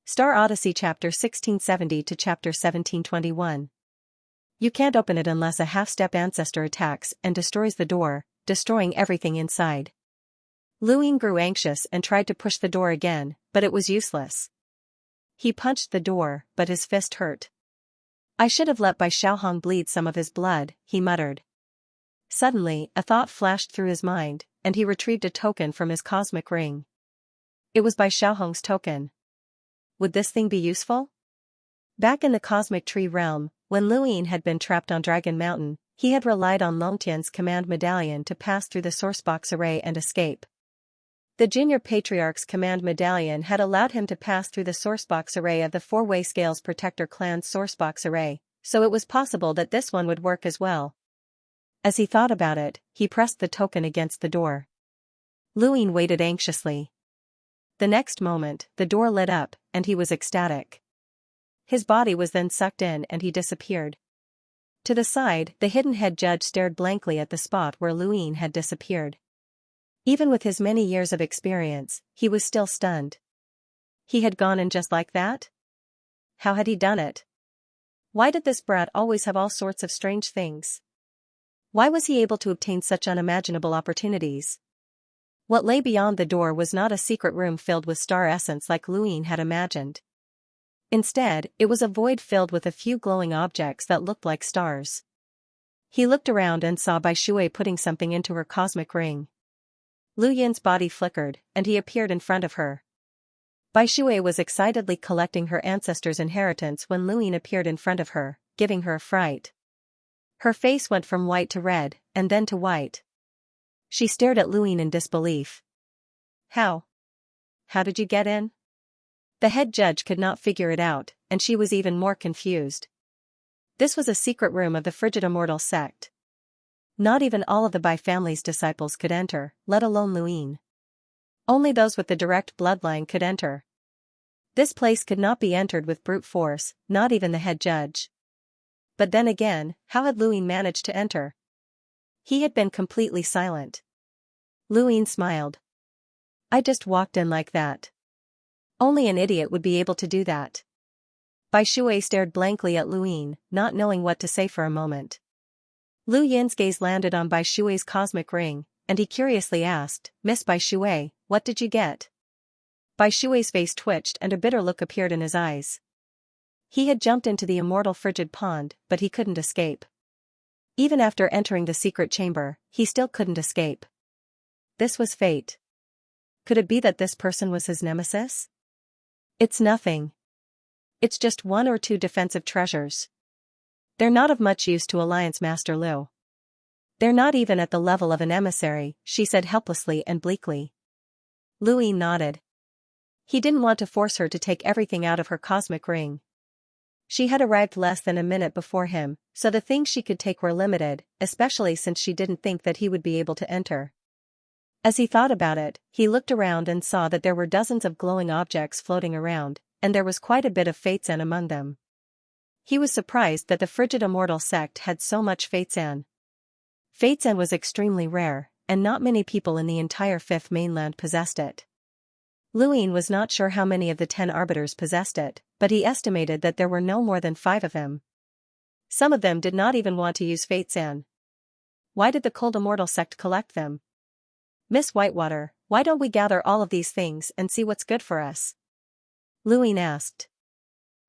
Star Odyssey Chapter 1670 to Chapter 1721. You can't open it unless a half-step ancestor attacks and destroys the door, destroying everything inside. Luyin grew anxious and tried to push the door again, but it was useless. He punched the door, but his fist hurt. I should have let Bai Xiaohong bleed some of his blood, he muttered. Suddenly, a thought flashed through his mind, and he retrieved a token from his cosmic ring. It was Bai Xiaohong's token. Would this thing be useful? Back in the cosmic tree realm, when Luyin had been trapped on Dragon Mountain, he had relied on Longtian's command medallion to pass through the sourcebox array and escape. The Junior Patriarch's command medallion had allowed him to pass through the sourcebox array of the Four-Way Scales Protector clan's sourcebox array, so it was possible that this one would work as well. As he thought about it, he pressed the token against the door. Luyin waited anxiously. The next moment, the door lit up, and he was ecstatic. His body was then sucked in and he disappeared. To the side, the hidden head judge stared blankly at the spot where Luyin had disappeared. Even with his many years of experience, he was still stunned. He had gone in just like that? How had he done it? Why did this brat always have all sorts of strange things? Why was he able to obtain such unimaginable opportunities? What lay beyond the door was not a secret room filled with star essence like Luyin had imagined. Instead, it was a void filled with a few glowing objects that looked like stars. He looked around and saw Bai Shui putting something into her cosmic ring. Luyin's body flickered, and he appeared in front of her. Bai Shui was excitedly collecting her ancestors' inheritance when Luyin appeared in front of her, giving her a fright. Her face went from white to red, and then to white. She stared at Luyin in disbelief. How did you get in? The head judge could not figure it out, and she was even more confused. This was a secret room of the frigid immortal sect. Not even all of the Bai family's disciples could enter, let alone Luyin. Only those with the direct bloodline could enter. This place could not be entered with brute force, not even the head judge. But then again, how had Luyin managed to enter? He had been completely silent. Luyin smiled. I just walked in like that. Only an idiot would be able to do that. Bai Shui stared blankly at Luyin, not knowing what to say for a moment. Luyin's gaze landed on Bai Shui's cosmic ring, and he curiously asked, Miss Bai Shui, what did you get? Bai Shui's face twitched and a bitter look appeared in his eyes. He had jumped into the immortal frigid pond, but he couldn't escape. Even after entering the secret chamber, he still couldn't escape. This was fate. Could it be that this person was his nemesis? It's nothing. It's just one or two defensive treasures. They're not of much use to Alliance Master Liu. They're not even at the level of an emissary, she said helplessly and bleakly. Luyin nodded. He didn't want to force her to take everything out of her cosmic ring. She had arrived less than a minute before him, so the things she could take were limited, especially since she didn't think that he would be able to enter. As he thought about it, he looked around and saw that there were dozens of glowing objects floating around, and there was quite a bit of Fatesan among them. He was surprised that the frigid immortal sect had so much Fatesan. Fatesan was extremely rare, and not many people in the entire Fifth Mainland possessed it. Luyin was not sure how many of the 10 arbiters possessed it, but he estimated that there were no more than 5 of them. Some of them did not even want to use Fatesan. Why did the Cold Immortal sect collect them? Miss Whitewater, why don't we gather all of these things and see what's good for us? Luyin asked.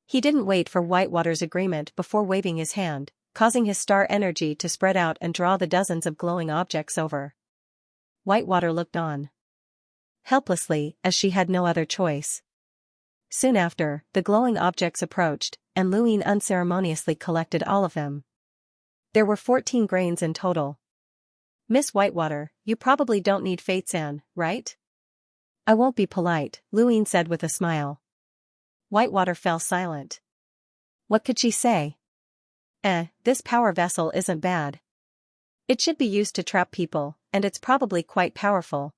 He didn't wait for Whitewater's agreement before waving his hand, causing his star energy to spread out and draw the dozens of glowing objects over. Whitewater looked on helplessly, as she had no other choice. Soon after, the glowing objects approached, and Luyin unceremoniously collected all of them. There were 14 grains in total. Miss Whitewater, you probably don't need Fatesan, right? I won't be polite, Luyin said with a smile. Whitewater fell silent. What could she say? This power vessel isn't bad. It should be used to trap people, and it's probably quite powerful.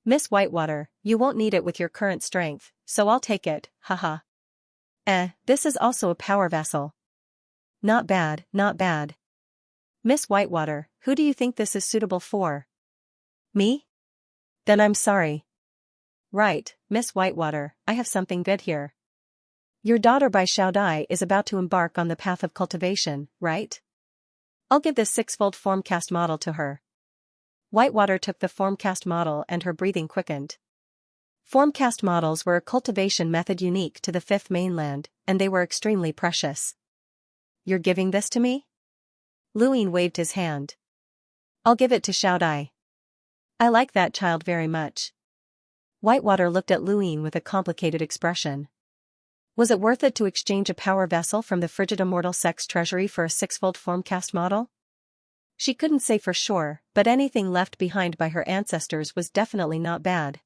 Miss Whitewater, you won't need it with your current strength, so I'll take it, haha. This is also a power vessel. Not bad, not bad. Miss Whitewater, who do you think this is suitable for? Me? Then I'm sorry. Right, Miss Whitewater, I have something good here. Your daughter by Xiaodai is about to embark on the path of cultivation, right? I'll give this six-fold formcast model to her. Whitewater took the formcast model and her breathing quickened. Formcast models were a cultivation method unique to the Fifth Mainland, and they were extremely precious. You're giving this to me? Luin waved his hand. I'll give it to Xiaodai. I like that child very much. Whitewater looked at Luin with a complicated expression. Was it worth it to exchange a power vessel from the frigid immortal sex treasury for a six-fold formcast model? She couldn't say for sure, but anything left behind by her ancestors was definitely not bad.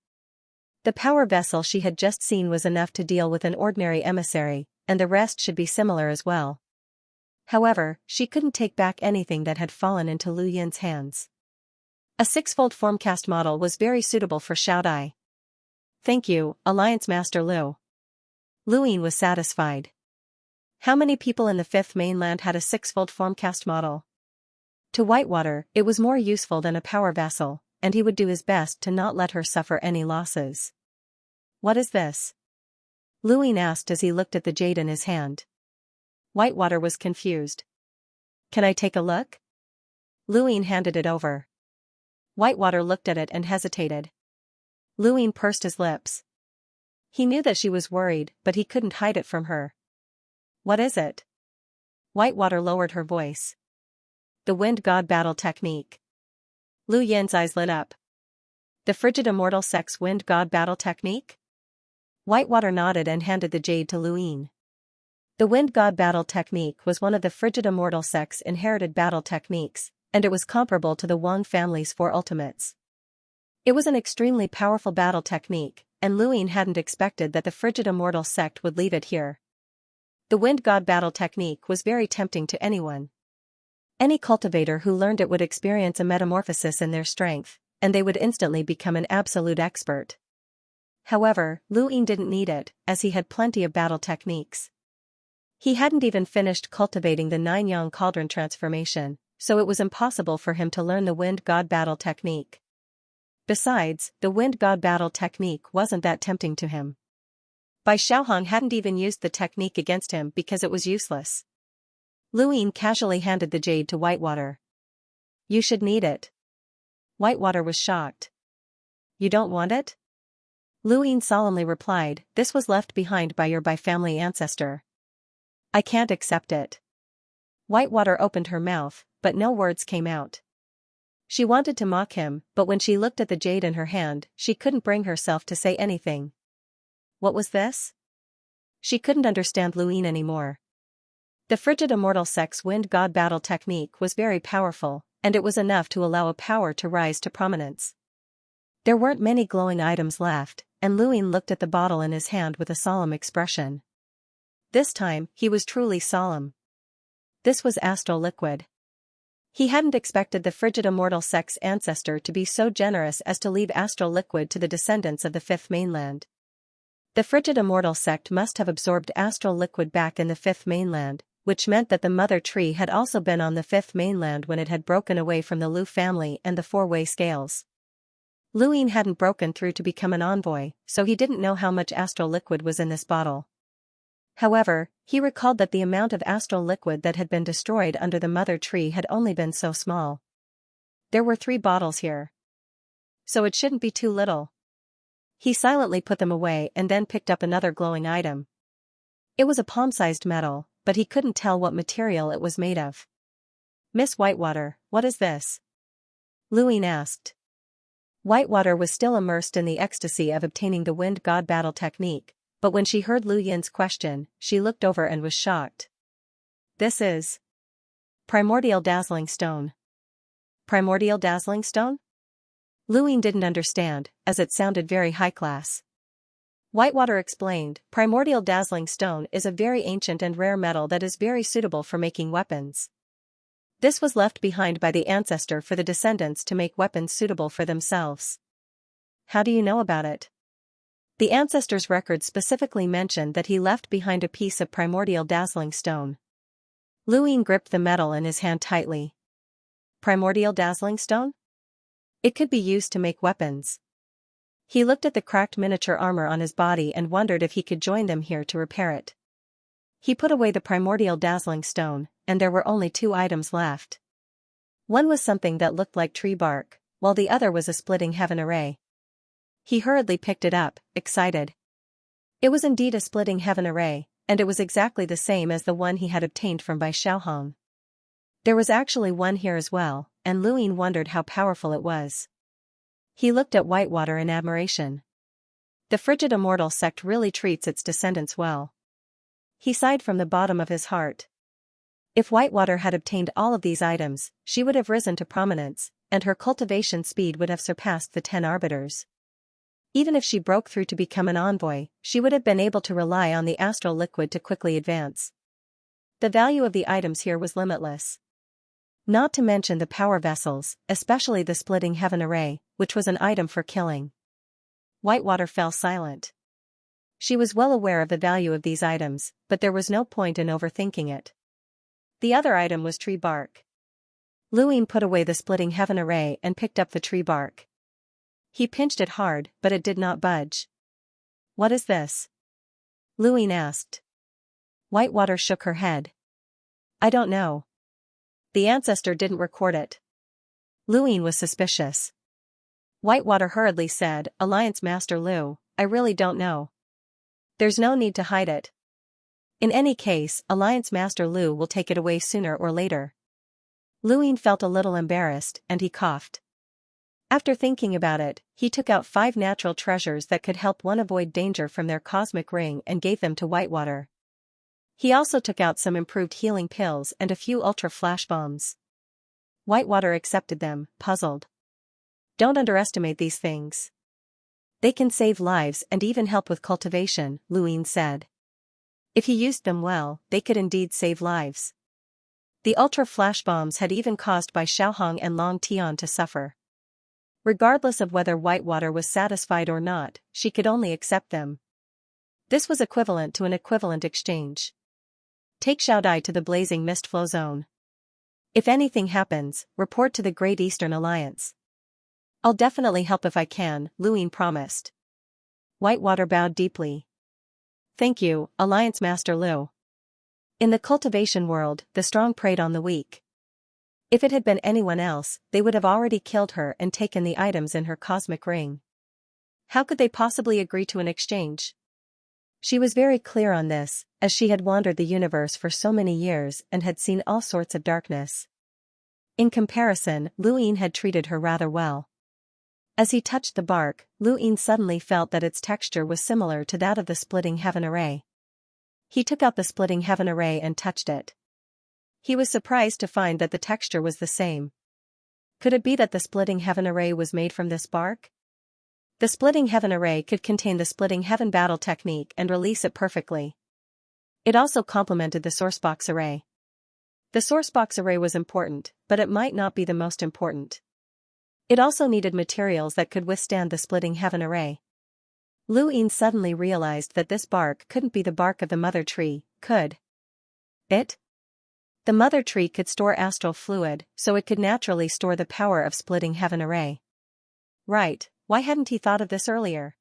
The power vessel she had just seen was enough to deal with an ordinary emissary, and the rest should be similar as well. However, she couldn't take back anything that had fallen into Lu Yin's hands. A six-fold formcast model was very suitable for Xiaodai. Thank you, Alliance Master Lu. Luin was satisfied. How many people in the Fifth Mainland had a six-fold formcast model? To Whitewater, it was more useful than a power vessel, and he would do his best to not let her suffer any losses. What is this? Luin asked as he looked at the jade in his hand. Whitewater was confused. Can I take a look? Luin handed it over. Whitewater looked at it and hesitated. Luin pursed his lips. He knew that she was worried, but he couldn't hide it from her. What is it? Whitewater lowered her voice. The Wind God Battle Technique. Lu Yin's eyes lit up. The frigid immortal sex Wind God Battle Technique? Whitewater nodded and handed the jade to Luin. The Wind God Battle Technique was one of the frigid immortal sex inherited battle techniques, and it was comparable to the Wang family's four ultimates. It was an extremely powerful battle technique, and Luin hadn't expected that the frigid immortal sect would leave it here. The Wind God Battle Technique was very tempting to anyone. Any cultivator who learned it would experience a metamorphosis in their strength, and they would instantly become an absolute expert. However, Luin didn't need it, as he had plenty of battle techniques. He hadn't even finished cultivating the Nine-Yang Cauldron transformation, so it was impossible for him to learn the Wind God Battle Technique. Besides, the Wind God Battle Technique wasn't that tempting to him. Bai Xiaohong hadn't even used the technique against him because it was useless. Luin casually handed the jade to Whitewater. You should need it. Whitewater was shocked. You don't want it? Luin solemnly replied, this was left behind by your Bai family ancestor. I can't accept it. Whitewater opened her mouth, but no words came out. She wanted to mock him, but when she looked at the jade in her hand, she couldn't bring herself to say anything. What was this? She couldn't understand Luin anymore. The frigid immortal sex Wind God Battle Technique was very powerful, and it was enough to allow a power to rise to prominence. There weren't many glowing items left, and Luin looked at the bottle in his hand with a solemn expression. This time, he was truly solemn. This was astral liquid. He hadn't expected the frigid immortal sex ancestor to be so generous as to leave astral liquid to the descendants of the Fifth Mainland. The frigid immortal sect must have absorbed astral liquid back in the Fifth Mainland, which meant that the mother tree had also been on the Fifth Mainland when it had broken away from the Lu family and the four-way scales. Luin hadn't broken through to become an envoy, so he didn't know how much astral liquid was in this bottle. However, he recalled that the amount of astral liquid that had been destroyed under the mother tree had only been so small. There were 3 bottles here. So it shouldn't be too little. He silently put them away and then picked up another glowing item. It was a palm-sized metal, but he couldn't tell what material it was made of. Miss Whitewater, what is this? Luin asked. Whitewater was still immersed in the ecstasy of obtaining the Wind God Battle Technique, but when she heard Lu Yin's question, she looked over and was shocked. This is Primordial Dazzling Stone. Primordial Dazzling Stone? Luin didn't understand, as it sounded very high-class. Whitewater explained, Primordial Dazzling Stone is a very ancient and rare metal that is very suitable for making weapons. This was left behind by the ancestor for the descendants to make weapons suitable for themselves. How do you know about it? The ancestor's record specifically mentioned that he left behind a piece of Primordial Dazzling Stone. Luin gripped the metal in his hand tightly. Primordial Dazzling Stone? It could be used to make weapons. He looked at the cracked miniature armor on his body and wondered if he could join them here to repair it. He put away the primordial dazzling stone, and there were only 2 items left. One was something that looked like tree bark, while the other was a splitting heaven array. He hurriedly picked it up, excited. It was indeed a splitting heaven array, and it was exactly the same as the one he had obtained from Bai Xiaohong. There was actually one here as well, and Luyin wondered how powerful it was. He looked at Whitewater in admiration. The frigid immortal sect really treats its descendants well. He sighed from the bottom of his heart. If Whitewater had obtained all of these items, she would have risen to prominence, and her cultivation speed would have surpassed the 10 arbiters. Even if she broke through to become an envoy, she would have been able to rely on the astral liquid to quickly advance. The value of the items here was limitless. Not to mention the power vessels, especially the splitting heaven array, which was an item for killing. Whitewater fell silent. She was well aware of the value of these items, but there was no point in overthinking it. The other item was tree bark. Luyin put away the splitting heaven array and picked up the tree bark. He pinched it hard, but it did not budge. "What is this?" Luyin asked. Whitewater shook her head. "I don't know. The ancestor didn't record it." Luyin was suspicious. Whitewater hurriedly said, "Alliance Master Lu, I really don't know. There's no need to hide it. In any case, Alliance Master Lu will take it away sooner or later." Luyin felt a little embarrassed, and he coughed. After thinking about it, he took out 5 natural treasures that could help one avoid danger from their cosmic ring and gave them to Whitewater. He also took out some improved healing pills and a few ultra flash bombs. Whitewater accepted them, puzzled. "Don't underestimate these things. They can save lives and even help with cultivation," Luyin said. If he used them well, they could indeed save lives. The ultra flash bombs had even caused Bai Xiaohong and Long Tian to suffer. Regardless of whether Whitewater was satisfied or not, she could only accept them. This was equivalent to an equivalent exchange. Take Xiaodai to the blazing mist flow zone. If anything happens, report to the Great Eastern Alliance. "I'll definitely help if I can," Luyin promised. Whitewater bowed deeply. "Thank you, Alliance Master Lu." In the cultivation world, the strong preyed on the weak. If it had been anyone else, they would have already killed her and taken the items in her cosmic ring. How could they possibly agree to an exchange? She was very clear on this, as she had wandered the universe for so many years and had seen all sorts of darkness. In comparison, Luyin had treated her rather well. As he touched the bark, Luyin suddenly felt that its texture was similar to that of the splitting heaven array. He took out the splitting heaven array and touched it. He was surprised to find that the texture was the same. Could it be that the splitting heaven array was made from this bark? The splitting heaven array could contain the splitting heaven battle technique and release it perfectly. It also complemented the sourcebox array. The sourcebox array was important, but it might not be the most important. It also needed materials that could withstand the splitting heaven array. Luyin suddenly realized that this bark couldn't be the bark of the mother tree, could it? The mother tree could store astral fluid, so it could naturally store the power of splitting heaven array. Right, why hadn't he thought of this earlier?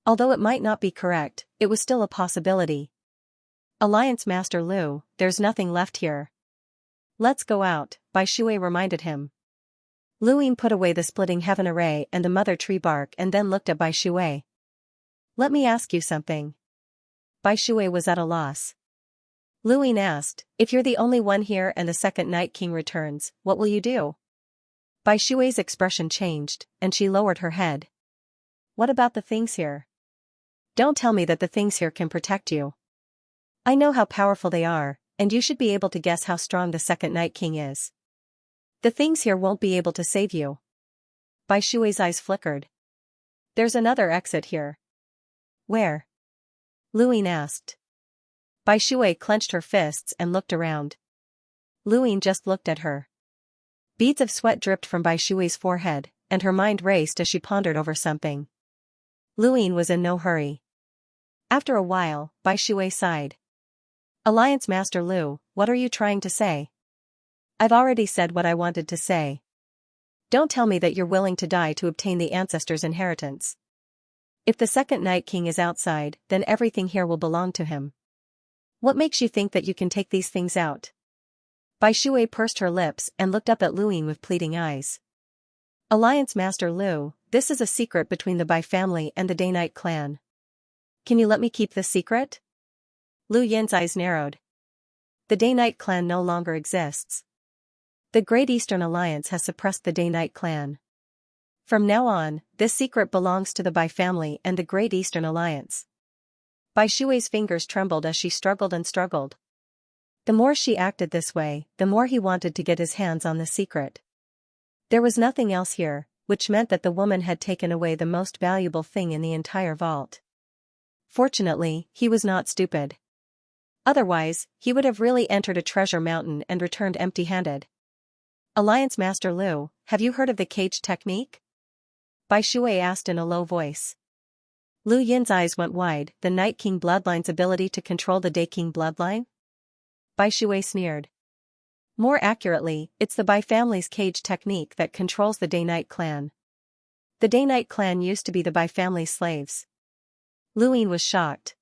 Although it might not be correct, it was still a possibility. "Alliance Master Lu, there's nothing left here. Let's go out," Bai Shui reminded him. Luyin put away the splitting heaven array and the mother tree bark and then looked at Bai Shui. "Let me ask you something." Bai Shui was at a loss. Luyin asked, "If you're the only one here and the second Night King returns, what will you do?" Bai Shui's expression changed, and she lowered her head. "What about the things here? Don't tell me that the things here can protect you. I know how powerful they are, and you should be able to guess how strong the second Night King is. The things here won't be able to save you." Bai Shui's eyes flickered. "There's another exit here." "Where?" Luyin asked. Bai Shui clenched her fists and looked around. Luyin just looked at her. Beads of sweat dripped from Bai Shui's forehead, and her mind raced as she pondered over something. Luyin was in no hurry. After a while, Bai Shui sighed. "Alliance Master Lu, what are you trying to say?" "I've already said what I wanted to say. Don't tell me that you're willing to die to obtain the ancestors' inheritance. If the second Night King is outside, then everything here will belong to him. What makes you think that you can take these things out? Bai Shui pursed her lips and looked up at Lu Ying with pleading eyes. Alliance Master Lu, this is a secret between the Bai family and the Day-Night clan. Can you let me keep this secret? Lu Yin's eyes narrowed. The Day-Night clan no longer exists. The Great Eastern Alliance has suppressed the Day-Night clan. From now on, this secret belongs to the Bai family and the Great Eastern Alliance. Bai Shui's fingers trembled as she struggled and struggled. The more she acted this way, the more he wanted to get his hands on the secret. There was nothing else here, which meant that the woman had taken away the most valuable thing in the entire vault. Fortunately, he was not stupid. Otherwise, he would have really entered a treasure mountain and returned empty-handed. Alliance Master Lu, have you heard of the cage technique? Bai Shui asked in a low voice. Lu Yin's eyes went wide. The Night King bloodline's ability to control the Day King bloodline? Bai Shui sneered. More accurately, it's the Bai family's cage technique that controls the Day-Night clan. The Day-Night clan used to be the Bai family's slaves. Lu Yin was shocked.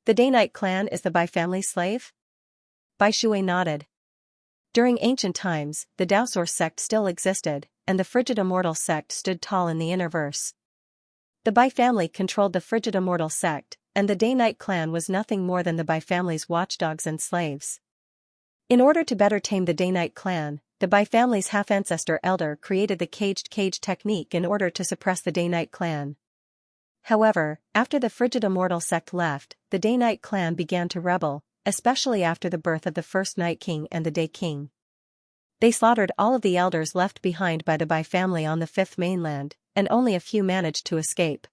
The Day-Night clan is the Bai family's slave? Bai Shui nodded. During ancient times, the Daosor sect still existed, and the Frigid Immortal sect stood tall in the Innerverse. The Bai family controlled the Frigid Immortal sect, and the Day-Night clan was nothing more than the Bai family's watchdogs and slaves. In order to better tame the Day-Night clan, the Bai family's half-ancestor elder created the caged cage technique in order to suppress the Day-Night clan. However, after the Frigid Immortal sect left, the Day-Night clan began to rebel, especially after the birth of the first Night King and the Day King. They slaughtered all of the elders left behind by the Bai family on the Fifth Mainland, and only a few managed to escape.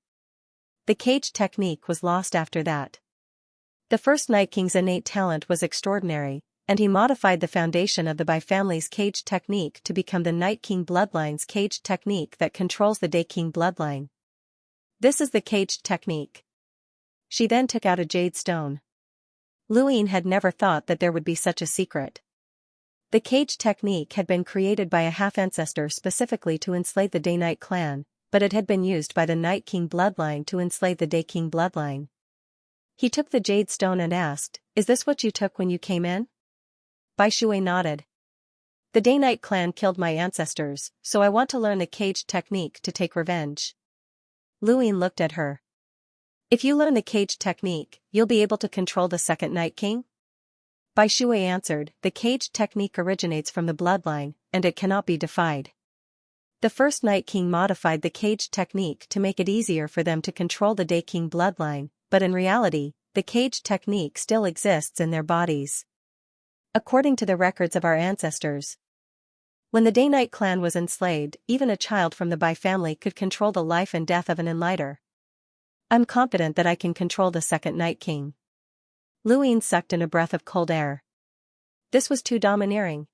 The cage technique was lost after that. The first Night King's innate talent was extraordinary, and he modified the foundation of the Bai family's cage technique to become the Night King bloodline's cage technique that controls the Day King bloodline. This is the caged technique. She then took out a jade stone. Lu Yin had never thought that there would be such a secret. The cage technique had been created by a half-ancestor specifically to enslave the Day-Night clan, but it had been used by the Night King bloodline to enslave the Day King bloodline. He took the jade stone and asked, "Is this what you took when you came in?" Bai Shui nodded. The Day-Night clan killed my ancestors, so I want to learn the caged technique to take revenge. Lu Yin looked at her. If you learn the cage technique, you'll be able to control the second Night King? Bai Shui answered, the cage technique originates from the bloodline, and it cannot be defied. The first Night King modified the cage technique to make it easier for them to control the Day King bloodline, but in reality, the cage technique still exists in their bodies. According to the records of our ancestors, when the Day-Night clan was enslaved, even a child from the Bai family could control the life and death of an enlighter. I'm confident that I can control the second Night King. Lu Yin sucked in a breath of cold air. This was too domineering.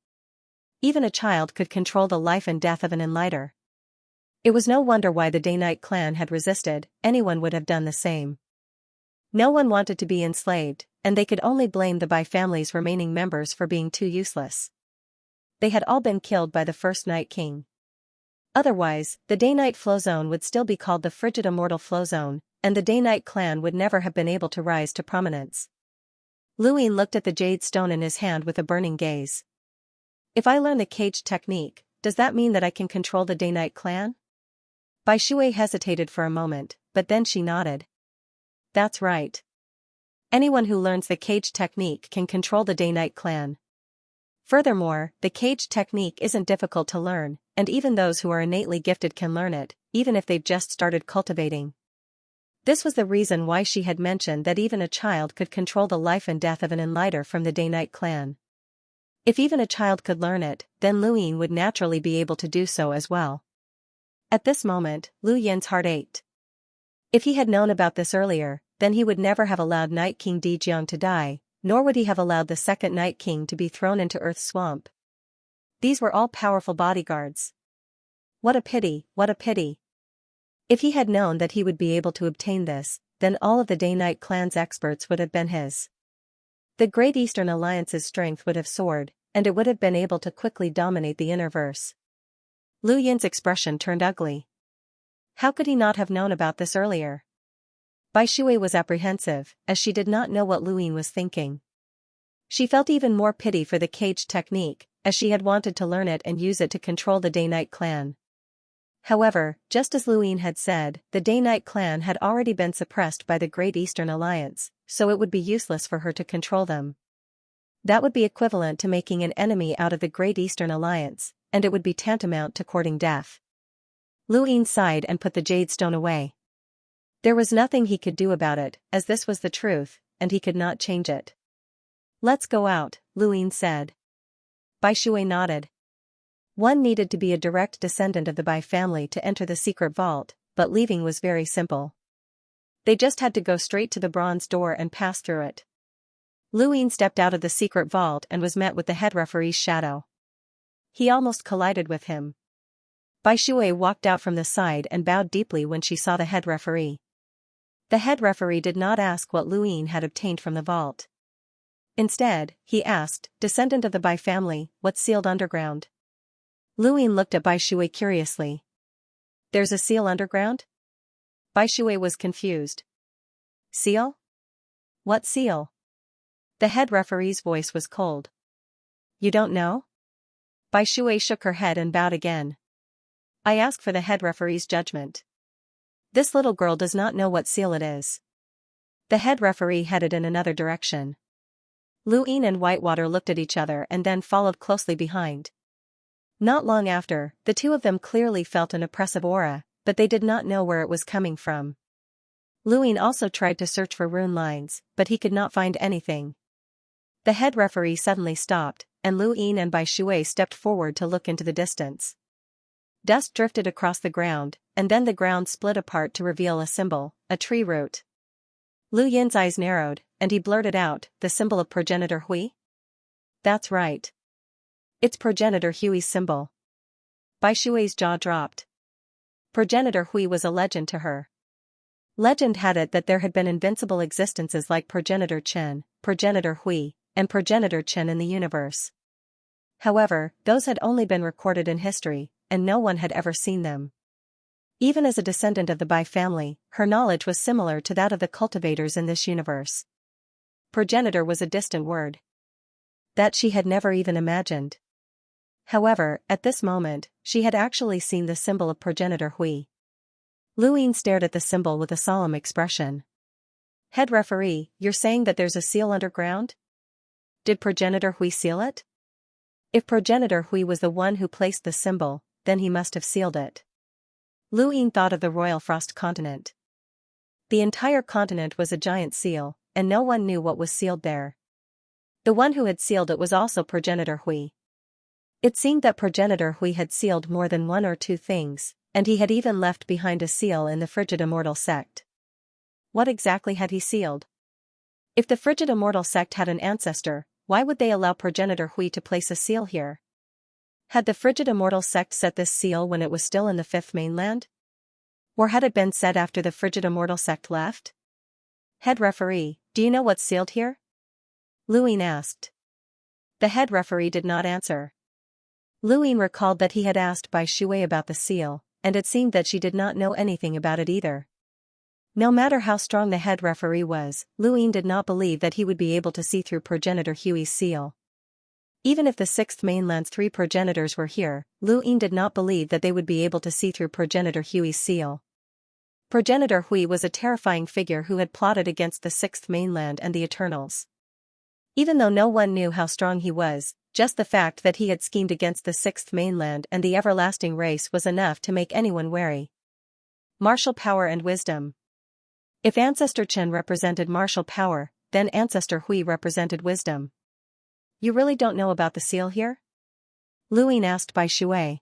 Even a child could control the life and death of an enlighter. It was no wonder why the Day-Night clan had resisted. Anyone would have done the same. No one wanted to be enslaved, and they could only blame the Bai family's remaining members for being too useless. They had all been killed by the first Night King. Otherwise, the Day-Night flow zone would still be called the Frigid Immortal flow zone, and the Day-Night clan would never have been able to rise to prominence. Lu Yin looked at the jade stone in his hand with a burning gaze. If I learn the cage technique, does that mean that I can control the Day-Night clan? Bai Shui hesitated for a moment, but then she nodded. That's right. Anyone who learns the cage technique can control the Day-Night clan. Furthermore, the cage technique isn't difficult to learn, and even those who are innately gifted can learn it, even if they've just started cultivating. This was the reason why she had mentioned that even a child could control the life and death of an enlighter from the Day-Night clan. If even a child could learn it, then Lu Yin would naturally be able to do so as well. At this moment, Lu Yin's heart ached. If he had known about this earlier, then he would never have allowed Night King Dijiang to die, nor would he have allowed the second Night King to be thrown into Earth's swamp. These were all powerful bodyguards. What a pity, what a pity. If he had known that he would be able to obtain this, then all of the Day-Night clan's experts would have been his. The Great Eastern Alliance's strength would have soared, and it would have been able to quickly dominate the Innerverse. Lu Yin's expression turned ugly. How could he not have known about this earlier? Bai Shui was apprehensive, as she did not know what Lu Yin was thinking. She felt even more pity for the cage technique, as she had wanted to learn it and use it to control the Day-Night clan. However, just as Luine had said, the Day-Night clan had already been suppressed by the Great Eastern Alliance, so it would be useless for her to control them. That would be equivalent to making an enemy out of the Great Eastern Alliance, and it would be tantamount to courting death. Luine sighed and put the jade stone away. There was nothing he could do about it, as this was the truth, and he could not change it. "Let's go out," Luine said. Bai Shui nodded. One needed to be a direct descendant of the Bai family to enter the secret vault, but leaving was very simple. They just had to go straight to the bronze door and pass through it. Luine stepped out of the secret vault and was met with the head referee's shadow. He almost collided with him. Bai Shui walked out from the side and bowed deeply when she saw the head referee. The head referee did not ask what Luine had obtained from the vault. Instead, he asked, "Descendant of the Bai family, what's sealed underground?" Luine looked at Bai Shui curiously. "There's a seal underground?" Bai Shui was confused. "Seal? What seal?" The head referee's voice was cold. "You don't know?" Bai Shui shook her head and bowed again. "I ask for the head referee's judgment. This little girl does not know what seal it is." The head referee headed in another direction. Luine and Whitewater looked at each other and then followed closely behind. Not long after, the two of them clearly felt an oppressive aura, but they did not know where it was coming from. Luine also tried to search for rune lines, but he could not find anything. The head referee suddenly stopped, and Luine and Bai Shui stepped forward to look into the distance. Dust drifted across the ground, and then the ground split apart to reveal a symbol, a tree root. Lu Yin's eyes narrowed, and he blurted out, "The symbol of progenitor Hui?" "That's right. It's progenitor Hui's symbol." Bai Shui's jaw dropped. Progenitor Hui was a legend to her. Legend had it that there had been invincible existences like progenitor Chen, progenitor Hui, and progenitor Chen in the universe. However, those had only been recorded in history, and no one had ever seen them. Even as a descendant of the Bai family, her knowledge was similar to that of the cultivators in this universe. Progenitor was a distant word that she had never even imagined. However, at this moment, she had actually seen the symbol of progenitor Hui. Luine stared at the symbol with a solemn expression. "Head referee, you're saying that there's a seal underground? Did progenitor Hui seal it?" If progenitor Hui was the one who placed the symbol, then he must have sealed it. Luine thought of the Royal Frost continent. The entire continent was a giant seal, and no one knew what was sealed there. The one who had sealed it was also progenitor Hui. It seemed that progenitor Hui had sealed more than one or two things, and he had even left behind a seal in the Frigid Immortal sect. What exactly had he sealed? If the Frigid Immortal sect had an ancestor, why would they allow progenitor Hui to place a seal here? Had the Frigid Immortal sect set this seal when it was still in the Fifth Mainland? Or had it been set after the Frigid Immortal sect left? "Head referee, do you know what's sealed here?" Luine asked. The head referee did not answer. Luine recalled that he had asked Bai Shui about the seal, and it seemed that she did not know anything about it either. No matter how strong the head referee was, Luine did not believe that he would be able to see through progenitor Hui's seal. Even if the Sixth Mainland's 3 progenitors were here, Luine did not believe that they would be able to see through progenitor Hui's seal. Progenitor Hui was a terrifying figure who had plotted against the Sixth Mainland and the Eternals. Even though no one knew how strong he was, just the fact that he had schemed against the Sixth Mainland and the everlasting race was enough to make anyone wary. Martial power and wisdom. If Ancestor Chen represented martial power, then Ancestor Hui represented wisdom. "You really don't know about the seal here?" Luine asked Bai Shui.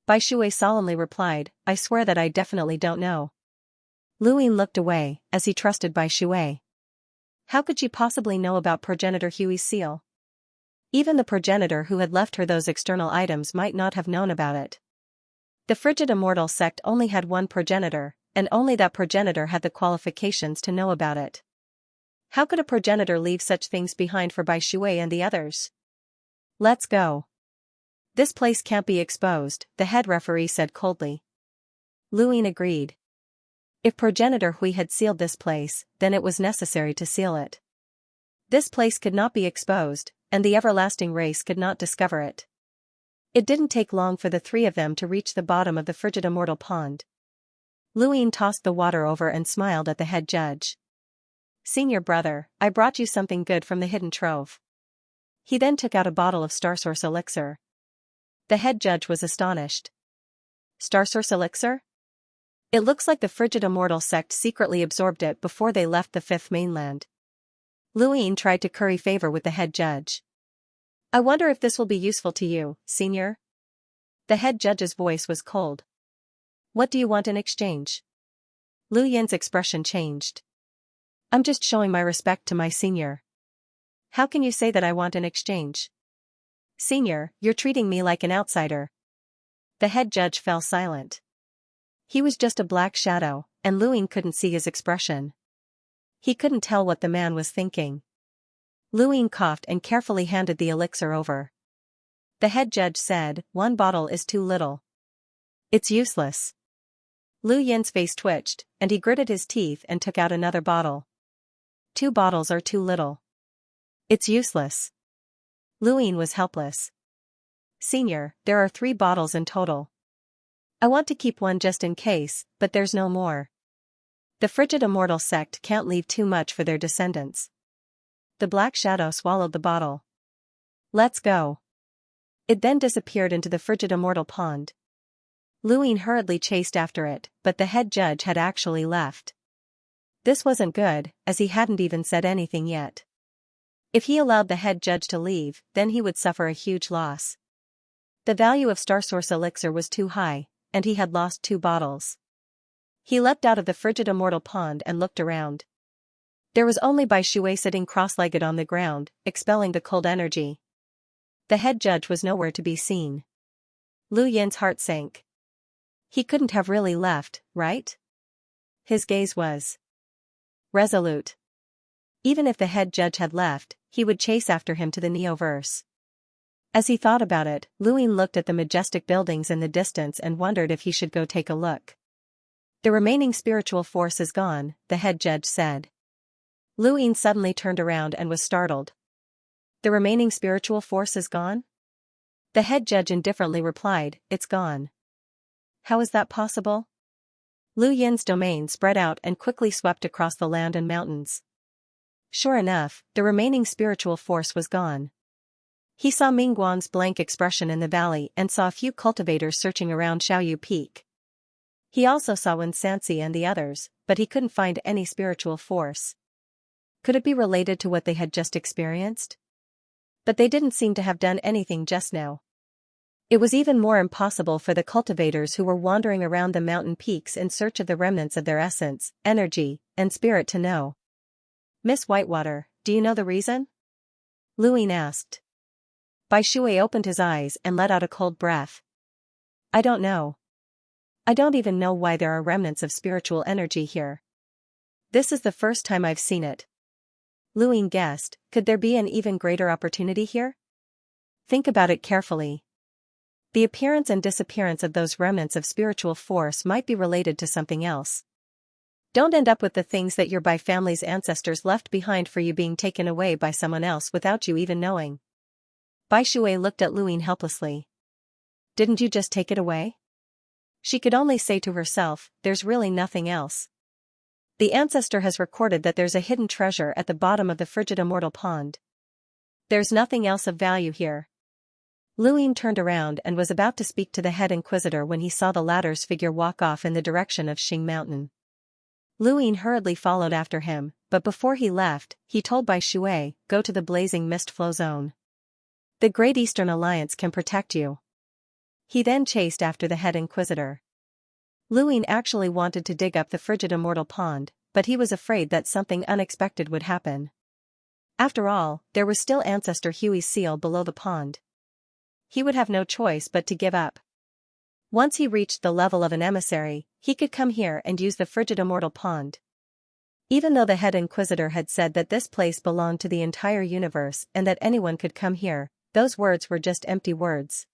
Bai Shui solemnly replied, "I swear that I definitely don't know." Luine looked away, as he trusted Bai Shui. How could she possibly know about progenitor Hui's seal? Even the progenitor who had left her those external items might not have known about it. The Frigid Immortal sect only had one progenitor, and only that progenitor had the qualifications to know about it. How could a progenitor leave such things behind for Bai Shui and the others? "Let's go. This place can't be exposed," the head referee said coldly. Luine agreed. If progenitor Hui had sealed this place, then it was necessary to seal it. This place could not be exposed, and the everlasting race could not discover it. It didn't take long for the three of them to reach the bottom of the frigid immortal pond. Luine tossed the water over and smiled at the head judge. "Senior brother, I brought you something good from the hidden trove." He then took out a bottle of Starsource elixir. The head judge was astonished. "Starsource elixir? It looks like the frigid immortal sect secretly absorbed it before they left the fifth mainland." Luine tried to curry favor with the head judge. "I wonder if this will be useful to you, senior?" The head judge's voice was cold. "What do you want in exchange?" Lu Yin's expression changed. "I'm just showing my respect to my senior." "How can you say that I want in exchange?" "Senior, you're treating me like an outsider." The head judge fell silent. He was just a black shadow, and Luine couldn't see his expression. He couldn't tell what the man was thinking. Luine coughed and carefully handed the elixir over. The head judge said, "One bottle is too little. It's useless." Lu Yin's face twitched, and he gritted his teeth and took out another bottle. "2 bottles are too little. It's useless." Luine was helpless. "Senior, there are 3 bottles in total. I want to keep one just in case, but there's no more. The frigid immortal sect can't leave too much for their descendants." The black shadow swallowed the bottle. "Let's go." It then disappeared into the frigid immortal pond. Luine hurriedly chased after it, but the head judge had actually left. This wasn't good, as he hadn't even said anything yet. If he allowed the head judge to leave, then he would suffer a huge loss. The value of Starsource elixir was too high, and he had lost 2 bottles. He leapt out of the frigid immortal pond and looked around. There was only Bai Shui sitting cross-legged on the ground, expelling the cold energy. The head judge was nowhere to be seen. Lu Yin's heart sank. He couldn't have really left, right? His gaze was resolute. Even if the head judge had left, he would chase after him to the Neoverse. As he thought about it, Luine looked at the majestic buildings in the distance and wondered if he should go take a look. "The remaining spiritual force is gone," the head judge said. Luine suddenly turned around and was startled. "The remaining spiritual force is gone?" The head judge indifferently replied, "It's gone." "How is that possible?" Lu Yin's domain spread out and quickly swept across the land and mountains. Sure enough, the remaining spiritual force was gone. He saw Mingguang's blank expression in the valley and saw a few cultivators searching around Xiaoyu Peak. He also saw Xianxia and the others, but he couldn't find any spiritual force. Could it be related to what they had just experienced? But they didn't seem to have done anything just now. It was even more impossible for the cultivators who were wandering around the mountain peaks in search of the remnants of their essence, energy, and spirit to know. "Miss Whitewater, do you know the reason?" Luine asked. Bai Shui opened his eyes and let out a cold breath. "I don't know. I don't even know why there are remnants of spiritual energy here. This is the first time I've seen it." Luine guessed, could there be an even greater opportunity here? Think about it carefully. The appearance and disappearance of those remnants of spiritual force might be related to something else. Don't end up with the things that your Bai family's ancestors left behind for you being taken away by someone else without you even knowing. Bai Shui looked at Luine helplessly. "Didn't you just take it away?" She could only say to herself, "There's really nothing else. The ancestor has recorded that there's a hidden treasure at the bottom of the frigid immortal pond. There's nothing else of value here." Luine turned around and was about to speak to the head inquisitor when he saw the latter's figure walk off in the direction of Xing Mountain. Luine hurriedly followed after him, but before he left, he told Bai Shui, "Go to the blazing mist flow zone. The Great Eastern Alliance can protect you." He then chased after the head inquisitor. Luine actually wanted to dig up the frigid immortal pond, but he was afraid that something unexpected would happen. After all, there was still Ancestor Huey's seal below the pond. He would have no choice but to give up. Once he reached the level of an emissary, he could come here and use the frigid immortal pond. Even though the head inquisitor had said that this place belonged to the entire universe and that anyone could come here, those words were just empty words.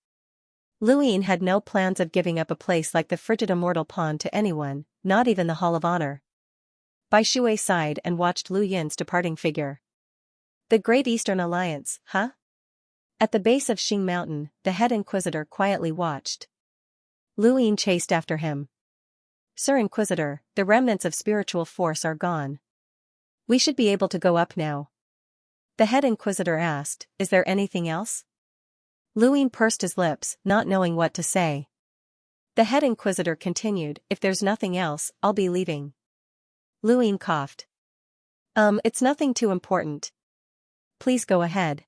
Luine had no plans of giving up a place like the frigid immortal pond to anyone, not even the Hall of Honor. Bai Shui sighed and watched Lu Yin's departing figure. The Great Eastern Alliance, huh? At the base of Xing Mountain, the head inquisitor quietly watched. Lu Yin chased after him. Sir Inquisitor, the remnants of spiritual force are gone. We should be able to go up now. The head inquisitor asked, is there anything else? Lu Yin pursed his lips, not knowing what to say. The head inquisitor continued, if there's nothing else, I'll be leaving. Lu Yin coughed. It's nothing too important. Please go ahead.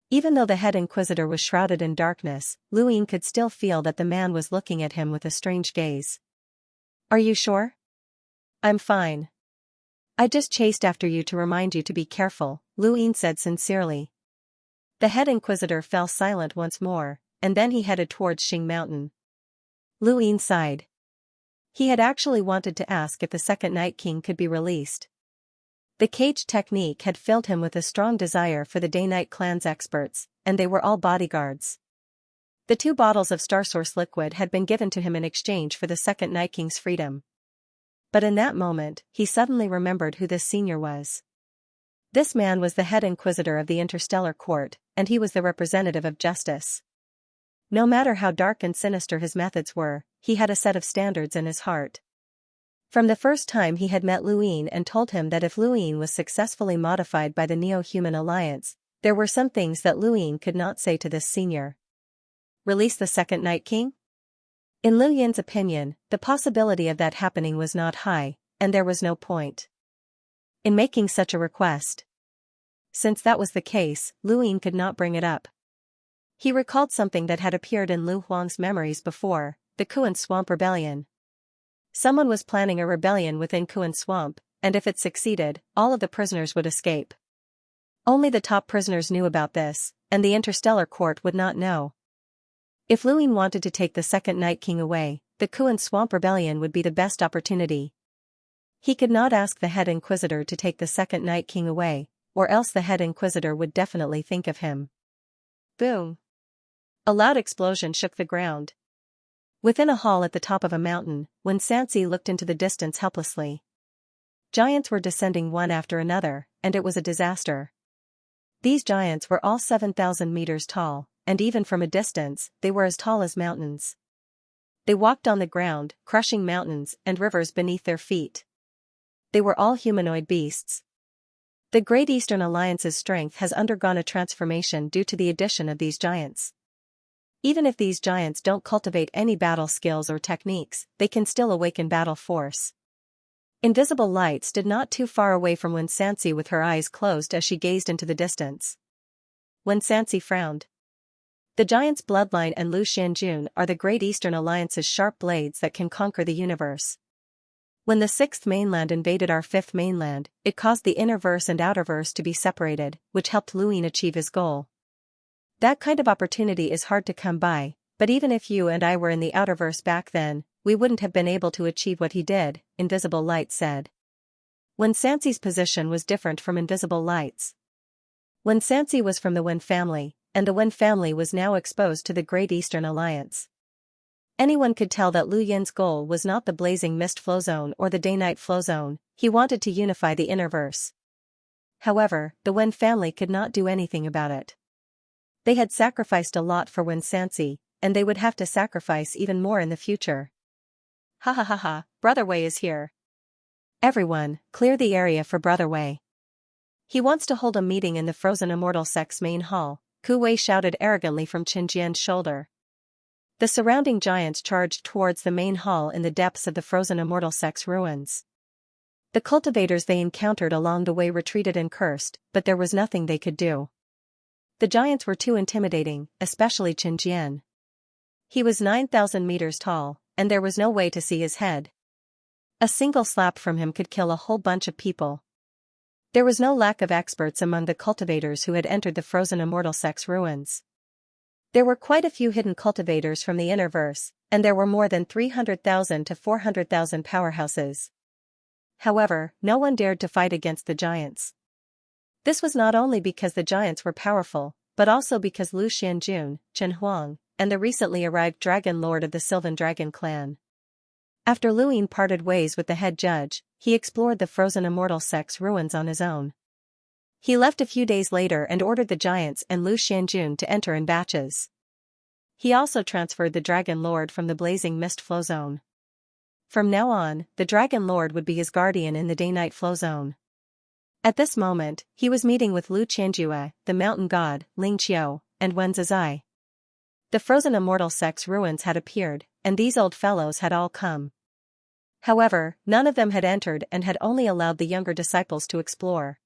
Even though the head inquisitor was shrouded in darkness, Lu Yin could still feel that the man was looking at him with a strange gaze. Are you sure? I'm fine. I just chased after you to remind you to be careful, Lu Yin said sincerely. The head inquisitor fell silent once more, and then he headed towards Xing Mountain. Lu Yin sighed. He had actually wanted to ask if the second Night King could be released. The cage technique had filled him with a strong desire for the Day-Night Clan's experts, and they were all bodyguards. The 2 bottles of Starsource liquid had been given to him in exchange for the second Night King's freedom. But in that moment, he suddenly remembered who this senior was. This man was the head inquisitor of the Interstellar Court, and he was the representative of justice. No matter how dark and sinister his methods were, he had a set of standards in his heart. From the first time he had met Lu Yin and told him that if Lu Yin was successfully modified by the Neo-Human Alliance, there were some things that Lu Yin could not say to this senior. Release the second Night King? In Lu Yin's opinion, the possibility of that happening was not high, and there was no point in making such a request. Since that was the case, Lu Yin could not bring it up. He recalled something that had appeared in Lu Huang's memories before, the Kuan Swamp Rebellion. Someone was planning a rebellion within Kuan Swamp, and if it succeeded, all of the prisoners would escape. Only the top prisoners knew about this, and the Interstellar Court would not know. If Lu Yin wanted to take the second Night King away, the Kuan Swamp Rebellion would be the best opportunity. He could not ask the head inquisitor to take the second Night King away, or else the head inquisitor would definitely think of him. Boom! A loud explosion shook the ground. Within a hall at the top of a mountain, when Xianxia looked into the distance helplessly. Giants were descending one after another, and it was a disaster. These giants were all 7,000 meters tall, and even from a distance, they were as tall as mountains. They walked on the ground, crushing mountains and rivers beneath their feet. They were all humanoid beasts. The Great Eastern Alliance's strength has undergone a transformation due to the addition of these giants. Even if these giants don't cultivate any battle skills or techniques, they can still awaken battle force. Invisible light stood not too far away from Wen Xianxia with her eyes closed as she gazed into the distance. Wen Xianxia frowned. The giant's bloodline and Lu Xianjun are the Great Eastern Alliance's sharp blades that can conquer the universe. When the 6th mainland invaded our 5th mainland, it caused the innerverse and outerverse to be separated, which helped Lu Yin achieve his goal. That kind of opportunity is hard to come by, but even if you and I were in the outerverse back then, we wouldn't have been able to achieve what he did, Invisible Light said. Wen Xianxia's position was different from Invisible Light's. Wen Xianxia was from the Wen family, and the Wen family was now exposed to the Great Eastern Alliance. Anyone could tell that Lu Yin's goal was not the blazing mist flow zone or the day-night flow zone, he wanted to unify the innerverse. However, the Wen family could not do anything about it. They had sacrificed a lot for Wen Xianxia, and they would have to sacrifice even more in the future. Ha ha ha ha, Brother Wei is here. Everyone, clear the area for Brother Wei. He wants to hold a meeting in the Frozen Immortal Sect's main hall, Ku Wei shouted arrogantly from Qin Jian's shoulder. The surrounding giants charged towards the main hall in the depths of the Frozen Immortal Sect's ruins. The cultivators they encountered along the way retreated and cursed, but there was nothing they could do. The giants were too intimidating, especially Qin Jian. He was 9,000 meters tall, and there was no way to see his head. A single slap from him could kill a whole bunch of people. There was no lack of experts among the cultivators who had entered the Frozen Immortal Sect's ruins. There were quite a few hidden cultivators from the innerverse, and there were more than 300,000 to 400,000 powerhouses. However, no one dared to fight against the giants. This was not only because the giants were powerful, but also because Lu Xianjun, Chen Huang, and the recently arrived Dragon Lord of the Sylvan Dragon clan. After Lu Yin parted ways with the head judge, he explored the Frozen Immortal Sect's ruins on his own. He left a few days later and ordered the giants and Lu Xianjun to enter in batches. He also transferred the Dragon Lord from the blazing mist flow zone. From now on, the Dragon Lord would be his guardian in the day-night flow zone. At this moment, he was meeting with Lu Qianjue, the mountain god, Ling Qiu, and Wen Zizai. The frozen immortal sect's ruins had appeared, and these old fellows had all come. However, none of them had entered and had only allowed the younger disciples to explore.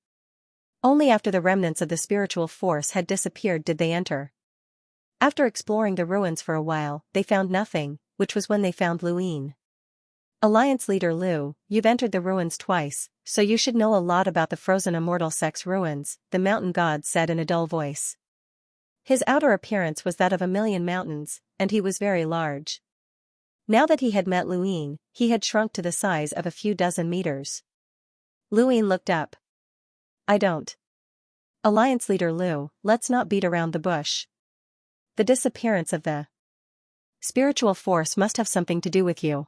Only after the remnants of the spiritual force had disappeared did they enter. After exploring the ruins for a while, they found nothing, which was when they found Luin. Alliance leader Lu, you've entered the ruins twice, so you should know a lot about the frozen immortal sect's ruins, the mountain god said in a dull voice. His outer appearance was that of 1,000,000 mountains, and he was very large. Now that he had met Luin, he had shrunk to the size of a few dozen meters. Luin looked up. I don't. Alliance leader Lu, let's not beat around the bush. The disappearance of the spiritual force must have something to do with you.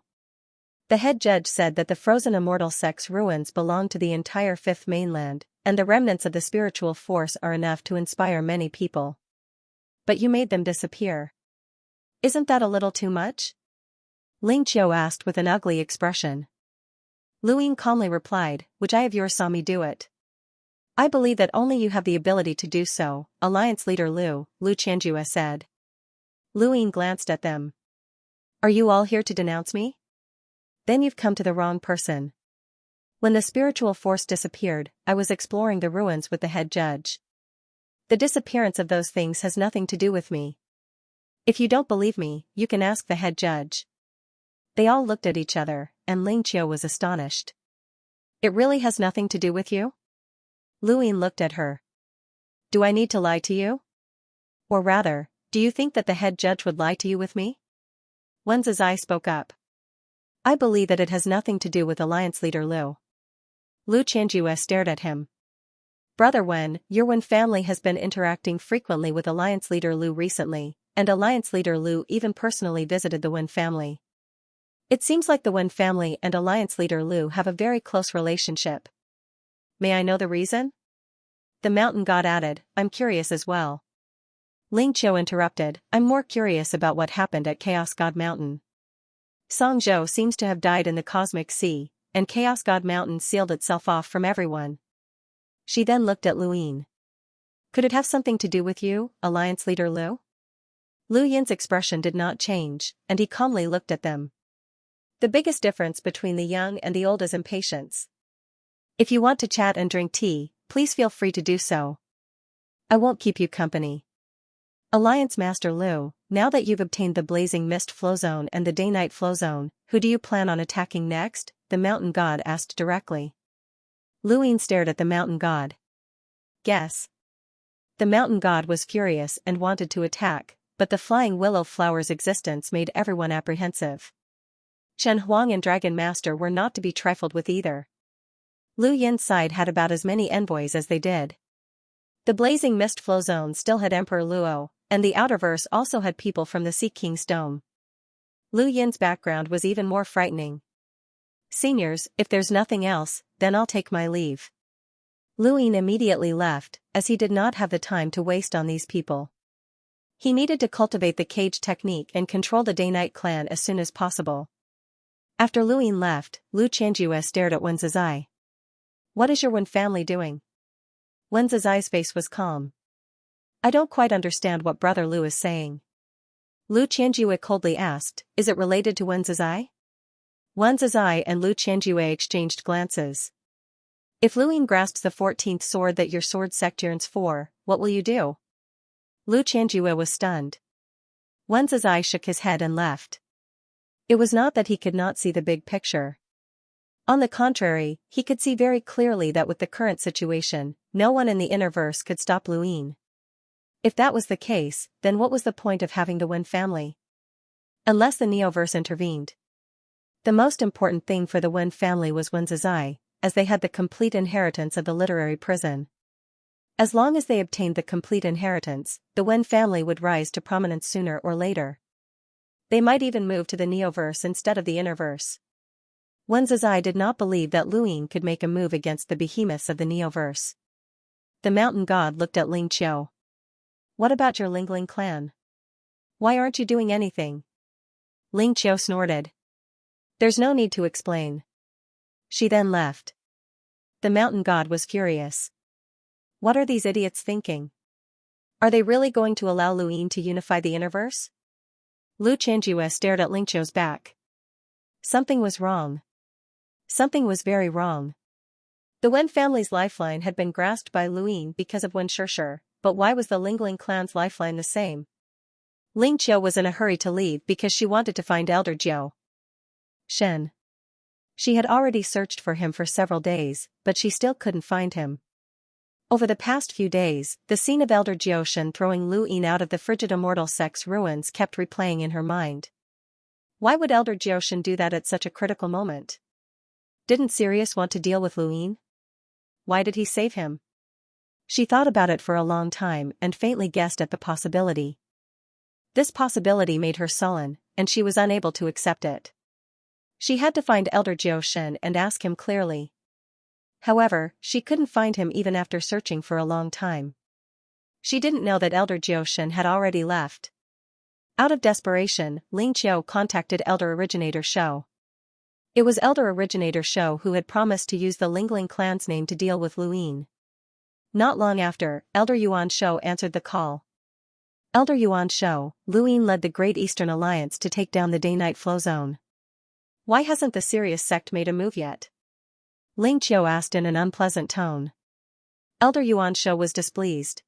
The head judge said that the frozen immortal sect's ruins belong to the entire fifth mainland, and the remnants of the spiritual force are enough to inspire many people. But you made them disappear. Isn't that a little too much? Ling Qiu asked with an ugly expression. Luin calmly replied, which I of yours saw me do it. I believe that only you have the ability to do so, Alliance leader Lu Qianjue said. Luin glanced at them. Are you all here to denounce me? Then you've come to the wrong person. When the spiritual force disappeared, I was exploring the ruins with the head judge. The disappearance of those things has nothing to do with me. If you don't believe me, you can ask the head judge. They all looked at each other, and Ling Qiu was astonished. It really has nothing to do with you? Luin looked at her. Do I need to lie to you? Or rather, do you think that the head judge would lie to you with me? Wen Zizai spoke up. I believe that it has nothing to do with Alliance leader Lu. Lu Qianjue stared at him. Brother Wen, your Wen family has been interacting frequently with Alliance leader Lu recently, and Alliance leader Lu even personally visited the Wen family. It seems like the Wen family and Alliance leader Lu have a very close relationship. May I know the reason? The mountain god added, I'm curious as well. Ling Qiu interrupted, I'm more curious about what happened at Chaos God Mountain. Song Zhou seems to have died in the cosmic sea, and Chaos God Mountain sealed itself off from everyone. She then looked at Luin. Could it have something to do with you, Alliance leader Lu? Lu Yin's expression did not change, and he calmly looked at them. The biggest difference between the young and the old is impatience. If you want to chat and drink tea, please feel free to do so. I won't keep you company. Alliance Master Lu, now that you've obtained the blazing mist flow zone and the day-night flow zone, who do you plan on attacking next? The mountain god asked directly. Luin stared at the mountain god. Guess. The mountain god was furious and wanted to attack, but the flying willow flower's existence made everyone apprehensive. Chen Huang and Dragon Master were not to be trifled with either. Lu Yin's side had about as many envoys as they did. The blazing mist flow zone still had Emperor Luo, and the outerverse also had people from the Sea King's dome. Lu Yin's background was even more frightening. Seniors, if there's nothing else, then I'll take my leave. Lu Yin immediately left, as he did not have the time to waste on these people. He needed to cultivate the cage technique and control the day-night clan as soon as possible. After Lu Yin left, Lu Qianjue stared at Wen Zizai. What is your Wen family doing? Wen Zizai's face was calm. I don't quite understand what Brother Lu is saying. Lu Qianjue coldly asked, is it related to Wen Zizai? Wen Zizai and Lu Qianjue exchanged glances. If Lu Yin grasps the 14th sword that your sword sect yearns for, what will you do? Lu Qianjue was stunned. Wen Zizai shook his head and left. It was not that he could not see the big picture. On the contrary, he could see very clearly that with the current situation, no one in the Innerverse could stop Lu Yin. If that was the case, then what was the point of having the Wen family? Unless the Neoverse intervened. The most important thing for the Wen family was Wen Zizai, as they had the complete inheritance of the literary prison. As long as they obtained the complete inheritance, the Wen family would rise to prominence sooner or later. They might even move to the Neoverse instead of the Innerverse. Wen Zizai did not believe that Lu Yin could make a move against the behemoths of the Neoverse. The mountain god looked at Ling Qiu. What about your Lingling clan? Why aren't you doing anything? Ling Qiu snorted. There's no need to explain. She then left. The mountain god was furious. What are these idiots thinking? Are they really going to allow Lu Yin to unify the Interverse? Lu Qianjue stared at Ling Qiu's back. Something was wrong. Something was very wrong. The Wen family's lifeline had been grasped by Lu Yin because of Wen Shishir, but why was the Lingling clan's lifeline the same? Ling Qiu was in a hurry to leave because she wanted to find Elder Jiu Shen. She had already searched for him for several days, but she still couldn't find him. Over the past few days, the scene of Elder Jiu Shen throwing Lu Yin out of the frigid immortal sect's ruins kept replaying in her mind. Why would Elder Jiu Shen do that at such a critical moment? Didn't Sirius want to deal with Lu Yin? Why did he save him? She thought about it for a long time and faintly guessed at the possibility. This possibility made her sullen, and she was unable to accept it. She had to find Elder Jiu Shen and ask him clearly. However, she couldn't find him even after searching for a long time. She didn't know that Elder Jiu Shen had already left. Out of desperation, Ling Qiu contacted Elder Originator Shou. It was Elder Originator Shou who had promised to use the Lingling clan's name to deal with Lu Yin. Not long after, Elder Yuan Shou answered the call. Elder Yuan Shou, Lu Yin led the Great Eastern Alliance to take down the Day-Night Flow Zone. Why hasn't the Sirius sect made a move yet? Ling Qiu asked in an unpleasant tone. Elder Yuan Shou was displeased.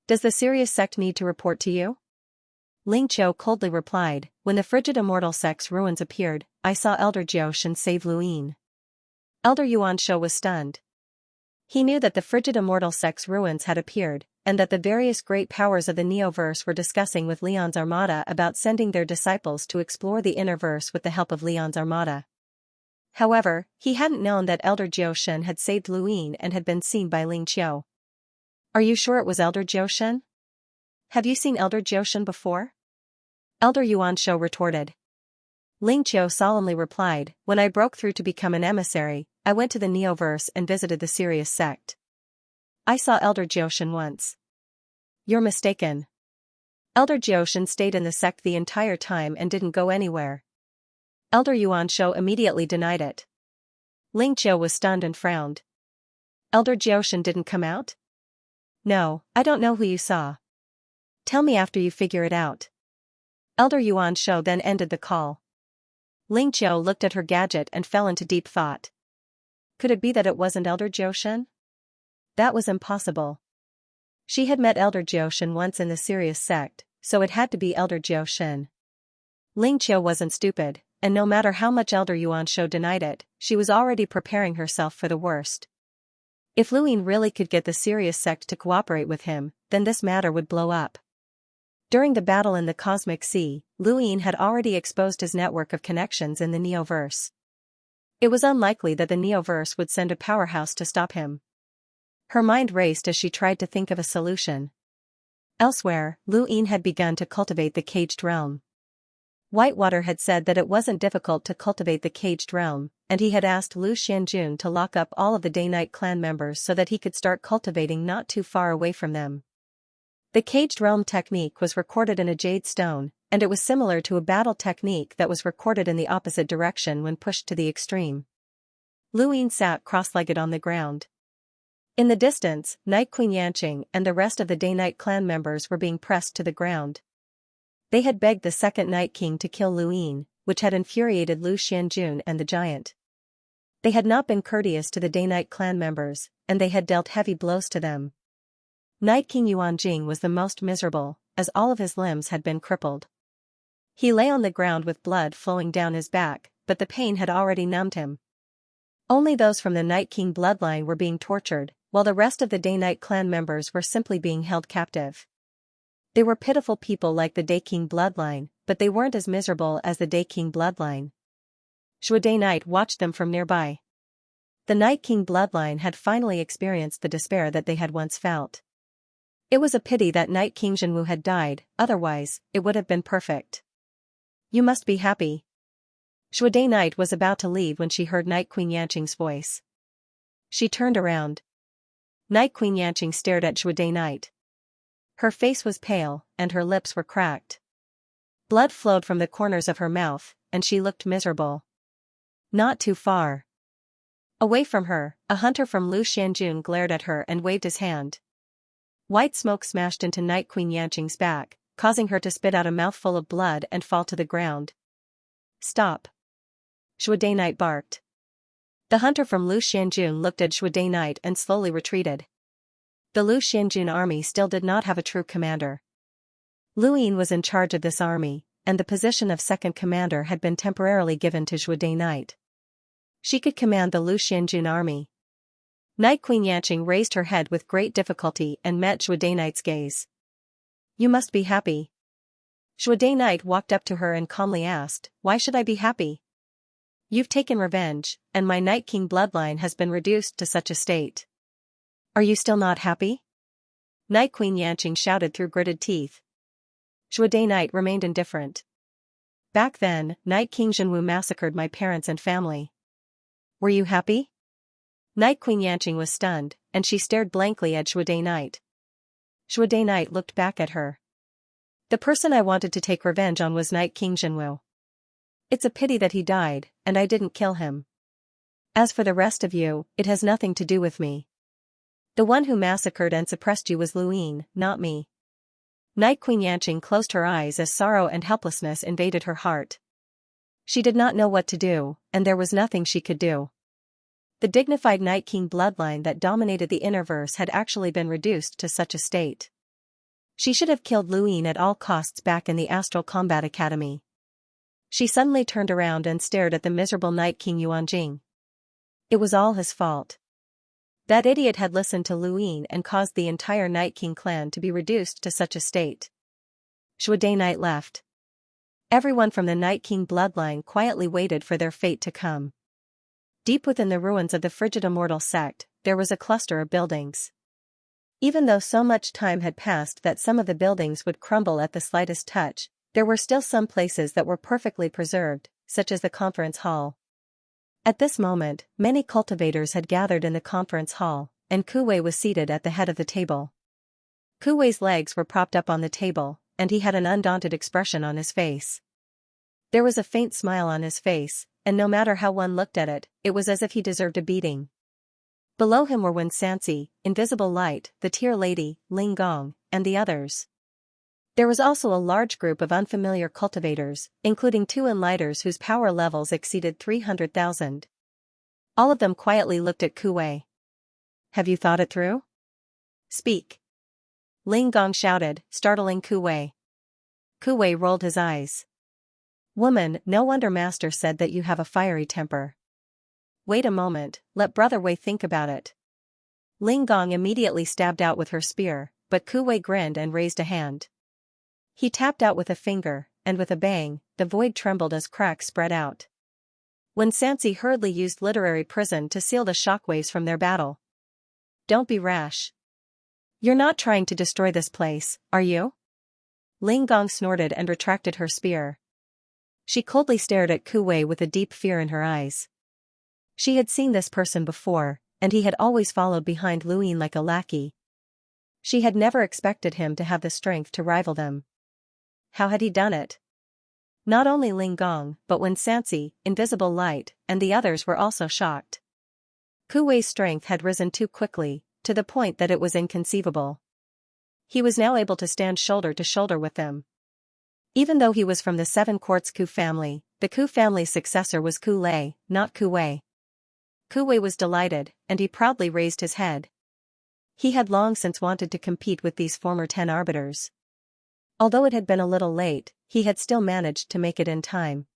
Does the Sirius sect need to report to you? Ling Qiu coldly replied, when the frigid immortal sect's ruins appeared, I saw Elder Jiu Shen save Lu Yin. Elder Yuan Shou was stunned. He knew that the frigid immortal sect's ruins had appeared, and that the various great powers of the Neoverse were discussing with Leon's Armada about sending their disciples to explore the Innerverse with the help of Leon's Armada. However, he hadn't known that Elder Jiu Shen had saved Lu Yin and had been seen by Ling Qiu. Are you sure it was Elder Jiu Shen? Have you seen Elder Jiu Shen before? Elder Yuan Shou retorted. Ling Qiu solemnly replied, when I broke through to become an emissary, I went to the Neoverse and visited the Sirius sect. I saw Elder Jiu Shen once. You're mistaken. Elder Jiu Shen stayed in the sect the entire time and didn't go anywhere. Elder Yuan Shou immediately denied it. Ling Qiu was stunned and frowned. Elder Jiu Shen didn't come out? No, I don't know who you saw. Tell me after you figure it out. Elder Yuan Shou then ended the call. Ling Qiu looked at her gadget and fell into deep thought. Could it be that it wasn't Elder Jiu Shen? That was impossible. She had met Elder Jiu Shen once in the Sirius sect, so it had to be Elder Jiu Shen. Ling Qiu wasn't stupid, and no matter how much Elder Yuan Shou denied it, she was already preparing herself for the worst. If Lu Yin really could get the Sirius sect to cooperate with him, then this matter would blow up. During the battle in the Cosmic Sea, Lu Yin had already exposed his network of connections in the Neoverse. It was unlikely that the Neoverse would send a powerhouse to stop him. Her mind raced as she tried to think of a solution. Elsewhere, Lu Yin had begun to cultivate the caged realm. Whitewater had said that it wasn't difficult to cultivate the caged realm, and he had asked Lu Xianjun to lock up all of the Day-Night clan members so that he could start cultivating not too far away from them. The caged realm technique was recorded in a jade stone, and it was similar to a battle technique that was recorded in the opposite direction when pushed to the extreme. Lu Yin sat cross-legged on the ground. In the distance, Night Queen Yanqing and the rest of the Day-Night clan members were being pressed to the ground. They had begged the second Night King to kill Lu Yin, which had infuriated Lu Xianjun and the giant. They had not been courteous to the Day-Night clan members, and they had dealt heavy blows to them. Night King Yuanjing was the most miserable, as all of his limbs had been crippled. He lay on the ground with blood flowing down his back, but the pain had already numbed him. Only those from the Night King bloodline were being tortured, while the rest of the Day-Night clan members were simply being held captive. They were pitiful people like the Day King bloodline, but they weren't as miserable as the Day King bloodline. Shui Day Night watched them from nearby. The Night King bloodline had finally experienced the despair that they had once felt. It was a pity that Night King Zhenwu had died, otherwise, it would have been perfect. You must be happy. Shui Day Night was about to leave when she heard Night Queen Yanqing's voice. She turned around. Night Queen Yanqing stared at Zhude Knight. Her face was pale, and her lips were cracked. Blood flowed from the corners of her mouth, and she looked miserable. Not too far away from her, a hunter from Lu Xianjun glared at her and waved his hand. White smoke smashed into Night Queen Yanqing's back, causing her to spit out a mouthful of blood and fall to the ground. Stop! Zhude Knight barked. The hunter from Lu Xianjun looked at Zhude Knight and slowly retreated. The Lu Xianjun army still did not have a true commander. Lu Yin was in charge of this army, and the position of second commander had been temporarily given to Zhude Knight. She could command the Lu Xianjun army. Night Queen Yanqing raised her head with great difficulty and met Zhude Knight's gaze. You must be happy. Zhude Knight walked up to her and calmly asked, Why should I be happy? You've taken revenge, and my Night King bloodline has been reduced to such a state. Are you still not happy? Night Queen Yanqing shouted through gritted teeth. Zhude Knight remained indifferent. Back then, Night King Zhenwu massacred my parents and family. Were you happy? Night Queen Yanqing was stunned, and she stared blankly at Zhude Knight. Zhude Knight looked back at her. The person I wanted to take revenge on was Night King Zhenwu. It's a pity that he died, and I didn't kill him. As for the rest of you, it has nothing to do with me. The one who massacred and suppressed you was Lu Yin, not me. Night Queen Yanqing closed her eyes as sorrow and helplessness invaded her heart. She did not know what to do, and there was nothing she could do. The dignified Night King bloodline that dominated the Innerverse had actually been reduced to such a state. She should have killed Lu Yin at all costs back in the Astral Combat Academy. She suddenly turned around and stared at the miserable Night King Yuanjing. It was all his fault. That idiot had listened to Lu Yin and caused the entire Night King clan to be reduced to such a state. Zhude Knight left. Everyone from the Night King bloodline quietly waited for their fate to come. Deep within the ruins of the frigid immortal sect, there was a cluster of buildings. Even though so much time had passed that some of the buildings would crumble at the slightest touch, there were still some places that were perfectly preserved, such as the conference hall. At this moment, many cultivators had gathered in the conference hall, and Kuwei was seated at the head of the table. Kuwei's legs were propped up on the table, and he had an undaunted expression on his face. There was a faint smile on his face, and no matter how one looked at it, it was as if he deserved a beating. Below him were Xianxia, Invisible Light, the Tear Lady, Ling Gong, and the others. There was also a large group of unfamiliar cultivators, including 2 enlighters whose power levels exceeded 300,000. All of them quietly looked at Kuwei. Have you thought it through? Speak. Ling Gong shouted, startling Kuwei. Kuwei rolled his eyes. Woman, no wonder Master said that you have a fiery temper. Wait a moment, let Brother Wei think about it. Ling Gong immediately stabbed out with her spear, but Kuwei grinned and raised a hand. He tapped out with a finger, and with a bang, the void trembled as cracks spread out. Xianxia hurriedly used literary prison to seal the shockwaves from their battle. Don't be rash. You're not trying to destroy this place, are you? Ling Gong snorted and retracted her spear. She coldly stared at Kuwei with a deep fear in her eyes. She had seen this person before, and he had always followed behind Lu Yin like a lackey. She had never expected him to have the strength to rival them. How had he done it? Not only Ling Gong, but Xianxia, Invisible Light, and the others were also shocked. Kuwei's strength had risen too quickly, to the point that it was inconceivable. He was now able to stand shoulder to shoulder with them. Even though he was from the 7 Quartz Ku family, the Ku family's successor was Ku Lei, not Kuwei. Kuwei was delighted, and he proudly raised his head. He had long since wanted to compete with these former 10 arbiters. Although it had been a little late, he had still managed to make it in time.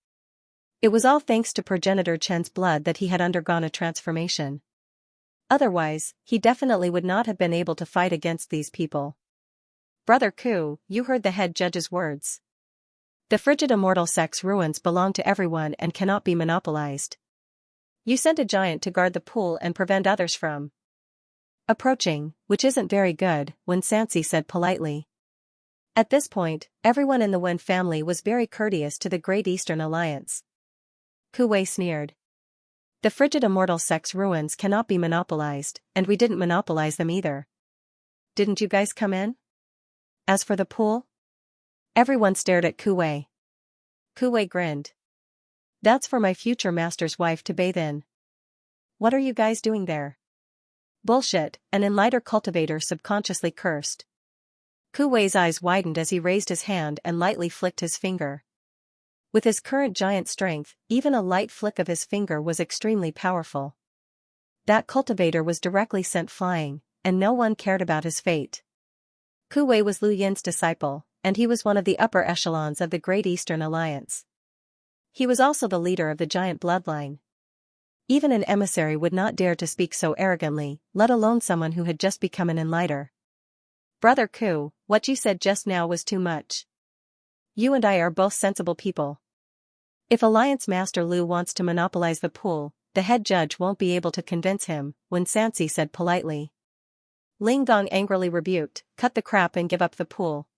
It was all thanks to progenitor Chen's blood that he had undergone a transformation. Otherwise, he definitely would not have been able to fight against these people. Brother Ku, you heard the head judge's words. The frigid immortal sect's ruins belong to everyone and cannot be monopolized. You sent a giant to guard the pool and prevent others from approaching, which isn't very good, Xianxia said politely. At this point, everyone in the Wen family was very courteous to the Great Eastern Alliance. Kuwei sneered. The frigid immortal sex ruins cannot be monopolized, and we didn't monopolize them either. Didn't you guys come in? As for the pool? Everyone stared at Kuwei. Kuwei grinned. That's for my future master's wife to bathe in. What are you guys doing there? Bullshit, an enlightened cultivator subconsciously cursed. Kuwei's eyes widened as he raised his hand and lightly flicked his finger. With his current giant strength, even a light flick of his finger was extremely powerful. That cultivator was directly sent flying, and no one cared about his fate. Kuwei was Lu Yin's disciple, and he was one of the upper echelons of the Great Eastern Alliance. He was also the leader of the giant bloodline. Even an emissary would not dare to speak so arrogantly, let alone someone who had just become an enlighter. Brother Ku, what you said just now was too much. You and I are both sensible people. If Alliance Master Lu wants to monopolize the pool, the head judge won't be able to convince him, Wen Sansi said politely. Ling Gong angrily rebuked, cut the crap and give up the pool.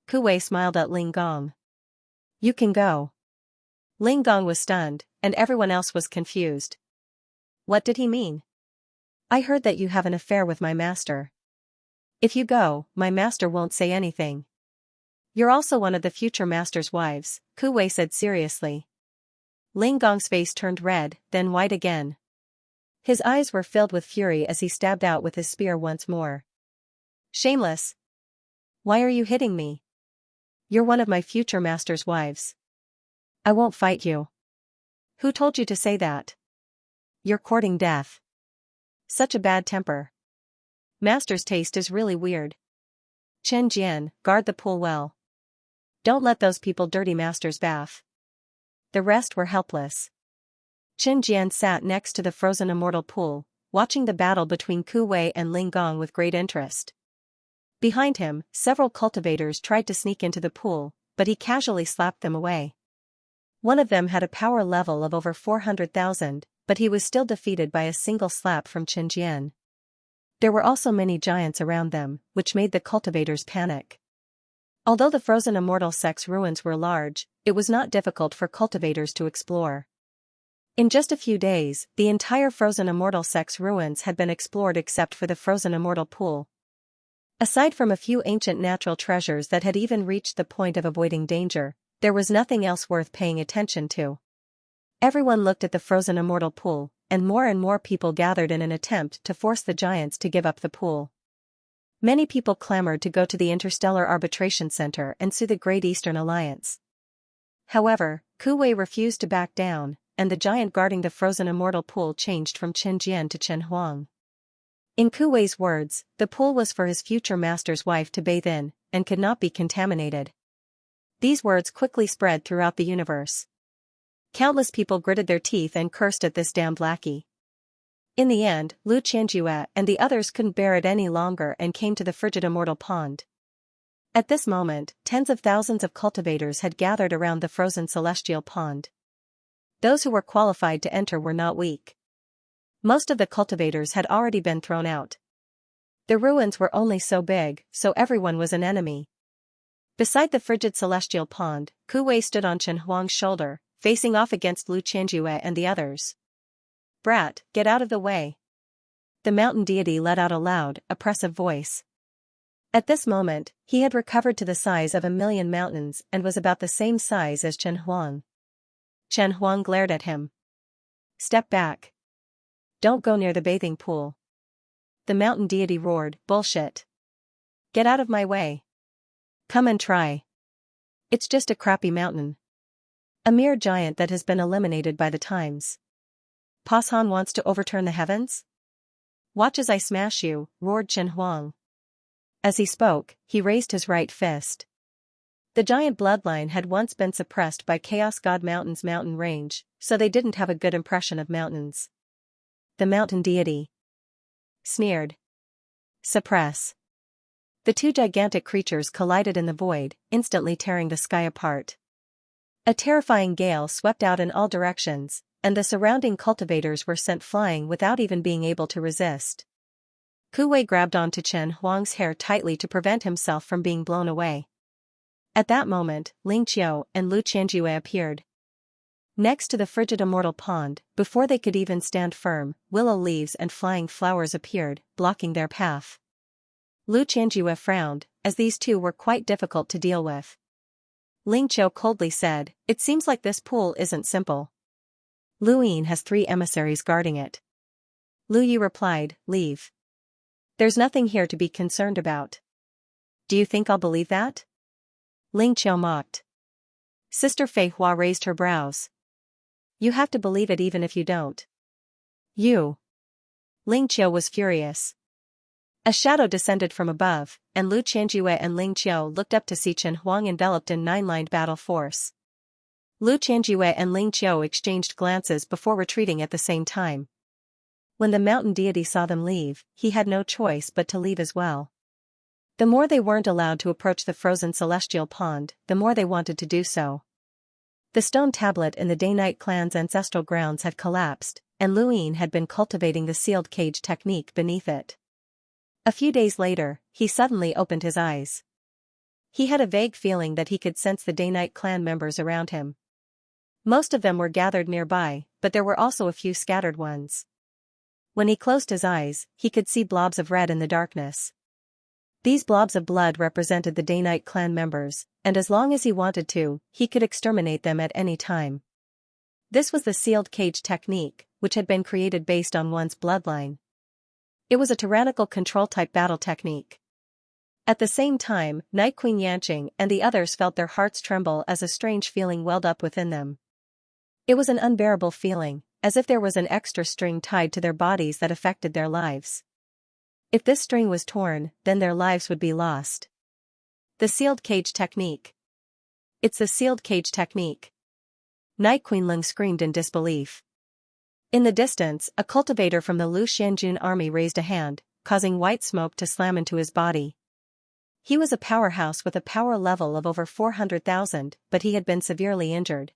Kuwei smiled at Ling Gong. You can go. Ling Gong was stunned, and everyone else was confused. What did he mean? I heard that you have an affair with my master. If you go, my master won't say anything. You're also one of the future master's wives, Kuwei said seriously. Ling Gong's face turned red, then white again. His eyes were filled with fury as he stabbed out with his spear once more. Shameless! Why are you hitting me? You're one of my future master's wives. I won't fight you. Who told you to say that? You're courting death. Such a bad temper. Master's taste is really weird. Chen Jian, guard the pool well. Don't let those people dirty master's bath. The rest were helpless. Chen Jian sat next to the frozen immortal pool, watching the battle between Kuwei and Ling Gong with great interest. Behind him, several cultivators tried to sneak into the pool, but he casually slapped them away. One of them had a power level of over 400,000, but he was still defeated by a single slap from Chen Jian. There were also many giants around them, which made the cultivators panic. Although the frozen immortal sex ruins were large, it was not difficult for cultivators to explore. In just a few days, the entire frozen immortal sex ruins had been explored except for the frozen immortal pool. Aside from a few ancient natural treasures that had even reached the point of avoiding danger, there was nothing else worth paying attention to. Everyone looked at the frozen immortal pool, and more people gathered in an attempt to force the giants to give up the pool. Many people clamored to go to the Interstellar Arbitration Center and sue the Great Eastern Alliance. However, Kuwei refused to back down, and the giant guarding the frozen immortal pool changed from Chen Jian to Chen Huang. In Kuwei's words, the pool was for his future master's wife to bathe in, and could not be contaminated. These words quickly spread throughout the universe. Countless people gritted their teeth and cursed at this damned lackey. In the end, Lu Qianjue and the others couldn't bear it any longer and came to the frigid immortal pond. At this moment, tens of thousands of cultivators had gathered around the frozen celestial pond. Those who were qualified to enter were not weak. Most of the cultivators had already been thrown out. The ruins were only so big, so everyone was an enemy. Beside the frigid celestial pond, Kuwei stood on Chen Huang's shoulder, facing off against Lu Qianjue and the others. Brat, get out of the way. The mountain deity let out a loud, oppressive voice. At this moment, he had recovered to the size of 1,000,000 mountains and was about the same size as Chen Huang. Chen Huang glared at him. Step back. Don't go near the bathing pool. The mountain deity roared, bullshit. Get out of my way. Come and try. It's just a crappy mountain. A mere giant that has been eliminated by the times. Pashan wants to overturn the heavens? Watch as I smash you, roared Chen Huang. As he spoke, he raised his right fist. The giant bloodline had once been suppressed by Chaos God Mountain's mountain range, so they didn't have a good impression of mountains. The mountain deity sneered. Suppress. The two gigantic creatures collided in the void, instantly tearing the sky apart. A terrifying gale swept out in all directions, and the surrounding cultivators were sent flying without even being able to resist. Kuwei grabbed onto Chen Huang's hair tightly to prevent himself from being blown away. At that moment, Ling Qiu and Lu Qianjue appeared. Next to the frigid immortal pond, before they could even stand firm, willow leaves and flying flowers appeared, blocking their path. Lu Qianjue frowned, as these two were quite difficult to deal with. Ling Qiu coldly said, "It seems like this pool isn't simple. Lu Yin has 3 emissaries guarding it." Lu Yi replied, "Leave. There's nothing here to be concerned about." "Do you think I'll believe that?" Ling Qiu mocked. Sister Fei Hua raised her brows. "You have to believe it even if you don't." "You." Ling Qiu was furious. A shadow descended from above, and Lu Qianjue and Ling Qiu looked up to see Chen Huang enveloped in 9-lined battle force. Lu Qianjue and Ling Qiu exchanged glances before retreating at the same time. When the mountain deity saw them leave, he had no choice but to leave as well. The more they weren't allowed to approach the frozen celestial pond, the more they wanted to do so. The stone tablet in the Day-Night clan's ancestral grounds had collapsed, and Lu Yin had been cultivating the sealed cage technique beneath it. A few days later, he suddenly opened his eyes. He had a vague feeling that he could sense the Day-Night clan members around him. Most of them were gathered nearby, but there were also a few scattered ones. When he closed his eyes, he could see blobs of red in the darkness. These blobs of blood represented the Day-Night clan members, and as long as he wanted to, he could exterminate them at any time. This was the sealed cage technique, which had been created based on one's bloodline. It was a tyrannical control-type battle technique. At the same time, Night Queen Xianxia and the others felt their hearts tremble as a strange feeling welled up within them. It was an unbearable feeling, as if there was an extra string tied to their bodies that affected their lives. If this string was torn, then their lives would be lost. The sealed cage technique. It's the sealed cage technique. Night Queen Lung screamed in disbelief. In the distance, a cultivator from the Lu Xianjun army raised a hand, causing white smoke to slam into his body. He was a powerhouse with a power level of over 400,000, but he had been severely injured.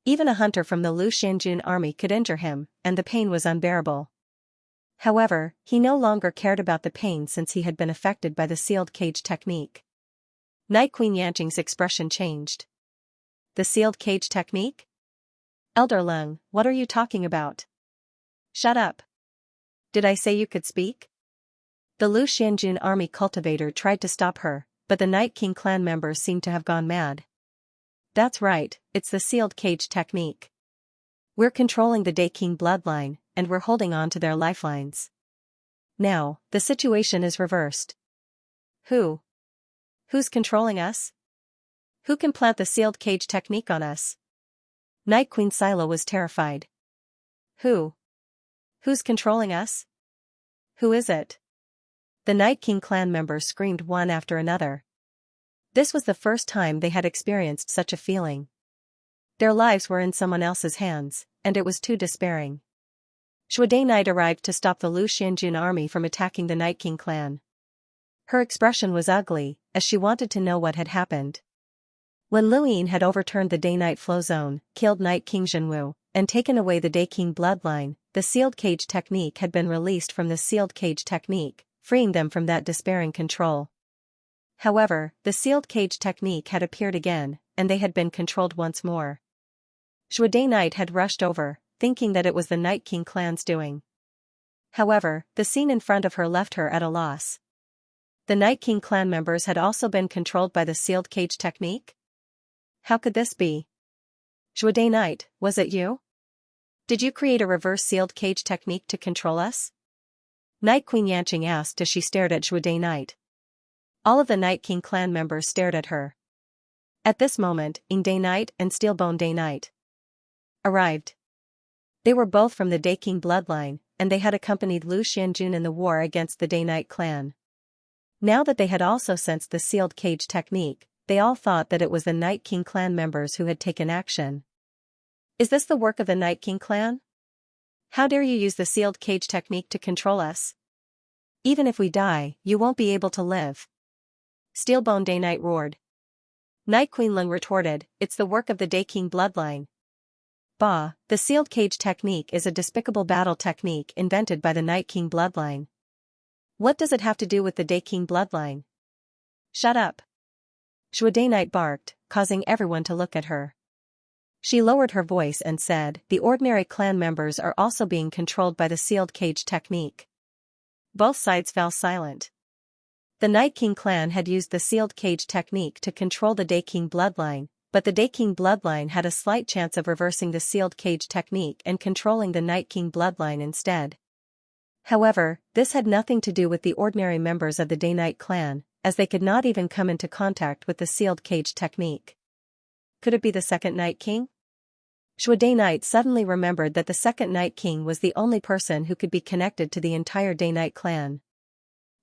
Even a hunter from the Lu Xianjun army could injure him, and the pain was unbearable. However, he no longer cared about the pain since he had been affected by the sealed cage technique. Night Queen Yanqing's expression changed. The sealed cage technique? Elder Lung, what are you talking about? Shut up. Did I say you could speak? The Lu Xianjun army cultivator tried to stop her, but the Night King clan members seemed to have gone mad. That's right, it's the sealed cage technique. We're controlling the Day King bloodline, and we're holding on to their lifelines. Now, the situation is reversed. Who? Who's controlling us? Who can plant the sealed cage technique on us? Night Queen Silo was terrified. Who? Who's controlling us? Who is it? The Night King clan members screamed one after another. This was the first time they had experienced such a feeling. Their lives were in someone else's hands, and it was too despairing. Shuai Night arrived to stop the Lu Xianjun army from attacking the Night King clan. Her expression was ugly, as she wanted to know what had happened. When Lu Yin had overturned the Day-Night flow zone, killed Night King Zhenwu, and taken away the Day King bloodline, the sealed cage technique had been released from the sealed cage technique, freeing them from that despairing control. However, the sealed cage technique had appeared again, and they had been controlled once more. Shuai Night had rushed over, thinking that it was the Night King clan's doing. However, the scene in front of her left her at a loss. The Night King clan members had also been controlled by the sealed cage technique? How could this be? Shuai Night, was it you? Did you create a reverse sealed cage technique to control us? Night Queen Yanqing asked as she stared at Shuai Night. All of the Night King clan members stared at her. At this moment, Ying Day Night and Steelbone Day Night arrived. They were both from the Day King bloodline, and they had accompanied Lu Xianjun in the war against the Day Night clan. Now that they had also sensed the sealed cage technique, they all thought that it was the Night King clan members who had taken action. Is this the work of the Night King clan? How dare you use the sealed cage technique to control us? Even if we die, you won't be able to live. Steelbone Day Night roared. Night Queen Lung retorted, it's the work of the Day King bloodline. Bah, the sealed cage technique is a despicable battle technique invented by the Night King bloodline. What does it have to do with the Day King bloodline? Shut up. Shuai Night barked, causing everyone to look at her. She lowered her voice and said, the ordinary clan members are also being controlled by the sealed cage technique. Both sides fell silent. The Night King clan had used the sealed cage technique to control the Day King bloodline, but the Day King bloodline had a slight chance of reversing the sealed cage technique and controlling the Night King bloodline instead. However, this had nothing to do with the ordinary members of the Day Night clan, as they could not even come into contact with the sealed cage technique. Could it be the second Night King? Day Night suddenly remembered that the second Night King was the only person who could be connected to the entire Day Night clan.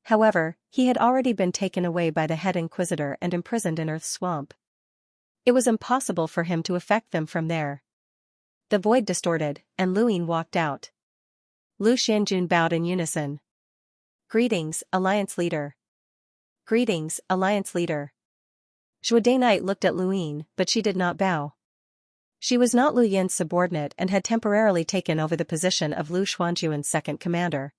However, he had already been taken away by the head Inquisitor and imprisoned in Earth's swamp. It was impossible for him to affect them from there. The void distorted, and Luin walked out. Lu Xianjun bowed in unison. Greetings, Alliance Leader. Greetings, Alliance Leader. Day Night looked at Luin, but she did not bow. She was not Lu Yin's subordinate and had temporarily taken over the position of Lu Xuanjuan's second commander.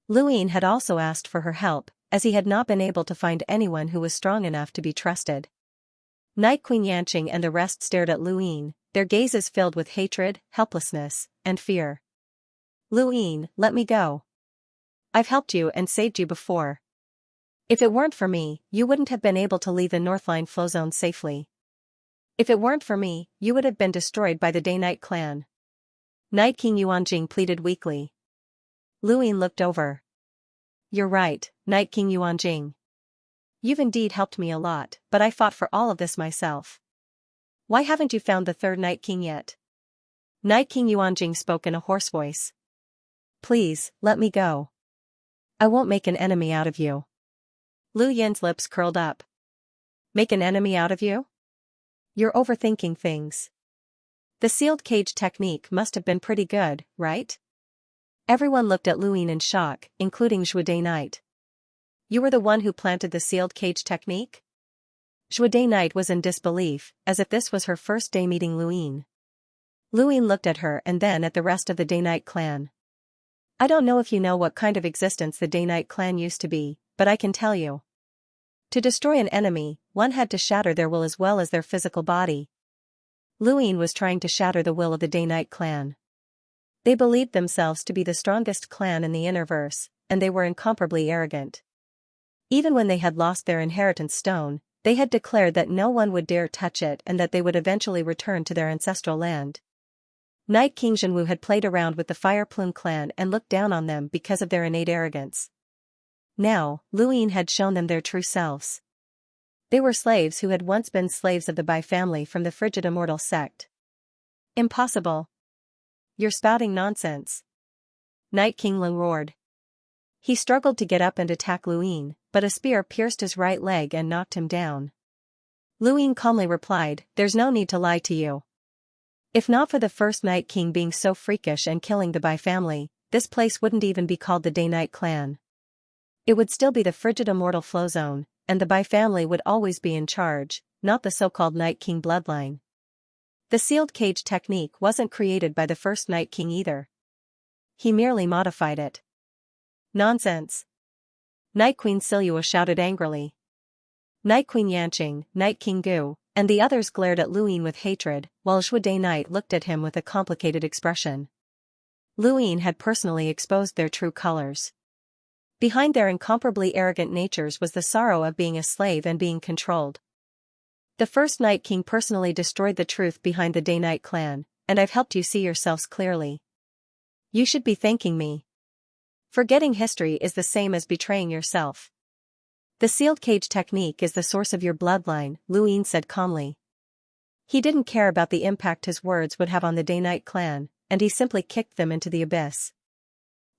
Luin had also asked for her help, as he had not been able to find anyone who was strong enough to be trusted. Night Queen Yanqing and the rest stared at Luin, their gazes filled with hatred, helplessness, and fear. Luin, let me go. I've helped you and saved you before. If it weren't for me, you wouldn't have been able to leave the Northline flow zone safely. If it weren't for me, you would have been destroyed by the Day-Night clan. Night King Yuanjing pleaded weakly. Luin looked over. You're right, Night King Yuanjing. You've indeed helped me a lot, but I fought for all of this myself. Why haven't you found the third Night King yet? Night King Yuanjing spoke in a hoarse voice. Please, let me go. I won't make an enemy out of you. Lu Yin's lips curled up. Make an enemy out of you? You're overthinking things. The sealed cage technique must have been pretty good, right? Everyone looked at Luin in shock, including Day Night. You were the one who planted the sealed cage technique? Day Night was in disbelief, as if this was her first day meeting Luin. Luin looked at her and then at the rest of the Day-Night clan. I don't know if you know what kind of existence the Day-Night clan used to be, but I can tell you. To destroy an enemy, one had to shatter their will as well as their physical body. Luin was trying to shatter the will of the Day-Night clan. They believed themselves to be the strongest clan in the Innerverse, and they were incomparably arrogant. Even when they had lost their inheritance stone, they had declared that no one would dare touch it and that they would eventually return to their ancestral land. Night King Zhenwu had played around with the Fire Plume clan and looked down on them because of their innate arrogance. Now, Luin had shown them their true selves. They were slaves who had once been slaves of the Bai family from the Frigid Immortal sect. Impossible. You're spouting nonsense. Night King Lu roared. He struggled to get up and attack Luin, but a spear pierced his right leg and knocked him down. Luin calmly replied, there's no need to lie to you. If not for the first Night King being so freakish and killing the Bai family, this place wouldn't even be called the Day-Night clan. It would still be the Frigid Immortal flow zone, and the Bai family would always be in charge, not the so-called Night King bloodline. The sealed cage technique wasn't created by the first Night King either. He merely modified it. Nonsense. Night Queen Silua shouted angrily. Night Queen Yanqing, Night King Gu, and the others glared at Luin with hatred, while Day Night looked at him with a complicated expression. Luin had personally exposed their true colors. Behind their incomparably arrogant natures was the sorrow of being a slave and being controlled. The first Night King personally destroyed the truth behind the Day-Night clan, and I've helped you see yourselves clearly. You should be thanking me. Forgetting history is the same as betraying yourself. The sealed cage technique is the source of your bloodline, Luin said calmly. He didn't care about the impact his words would have on the Day-Night clan, and he simply kicked them into the abyss.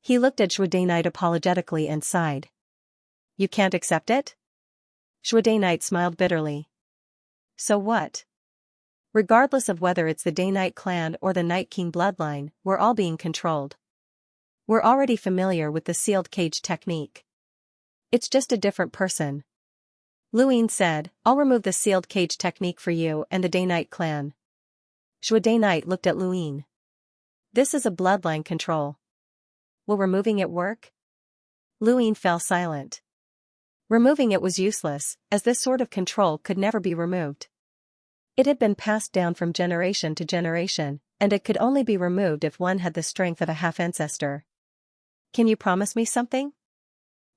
He looked at Day Night apologetically and sighed. You can't accept it? Day Night smiled bitterly. So what? Regardless of whether it's the Day-Night clan or the Night King bloodline, we're all being controlled. We're already familiar with the sealed cage technique. It's just a different person. Luin said, I'll remove the sealed cage technique for you and the Day-Night clan. Day Night looked at Luin. This is a bloodline control. Will removing it work? Luin fell silent. Removing it was useless, as this sort of control could never be removed. It had been passed down from generation to generation, and it could only be removed if one had the strength of a half-ancestor. Can you promise me something?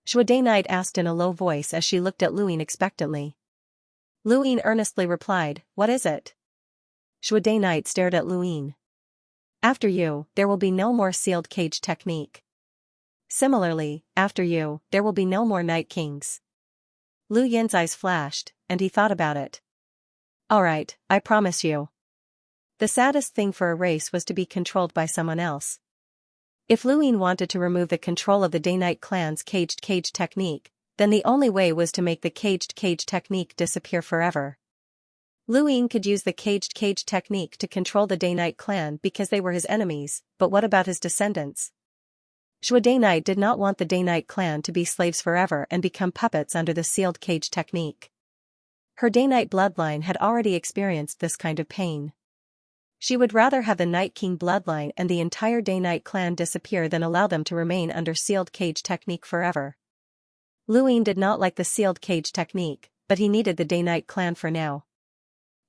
Shuai Knight asked in a low voice as she looked at Luin expectantly. Luin earnestly replied, "What is it?" Shuai Knight stared at Luin. "After you, there will be no more sealed cage technique. Similarly, after you, there will be no more Night Kings." Lu Yin's eyes flashed, and he thought about it. "Alright, I promise you." The saddest thing for a race was to be controlled by someone else. If Luin wanted to remove the control of the Day-Night clan's caged cage technique, then the only way was to make the caged cage technique disappear forever. Luin could use the caged cage technique to control the Day-Night clan because they were his enemies, but what about his descendants? Shuai Knight did not want the Day-Night clan to be slaves forever and become puppets under the sealed cage technique. Her Day-Night bloodline had already experienced this kind of pain. She would rather have the Night King bloodline and the entire Day-Night clan disappear than allow them to remain under sealed cage technique forever. Luin did not like the sealed cage technique, but he needed the Day-Night clan for now.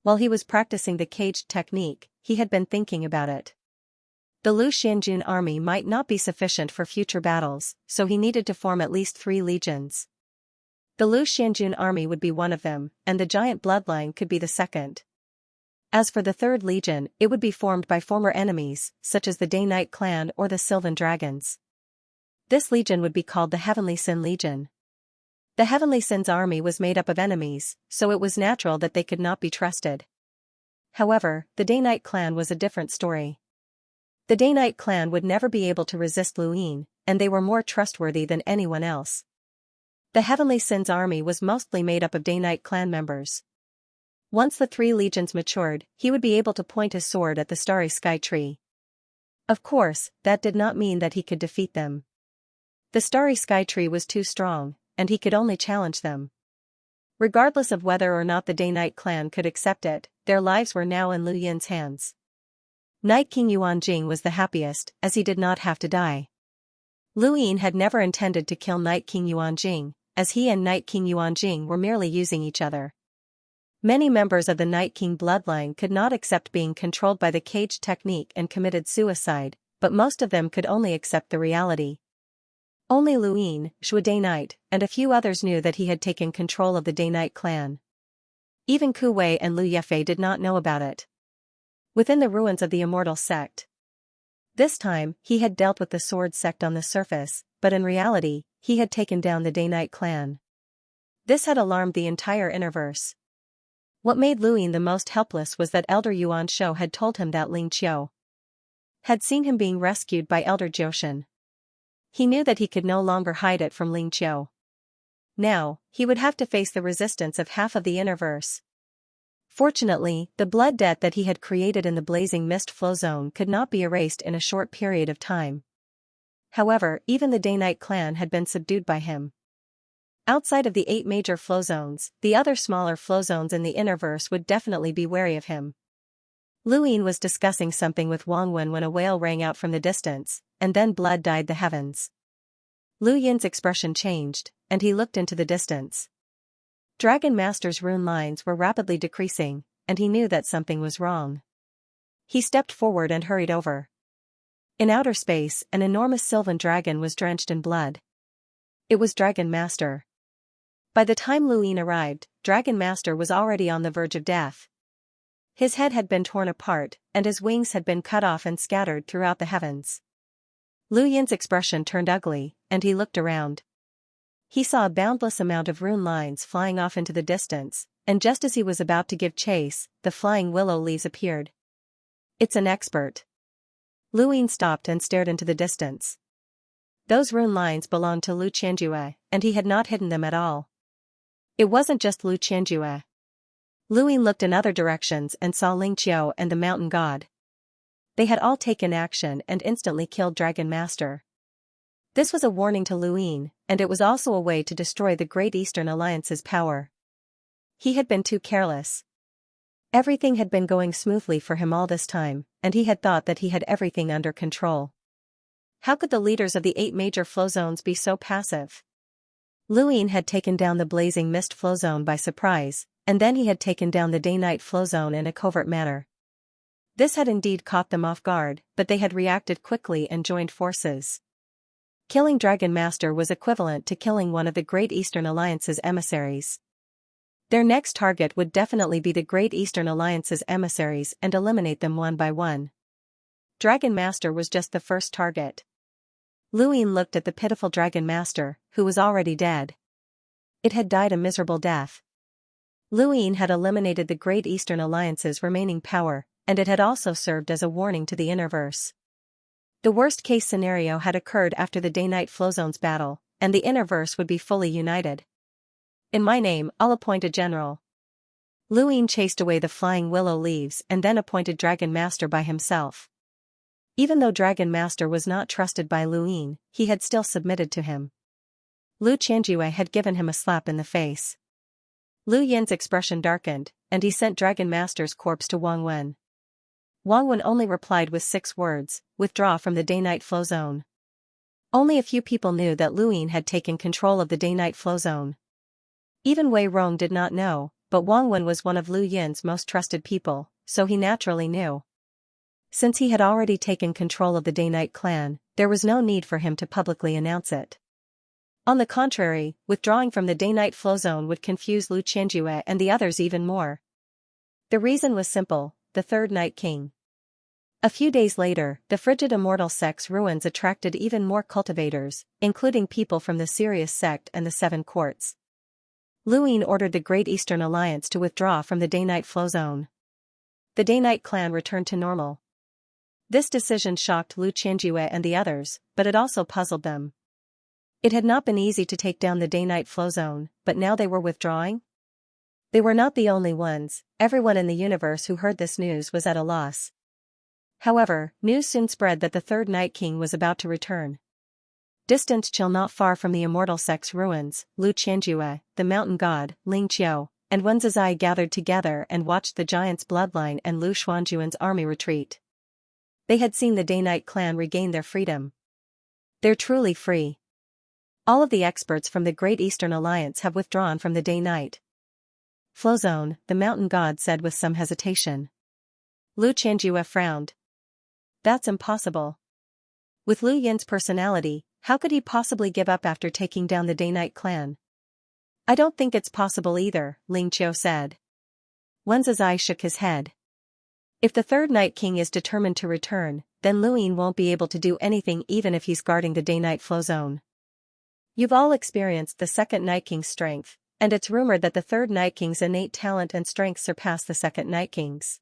While he was practicing the caged technique, he had been thinking about it. The Lu Xianjun army might not be sufficient for future battles, so he needed to form at least 3 legions. The Lu Xianjun army would be one of them, and the giant bloodline could be the second. As for the 3rd legion, it would be formed by former enemies, such as the Day-Night clan or the Sylvan Dragons. This legion would be called the Heavenly Sin Legion. The Heavenly Sin's army was made up of enemies, so it was natural that they could not be trusted. However, the Day-Night clan was a different story. The Day-Night clan would never be able to resist Luin, and they were more trustworthy than anyone else. The Heavenly Sin's army was mostly made up of Day-Night clan members. Once the 3 legions matured, he would be able to point his sword at the Starry Sky Tree. Of course, that did not mean that he could defeat them. The Starry Sky Tree was too strong, and he could only challenge them. Regardless of whether or not the Day-Night clan could accept it, their lives were now in Lu Yin's hands. Night King Yuanjing was the happiest, as he did not have to die. Luin had never intended to kill Night King Yuanjing, as he and Night King Yuanjing were merely using each other. Many members of the Night King bloodline could not accept being controlled by the cage technique and committed suicide, but most of them could only accept the reality. Only Luin, Shuai Knight, and a few others knew that he had taken control of the Day-Night clan. Even Ku Wei and Lu Yefei did not know about it. Within the ruins of the Immortal Sect. This time, he had dealt with the Sword Sect on the surface, but in reality, he had taken down the Day-Night clan. This had alarmed the entire Innerverse. What made Luin the most helpless was that Elder Yuan Shou had told him that Ling Qiu had seen him being rescued by Elder Jiushan. He knew that he could no longer hide it from Ling Qiu. Now, he would have to face the resistance of half of the Innerverse. Fortunately, the blood debt that he had created in the Blazing Mist flow zone could not be erased in a short period of time. However, even the Day-Night clan had been subdued by him. Outside of the 8 major flow zones, the other smaller flow zones in the Innerverse would definitely be wary of him. Luin was discussing something with Wang Wen when a wail rang out from the distance, and then blood dyed the heavens. Lu Yin's expression changed, and he looked into the distance. Dragon Master's rune lines were rapidly decreasing, and he knew that something was wrong. He stepped forward and hurried over. In outer space, an enormous Sylvan dragon was drenched in blood. It was Dragon Master. By the time Luin arrived, Dragon Master was already on the verge of death. His head had been torn apart, and his wings had been cut off and scattered throughout the heavens. Lu Yin's expression turned ugly, and he looked around. He saw a boundless amount of rune lines flying off into the distance, and just as he was about to give chase, the flying willow leaves appeared. It's an expert. Luin stopped and stared into the distance. Those rune lines belonged to Lu Qianjue, and he had not hidden them at all. It wasn't just Lu Qianjue. Luin looked in other directions and saw Ling Qiu and the Mountain God. They had all taken action and instantly killed Dragon Master. This was a warning to Luin, and it was also a way to destroy the Great Eastern Alliance's power. He had been too careless. Everything had been going smoothly for him all this time, and he had thought that he had everything under control. How could the leaders of the 8 major flow zones be so passive? Luin had taken down the Blazing Mist flow zone by surprise, and then he had taken down the day-night flow zone in a covert manner. This had indeed caught them off guard, but they had reacted quickly and joined forces. Killing Dragon Master was equivalent to killing one of the Great Eastern Alliance's emissaries. Their next target would definitely be the Great Eastern Alliance's emissaries and eliminate them one by one. Dragon Master was just the first target. Luin looked at the pitiful Dragon Master, who was already dead. It had died a miserable death. Luin had eliminated the Great Eastern Alliance's remaining power, and it had also served as a warning to the Innerverse. The worst-case scenario had occurred after the day-night flow zones battle, and the Innerverse would be fully united. In my name, I'll appoint a general. Luin chased away the flying willow leaves and then appointed Dragon Master by himself. Even though Dragon Master was not trusted by Luin, he had still submitted to him. Lu Qianjue had given him a slap in the face. Lu Yin's expression darkened, and he sent Dragon Master's corpse to Wang Wen. Wang Wen only replied with 6 words: withdraw from the day-night flow zone. Only a few people knew that Luin had taken control of the day-night flow zone. Even Wei Rong did not know, but Wang Wen was one of Lu Yin's most trusted people, so he naturally knew. Since he had already taken control of the day-night clan, there was no need for him to publicly announce it. On the contrary, withdrawing from the day-night flow zone would confuse Lu Qianjue and the others even more. The reason was simple: the Third Night King. A few days later, the frigid immortal sect's ruins attracted even more cultivators, including people from the Sirius sect and the Seven Courts. Luin ordered the Great Eastern Alliance to withdraw from the day-night flow zone. The day-night clan returned to normal. This decision shocked Lu Qianjue and the others, but it also puzzled them. It had not been easy to take down the day-night flow zone, but now they were withdrawing? They were not the only ones. Everyone in the universe who heard this news was at a loss. However, news soon spread that the Third Night King was about to return. Distant chill not far from the immortal sect's ruins, Lu Qianjue, the mountain god, Ling Qiu, and Wen Zizai gathered together and watched the giant's bloodline and Lu Xuanjuan's army retreat. They had seen the day-night clan regain their freedom. They're truly free. All of the experts from the Great Eastern Alliance have withdrawn from the day-night flow zone, the mountain god said with some hesitation. Lu Qianjue frowned. That's impossible. With Lu Yin's personality, how could he possibly give up after taking down the day-night clan? I don't think it's possible either, Ling Qiu said. Wen Zizai shook his head. If the Third Night King is determined to return, then Luin won't be able to do anything even if he's guarding the day-night flow zone. You've all experienced the Second Night King's strength, and it's rumored that the Third Night King's innate talent and strength surpass the Second Night King's.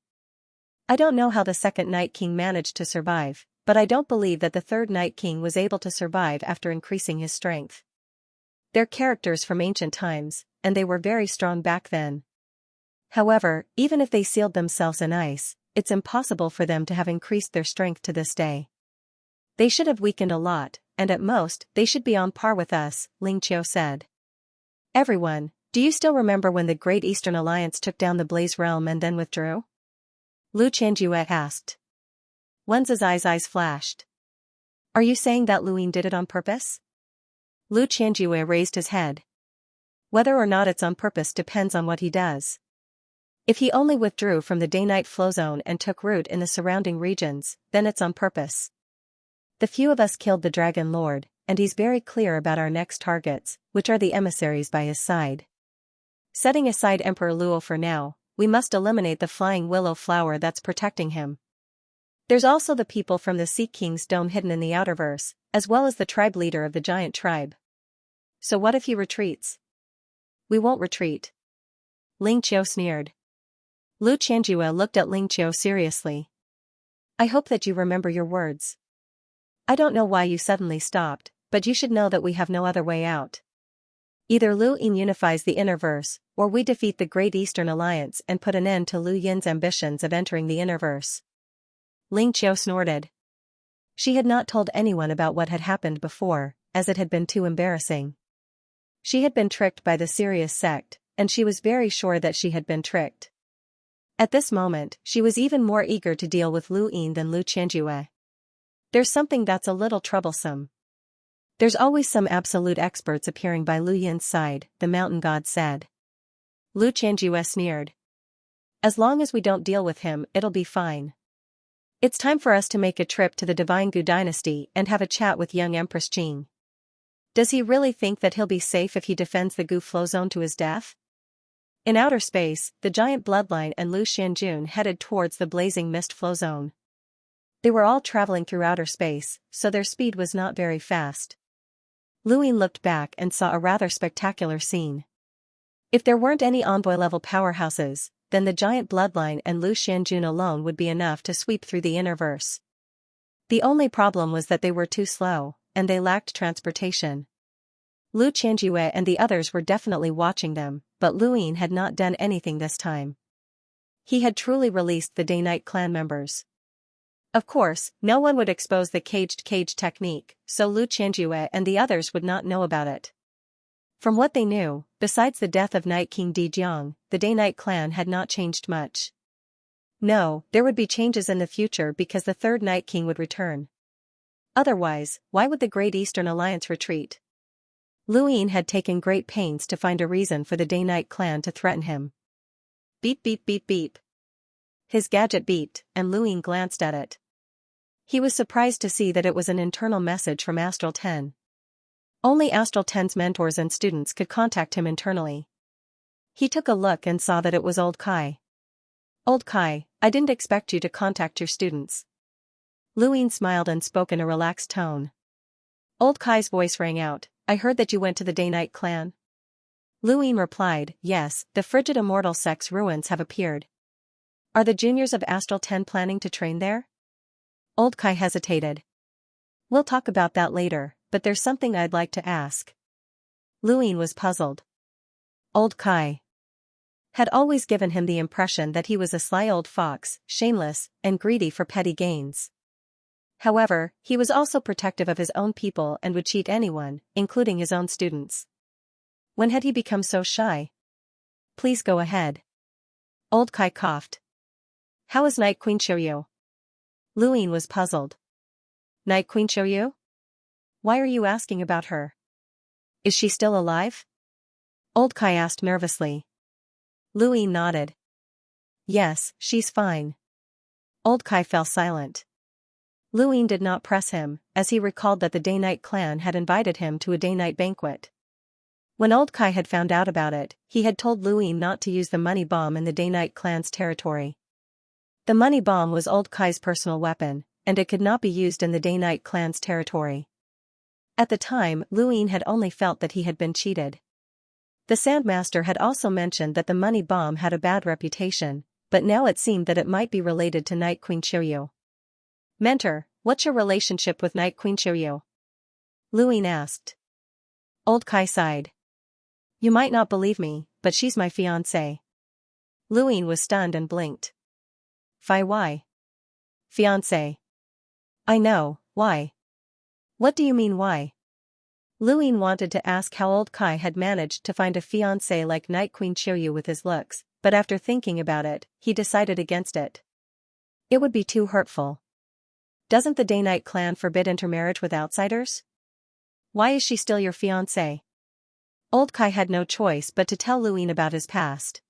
I don't know how the Second Night King managed to survive, but I don't believe that the Third Night King was able to survive after increasing his strength. They're characters from ancient times, and they were very strong back then. However, even if they sealed themselves in ice, it's impossible for them to have increased their strength to this day. They should have weakened a lot, and at most, they should be on par with us, Ling Qiu said. Everyone, do you still remember when the Great Eastern Alliance took down the Blaze Realm and then withdrew? Lu Qianjue asked. Wen Zizai's eyes flashed. Are you saying that Luin did it on purpose? Lu Qianjue raised his head. Whether or not it's on purpose depends on what he does. If he only withdrew from the day-night flow zone and took root in the surrounding regions, then it's on purpose. The few of us killed the Dragon Lord, and he's very clear about our next targets, which are the emissaries by his side. Setting aside Emperor Luo for now, we must eliminate the flying willow flower that's protecting him. There's also the people from the Sea King's dome hidden in the Outerverse, as well as the tribe leader of the giant tribe. So what if he retreats? We won't retreat. Ling Qiu sneered. Lu Qianjue looked at Ling Qiu seriously. I hope that you remember your words. I don't know why you suddenly stopped, but you should know that we have no other way out. Either Lu Yin unifies the Innerverse, or we defeat the Great Eastern Alliance and put an end to Lu Yin's ambitions of entering the Innerverse. Ling Qiu snorted. She had not told anyone about what had happened before, as it had been too embarrassing. She had been tricked by the Sirius sect, and she was very sure that she had been tricked. At this moment, she was even more eager to deal with Lu Yin than Lu Qianjue. There's something that's a little troublesome. There's always some absolute experts appearing by Lu Yin's side, the mountain god said. Lu Qianjue sneered. As long as we don't deal with him, it'll be fine. It's time for us to make a trip to the Divine Gu dynasty and have a chat with young Empress Jing. Does he really think that he'll be safe if he defends the Gu flow zone to his death? In outer space, the giant bloodline and Lu Xianjun headed towards the blazing mist flow zone. They were all traveling through outer space, so their speed was not very fast. Luin looked back and saw a rather spectacular scene. If there weren't any envoy-level powerhouses, then the giant bloodline and Lu Xianjun alone would be enough to sweep through the innerverse. The only problem was that they were too slow, and they lacked transportation. Lu Qianjue and the others were definitely watching them, but Luin had not done anything this time. He had truly released the Day-Night clan members. Of course, no one would expose the caged cage technique, so Lu Qianjue and the others would not know about it. From what they knew, besides the death of Night King Di Jiang, the Day-Night clan had not changed much. No, there would be changes in the future because the third Night King would return. Otherwise, why would the Great Eastern Alliance retreat? Luin had taken great pains to find a reason for the Day-Night clan to threaten him. Beep beep beep beep. His gadget beeped, and Luin glanced at it. He was surprised to see that it was an internal message from Astral 10. Only Astral 10's mentors and students could contact him internally. He took a look and saw that it was Old Kai. Old Kai, I didn't expect you to contact your students. Luin smiled and spoke in a relaxed tone. Old Kai's voice rang out, I heard that you went to the Day-Night clan. Luin replied, yes, the frigid immortal sect's ruins have appeared. Are the juniors of Astral 10 planning to train there? Old Kai hesitated. We'll talk about that later, but there's something I'd like to ask. Luin was puzzled. Old Kai had always given him the impression that he was a sly old fox, shameless, and greedy for petty gains. However, he was also protective of his own people and would cheat anyone, including his own students. When had he become so shy? Please go ahead. Old Kai coughed. How is Night Queen Shiryu? Luin was puzzled. Night Queen Shiryu? Why are you asking about her? Is she still alive? Old Kai asked nervously. Luin nodded. Yes, she's fine. Old Kai fell silent. Luin did not press him, as he recalled that the Day-Night clan had invited him to a day-night banquet. When Old Kai had found out about it, he had told Luin not to use the money bomb in the Day-Night clan's territory. The money bomb was Old Kai's personal weapon, and it could not be used in the Day-Night clan's territory. At the time, Luin had only felt that he had been cheated. The Sandmaster had also mentioned that the money bomb had a bad reputation, but now it seemed that it might be related to Night Queen Shiryu. Mentor, what's your relationship with Night Queen Shiryu? Luin asked. Old Kai sighed. You might not believe me, but she's my fiancé. Luin was stunned and blinked. Why? Fiancé. I know, why? What do you mean why? Luin wanted to ask how Old Kai had managed to find a fiancé like Night Queen Shiryu with his looks, but after thinking about it, he decided against it. It would be too hurtful. Doesn't the Day-Night clan forbid intermarriage with outsiders? Why is she still your fiancé? Old Kai had no choice but to tell Luin about his past.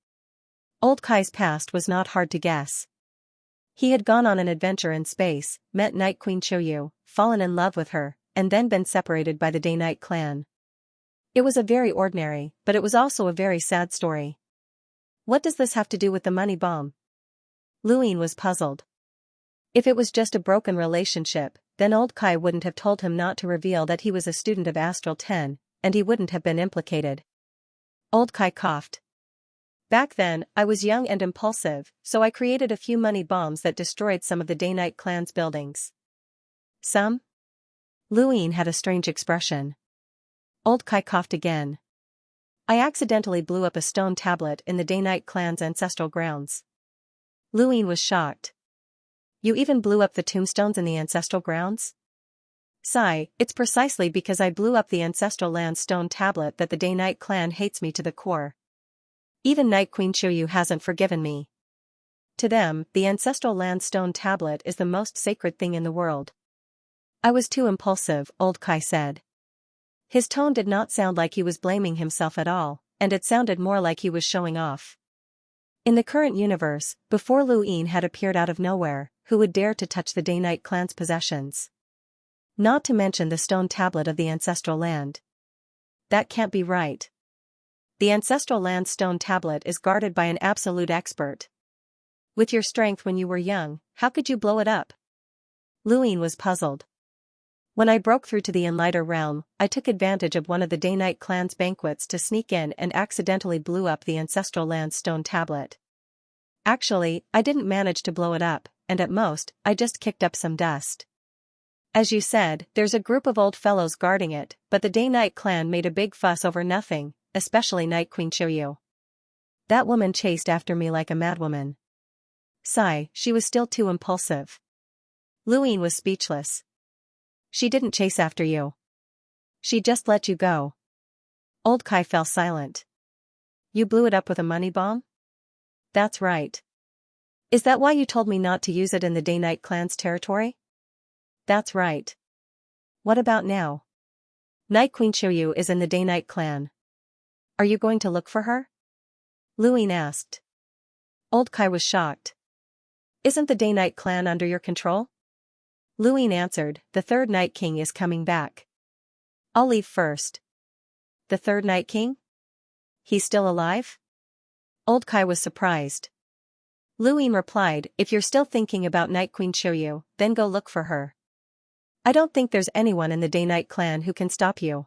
Old Kai's past was not hard to guess. He had gone on an adventure in space, met Night Queen Shiryu, fallen in love with her, and then been separated by the Day-Night clan. It was a very ordinary, but it was also a very sad story. What does this have to do with the money bomb? Luin was puzzled. If it was just a broken relationship, then Old Kai wouldn't have told him not to reveal that he was a student of Astral 10, and he wouldn't have been implicated. Old Kai coughed. Back then, I was young and impulsive, so I created a few money bombs that destroyed some of the Day-Night clan's buildings. Some? Luin had a strange expression. Old Kai coughed again. I accidentally blew up a stone tablet in the Day-Night clan's ancestral grounds. Luin was shocked. You even blew up the tombstones in the ancestral grounds? Sigh, it's precisely because I blew up the ancestral land stone tablet that the Day-Night clan hates me to the core. Even Night Queen Shiryu hasn't forgiven me. To them, the ancestral land stone tablet is the most sacred thing in the world. I was too impulsive, Old Kai said. His tone did not sound like he was blaming himself at all, and it sounded more like he was showing off. In the current universe, before Luin had appeared out of nowhere, who would dare to touch the Day-Night clan's possessions? Not to mention the stone tablet of the ancestral land. That can't be right. The ancestral land's stone tablet is guarded by an absolute expert. With your strength when you were young, how could you blow it up? Luin was puzzled. When I broke through to the Enlighter realm, I took advantage of one of the Day-Night clan's banquets to sneak in and accidentally blew up the ancestral land's stone tablet. Actually, I didn't manage to blow it up, and at most, I just kicked up some dust. As you said, there's a group of old fellows guarding it, but the Day-Night clan made a big fuss over nothing, especially Night Queen Xianxia. That woman chased after me like a madwoman. Sigh, she was still too impulsive. Luin was speechless. She didn't chase after you. She just let you go. Old Kai fell silent. You blew it up with a money bomb? That's right. Is that why you told me not to use it in the Day-Night clan's territory? That's right. What about now? Night Queen Xianxia is in the Day-Night clan. Are you going to look for her? Luin asked. Old Kai was shocked. Isn't the Day-Night clan under your control? Luin answered, the third Night King is coming back. I'll leave first. The third Night King? He's still alive? Old Kai was surprised. Luin replied, if you're still thinking about Night Queen Xianxia, then go look for her. I don't think there's anyone in the Day-Night clan who can stop you.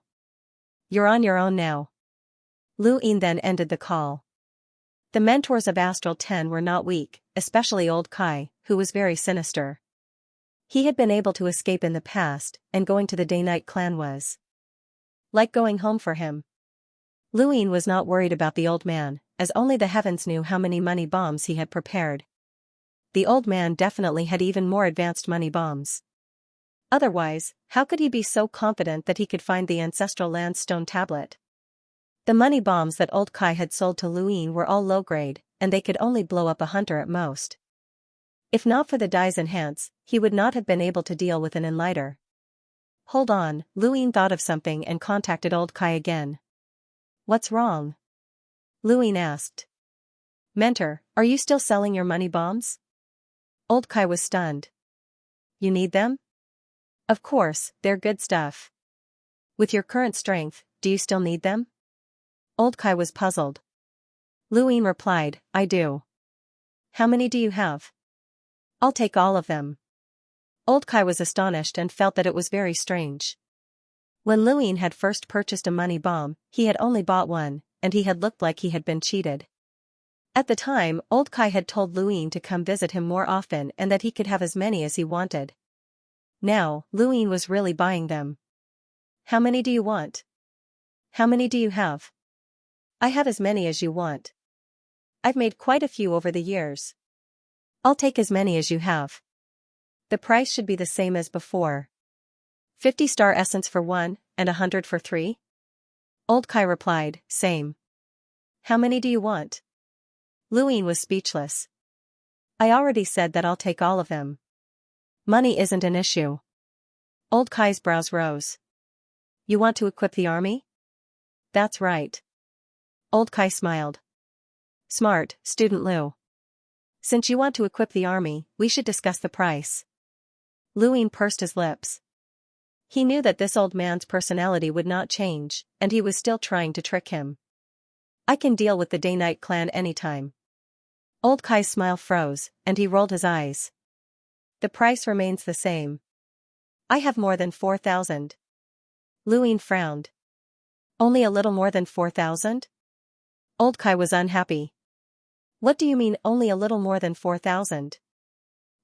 You're on your own now. Luin then ended the call. The mentors of Astral 10 were not weak, especially Old Kai, who was very sinister. He had been able to escape in the past, and going to the Day-Night clan was like going home for him. Luin was not worried about the old man, as only the heavens knew how many money bombs he had prepared. The old man definitely had even more advanced money bombs. Otherwise, how could he be so confident that he could find the ancestral land's stone tablet? The money bombs that Old Kai had sold to Luin were all low-grade, and they could only blow up a hunter at most. If not for the dye's enhance, he would not have been able to deal with an Enlighter. Hold on, Luin thought of something and contacted Old Kai again. What's wrong? Luin asked. Mentor, are you still selling your money bombs? Old Kai was stunned. You need them? Of course, they're good stuff. With your current strength, do you still need them? Old Kai was puzzled. Luin replied, I do. How many do you have? I'll take all of them. Old Kai was astonished and felt that it was very strange. When Luin had first purchased a money bomb, he had only bought one, and he had looked like he had been cheated. At the time, Old Kai had told Luin to come visit him more often and that he could have as many as he wanted. Now, Luin was really buying them. How many do you want? How many do you have? I have as many as you want. I've made quite a few over the years. I'll take as many as you have. The price should be the same as before. 50 star essence for 1, and 100 for 3? Old Kai replied, same. How many do you want? Luin was speechless. I already said that I'll take all of them. Money isn't an issue. Old Kai's brows rose. You want to equip the army? That's right. Old Kai smiled. Smart, Student Lu. Since you want to equip the army, we should discuss the price. Luin pursed his lips. He knew that this old man's personality would not change, and he was still trying to trick him. I can deal with the Day-Night clan anytime. Old Kai's smile froze, and he rolled his eyes. The price remains the same. I have more than 4,000. Luin frowned. Only a little more than 4,000? Old Kai was unhappy. What do you mean only a little more than 4,000?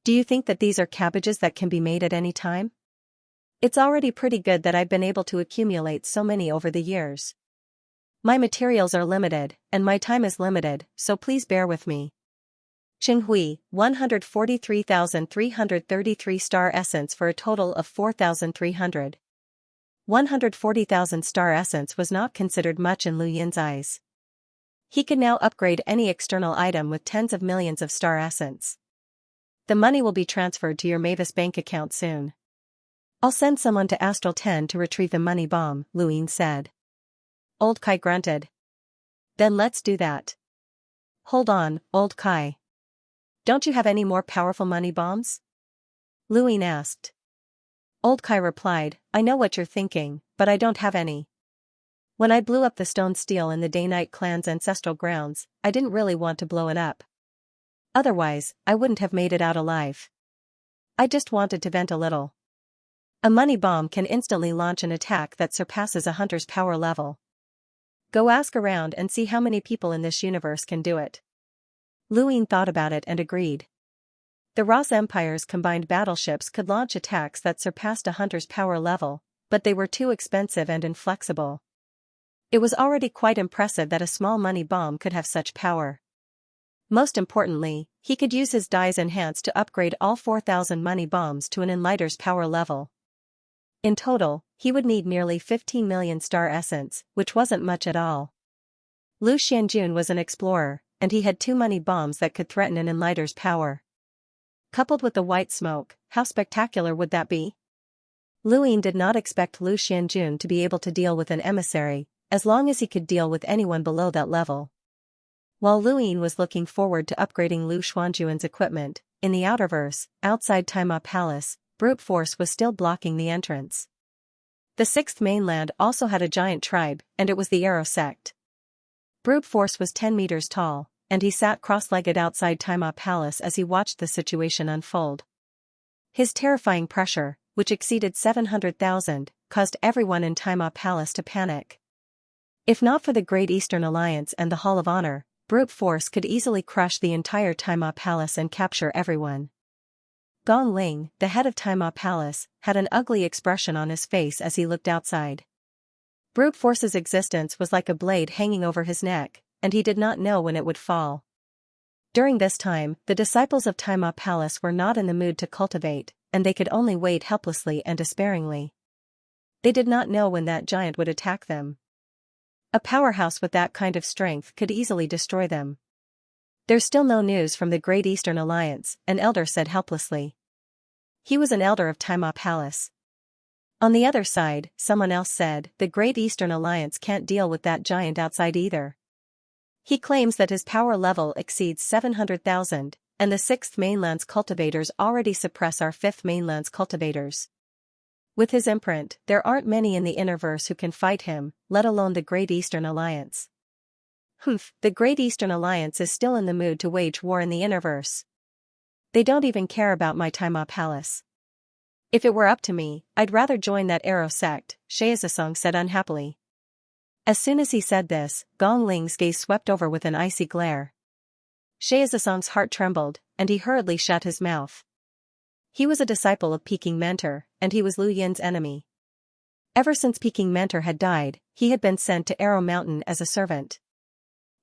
Do you think that these are cabbages that can be made at any time? It's already pretty good that I've been able to accumulate so many over the years. My materials are limited, and my time is limited, so please bear with me. Qinghui, 143,333 star essence for a total of 4,300. 140,000 star essence was not considered much in Lu Yin's eyes. He could now upgrade any external item with tens of millions of star essence. The money will be transferred to your Mavis bank account soon. I'll send someone to Astral 10 to retrieve the money bomb, Luin said. Old Kai grunted. Then let's do that. Hold on, old Kai. Don't you have any more powerful money bombs? Luin asked. Old Kai replied, I know what you're thinking, but I don't have any. When I blew up the stone stele in the Day-Night clan's ancestral grounds, I didn't really want to blow it up. Otherwise, I wouldn't have made it out alive. I just wanted to vent a little. A money bomb can instantly launch an attack that surpasses a hunter's power level. Go ask around and see how many people in this universe can do it. Luin thought about it and agreed. The Ross Empire's combined battleships could launch attacks that surpassed a hunter's power level, but they were too expensive and inflexible. It was already quite impressive that a small money bomb could have such power. Most importantly, he could use his Dai's Enhance to upgrade all 4,000 money bombs to an Enlighter's power level. In total, he would need nearly 15 million star essence, which wasn't much at all. Lu Xianjun was an explorer, and he had 2 money bombs that could threaten an Enlighter's power. Coupled with the white smoke, how spectacular would that be? Luin did not expect Lu Xianjun to be able to deal with an emissary, as long as he could deal with anyone below that level. While Luin was looking forward to upgrading Lu Xuanjuan's equipment, in the Outerverse, outside Taima Palace, brute force was still blocking the entrance. The 6th mainland also had a giant tribe, and it was the Arrow sect. Brute force was 10 meters tall, and he sat cross-legged outside Taima Palace as he watched the situation unfold. His terrifying pressure, which exceeded 700,000, caused everyone in Taima Palace to panic. If not for the Great Eastern Alliance and the Hall of Honor, brute force could easily crush the entire Taima Palace and capture everyone. Gong Ling, the head of Taima Palace, had an ugly expression on his face as he looked outside. Brute force's existence was like a blade hanging over his neck, and he did not know when it would fall. During this time, the disciples of Taima Palace were not in the mood to cultivate, and they could only wait helplessly and despairingly. They did not know when that giant would attack them. A powerhouse with that kind of strength could easily destroy them. There's still no news from the Great Eastern Alliance, an elder said helplessly. He was an elder of Taima Palace. On the other side, someone else said, the Great Eastern Alliance can't deal with that giant outside either. He claims that his power level exceeds 700,000, and the 6th mainland's cultivators already suppress our 5th mainland's cultivators. With his imprint, there aren't many in the Innerverse who can fight him, let alone the Great Eastern Alliance. The Great Eastern Alliance is still in the mood to wage war in the Innerverse. They don't even care about my Taima Palace. If it were up to me, I'd rather join that Arrow sect, Xianxia said unhappily. As soon as he said this, Gong Ling's gaze swept over with an icy glare. Xianxia's heart trembled, and he hurriedly shut his mouth. He was a disciple of Peking Mentor, and he was Lu Yin's enemy. Ever since Peking Mentor had died, he had been sent to Arrow Mountain as a servant.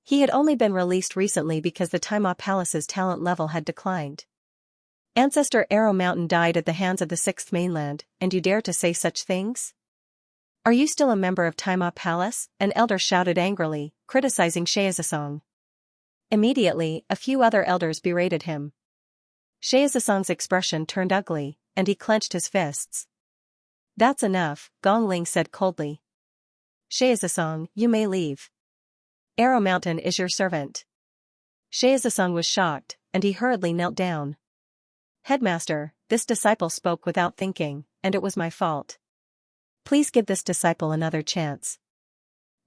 He had only been released recently because the Taima Palace's talent level had declined. Ancestor Arrow Mountain died at the hands of the 6th mainland, and you dare to say such things? Are you still a member of Taima Palace? An elder shouted angrily, criticizing Xianxia. Immediately, a few other elders berated him. Xianxia's expression turned ugly, and he clenched his fists. That's enough, Gong Ling said coldly. Xianxia, you may leave. Arrow Mountain is your servant. Xianxia was shocked, and he hurriedly knelt down. Headmaster, this disciple spoke without thinking, and it was my fault. Please give this disciple another chance.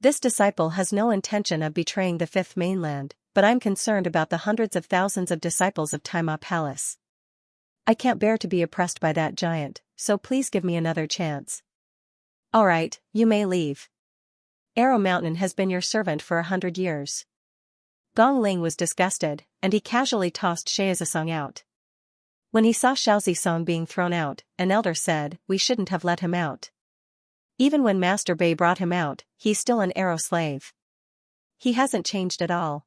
This disciple has no intention of betraying the 5th mainland, but I'm concerned about the hundreds of thousands of disciples of Taima Palace. I can't bear to be oppressed by that giant, so please give me another chance. All right, you may leave. Arrow Mountain has been your servant for 100 years. Gong Ling was disgusted, and he casually tossed Xianxia out. When he saw Xiaozisong being thrown out, an elder said, we shouldn't have let him out. Even when Master Bei brought him out, he's still an Arrow slave. He hasn't changed at all.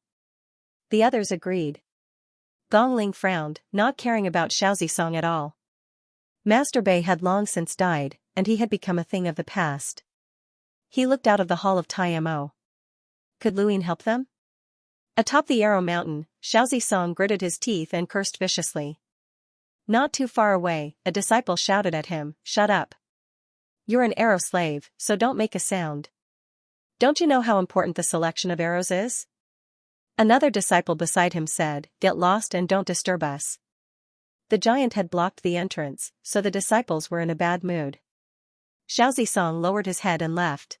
The others agreed. Gong Ling frowned, not caring about Xiaozisong at all. Master Bei had long since died, and he had become a thing of the past. He looked out of the hall of Taimo. Could Luin help them? Atop the Arrow Mountain, Xiaozisong gritted his teeth and cursed viciously. Not too far away, a disciple shouted at him, shut up. You're an Arrow slave, so don't make a sound. Don't you know how important the selection of arrows is? Another disciple beside him said, Get lost and don't disturb us. The giant had blocked the entrance, so the disciples were in a bad mood. Xiaoxi lowered his head and left.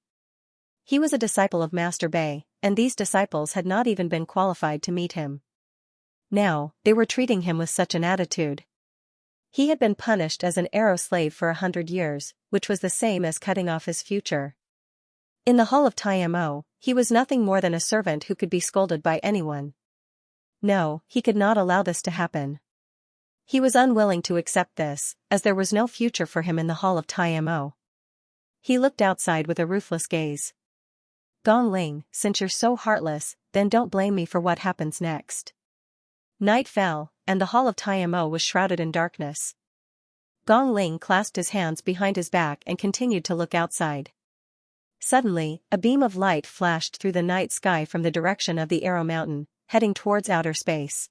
He was a disciple of Master Bei, and these disciples had not even been qualified to meet him. Now, they were treating him with such an attitude. He had been punished as an arrow slave for 100 years, which was the same as cutting off his future. In the hall of Timo, he was nothing more than a servant who could be scolded by anyone. No, he could not allow this to happen. He was unwilling to accept this, as there was no future for him in the hall of Timo. He looked outside with a ruthless gaze. Gongling, since you're so heartless, then don't blame me for what happens next. Night fell, and the hall of Timo was shrouded in darkness. Gongling clasped his hands behind his back and continued to look outside. Suddenly, a beam of light flashed through the night sky from the direction of the Arrow Mountain, heading towards outer space.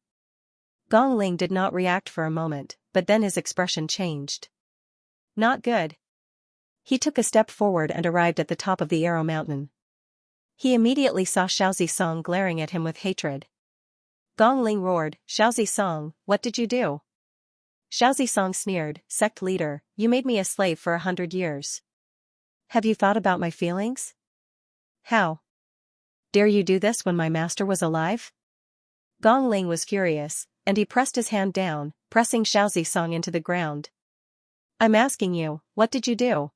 Gongling did not react for a moment, but then his expression changed. Not good. He took a step forward and arrived at the top of the Arrow Mountain. He immediately saw Xiaoxi glaring at him with hatred. Gongling roared, Xiaoxi, what did you do? Xiaoxi sneered, Sect leader, you made me a slave for 100 years. Have you thought about my feelings? How dare you do this when my master was alive? Gongling was furious, and he pressed his hand down, pressing Xiaoxi into the ground. I'm asking you, what did you do?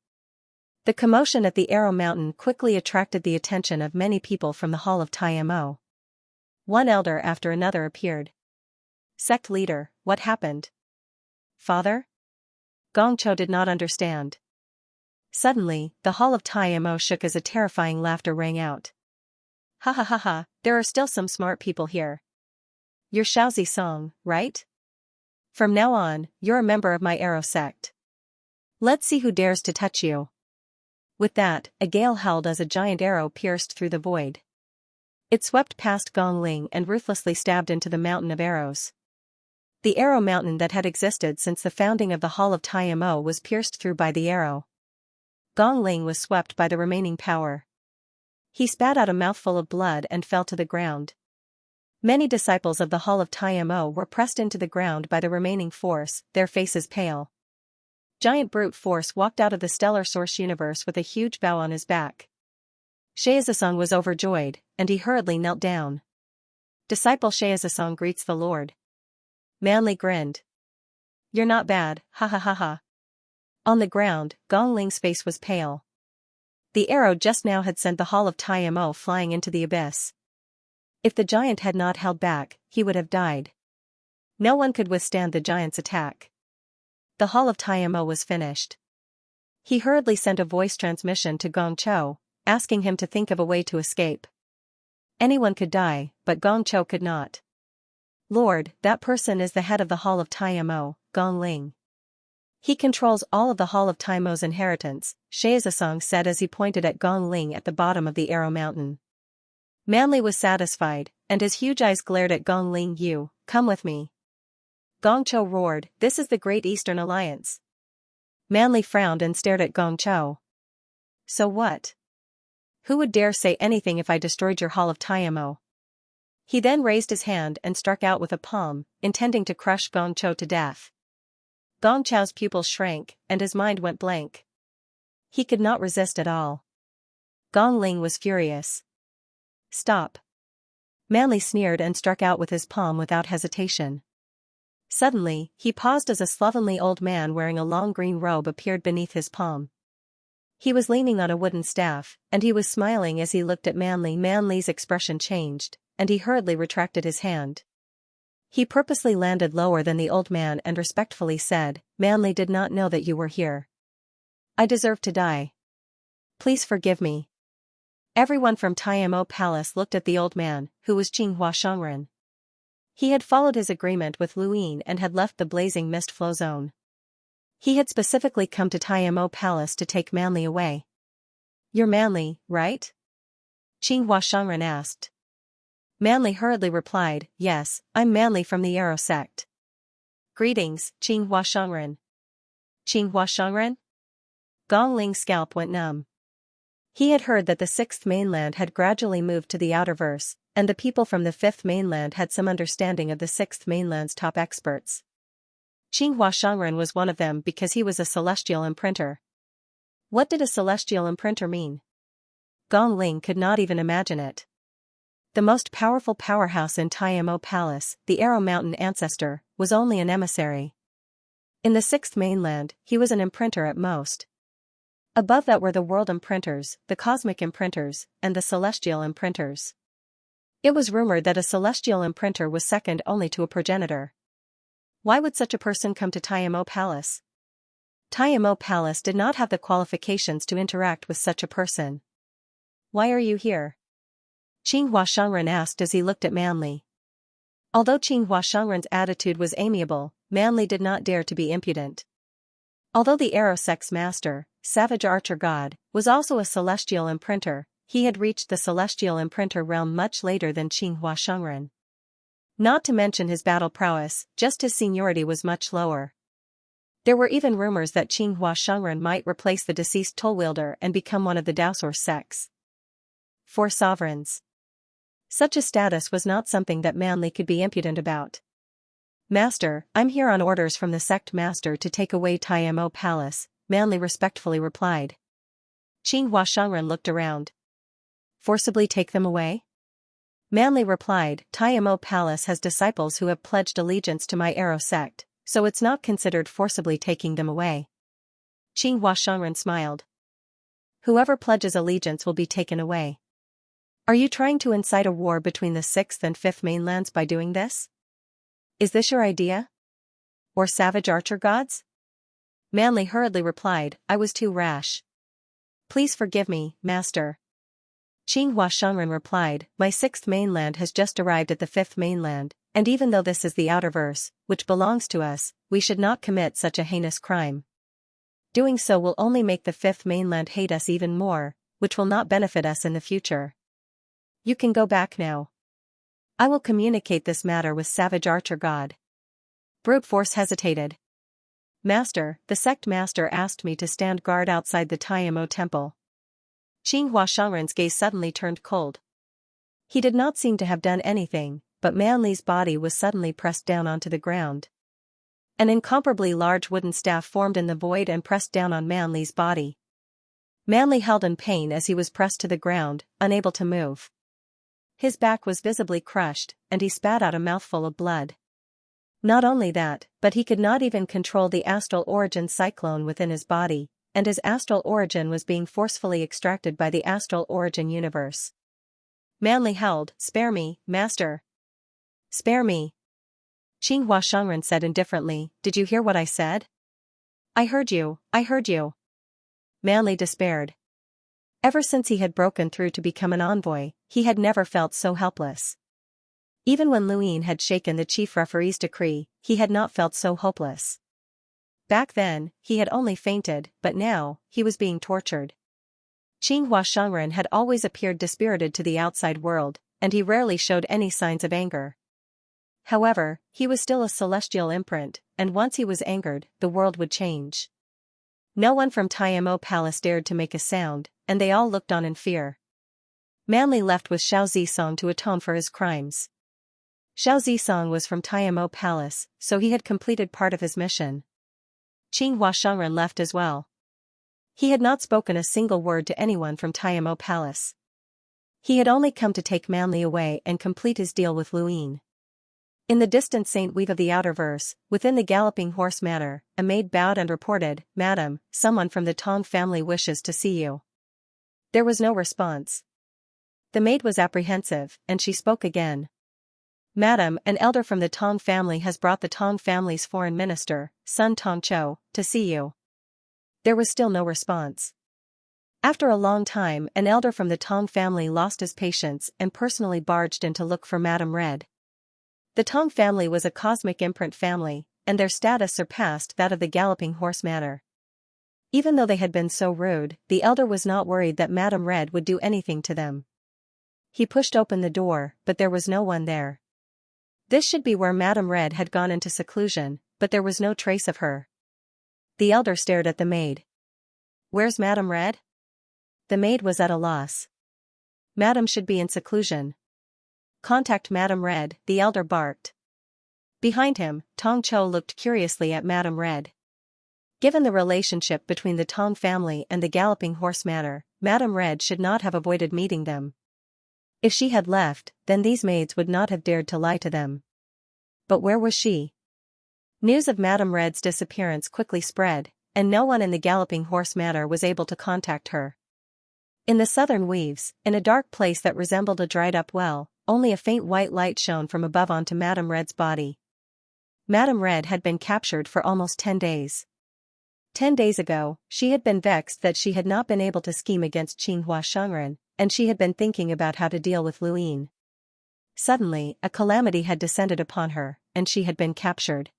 The commotion at the Arrow Mountain quickly attracted the attention of many people from the hall of Timo. One elder after another appeared. Sect leader, what happened? Father? Gongcho did not understand. Suddenly, the hall of Timo shook as a terrifying laughter rang out. Ha ha ha ha, there are still some smart people here. You're Xiaoxi, right? From now on, you're a member of my arrow sect. Let's see who dares to touch you. With that, a gale howled as a giant arrow pierced through the void. It swept past Gongling and ruthlessly stabbed into the mountain of arrows. The Arrow Mountain that had existed since the founding of the Hall of Timo was pierced through by the arrow. Gongling was swept by the remaining power. He spat out a mouthful of blood and fell to the ground. Many disciples of the Hall of Timo were pressed into the ground by the remaining force, their faces pale. Giant brute force walked out of the stellar source universe with a huge bow on his back. Xiaoxi was overjoyed, and he hurriedly knelt down. Disciple Xiaoxi greets the Lord. Manly grinned. You're not bad, ha ha ha ha. On the ground, Gongling's face was pale. The arrow just now had sent the Hall of Timo flying into the abyss. If the giant had not held back, he would have died. No one could withstand the giant's attack. The Hall of Timo was finished. He hurriedly sent a voice transmission to Gongcho, asking him to think of a way to escape. Anyone could die, but Gongcho could not. Lord, that person is the head of the Hall of Timo, Gongling. He controls all of the Hall of Timo's inheritance, Xiaoxi said as he pointed at Gongling at the bottom of the Arrow Mountain. Manly was satisfied, and his huge eyes glared at Gongling. You, come with me. Gongcho roared, this is the Great Eastern Alliance. Manly frowned and stared at Gongcho. So what? Who would dare say anything if I destroyed your Hall of Timo? He then raised his hand and struck out with a palm, intending to crush Gongcho to death. Gongcho's pupils shrank, and his mind went blank. He could not resist at all. Gongling was furious. Stop. Manly sneered and struck out with his palm without hesitation. Suddenly, he paused as a slovenly old man wearing a long green robe appeared beneath his palm. He was leaning on a wooden staff, and he was smiling as he looked at Manly. Manly's expression changed, and he hurriedly retracted his hand. He purposely landed lower than the old man and respectfully said, Manly did not know that you were here. I deserve to die. Please forgive me. Everyone from Timo Palace looked at the old man, who was Qinghua Shangren. He had followed his agreement with Luin and had left the blazing mist flow zone. He had specifically come to Timo Palace to take Manly away. You're Manly, right? Qinghua Shangren asked. Manly hurriedly replied, yes, I'm Manly from the Arrow sect. Greetings, Qinghua Shangren. Qinghua Shangren? Gongling's scalp went numb. He had heard that the sixth mainland had gradually moved to the outerverse, and the people from the fifth mainland had some understanding of the sixth mainland's top experts. Qinghua Shangren was one of them because he was a celestial imprinter. What did a celestial imprinter mean? Gong Ling could not even imagine it. The most powerful powerhouse in Taimo Palace, the Arrow Mountain Ancestor, was only an emissary. In the sixth mainland, he was an imprinter at most. Above that were the world imprinters, the cosmic imprinters, and the celestial imprinters. It was rumored that a celestial imprinter was second only to a progenitor. Why would such a person come to Taimo Palace? Taimo Palace did not have the qualifications to interact with such a person. Why are you here? Qinghua Shangren asked as he looked at Manli. Although Qinghua Shangren's attitude was amiable, Manli did not dare to be impudent. Although the Arrow Sex Master, Savage Archer God, was also a celestial imprinter, he had reached the celestial imprinter realm much later than Qinghua Shangren. Not to mention his battle prowess, just his seniority was much lower. There were even rumors that Qinghua Shangren might replace the deceased Tollwielder and become one of the Daosaur's sex. 4 sovereigns. Such a status was not something that Manli could be impudent about. Master, I'm here on orders from the sect master to take away Taimo Palace, Manli respectfully replied. Qinghua Shangren looked around. Forcibly take them away? Manli replied, Taimo Palace has disciples who have pledged allegiance to my Arrow sect, so it's not considered forcibly taking them away. Qinghua Shangren smiled. Whoever pledges allegiance will be taken away. Are you trying to incite a war between the 6th and 5th mainlands by doing this? Is this your idea? Or Savage Archer Gods? Manli hurriedly replied, I was too rash. Please forgive me, Master. Qinghua Shangren replied, my 6th mainland has just arrived at the 5th mainland, and even though this is the outerverse, which belongs to us, we should not commit such a heinous crime. Doing so will only make the 5th mainland hate us even more, which will not benefit us in the future. You can go back now. I will communicate this matter with Savage Archer God. Brute Force hesitated. Master, the sect master asked me to stand guard outside the Taimo temple. Qinghua Shangren's gaze suddenly turned cold. He did not seem to have done anything, but Manli's body was suddenly pressed down onto the ground. An incomparably large wooden staff formed in the void and pressed down on Manli's body. Manli held in pain as he was pressed to the ground, unable to move. His back was visibly crushed, and he spat out a mouthful of blood. Not only that, but he could not even control the astral origin cyclone within his body, and his astral origin was being forcefully extracted by the astral origin universe. Manli held, Spare me, Master. Spare me. Qinghua Shangren said indifferently, Did you hear what I said? I heard you. Manli despaired. Ever since he had broken through to become an envoy, he had never felt so helpless. Even when Luin had shaken the chief referee's decree, he had not felt so hopeless. Back then, he had only fainted, but now, he was being tortured. Qinghua Shangren had always appeared dispirited to the outside world, and he rarely showed any signs of anger. However, he was still a celestial imprint, and once he was angered, the world would change. No one from Taimo Palace dared to make a sound, and they all looked on in fear. Manli left with Xiao Zisong to atone for his crimes. Xiao Zisong was from Taimo Palace, so he had completed part of his mission. Qinghua Shangren left as well. He had not spoken a single word to anyone from Taimo Palace. He had only come to take Manli away and complete his deal with Luin. In the distant Saint Weave of the Outerverse, within the Galloping Horse Manor, a maid bowed and reported, Madam, someone from the Tong family wishes to see you. There was no response. The maid was apprehensive, and she spoke again. Madam, an elder from the Tong family has brought the Tong family's foreign minister, Sun Tongqiu, to see you. There was still no response. After a long time, an elder from the Tong family lost his patience and personally barged in to look for Madame Red. The Tong family was a cosmic imprint family, and their status surpassed that of the Galloping Horse Manor. Even though they had been so rude, the elder was not worried that Madame Red would do anything to them. He pushed open the door, but there was no one there. This should be where Madame Red had gone into seclusion, but there was no trace of her. The elder stared at the maid. Where's Madame Red? The maid was at a loss. Madam should be in seclusion. Contact Madam Red, the elder barked. Behind him, Tong Cho looked curiously at Madam Red. Given the relationship between the Tong family and the Galloping Horse Manor, Madam Red should not have avoided meeting them. If she had left, then these maids would not have dared to lie to them. But where was she? News of Madam Red's disappearance quickly spread, and no one in the Galloping Horse Manor was able to contact her. In the southern weaves, in a dark place that resembled a dried-up well, only a faint white light shone from above onto Madam Red's body. Madam Red had been captured for almost 10 days. 10 days ago, she had been vexed that she had not been able to scheme against Qinghua Shengren, and she had been thinking about how to deal with Luyin. Suddenly, a calamity had descended upon her, and she had been captured.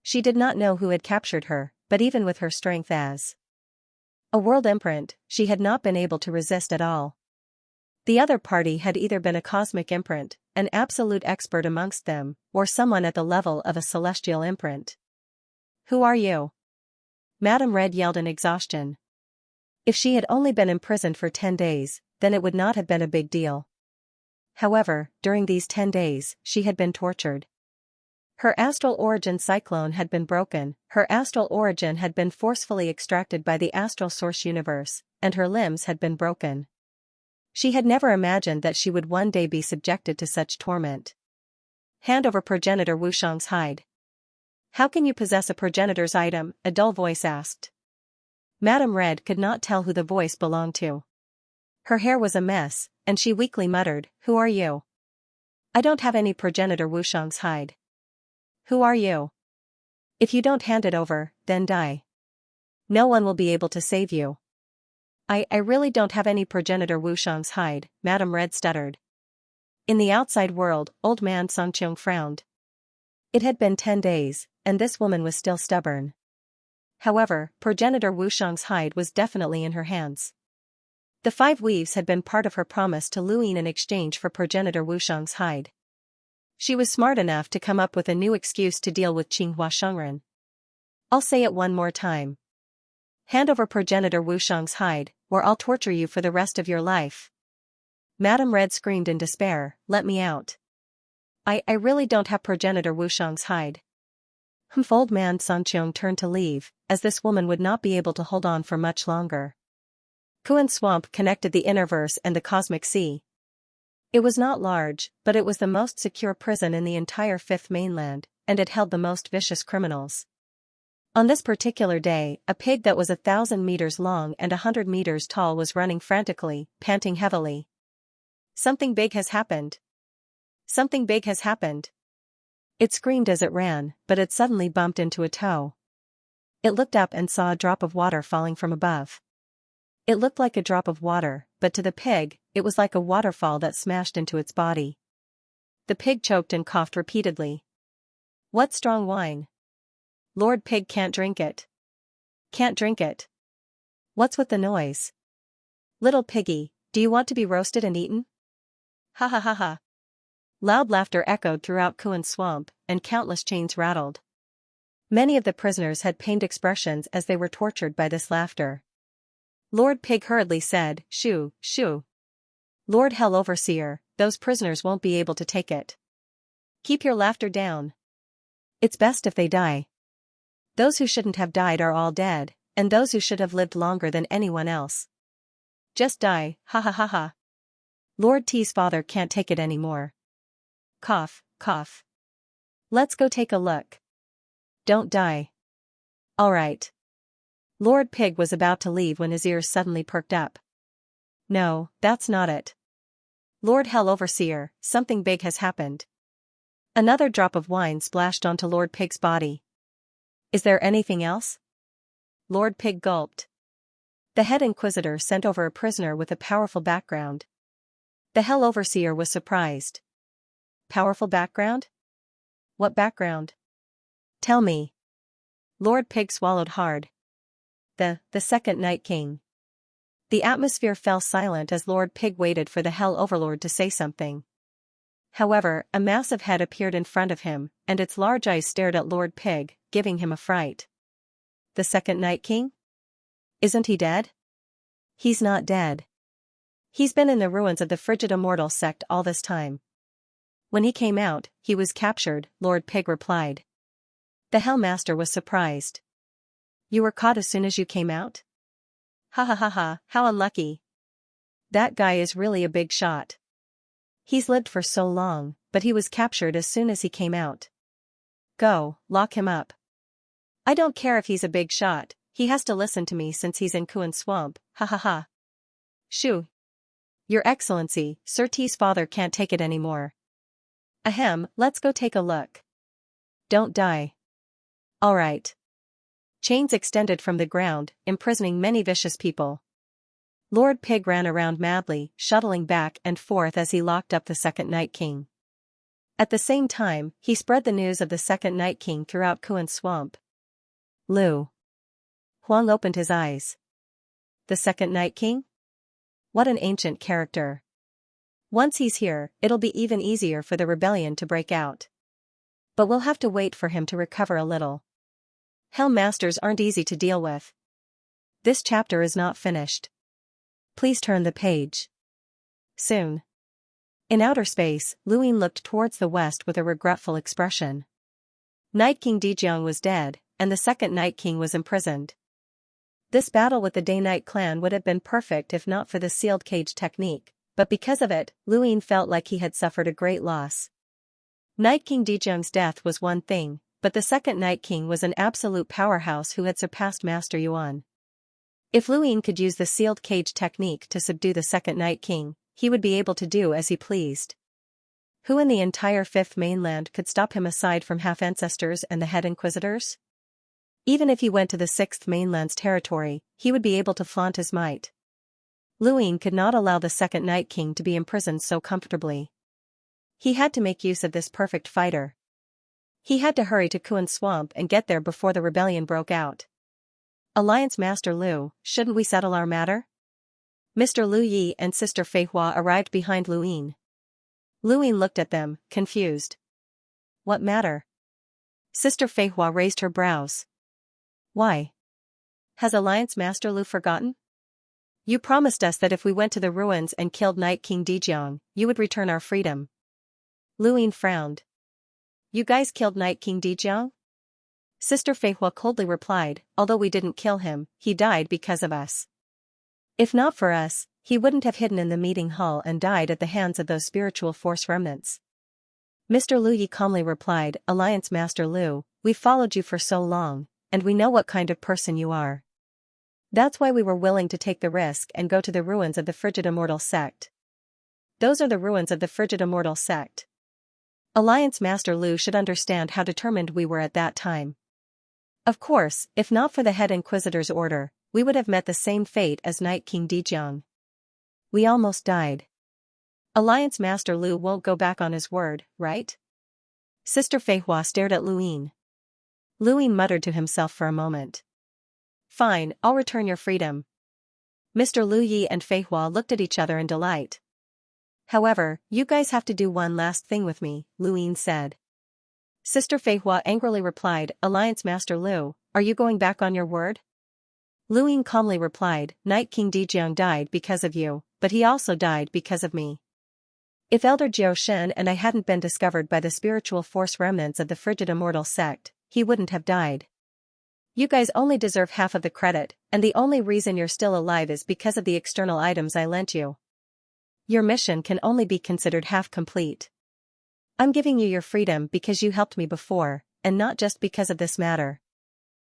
She did not know who had captured her, but even with her strength as a world imprint, she had not been able to resist at all. The other party had either been a cosmic imprint, an absolute expert amongst them, or someone at the level of a celestial imprint. "Who are you?" Madam Red yelled in exhaustion. If she had only been imprisoned for 10 days, then it would not have been a big deal. However, during these 10 days, she had been tortured. Her astral origin cyclone had been broken, her astral origin had been forcefully extracted by the astral source universe, and her limbs had been broken. She had never imagined that she would one day be subjected to such torment. "Hand over progenitor Wushang's hide." "How can you possess a progenitor's item?" a dull voice asked. Madam Red could not tell who the voice belonged to. Her hair was a mess, and she weakly muttered, "Who are you?" "I don't have any progenitor Wushang's hide." "Who are you?" "If you don't hand it over, then die. No one will be able to save you." I really don't have any progenitor Wushang's hide," Madam Red stuttered. In the outside world, old man Songqiong frowned. It had been 10 days, and this woman was still stubborn. However, progenitor Wushang's hide was definitely in her hands. The 5 weaves had been part of her promise to Luyin in exchange for progenitor Wushang's hide. She was smart enough to come up with a new excuse to deal with Qinghua Shengren. "I'll say it one more time. Hand over progenitor Wushang's hide, or I'll torture you for the rest of your life." Madam Red screamed in despair, "Let me out. I really don't have progenitor Wushang's hide." Old man Sanqiong turned to leave, as this woman would not be able to hold on for much longer. Kuan Swamp connected the Innerverse and the Cosmic Sea. It was not large, but it was the most secure prison in the entire Fifth Mainland, and it held the most vicious criminals. On this particular day, a pig that was 1,000 meters long and 100 meters tall was running frantically, panting heavily. "Something big has happened. Something big has happened." It screamed as it ran, but it suddenly bumped into a toe. It looked up and saw a drop of water falling from above. It looked like a drop of water, but to the pig, it was like a waterfall that smashed into its body. The pig choked and coughed repeatedly. "What strong wine? Lord Pig can't drink it. Can't drink it. What's with the noise? Little piggy, do you want to be roasted and eaten? Ha ha ha ha." Loud laughter echoed throughout Kuan Swamp, and countless chains rattled. Many of the prisoners had pained expressions as they were tortured by this laughter. Lord Pig hurriedly said, "Shoo, shoo. Lord Hell Overseer, those prisoners won't be able to take it. Keep your laughter down. It's best if they die. Those who shouldn't have died are all dead, and those who should have lived longer than anyone else. Just die, ha ha ha ha. Lord T's father can't take it anymore. Cough, cough. Let's go take a look. Don't die. All right." Lord Pig was about to leave when his ears suddenly perked up. "No, that's not it. Lord Hell Overseer, something big has happened." Another drop of wine splashed onto Lord Pig's body. "Is there anything else?" Lord Pig gulped. The head inquisitor sent over a prisoner with a powerful background. The Hell Overseer was surprised. "Powerful background? What background? Tell me." Lord Pig swallowed hard. The second Night King." The atmosphere fell silent as Lord Pig waited for the Hell Overlord to say something. However, a massive head appeared in front of him, and its large eyes stared at Lord Pig, giving him a fright. "The second Night King? Isn't he dead?" He's not dead. He's been in the ruins of the frigid immortal sect all this time. When he came out, he was captured, Lord Pig replied. The Hellmaster was surprised. You were caught as soon as you came out? Ha ha ha ha, how unlucky. That guy is really a big shot. He's lived for so long, but he was captured as soon as he came out. Go, lock him up. I don't care if he's a big shot, he has to listen to me since he's in Kuan Swamp, ha ha ha. Shoo. Your Excellency, Sir T's father can't take it anymore. Ahem, let's go take a look. Don't die. Alright. Chains extended from the ground, imprisoning many vicious people. Lord Pig ran around madly, shuttling back and forth as he locked up the second Night King. At the same time, he spread the news of the second Night King throughout Kuan Swamp. Lu Huang opened his eyes. The second Night King? What an ancient character. Once he's here, it'll be even easier for the rebellion to break out. But we'll have to wait for him to recover a little. Hell Masters aren't easy to deal with. This chapter is not finished. Please turn the page. Soon. In outer space, Luin looked towards the west with a regretful expression. Night King Dijiang was dead, and the second Night King was imprisoned. This battle with the Day-Night clan would have been perfect if not for the sealed cage technique, but because of it, Luin felt like he had suffered a great loss. Night King Dijiang's death was one thing, but the second Night King was an absolute powerhouse who had surpassed Master Yuan. If Luin could use the sealed cage technique to subdue the second Night King, he would be able to do as he pleased. Who in the entire Fifth Mainland could stop him aside from half-ancestors and the head inquisitors? Even if he went to the Sixth Mainland's territory, he would be able to flaunt his might. Luin could not allow the second Night King to be imprisoned so comfortably. He had to make use of this perfect fighter. He had to hurry to Kuan Swamp and get there before the rebellion broke out. Alliance Master Lu, shouldn't we settle our matter? Mr. Lu Yi and Sister Fei Hua arrived behind Luin. Luin looked at them, confused. What matter? Sister Fei Hua raised her brows. Why? Has Alliance Master Lu forgotten? You promised us that if we went to the ruins and killed Night King Dijiang, you would return our freedom. Luin frowned. You guys killed Night King Dijiang? Sister Fei Hua coldly replied, although we didn't kill him, he died because of us. If not for us, he wouldn't have hidden in the meeting hall and died at the hands of those spiritual force remnants. Mr. Lu Yi calmly replied, Alliance Master Lu, we've followed you for so long, and we know what kind of person you are. That's why we were willing to take the risk and go to the ruins of the frigid immortal sect. Those are the ruins of the frigid immortal sect. Alliance Master Lu should understand how determined we were at that time. Of course, if not for the head inquisitor's order, we would have met the same fate as Night King Dijiang. We almost died. Alliance Master Lu won't go back on his word, right? Sister Fei Hua stared at Luin. Luin muttered to himself for a moment. Fine, I'll return your freedom. Mr. Lu Yi and Fei Hua looked at each other in delight. However, you guys have to do one last thing with me, Luin said. Sister Fei Hua angrily replied, Alliance Master Lu, are you going back on your word? Luin calmly replied, Night King Dijiang died because of you, but he also died because of me. If Elder Jiao Shen and I hadn't been discovered by the spiritual force remnants of the frigid immortal sect, he wouldn't have died. You guys only deserve half of the credit, and the only reason you're still alive is because of the external items I lent you. Your mission can only be considered half complete. I'm giving you your freedom because you helped me before, and not just because of this matter.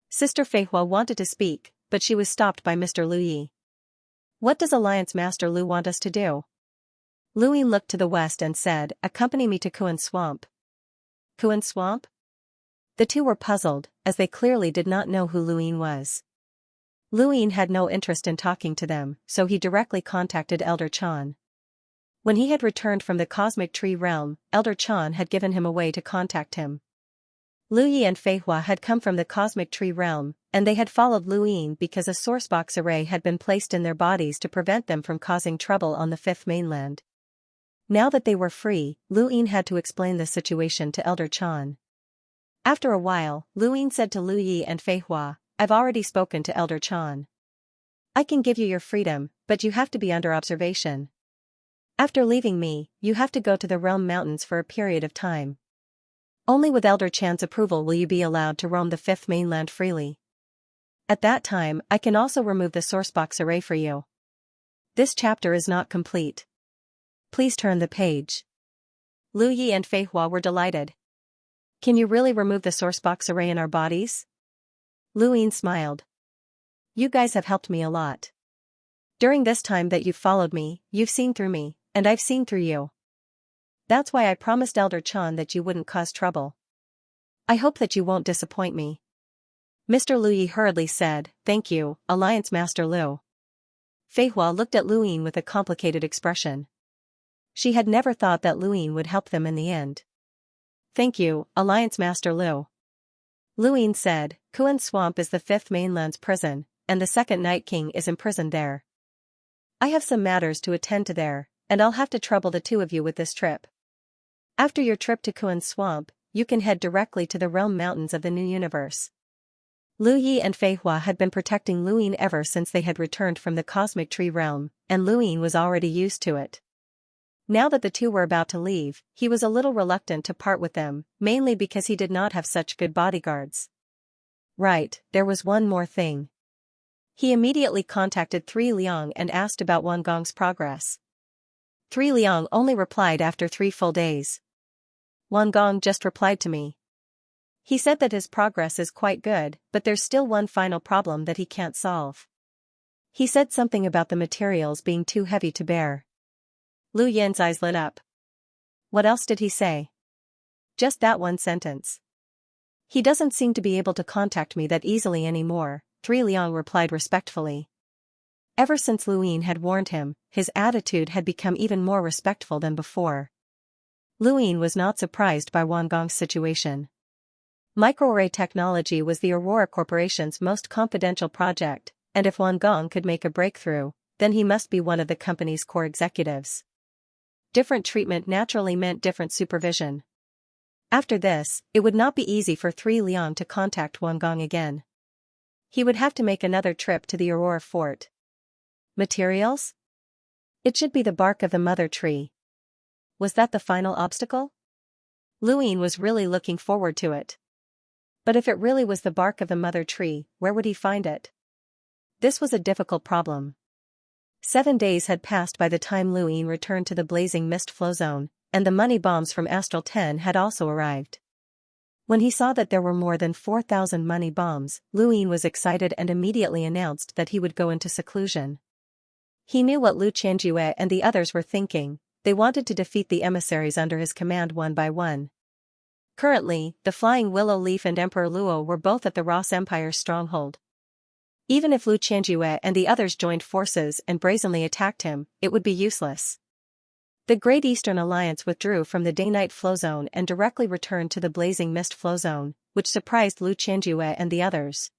Sister Fei Hua wanted to speak, but she was stopped by Mr. Lu Yi. What does Alliance Master Lu want us to do? Luin looked to the west and said, accompany me to Kuan Swamp. Kuan Swamp? The two were puzzled, as they clearly did not know who Luin was. Luin had no interest in talking to them, so he directly contacted Elder Chan. When he had returned from the Cosmic Tree Realm, Elder Chan had given him a way to contact him. Lu Yi and Fei Hua had come from the Cosmic Tree Realm, and they had followed Luin because a sourcebox array had been placed in their bodies to prevent them from causing trouble on the Fifth Mainland. Now that they were free, Luin had to explain the situation to Elder Chan. After a while, Luin said to Lu Yi and Fei Hua, I've already spoken to Elder Chan. I can give you your freedom, but you have to be under observation. After leaving me, you have to go to the Realm Mountains for a period of time. Only with Elder Chan's approval will you be allowed to roam the Fifth Mainland freely. At that time, I can also remove the sourcebox array for you. This chapter is not complete. Please turn the page. Lu Yi and Fei Hua were delighted. Can you really remove the sourcebox array in our bodies? Lu Yin smiled. You guys have helped me a lot. During this time that you've followed me, you've seen through me, and I've seen through you. That's why I promised Elder Chan that you wouldn't cause trouble. I hope that you won't disappoint me. Mr. Lu Yi hurriedly said, Thank you, Alliance Master Lu. Fei Hua looked at Lu Yin with a complicated expression. She had never thought that Lu Yin would help them in the end. Thank you, Alliance Master Lu. Lu Yin said, Kuan Swamp is the Fifth Mainland's prison, and the Second Night King is imprisoned there. I have some matters to attend to there, and I'll have to trouble the two of you with this trip. After your trip to Kuan Swamp, you can head directly to the Realm Mountains of the New Universe. Lu Yi and Fei Hua had been protecting Lu Yin ever since they had returned from the Cosmic Tree Realm, and Lu Yin was already used to it. Now that the two were about to leave, he was a little reluctant to part with them, mainly because he did not have such good bodyguards. Right, there was one more thing. He immediately contacted Three Liang and asked about Wang Gong's progress. Three Liang only replied after 3 full days. Wang Gong just replied to me. He said that his progress is quite good, but there's still one final problem that he can't solve. He said something about the materials being too heavy to bear. Lu Yin's eyes lit up. What else did he say? Just that one sentence. He doesn't seem to be able to contact me that easily anymore, Three Liang replied respectfully. Ever since Lu Yin had warned him, his attitude had become even more respectful than before. Lu Yin was not surprised by Wang Gong's situation. Microarray technology was the Aurora Corporation's most confidential project, and if Wang Gong could make a breakthrough, then he must be one of the company's core executives. Different treatment naturally meant different supervision. After this, it would not be easy for Three Liang to contact Wang Gong again. He would have to make another trip to the Aurora Fort. Materials? It should be the bark of the mother tree. Was that the final obstacle? Lu Yin was really looking forward to it. But if it really was the bark of the mother tree, where would he find it? This was a difficult problem. 7 days had passed by the time Lu Yin returned to the blazing mist flow zone, and the money bombs from Astral 10 had also arrived. When he saw that there were more than 4,000 money bombs, Lu Yin was excited and immediately announced that he would go into seclusion. He knew what Lu Qianjue and the others were thinking. They wanted to defeat the emissaries under his command one by one. Currently, the Flying Willow Leaf and Emperor Luo were both at the Ross Empire's stronghold. Even if Lu Qianjue and the others joined forces and brazenly attacked him, it would be useless. The Great Eastern Alliance withdrew from the Day-Night Flow Zone and directly returned to the Blazing Mist Flow Zone, which surprised Lu Qianjue and the others.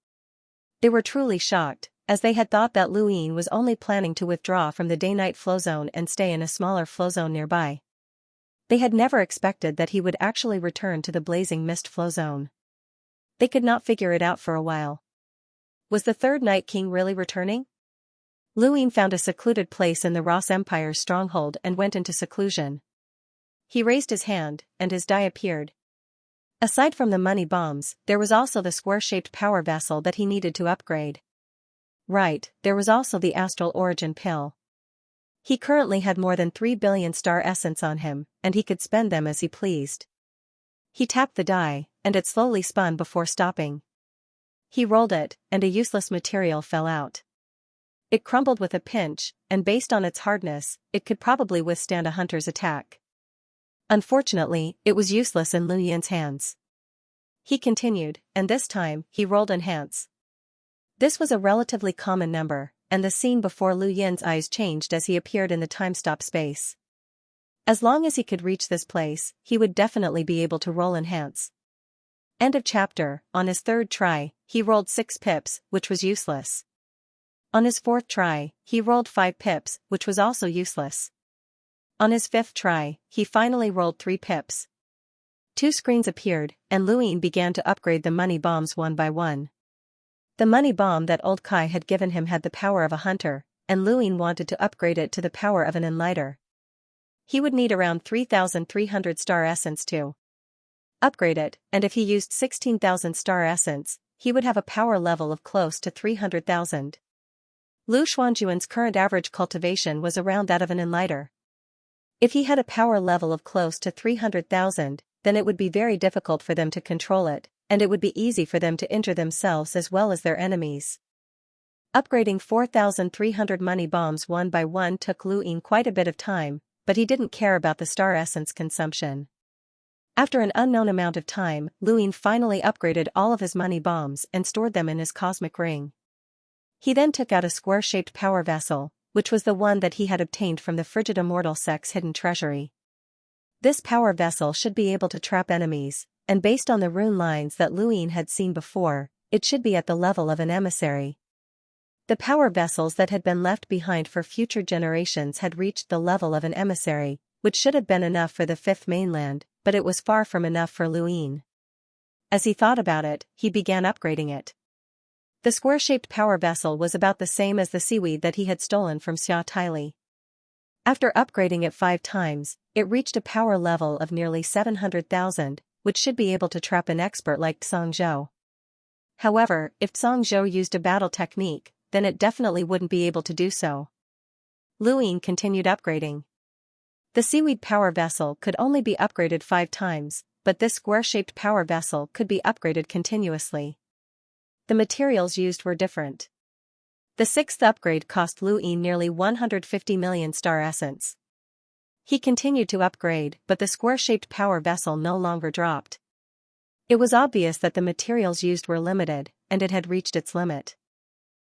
They were truly shocked, as they had thought that Lu Yin was only planning to withdraw from the Day-Night Flow Zone and stay in a smaller flow zone nearby. They had never expected that he would actually return to the Blazing Mist Flow Zone. They could not figure it out for a while. Was the Third Night King really returning? Lu Yin found a secluded place in the Ross Empire's stronghold and went into seclusion. He raised his hand, and his die appeared. Aside from the money bombs, there was also the square-shaped power vessel that he needed to upgrade. Right, there was also the Astral Origin pill. He currently had more than 3 billion star essence on him, and he could spend them as he pleased. He tapped the die, and it slowly spun before stopping. He rolled it, and a useless material fell out. It crumbled with a pinch, and based on its hardness, it could probably withstand a hunter's attack. Unfortunately, it was useless in Lu Yin's hands. He continued, and this time, he rolled enhance. This was a relatively common number, and the scene before Lu Yin's eyes changed as he appeared in the time-stop space. As long as he could reach this place, he would definitely be able to roll enhance. End of chapter. On his third try, he rolled 6 pips, which was useless. On his fourth try, he rolled 5 pips, which was also useless. On his fifth try, he finally rolled 3 pips. 2 screens appeared, and Lu Yin began to upgrade the money bombs one by one. The money bomb that old Kai had given him had the power of a hunter, and Luin wanted to upgrade it to the power of an enlighter. He would need around 3,300 star essence to upgrade it, and if he used 16,000 star essence, he would have a power level of close to 300,000. Lu Xuanjuan's current average cultivation was around that of an enlighter. If he had a power level of close to 300,000, then it would be very difficult for them to control it, and it would be easy for them to injure themselves as well as their enemies. Upgrading 4,300 money bombs one by one took Luin quite a bit of time, but he didn't care about the star essence consumption. After an unknown amount of time, Luin finally upgraded all of his money bombs and stored them in his cosmic ring. He then took out a square-shaped power vessel, which was the one that he had obtained from the frigid immortal sect's hidden treasury. This power vessel should be able to trap enemies, and based on the rune lines that Luin had seen before, it should be at the level of an emissary. The power vessels that had been left behind for future generations had reached the level of an emissary, which should have been enough for the fifth mainland, but it was far from enough for Luin. As he thought about it, he began upgrading it. The square-shaped power vessel was about the same as the seaweed that he had stolen from Xia Tyli. After upgrading it 5 times, it reached a power level of nearly 700,000, which should be able to trap an expert like Zhou. However, if Zhou used a battle technique, then it definitely wouldn't be able to do so. Luin continued upgrading. The seaweed power vessel could only be upgraded 5 times, but this square-shaped power vessel could be upgraded continuously. The materials used were different. The 6th upgrade cost Luin nearly 150 million star essence. He continued to upgrade, but the square-shaped power vessel no longer dropped. It was obvious that the materials used were limited, and it had reached its limit.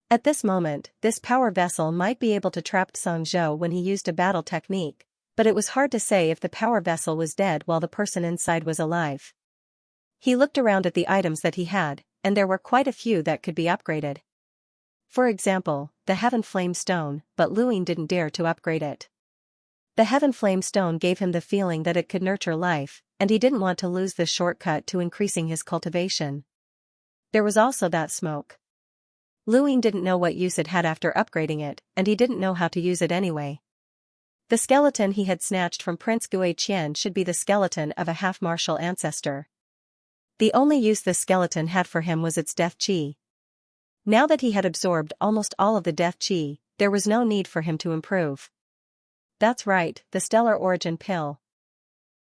At this moment, this power vessel might be able to trap Zhou when he used a battle technique, but it was hard to say if the power vessel was dead while the person inside was alive. He looked around at the items that he had, and there were quite a few that could be upgraded. For example, the Heaven Flame Stone, but Luin didn't dare to upgrade it. The Heaven Flame Stone gave him the feeling that it could nurture life, and he didn't want to lose this shortcut to increasing his cultivation. There was also that smoke. Luin didn't know what use it had after upgrading it, and he didn't know how to use it anyway. The skeleton he had snatched from Prince Guiqian should be the skeleton of a half-martial ancestor. The only use this skeleton had for him was its death chi. Now that he had absorbed almost all of the death chi, there was no need for him to improve. That's right, the Stellar Origin Pill.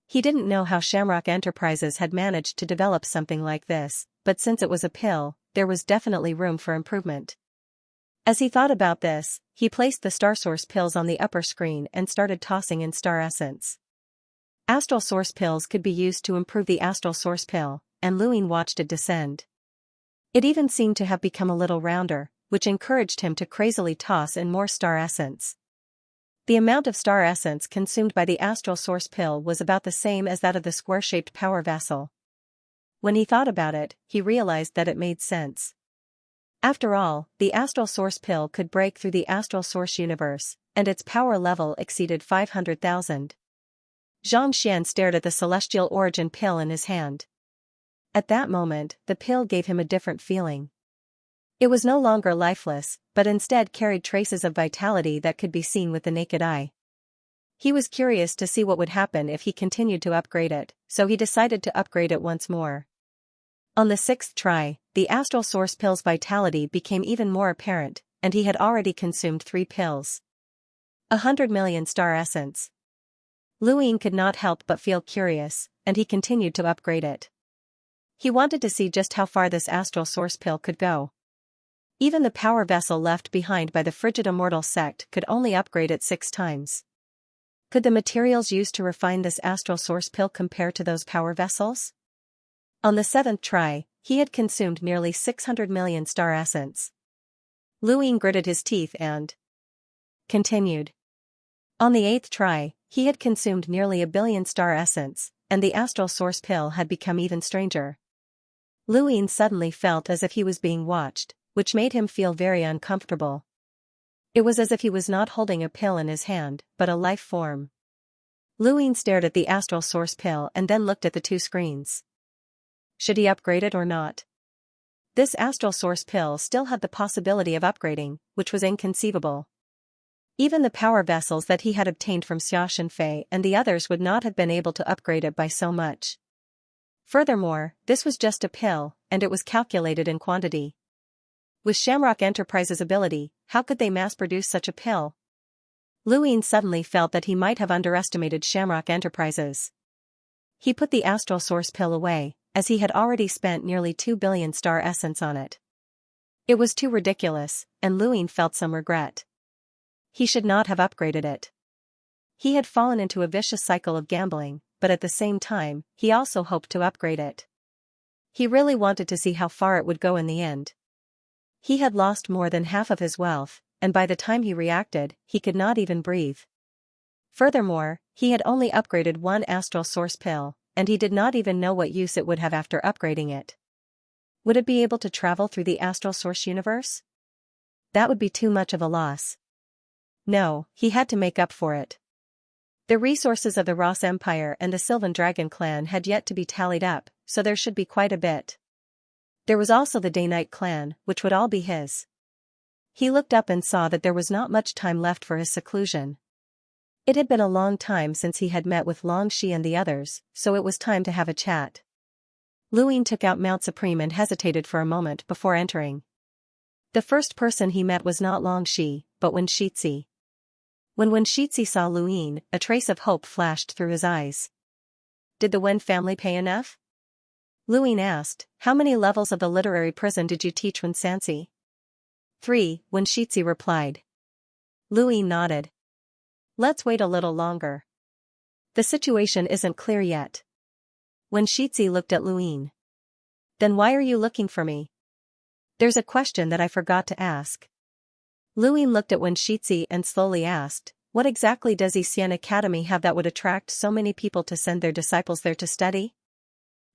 He didn't know how Shamrock Enterprises had managed to develop something like this, but since it was a pill, there was definitely room for improvement. As he thought about this, he placed the Star Source pills on the upper screen and started tossing in star essence. Astral Source pills could be used to improve the Astral Source pill, and Luin watched it descend. It even seemed to have become a little rounder, which encouraged him to crazily toss in more star essence. The amount of star essence consumed by the Astral Source pill was about the same as that of the square-shaped power vessel. When he thought about it, he realized that it made sense. After all, the Astral Source pill could break through the Astral Source universe, and its power level exceeded 500,000. Xianxia stared at the Celestial Origin pill in his hand. At that moment, the pill gave him a different feeling. It was no longer lifeless, but instead carried traces of vitality that could be seen with the naked eye. He was curious to see what would happen if he continued to upgrade it, so he decided to upgrade it once more. On the 6th try, the Astral Source pill's vitality became even more apparent, and he had already consumed 3 pills. 100 million star essence. Luin could not help but feel curious, and he continued to upgrade it. He wanted to see just how far this Astral Source pill could go. Even the power vessel left behind by the frigid immortal sect could only upgrade it 6 times. Could the materials used to refine this Astral Source pill compare to those power vessels? On the 7th try, he had consumed nearly 600 million star essence. Luin gritted his teeth and continued. On the 8th try, he had consumed nearly 1 billion star essence, and the Astral Source pill had become even stranger. Luin suddenly felt as if he was being watched, which made him feel very uncomfortable. It was as if he was not holding a pill in his hand, but a life form. Luin stared at the Astral Source pill and then looked at the 2 screens. Should he upgrade it or not? this astral source pill still had the possibility of upgrading, which was inconceivable. Even the power vessels that he had obtained from Xianxia and the others would not have been able to upgrade it by so much. Furthermore, this was just a pill, and it was calculated in quantity. With Shamrock Enterprises' ability, how could they mass-produce such a pill? Luin suddenly felt that he might have underestimated Shamrock Enterprises. He put the astral source pill away, as he had already spent nearly 2 billion star essence on it. It was too ridiculous, and Luin felt some regret. He should not have upgraded it. He had fallen into a vicious cycle of gambling, but at the same time, he also hoped to upgrade it. He really wanted to see how far it would go in the end. He had lost more than half of his wealth, and by the time he reacted, he could not even breathe. Furthermore, he had only upgraded one astral source pill, and he did not even know what use it would have after upgrading it. Would it be able to travel through the astral source universe? That would be too much of a loss. No, he had to make up for it. The resources of the Ross Empire and the Sylvan Dragon clan had yet to be tallied up, so there should be quite a bit. There was also the Day-Night clan, which would all be his. He looked up and saw that there was not much time left for his seclusion. It had been a long time since he had met with Long Shi and the others, so it was time to have a chat. Luin took out Mount Supreme and hesitated for a moment before entering. The first person he met was not Long Shi, but Xianxia. When Xianxia saw Luin, a trace of hope flashed through his eyes. Did the Wen family pay enough? Luin asked, how many levels of the literary prison did you teach Xianxia? 3, Xianxia replied. Luin nodded. Let's wait a little longer. The situation isn't clear yet. Xianxia looked at Luin. Then why are you looking for me? There's a question that I forgot to ask. Luin looked at Xianxia and slowly asked, what exactly does Xian Academy have that would attract so many people to send their disciples there to study?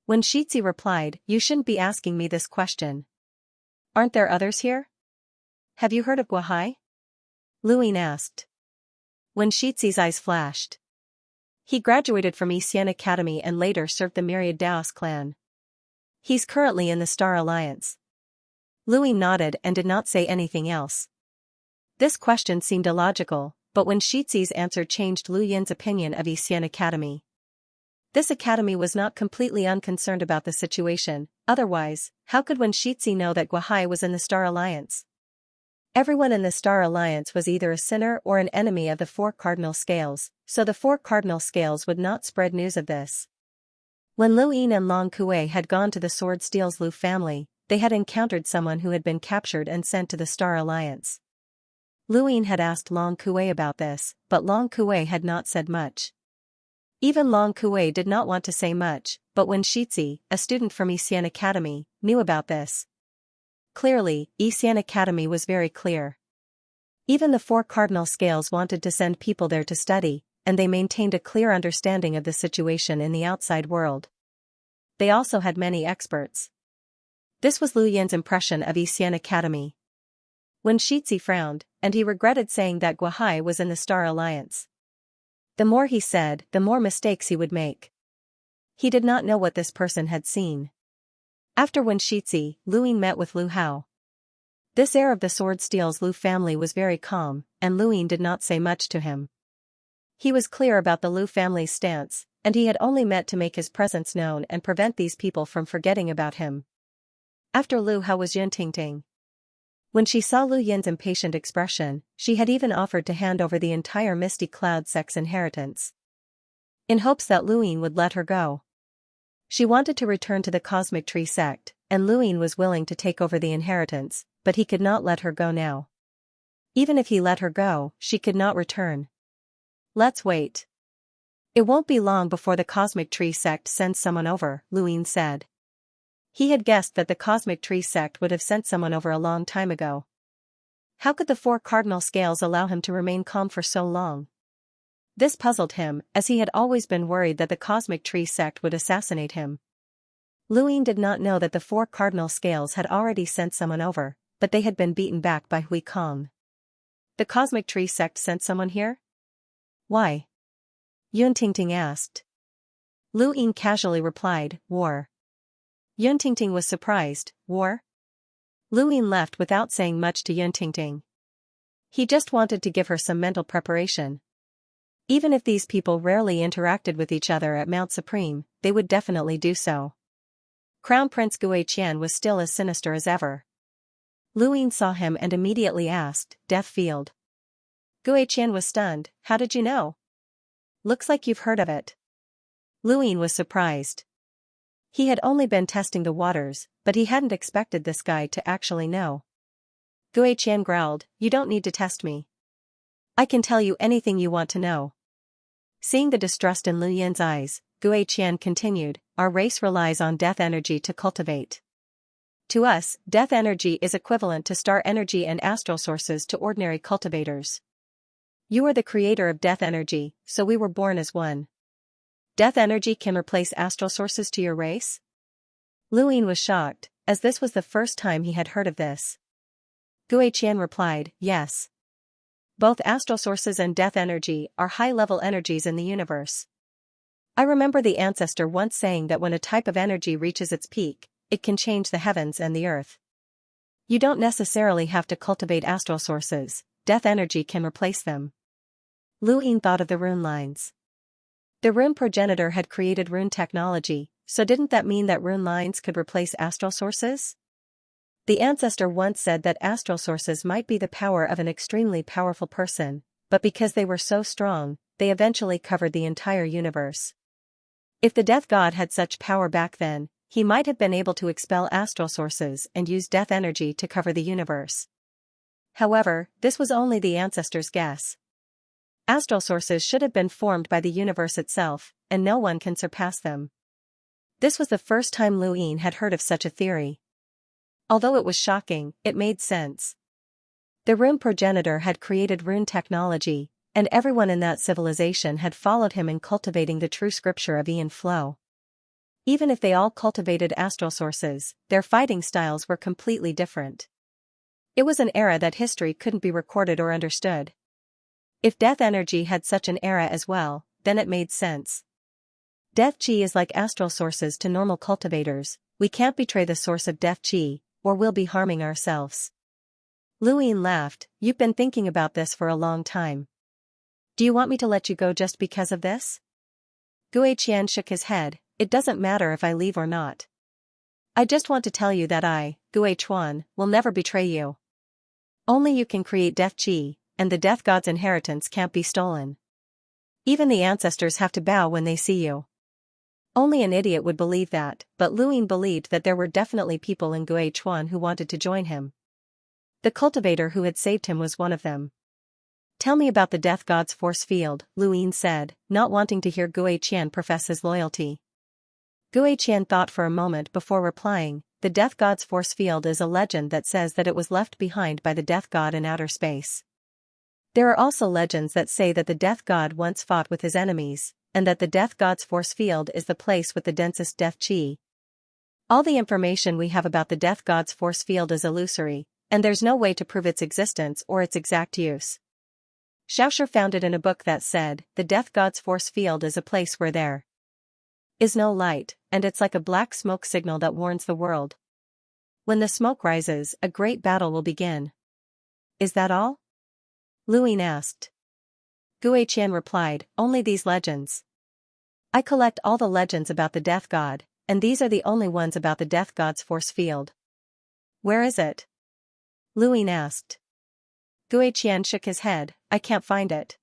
Xianxia replied, you shouldn't be asking me this question. Aren't there others here? Have you heard of Guahai? Luin asked. Xianxia's eyes flashed. He graduated from Xian Academy and later served the Myriad Daos clan. He's currently in the Star Alliance. Luin nodded and did not say anything else. This question seemed illogical, but Xianxia's answer changed Lu Yin's opinion of Xian Academy. This academy was not completely unconcerned about the situation, otherwise, how could Xianxia know that Guahai was in the Star Alliance? Everyone in the Star Alliance was either a sinner or an enemy of the Four Cardinal Scales, so the Four Cardinal Scales would not spread news of this. When Lu Yin and Long Kuei had gone to the Sword Steel's Lu family, they had encountered someone who had been captured and sent to the Star Alliance. Lu Yin had asked Long Kuei about this, but Long Kuei had not said much. Even Long Kuei did not want to say much, but Xianxia, a student from Xian Academy, knew about this. Clearly, Xian Academy was very clear. Even the Four Cardinal Scales wanted to send people there to study, and they maintained a clear understanding of the situation in the outside world. They also had many experts. This was Lu Yin's impression of Xian Academy. Xianxia frowned, and he regretted saying that Guahai was in the Star Alliance. The more he said, the more mistakes he would make. He did not know what this person had seen. After Xianxia, Lu Yin met with Lu Hao. This heir of the Sword Steel's Lu family was very calm, and Lu Yin did not say much to him. He was clear about the Lu family's stance, and he had only met to make his presence known and prevent these people from forgetting about him. After Lu Hao was Yuntingting. When she saw Lu Yin's impatient expression, she had even offered to hand over the entire Misty Cloud sect's inheritance, in hopes that Lu Yin would let her go. She wanted to return to the Cosmic Tree sect, and Lu Yin was willing to take over the inheritance, but he could not let her go now. Even if he let her go, she could not return. Let's wait. It won't be long before the Cosmic Tree sect sends someone over, Lu Yin said. He had guessed that the Cosmic Tree sect would have sent someone over a long time ago. How could the Four Cardinal Scales allow him to remain calm for so long? This puzzled him, as he had always been worried that the Cosmic Tree sect would assassinate him. Lu Yin did not know that the Four Cardinal Scales had already sent someone over, but they had been beaten back by Hui Kong. The Cosmic Tree sect sent someone here? Why? Yun Tingting asked. Lu Yin casually replied, war. Yun Tingting was surprised, war? Lu Yin left without saying much to Yun Tingting. He just wanted to give her some mental preparation. Even if these people rarely interacted with each other at Mount Supreme, they would definitely do so. Crown Prince Gui Qian was still as sinister as ever. Lu Yin saw him and immediately asked, "Death Field." Gui Qian was stunned. "How did you know?" "Looks like you've heard of it." Lu Yin was surprised. He had only been testing the waters, but he hadn't expected this guy to actually know. Gui Qian growled, "You don't need to test me. I can tell you anything you want to know." Seeing the distrust in Lu Yin's eyes, Gui Qian continued, "Our race relies on death energy to cultivate. To us, death energy is equivalent to star energy and astral sources to ordinary cultivators. You are the creator of death energy, so we were born as one. Death energy can replace astral sources to your race?" Lu Yin was shocked, as this was the first time he had heard of this. Gui Qian replied, "Yes. Both astral sources and death energy are high-level energies in the universe. I remember the ancestor once saying that when a type of energy reaches its peak, it can change the heavens and the earth. You don't necessarily have to cultivate astral sources, death energy can replace them." Lu Yin thought of the rune lines. The rune progenitor had created rune technology, so didn't that mean that rune lines could replace astral sources? The ancestor once said that astral sources might be the power of an extremely powerful person, but because they were so strong, they eventually covered the entire universe. If the death god had such power back then, he might have been able to expel astral sources and use death energy to cover the universe. However, this was only the ancestor's guess. Astral sources should have been formed by the universe itself, and no one can surpass them. This was the first time Lu Yin had heard of such a theory. Although it was shocking, it made sense. The rune progenitor had created rune technology, and everyone in that civilization had followed him in cultivating the true scripture of Yin flow. Even if they all cultivated astral sources, their fighting styles were completely different. It was an era that history couldn't be recorded or understood. If death energy had such an era as well, then it made sense. Death chi is like astral sources to normal cultivators. We can't betray the source of death chi, or we'll be harming ourselves. Lu Yin laughed, "You've been thinking about this for a long time. Do you want me to let you go just because of this?" Gui Qian shook his head, "It doesn't matter if I leave or not. I just want to tell you that I, Gui Chuan, will never betray you. Only you can create death chi, and the death god's inheritance can't be stolen. Even the ancestors have to bow when they see you." Only an idiot would believe that, but Lu Yin believed that there were definitely people in Gui Chuan who wanted to join him. The cultivator who had saved him was one of them. "Tell me about the death god's force field," Lu Yin said, not wanting to hear Gui Qian profess his loyalty. Gui Qian thought for a moment before replying, "The death god's force field is a legend that says that it was left behind by the death god in outer space. There are also legends that say that the death god once fought with his enemies, and that the death god's force field is the place with the densest death chi. All the information we have about the death god's force field is illusory, and there's no way to prove its existence or its exact use. Xianxia found it in a book that said, the death god's force field is a place where there is no light, and it's like a black smoke signal that warns the world. When the smoke rises, a great battle will begin." "Is that all?" Lu Yin asked. Gui Qian replied, "Only these legends. I collect all the legends about the death god, and these are the only ones about the death god's force field." "Where is it?" Lu Yin asked. Gui Qian shook his head, "I can't find it.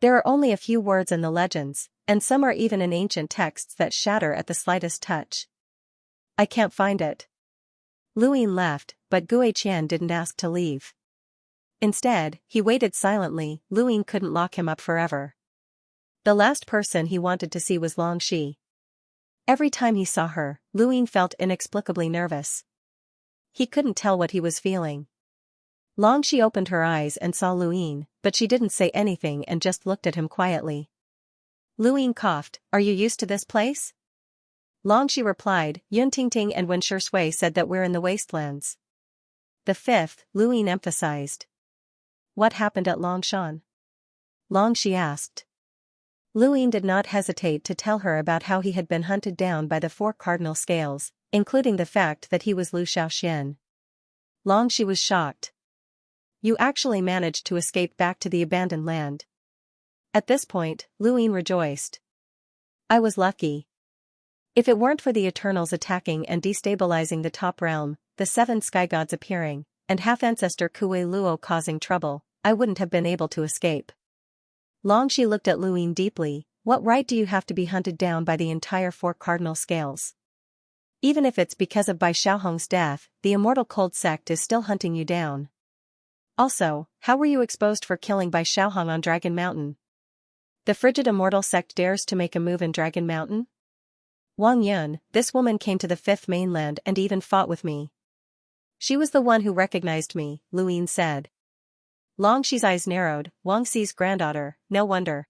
There are only a few words in the legends, and some are even in ancient texts that shatter at the slightest touch. I can't find it." Lu Yin left, but Gui Qian didn't ask to leave. Instead, he waited silently. Lu Yin couldn't lock him up forever. The last person he wanted to see was Long Shi. Every time he saw her, Lu Yin felt inexplicably nervous. He couldn't tell what he was feeling. Long Shi opened her eyes and saw Lu Yin, but she didn't say anything and just looked at him quietly. Lu Yin coughed, "Are you used to this place?" Long Shi replied, "Yun Tingting and Wen Shui said that we're in the wastelands." "The fifth," Lu Yin emphasized. "What happened at Longshan?" Long Shi asked. Lu Yin did not hesitate to tell her about how he had been hunted down by the 4 cardinal scales, including the fact that he was Lu Xiaoxian. Longxi was shocked. You actually managed to escape back to the abandoned land. At this point, Luin rejoiced. I was lucky. If it weren't for the Eternals attacking and destabilizing the top realm, the 7 sky gods appearing, and half-ancestor Kue Luo causing trouble, I wouldn't have been able to escape. Longxi looked at Luin deeply. What right do you have to be hunted down by the entire 4 cardinal scales? Even if it's because of Bai Xiaohong's death, the immortal cold sect is still hunting you down. Also, how were you exposed for killing Bai Xiaohong on Dragon Mountain? The frigid immortal sect dares to make a move in Dragon Mountain? Wang Yun, this woman came to the 5th mainland and even fought with me. She was the one who recognized me, Luin said. Longxi's eyes narrowed. Wang Xi's granddaughter, no wonder.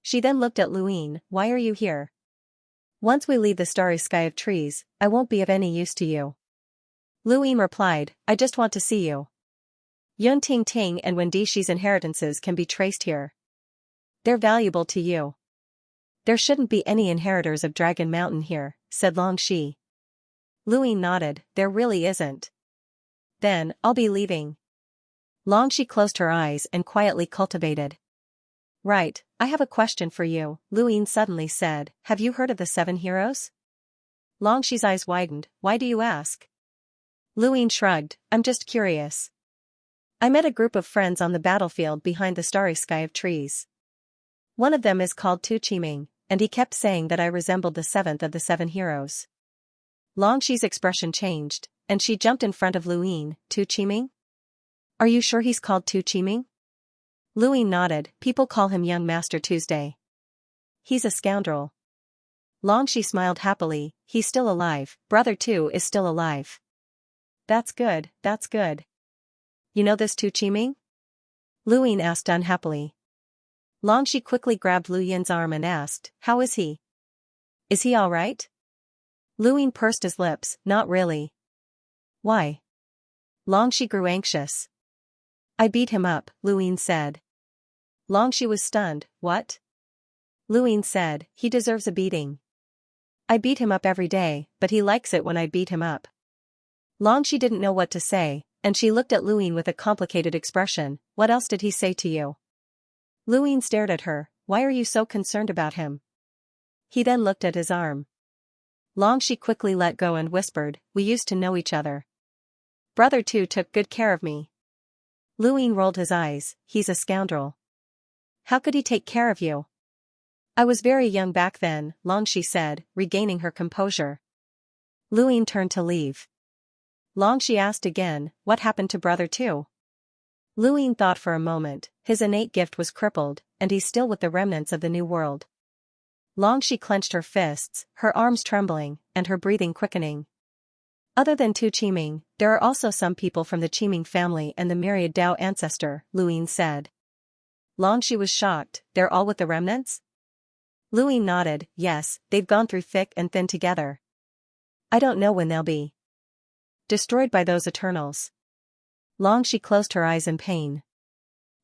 She then looked at Luin. Why are you here? Once we leave the starry sky of trees, I won't be of any use to you. Luin replied, I just want to see you. Yun Ting Ting and Wen Dishi's inheritances can be traced here. They're valuable to you. There shouldn't be any inheritors of Dragon Mountain here, said Longxi. Luin nodded, there really isn't. Then, I'll be leaving. Longxi closed her eyes and quietly cultivated. Right, I have a question for you, Luin suddenly said. Have you heard of the 7 heroes? Longxi's eyes widened. Why do you ask? Luin shrugged, I'm just curious. I met a group of friends on the battlefield behind the starry sky of trees. One of them is called Tu Qiming, and he kept saying that I resembled the 7th of the 7 heroes. Longxi's expression changed, and she jumped in front of Luin. Tu Qiming? Are you sure he's called Tu Qiming? Luin nodded. People call him Young Master Tuesday. He's a scoundrel. Longxi smiled happily. He's still alive. Brother Tu is still alive. That's good, that's good. You know this Tu Qiming? Luin asked unhappily. Longxi quickly grabbed Lu Yin's arm and asked, how is he? Is he all right? Luin pursed his lips, not really. Why? Longxi grew anxious. I beat him up, Luin said. Longxi was stunned. What? Luin said, he deserves a beating. I beat him up every day, but he likes it when I beat him up. Longxi didn't know what to say, and she looked at Luin with a complicated expression. What else did he say to you? Luin stared at her. Why are you so concerned about him? He then looked at his arm. Longxi quickly let go and whispered, we used to know each other. Brother Tu took good care of me. Luin rolled his eyes. He's a scoundrel. How could he take care of you? I was very young back then, Longxi said, regaining her composure. Luin turned to leave. Longxi asked again, what happened to Brother Tu? Luin thought for a moment. His innate gift was crippled, and he's still with the remnants of the New World. Longxi clenched her fists, her arms trembling, and her breathing quickening. Other than Tu Qiming, there are also some people from the Qiming family and the myriad Dao ancestor, Luin said. Longxi was shocked. They're all with the remnants? Luin nodded. Yes, they've gone through thick and thin together. I don't know when they'll be destroyed by those Eternals. Longxi closed her eyes in pain.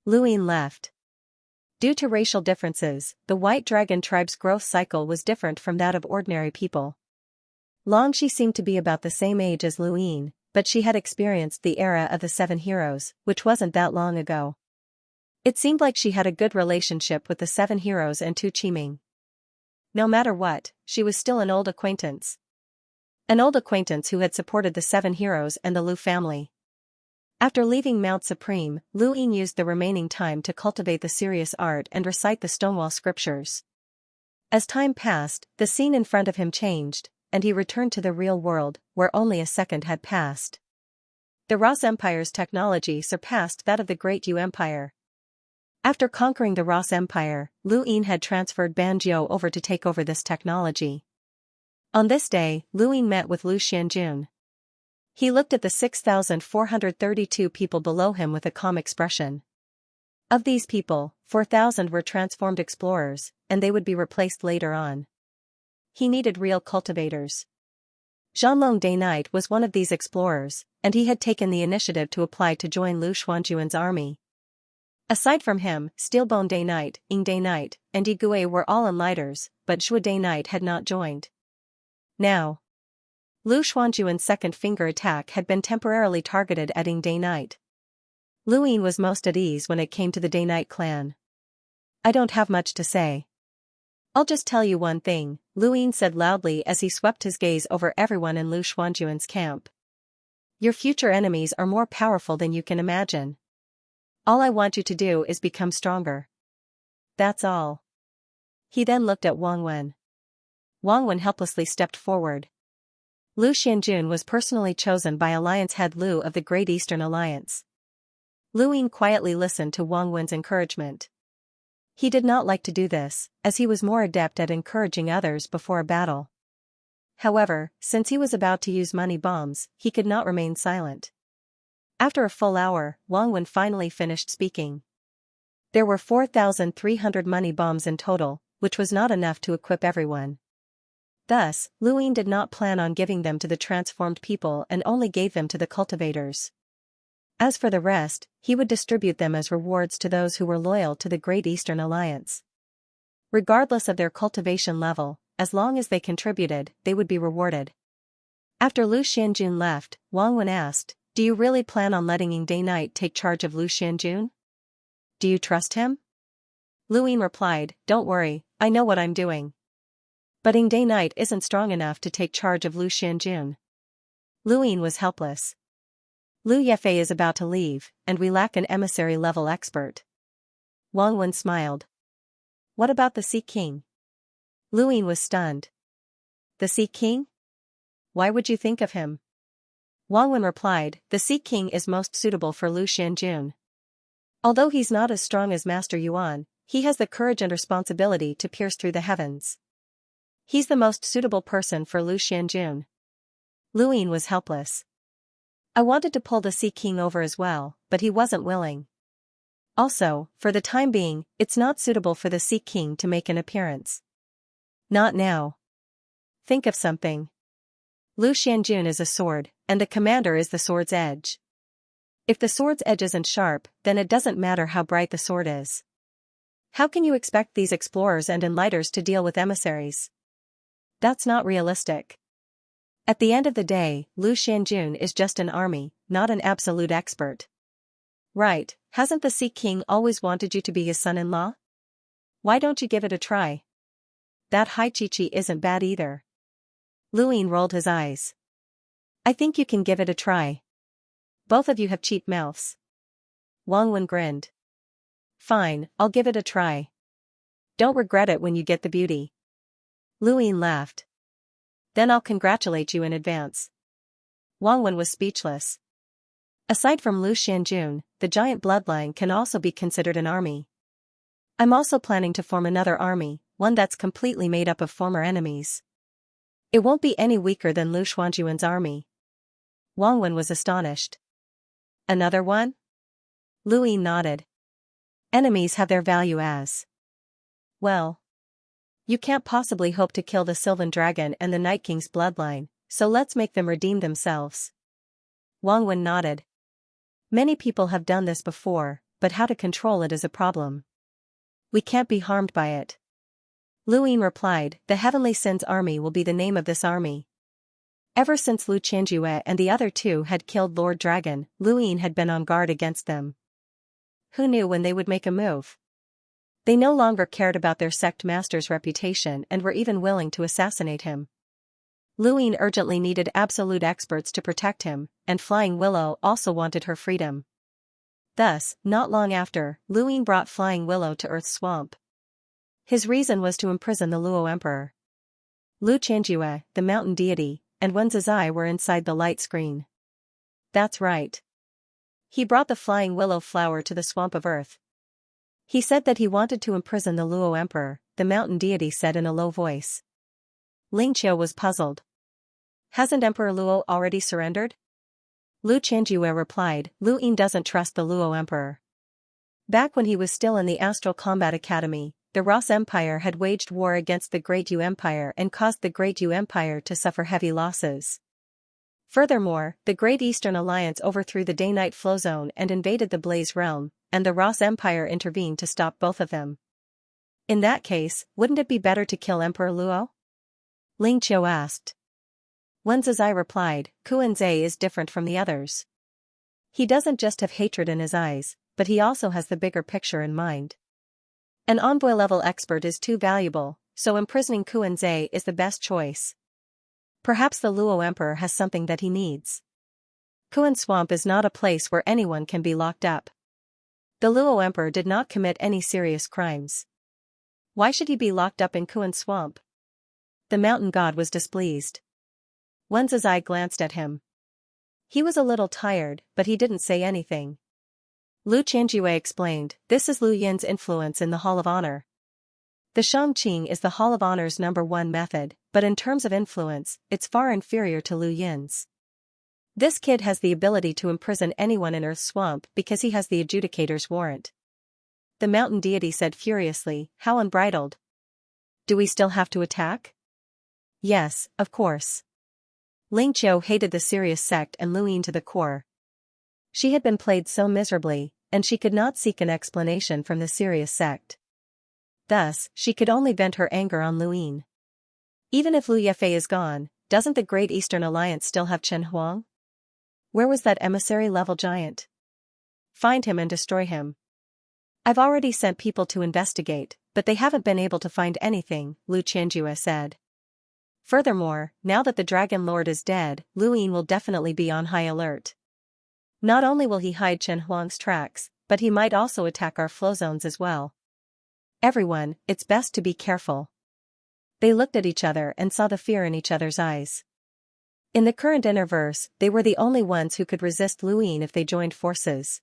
Luin left. Due to racial differences, the White Dragon tribe's growth cycle was different from that of ordinary people. Longxi seemed to be about the same age as Luin, but she had experienced the era of the 7 heroes, which wasn't that long ago. It seemed like she had a good relationship with the 7 heroes and Tu Qiming. No matter what, she was still an old acquaintance. An old acquaintance who had supported the 7 heroes and the Lu family. After leaving Mount Supreme, Luin used the remaining time to cultivate the serious art and recite the Stonewall scriptures. As time passed, the scene in front of him changed, and he returned to the real world, where only a second had passed. The Ross Empire's technology surpassed that of the Great Yu Empire. After conquering the Ross Empire, Luin had transferred Banjiu over to take over this technology. On this day, Luin met with Lu Xianjun. He looked at the 6,432 people below him with a calm expression. Of these people, 4,000 were transformed explorers, and they would be replaced later on. He needed real cultivators. Zhanlong Day Night was one of these explorers, and he had taken the initiative to apply to join Lu Xuanjuan's army. Aside from him, Steelbone Day Night, Ying Day Night, and Yigui were all enlighters, but Zhua Day Night had not joined. Now, Lu Xuanjuan's second finger attack had been temporarily targeted at Day-Night. Lu Ying was most at ease when it came to the Day-Night clan. I don't have much to say. I'll just tell you one thing, Lu Ying said loudly as he swept his gaze over everyone in Lu Xuanjuan's camp. Your future enemies are more powerful than you can imagine. All I want you to do is become stronger. That's all. He then looked at Wang Wen. Wang Wen helplessly stepped forward. Lu Xianjun was personally chosen by Alliance Head Lu of the Great Eastern Alliance. Lu Ying quietly listened to Wang Wen's encouragement. He did not like to do this, as he was more adept at encouraging others before a battle. However, since he was about to use money bombs, he could not remain silent. After a full hour, Wang Wen finally finished speaking. There were 4,300 money bombs in total, which was not enough to equip everyone. Thus, Lu Ying did not plan on giving them to the transformed people and only gave them to the cultivators. As for the rest, he would distribute them as rewards to those who were loyal to the Great Eastern Alliance. Regardless of their cultivation level, as long as they contributed, they would be rewarded. After Lu Xianjun left, Wang Wen asked, "Do you really plan on letting Day-Night take charge of Lu Xianjun? Do you trust him?" Lu Ying replied, "Don't worry, I know what I'm doing." But Day-Night isn't strong enough to take charge of Lu Xianjun. Lu Ying was helpless. Lu Yefei is about to leave, and we lack an emissary-level expert. Wang Wen smiled. What about the Sea King? Lu Ying was stunned. The Sea King? Why would you think of him? Wang Wen replied, the Sea King is most suitable for Lu Xianjun. Although he's not as strong as Master Yuan, he has the courage and responsibility to pierce through the heavens. He's the most suitable person for Lu Xianjun. Lu Ying was helpless. I wanted to pull the Sea King over as well, but he wasn't willing. Also, for the time being, it's not suitable for the Sea King to make an appearance. Not now. Think of something. Lu Xianjun is a sword, and the commander is the sword's edge. If the sword's edge isn't sharp, then it doesn't matter how bright the sword is. How can you expect these explorers and enlighters to deal with emissaries? That's not realistic. At the end of the day, Lu Xianjun is just an army, not an absolute expert. Right, hasn't the Sea King always wanted you to be his son-in-law? Why don't you give it a try? That Hai Chi isn't bad either. Lu Ying rolled his eyes. I think you can give it a try. Both of you have cheap mouths. Wang Wen grinned. Fine, I'll give it a try. Don't regret it when you get the beauty. Lu Ying laughed. Then I'll congratulate you in advance. Wang Wen was speechless. Aside from Lu Xianjun, the giant bloodline can also be considered an army. I'm also planning to form another army, one that's completely made up of former enemies. It won't be any weaker than Lu Xuanjuan's army. Wang Wen was astonished. Another one? Lu Ying nodded. Enemies have their value as well. You can't possibly hope to kill the Sylvan Dragon and the Night King's bloodline, so let's make them redeem themselves. Wang Wen nodded. Many people have done this before, but how to control it is a problem. We can't be harmed by it. Lu Ying replied, the Heavenly Sin's army will be the name of this army. Ever since Lu Qianjue and the other two had killed Lord Dragon, Lu Ying had been on guard against them. Who knew when they would make a move? They no longer cared about their sect master's reputation and were even willing to assassinate him. Lu Ying urgently needed absolute experts to protect him, and Flying Willow also wanted her freedom. Thus, not long after, Lu Ying brought Flying Willow to Earth's swamp. His reason was to imprison the Luo Emperor. Lu Qianjue, the mountain deity, and Wen Zizai were inside the light screen. That's right. He brought the Flying Willow flower to the swamp of Earth. He said that he wanted to imprison the Luo Emperor, the mountain deity said in a low voice. Ling Qiu was puzzled. Hasn't Emperor Luo already surrendered? Lu Qianjue replied, Lu Ying doesn't trust the Luo Emperor. Back when he was still in the Astral Combat Academy, the Ross Empire had waged war against the Great Yu Empire and caused the Great Yu Empire to suffer heavy losses. Furthermore, the Great Eastern Alliance overthrew the Day-Night Flow Zone and invaded the Blaze Realm, and the Ross Empire intervened to stop both of them. In that case, wouldn't it be better to kill Emperor Luo? Ling Qiu asked. Wen Zizai replied, Kuan-Zai is different from the others. He doesn't just have hatred in his eyes, but he also has the bigger picture in mind. An envoy-level expert is too valuable, so imprisoning Kuan-Zai is the best choice. Perhaps the Luo Emperor has something that he needs. Kuan Swamp is not a place where anyone can be locked up. The Luo Emperor did not commit any serious crimes. Why should he be locked up in Kuan Swamp? The mountain god was displeased. Wen Zizai glanced at him. He was a little tired, but he didn't say anything. Lu Qianjue explained, this is Lu Yin's influence in the Hall of Honor. The Shangqing is the Hall of Honor's #1 method, but in terms of influence, it's far inferior to Lu Yin's. This kid has the ability to imprison anyone in Earth Swamp because he has the adjudicator's warrant. The mountain deity said furiously, how unbridled. Do we still have to attack? Yes, of course. Ling Qiu hated the serious sect and Lu Yin to the core. She had been played so miserably, and she could not seek an explanation from the serious sect. Thus, she could only vent her anger on Lu Yin. Even if Lu Yefei is gone, doesn't the Great Eastern Alliance still have Chen Huang? Where was that emissary-level giant? Find him and destroy him. I've already sent people to investigate, but they haven't been able to find anything, Lu Qianjue said. Furthermore, now that the Dragon Lord is dead, Lu Yin will definitely be on high alert. Not only will he hide Chen Huang's tracks, but he might also attack our flow zones as well. Everyone, it's best to be careful. They looked at each other and saw the fear in each other's eyes. In the current interverse, they were the only ones who could resist Lu Yin if they joined forces.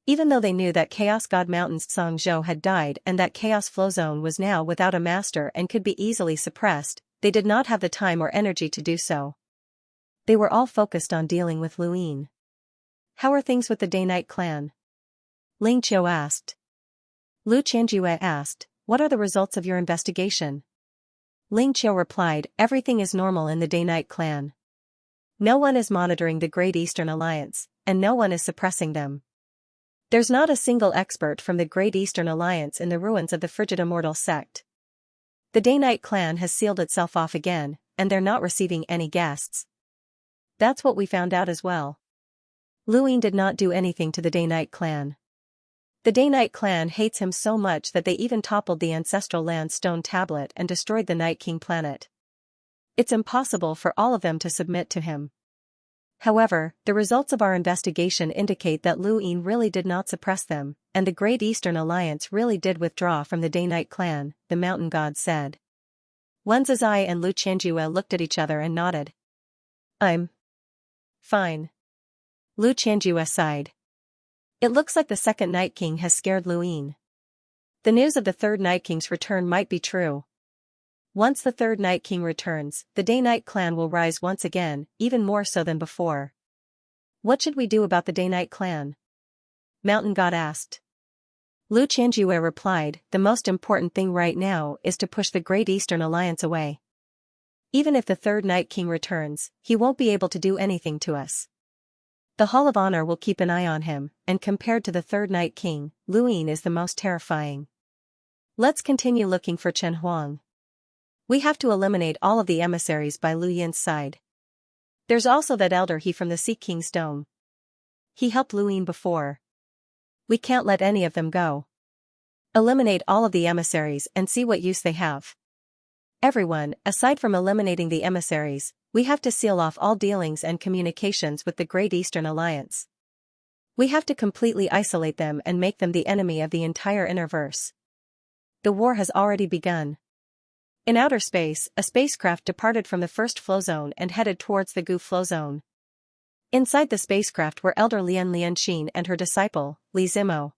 Even though they knew that Chaos God Mountain's Song Zhou had died and that Chaos Flow Zone was now without a master and could be easily suppressed, they did not have the time or energy to do so. They were all focused on dealing with Lu Yin. How are things with the Day-Night clan? Ling Qiu asked. Lu Qianjue asked, what are the results of your investigation? Ling Qiu replied, everything is normal in the Day-Night clan. No one is monitoring the Great Eastern Alliance, and no one is suppressing them. There's not a single expert from the Great Eastern Alliance in the ruins of the Frigid Immortal sect. The Day-Night clan has sealed itself off again, and they're not receiving any guests. That's what we found out as well. Lu Yin did not do anything to the Day-Night clan. The Day-Night clan hates him so much that they even toppled the Ancestral Land stone tablet and destroyed the Night King planet. It's impossible for all of them to submit to him. However, the results of our investigation indicate that Lu Yin really did not suppress them, and the Great Eastern Alliance really did withdraw from the Day-Night clan, the mountain god said. Wen Zizai and Lu Qianjue looked at each other and nodded. I'm fine. Lu Qianjue sighed. It looks like the second Night King has scared Lu Yin. The news of the third Night King's return might be true. Once the third Night King returns, the Day-Night clan will rise once again, even more so than before. What should we do about the Day-Night clan? Mountain God asked. Lu Qianjue replied, the most important thing right now is to push the Great Eastern Alliance away. Even if the third Night King returns, he won't be able to do anything to us. The Hall of Honor will keep an eye on him, and compared to the third Night King, Lu Yin is the most terrifying. Let's continue looking for Chen Huang. We have to eliminate all of the emissaries by Lu Yin's side. There's also that elder he from the Sea King's Dome. He helped Lu Yin before. We can't let any of them go. Eliminate all of the emissaries and see what use they have. Everyone, aside from eliminating the emissaries, we have to seal off all dealings and communications with the Great Eastern Alliance. We have to completely isolate them and make them the enemy of the entire Interverse. The war has already begun. In outer space, a spacecraft departed from the first flow zone and headed towards the Gu flow zone. Inside the spacecraft were Elder Lian Lianxin and her disciple, Li Zimo.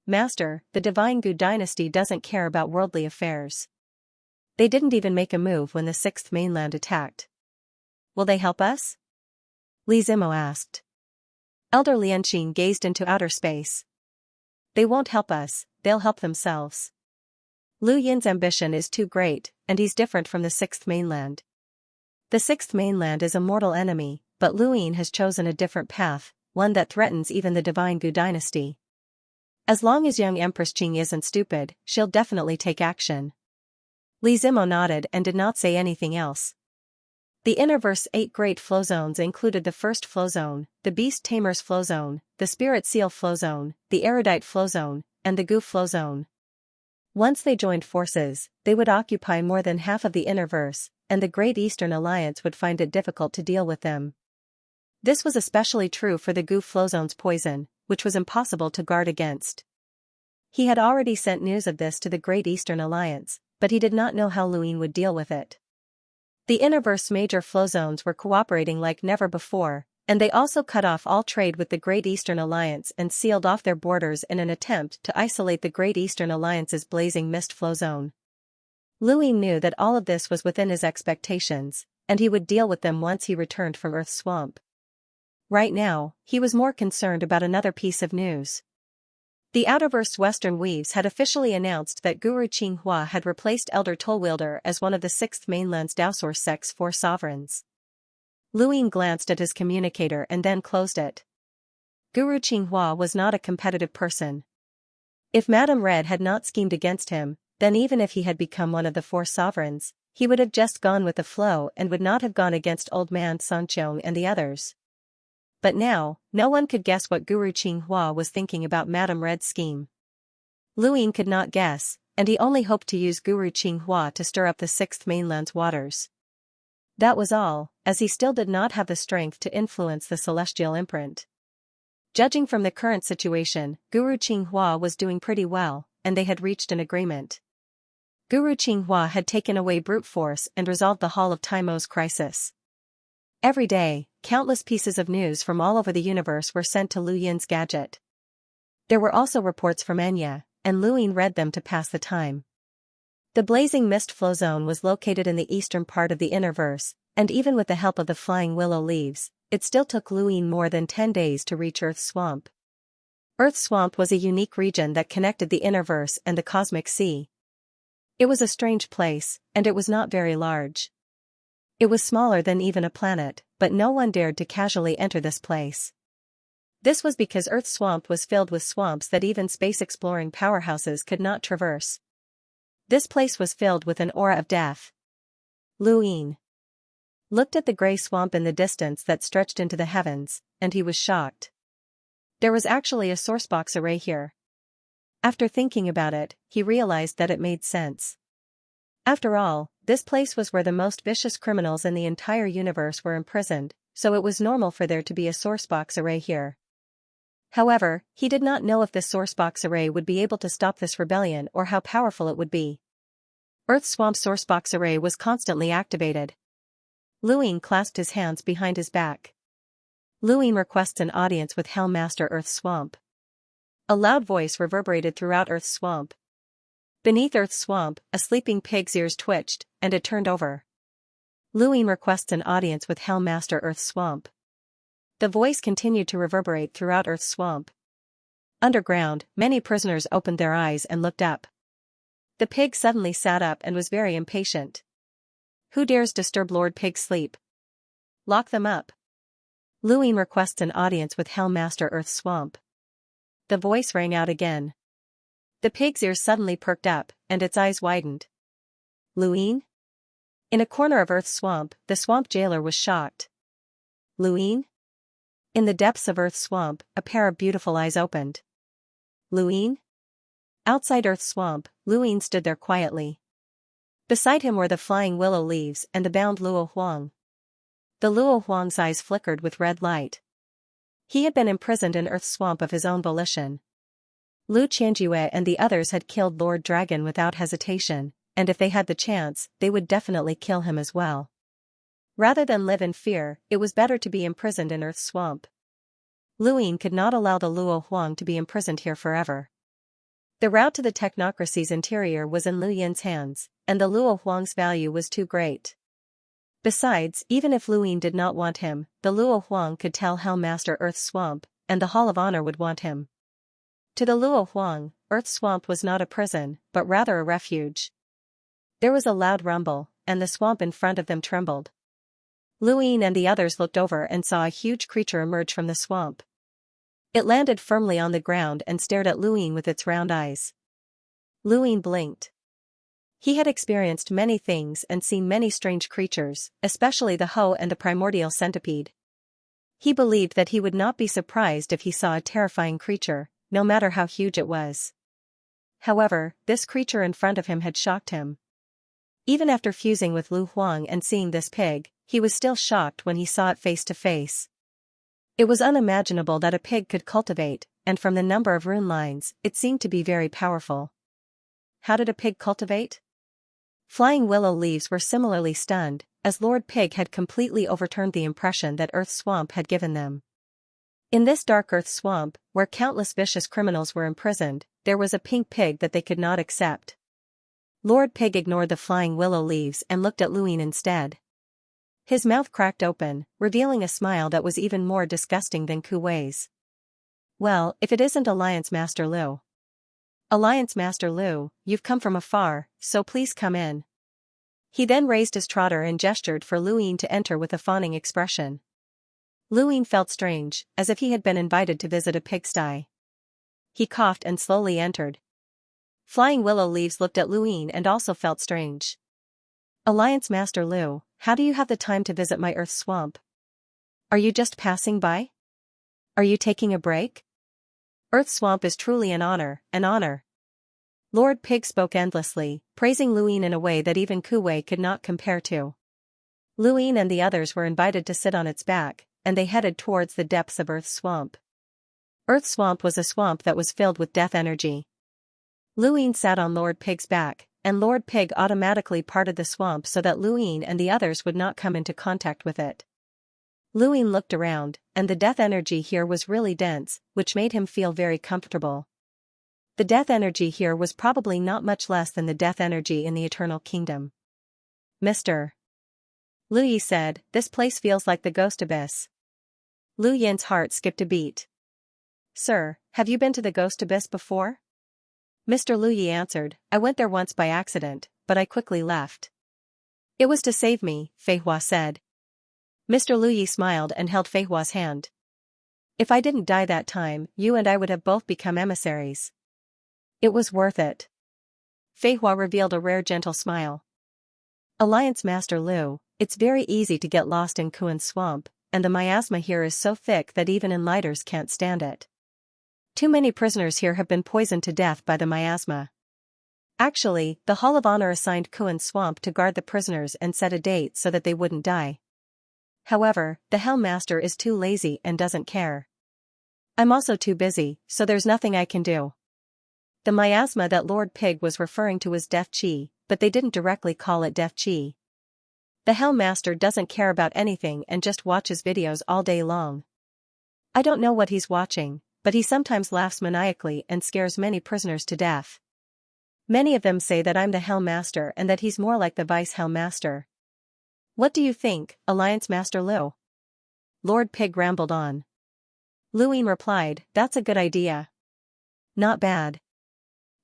Master, the Divine Gu dynasty doesn't care about worldly affairs. They didn't even make a move when the Sixth Mainland attacked. Will they help us? Li Zimo asked. Elder Lianxin gazed into outer space. They won't help us, they'll help themselves. Lu Yin's ambition is too great, and he's different from the Sixth Mainland. The Sixth Mainland is a mortal enemy, but Lu Yin has chosen a different path, one that threatens even the Divine Gu dynasty. As long as young Empress Qing isn't stupid, she'll definitely take action. Li Zimo nodded and did not say anything else. The Innerverse 8 great flow zones included the First Flow Zone, the Beast Tamer's Flow Zone, the Spirit Seal Flow Zone, the Erudite Flow Zone, and the Goo Flow Zone. Once they joined forces, they would occupy more than half of the Innerverse, and the Great Eastern Alliance would find it difficult to deal with them. This was especially true for the Goo Flow Zone's poison, which was impossible to guard against. He had already sent news of this to the Great Eastern Alliance, but he did not know how Luin would deal with it. The Innerverse major flow zones were cooperating like never before, and they also cut off all trade with the Great Eastern Alliance and sealed off their borders in an attempt to isolate the Great Eastern Alliance's blazing mist flow zone. Luin knew that all of this was within his expectations, and he would deal with them once he returned from Earth's swamp. Right now, he was more concerned about another piece of news. The Outerverse Western Weaves had officially announced that Guru Xianxia had replaced Elder Tollwielder as one of the 6th Mainland's Dowsor Sect's 4 sovereigns. Luin glanced at his communicator and then closed it. Guru Xianxia was not a competitive person. If Madame Red had not schemed against him, then even if he had become one of the 4 sovereigns, he would have just gone with the flow and would not have gone against Old Man Sanqiong and the others. But now, no one could guess what Guru Xianxia was thinking about Madame Red's scheme. Luin could not guess, and he only hoped to use Guru Xianxia to stir up the 6th Mainland's waters. That was all, as he still did not have the strength to influence the Celestial Imprint. Judging from the current situation, Guru Xianxia was doing pretty well, and they had reached an agreement. Guru Xianxia had taken away brute force and resolved the Hall of Taimo's crisis. Every day, countless pieces of news from all over the universe were sent to Lu Yin's gadget. There were also reports from Enya, and Luin read them to pass the time. The blazing mist flow zone was located in the eastern part of the Innerverse, and even with the help of the flying willow leaves, it still took Luin more than 10 days to reach Earth's Swamp. Earth's Swamp was a unique region that connected the Innerverse and the Cosmic Sea. It was a strange place, and it was not very large. It was smaller than even a planet, but no one dared to casually enter this place. This was because Earth's swamp was filled with swamps that even space-exploring powerhouses could not traverse. This place was filled with an aura of death. Luin looked at the gray swamp in the distance that stretched into the heavens, and he was shocked. There was actually a sourcebox array here. After thinking about it, he realized that it made sense. After all, this place was where the most vicious criminals in the entire universe were imprisoned, so it was normal for there to be a sourcebox array here. However, he did not know if this sourcebox array would be able to stop this rebellion or how powerful it would be. Earth's Swamp sourcebox array was constantly activated. Luin clasped his hands behind his back. Luin requests an audience with Hellmaster Earth's Swamp. A loud voice reverberated throughout Earth's Swamp. Beneath Earth's Swamp, a sleeping pig's ears twitched, and it turned over. Luin requests an audience with Hellmaster Earth's Swamp. The voice continued to reverberate throughout Earth's Swamp. Underground, many prisoners opened their eyes and looked up. The pig suddenly sat up and was very impatient. Who dares disturb Lord Pig's sleep? Lock them up. Luin requests an audience with Hellmaster Earth's Swamp. The voice rang out again. The pig's ears suddenly perked up, and its eyes widened. Luin? In a corner of Earth's Swamp, the swamp jailer was shocked. Luin? In the depths of Earth's Swamp, a pair of beautiful eyes opened. Luin? Outside Earth's Swamp, Luin stood there quietly. Beside him were the flying willow leaves and the bound Luo Huang. The Luo Huang's eyes flickered with red light. He had been imprisoned in Earth's Swamp of his own volition. Lu Qianjue and the others had killed Lord Dragon without hesitation, and if they had the chance, they would definitely kill him as well. Rather than live in fear, it was better to be imprisoned in Earth's Swamp. Luin could not allow the Luo Huang to be imprisoned here forever. The route to the technocracy's interior was in Lu Yin's hands, and the Luo Huang's value was too great. Besides, even if Luin did not want him, the Luo Huang could tell Hellmaster Earth's Swamp, and the Hall of Honor would want him. To the Luo Huang, Earth's Swamp was not a prison, but rather a refuge. There was a loud rumble, and the swamp in front of them trembled. Luin and the others looked over and saw a huge creature emerge from the swamp. It landed firmly on the ground and stared at Luin with its round eyes. Luin blinked. He had experienced many things and seen many strange creatures, especially the hoe and the primordial centipede. He believed that he would not be surprised if he saw a terrifying creature, no matter how huge it was. However, this creature in front of him had shocked him. Even after fusing with Lu Huang and seeing this pig, he was still shocked when he saw it face to face. It was unimaginable that a pig could cultivate, and from the number of rune lines, it seemed to be very powerful. How did a pig cultivate? Flying willow leaves were similarly stunned, as Lord Pig had completely overturned the impression that Earth Swamp had given them. In this dark Earth Swamp, where countless vicious criminals were imprisoned, there was a pink pig that they could not accept. Lord Pig ignored the flying willow leaves and looked at Luin instead. His mouth cracked open, revealing a smile that was even more disgusting than Ku Wei's. Well, if it isn't Alliance Master Lu. Alliance Master Lu, you've come from afar, so please come in. He then raised his trotter and gestured for Luin to enter with a fawning expression. Luin felt strange, as if he had been invited to visit a pigsty. He coughed and slowly entered. Flying willow leaves looked at Luin and also felt strange. Alliance Master Lu, how do you have the time to visit my Earth Swamp? Are you just passing by? Are you taking a break? Earth Swamp is truly an honor, an honor. Lord Pig spoke endlessly, praising Luin in a way that even Ku Wei could not compare to. Luin and the others were invited to sit on its back, and they headed towards the depths of Earth Swamp. Earth Swamp was a swamp that was filled with death energy. Luin sat on Lord Pig's back, and Lord Pig automatically parted the swamp so that Luin and the others would not come into contact with it. Luin looked around, and the death energy here was really dense, which made him feel very comfortable. The death energy here was probably not much less than the death energy in the Eternal Kingdom. Mr. Lu Yi said, this place feels like the Ghost Abyss. Lu Yin's heart skipped a beat. Sir, have you been to the Ghost Abyss before? Mr. Lu Yi answered, I went there once by accident, but I quickly left. It was to save me, Fei Hua said. Mr. Lu Yi smiled and held Fei Hua's hand. If I didn't die that time, you and I would have both become emissaries. It was worth it. Fei Hua revealed a rare gentle smile. Alliance Master Lu, it's very easy to get lost in Kuan Swamp, and the miasma here is so thick that even enlighters can't stand it. Too many prisoners here have been poisoned to death by the miasma. Actually, the Hall of Honor assigned Kuan Swamp to guard the prisoners and set a date so that they wouldn't die. However, the Hell Master is too lazy and doesn't care. I'm also too busy, so there's nothing I can do. The miasma that Lord Pig was referring to was Death Chi, but they didn't directly call it Death Chi. The Hell Master doesn't care about anything and just watches videos all day long. I don't know what he's watching, but he sometimes laughs maniacally and scares many prisoners to death. Many of them say that I'm the Hell Master and that he's more like the Vice Hell Master. What do you think, Alliance Master Lu? Lord Pig rambled on. Luin replied, that's a good idea. Not bad.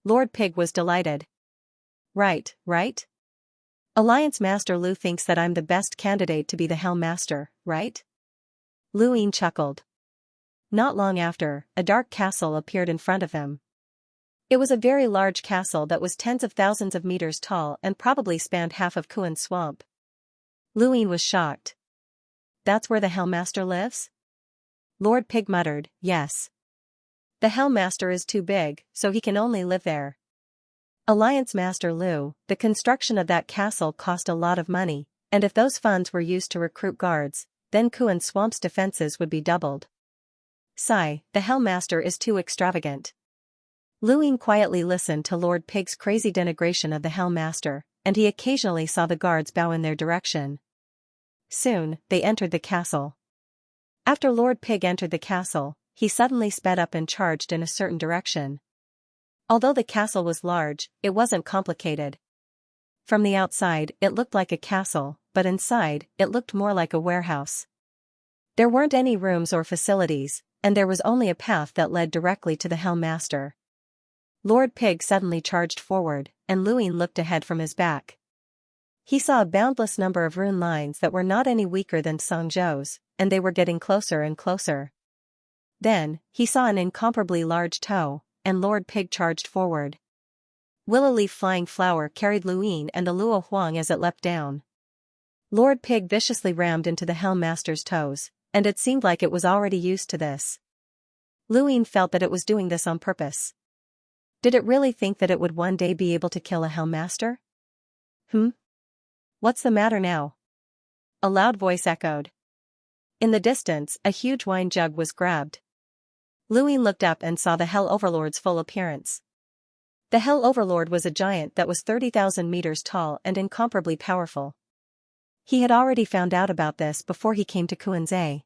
Lord Pig was delighted. Right, right? Alliance Master Lu thinks that I'm the best candidate to be the Hell Master, right? Luin chuckled. Not long after, a dark castle appeared in front of them. It was a very large castle that was tens of thousands of meters tall and probably spanned half of Kuan Swamp. Luin was shocked. That's where the Hell Master lives? Lord Pig muttered, yes. The Hell Master is too big, so he can only live there. Alliance Master Lu, the construction of that castle cost a lot of money, and if those funds were used to recruit guards, then Kuan Swamp's defenses would be doubled. Sigh, the Hell Master is too extravagant. Luin quietly listened to Lord Pig's crazy denigration of the Hell Master, and he occasionally saw the guards bow in their direction. Soon, they entered the castle. After Lord Pig entered the castle, he suddenly sped up and charged in a certain direction. Although the castle was large, it wasn't complicated. From the outside, it looked like a castle, but inside, it looked more like a warehouse. There weren't any rooms or facilities, and there was only a path that led directly to the Hell Master. Lord Pig suddenly charged forward, and Luin looked ahead from his back. He saw a boundless number of rune lines that were not any weaker than Songzhou's, and they were getting closer and closer. Then, he saw an incomparably large toe, and Lord Pig charged forward. Willow leaf flying flower carried Luin and the Luo Huang as it leapt down. Lord Pig viciously rammed into the Helm Master's toes, and it seemed like it was already used to this. Luin felt that it was doing this on purpose. Did it really think that it would one day be able to kill a Helm Master? What's the matter now? A loud voice echoed. In the distance, a huge wine jug was grabbed. Luin looked up and saw the Hell Overlord's full appearance. The Hell Overlord was a giant that was 30,000 meters tall and incomparably powerful. He had already found out about this before he came to Kuanzai.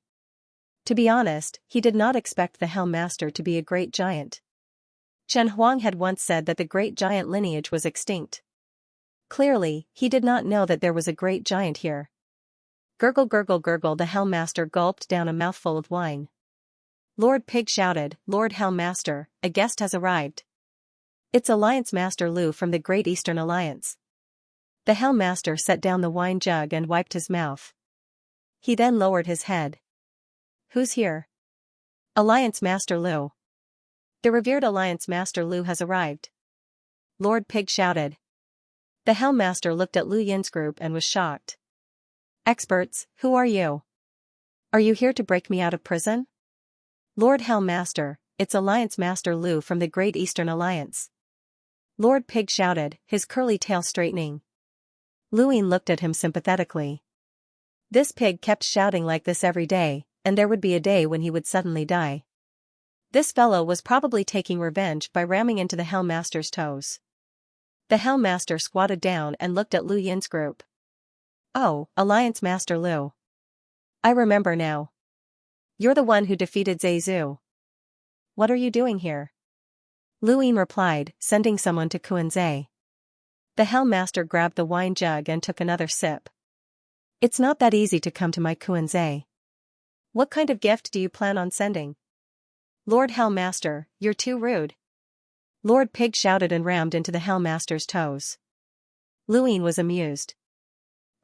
To be honest, he did not expect the Helm Master to be a great giant. Chen Huang had once said that the great giant lineage was extinct. Clearly, he did not know that there was a great giant here. Gurgle gurgle gurgle, the Helm Master gulped down a mouthful of wine. Lord Pig shouted, "Lord Helm Master, a guest has arrived. It's Alliance Master Lu from the Great Eastern Alliance." The Helm Master set down the wine jug and wiped his mouth. He then lowered his head. "Who's here?" "Alliance Master Lu." "The revered Alliance Master Lu has arrived," Lord Pig shouted. The Helm Master looked at Lu Yin's group and was shocked. "Experts, who are you? Are you here to break me out of prison?" "Lord Helm Master, it's Alliance Master Lu from the Great Eastern Alliance," Lord Pig shouted, his curly tail straightening. Luin looked at him sympathetically. This pig kept shouting like this every day, and there would be a day when he would suddenly die. This fellow was probably taking revenge by ramming into the Helm Master's toes. The Helm Master squatted down and looked at Lu Yin's group. "Oh, Alliance Master Lu. I remember now. You're the one who defeated Zhe. What are you doing here?" Luin replied, sending someone to Kuanzai. The Helm Master grabbed the wine jug and took another sip. "It's not that easy to come to my Kuanzai. What kind of gift do you plan on sending?" "Lord Helm Master, you're too rude." Lord Pig shouted and rammed into the Helm Master's toes. Luin was amused.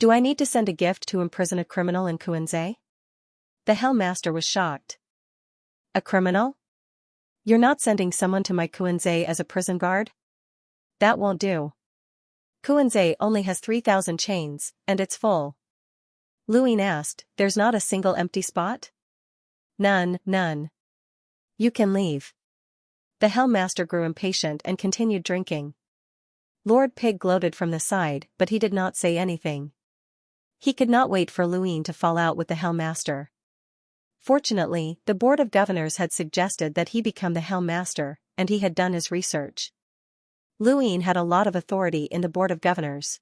"Do I need to send a gift to imprison a criminal in Kuanzai?" The Helm Master was shocked. "A criminal? You're not sending someone to my Kuanzai as a prison guard? That won't do. Kuanzai only has 3,000 chains, and it's full." Luin asked, "There's not a single empty spot?" None. You can leave." The Helm Master grew impatient and continued drinking. Lord Pig gloated from the side, but he did not say anything. He could not wait for Luin to fall out with the Helm Master. Fortunately, the Board of Governors had suggested that he become the Helm Master, and he had done his research. Luin had a lot of authority in the Board of Governors.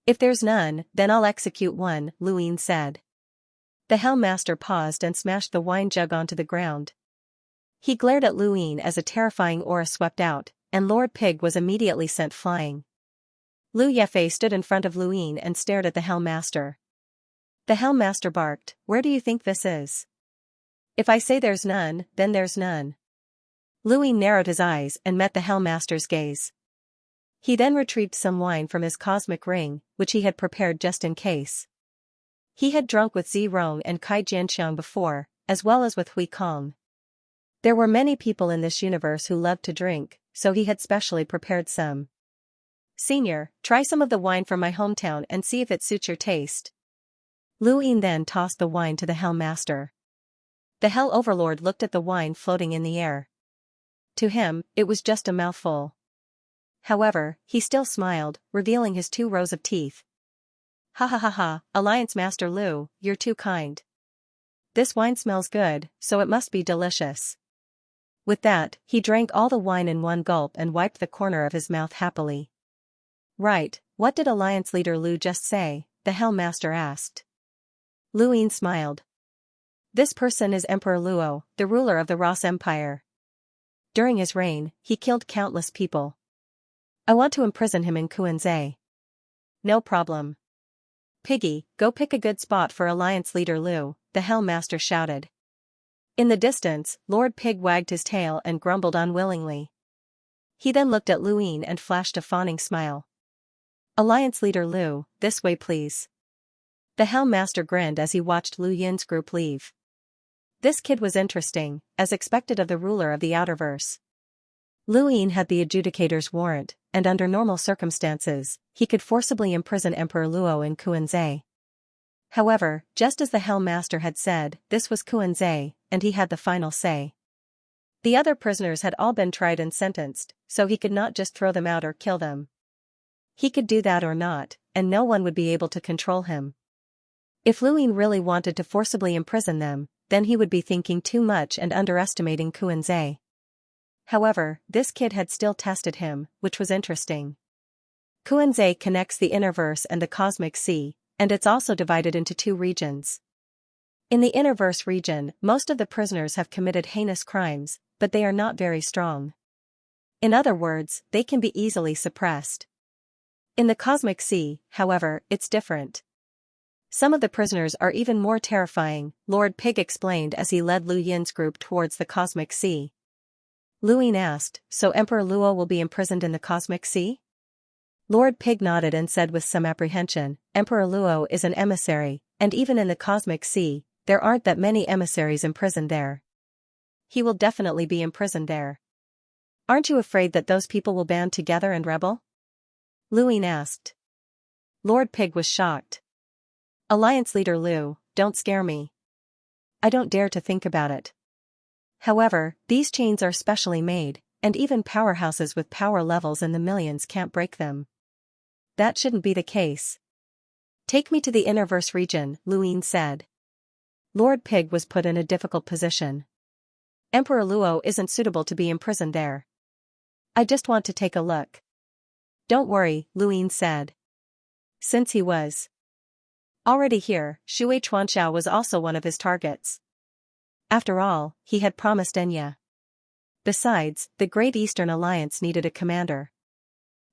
"If there's none, then I'll execute one," Luin said. The Helm Master paused and smashed the wine jug onto the ground. He glared at Luin as a terrifying aura swept out, and Lord Pig was immediately sent flying. Lu Yefei stood in front of Luin and stared at the Helm Master. The Helm Master barked, "Where do you think this is? If I say there's none, then there's none." Luin narrowed his eyes and met the Helm Master's gaze. He then retrieved some wine from his cosmic ring, which he had prepared just in case. He had drunk with Zi Rong and Kai Jianxiang before, as well as with Hui Kong. There were many people in this universe who loved to drink, so he had specially prepared some. "Senior, try some of the wine from my hometown and see if it suits your taste." Luin then tossed the wine to the Helm Master. The Hell Overlord looked at the wine floating in the air. To him, it was just a mouthful. However, he still smiled, revealing his 2 rows of teeth. "Ha ha ha ha, Alliance Master Lu, you're too kind. This wine smells good, so it must be delicious." With that, he drank all the wine in one gulp and wiped the corner of his mouth happily. "Right, what did Alliance Leader Lu just say?" the Helm Master asked. Luin smiled. "This person is Emperor Luo, the ruler of the Ross Empire. During his reign, he killed countless people. I want to imprison him in Kuanzai." "No problem. Piggy, go pick a good spot for Alliance Leader Lu," the Helm Master shouted. In the distance, Lord Pig wagged his tail and grumbled unwillingly. He then looked at Luin and flashed a fawning smile. "Alliance Leader Lu, this way please." The Helm Master grinned as he watched Lu Yin's group leave. This kid was interesting, as expected of the ruler of the Outerverse. Luoyin had the adjudicator's warrant, and under normal circumstances, he could forcibly imprison Emperor Luo in Kuanzai. However, just as the Hell Master had said, this was Kuanzai, and he had the final say. The other prisoners had all been tried and sentenced, so he could not just throw them out or kill them. He could do that or not, and no one would be able to control him. If Luoyin really wanted to forcibly imprison them, then he would be thinking too much and underestimating Kuanzai. However, this kid had still tested him, which was interesting. Kuanzai connects the Innerverse and the Cosmic Sea, and it's also divided into two regions. In the Innerverse region, most of the prisoners have committed heinous crimes, but they are not very strong. In other words, they can be easily suppressed. In the Cosmic Sea, however, it's different. Some of the prisoners are even more terrifying, Lord Pig explained as he led Luoyin's group towards the Cosmic Sea. Luoyin asked, so Emperor Luo will be imprisoned in the Cosmic Sea? Lord Pig nodded and said with some apprehension, Emperor Luo is an emissary, and even in the Cosmic Sea, there aren't that many emissaries imprisoned there. He will definitely be imprisoned there. Aren't you afraid that those people will band together and rebel? Luoyin asked. Lord Pig was shocked. Alliance leader Lu, don't scare me. I don't dare to think about it. However, these chains are specially made, and even powerhouses with power levels in the millions can't break them. That shouldn't be the case. Take me to the Innerverse region, Luoyin said. Lord Pig was put in a difficult position. Emperor Luo isn't suitable to be imprisoned there. I just want to take a look. Don't worry, Luoyin said. Since he was already here, Xianxia was also one of his targets. After all, he had promised Enya. Besides, the Great Eastern Alliance needed a commander.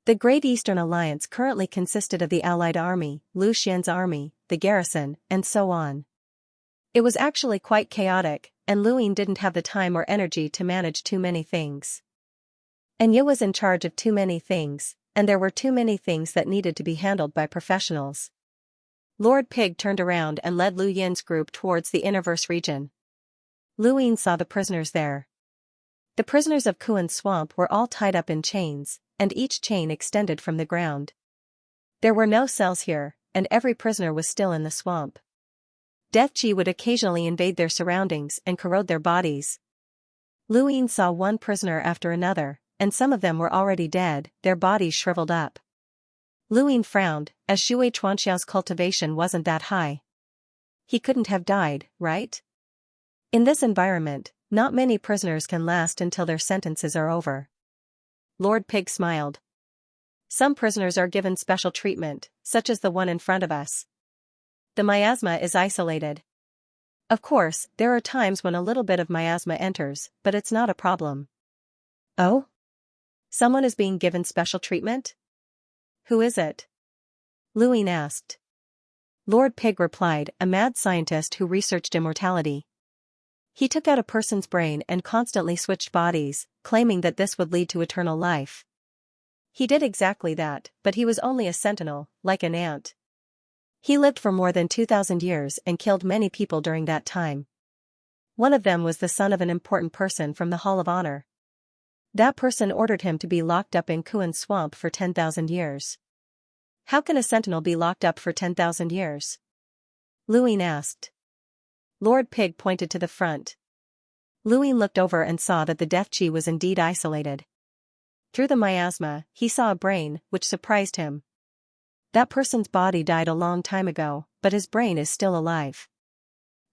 The Great Eastern Alliance currently consisted of the Allied Army, Lu Xian's army, the garrison, and so on. It was actually quite chaotic, and Luoyin didn't have the time or energy to manage too many things. Enya was in charge of too many things, and there were too many things that needed to be handled by professionals. Lord Pig turned around and led Luoyin's group towards the Innerverse region. Luoyin saw the prisoners there. The prisoners of Kuan's swamp were all tied up in chains, and each chain extended from the ground. There were no cells here, and every prisoner was still in the swamp. Death Qi would occasionally invade their surroundings and corrode their bodies. Luoyin saw one prisoner after another, and some of them were already dead, their bodies shriveled up. Luoyin frowned, as Xianxia's cultivation wasn't that high. He couldn't have died, right? In this environment, not many prisoners can last until their sentences are over. Lord Pig smiled. Some prisoners are given special treatment, such as the one in front of us. The miasma is isolated. Of course, there are times when a little bit of miasma enters, but it's not a problem. Oh? Someone is being given special treatment? Who is it? Luoyin asked. Lord Pig replied, a mad scientist who researched immortality. He took out a person's brain and constantly switched bodies, claiming that this would lead to eternal life. He did exactly that, but he was only a sentinel, like an ant. He lived for more than 2,000 years and killed many people during that time. One of them was the son of an important person from the Hall of Honor. That person ordered him to be locked up in Kuan's swamp for 10,000 years. How can a sentinel be locked up for 10,000 years? Luoyin asked. Lord Pig pointed to the front. Luoyin looked over and saw that the Death Qi was indeed isolated. Through the miasma, he saw a brain, which surprised him. That person's body died a long time ago, but his brain is still alive.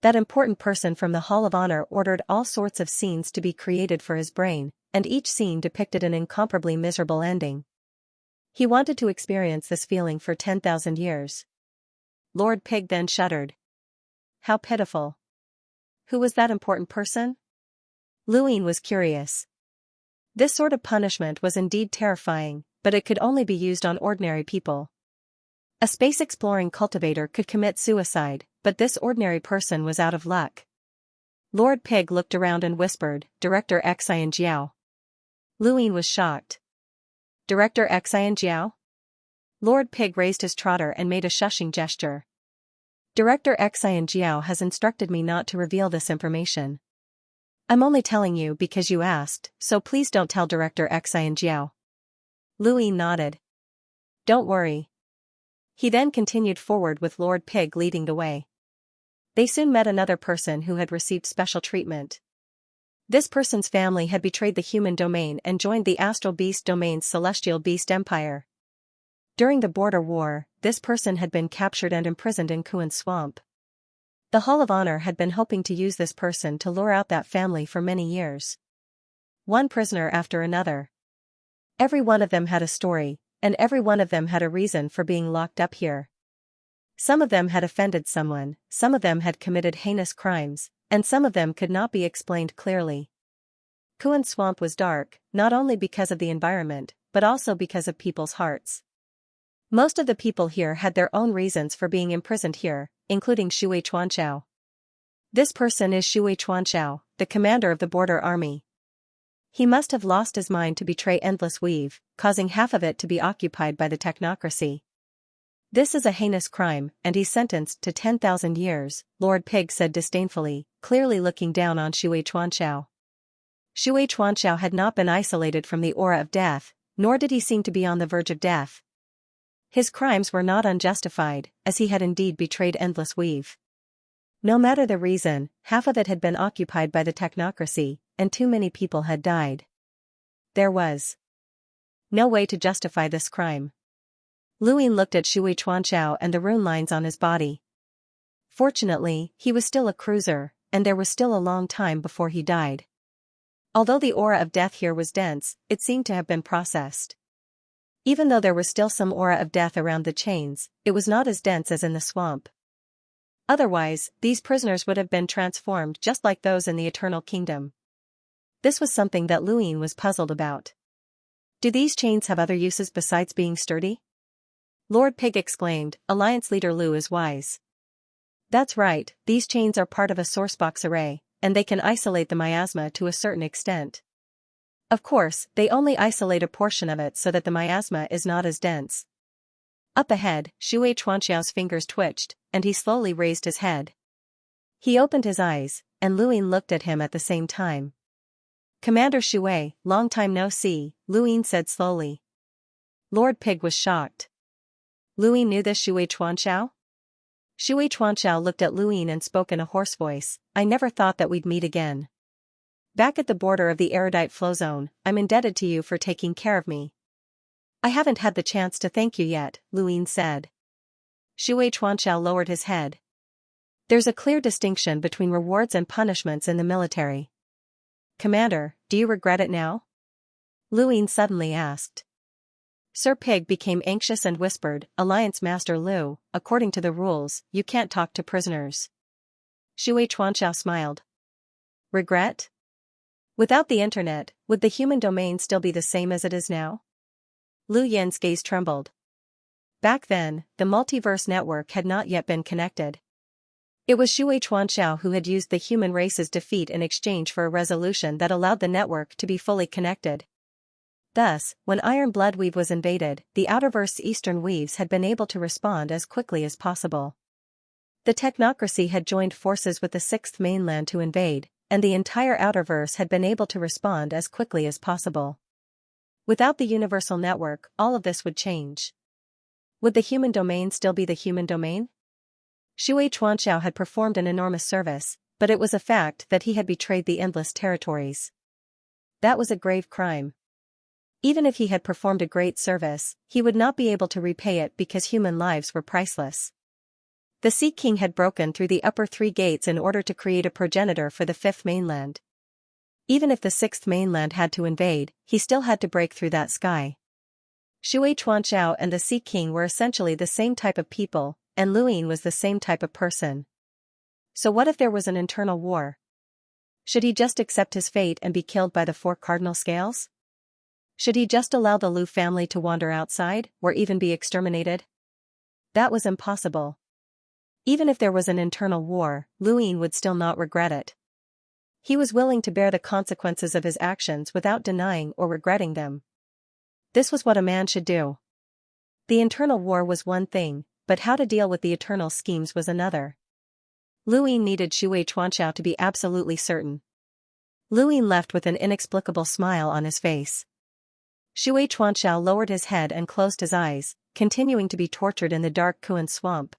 That important person from the Hall of Honor ordered all sorts of scenes to be created for his brain, and each scene depicted an incomparably miserable ending. He wanted to experience this feeling for 10,000 years. Lord Pig then shuddered. How pitiful. Who was that important person? Luoyin was curious. This sort of punishment was indeed terrifying, but it could only be used on ordinary people. A space-exploring cultivator could commit suicide, but this ordinary person was out of luck. Lord Pig looked around and whispered, Director Xianxia. Luoyin was shocked. Director Xianxia? Lord Pig raised his trotter and made a shushing gesture. Director Xianxia has instructed me not to reveal this information. I'm only telling you because you asked, so please don't tell Director Xianxia. Louis nodded. Don't worry. He then continued forward with Lord Pig leading the way. They soon met another person who had received special treatment. This person's family had betrayed the human domain and joined the astral beast domain's celestial beast empire. During the border war, this person had been captured and imprisoned in Kuan's swamp. The Hall of Honor had been hoping to use this person to lure out that family for many years. One prisoner after another. Every one of them had a story, and every one of them had a reason for being locked up here. Some of them had offended someone, some of them had committed heinous crimes, and some of them could not be explained clearly. Kuan's swamp was dark, not only because of the environment, but also because of people's hearts. Most of the people here had their own reasons for being imprisoned here, including Xianxia. This person is Xianxia, the commander of the border army. He must have lost his mind to betray Endless Weave, causing half of it to be occupied by the technocracy. This is a heinous crime, and he's sentenced to 10,000 years, Lord Pig said disdainfully, clearly looking down on Xianxia. Xianxia had not been isolated from the aura of death, nor did he seem to be on the verge of death. His crimes were not unjustified, as he had indeed betrayed Endless Weave. No matter the reason, half of it had been occupied by the technocracy, and too many people had died. There was no way to justify this crime. Louis looked at Xianxia and the rune lines on his body. Fortunately, he was still a cruiser, and there was still a long time before he died. Although the aura of death here was dense, it seemed to have been processed. Even though there was still some aura of death around the chains, it was not as dense as in the swamp. Otherwise, these prisoners would have been transformed just like those in the Eternal Kingdom. This was something that Louis was puzzled about. Do these chains have other uses besides being sturdy? Lord Pig exclaimed, Alliance leader Lu is wise. That's right, these chains are part of a sourcebox array, and they can isolate the miasma to a certain extent. Of course, they only isolate a portion of it so that the miasma is not as dense. Up ahead, Xianxia's fingers twitched, and he slowly raised his head. He opened his eyes, and Louis looked at him at the same time. Commander Xue, long time no see, Louis said slowly. Lord Pig was shocked. Louis knew this Xianxia? Xianxia looked at Louis and spoke in a hoarse voice, I never thought that we'd meet again. Back at the border of the erudite flow zone, I'm indebted to you for taking care of me. I haven't had the chance to thank you yet, Louis said. Xianxia lowered his head. There's a clear distinction between rewards and punishments in the military. Commander, do you regret it now? Louis suddenly asked. Sir Pig became anxious and whispered, Alliance Master Lu, according to the rules, you can't talk to prisoners. Xianxia smiled. Regret? Without the internet, would the human domain still be the same as it is now? Lu Yan's gaze trembled. Back then, the multiverse network had not yet been connected. It was Xianxia who had used the human race's defeat in exchange for a resolution that allowed the network to be fully connected. Thus, when Iron Blood Weave was invaded, the Outerverse's Eastern Weaves had been able to respond as quickly as possible. The technocracy had joined forces with the Sixth Mainland to invade, and the entire Outerverse had been able to respond as quickly as possible. Without the universal network, all of this would change. Would the human domain still be the human domain? Xianxia had performed an enormous service, but it was a fact that he had betrayed the Endless Territories. That was a grave crime. Even if he had performed a great service, he would not be able to repay it because human lives were priceless. The Sea King had broken through the upper three gates in order to create a progenitor for the Fifth Mainland. Even if the Sixth Mainland had to invade, he still had to break through that sky. Xianxia and the Sea King were essentially the same type of people, and Louis was the same type of person. So what if there was an internal war? Should he just accept his fate and be killed by the four cardinal scales? Should he just allow the Lu family to wander outside, or even be exterminated? That was impossible. Even if there was an internal war, Louis would still not regret it. He was willing to bear the consequences of his actions without denying or regretting them. This was what a man should do. The internal war was one thing, but how to deal with the eternal schemes was another. Louis needed Xianxia to be absolutely certain. Luin left with an inexplicable smile on his face. Xianxia lowered his head and closed his eyes, continuing to be tortured in the dark Kuan swamp.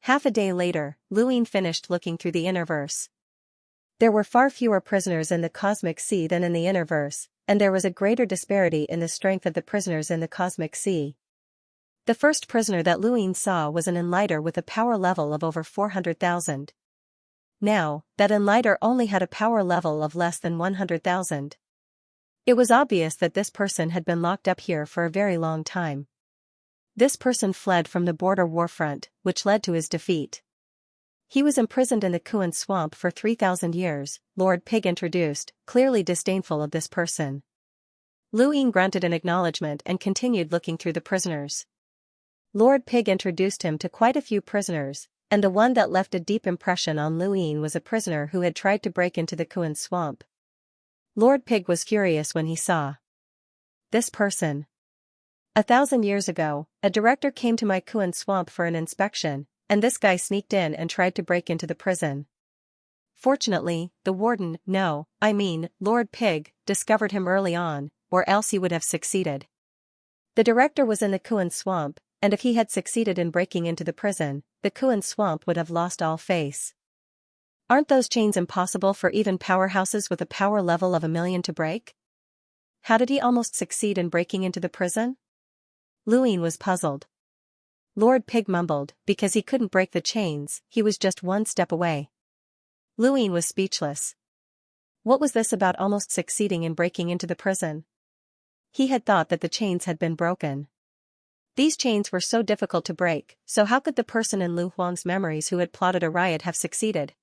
Half a day later, Luin finished looking through the Innerverse. There were far fewer prisoners in the Cosmic Sea than in the Innerverse, and there was a greater disparity in the strength of the prisoners in the Cosmic Sea. The first prisoner that Luin saw was an Enlighter with a power level of over 400,000. Now, that Enlighter only had a power level of less than 100,000. It was obvious that this person had been locked up here for a very long time. This person fled from the border warfront, which led to his defeat. He was imprisoned in the Kuan swamp for 3,000 years, Lord Pig introduced, clearly disdainful of this person. Luin grunted in acknowledgement and continued looking through the prisoners. Lord Pig introduced him to quite a few prisoners, and the one that left a deep impression on Luin was a prisoner who had tried to break into the Kuan swamp. Lord Pig was furious when he saw this person. 1,000 years ago, a director came to my Kuan swamp for an inspection, and this guy sneaked in and tried to break into the prison. Fortunately, the warden, Lord Pig, discovered him early on, or else he would have succeeded. The director was in the Kuan swamp, and if he had succeeded in breaking into the prison, the Kuan swamp would have lost all face. Aren't those chains impossible for even powerhouses with a power level of 1,000,000 to break? How did he almost succeed in breaking into the prison? Luin was puzzled. Lord Pig mumbled, because he couldn't break the chains, he was just one step away. Luin was speechless. What was this about almost succeeding in breaking into the prison? He had thought that the chains had been broken. These chains were so difficult to break, so how could the person in Lu Huang's memories who had plotted a riot have succeeded?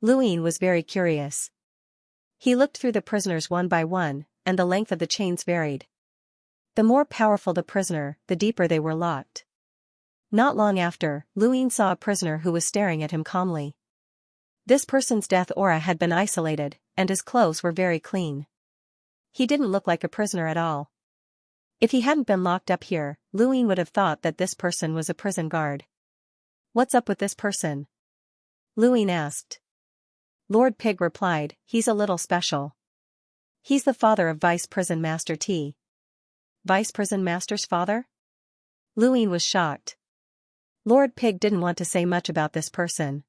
Luin was very curious. He looked through the prisoners one by one, and the length of the chains varied. The more powerful the prisoner, the deeper they were locked. Not long after, Luin saw a prisoner who was staring at him calmly. This person's death aura had been isolated, and his clothes were very clean. He didn't look like a prisoner at all. If he hadn't been locked up here, Luin would have thought that this person was a prison guard. What's up with this person? Luin asked. Lord Pig replied, he's a little special. He's the father of Vice Prison Master T. Vice Prison Master's father? Luin was shocked. Lord Pig didn't want to say much about this person.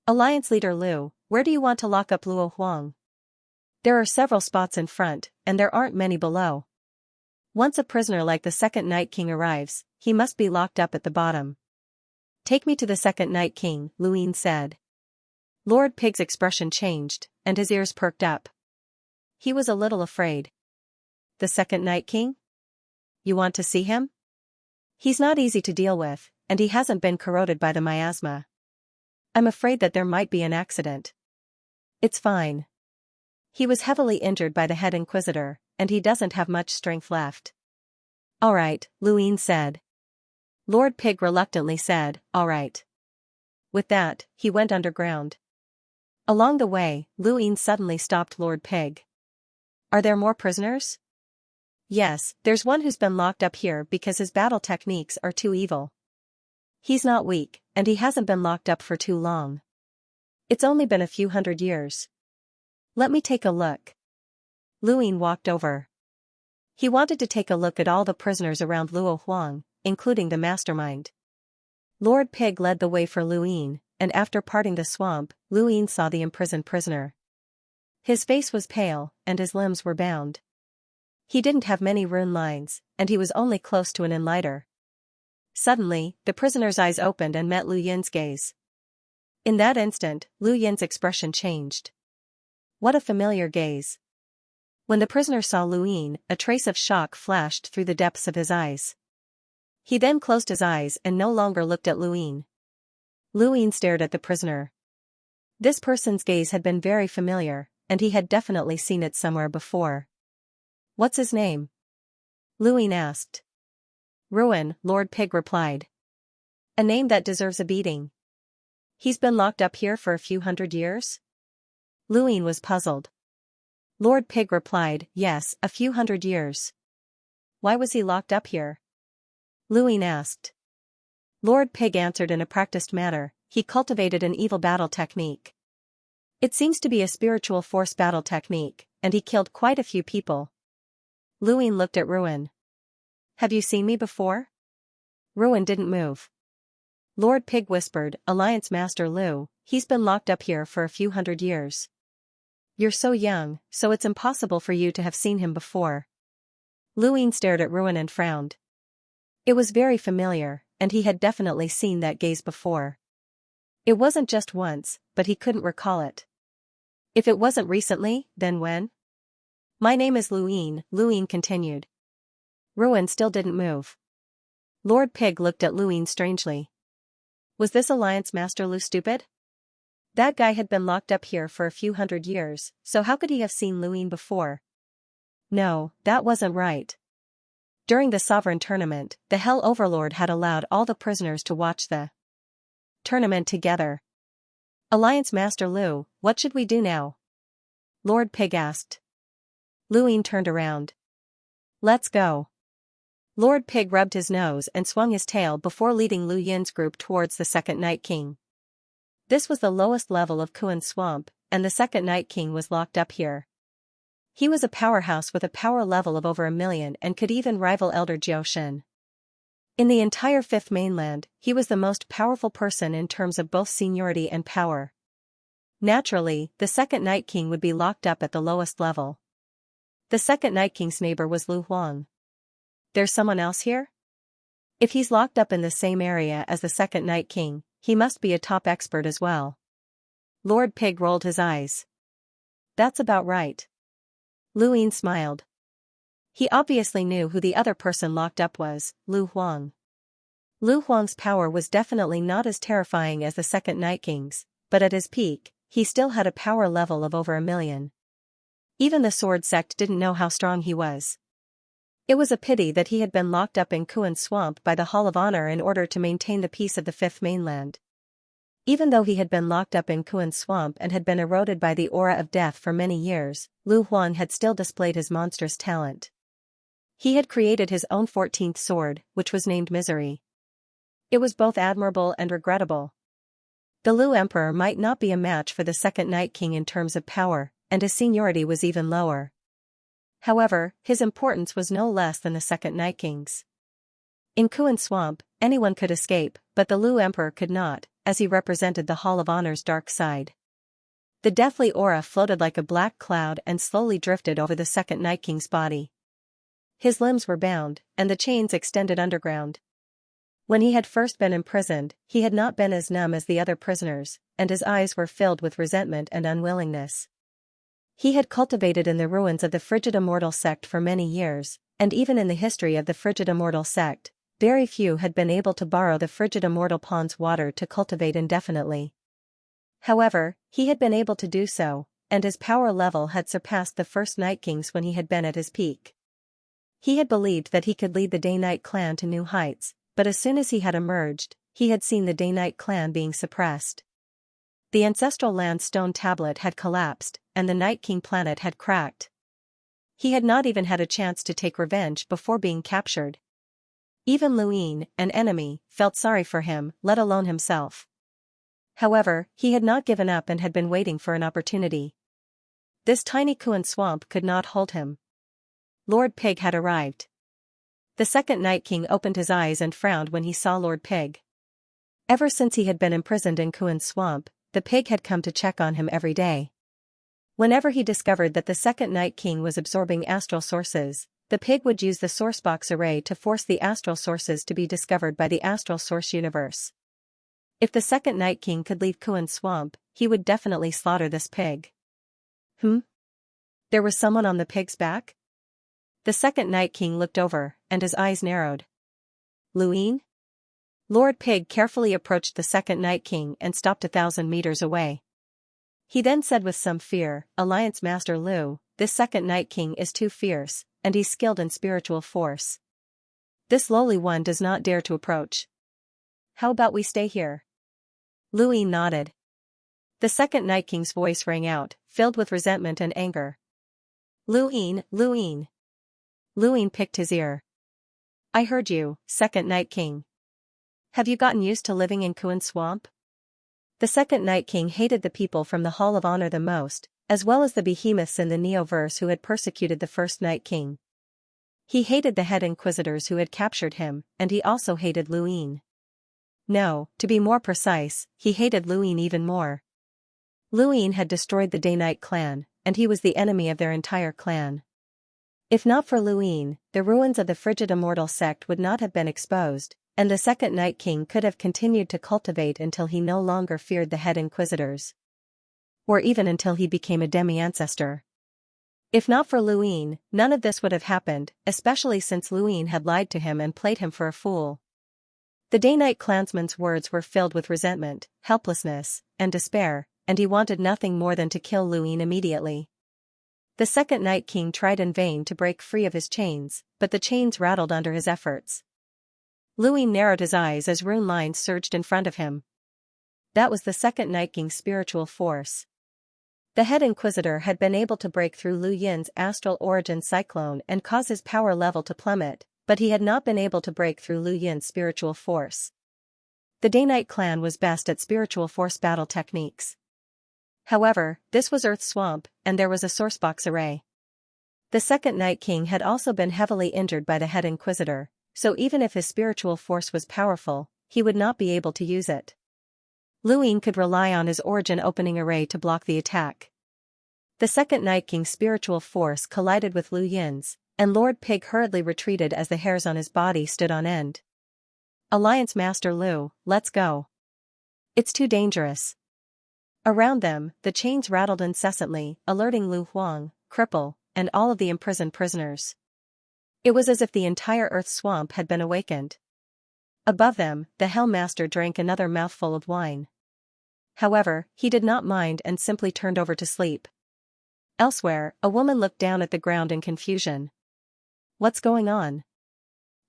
Alliance Leader Lu, where do you want to lock up Luo Huang? There are several spots in front, and there aren't many below. Once a prisoner like the Second Night King arrives, he must be locked up at the bottom. Take me to the Second Night King, Luin said. Lord Pig's expression changed, and his ears perked up. He was a little afraid. The Second Night King? You want to see him? He's not easy to deal with, and he hasn't been corroded by the miasma. I'm afraid that there might be an accident. It's fine. He was heavily injured by the head inquisitor, and he doesn't have much strength left. All right, Luin said. Lord Pig reluctantly said, all right. With that, he went underground. Along the way, Luin suddenly stopped Lord Pig. Are there more prisoners? Yes, there's one who's been locked up here because his battle techniques are too evil. He's not weak, and he hasn't been locked up for too long. It's only been a few hundred years. Let me take a look. Luin walked over. He wanted to take a look at all the prisoners around Luo Huang, including the mastermind. Lord Pig led the way for Luin, and after parting the swamp, Luin saw the imprisoned prisoner. His face was pale, and his limbs were bound. He didn't have many rune lines, and he was only close to an enlighter. Suddenly, the prisoner's eyes opened and met Lu Yin's gaze. In that instant, Lu Yin's expression changed. What a familiar gaze. When the prisoner saw Luin, a trace of shock flashed through the depths of his eyes. He then closed his eyes and no longer looked at Luin. Luin stared at the prisoner. This person's gaze had been very familiar, and he had definitely seen it somewhere before. What's his name? Luin asked. Ruin, Lord Pig replied. A name that deserves a beating. He's been locked up here for a few hundred years? Luin was puzzled. Lord Pig replied, yes, a few hundred years. Why was he locked up here? Luin asked. Lord Pig answered in a practiced manner, he cultivated an evil battle technique. It seems to be a spiritual force battle technique, and he killed quite a few people. Luin looked at Ruin. Have you seen me before? Ruin didn't move. Lord Pig whispered, Alliance Master Lu, he's been locked up here for a few hundred years. You're so young, so it's impossible for you to have seen him before. Luin stared at Ruin and frowned. It was very familiar, and he had definitely seen that gaze before. It wasn't just once, but he couldn't recall it. If it wasn't recently, then when? My name is Luin, Luin continued. Ruin still didn't move. Lord Pig looked at Luin strangely. Was this Alliance Master Lu stupid? That guy had been locked up here for a few hundred years, so how could he have seen Luin before? No, that wasn't right. During the Sovereign Tournament, the Hell Overlord had allowed all the prisoners to watch the tournament together. Alliance Master Lu, what should we do now? Lord Pig asked. Luin turned around. Let's go. Lord Pig rubbed his nose and swung his tail before leading Lu Yin's group towards the Second Night King. This was the lowest level of Kuan Swamp, and the Second Night King was locked up here. He was a powerhouse with a power level of over 1,000,000 and could even rival Elder Jiao Shen. In the entire Fifth Mainland, he was the most powerful person in terms of both seniority and power. Naturally, the Second Night King would be locked up at the lowest level. The Second Night King's neighbor was Lu Huang. There's someone else here? If he's locked up in the same area as the Second Night King, he must be a top expert as well. Lord Pig rolled his eyes. That's about right. Luin smiled. He obviously knew who the other person locked up was, Lu Huang. Lu Huang's power was definitely not as terrifying as the Second Night King's, but at his peak, he still had a power level of over 1,000,000. Even the Sword Sect didn't know how strong he was. It was a pity that he had been locked up in Kuan Swamp by the Hall of Honor in order to maintain the peace of the Fifth Mainland. Even though he had been locked up in Kuan Swamp and had been eroded by the aura of death for many years, Lu Huang had still displayed his monstrous talent. He had created his own 14th sword, which was named Misery. It was both admirable and regrettable. The Lu Emperor might not be a match for the Second Night King in terms of power, and his seniority was even lower. However, his importance was no less than the Second Night King's. In Kuan Swamp, anyone could escape, but the Lu Emperor could not, as he represented the Hall of Honor's dark side. The deathly aura floated like a black cloud and slowly drifted over the Second Night King's body. His limbs were bound, and the chains extended underground. When he had first been imprisoned, he had not been as numb as the other prisoners, and his eyes were filled with resentment and unwillingness. He had cultivated in the ruins of the Frigid Immortal sect for many years, and even in the history of the Frigid Immortal sect, very few had been able to borrow the Frigid Immortal pond's water to cultivate indefinitely. However, he had been able to do so, and his power level had surpassed the First Night King's when he had been at his peak. He had believed that he could lead the Day-Night clan to new heights, but as soon as he had emerged, he had seen the Day-Night clan being suppressed. The ancestral land stone tablet had collapsed, and the Night King planet had cracked. He had not even had a chance to take revenge before being captured. Even Luin, an enemy, felt sorry for him, let alone himself. However, he had not given up and had been waiting for an opportunity. This tiny Kuan Swamp could not hold him. Lord Pig had arrived. The Second Night King opened his eyes and frowned when he saw Lord Pig. Ever since he had been imprisoned in Kuan Swamp, the pig had come to check on him every day. Whenever he discovered that the Second Night King was absorbing astral sources, the pig would use the Sourcebox array to force the astral sources to be discovered by the Astral Source Universe. If the Second Night King could leave Kuan Swamp, he would definitely slaughter this pig. There was someone on the pig's back? The Second Night King looked over, and his eyes narrowed. Luin? Lord Pig carefully approached the Second Night King and stopped 1,000 meters away. He then said with some fear, Alliance Master Lu, this Second Night King is too fierce, and he's skilled in spiritual force. This lowly one does not dare to approach. How about we stay here? Luin nodded. The Second Night King's voice rang out, filled with resentment and anger. Luin, Luin. Luin picked his ear. I heard you, Second Night King. Have you gotten used to living in Kuan Swamp? The second Night King hated the people from the Hall of Honor the most, as well as the behemoths in the Neoverse who had persecuted the first Night King. He hated the head inquisitors who had captured him, and he also hated Luin. No, to be more precise, he hated Luin even more. Luin had destroyed the Day-Night clan, and he was the enemy of their entire clan. If not for Luin, the ruins of the frigid immortal sect would not have been exposed, and the second Night King could have continued to cultivate until he no longer feared the head inquisitors. Or even until he became a demi-ancestor. If not for Luin, none of this would have happened, especially since Luin had lied to him and played him for a fool. The Day-Night clansman's words were filled with resentment, helplessness, and despair, and he wanted nothing more than to kill Luin immediately. The second Night King tried in vain to break free of his chains, but the chains rattled under his efforts. Luin narrowed his eyes as rune lines surged in front of him. That was the second Night King's spiritual force. The head inquisitor had been able to break through Lu Yin's astral origin cyclone and cause his power level to plummet, but he had not been able to break through Lu Yin's spiritual force. The Day-Night clan was best at spiritual force battle techniques. However, this was Earth Swamp, and there was a sourcebox array. The second Night King had also been heavily injured by the head inquisitor, so even if his spiritual force was powerful, he would not be able to use it. Luin could rely on his origin opening array to block the attack. The second Night King's spiritual force collided with Lu Yin's, and Lord Pig hurriedly retreated as the hairs on his body stood on end. Alliance Master Lu, let's go. It's too dangerous. Around them, the chains rattled incessantly, alerting Lu Huang, Cripple, and all of the imprisoned prisoners. It was as if the entire Earth Swamp had been awakened. Above them, the Hell Master drank another mouthful of wine. However, he did not mind and simply turned over to sleep. Elsewhere, a woman looked down at the ground in confusion. What's going on?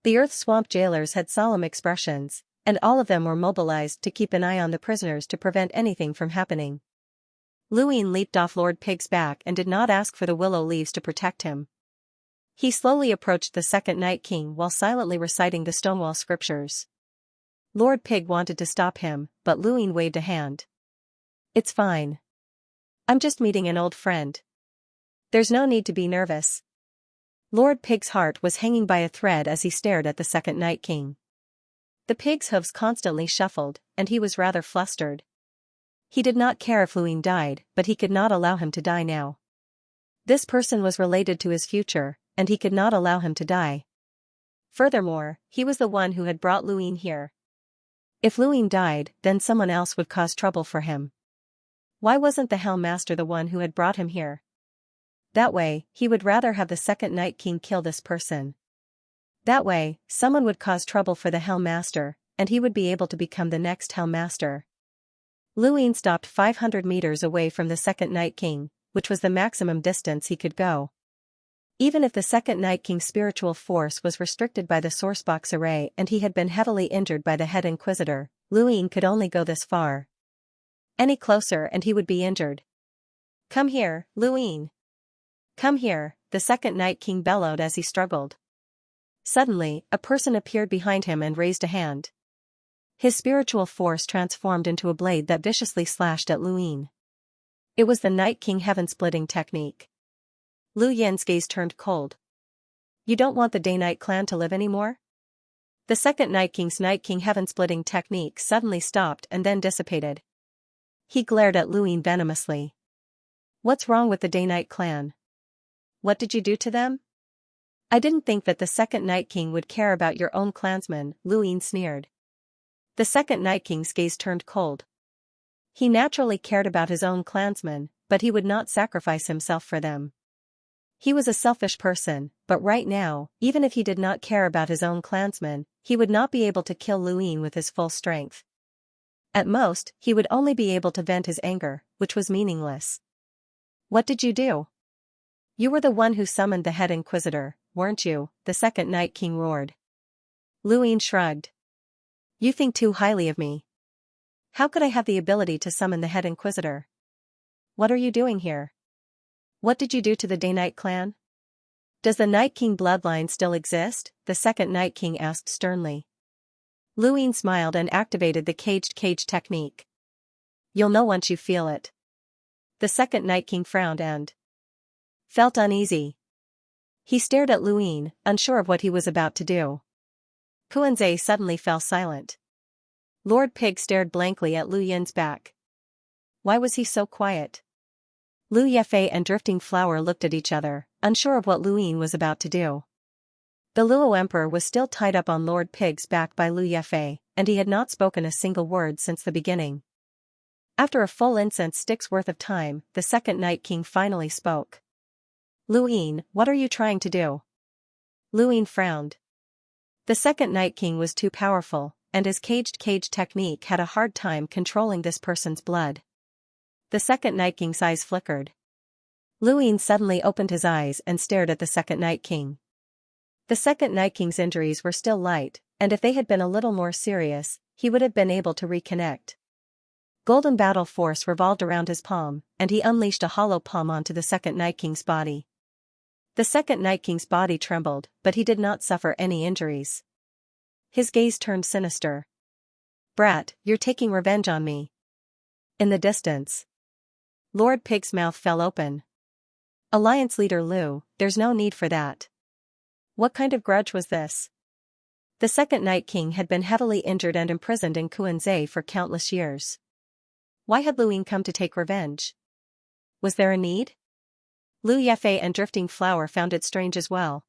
The Earth Swamp jailers had solemn expressions, and all of them were mobilized to keep an eye on the prisoners to prevent anything from happening. Luin leaped off Lord Pig's back and did not ask for the willow leaves to protect him. He slowly approached the second Night King while silently reciting the Stonewall scriptures. Lord Pig wanted to stop him, but Luin waved a hand. It's fine. I'm just meeting an old friend. There's no need to be nervous. Lord Pig's heart was hanging by a thread as he stared at the second Night King. The pig's hooves constantly shuffled, and he was rather flustered. He did not care if Luin died, but he could not allow him to die now. This person was related to his future, and he could not allow him to die. Furthermore, he was the one who had brought Luin here. If Luin died, then someone else would cause trouble for him. Why wasn't the Hell Master the one who had brought him here? That way, he would rather have the second Night King kill this person. That way, someone would cause trouble for the Hell Master, and he would be able to become the next Hell Master. Luin stopped 500 meters away from the second Night King, which was the maximum distance he could go. Even if the second Night King's spiritual force was restricted by the sourcebox array and he had been heavily injured by the head inquisitor, Luin could only go this far. Any closer and he would be injured. Come here, Luin. Come here, the second Night King bellowed as he struggled. Suddenly, a person appeared behind him and raised a hand. His spiritual force transformed into a blade that viciously slashed at Luin. It was the Night King heaven-splitting technique. Lu Yin's gaze turned cold. You don't want the Day-Night clan to live anymore? The second Night King's Night King heaven-splitting technique suddenly stopped and then dissipated. He glared at Luin venomously. What's wrong with the Day-Night clan? What did you do to them? I didn't think that the second Night King would care about your own clansmen, Luin sneered. The second Night King's gaze turned cold. He naturally cared about his own clansmen, but he would not sacrifice himself for them. He was a selfish person, but right now, even if he did not care about his own clansmen, he would not be able to kill Luin with his full strength. At most, he would only be able to vent his anger, which was meaningless. What did you do? You were the one who summoned the head inquisitor, weren't you? The second Night King roared. Luin shrugged. You think too highly of me. How could I have the ability to summon the head inquisitor? What are you doing here? What did you do to the Day-Night clan? Does the Night King bloodline still exist? The second Night King asked sternly. Luin smiled and activated the caged cage technique. You'll know once you feel it. The second Night King frowned and felt uneasy. He stared at Luin, unsure of what he was about to do. Kuan-Zhe suddenly fell silent. Lord Pig stared blankly at Lu Yin's back. Why was he so quiet? Lu Yefei and Drifting Flower looked at each other, unsure of what Luin was about to do. The Luo Emperor was still tied up on Lord Pig's back by Lu Yefei, and he had not spoken a single word since the beginning. After a full incense stick's worth of time, the second Night King finally spoke. Luin, what are you trying to do? Luin frowned. The second Night King was too powerful, and his caged cage technique had a hard time controlling this person's blood. The second Night King's eyes flickered. Luin suddenly opened his eyes and stared at the second Night King. The second Night King's injuries were still light, and if they had been a little more serious, he would have been able to reconnect. Golden battle force revolved around his palm, and he unleashed a hollow palm onto the second Night King's body. The second Night King's body trembled, but he did not suffer any injuries. His gaze turned sinister. Brat, you're taking revenge on me. In the distance, Lord Pig's mouth fell open. Alliance leader Lu, there's no need for that. What kind of grudge was this? The second Night King had been heavily injured and imprisoned in Kuan-Zhe for countless years. Why had Luin come to take revenge? Was there a need? Lu Yefei and Drifting Flower found it strange as well.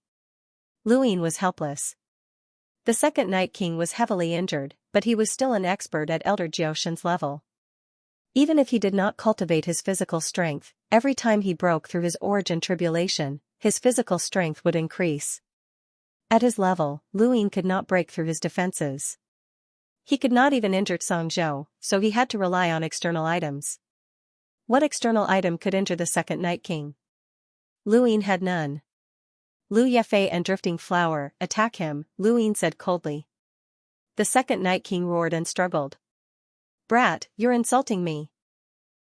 Luin was helpless. The second Night King was heavily injured, but he was still an expert at Elder Jioshin's level. Even if he did not cultivate his physical strength, every time he broke through his origin tribulation, his physical strength would increase. At his level, Luin could not break through his defenses. He could not even injure Xianxia, so he had to rely on external items. What external item could injure the second Night King? Luin had none. Lu Yefei and Drifting Flower, attack him, Luin said coldly. The second Night King roared and struggled. Brat, you're insulting me.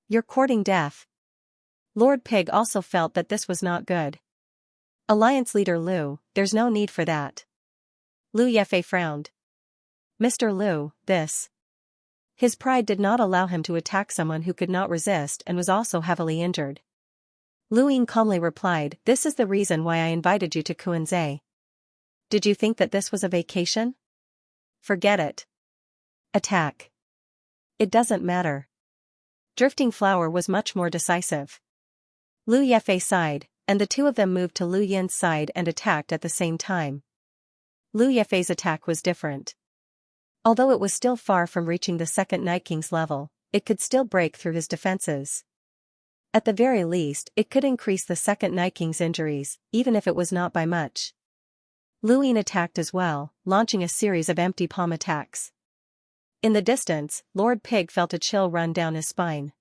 You're courting death. Lord Pig also felt that this was not good. Alliance leader Lu, there's no need for that. Lu Yefei frowned. Mr. Lu, this. His pride did not allow him to attack someone who could not resist and was also heavily injured. Luin calmly replied, this is the reason why I invited you to Kuan-Zhe. Did you think that this was a vacation? Forget it. Attack. It doesn't matter. Drifting Flower was much more decisive. Lu Yefei sighed, and the two of them moved to Lu Yin's side and attacked at the same time. Lu Yefei's attack was different. Although it was still far from reaching the second Night King's level, it could still break through his defenses. At the very least, it could increase the second Night King's injuries, even if it was not by much. Luin attacked as well, launching a series of empty palm attacks. In the distance, Lord Pig felt a chill run down his spine.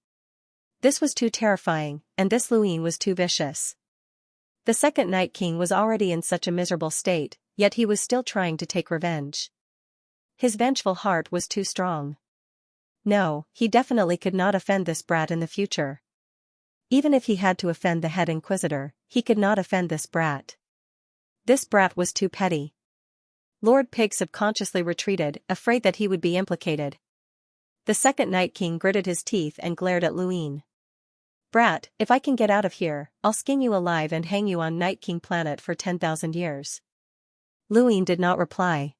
This was too terrifying, and this Luin was too vicious. The second Night King was already in such a miserable state, yet he was still trying to take revenge. His vengeful heart was too strong. No, he definitely could not offend this brat in the future. Even if he had to offend the head inquisitor, he could not offend this brat. This brat was too petty. Lord Pig subconsciously retreated, afraid that he would be implicated. The second Night King gritted his teeth and glared at Luin. Brat, if I can get out of here, I'll skin you alive and hang you on Night King planet for 10,000 years. Luin did not reply.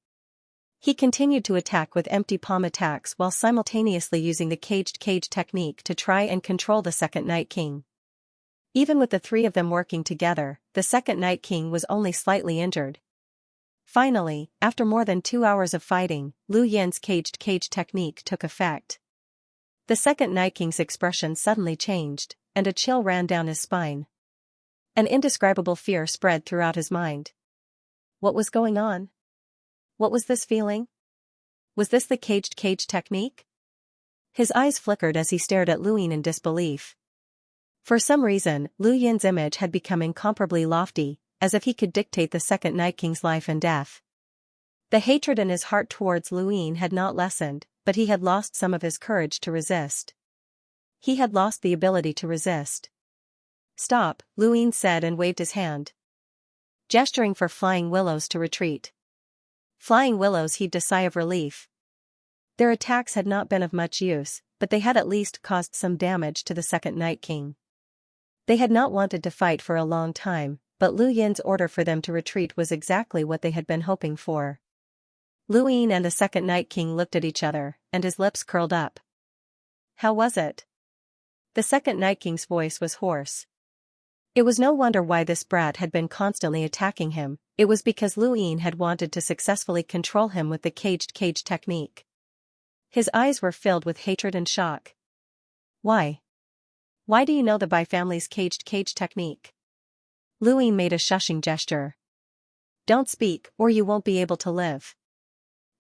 He continued to attack with empty palm attacks while simultaneously using the caged cage technique to try and control the second Night King. Even with the three of them working together, the second Night King was only slightly injured. Finally, after more than 2 hours of fighting, Lu Yin's caged cage technique took effect. The second Night King's expression suddenly changed, and a chill ran down his spine. An indescribable fear spread throughout his mind. What was going on? What was this feeling? Was this the caged cage technique? His eyes flickered as he stared at Luin in disbelief. For some reason, Lu Yin's image had become incomparably lofty, as if he could dictate the second Night King's life and death. The hatred in his heart towards Luin had not lessened, but he had lost some of his courage to resist. He had lost the ability to resist. Stop, Luin said and waved his hand, gesturing for Flying Willows to retreat. Flying Willows heaved a sigh of relief. Their attacks had not been of much use, but they had at least caused some damage to the second Night King. They had not wanted to fight for a long time, but Lu Yin's order for them to retreat was exactly what they had been hoping for. Lu Yin and the second Night King looked at each other, and his lips curled up. How was it? The second Night King's voice was hoarse. It was no wonder why this brat had been constantly attacking him. It was because Lu Yin had wanted to successfully control him with the caged cage technique. His eyes were filled with hatred and shock. Why? Why do you know the Bai family's caged cage technique? Lu Yin made a shushing gesture. Don't speak, or you won't be able to live.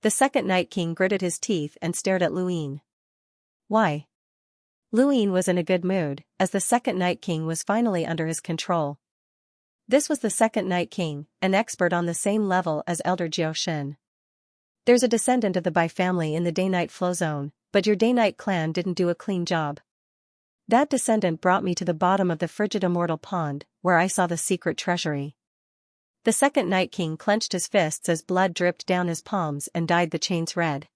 The second Night King gritted his teeth and stared at Lu Yin. Why? Lu Yin was in a good mood, as the second Night King was finally under his control. This was the second Night King, an expert on the same level as Elder Jiao Shen. There's a descendant of the Bai family in the day-night flow zone, but your day-night clan didn't do a clean job. That descendant brought me to the bottom of the frigid immortal pond, where I saw the secret treasury. The second Night King clenched his fists as blood dripped down his palms and dyed the chains red.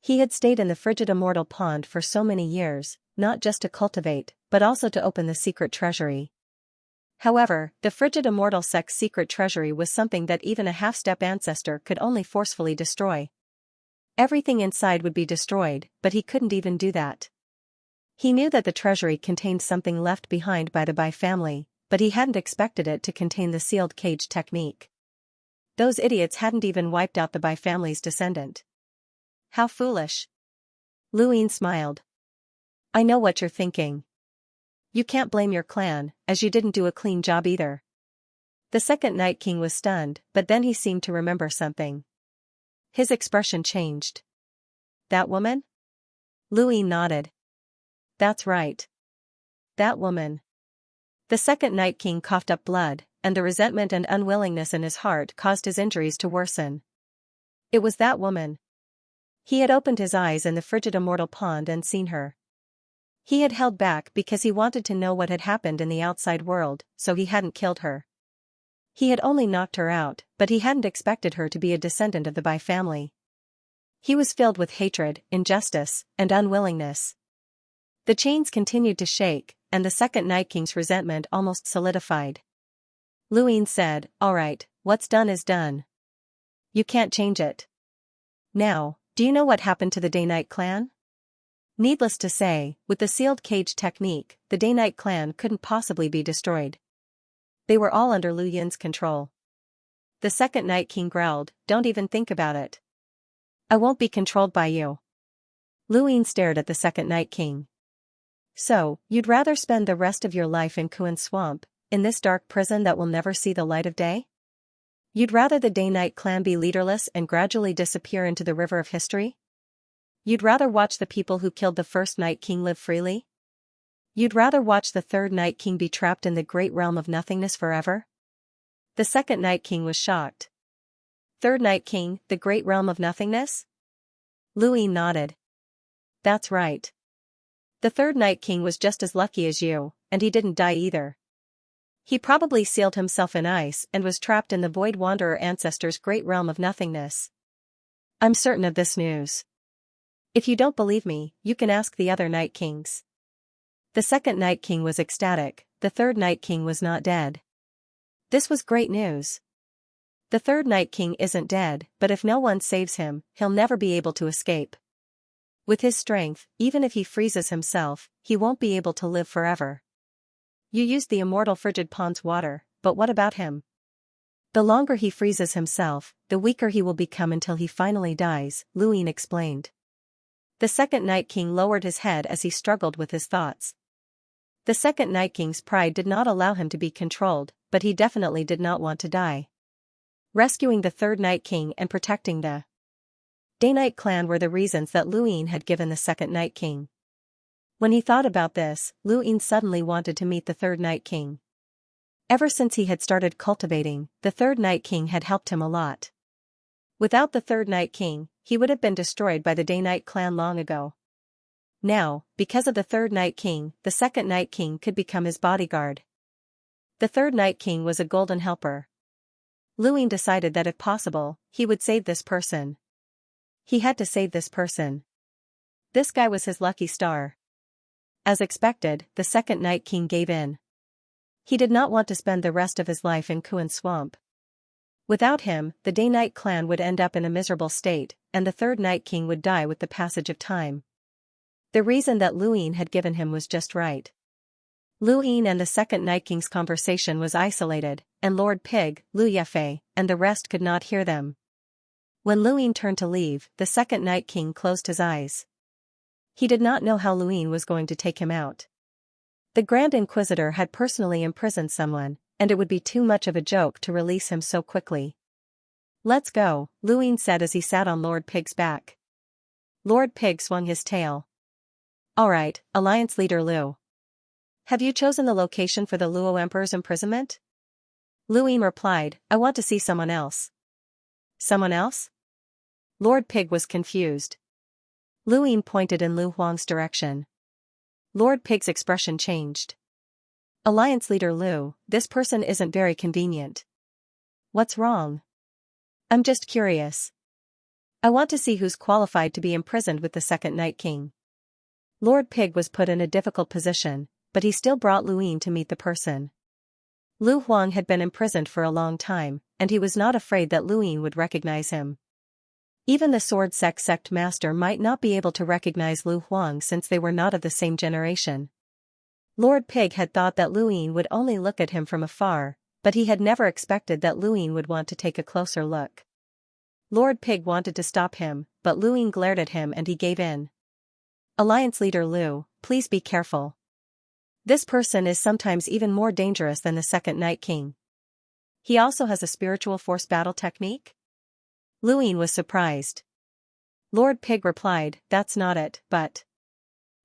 He had stayed in the frigid immortal pond for so many years, not just to cultivate, but also to open the secret treasury. However, the frigid immortal sect's secret treasury was something that even a half-step ancestor could only forcefully destroy. Everything inside would be destroyed, but he couldn't even do that. He knew that the treasury contained something left behind by the Bai family, but he hadn't expected it to contain the sealed cage technique. Those idiots hadn't even wiped out the Bai family's descendant. How foolish. Lu Yin smiled. I know what you're thinking. You can't blame your clan, as you didn't do a clean job either. The second Night King was stunned, but then he seemed to remember something. His expression changed. That woman? Lu Yin nodded. That's right. That woman. The second Night King coughed up blood, and the resentment and unwillingness in his heart caused his injuries to worsen. It was that woman. He had opened his eyes in the frigid immortal pond and seen her. He had held back because he wanted to know what had happened in the outside world, so he hadn't killed her. He had only knocked her out, but he hadn't expected her to be a descendant of the Bai family. He was filled with hatred, injustice, and unwillingness. The chains continued to shake, and the second Night King's resentment almost solidified. Lu Yin said, All right, what's done is done. You can't change it. Now, do you know what happened to the Day-Night clan? Needless to say, with the sealed cage technique, the Day-Night clan couldn't possibly be destroyed. They were all under Lu Yin's control. The second Night King growled, Don't even think about it. I won't be controlled by you. Lu Yin stared at the second Night King. So, you'd rather spend the rest of your life in Kuan Swamp, in this dark prison that will never see the light of day? You'd rather the Day-Night clan be leaderless and gradually disappear into the river of history? You'd rather watch the people who killed the first Night King live freely? You'd rather watch the third Night King be trapped in the great realm of nothingness forever? The second Night King was shocked. Third Night King, the great realm of nothingness? Lu Yin nodded. That's right. The third Night King was just as lucky as you, and he didn't die either. He probably sealed himself in ice and was trapped in the Void Wanderer ancestor's great realm of nothingness. I'm certain of this news. If you don't believe me, you can ask the other Night Kings. The second Night King was ecstatic, the third Night King was not dead. This was great news. The third Night King isn't dead, but if no one saves him, he'll never be able to escape. With his strength, even if he freezes himself, he won't be able to live forever. You used the immortal frigid pond's water, but what about him? The longer he freezes himself, the weaker he will become until he finally dies, Lu Yin explained. The second Night King lowered his head as he struggled with his thoughts. The second Night King's pride did not allow him to be controlled, but he definitely did not want to die. Rescuing the third Night King and protecting the Day-Night clan were the reasons that Lu Yin had given the second Night King. When he thought about this, Lu Yin suddenly wanted to meet the third Night King. Ever since he had started cultivating, the third Night King had helped him a lot. Without the third Night King, he would have been destroyed by the Day-Night clan long ago. Now, because of the third Night King, the second Night King could become his bodyguard. The third Night King was a golden helper. Lu Yin decided that if possible, he would save this person. He had to save this person. This guy was his lucky star. As expected, the second Night King gave in. He did not want to spend the rest of his life in Kuan Swamp. Without him, the Day-Night clan would end up in a miserable state, and the third Night King would die with the passage of time. The reason that Luin had given him was just right. Luin and the second Night King's conversation was isolated, and Lord Pig, Lu Yefei, and the rest could not hear them. When Luin turned to leave, the second Night King closed his eyes. He did not know how Luin was going to take him out. The Grand Inquisitor had personally imprisoned someone, and it would be too much of a joke to release him so quickly. "Let's go," Luin said as he sat on Lord Pig's back. Lord Pig swung his tail. "All right, Alliance Leader Lu. Have you chosen the location for the Luo Emperor's imprisonment?" Luin replied, "I want to see someone else." "Someone else?" Lord Pig was confused. Luin pointed in Lu Huang's direction. Lord Pig's expression changed. "Alliance Leader Lu, this person isn't very convenient." "What's wrong?" "I'm just curious. I want to see who's qualified to be imprisoned with the second Night King." Lord Pig was put in a difficult position, but he still brought Luin to meet the person. Lu Huang had been imprisoned for a long time, and he was not afraid that Luin would recognize him. Even the Sword Sect master might not be able to recognize Lu Huang since they were not of the same generation. Lord Pig had thought that Luin would only look at him from afar, but he had never expected that Luin would want to take a closer look. Lord Pig wanted to stop him, but Luin glared at him and he gave in. "Alliance Leader Lu, please be careful. This person is sometimes even more dangerous than the second Night King. He also has a spiritual force battle technique?" Luin was surprised. Lord Pig replied, "That's not it, but..."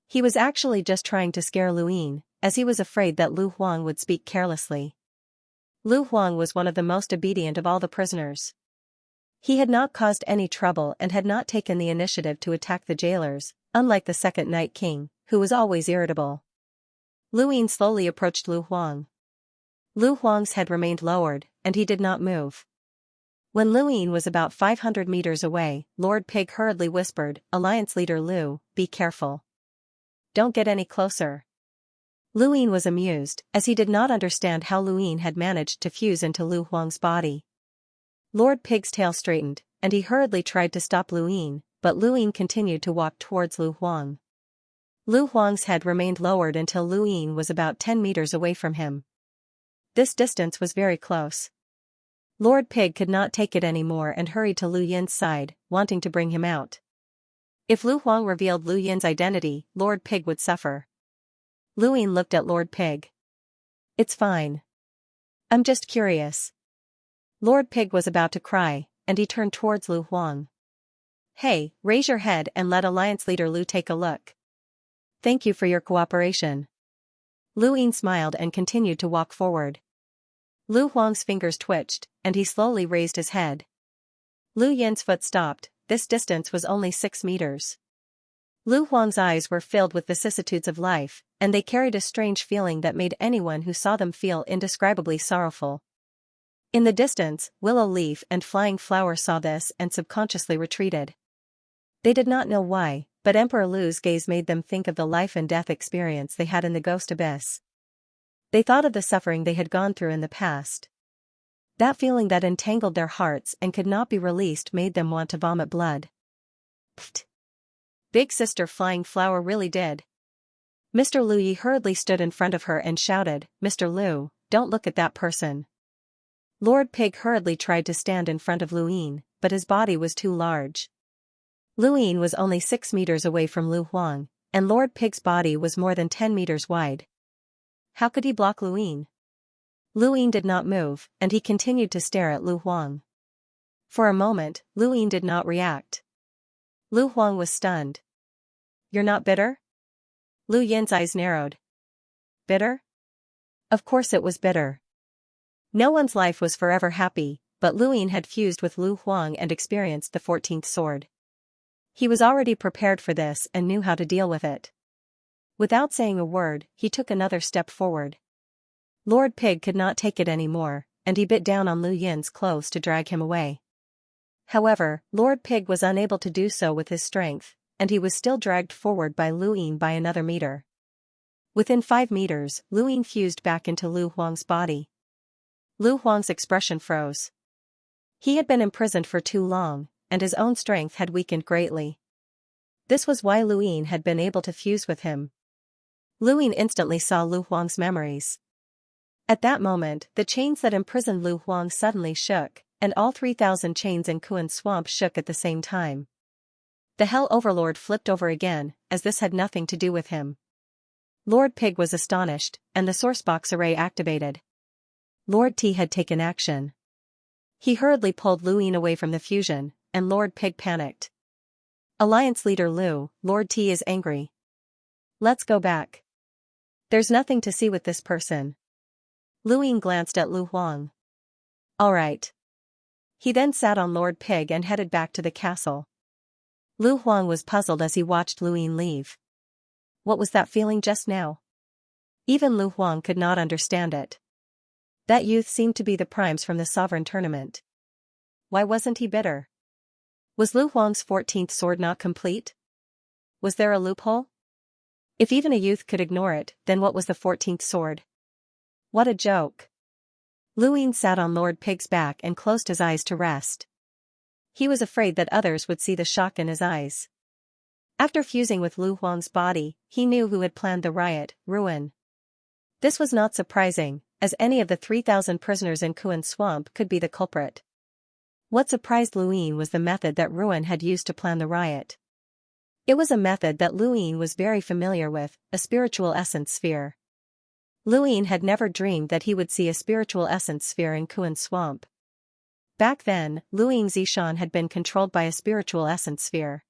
He was actually just trying to scare Luin, as he was afraid that Lu Huang would speak carelessly. Lu Huang was one of the most obedient of all the prisoners. He had not caused any trouble and had not taken the initiative to attack the jailers, unlike the second Night King, who was always irritable. Luin slowly approached Lu Huang. Lu Huang's head remained lowered, and he did not move. When Luin was about 500 meters away, Lord Pig hurriedly whispered, "Alliance Leader Lu, be careful. Don't get any closer." Luin was amused, as he did not understand how Luin had managed to fuse into Lu Huang's body. Lord Pig's tail straightened, and he hurriedly tried to stop Luin, but Luin continued to walk towards Lu Huang. Lu Huang's head remained lowered until Luin was about 10 meters away from him. This distance was very close. Lord Pig could not take it anymore and hurried to Lu Yin's side, wanting to bring him out. If Lu Huang revealed Lu Yin's identity, Lord Pig would suffer. Luin looked at Lord Pig. "It's fine. I'm just curious." Lord Pig was about to cry, and he turned towards Lu Huang. "Hey, raise your head and let Alliance Leader Lu take a look. Thank you for your cooperation." Luin smiled and continued to walk forward. Lu Huang's fingers twitched, and he slowly raised his head. Lu Yin's foot stopped. This distance was only 6 meters. Lu Huang's eyes were filled with vicissitudes of life, and they carried a strange feeling that made anyone who saw them feel indescribably sorrowful. In the distance, Willow Leaf and Flying Flower saw this and subconsciously retreated. They did not know why, but Emperor Lu's gaze made them think of the life and death experience they had in the Ghost Abyss. They thought of the suffering they had gone through in the past. That feeling that entangled their hearts and could not be released made them want to vomit blood. Pfft! Big Sister Flying Flower really did. Mr. Lu Yi hurriedly stood in front of her and shouted, "Mr. Lu, don't look at that person." Lord Pig hurriedly tried to stand in front of Luin, but his body was too large. Luin was only 6 meters away from Lu Huang, and Lord Pig's body was more than 10 meters wide. How could he block Luin? Luin did not move, and he continued to stare at Lu Huang. For a moment, Luin did not react. Lu Huang was stunned. "You're not bitter?" Lu Yin's eyes narrowed. Bitter? Of course it was bitter. No one's life was forever happy, but Luin had fused with Lu Huang and experienced the 14th sword. He was already prepared for this and knew how to deal with it. Without saying a word, he took another step forward. Lord Pig could not take it anymore, and he bit down on Lu Yin's clothes to drag him away. However, Lord Pig was unable to do so with his strength, and he was still dragged forward by Lu Ying by another meter. Within 5 meters, Lu Ying fused back into Lu Huang's body. Lu Huang's expression froze. He had been imprisoned for too long, and his own strength had weakened greatly. This was why Lu Ying had been able to fuse with him. Lu Ying instantly saw Lu Huang's memories. At that moment, the chains that imprisoned Lu Huang suddenly shook, and all 3,000 chains in Kuan Swamp shook at the same time. The Hell Overlord flipped over again, as this had nothing to do with him. Lord Pig was astonished, and the Sourcebox array activated. Lord T had taken action. He hurriedly pulled Lu Ying away from the fusion, and Lord Pig panicked. Alliance leader Lu, Lord T is angry. Let's go back. There's nothing to see with this person. Lu Ying glanced at Lu Huang. All right. He then sat on Lord Pig and headed back to the castle. Lu Huang was puzzled as he watched Lu Ying leave. What was that feeling just now? Even Lu Huang could not understand it. That youth seemed to be the primes from the Sovereign Tournament. Why wasn't he bitter? Was Lu Huang's 14th sword not complete? Was there a loophole? If even a youth could ignore it, then what was the 14th sword? What a joke. Lu Ying sat on Lord Pig's back and closed his eyes to rest. He was afraid that others would see the shock in his eyes. After fusing with Lu Huang's body, he knew who had planned the riot, Ruin. This was not surprising, as any of the 3,000 prisoners in Kuan Swamp could be the culprit. What surprised Lu Ying was the method that Ruin had used to plan the riot. It was a method that Lu Ying was very familiar with, a spiritual essence sphere. Lu Ying had never dreamed that he would see a spiritual essence sphere in Kuan Swamp. Back then, Lu Ying's Xishan had been controlled by a spiritual essence sphere.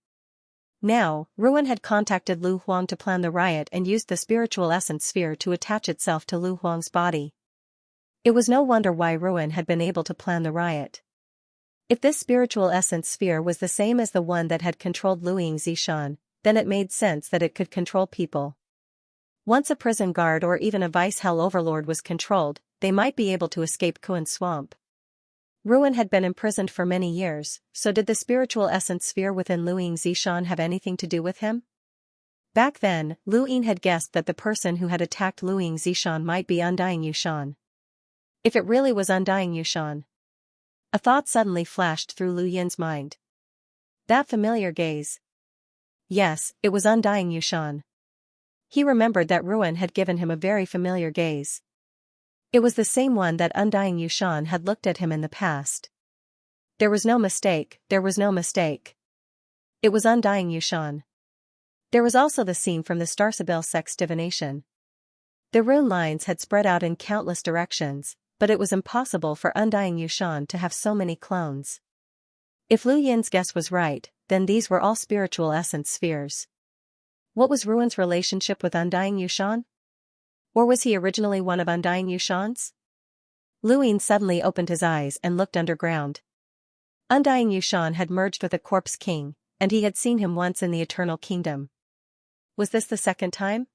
Now, Ruin had contacted Lu Huang to plan the riot and used the spiritual essence sphere to attach itself to Lu Huang's body. It was no wonder why Ruin had been able to plan the riot. If this spiritual essence sphere was the same as the one that had controlled Lu Ying's Xishan, then it made sense that it could control people. Once a prison guard or even a vice hell overlord was controlled, they might be able to escape Kuan Swamp. Ruin had been imprisoned for many years, so did the spiritual essence sphere within Lu Ying's Xishan have anything to do with him? Back then, Lu Ying had guessed that the person who had attacked Lu Ying's Xishan might be Undying Yushan. If it really was Undying Yushan. A thought suddenly flashed through Lu Yin's mind. That familiar gaze. Yes, it was Undying Yushan. He remembered that Ruin had given him a very familiar gaze. It was the same one that Undying Yushan had looked at him in the past. There was no mistake, there was no mistake. It was Undying Yushan. There was also the scene from the Star Sibyl sex divination. The rune lines had spread out in countless directions, but it was impossible for Undying Yushan to have so many clones. If Lu Yin's guess was right, then these were all spiritual essence spheres. What was Ruin's relationship with Undying Yushan? Or was he originally one of Undying Yushan's? Lu Ying suddenly opened his eyes and looked underground. Undying Yushan had merged with a corpse king, and he had seen him once in the Eternal Kingdom. Was this the second time?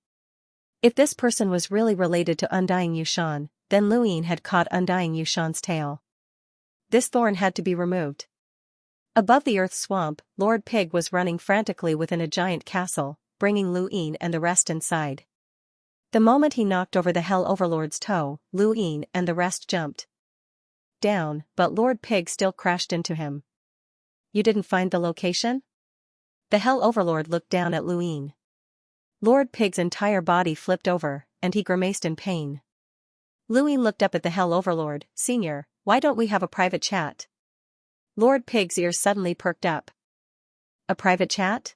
If this person was really related to Undying Yushan, then Lu Ying had caught Undying Yushan's tail. This thorn had to be removed. Above the earth swamp, Lord Pig was running frantically within a giant castle, bringing Lu Ying and the rest inside. The moment he knocked over the Hell Overlord's toe, Lu Ying and the rest jumped down, but Lord Pig still crashed into him. You didn't find the location? The Hell Overlord looked down at Lu Ying. Lord Pig's entire body flipped over, and he grimaced in pain. Lu Ying looked up at the Hell Overlord. Senior, why don't we have a private chat? Lord Pig's ears suddenly perked up. A private chat?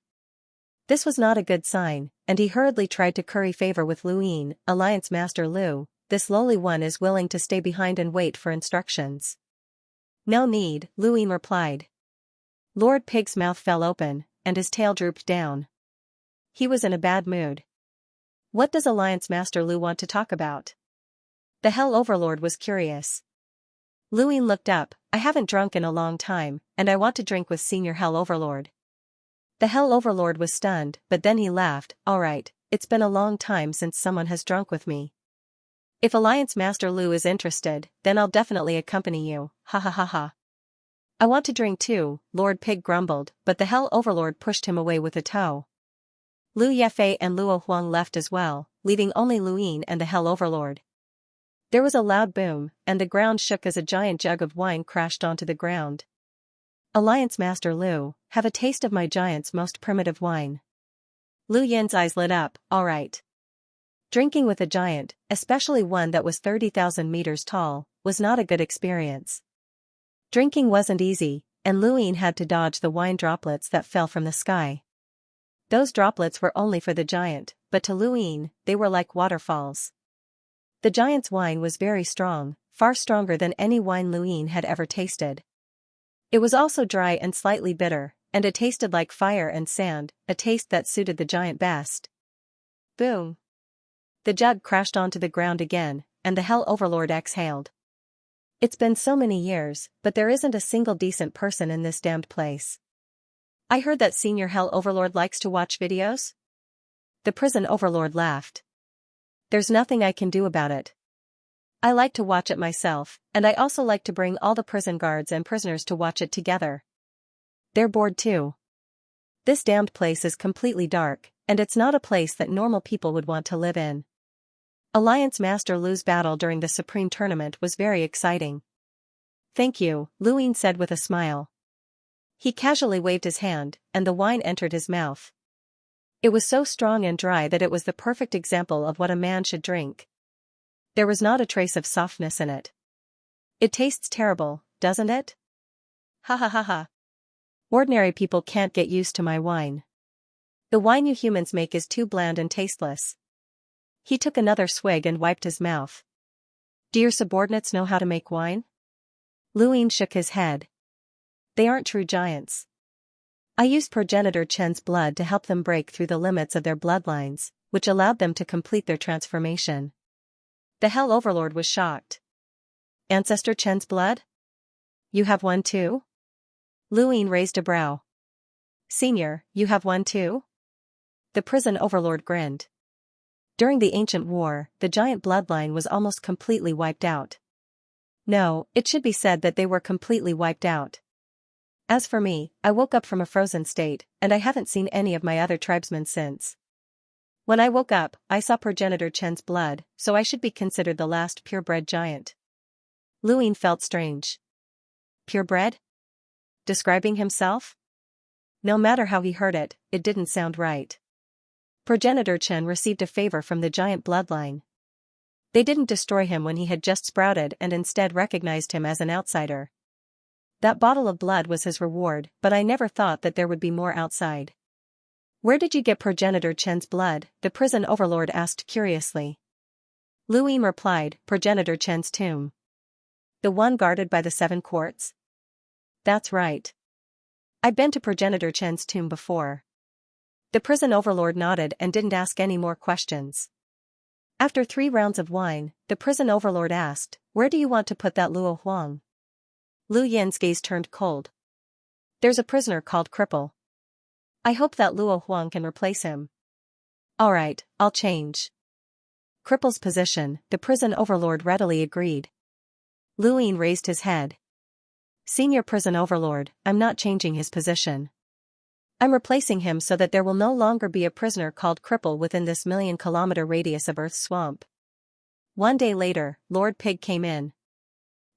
This was not a good sign, and he hurriedly tried to curry favor with Lu Ying. Alliance Master Lu, this lowly one is willing to stay behind and wait for instructions. No need, Lu Ying replied. Lord Pig's mouth fell open, and his tail drooped down. He was in a bad mood. What does Alliance Master Lu want to talk about? The Hell Overlord was curious. Lu Ying looked up. I haven't drunk in a long time, and I want to drink with Senior Hell Overlord. The Hell Overlord was stunned, but then he laughed. Alright, it's been a long time since someone has drunk with me. If Alliance Master Lu is interested, then I'll definitely accompany you, ha ha ha ha. I want to drink too, Lord Pig grumbled, but the Hell Overlord pushed him away with a toe. Lu Yefei and Luo Huang left as well, leaving only Luyin and the Hell Overlord. There was a loud boom, and the ground shook as a giant jug of wine crashed onto the ground. Alliance Master Lu, have a taste of my giant's most primitive wine. Lu Yin's eyes lit up, all right. Drinking with a giant, especially one that was 30,000 meters tall, was not a good experience. Drinking wasn't easy, and Lu Yin had to dodge the wine droplets that fell from the sky. Those droplets were only for the giant, but to Lu Yin, they were like waterfalls. The giant's wine was very strong, far stronger than any wine Lu Yin had ever tasted. It was also dry and slightly bitter, and it tasted like fire and sand, a taste that suited the giant best. Boom! The jug crashed onto the ground again, and the Hell Overlord exhaled. It's been so many years, but there isn't a single decent person in this damned place. I heard that Senior Hell Overlord likes to watch videos? The Prison Overlord laughed. There's nothing I can do about it. I like to watch it myself, and I also like to bring all the prison guards and prisoners to watch it together. They're bored too. This damned place is completely dark, and it's not a place that normal people would want to live in. Alliance Master Lu's battle during the Supreme Tournament was very exciting. Thank you, Lu Yin said with a smile. He casually waved his hand, and the wine entered his mouth. It was so strong and dry that it was the perfect example of what a man should drink. There was not a trace of softness in it. It tastes terrible, doesn't it? Ha ha ha ha. Ordinary people can't get used to my wine. The wine you humans make is too bland and tasteless. He took another swig and wiped his mouth. Do your subordinates know how to make wine? Lu Yin shook his head. They aren't true giants. I used progenitor Chen's blood to help them break through the limits of their bloodlines, which allowed them to complete their transformation. The Hell Overlord was shocked. Ancestor Chen's blood? You have one too? Lu Yin raised a brow. Senior, you have one too? The Prison Overlord grinned. During the ancient war, the giant bloodline was almost completely wiped out. No, it should be said that they were completely wiped out. As for me, I woke up from a frozen state, and I haven't seen any of my other tribesmen since. When I woke up, I saw progenitor Chen's blood, so I should be considered the last purebred giant. Lu Yin felt strange. Purebred? Describing himself? No matter how he heard it, it didn't sound right. Progenitor Chen received a favor from the giant bloodline. They didn't destroy him when he had just sprouted and instead recognized him as an outsider. That bottle of blood was his reward, but I never thought that there would be more outside. Where did you get progenitor Chen's blood? The prison overlord asked curiously. Lu Yin replied, progenitor Chen's tomb. The one guarded by the 7 quartz? That's right. I've been to progenitor Chen's tomb before. The prison overlord nodded and didn't ask any more questions. After 3 rounds of wine, the prison overlord asked, where do you want to put that Luo Huang? Lu Yin's gaze turned cold. There's a prisoner called Cripple. I hope that Luo Huang can replace him. Alright, I'll change. Cripple's position, the prison overlord readily agreed. Lu Yin raised his head. Senior prison overlord, I'm not changing his position. I'm replacing him so that there will no longer be a prisoner called Cripple within this 1,000,000-kilometer radius of Earth's swamp. One day later, Lord Pig came in.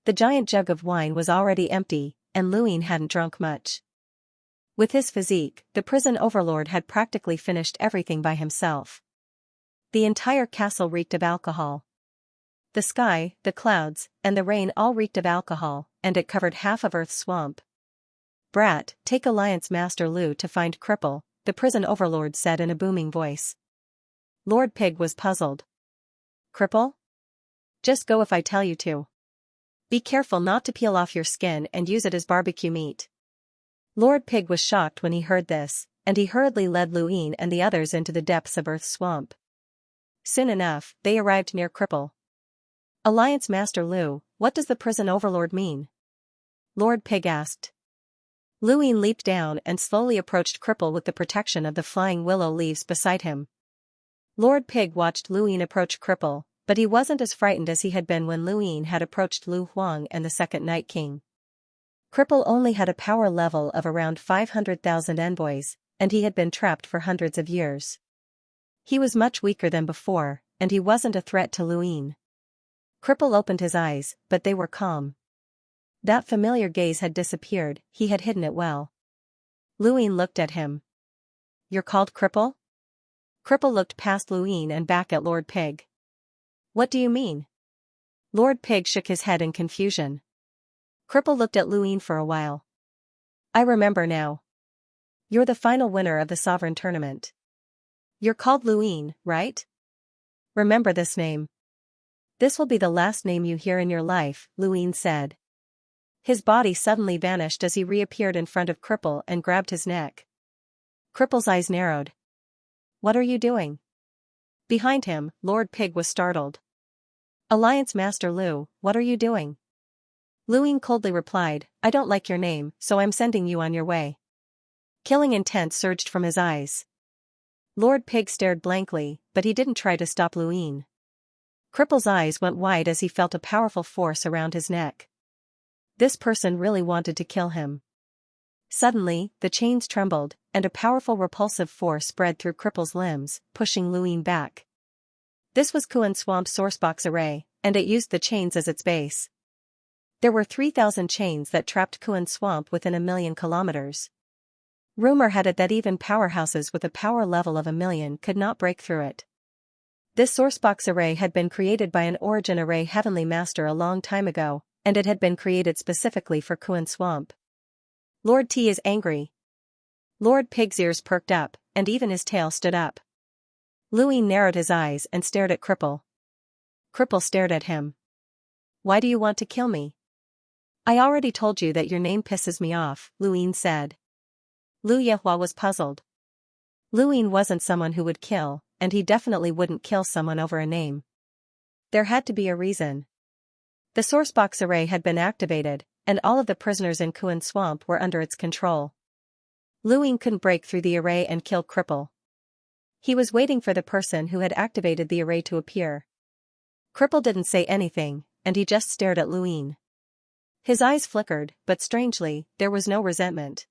The giant jug of wine was already empty, and Lu Yin hadn't drunk much. With his physique, the prison overlord had practically finished everything by himself. The entire castle reeked of alcohol. The sky, the clouds, and the rain all reeked of alcohol, and it covered half of Earth's swamp. Brat, take Alliance Master Lu to find Cripple, the prison overlord said in a booming voice. Lord Pig was puzzled. Cripple? Just go if I tell you to. Be careful not to peel off your skin and use it as barbecue meat. Lord Pig was shocked when he heard this, and he hurriedly led Lu Yin and the others into the depths of Earth's swamp. Soon enough, they arrived near Cripple. Alliance Master Lu, what does the prison overlord mean? Lord Pig asked. Lu Yin leaped down and slowly approached Cripple with the protection of the flying willow leaves beside him. Lord Pig watched Lu Yin approach Cripple, but he wasn't as frightened as he had been when Lu Yin had approached Lu Huang and the Second Night King. Cripple only had a power level of around 500,000 envoys, and he had been trapped for hundreds of years. He was much weaker than before, and he wasn't a threat to Luin. Cripple opened his eyes, but they were calm. That familiar gaze had disappeared, he had hidden it well. Luin looked at him. "You're called Cripple?" Cripple looked past Luin and back at Lord Pig. "What do you mean?" Lord Pig shook his head in confusion. Cripple looked at Luin for a while. "I remember now. You're the final winner of the Sovereign Tournament. You're called Luin, right? Remember this name. This will be the last name you hear in your life," Luin said. His body suddenly vanished as he reappeared in front of Cripple and grabbed his neck. Cripple's eyes narrowed. "What are you doing?" Behind him, Lord Pig was startled. "Alliance Master Lu, what are you doing?" Luin coldly replied, "I don't like your name, so I'm sending you on your way." Killing intent surged from his eyes. Lord Pig stared blankly, but he didn't try to stop Luin. Cripple's eyes went wide as he felt a powerful force around his neck. This person really wanted to kill him. Suddenly, the chains trembled, and a powerful repulsive force spread through Cripple's limbs, pushing Luin back. This was Kuan Swamp's sourcebox array, and it used the chains as its base. There were 3,000 chains that trapped Kuan Swamp within 1,000,000 kilometers. Rumor had it that even powerhouses with a power level of 1,000,000 could not break through it. This sourcebox array had been created by an Origin Array Heavenly Master a long time ago, and it had been created specifically for Kuan Swamp. Lord T is angry. Lord Pig's ears perked up, and even his tail stood up. Luin narrowed his eyes and stared at Cripple. Cripple stared at him. "Why do you want to kill me?" "I already told you that your name pisses me off," Luin said. Lu Yehua was puzzled. Luin wasn't someone who would kill, and he definitely wouldn't kill someone over a name. There had to be a reason. The sourcebox array had been activated, and all of the prisoners in Kuan Swamp were under its control. Luin couldn't break through the array and kill Cripple. He was waiting for the person who had activated the array to appear. Cripple didn't say anything, and he just stared at Luin. His eyes flickered, but strangely, there was no resentment.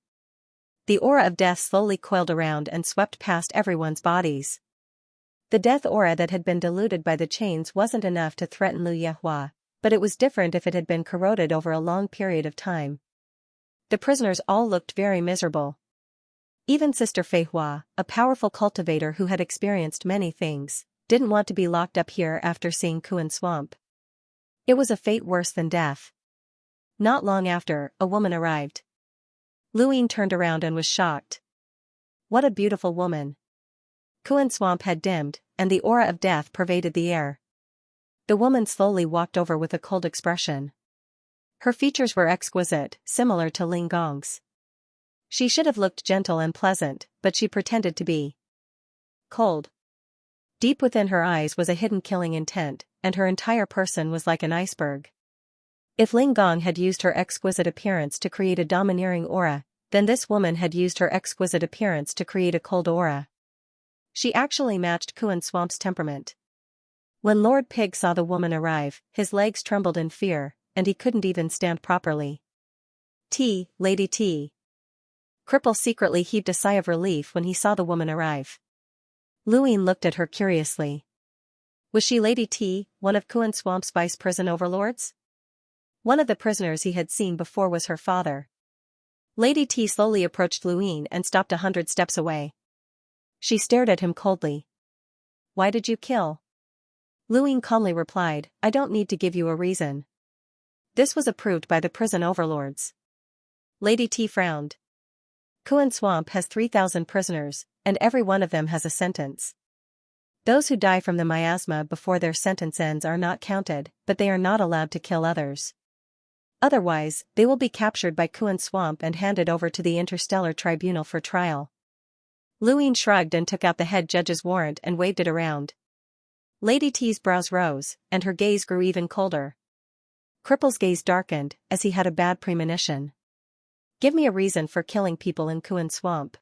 The aura of death slowly coiled around and swept past everyone's bodies. The death aura that had been diluted by the chains wasn't enough to threaten Lu Yehua, but it was different if it had been corroded over a long period of time. The prisoners all looked very miserable. Even Sister Fei Hua, a powerful cultivator who had experienced many things, didn't want to be locked up here after seeing Kuan Swamp. It was a fate worse than death. Not long after, a woman arrived. Luin turned around and was shocked. What a beautiful woman. Kuan Swamp had dimmed, and the aura of death pervaded the air. The woman slowly walked over with a cold expression. Her features were exquisite, similar to Ling Gong's. She should have looked gentle and pleasant, but she pretended to be cold. Deep within her eyes was a hidden killing intent, and her entire person was like an iceberg. If Ling Gong had used her exquisite appearance to create a domineering aura, then this woman had used her exquisite appearance to create a cold aura. She actually matched Kuan Swamp's temperament. When Lord Pig saw the woman arrive, his legs trembled in fear, and he couldn't even stand properly. Lady T. Cripple secretly heaved a sigh of relief when he saw the woman arrive. Luin looked at her curiously. Was she Lady T, one of Kuan Swamp's vice prison overlords? One of the prisoners he had seen before was her father. Lady T slowly approached Luin and stopped 100 steps away. She stared at him coldly. Why did you kill? Luin calmly replied, I don't need to give you a reason. This was approved by the prison overlords. Lady T frowned. Kuan Swamp has 3,000 prisoners, and every one of them has a sentence. Those who die from the miasma before their sentence ends are not counted, but they are not allowed to kill others. Otherwise, they will be captured by Kuan Swamp and handed over to the Interstellar Tribunal for trial. Luin shrugged and took out the head judge's warrant and waved it around. Lady T's brows rose, and her gaze grew even colder. Cripple's gaze darkened, as he had a bad premonition. Give me a reason for killing people in Kuan Swamp.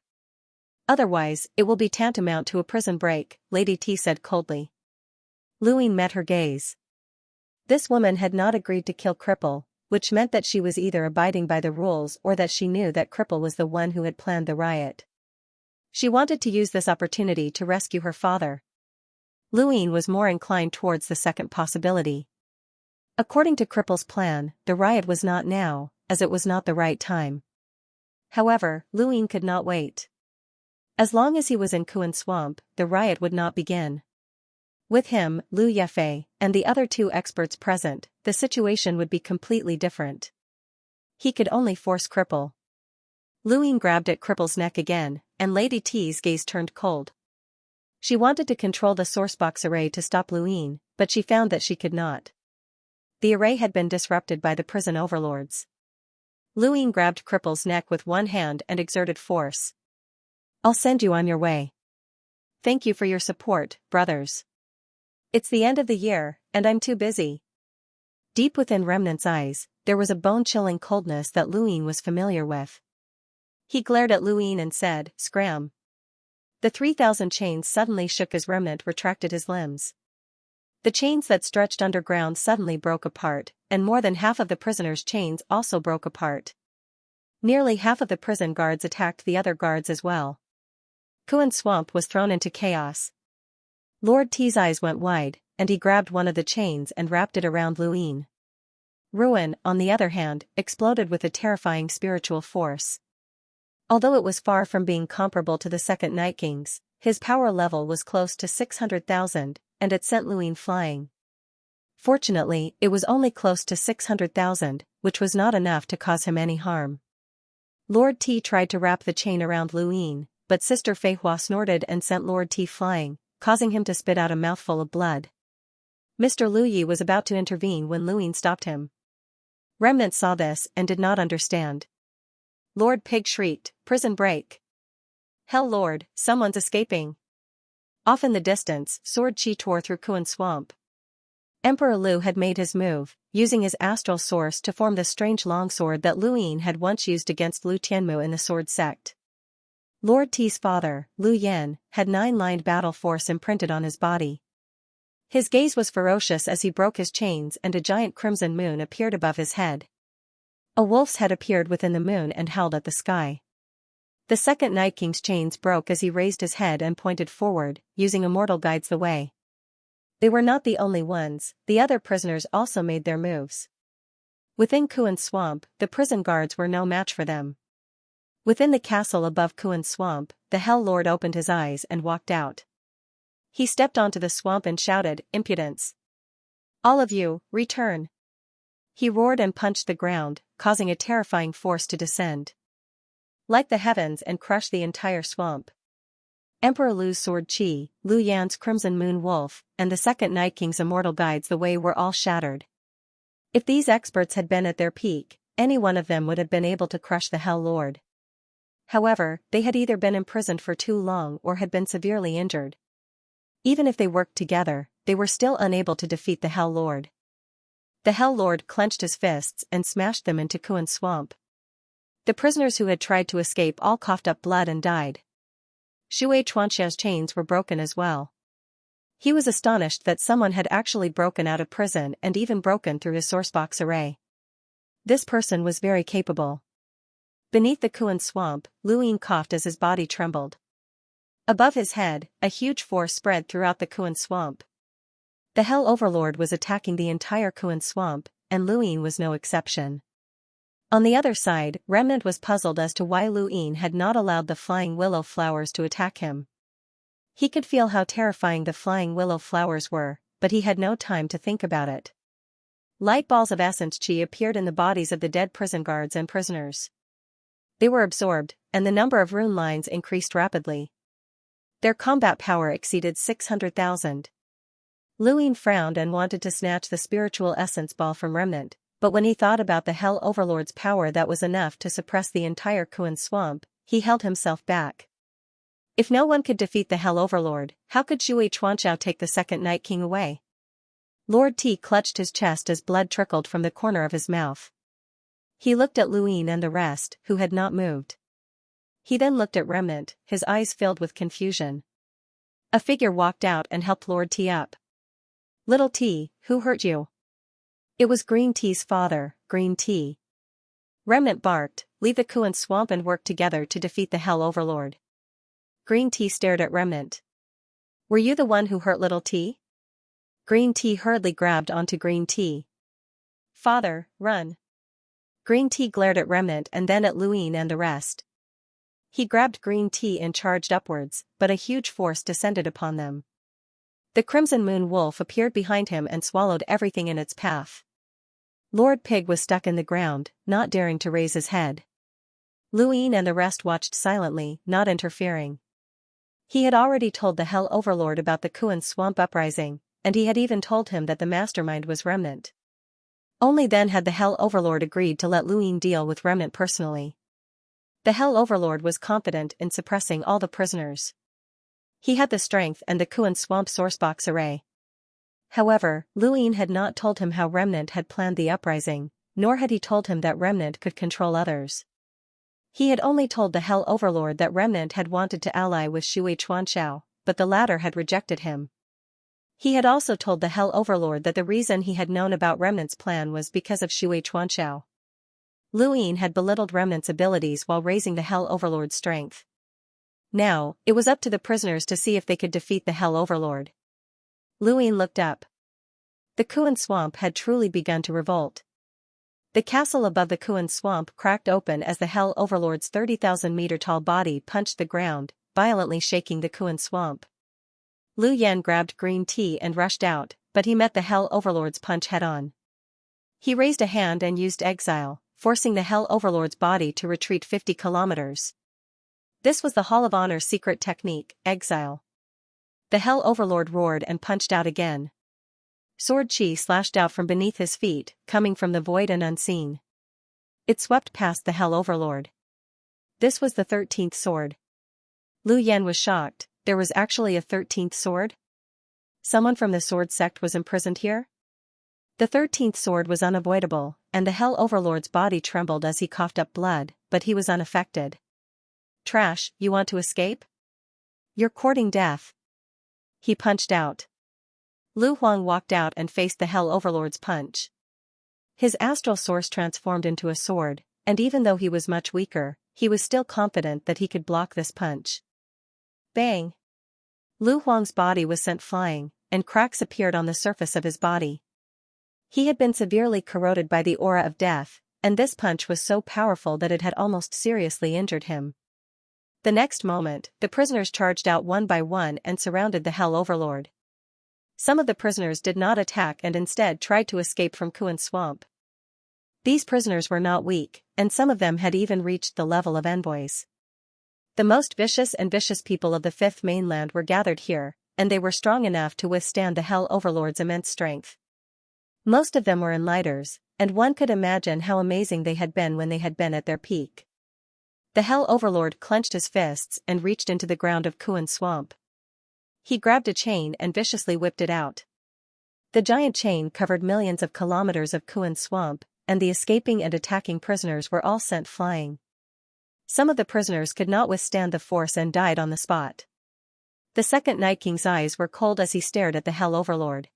Otherwise, it will be tantamount to a prison break, Lady T said coldly. Luin met her gaze. This woman had not agreed to kill Cripple, which meant that she was either abiding by the rules or that she knew that Cripple was the one who had planned the riot. She wanted to use this opportunity to rescue her father. Luine was more inclined towards the second possibility. According to Cripple's plan, the riot was not now, as it was not the right time. However, Luine could not wait. As long as he was in Kuan Swamp, the riot would not begin. With him, Lu Yefei, and the other two experts present, the situation would be completely different. He could only force Cripple. Luine grabbed at Cripple's neck again, and Lady T's gaze turned cold. She wanted to control the sourcebox array to stop Luine, but she found that she could not. The array had been disrupted by the prison overlords. Luine grabbed Cripple's neck with one hand and exerted force. "I'll send you on your way. Thank you for your support, brothers. It's the end of the year, and I'm too busy." Deep within Remnant's eyes, there was a bone-chilling coldness that Luine was familiar with. He glared at Luine and said, "Scram." The 3,000 chains suddenly shook as Remnant retracted his limbs. The chains that stretched underground suddenly broke apart, and more than half of the prisoners' chains also broke apart. Nearly half of the prison guards attacked the other guards as well. Kuan Swamp was thrown into chaos. Lord T's eyes went wide, and he grabbed one of the chains and wrapped it around Luine. Ruin, on the other hand, exploded with a terrifying spiritual force. Although it was far from being comparable to the second Night King's, his power level was close to 600,000, and it sent Luine flying. Fortunately, it was only close to 600,000, which was not enough to cause him any harm. Lord T tried to wrap the chain around Luine, but Sister Fei Hua snorted and sent Lord T flying, causing him to spit out a mouthful of blood. Mr. Lu Yi was about to intervene when Luine stopped him. Remnant saw this and did not understand. Lord Pig shrieked, "Prison break! Hell Lord, someone's escaping!" Off in the distance, Sword Chi tore through Kuan Swamp. Emperor Lu had made his move, using his astral source to form the strange longsword that Luine had once used against Lu Tianmu in the Sword Sect. Lord T's father, Lu Yan, had 9-lined battle force imprinted on his body. His gaze was ferocious as he broke his chains and a giant crimson moon appeared above his head. A wolf's head appeared within the moon and howled at the sky. The second Night King's chains broke as he raised his head and pointed forward, using Immortal Guides the Way. They were not the only ones, the other prisoners also made their moves. Within Kuan Swamp, the prison guards were no match for them. Within the castle above Kuan Swamp, the Hell Lord opened his eyes and walked out. He stepped onto the swamp and shouted, "Impudence! All of you, return!" He roared and punched the ground, causing a terrifying force to descend like the heavens and crush the entire swamp. Emperor Lu's Sword Chi, Lu Yan's Crimson Moon Wolf, and the second Night King's Immortal Guides the Way were all shattered. If these experts had been at their peak, any one of them would have been able to crush the Hell Lord. However, they had either been imprisoned for too long or had been severely injured. Even if they worked together, they were still unable to defeat the Hell Lord. The Hell Lord clenched his fists and smashed them into Kuan Swamp. The prisoners who had tried to escape all coughed up blood and died. Shui Chuanxia's chains were broken as well. He was astonished that someone had actually broken out of prison and even broken through his sourcebox array. This person was very capable. Beneath the Kuan Swamp, Luine coughed as his body trembled. Above his head, a huge force spread throughout the Kuan Swamp. The Hell Overlord was attacking the entire Kuan Swamp, and Luine was no exception. On the other side, Remnant was puzzled as to why Luine had not allowed the flying willow flowers to attack him. He could feel how terrifying the flying willow flowers were, but he had no time to think about it. Light balls of essence chi appeared in the bodies of the dead prison guards and prisoners. They were absorbed, and the number of rune lines increased rapidly. Their combat power exceeded 600,000. Luine frowned and wanted to snatch the spiritual essence ball from Remnant, but when he thought about the Hell Overlord's power that was enough to suppress the entire Kuan Swamp, he held himself back. If no one could defeat the Hell Overlord, how could Shui Chuanxiao take the second Night King away? Lord T clutched his chest as blood trickled from the corner of his mouth. He looked at Luine and the rest, who had not moved. He then looked at Remnant, his eyes filled with confusion. A figure walked out and helped Lord T up. "Little T, who hurt you?" It was Green Tea's father, Green Tea. Remnant barked, "Leave the Kuan swamp and work together to defeat the Hell Overlord." Green Tea stared at Remnant. "Were you the one who hurt Little Tea?" Green Tea hurriedly grabbed onto Green Tea. "Father, run." Green Tea glared at Remnant and then at Luin and the rest. He grabbed Green Tea and charged upwards, but a huge force descended upon them. The Crimson Moon Wolf appeared behind him and swallowed everything in its path. Lord Pig was stuck in the ground, not daring to raise his head. Luin and the rest watched silently, not interfering. He had already told the Hell Overlord about the Kuan swamp uprising, and he had even told him that the mastermind was Remnant. Only then had the Hell Overlord agreed to let Luin deal with Remnant personally. The Hell Overlord was confident in suppressing all the prisoners. He had the strength and the Kuan swamp sourcebox array. However, Luin had not told him how Remnant had planned the uprising, nor had he told him that Remnant could control others. He had only told the Hell Overlord that Remnant had wanted to ally with Xianxia, but the latter had rejected him. He had also told the Hell Overlord that the reason he had known about Remnant's plan was because of Xianxia. Luin had belittled Remnant's abilities while raising the Hell Overlord's strength. Now, it was up to the prisoners to see if they could defeat the Hell Overlord. Luin looked up. The Kuan swamp had truly begun to revolt. The castle above the Kuan swamp cracked open as the Hell Overlord's 30,000-meter-tall body punched the ground, violently shaking the Kuan swamp. Lu Yan grabbed Green Tea and rushed out, but he met the Hell Overlord's punch head-on. He raised a hand and used Exile, forcing the Hell Overlord's body to retreat 50 kilometers. This was the Hall of Honor's secret technique, Exile. The Hell Overlord roared and punched out again. Sword Chi slashed out from beneath his feet, coming from the void and unseen. It swept past the Hell Overlord. This was the 13th sword. Lu Yan was shocked. There was actually a 13th sword? Someone from the sword sect was imprisoned here? The 13th sword was unavoidable, and the Hell Overlord's body trembled as he coughed up blood, but he was unaffected. "Trash, you want to escape? You're courting death." He punched out. Lu Huang walked out and faced the Hell Overlord's punch. His astral source transformed into a sword, and even though he was much weaker, he was still confident that he could block this punch. Bang! Lu Huang's body was sent flying, and cracks appeared on the surface of his body. He had been severely corroded by the aura of death, and this punch was so powerful that it had almost seriously injured him. The next moment, the prisoners charged out one by one and surrounded the Hell Overlord. Some of the prisoners did not attack and instead tried to escape from Kuan Swamp. These prisoners were not weak, and some of them had even reached the level of envoys. The most vicious and vicious people of the Fifth Mainland were gathered here, and they were strong enough to withstand the Hell Overlord's immense strength. Most of them were enlighters, and one could imagine how amazing they had been when they had been at their peak. The Hell Overlord clenched his fists and reached into the ground of Kuan Swamp. He grabbed a chain and viciously whipped it out. The giant chain covered millions of kilometers of Kuan Swamp, and the escaping and attacking prisoners were all sent flying. Some of the prisoners could not withstand the force and died on the spot. The second Night King's eyes were cold as he stared at the Hell Overlord.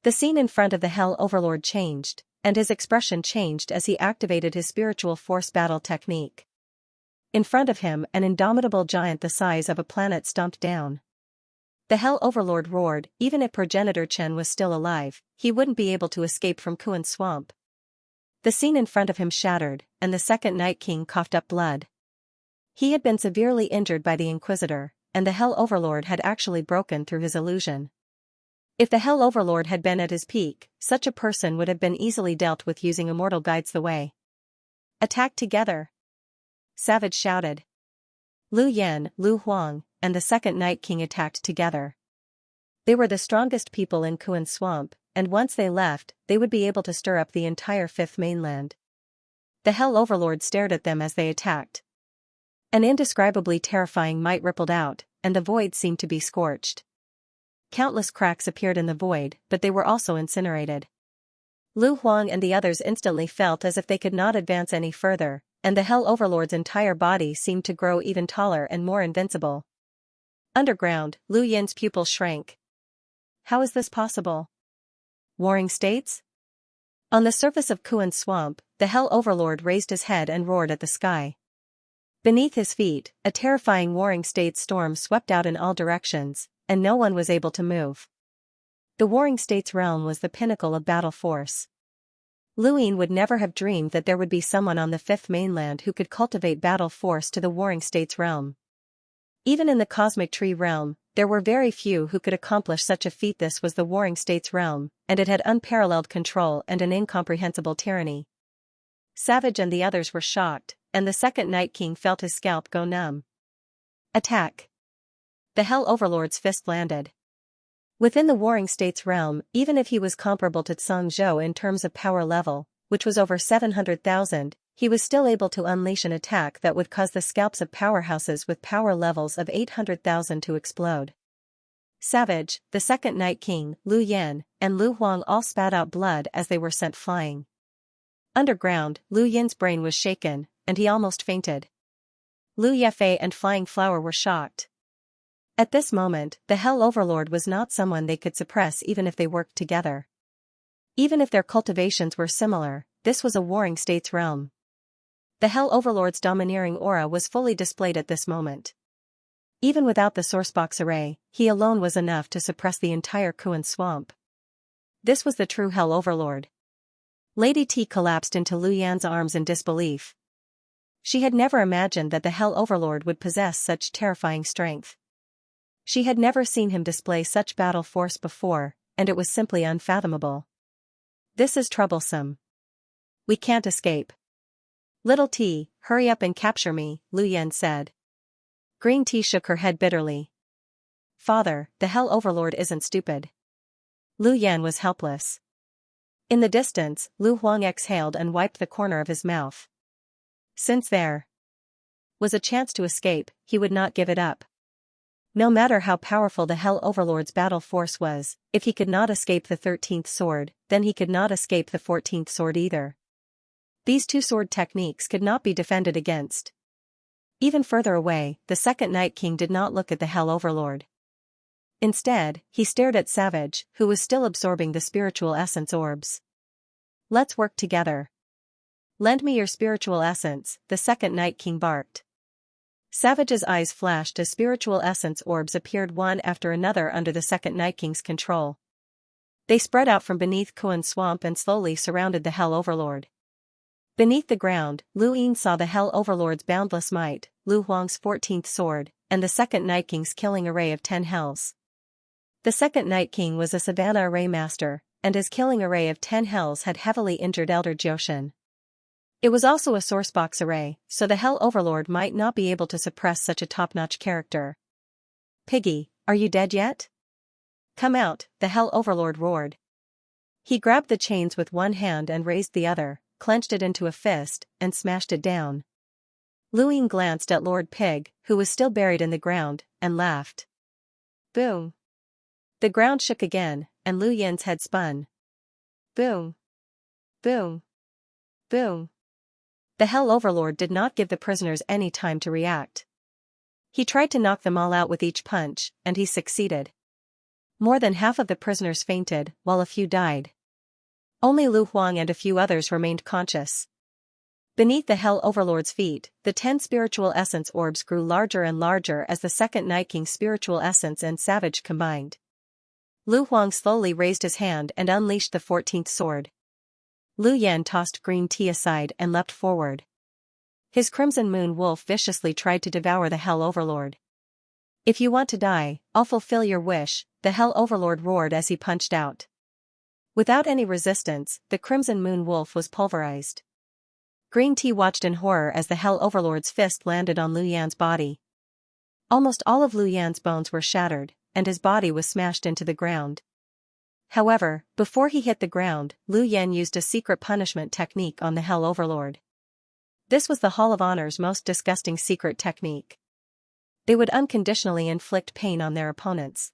The scene in front of the Hell Overlord changed, and his expression changed as he activated his spiritual force battle technique. In front of him, an indomitable giant the size of a planet stomped down. The Hell Overlord roared, even if Progenitor Chen was still alive, he wouldn't be able to escape from Kuan Swamp. The scene in front of him shattered, and the second Night King coughed up blood. He had been severely injured by the Inquisitor, and the Hell Overlord had actually broken through his illusion. If the Hell Overlord had been at his peak, such a person would have been easily dealt with using Immortal Guides the Way. "Attack together!" Savage shouted. Lu Yan, Lu Huang, and the second Night King attacked together. They were the strongest people in Kuan Swamp, and once they left, they would be able to stir up the entire Fifth Mainland. The Hell Overlord stared at them as they attacked. An indescribably terrifying might rippled out, and the void seemed to be scorched. Countless cracks appeared in the void, but they were also incinerated. Lu Huang and the others instantly felt as if they could not advance any further, and the Hell Overlord's entire body seemed to grow even taller and more invincible. Underground, Lu Yin's pupil shrank. How is this possible? Warring states? On the surface of Kuan's swamp, the Hell Overlord raised his head and roared at the sky. Beneath his feet, a terrifying Warring States storm swept out in all directions, and no one was able to move. The Warring States realm was the pinnacle of battle force. Luin would never have dreamed that there would be someone on the Fifth Mainland who could cultivate battle force to the Warring States realm. Even in the Cosmic Tree realm, there were very few who could accomplish such a feat. This was the Warring States realm, and it had unparalleled control and an incomprehensible tyranny. Savage and the others were shocked, and the second Night King felt his scalp go numb. Attack! The Hell Overlord's fist landed. Within the Warring States realm, even if he was comparable to Tsang Zhou in terms of power level, which was over 700,000, he was still able to unleash an attack that would cause the scalps of powerhouses with power levels of 800,000 to explode. Savage, the second Night King, Lu Yan, and Lu Huang all spat out blood as they were sent flying. Underground, Lu Yan's brain was shaken, and he almost fainted. Lu Yefei and Flying Flower were shocked. At this moment, the Hell Overlord was not someone they could suppress even if they worked together. Even if their cultivations were similar, this was a Warring States realm. The Hell Overlord's domineering aura was fully displayed at this moment. Even without the Sourcebox array, he alone was enough to suppress the entire Kuan swamp. This was the true Hell Overlord. Lady T collapsed into Lu Yan's arms in disbelief. She had never imagined that the Hell Overlord would possess such terrifying strength. She had never seen him display such battle force before, and it was simply unfathomable. This is troublesome. We can't escape. Little T, hurry up and capture me, Lu Yan said. Green Tea shook her head bitterly. Father, the Hell Overlord isn't stupid. Lu Yan was helpless. In the distance, Lu Huang exhaled and wiped the corner of his mouth. Since there was a chance to escape, he would not give it up. No matter how powerful the Hell Overlord's battle force was, if he could not escape the 13th sword, then he could not escape the 14th sword either. These two sword techniques could not be defended against. Even further away, the second Night King did not look at the Hell Overlord. Instead, he stared at Savage, who was still absorbing the spiritual essence orbs. Let's work together. Lend me your spiritual essence, the second Night King barked. Savage's eyes flashed as spiritual essence orbs appeared one after another under the second Night King's control. They spread out from beneath Kuan's swamp and slowly surrounded the Hell Overlord. Beneath the ground, Lu Yin saw the Hell Overlord's boundless might, Lu Huang's 14th sword, and the second Night King's killing array of 10 hells. The second Night King was a Savannah array master, and his killing array of 10 hells had heavily injured Elder Jioshan. It was also a Sourcebox array, so the Hell Overlord might not be able to suppress such a top-notch character. Piggy, are you dead yet? Come out, the Hell Overlord roared. He grabbed the chains with one hand and raised the other, clenched it into a fist, and smashed it down. Lu Ying glanced at Lord Pig, who was still buried in the ground, and laughed. Boom. The ground shook again, and Lu Yin's head spun. Boom. Boom. Boom. The Hell Overlord did not give the prisoners any time to react. He tried to knock them all out with each punch, and he succeeded. More than half of the prisoners fainted, while a few died. Only Lu Huang and a few others remained conscious. Beneath the Hell Overlord's feet, the 10 spiritual essence orbs grew larger and larger as the second Night King's spiritual essence and Savage combined. Lu Huang slowly raised his hand and unleashed the 14th sword. Lu Yan tossed Green Tea aside and leapt forward. His Crimson Moon Wolf viciously tried to devour the Hell Overlord. If you want to die, I'll fulfill your wish, the Hell Overlord roared as he punched out. Without any resistance, the Crimson Moon Wolf was pulverized. Green Tea watched in horror as the Hell Overlord's fist landed on Lu Yan's body. Almost all of Lu Yan's bones were shattered, and his body was smashed into the ground. However, before he hit the ground, Lu Yan used a secret punishment technique on the Hell Overlord. This was the Hall of Honor's most disgusting secret technique. They would unconditionally inflict pain on their opponents.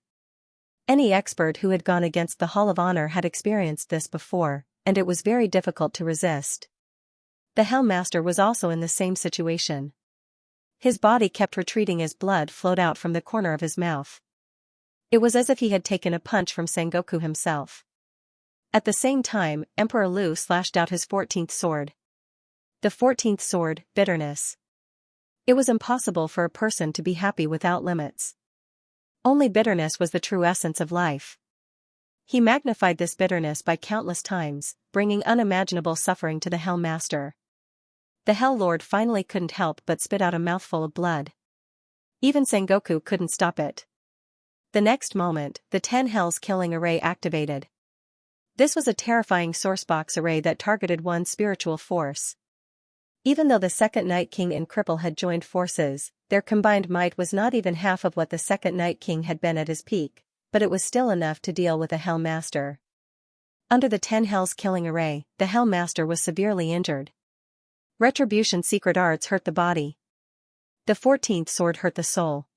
Any expert who had gone against the Hall of Honor had experienced this before, and it was very difficult to resist. The Hell Master was also in the same situation. His body kept retreating as blood flowed out from the corner of his mouth. It was as if he had taken a punch from Sengoku himself. At the same time, Emperor Lu slashed out his 14th sword. The 14th sword, bitterness. It was impossible for a person to be happy without limits. Only bitterness was the true essence of life. He magnified this bitterness by countless times, bringing unimaginable suffering to the Hell Master. The Hell Lord finally couldn't help but spit out a mouthful of blood. Even Sengoku couldn't stop it. The next moment, the 10 Hells Killing Array activated. This was a terrifying sourcebox array that targeted one spiritual force. Even though the Second Night King and Cripple had joined forces, their combined might was not even half of what the Second Night King had been at his peak, but it was still enough to deal with a Hell Master. Under the 10 Hells Killing Array, the Hell Master was severely injured. Retribution's secret arts hurt the body. The 14th sword hurt the soul.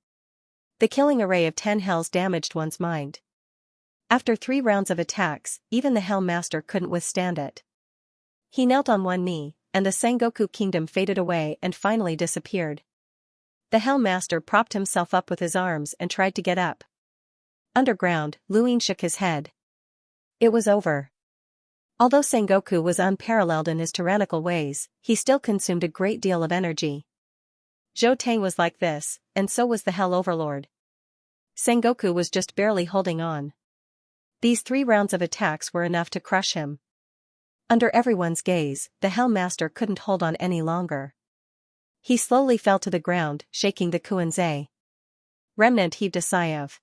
The killing array of 10 Hells damaged one's mind. After 3 rounds of attacks, even the Hell Master couldn't withstand it. He knelt on one knee, and the Sengoku Kingdom faded away and finally disappeared. The Hell Master propped himself up with his arms and tried to get up. Underground, Luin shook his head. It was over. Although Sengoku was unparalleled in his tyrannical ways, he still consumed a great deal of energy. Zhou Tang was like this, and so was the Hell Overlord. Sengoku was just barely holding on. These 3 rounds of attacks were enough to crush him. Under everyone's gaze, the Hell Master couldn't hold on any longer. He slowly fell to the ground, shaking the Kuenzei. Remnant heaved a sigh of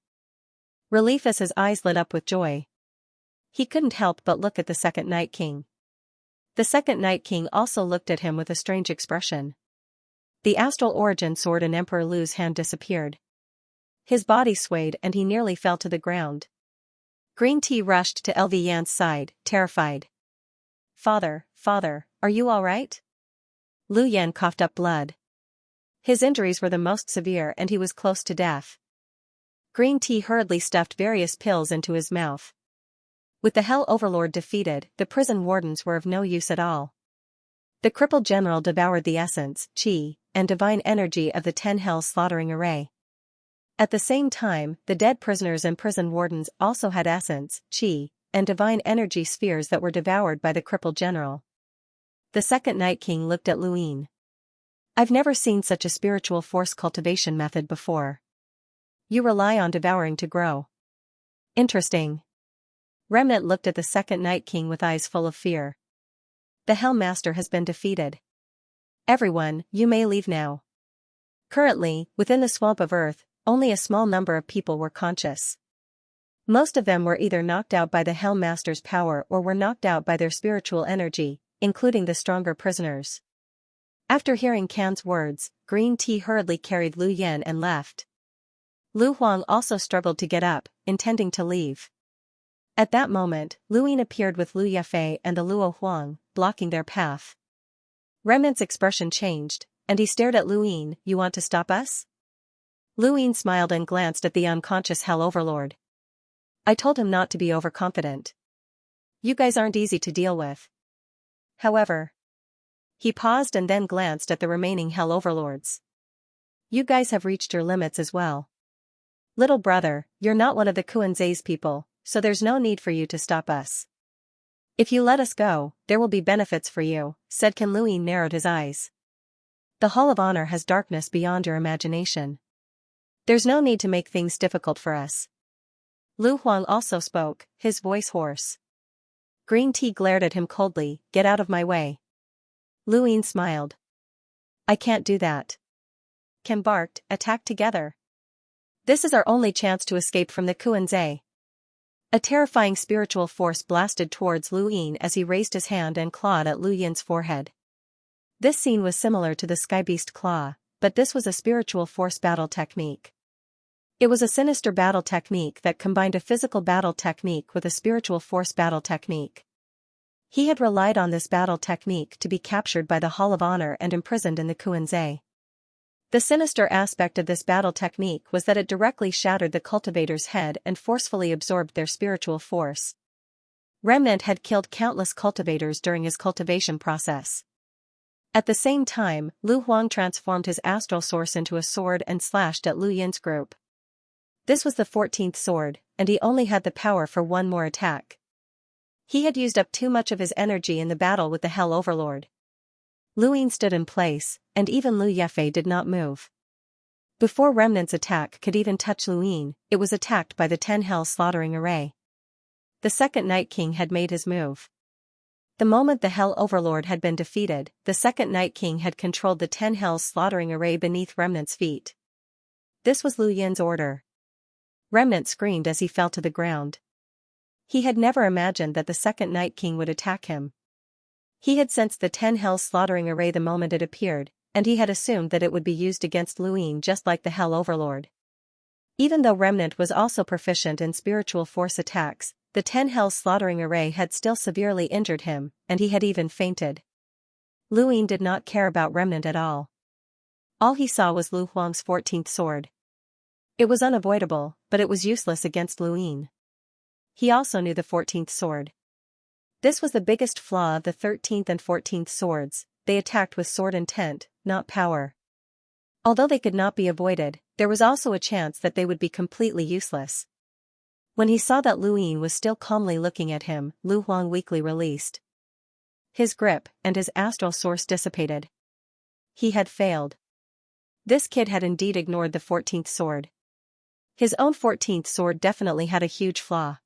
relief as his eyes lit up with joy. He couldn't help but look at the Second Night King. The Second Night King also looked at him with a strange expression. The Astral Origin sword in Emperor Lu's hand disappeared. His body swayed and he nearly fell to the ground. Green Tea rushed to LV Yan's side, terrified. Father, are you all right? Lu Yan coughed up blood. His injuries were the most severe and he was close to death. Green Tea hurriedly stuffed various pills into his mouth. With the Hell Overlord defeated, the prison wardens were of no use at all. The crippled general devoured the essence, chi, and divine energy of the 10 Hells slaughtering array. At the same time, the dead prisoners and prison wardens also had essence, chi, and divine energy spheres that were devoured by the crippled general. The Second Night King looked at Luin. I've never seen such a spiritual force cultivation method before. You rely on devouring to grow. Interesting. Remnant looked at the Second Night King with eyes full of fear. The Hell Master has been defeated. Everyone, you may leave now. Currently, within the Swamp of Earth, only a small number of people were conscious. Most of them were either knocked out by the Hell Master's power or were knocked out by their spiritual energy, including the stronger prisoners. After hearing Kan's words, Green Tea hurriedly carried Lu Yan and left. Lu Huang also struggled to get up, intending to leave. At that moment, Luin appeared with Lu Yafei and the Luo Huang, blocking their path. Remnant's expression changed, and he stared at Luin. You want to stop us? Luin smiled and glanced at the unconscious Hell Overlord. I told him not to be overconfident. You guys aren't easy to deal with. However. He paused and then glanced at the remaining Hell Overlords. You guys have reached your limits as well. Little brother, you're not one of the Kuenzei's people, so there's no need for you to stop us. If you let us go, there will be benefits for you, said Kan. Luin narrowed his eyes. The Hall of Honor has darkness beyond your imagination. There's no need to make things difficult for us. Lu Huang also spoke, his voice hoarse. Green Tea glared at him coldly. Get out of my way. Luin smiled. I can't do that. Kan barked. Attack together. This is our only chance to escape from the Kuenzei. A terrifying spiritual force blasted towards Luin as he raised his hand and clawed at Lu Yan's forehead. This scene was similar to the Skybeast claw, but this was a spiritual force battle technique. It was a sinister battle technique that combined a physical battle technique with a spiritual force battle technique. He had relied on this battle technique to be captured by the Hall of Honor and imprisoned in the Kuenzei. The sinister aspect of this battle technique was that it directly shattered the cultivator's head and forcefully absorbed their spiritual force. Remnant had killed countless cultivators during his cultivation process. At the same time, Lu Huang transformed his astral source into a sword and slashed at Lu Yan's group. This was the 14th sword, and he only had the power for one more attack. He had used up too much of his energy in the battle with the Hell Overlord. Luin stood in place, and even Lu Yefei did not move. Before Remnant's attack could even touch Luin, it was attacked by the 10 Hell Slaughtering Array. The second Night King had made his move. The moment the Hell Overlord had been defeated, the second Night King had controlled the 10 Hells Slaughtering Array beneath Remnant's feet. This was Lu Yin's order. Remnant screamed as he fell to the ground. He had never imagined that the second Night King would attack him. He had sensed the 10 Hell Slaughtering Array the moment it appeared, and he had assumed that it would be used against Luin just like the Hell Overlord. Even though Remnant was also proficient in spiritual force attacks, the 10 Hell Slaughtering Array had still severely injured him, and he had even fainted. Luin did not care about Remnant at all. All he saw was Lu Huang's 14th sword. It was unavoidable, but it was useless against Luin. He also knew the 14th sword. This was the biggest flaw of the 13th and 14th swords: they attacked with sword intent, not power. Although they could not be avoided, there was also a chance that they would be completely useless. When he saw that Luin was still calmly looking at him, Lu Huang weakly released his grip, and his astral source dissipated. He had failed. This kid had indeed ignored the 14th sword. His own 14th sword definitely had a huge flaw.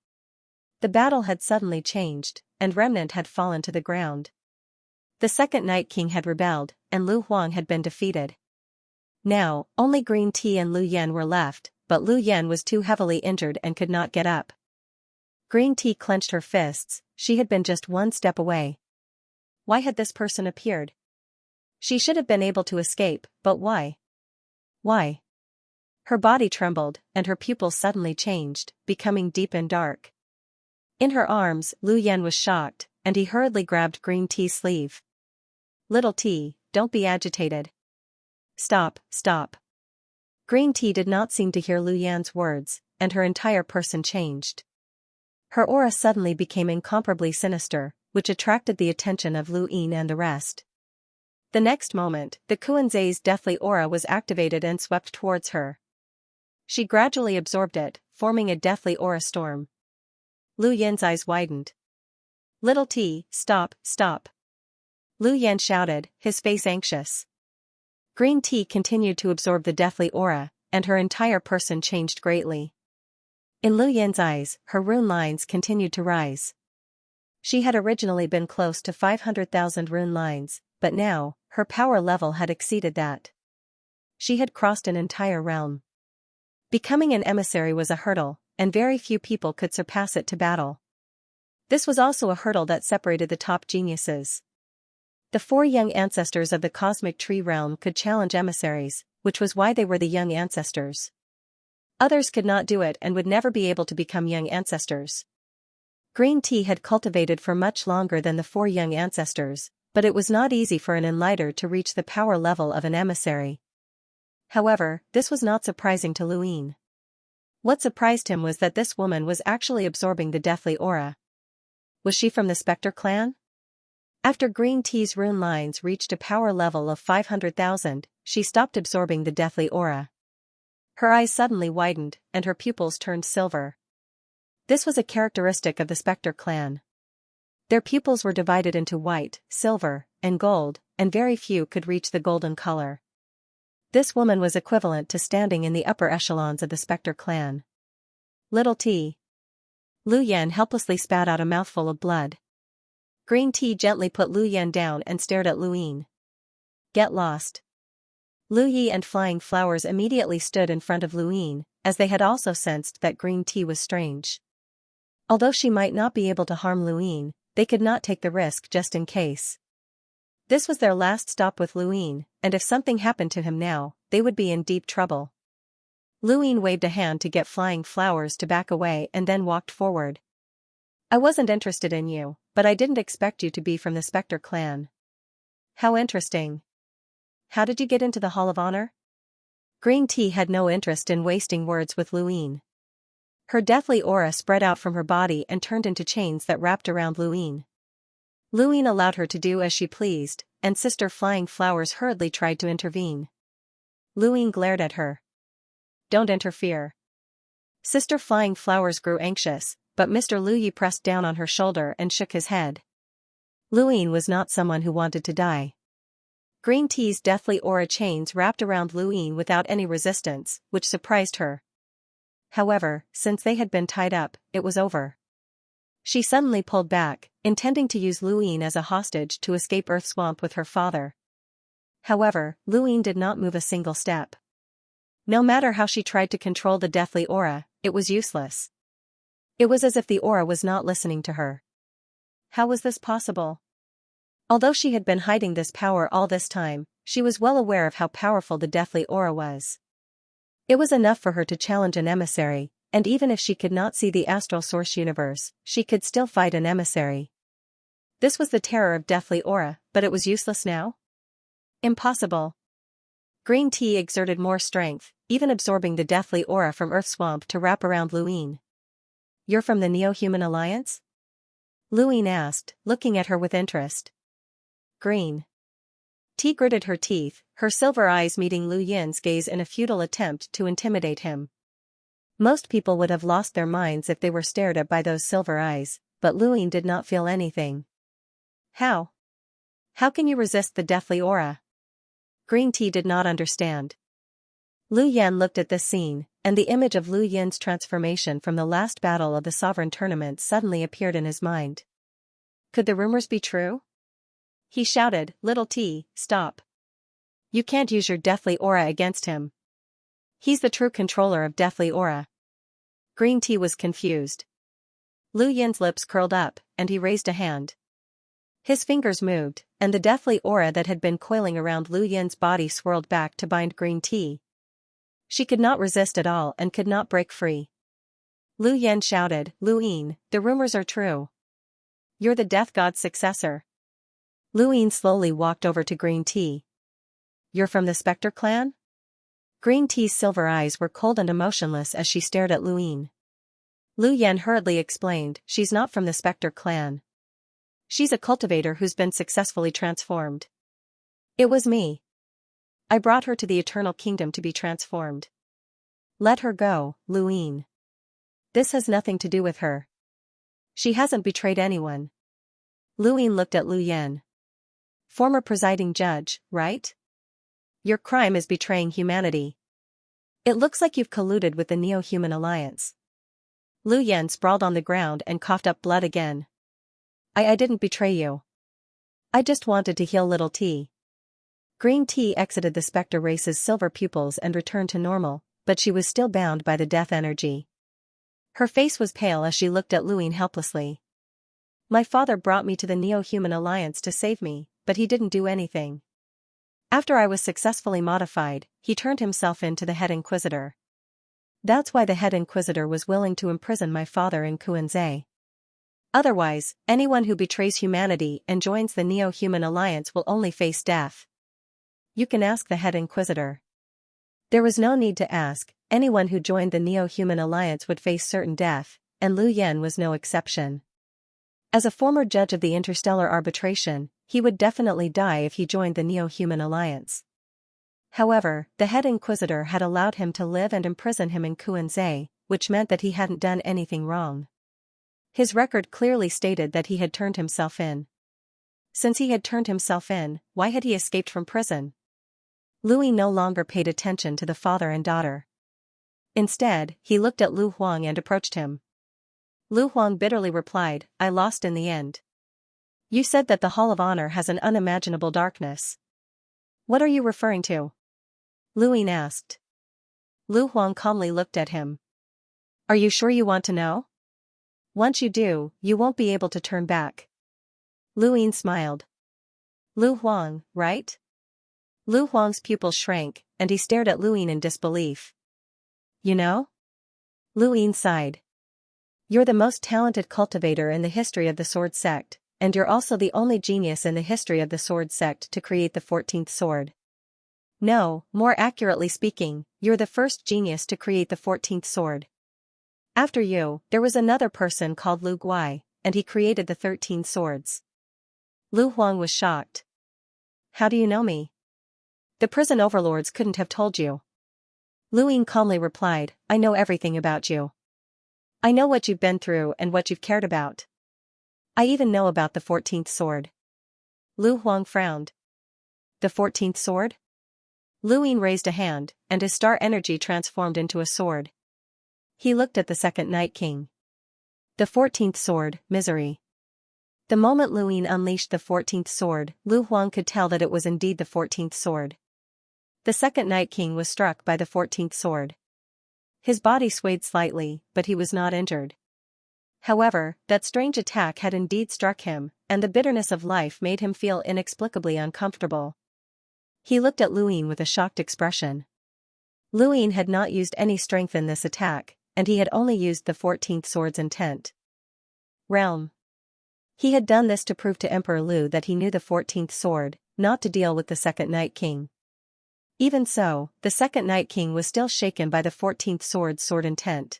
The battle had suddenly changed, and Remnant had fallen to the ground. The second Night King had rebelled, and Lu Huang had been defeated. Now, only Green Tea and Lu Yen were left, but Lu Yen was too heavily injured and could not get up. Green Tea clenched her fists. She had been just one step away. Why had this person appeared? She should have been able to escape, but why? Why? Her body trembled, and her pupils suddenly changed, becoming deep and dark. In her arms, Lu Yen was shocked, and he hurriedly grabbed Green Tea's sleeve. "Little Tea, don't be agitated. Stop, stop." Green Tea did not seem to hear Lu Yan's words, and her entire person changed. Her aura suddenly became incomparably sinister, which attracted the attention of Lu Yin and the rest. The next moment, the Kuan-Zai's deathly aura was activated and swept towards her. She gradually absorbed it, forming a deathly aura storm. Lu Yin's eyes widened. "Little Tea, stop, stop." Lu Yin shouted, his face anxious. Green Tea continued to absorb the deathly aura, and her entire person changed greatly. In Lu Yin's eyes, her rune lines continued to rise. She had originally been close to 500,000 rune lines, but now, her power level had exceeded that. She had crossed an entire realm. Becoming an emissary was a hurdle, and very few people could surpass it to battle. This was also a hurdle that separated the top geniuses. The 4 young ancestors of the cosmic tree realm could challenge emissaries, which was why they were the young ancestors. Others could not do it and would never be able to become young ancestors. Green Tea had cultivated for much longer than the 4 young ancestors, but it was not easy for an enlighter to reach the power level of an emissary. However, this was not surprising to Luin. What surprised him was that this woman was actually absorbing the deathly aura. Was she from the Spectre clan? After Green Tea's rune lines reached a power level of 500,000, she stopped absorbing the deathly aura. Her eyes suddenly widened, and her pupils turned silver. This was a characteristic of the Spectre clan. Their pupils were divided into white, silver, and gold, and very few could reach the golden color. This woman was equivalent to standing in the upper echelons of the Spectre clan. "Little Tea." Lu Yen helplessly spat out a mouthful of blood. Green Tea gently put Lu Yen down and stared at Luin. "Get lost." Lu Yi and Flying Flowers immediately stood in front of Luin, as they had also sensed that Green Tea was strange. Although she might not be able to harm Luin, they could not take the risk just in case. This was their last stop with Luin, and if something happened to him now, they would be in deep trouble. Luin waved a hand to get Flying Flowers to back away and then walked forward. "I wasn't interested in you, but I didn't expect you to be from the Spectre clan." "How interesting. How did you get into the Hall of Honor?" Green Tea had no interest in wasting words with Luin. Her deathly aura spread out from her body and turned into chains that wrapped around Luin. Luin allowed her to do as she pleased, and Sister Flying Flowers hurriedly tried to intervene. Luin glared at her. "Don't interfere." Sister Flying Flowers grew anxious, but Mr. Lu Yi pressed down on her shoulder and shook his head. Lu Yin was not someone who wanted to die. Green tea's deathly aura chains wrapped around Lu Yin without any resistance, which surprised her. However, since they had been tied up, it was over. She suddenly pulled back, intending to use Lu Yin as a hostage to escape Earth Swamp with her father. However, Lu Yin did not move a single step. No matter how she tried to control the deathly aura, it was useless. It was as if the aura was not listening to her. How was this possible? Although she had been hiding this power all this time, she was well aware of how powerful the deathly aura was. It was enough for her to challenge an emissary, and even if she could not see the astral source universe, she could still fight an emissary. This was the terror of deathly aura, but it was useless now? Impossible. Green tea exerted more strength, even absorbing the deathly aura from Earth Swamp to wrap around Lu Yin. "You're from the Neo-Human Alliance?" Lu Yin asked, looking at her with interest. Green tea gritted her teeth, her silver eyes meeting Lu Yin's gaze in a futile attempt to intimidate him. Most people would have lost their minds if they were stared at by those silver eyes, but Lu Yin did not feel anything. How? How can you resist the deathly aura? Green tea did not understand. Lu Yan looked at this scene, and the image of Lu Yin's transformation from the last battle of the Sovereign Tournament suddenly appeared in his mind. Could the rumors be true? He shouted, "Little T, stop. You can't use your deathly aura against him. He's the true controller of deathly aura." Green tea was confused. Lu Yin's lips curled up, and he raised a hand. His fingers moved, and the deathly aura that had been coiling around Lu Yin's body swirled back to bind green tea. She could not resist at all and could not break free. Lu Yin shouted, "Lu Yin, the rumors are true. You're the death god's successor." Lu Yin slowly walked over to green tea. "You're from the Spectre clan?" Green tea's silver eyes were cold and emotionless as she stared at Lu Yin. Lu Yin hurriedly explained, "She's not from the Spectre clan. She's a cultivator who's been successfully transformed. It was me. I brought her to the Eternal Kingdom to be transformed. Let her go, Lu Yin. This has nothing to do with her. She hasn't betrayed anyone." Lu Yin looked at Lu Yin. "Former presiding judge, right? Your crime is betraying humanity. It looks like you've colluded with the Neo-Human Alliance." Lu Yin sprawled on the ground and coughed up blood again. I didn't betray you. I just wanted to heal little T." Green tea exited the Spectre race's silver pupils and returned to normal, but she was still bound by the death energy. Her face was pale as she looked at Lu Yin helplessly. "My father brought me to the Neo-Human Alliance to save me, but he didn't do anything. After I was successfully modified, he turned himself in to the head inquisitor. That's why the head inquisitor was willing to imprison my father in Kuanzai. Otherwise, anyone who betrays humanity and joins the Neo-Human Alliance will only face death. You can ask the head inquisitor." There was no need to ask, anyone who joined the Neo-Human Alliance would face certain death, and Lu Yin was no exception. As a former judge of the interstellar arbitration, he would definitely die if he joined the Neo-Human Alliance. However, the head inquisitor had allowed him to live and imprison him in Kuanzai, which meant that he hadn't done anything wrong. His record clearly stated that he had turned himself in. Since he had turned himself in, why had he escaped from prison? Louis no longer paid attention to the father and daughter. Instead, he looked at Lu Huang and approached him. Lu Huang bitterly replied, "I lost in the end. You said that the Hall of Honor has an unimaginable darkness. What are you referring to?" Lu Yin asked. Lu Huang calmly looked at him. "Are you sure you want to know? Once you do, you won't be able to turn back." Lu Yin smiled. "Lu Huang, right?" Lu Huang's pupils shrank, and he stared at Lu Yin in disbelief. "You know?" Lu Yin sighed. "You're the most talented cultivator in the history of the Sword Sect, and you're also the only genius in the history of the Sword Sect to create the 14th sword. No, more accurately speaking, you're the first genius to create the 14th sword. After you, there was another person called Lu Guai, and he created the 13 swords." Lu Huang was shocked. "How do you know me?" "The prison overlords couldn't have told you." Lu Yin calmly replied, "I know everything about you. I know what you've been through and what you've cared about. I even know about the 14th sword. Lu Huang frowned. The 14th sword? Lu Ying raised a hand, and his star energy transformed into a sword. He looked at the second Night King. The 14th sword, misery. The moment Lu Ying unleashed the 14th sword, Lu Huang could tell that it was indeed the 14th sword. The second Night King was struck by the 14th sword. His body swayed slightly, but he was not injured. However, that strange attack had indeed struck him, and the bitterness of life made him feel inexplicably uncomfortable. He looked at Lu Ying with a shocked expression. Lu Ying had not used any strength in this attack, and he had only used the 14th sword's intent. Realm. He had done this to prove to Emperor Lu that he knew the 14th sword, not to deal with the second Night King. Even so, the second Night King was still shaken by the 14th sword intent.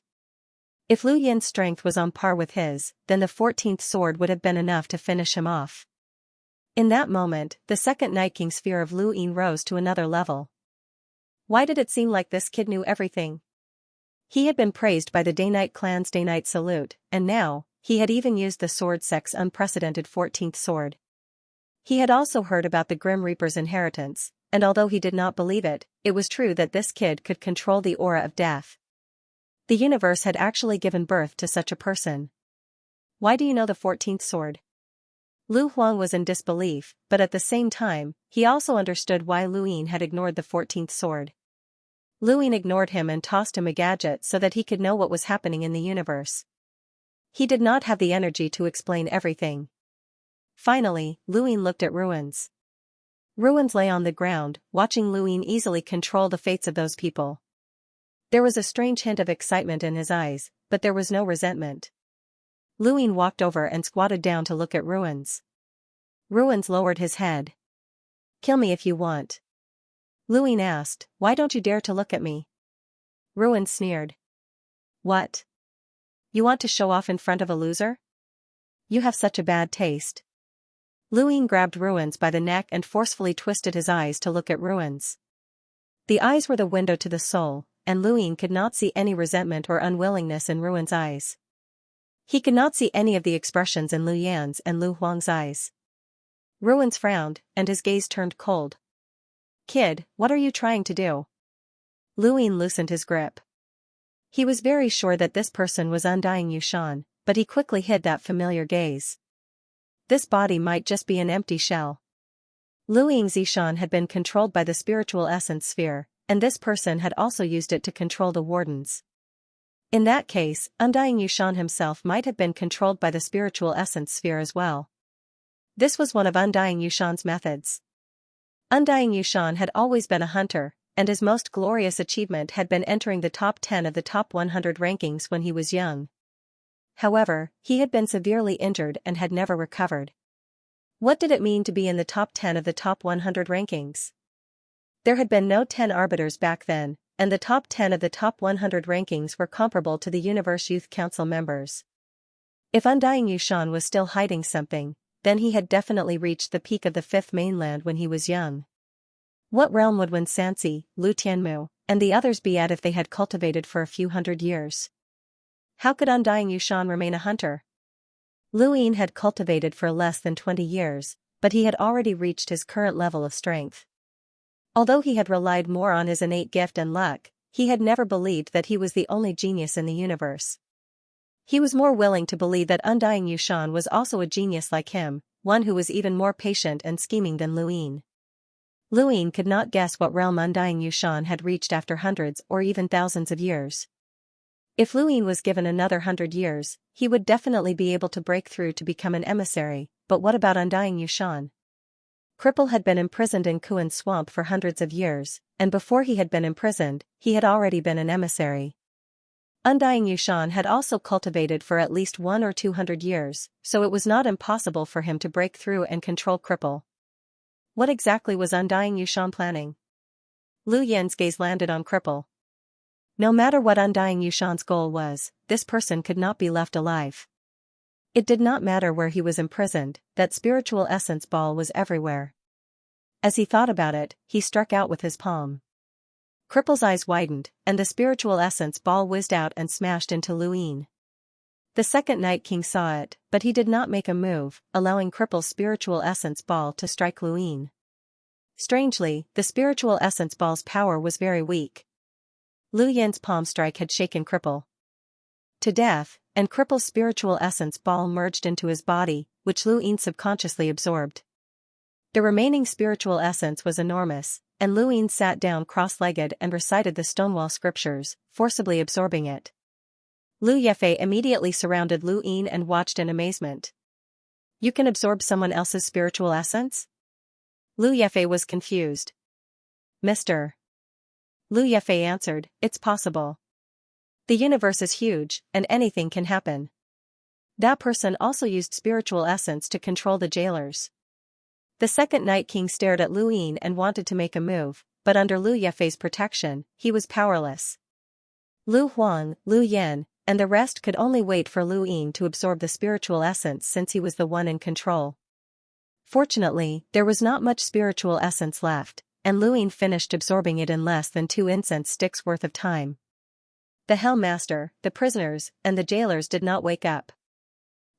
If Lu Yin's strength was on par with his, then the 14th sword would have been enough to finish him off. In that moment, the second Night King's fear of Lu Ying rose to another level. Why did it seem like this kid knew everything? He had been praised by the Day-Night clan's Day-Night salute, and now, he had even used the sword sect's unprecedented 14th sword. He had also heard about the Grim Reaper's inheritance, and although he did not believe it, it was true that this kid could control the aura of death. The universe had actually given birth to such a person. Why do you know the 14th sword? Lu Huang was in disbelief, but at the same time, he also understood why Lu Ying had ignored the 14th sword. Lu Ying ignored him and tossed him a gadget so that he could know what was happening in the universe. He did not have the energy to explain everything. Finally, Lu Ying looked at Ruins. Ruins lay on the ground, watching Lu Ying easily control the fates of those people. There was a strange hint of excitement in his eyes, but there was no resentment. Lu Ying walked over and squatted down to look at Ruins. Ruins lowered his head. Kill me if you want. Lu Ying asked, why don't you dare to look at me? Ruins sneered. What? You want to show off in front of a loser? You have such a bad taste. Lu Ying grabbed Ruins by the neck and forcefully twisted his eyes to look at Ruins. The eyes were the window to the soul, and Lu Ying could not see any resentment or unwillingness in Ruins' eyes. He could not see any of the expressions in Lu Yan's and Lu Huang's eyes. Ruins frowned, and his gaze turned cold. Kid, what are you trying to do? Lu Ying loosened his grip. He was very sure that this person was Undying Yushan, but he quickly hid that familiar gaze. This body might just be an empty shell. Lu Ying's Yishan had been controlled by the spiritual essence sphere, and this person had also used it to control the wardens. In that case, Undying Yushan himself might have been controlled by the spiritual essence sphere as well. This was one of Undying Yushan's methods. Undying Yushan had always been a hunter, and his most glorious achievement had been entering the top 10 of the top 100 rankings when he was young. However, he had been severely injured and had never recovered. What did it mean to be in the top 10 of the top 100 rankings? There had been no 10 arbiters back then, and the top 10 of the top 100 rankings were comparable to the Universe Youth Council members. If Undying Yushan was still hiding something, then he had definitely reached the peak of the fifth mainland when he was young. What realm would Wen Sansi, Lu Tianmu, and the others be at if they had cultivated for a few hundred years? How could Undying Yushan remain a hunter? Lu Ying had cultivated for less than 20 years, but he had already reached his current level of strength. Although he had relied more on his innate gift and luck, he had never believed that he was the only genius in the universe. He was more willing to believe that Undying Yushan was also a genius like him, one who was even more patient and scheming than Lu Ying. Lu Ying could not guess what realm Undying Yushan had reached after hundreds or even thousands of years. If Lu Ying was given another 100 years, he would definitely be able to break through to become an emissary, but what about Undying Yushan? Cripple had been imprisoned in Kuan Swamp for hundreds of years, and before he had been imprisoned, he had already been an emissary. Undying Yushan had also cultivated for at least 100 or 200 years, so it was not impossible for him to break through and control Cripple. What exactly was Undying Yushan planning? Lu Yan's gaze landed on Cripple. No matter what Undying Yushan's goal was, this person could not be left alive. It did not matter where he was imprisoned, that spiritual essence ball was everywhere. As he thought about it, he struck out with his palm. Cripple's eyes widened, and the spiritual essence ball whizzed out and smashed into Lu Ying. The second Night King saw it, but he did not make a move, allowing Cripple's spiritual essence ball to strike Luin. Strangely, the spiritual essence ball's power was very weak. Lu Yin's palm strike had shaken Cripple to death, and Cripple's spiritual essence ball merged into his body, which Lu Yin subconsciously absorbed. The remaining spiritual essence was enormous, and Lu Yin sat down cross-legged and recited the Stonewall scriptures, forcibly absorbing it. Lu Yefei immediately surrounded Lu Yin and watched in amazement. "You can absorb someone else's spiritual essence?" Lu Yefei was confused. "Mr. Lu Yefei answered, "It's possible. The universe is huge, and anything can happen." That person also used spiritual essence to control the jailers. The second Night King stared at Lu Yin and wanted to make a move, but under Lu Yefei's protection, he was powerless. Lu Huang, Lu Yan, and the rest could only wait for Lu Yin to absorb the spiritual essence since he was the one in control. Fortunately, there was not much spiritual essence left, and Lu Yin finished absorbing it in less than 2 incense sticks worth of time. The Hell Master, the prisoners, and the jailers did not wake up.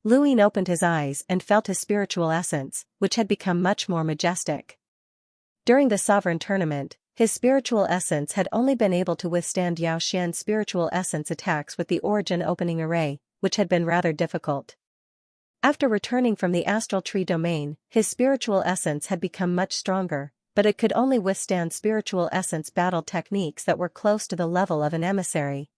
Lu Yin opened his eyes and felt his spiritual essence, which had become much more majestic. During the Sovereign Tournament, his spiritual essence had only been able to withstand Yao Xian's spiritual essence attacks with the Origin Opening Array, which had been rather difficult. After returning from the Astral Tree domain, his spiritual essence had become much stronger, but it could only withstand spiritual essence battle techniques that were close to the level of an emissary.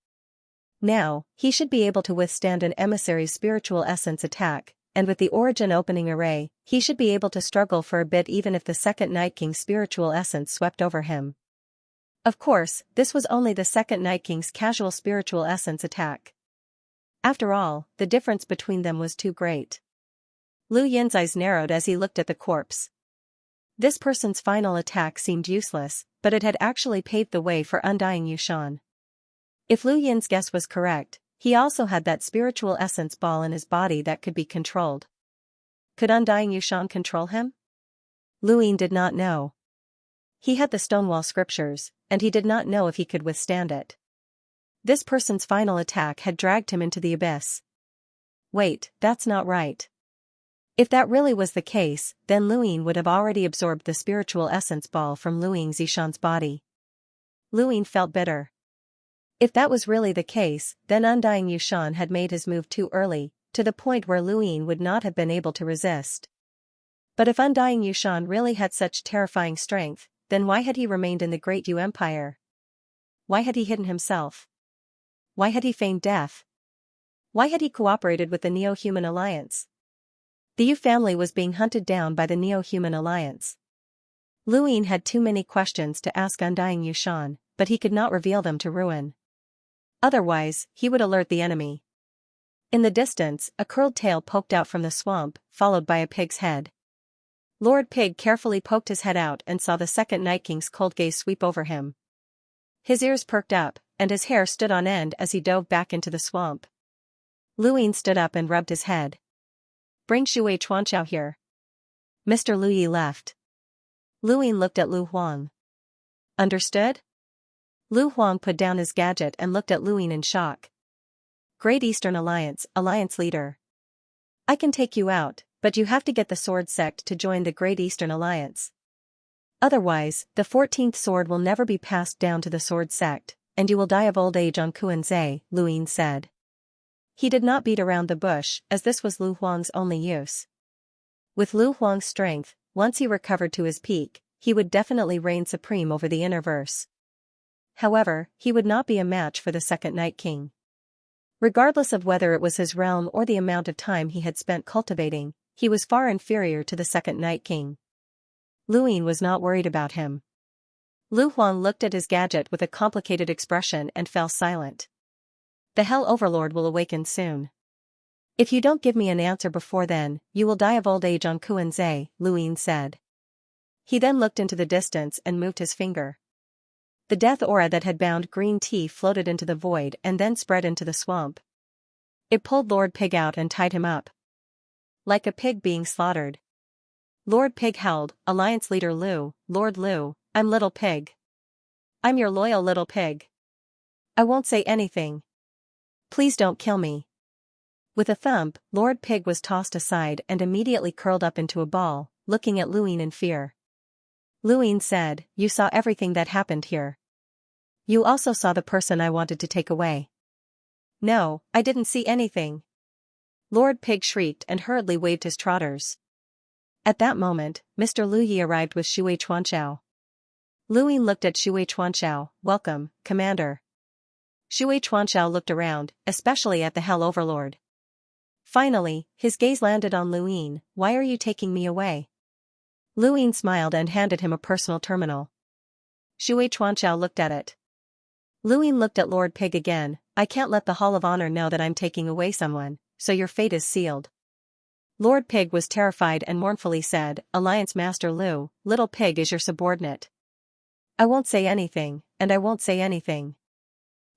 Now, he should be able to withstand an emissary's spiritual essence attack, and with the Origin Opening Array, he should be able to struggle for a bit even if the second Night King's spiritual essence swept over him. Of course, this was only the second Night King's casual spiritual essence attack. After all, the difference between them was too great. Lu Yin's eyes narrowed as he looked at the corpse. This person's final attack seemed useless, but it had actually paved the way for undying Yushan. If Lu Yin's guess was correct, he also had that spiritual essence ball in his body that could be controlled. Could undying Yushan control him? Lu Yin did not know. He had the Stonewall scriptures, and he did not know if he could withstand it. This person's final attack had dragged him into the abyss. Wait, that's not right. If that really was the case, then Lu Yin would have already absorbed the spiritual essence ball from Lu Yin's body. Lu Yin felt bitter. If that was really the case, then undying Yushan had made his move too early, to the point where Lu Yin would not have been able to resist. But if undying Yushan really had such terrifying strength, then why had he remained in the Great Yu Empire? Why had he hidden himself? Why had he feigned death? Why had he cooperated with the Neo-Human Alliance? The Yu family was being hunted down by the Neo-Human Alliance. Lu Yin had too many questions to ask undying Yushan, but he could not reveal them to Ruin. Otherwise, he would alert the enemy. In the distance, a curled tail poked out from the swamp, followed by a pig's head. Lord Pig carefully poked his head out and saw the second Night King's cold gaze sweep over him. His ears perked up, and his hair stood on end as he dove back into the swamp. Lu Yin stood up and rubbed his head. "Bring Shui Chuanqiao here." Mr. Lu Yi left. Lu Yin looked at Lu Huang. "Understood?" Lu Huang put down his gadget and looked at Lu Yin in shock. "Great Eastern Alliance, Alliance Leader. I can take you out, but you have to get the Sword Sect to join the Great Eastern Alliance. Otherwise, the 14th sword will never be passed down to the Sword Sect, and you will die of old age on Kuan-Zhe," Lu Yin said. He did not beat around the bush, as this was Lu Huang's only use. With Lu Huang's strength, once he recovered to his peak, he would definitely reign supreme over the Innerverse. However, he would not be a match for the second Night King. Regardless of whether it was his realm or the amount of time he had spent cultivating, he was far inferior to the second Night King. Lu Yin was not worried about him. Lu Huang looked at his gadget with a complicated expression and fell silent. "The Hell Overlord will awaken soon. If you don't give me an answer before then, you will die of old age on Kuan-Zhe," Lu Yin said. He then looked into the distance and moved his finger. The death aura that had bound green tea floated into the void and then spread into the swamp. It pulled Lord Pig out and tied him up. Like a pig being slaughtered. Lord Pig howled, "Alliance Leader Lu, Lord Lu, I'm Little Pig. I'm your loyal little pig. I won't say anything. Please don't kill me." With a thump, Lord Pig was tossed aside and immediately curled up into a ball, looking at Luin in fear. Luin said, "You saw everything that happened here. You also saw the person I wanted to take away." "No, I didn't see anything." Lord Pig shrieked and hurriedly waved his trotters. At that moment, Mr. Lu Yi arrived with Shui Chuanxiao. Luin looked at Shui Chuanxiao. "Welcome, Commander." Shui Chuanxiao looked around, especially at the Hell Overlord. Finally, his gaze landed on Luin. "Why are you taking me away?" Luin smiled and handed him a personal terminal. Shui Chuanxiao looked at it. Luin looked at Lord Pig again. "I can't let the Hall of Honor know that I'm taking away someone, so your fate is sealed." Lord Pig was terrified and mournfully said, "Alliance Master Lu, Little Pig is your subordinate." "I won't say anything, and I won't say anything."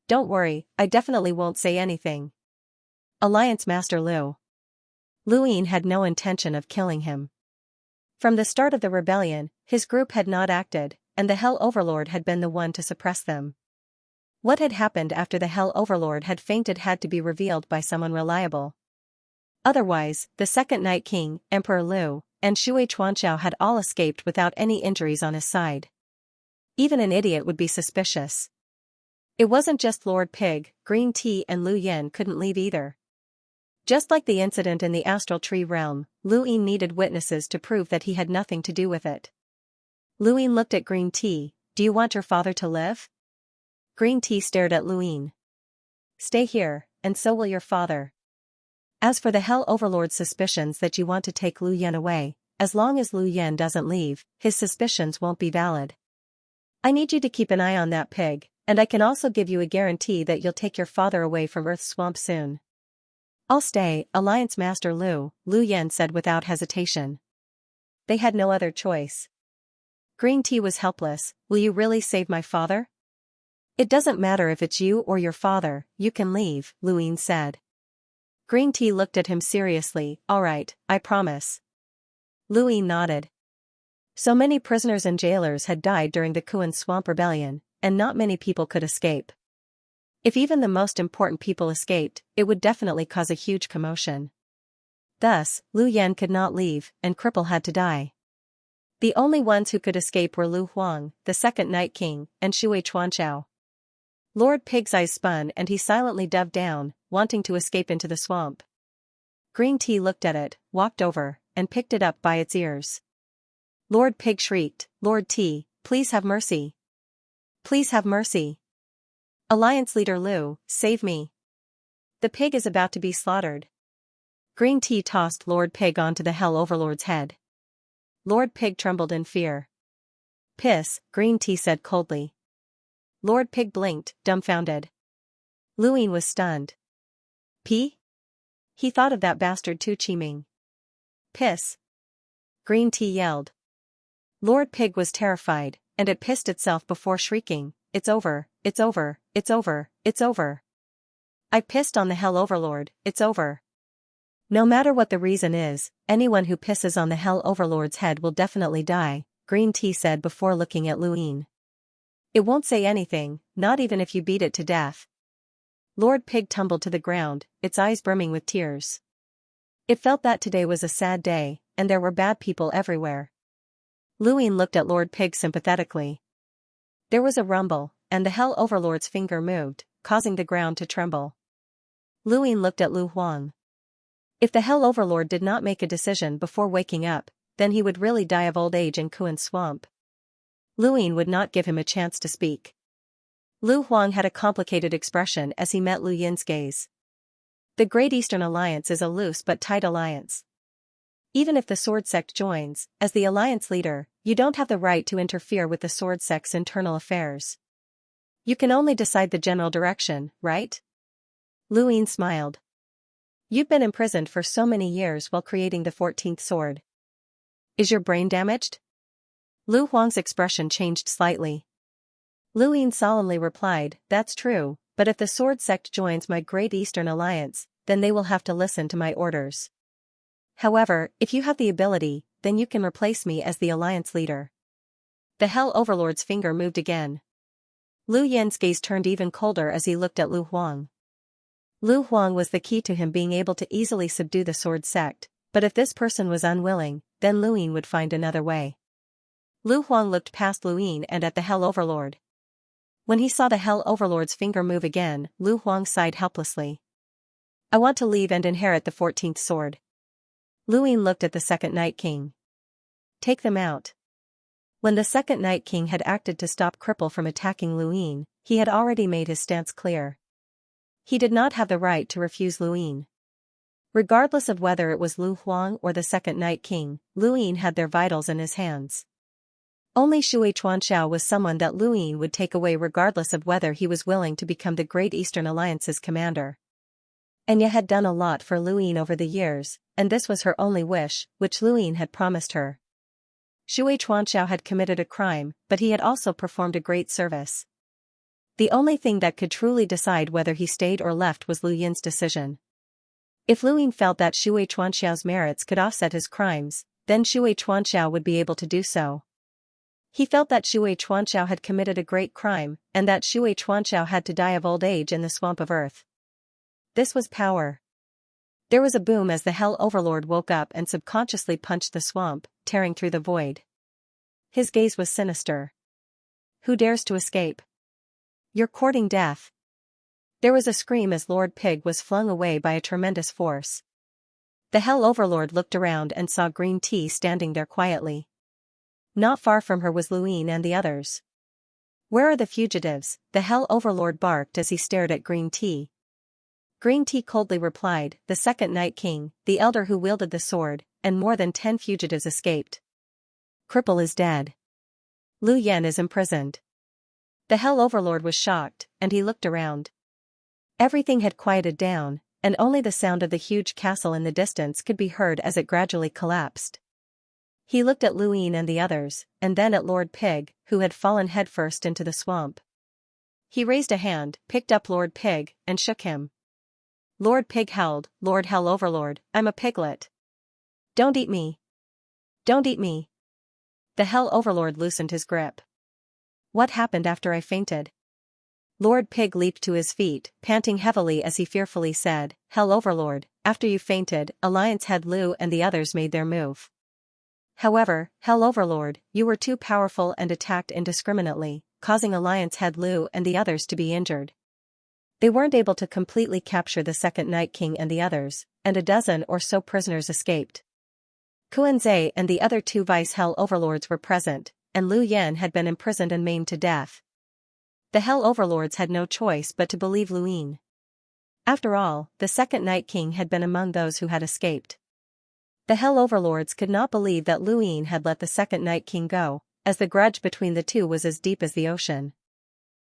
"Don't worry, I definitely won't say anything." Alliance Master Lu. Luin had no intention of killing him. From the start of the rebellion, his group had not acted, and the Hell Overlord had been the one to suppress them. What had happened after the Hell Overlord had fainted had to be revealed by someone reliable. Otherwise, the second Night King, Emperor Lu, and Shui Chuanxiao had all escaped without any injuries on his side. Even an idiot would be suspicious. It wasn't just Lord Pig, Green Tea and Lu Yen couldn't leave either. Just like the incident in the Astral Tree realm, Luin needed witnesses to prove that he had nothing to do with it. Luin looked at Green Tea. "Do you want your father to live?" Green Tea stared at Luin. "Stay here, and so will your father. As for the Hell Overlord's suspicions that you want to take Lu Yen away, as long as Lu Yen doesn't leave, his suspicions won't be valid. I need you to keep an eye on that pig, and I can also give you a guarantee that you'll take your father away from Earth's swamp soon." "I'll stay, Alliance Master Lu," Lu Yen said without hesitation. They had no other choice. Green Tea was helpless. "Will you really save my father?" "It doesn't matter if it's you or your father, you can leave," Luin said. Green Tea looked at him seriously. "All right, I promise." Luin nodded. So many prisoners and jailers had died during the Kuan Swamp Rebellion, and not many people could escape. If even the most important people escaped, it would definitely cause a huge commotion. Thus, Lu Yen could not leave, and Cripple had to die. The only ones who could escape were Lu Huang, the second Night King, and Shui Chuanxiao. Lord Pig's eyes spun and he silently dove down, wanting to escape into the swamp. Green Tea looked at it, walked over, and picked it up by its ears. Lord Pig shrieked, "Lord Tea, please have mercy. Please have mercy. Alliance Leader Lu, save me. The pig is about to be slaughtered." Green Tea tossed Lord Pig onto the Hell Overlord's head. Lord Pig trembled in fear. "Piss," Green Tea said coldly. Lord Pig blinked, dumbfounded. Luin was stunned. "Pee?" He thought of that bastard Tu Chiming. "Piss!" Green Tea yelled. Lord Pig was terrified, and it pissed itself before shrieking, "It's over, it's over, it's over, it's over. I pissed on the Hell Overlord, it's over." No matter what the reason is, anyone who pisses on the Hell Overlord's head will definitely die, Green Tea said before looking at Luin. "It won't say anything, not even if you beat it to death." Lord Pig tumbled to the ground, its eyes brimming with tears. It felt that today was a sad day, and there were bad people everywhere. Luin looked at Lord Pig sympathetically. There was a rumble, and the Hell Overlord's finger moved, causing the ground to tremble. Luin looked at Lu Huang. If the Hell Overlord did not make a decision before waking up, then he would really die of old age in Kuan Swamp. Luin would not give him a chance to speak. Lu Huang had a complicated expression as he met Lu Yin's gaze. The Great Eastern Alliance is a loose but tight alliance. Even if the Sword Sect joins, as the alliance leader, you don't have the right to interfere with the Sword Sect's internal affairs. You can only decide the general direction, right? Luin smiled. You've been imprisoned for so many years while creating the 14th sword. Is your brain damaged? Lu Huang's expression changed slightly. Luin solemnly replied, "That's true, but if the Sword Sect joins my Great Eastern Alliance, then they will have to listen to my orders. However, if you have the ability, then you can replace me as the alliance leader." The Hell Overlord's finger moved again. Lu Yen's gaze turned even colder as he looked at Lu Huang. Lu Huang was the key to him being able to easily subdue the sword sect, but if this person was unwilling, then Lu Yin would find another way. Lu Huang looked past Lu Yin and at the Hell Overlord. When he saw the Hell Overlord's finger move again, Lu Huang sighed helplessly. I want to leave and inherit the 14th sword. Lu Yin looked at the second Night King. Take them out. When the second Night King had acted to stop Cripple from attacking Lu Yin, he had already made his stance clear. He did not have the right to refuse Lu Yin. Regardless of whether it was Lu Huang or the second Night King, Lu Yin had their vitals in his hands. Only Xianxia was someone that Lu Yin would take away regardless of whether he was willing to become the Great Eastern Alliance's commander. Anya had done a lot for Lu Yin over the years, and this was her only wish, which Lu Yin had promised her. Xianxia had committed a crime, but he had also performed a great service. The only thing that could truly decide whether he stayed or left was Lu Yin's decision. If Lu Yin felt that Xianxia's merits could offset his crimes, then Xianxia would be able to do so. He felt that Xianxia had committed a great crime, and that Xianxia had to die of old age in the swamp of earth. This was power. There was a boom as the Hell Overlord woke up and subconsciously punched the swamp, tearing through the void. His gaze was sinister. Who dares to escape? You're courting death. There was a scream as Lord Pig was flung away by a tremendous force. The Hell Overlord looked around and saw Green Tea standing there quietly. Not far from her was Lu Yin and the others. Where are the fugitives? The Hell Overlord barked as he stared at Green Tea. Green Tea coldly replied, the second Night King, the elder who wielded the sword, and more than 10 fugitives escaped. Cripple is dead. Lu Yen is imprisoned. The Hell Overlord was shocked, and he looked around. Everything had quieted down, and only the sound of the huge castle in the distance could be heard as it gradually collapsed. He looked at Lu Yin and the others, and then at Lord Pig, who had fallen headfirst into the swamp. He raised a hand, picked up Lord Pig, and shook him. Lord Pig howled, Lord Hell Overlord, I'm a piglet. Don't eat me. Don't eat me. The Hell Overlord loosened his grip. What happened after I fainted? Lord Pig leaped to his feet, panting heavily as he fearfully said, Hell Overlord, after you fainted, Alliance Head Lu and the others made their move. However, Hell Overlord, you were too powerful and attacked indiscriminately, causing Alliance Head Lu and the others to be injured. They weren't able to completely capture the second Night King and the others, and a dozen or so prisoners escaped. Kuan-Zhe and the other 2 Vice Hell Overlords were present, and Lu Yen had been imprisoned and maimed to death. The Hell Overlords had no choice but to believe Lu Yin. After all, the second Night King had been among those who had escaped. The Hell Overlords could not believe that Lu Yin had let the second Night King go, as the grudge between the two was as deep as the ocean.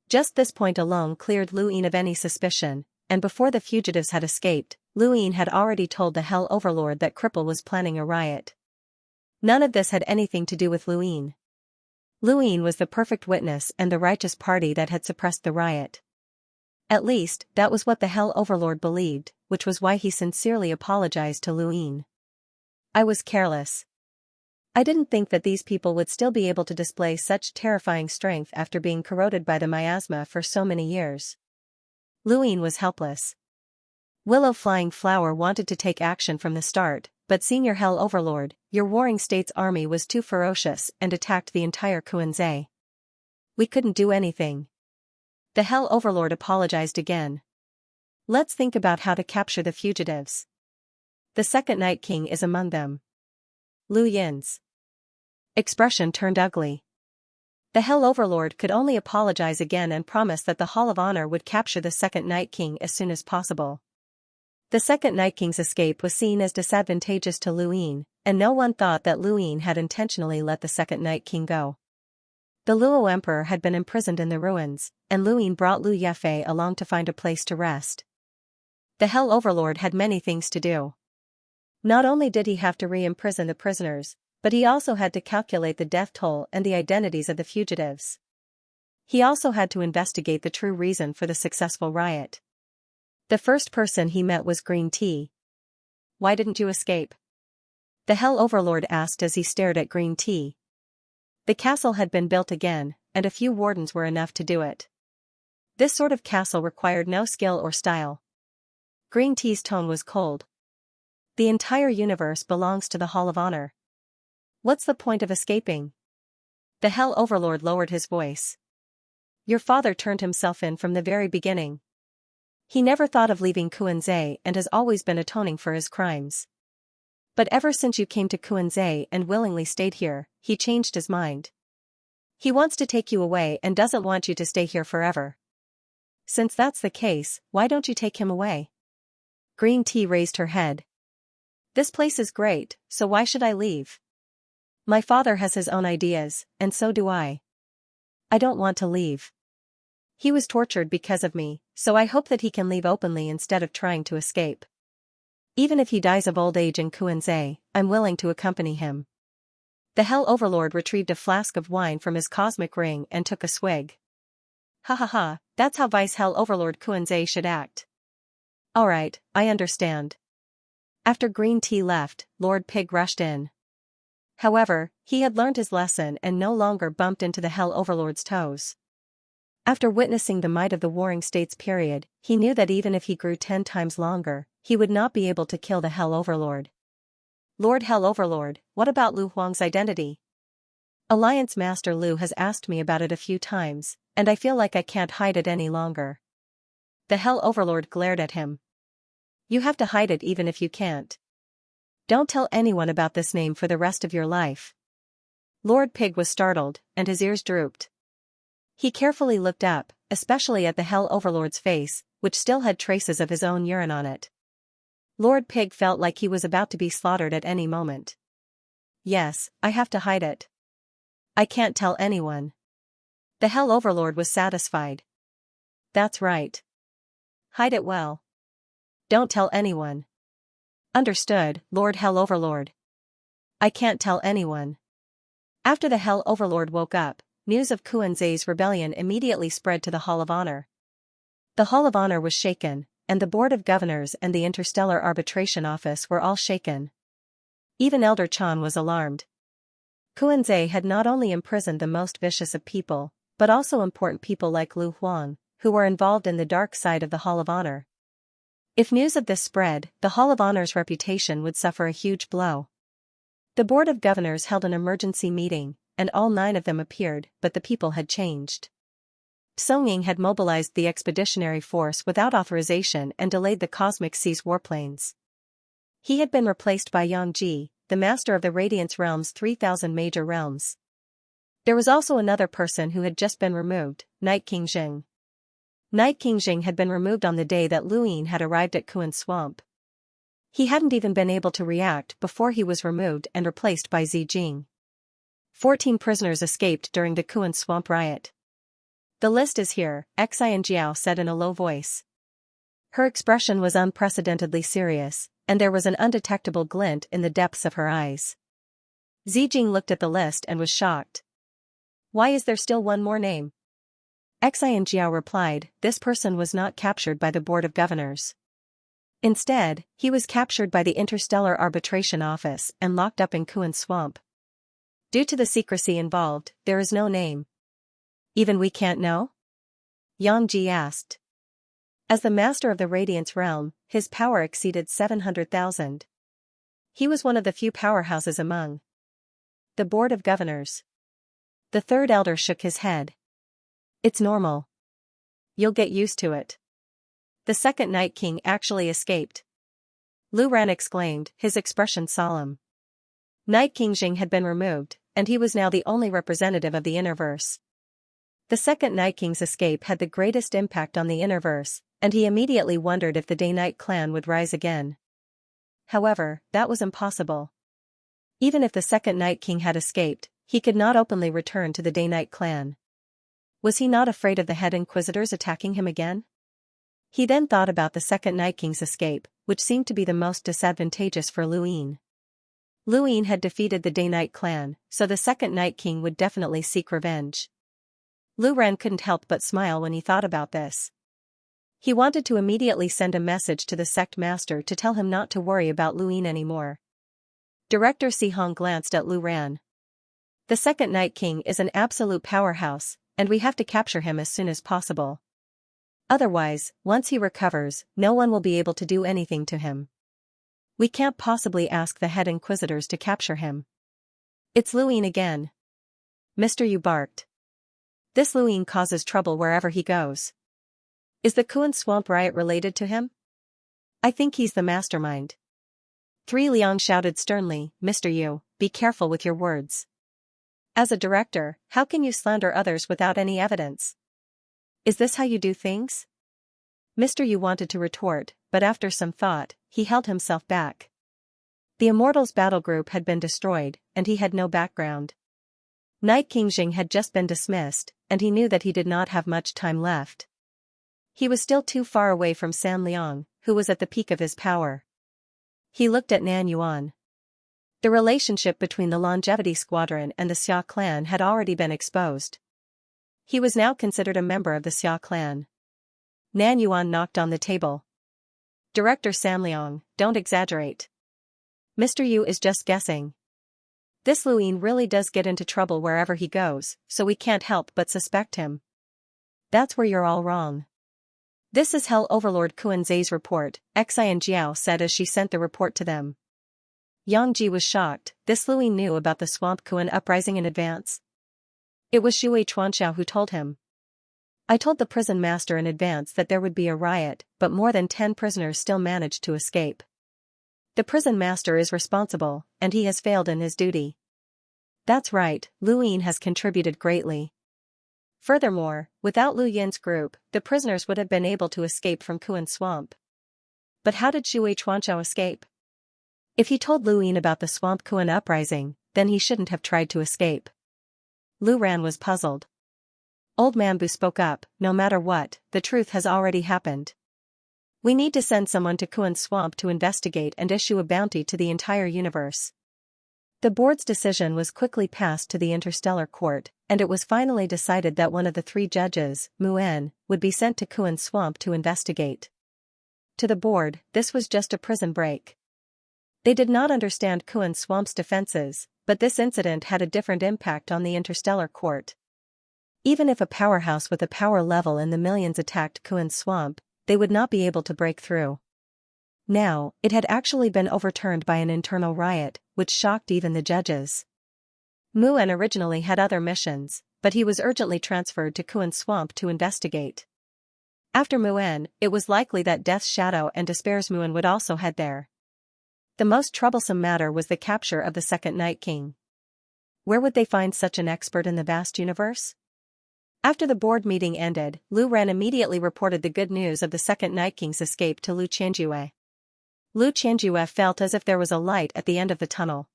Just this point alone cleared Lu Yin of any suspicion, and before the fugitives had escaped, Lu Yin had already told the Hell Overlord that Cripple was planning a riot. None of this had anything to do with Lu Yin. Lu Yin was the perfect witness and the righteous party that had suppressed the riot. At least, that was what the Hell Overlord believed, which was why he sincerely apologized to Lu Yin. I was careless. I didn't think that these people would still be able to display such terrifying strength after being corroded by the miasma for so many years. Lu Yin was helpless. Willow Flying Flower wanted to take action from the start, but Senior Hell Overlord, your warring state's army was too ferocious and attacked the entire Kuan-Zhe. We couldn't do anything. The Hell Overlord apologized again. Let's think about how to capture the fugitives. The second Night King is among them. Lu Yin's expression turned ugly. The Hell Overlord could only apologize again and promise that the Hall of Honor would capture the second Night King as soon as possible. The second Night King's escape was seen as disadvantageous to Lu Yin, and no one thought that Lu Yin had intentionally let the second Night King go. The Luo Emperor had been imprisoned in the ruins, and Lu Yin brought Lu Yefei along to find a place to rest. The Hell Overlord had many things to do. Not only did he have to re-imprison the prisoners, but he also had to calculate the death toll and the identities of the fugitives. He also had to investigate the true reason for the successful riot. The first person he met was Green Tea. Why didn't you escape? The Hell Overlord asked as he stared at Green Tea. The castle had been built again, and a few wardens were enough to do it. This sort of castle required no skill or style. Green Tea's tone was cold. The entire universe belongs to the Hall of Honor. What's the point of escaping? The Hell Overlord lowered his voice. Your father turned himself in from the very beginning. He never thought of leaving Kuan-Zhe and has always been atoning for his crimes. But ever since you came to Kuan-Zhe and willingly stayed here, he changed his mind. He wants to take you away and doesn't want you to stay here forever. Since that's the case, why don't you take him away? Green Tea raised her head. This place is great, so why should I leave? My father has his own ideas, and so do I. I don't want to leave. He was tortured because of me, so I hope that he can leave openly instead of trying to escape. Even if he dies of old age in Kuan-Zhe, I'm willing to accompany him. The Hell Overlord retrieved a flask of wine from his cosmic ring and took a swig. Ha ha ha, that's how Vice Hell Overlord Kuan-Zhe should act. Alright, I understand. After Green Tea left, Lord Pig rushed in. However, he had learned his lesson and no longer bumped into the Hell Overlord's toes. After witnessing the might of the Warring States period, he knew that even if he grew 10 times longer, he would not be able to kill the Hell Overlord. Lord Hell Overlord, what about Lu Huang's identity? Alliance Master Lu has asked me about it a few times, and I feel like I can't hide it any longer. The Hell Overlord glared at him. You have to hide it even if you can't. Don't tell anyone about this name for the rest of your life. Lord Pig was startled, and his ears drooped. He carefully looked up, especially at the Hell Overlord's face, which still had traces of his own urine on it. Lord Pig felt like he was about to be slaughtered at any moment. Yes, I have to hide it. I can't tell anyone. The Hell Overlord was satisfied. That's right. Hide it well. Don't tell anyone. Understood, Lord Hell Overlord. I can't tell anyone. After the Hell Overlord woke up, news of Kuan-Ze's rebellion immediately spread to the Hall of Honor. The Hall of Honor was shaken, and the Board of Governors and the Interstellar Arbitration Office were all shaken. Even Elder Chan was alarmed. Kuan-Ze had not only imprisoned the most vicious of people, but also important people like Lu Huang, who were involved in the dark side of the Hall of Honor. If news of this spread, the Hall of Honor's reputation would suffer a huge blow. The Board of Governors held an emergency meeting, and all 9 of them appeared, but the people had changed. Song-Ying had mobilized the expeditionary force without authorization and delayed the Cosmic Sea's warplanes. He had been replaced by Yang Ji, the master of the Radiance Realm's 3,000 major realms. There was also another person who had just been removed, Night King Jing. Night King Jing had been removed on the day that Lu Yin had arrived at Kuan Swamp. He hadn't even been able to react before he was removed and replaced by Zi Jing. 14 prisoners escaped during the Kuan Swamp riot. The list is here, Xianxia said in a low voice. Her expression was unprecedentedly serious, and there was an undetectable glint in the depths of her eyes. Zi Jing looked at the list and was shocked. Why is there still one more name? Xianxia replied, this person was not captured by the Board of Governors. Instead, he was captured by the Interstellar Arbitration Office and locked up in Kuan Swamp. Due to the secrecy involved, there is no name. Even we can't know? Yang Ji asked. As the master of the Radiance Realm, his power exceeded 700,000. He was one of the few powerhouses among the Board of Governors. The third elder shook his head. It's normal. You'll get used to it. The second Night King actually escaped. Lu Ran exclaimed, his expression solemn. Night King Jing had been removed, and he was now the only representative of the Innerverse. The second Night King's escape had the greatest impact on the Innerverse, and he immediately wondered if the Day-Night clan would rise again. However, that was impossible. Even if the second Night King had escaped, he could not openly return to the Day-Night clan. Was he not afraid of the head Inquisitors attacking him again? He then thought about the second Night King's escape, which seemed to be the most disadvantageous for Lu Yin. Lu Yin had defeated the Day-Night clan, so the second Night King would definitely seek revenge. Lu Ran couldn't help but smile when he thought about this. He wanted to immediately send a message to the sect master to tell him not to worry about Lu Yin anymore. Director Si Hong glanced at Lu Ran. The second Night King is an absolute powerhouse, and we have to capture him as soon as possible. Otherwise, once he recovers, no one will be able to do anything to him. We can't possibly ask the head inquisitors to capture him. It's Luin again. Mr. Yu barked. This Luin causes trouble wherever he goes. Is the Kuan Swamp riot related to him? I think he's the mastermind. 3 Liang shouted sternly, Mr. Yu, be careful with your words. As a director, how can you slander others without any evidence? Is this how you do things? Mr. Yu wanted to retort, but after some thought, he held himself back. The Immortals battle group had been destroyed, and he had no background. Night King Jing had just been dismissed, and he knew that he did not have much time left. He was still too far away from San Liang, who was at the peak of his power. He looked at Nan Yuan. The relationship between the Longevity Squadron and the Xia clan had already been exposed. He was now considered a member of the Xia clan. Nan Yuan knocked on the table. Director San Liang, don't exaggerate. Mr. Yu is just guessing. This Luin really does get into trouble wherever he goes, so we can't help but suspect him. That's where you're all wrong. This is Hell Overlord Kuan Zai's report, Xianxia said as she sent the report to them. Yang Ji was shocked. This Luin knew about the Swamp Kuan uprising in advance. It was Shui Chuanxiao who told him. I told the prison master in advance that there would be a riot, but more than 10 prisoners still managed to escape. The prison master is responsible, and he has failed in his duty. That's right, Luin has contributed greatly. Furthermore, without Lu Yin's group, the prisoners would have been able to escape from Kuan Swamp. But how did Shui Chuanxiao escape? If he told Luin about the Swamp Kuan uprising, then he shouldn't have tried to escape. Lu Ran was puzzled. Old Man Bu spoke up, no matter what, the truth has already happened. We need to send someone to Kuan Swamp to investigate and issue a bounty to the entire universe. The board's decision was quickly passed to the Interstellar Court, and it was finally decided that one of the 3 judges, Mu'en, would be sent to Kuan Swamp to investigate. To the board, this was just a prison break. They did not understand Kuan Swamp's defenses, but this incident had a different impact on the Interstellar Court. Even if a powerhouse with a power level in the millions attacked Kuan Swamp, they would not be able to break through. Now, it had actually been overturned by an internal riot, which shocked even the judges. Mu'en originally had other missions, but he was urgently transferred to Kuan Swamp to investigate. After Mu'en, it was likely that Death's Shadow and Despair's Mu'en would also head there. The most troublesome matter was the capture of the second Night King. Where would they find such an expert in the vast universe? After the board meeting ended, Lu Ren immediately reported the good news of the second Night King's escape to Lu Qianjue. Lu Qianjue felt as if there was a light at the end of the tunnel.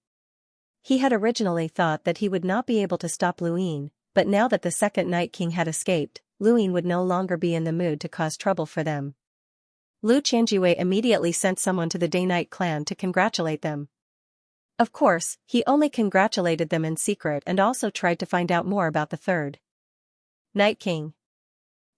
He had originally thought that he would not be able to stop Luin, but now that the second Night King had escaped, Luin would no longer be in the mood to cause trouble for them. Lu Qianjue immediately sent someone to the Day-Night clan to congratulate them. Of course, he only congratulated them in secret and also tried to find out more about the third Night King.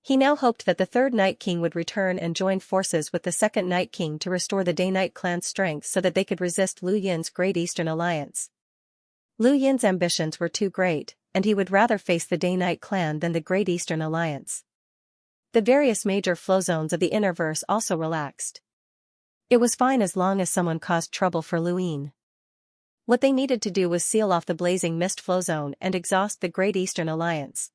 He now hoped that the third Night King would return and join forces with the second Night King to restore the Day-Night clan's strength so that they could resist Lu Yin's Great Eastern Alliance. Lu Yin's ambitions were too great, and he would rather face the Day-Night clan than the Great Eastern Alliance. The various major flow zones of the Innerverse also relaxed. It was fine as long as someone caused trouble for Luin. What they needed to do was seal off the Blazing Mist flow zone and exhaust the Great Eastern Alliance.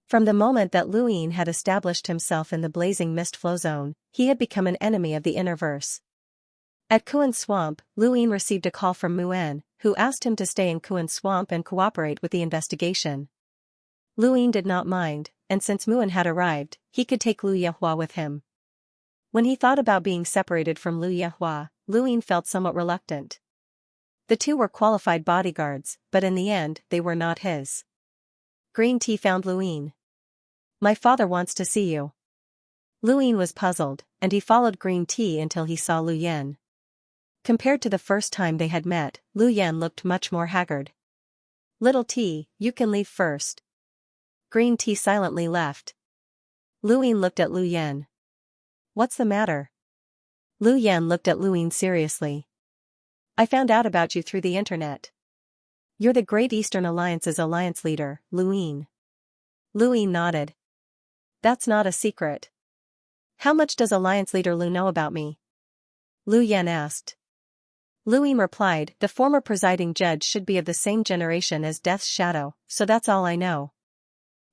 From the moment that Luin had established himself in the Blazing Mist flow zone, he had become an enemy of the Innerverse. At Kuan Swamp, Luin received a call from Mu'en, who asked him to stay in Kuan Swamp and cooperate with the investigation. Luin did not mind, and since Mu'en had arrived, he could take Lu Yehua with him. When he thought about being separated from Lu Yehua, Luin felt somewhat reluctant. The 2 were qualified bodyguards, but in the end, they were not his. Green Tea found Luin. My father wants to see you. Luin was puzzled, and he followed Green Tea until he saw Lu Yan. Compared to the first time they had met, Lu Yan looked much more haggard. Little Tea, you can leave first. Green Tea silently left. Luin looked at Lu Yan. What's the matter? Lu Yan looked at Luin seriously. I found out about you through the internet. You're the Great Eastern Alliance's alliance leader, Luin. Luin nodded. That's not a secret. How much does Alliance Leader Lu know about me? Lu Yan asked. Lu Ying replied, the former presiding judge should be of the same generation as Death's Shadow, so that's all I know.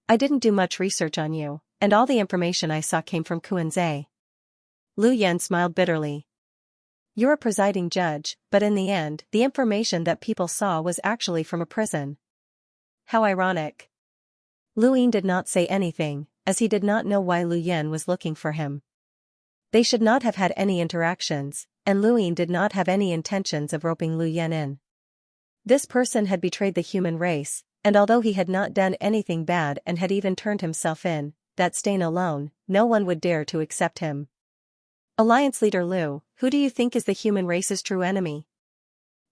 I didn't do much research on you, and all the information I saw came from Kuan-Zhe. Lu Yan smiled bitterly. You're a presiding judge, but in the end, the information that people saw was actually from a prison. How ironic. Lu Ying did not say anything, as he did not know why Lu Yan was looking for him. They should not have had any interactions, and Lu Ying did not have any intentions of roping Lu Yan in. This person had betrayed the human race, and although he had not done anything bad and had even turned himself in, that stain alone, no one would dare to accept him. Alliance Leader Lu, who do you think is the human race's true enemy?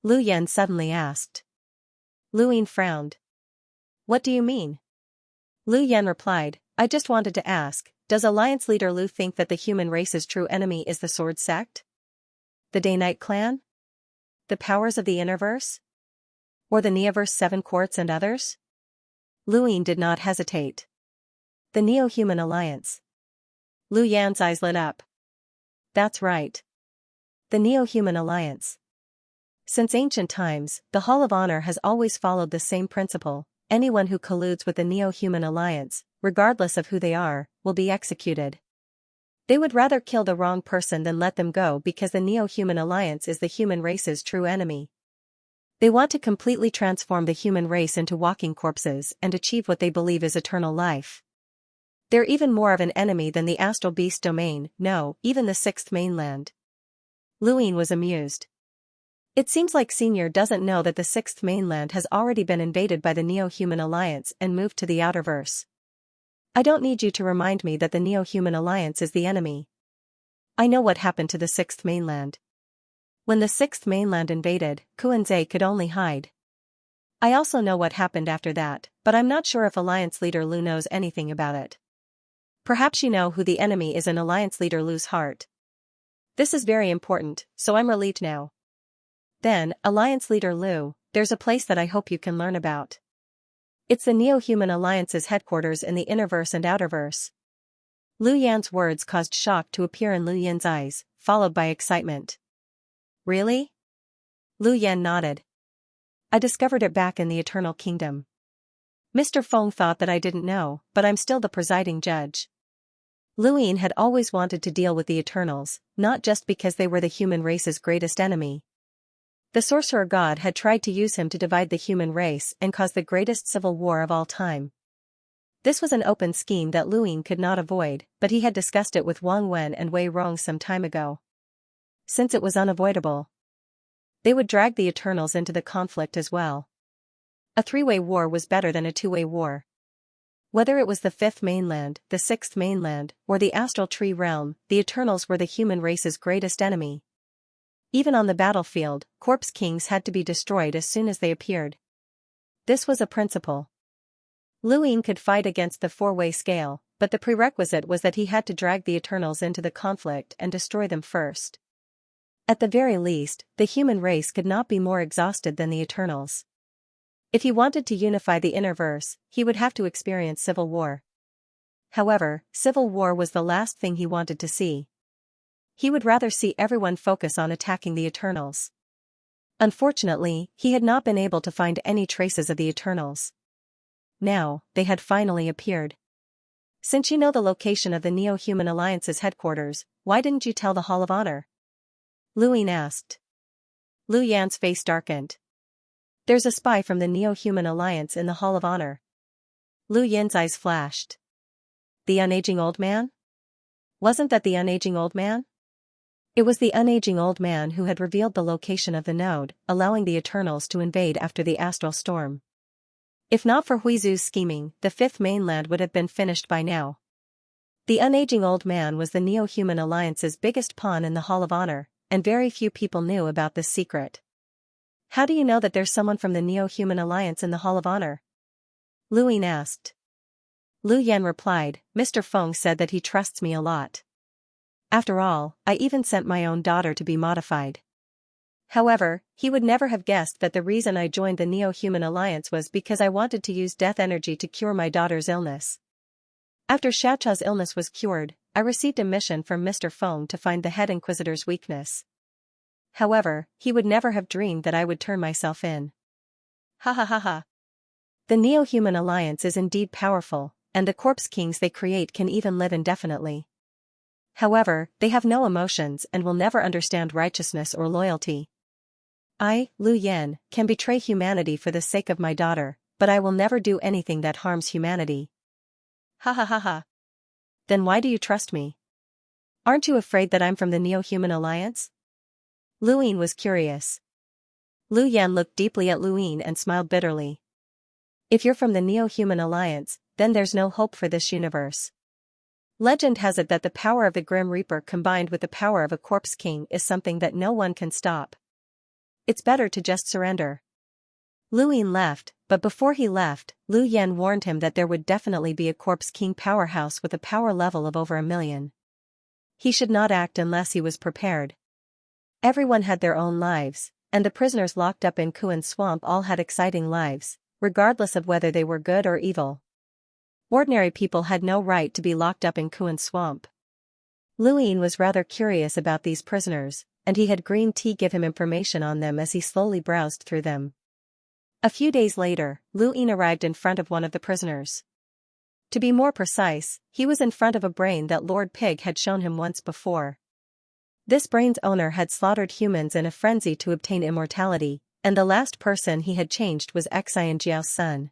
Lu Yan suddenly asked. Lu Ying frowned. What do you mean? Lu Yan replied, I just wanted to ask, does Alliance Leader Lu think that the human race's true enemy is the Sword Sect? The Day-Night Clan? The powers of the Innerverse? Or the Neoverse 7 Courts and others? Lu Ying did not hesitate. The Neo-Human Alliance. Lu Yan's eyes lit up. That's right. The Neo-Human Alliance. Since ancient times, the Hall of Honor has always followed the same principle. Anyone who colludes with the Neo-Human Alliance, regardless of who they are, will be executed. They would rather kill the wrong person than let them go because the Neo-Human Alliance is the human race's true enemy. They want to completely transform the human race into walking corpses and achieve what they believe is eternal life. They're even more of an enemy than the Astral Beast domain, no, even the Sixth Mainland. Lu Ying was amused. It seems like Senior doesn't know that the Sixth Mainland has already been invaded by the Neo-Human Alliance and moved to the Outerverse. I don't need you to remind me that the Neo-Human Alliance is the enemy. I know what happened to the Sixth Mainland. When the Sixth Mainland invaded, Kuan-Zhe could only hide. I also know what happened after that, but I'm not sure if Alliance Leader Lu knows anything about it. Perhaps you know who the enemy is in Alliance Leader Lu's heart. This is very important, so I'm relieved now. Then, Alliance Leader Lu, there's a place that I hope you can learn about. It's the Neo-Human Alliance's headquarters in the Innerverse and Outerverse. Lu Yan's words caused shock to appear in Lu Yan's eyes, followed by excitement. Really? Lu Yan nodded. I discovered it back in the Eternal Kingdom. Mr. Feng thought that I didn't know, but I'm still the presiding judge. Lu Ying had always wanted to deal with the Eternals, not just because they were the human race's greatest enemy. The Sorcerer God had tried to use him to divide the human race and cause the greatest civil war of all time. This was an open scheme that Lu Ying could not avoid, but he had discussed it with Wang Wen and Wei Rong some time ago. Since it was unavoidable, they would drag the Eternals into the conflict as well. A three-way war was better than a two-way war. Whether it was the Fifth Mainland, the Sixth Mainland, or the Astral Tree Realm, the Eternals were the human race's greatest enemy. Even on the battlefield, corpse kings had to be destroyed as soon as they appeared. This was a principle. Lu Ying could fight against the four-way scale, but the prerequisite was that he had to drag the Eternals into the conflict and destroy them first. At the very least, the human race could not be more exhausted than the Eternals. If he wanted to unify the Innerverse, he would have to experience civil war. However, civil war was the last thing he wanted to see. He would rather see everyone focus on attacking the Eternals. Unfortunately, he had not been able to find any traces of the Eternals. Now, they had finally appeared. Since you know the location of the Neo-Human Alliance's headquarters, why didn't you tell the Hall of Honor? Lu Ying asked. Lu Yan's face darkened. There's a spy from the Neo-Human Alliance in the Hall of Honor. Lu Yin's eyes flashed. The unaging old man? Wasn't that the unaging old man? It was the unaging old man who had revealed the location of the node, allowing the Eternals to invade after the astral storm. If not for Huizu's scheming, the Fifth Mainland would have been finished by now. The unaging old man was the Neo-Human Alliance's biggest pawn in the Hall of Honor, and very few people knew about this secret. How do you know that there's someone from the Neo-Human Alliance in the Hall of Honor? Lu Ying asked. Lu Yan replied, Mr. Feng said that he trusts me a lot. After all, I even sent my own daughter to be modified. However, he would never have guessed that the reason I joined the Neo-Human Alliance was because I wanted to use death energy to cure my daughter's illness. After Xiaocha's illness was cured, I received a mission from Mr. Feng to find the head Inquisitor's weakness. However, he would never have dreamed that I would turn myself in. Ha ha ha ha. The Neo-Human Alliance is indeed powerful, and the corpse kings they create can even live indefinitely. However, they have no emotions and will never understand righteousness or loyalty. I, Lu Yan, can betray humanity for the sake of my daughter, but I will never do anything that harms humanity. Ha ha ha ha. Then why do you trust me? Aren't you afraid that I'm from the Neo-Human Alliance? Lu Yin was curious. Lu Yan looked deeply at Lu Yin and smiled bitterly. If you're from the Neo-Human Alliance, then there's no hope for this universe. Legend has it that the power of the Grim Reaper combined with the power of a corpse king is something that no one can stop. It's better to just surrender. Lu Yin left, but before he left, Lu Yan warned him that there would definitely be a corpse king powerhouse with a power level of over 1,000,000. He should not act unless he was prepared. Everyone had their own lives, and the prisoners locked up in Kuan Swamp all had exciting lives, regardless of whether they were good or evil. Ordinary people had no right to be locked up in Kuan Swamp. Lu Yin was rather curious about these prisoners, and he had green tea give him information on them as he slowly browsed through them. A few days later, Lu Yin arrived in front of one of the prisoners. To be more precise, he was in front of a brain that Lord Pig had shown him once before. This brain's owner had slaughtered humans in a frenzy to obtain immortality, and the last person he had changed was Xianxia's son.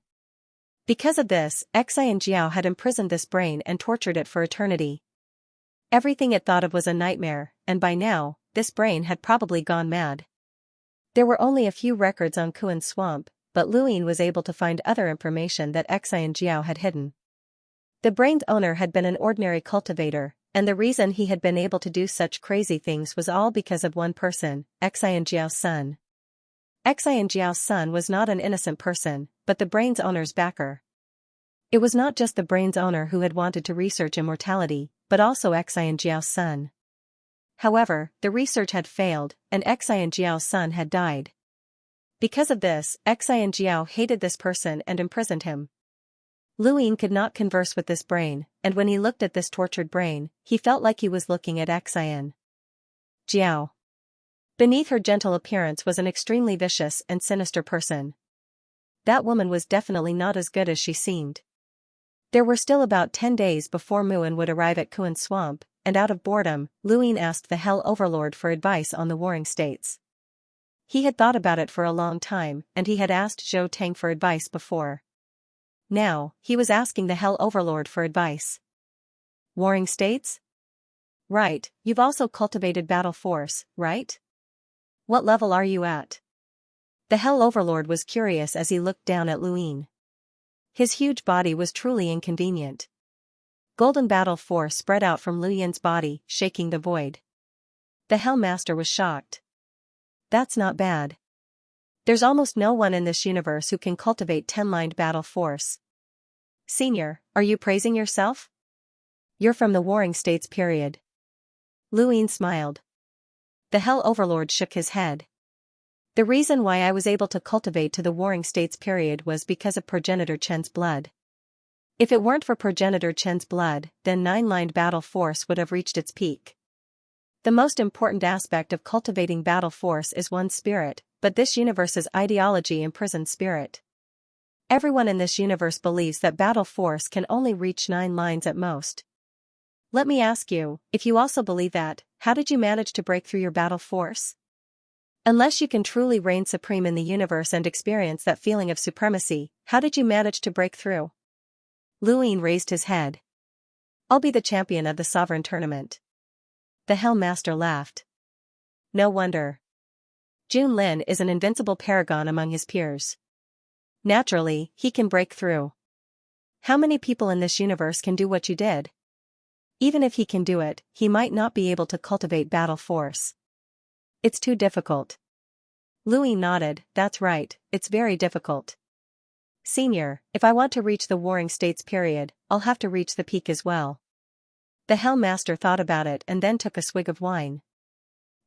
Because of this, Xianxia had imprisoned this brain and tortured it for eternity. Everything it thought of was a nightmare, and by now, this brain had probably gone mad. There were only a few records on Kuan Swamp, but Lu Yin was able to find other information that Xianxia had hidden. The brain's owner had been an ordinary cultivator, and the reason he had been able to do such crazy things was all because of one person, Xianxia's son. Xianxia's son was not an innocent person, but the brain's owner's backer. It was not just the brain's owner who had wanted to research immortality, but also Xianxia's son. However, the research had failed, and Xianxia's son had died. Because of this, Xianxia hated this person and imprisoned him. Lu Yin could not converse with this brain, and when he looked at this tortured brain, he felt like he was looking at Xian. Jiao. Beneath her gentle appearance was an extremely vicious and sinister person. That woman was definitely not as good as she seemed. There were still about 10 days before Muin would arrive at Kuan Swamp, and out of boredom, Lu Yin asked the Hell Overlord for advice on the warring states. He had thought about it for a long time, and he had asked Zhou Tang for advice before. Now, he was asking the Hell Overlord for advice. Warring states? Right, you've also cultivated battle force, right? What level are you at? The Hell Overlord was curious as he looked down at Lu Yin. His huge body was truly inconvenient. Golden battle force spread out from Lu Yin's body, shaking the void. The Hell Master was shocked. That's not bad. There's almost no one in this universe who can cultivate 10-lined battle force. Senior, are you praising yourself? You're from the Warring States period. Lu Yin smiled. The Hell Overlord shook his head. The reason why I was able to cultivate to the Warring States period was because of Progenitor Chen's blood. If it weren't for Progenitor Chen's blood, then 9-lined battle force would have reached its peak. The most important aspect of cultivating battle force is one's spirit, but this universe's ideology imprisons spirit. Everyone in this universe believes that battle force can only reach 9 lines at most. Let me ask you, if you also believe that, how did you manage to break through your battle force? Unless you can truly reign supreme in the universe and experience that feeling of supremacy, how did you manage to break through? Lu Yin raised his head. I'll be the champion of the sovereign tournament. The Hell Master laughed. No wonder. Jun Lin is an invincible paragon among his peers. Naturally, he can break through. How many people in this universe can do what you did? Even if he can do it, he might not be able to cultivate battle force. It's too difficult. Lu Yin nodded, that's right, it's very difficult. Senior, if I want to reach the Warring States period, I'll have to reach the peak as well. The Hell Master thought about it and then took a swig of wine.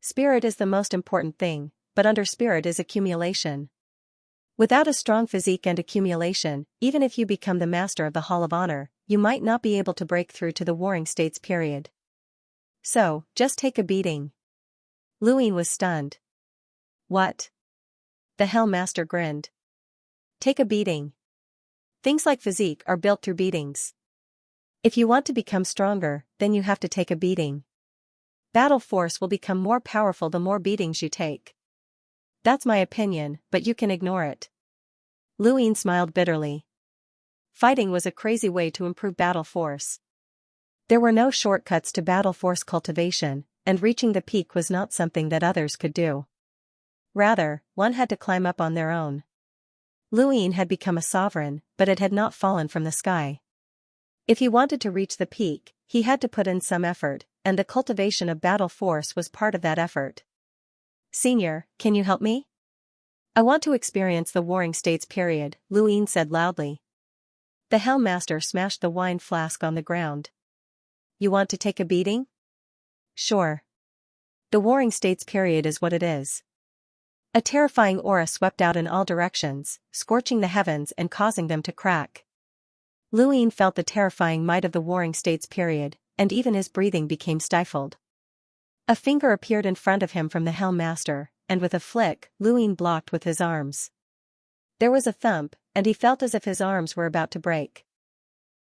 Spirit is the most important thing, but under spirit is accumulation. Without a strong physique and accumulation, even if you become the master of the Hall of Honor, you might not be able to break through to the warring states period. So, just take a beating. Luin was stunned. What? The Hellmaster grinned. Take a beating. Things like physique are built through beatings. If you want to become stronger, then you have to take a beating. Battle force will become more powerful the more beatings you take. That's my opinion, but you can ignore it. Luin smiled bitterly. Fighting was a crazy way to improve battle force. There were no shortcuts to battle force cultivation, and reaching the peak was not something that others could do. Rather, one had to climb up on their own. Luin had become a sovereign, but it had not fallen from the sky. If he wanted to reach the peak, he had to put in some effort, and the cultivation of battle force was part of that effort. Senior, can you help me? I want to experience the warring states period, Luin said loudly. The Hellmaster smashed the wine flask on the ground. You want to take a beating? Sure. The warring states period is what it is. A terrifying aura swept out in all directions, scorching the heavens and causing them to crack. Luin felt the terrifying might of the warring states period, and even his breathing became stifled. A finger appeared in front of him from the Hellmaster, and with a flick, Luin blocked with his arms. There was a thump, and he felt as if his arms were about to break.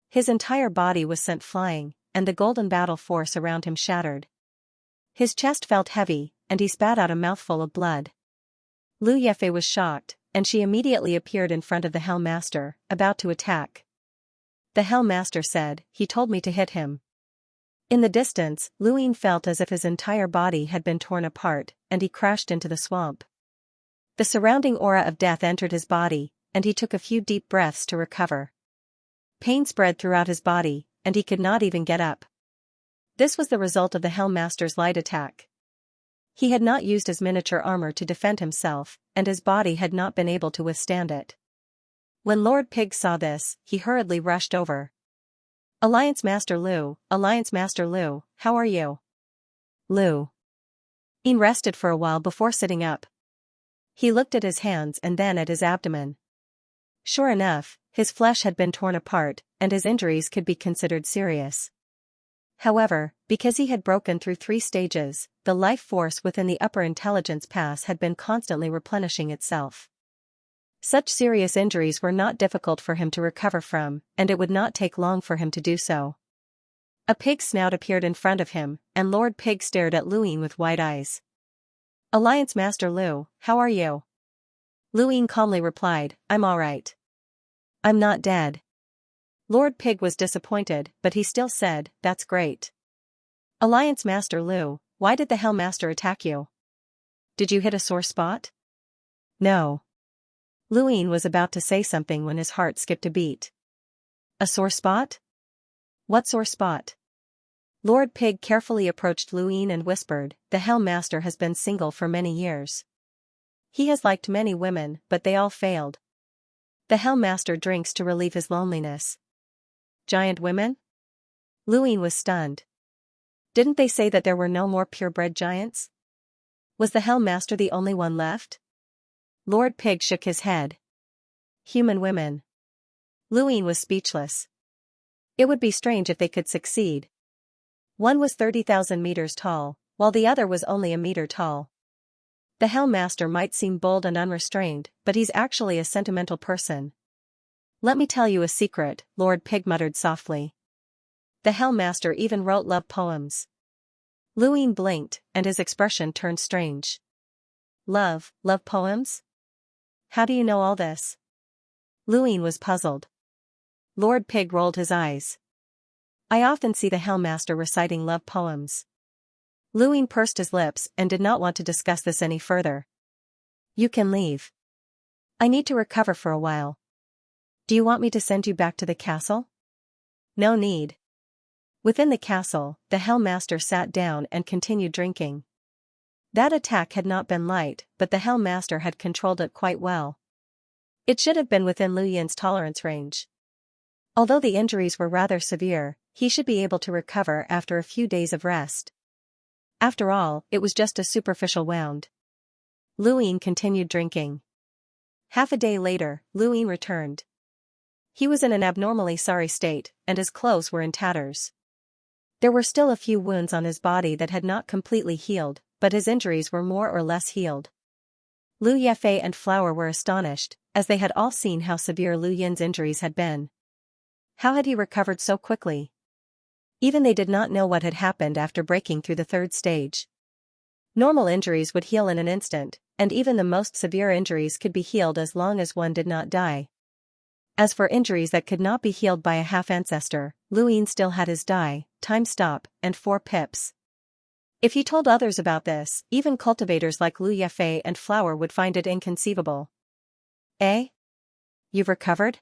His entire body was sent flying, and the golden battle force around him shattered. His chest felt heavy, and he spat out a mouthful of blood. Lu Yefei was shocked, and she immediately appeared in front of the Hellmaster, about to attack. The Hellmaster said, "He told me to hit him." In the distance, Luin felt as if his entire body had been torn apart, and he crashed into the swamp. The surrounding aura of death entered his body, and he took a few deep breaths to recover. Pain spread throughout his body, and he could not even get up. This was the result of the Hellmaster's light attack. He had not used his miniature armor to defend himself, and his body had not been able to withstand it. When Lord Pig saw this, he hurriedly rushed over. Alliance Master Lu, how are you? Lu In rested for a while before sitting up. He looked at his hands and then at his abdomen. Sure enough, his flesh had been torn apart, and his injuries could be considered serious. However, because he had broken through 3 stages, the life force within the upper intelligence pass had been constantly replenishing itself. Such serious injuries were not difficult for him to recover from, and it would not take long for him to do so. A pig's snout appeared in front of him, and Lord Pig stared at Luin with wide eyes. Alliance Master Lu, how are you? Luin calmly replied, I'm alright. I'm not dead. Lord Pig was disappointed, but he still said, that's great. Alliance Master Lu, why did the Hellmaster attack you? Did you hit a sore spot? No. Luin was about to say something when his heart skipped a beat. A sore spot? What sore spot? Lord Pig carefully approached Luin and whispered, the Hellmaster has been single for many years. He has liked many women, but they all failed. The Hellmaster drinks to relieve his loneliness. Giant women? Luin was stunned. Didn't they say that there were no more purebred giants? Was the Hellmaster the only one left? Lord Pig shook his head. Human women. Luin was speechless. It would be strange if they could succeed. One was 30,000 meters tall, while the other was only a meter tall. The Hellmaster might seem bold and unrestrained, but he's actually a sentimental person. Let me tell you a secret, Lord Pig muttered softly. The Hellmaster even wrote love poems. Luin blinked, and his expression turned strange. Love poems? How do you know all this? Luin was puzzled. Lord Pig rolled his eyes. I often see the Hellmaster reciting love poems. Luin pursed his lips and did not want to discuss this any further. You can leave. I need to recover for a while. Do you want me to send you back to the castle? No need. Within the castle, the Hellmaster sat down and continued drinking. That attack had not been light, but the Hellmaster had controlled it quite well. It should have been within Lu Yin's tolerance range. Although the injuries were rather severe, he should be able to recover after a few days of rest. After all, it was just a superficial wound. Luin continued drinking. Half a day later, Luin returned. He was in an abnormally sorry state, and his clothes were in tatters. There were still a few wounds on his body that had not completely healed, but his injuries were more or less healed. Lu Yefei and Flower were astonished, as they had all seen how severe Lu Yin's injuries had been. How had he recovered so quickly? Even they did not know what had happened after breaking through the third stage. Normal injuries would heal in an instant, and even the most severe injuries could be healed as long as one did not die. As for injuries that could not be healed by a half-ancestor, Lu Yin still had his die, time stop, and 4 pips. If he told others about this, even cultivators like Lu Yefei and Flower would find it inconceivable. Eh? You've recovered?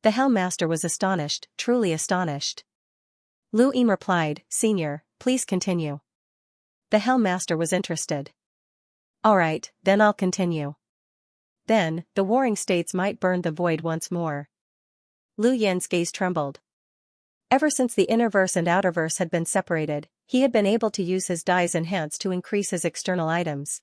The Hell Master was astonished, truly astonished. Lu Yin replied, Senior, please continue. The Hell Master was interested. Alright, then I'll continue. Then, the warring states might burn the void once more. Lu Yin's gaze trembled. Ever since the inner verse and outer verse had been separated, he had been able to use his die's enhance to increase his external items.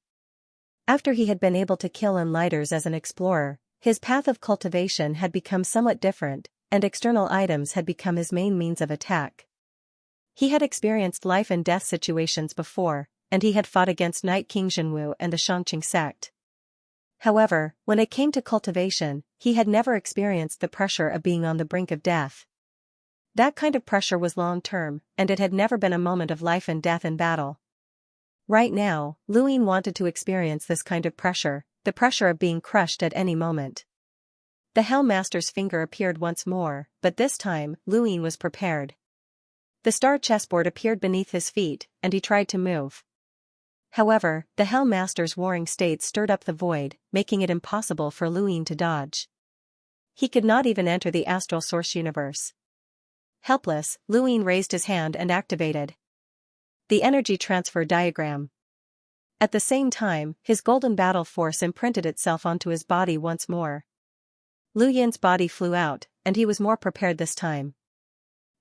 After he had been able to kill enlighters as an explorer, his path of cultivation had become somewhat different, and external items had become his main means of attack. He had experienced life and death situations before, and he had fought against Night King Zhenwu and the Xianxia sect. However, when it came to cultivation, he had never experienced the pressure of being on the brink of death. That kind of pressure was long-term, and it had never been a moment of life and death in battle. Right now, Lu Yin wanted to experience this kind of pressure, the pressure of being crushed at any moment. The Hell Master's finger appeared once more, but this time, Lu Yin was prepared. The star chessboard appeared beneath his feet, and he tried to move. However, the Hell Master's warring state stirred up the void, making it impossible for Lu Yin to dodge. He could not even enter the astral source universe. Helpless, Lu Yin raised his hand and activated the energy transfer diagram. At the same time, his golden battle force imprinted itself onto his body once more. Lu Yin's body flew out, and he was more prepared this time.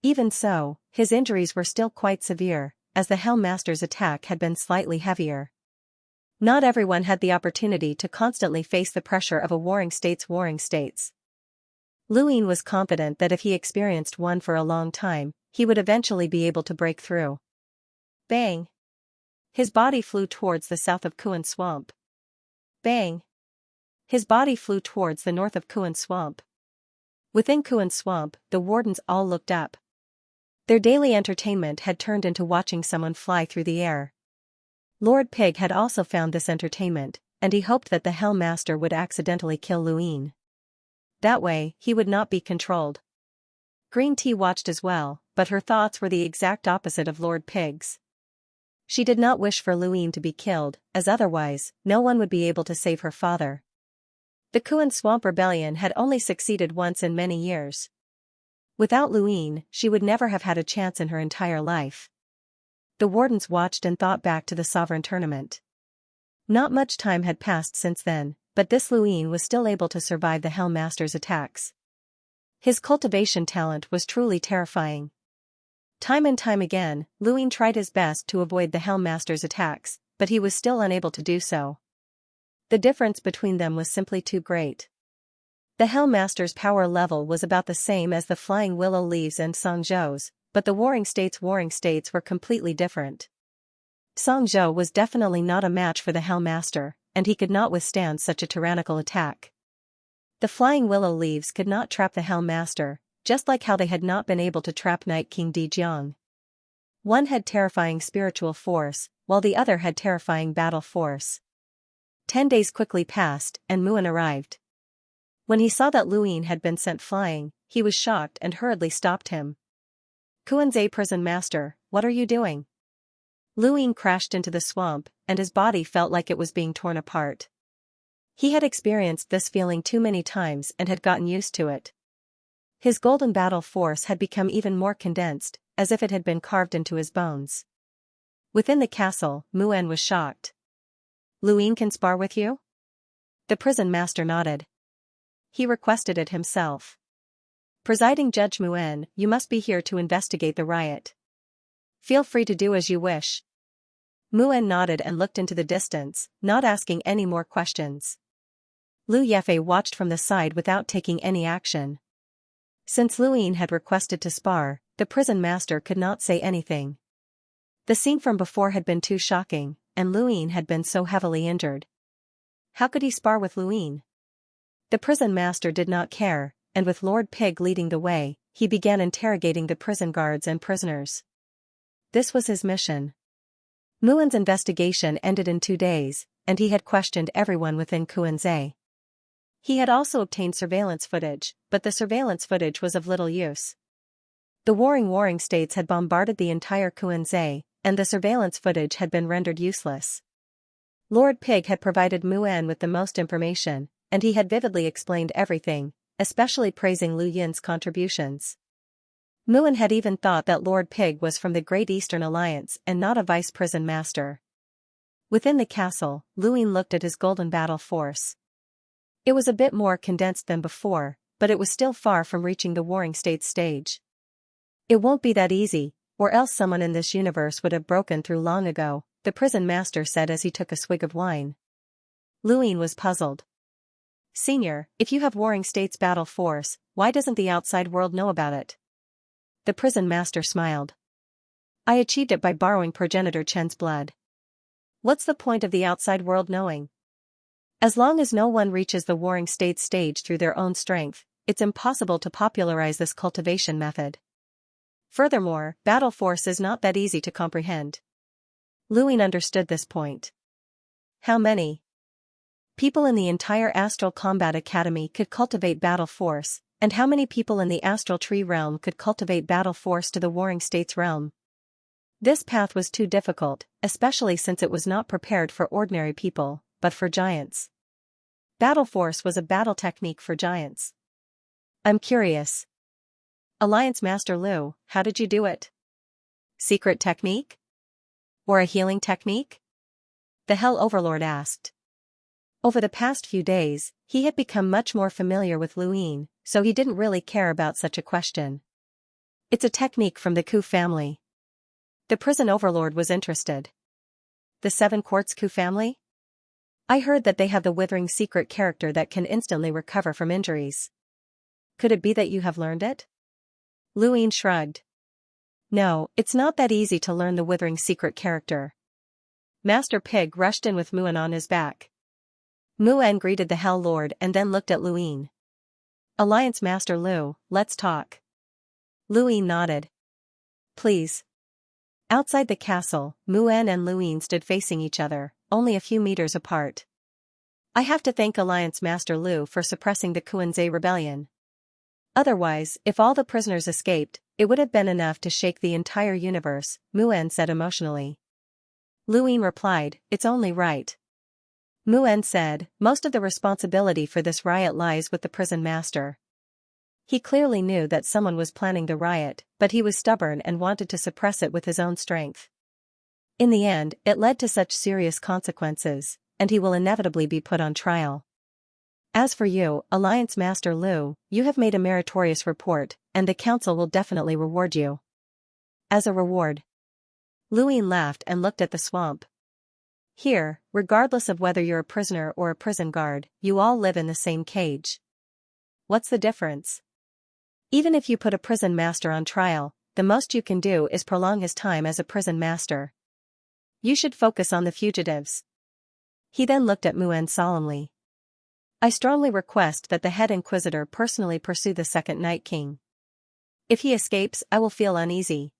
Even so, his injuries were still quite severe, as the Hell Master's attack had been slightly heavier. Not everyone had the opportunity to constantly face the pressure of a warring states. Lu Yin was confident that if he experienced one for a long time, he would eventually be able to break through. Bang! His body flew towards the south of Kuan Swamp. Bang! His body flew towards the north of Kuan Swamp. Within Kuan Swamp, the wardens all looked up. Their daily entertainment had turned into watching someone fly through the air. Lord Pig had also found this entertainment, and he hoped that the Hell Master would accidentally kill Lu Yin. That way, he would not be controlled. Green Tea watched as well, but her thoughts were the exact opposite of Lord Pig's. She did not wish for Lu Yin to be killed, as otherwise, no one would be able to save her father. The Kuan Swamp Rebellion had only succeeded once in many years. Without Lu Yin, she would never have had a chance in her entire life. The wardens watched and thought back to the Sovereign Tournament. Not much time had passed since then, but this Lu Yin was still able to survive the Hell Master's attacks. His cultivation talent was truly terrifying. Time and time again, Lu Yin tried his best to avoid the Hell Master's attacks, but he was still unable to do so. The difference between them was simply too great. The Hell Master's power level was about the same as the Flying Willow Leaves and Songzhou's, but the warring states were completely different. Songzhou was definitely not a match for the Hell Master, and he could not withstand such a tyrannical attack. The Flying Willow Leaves could not trap the Hell Master, just like how they had not been able to trap Night King Dijiang. One had terrifying spiritual force, while the other had terrifying battle force. 10 days quickly passed, and Muan arrived. When he saw that Lu Yin had been sent flying, he was shocked and hurriedly stopped him. Kuanzai Prison Master, what are you doing? Lu Yin crashed into the swamp, and his body felt like it was being torn apart. He had experienced this feeling too many times and had gotten used to it. His golden battle force had become even more condensed, as if it had been carved into his bones. Within the castle, Muan was shocked. Lu Yin can spar with you? The prison master nodded. He requested it himself. Presiding Judge Muan, you must be here to investigate the riot. Feel free to do as you wish. Muan nodded and looked into the distance, not asking any more questions. Lu Yefei watched from the side without taking any action. Since Luin had requested to spar, the prison master could not say anything. The scene from before had been too shocking, and Luin had been so heavily injured. How could he spar with Luin? The prison master did not care, and with Lord Pig leading the way, he began interrogating the prison guards and prisoners. This was his mission. Muan's investigation ended in 2 days, and he had questioned everyone within Kuanzai. He had also obtained surveillance footage, but the surveillance footage was of little use. The warring states had bombarded the entire Kuanzai, and the surveillance footage had been rendered useless. Lord Pig had provided Muan with the most information, and he had vividly explained everything, especially praising Lu Yin's contributions. Muan had even thought that Lord Pig was from the Great Eastern Alliance and not a vice prison master. Within the castle, Luin looked at his golden battle force. It was a bit more condensed than before, but it was still far from reaching the warring states stage. It won't be that easy, or else someone in this universe would have broken through long ago, the prison master said as he took a swig of wine. Luin was puzzled. Senior, if you have warring states battle force, why doesn't the outside world know about it? The prison master smiled. I achieved it by borrowing progenitor Chen's blood. What's the point of the outside world knowing? As long as no one reaches the warring states stage through their own strength, it's impossible to popularize this cultivation method. Furthermore, battle force is not that easy to comprehend. Luin understood this point. How many people in the entire Astral Combat Academy could cultivate battle force, and how many people in the Astral Tree realm could cultivate battle force to the warring states realm? This path was too difficult, especially since it was not prepared for ordinary people, but for giants. Battle force was a battle technique for giants. I'm curious. Alliance Master Lu, how did you do it? Secret technique? Or a healing technique? The Hell Overlord asked. Over the past few days, he had become much more familiar with Luin, so he didn't really care about such a question. It's a technique from the Ku family. The prison overlord was interested. The 7 Quartz Ku family? I heard that they have the withering secret character that can instantly recover from injuries. Could it be that you have learned it? Luin shrugged. No, it's not that easy to learn the withering secret character. Master Pig rushed in with Muan on his back. Muan greeted the Hell Lord and then looked at Luin. Alliance Master Lu, let's talk. Luin nodded. Please. Outside the castle, Muan and Luin stood facing each other, only a few meters apart. I have to thank Alliance Master Lu for suppressing the Kuanzai rebellion. Otherwise, if all the prisoners escaped, it would have been enough to shake the entire universe, Muan said emotionally. Luin replied, it's only right. Muan said, most of the responsibility for this riot lies with the prison master. He clearly knew that someone was planning the riot, but he was stubborn and wanted to suppress it with his own strength. In the end, it led to such serious consequences, and he will inevitably be put on trial. As for you, Alliance Master Lu, you have made a meritorious report, and the council will definitely reward you. As a reward. Luin laughed and looked at the swamp. Here, regardless of whether you're a prisoner or a prison guard, you all live in the same cage. What's the difference? Even if you put a prison master on trial, the most you can do is prolong his time as a prison master. You should focus on the fugitives. He then looked at Muan solemnly. I strongly request that the head inquisitor personally pursue the second Night King. If he escapes, I will feel uneasy.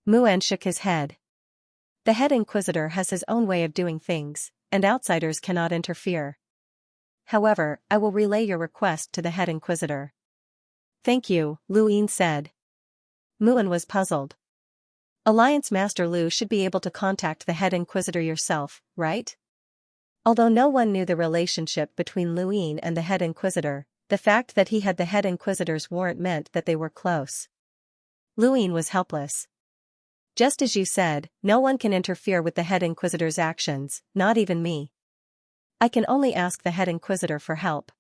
Muan shook his head. The head inquisitor has his own way of doing things, and outsiders cannot interfere. However, I will relay your request to the head inquisitor. Thank you, Luin said. Muan was puzzled. Alliance Master Lu should be able to contact the head inquisitor yourself, right? Although no one knew the relationship between Luin and the head inquisitor, the fact that he had the head inquisitor's warrant meant that they were close. Luin was helpless. Just as you said, no one can interfere with the head inquisitor's actions, not even me. I can only ask the head inquisitor for help.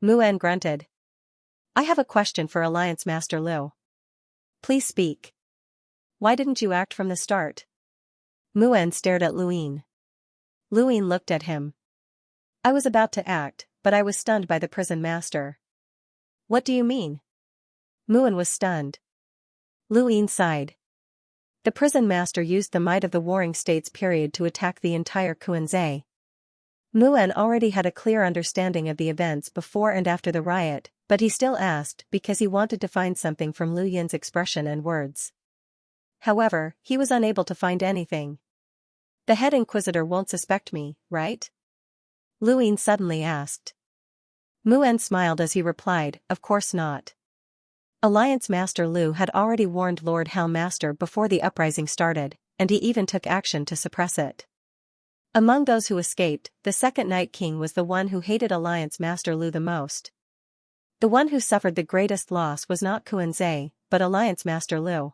Muan grunted. I have a question for Alliance Master Lu. Please speak. Why didn't you act from the start? Muan stared at Luin. Luin looked at him. I was about to act, but I was stunned by the prison master. What do you mean? Muan was stunned. Lu Yin sighed. The prison master used the might of the Warring States period to attack the entire Kuanzai. Muan already had a clear understanding of the events before and after the riot, but he still asked because he wanted to find something from Lu Yin's expression and words. However, he was unable to find anything. The head inquisitor won't suspect me, right? Lu Yin suddenly asked. Muan smiled as he replied, of course not. Alliance Master Lu had already warned Lord Hellmaster before the uprising started, and he even took action to suppress it. Among those who escaped, the second Night King was the one who hated Alliance Master Lu the most. The one who suffered the greatest loss was not Kuanzai, but Alliance Master Lu.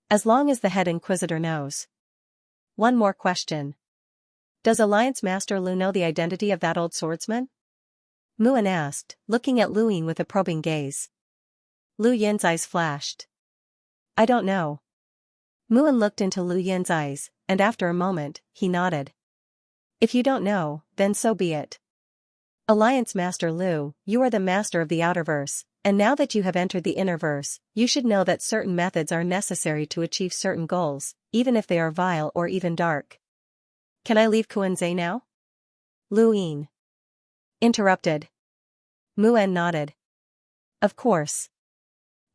As long as the head inquisitor knows. One more question. Does Alliance Master Lu know the identity of that old swordsman? Muan asked, looking at Lu Yin with a probing gaze. Lu Yin's eyes flashed. I don't know. Muan looked into Lu Yin's eyes, and after a moment, he nodded. If you don't know, then so be it. Alliance Master Lu, you are the master of the Outerverse, and now that you have entered the Innerverse, you should know that certain methods are necessary to achieve certain goals, even if they are vile or even dark. Can I leave Kuanzai now? Lu Yin interrupted. Muan nodded. Of course.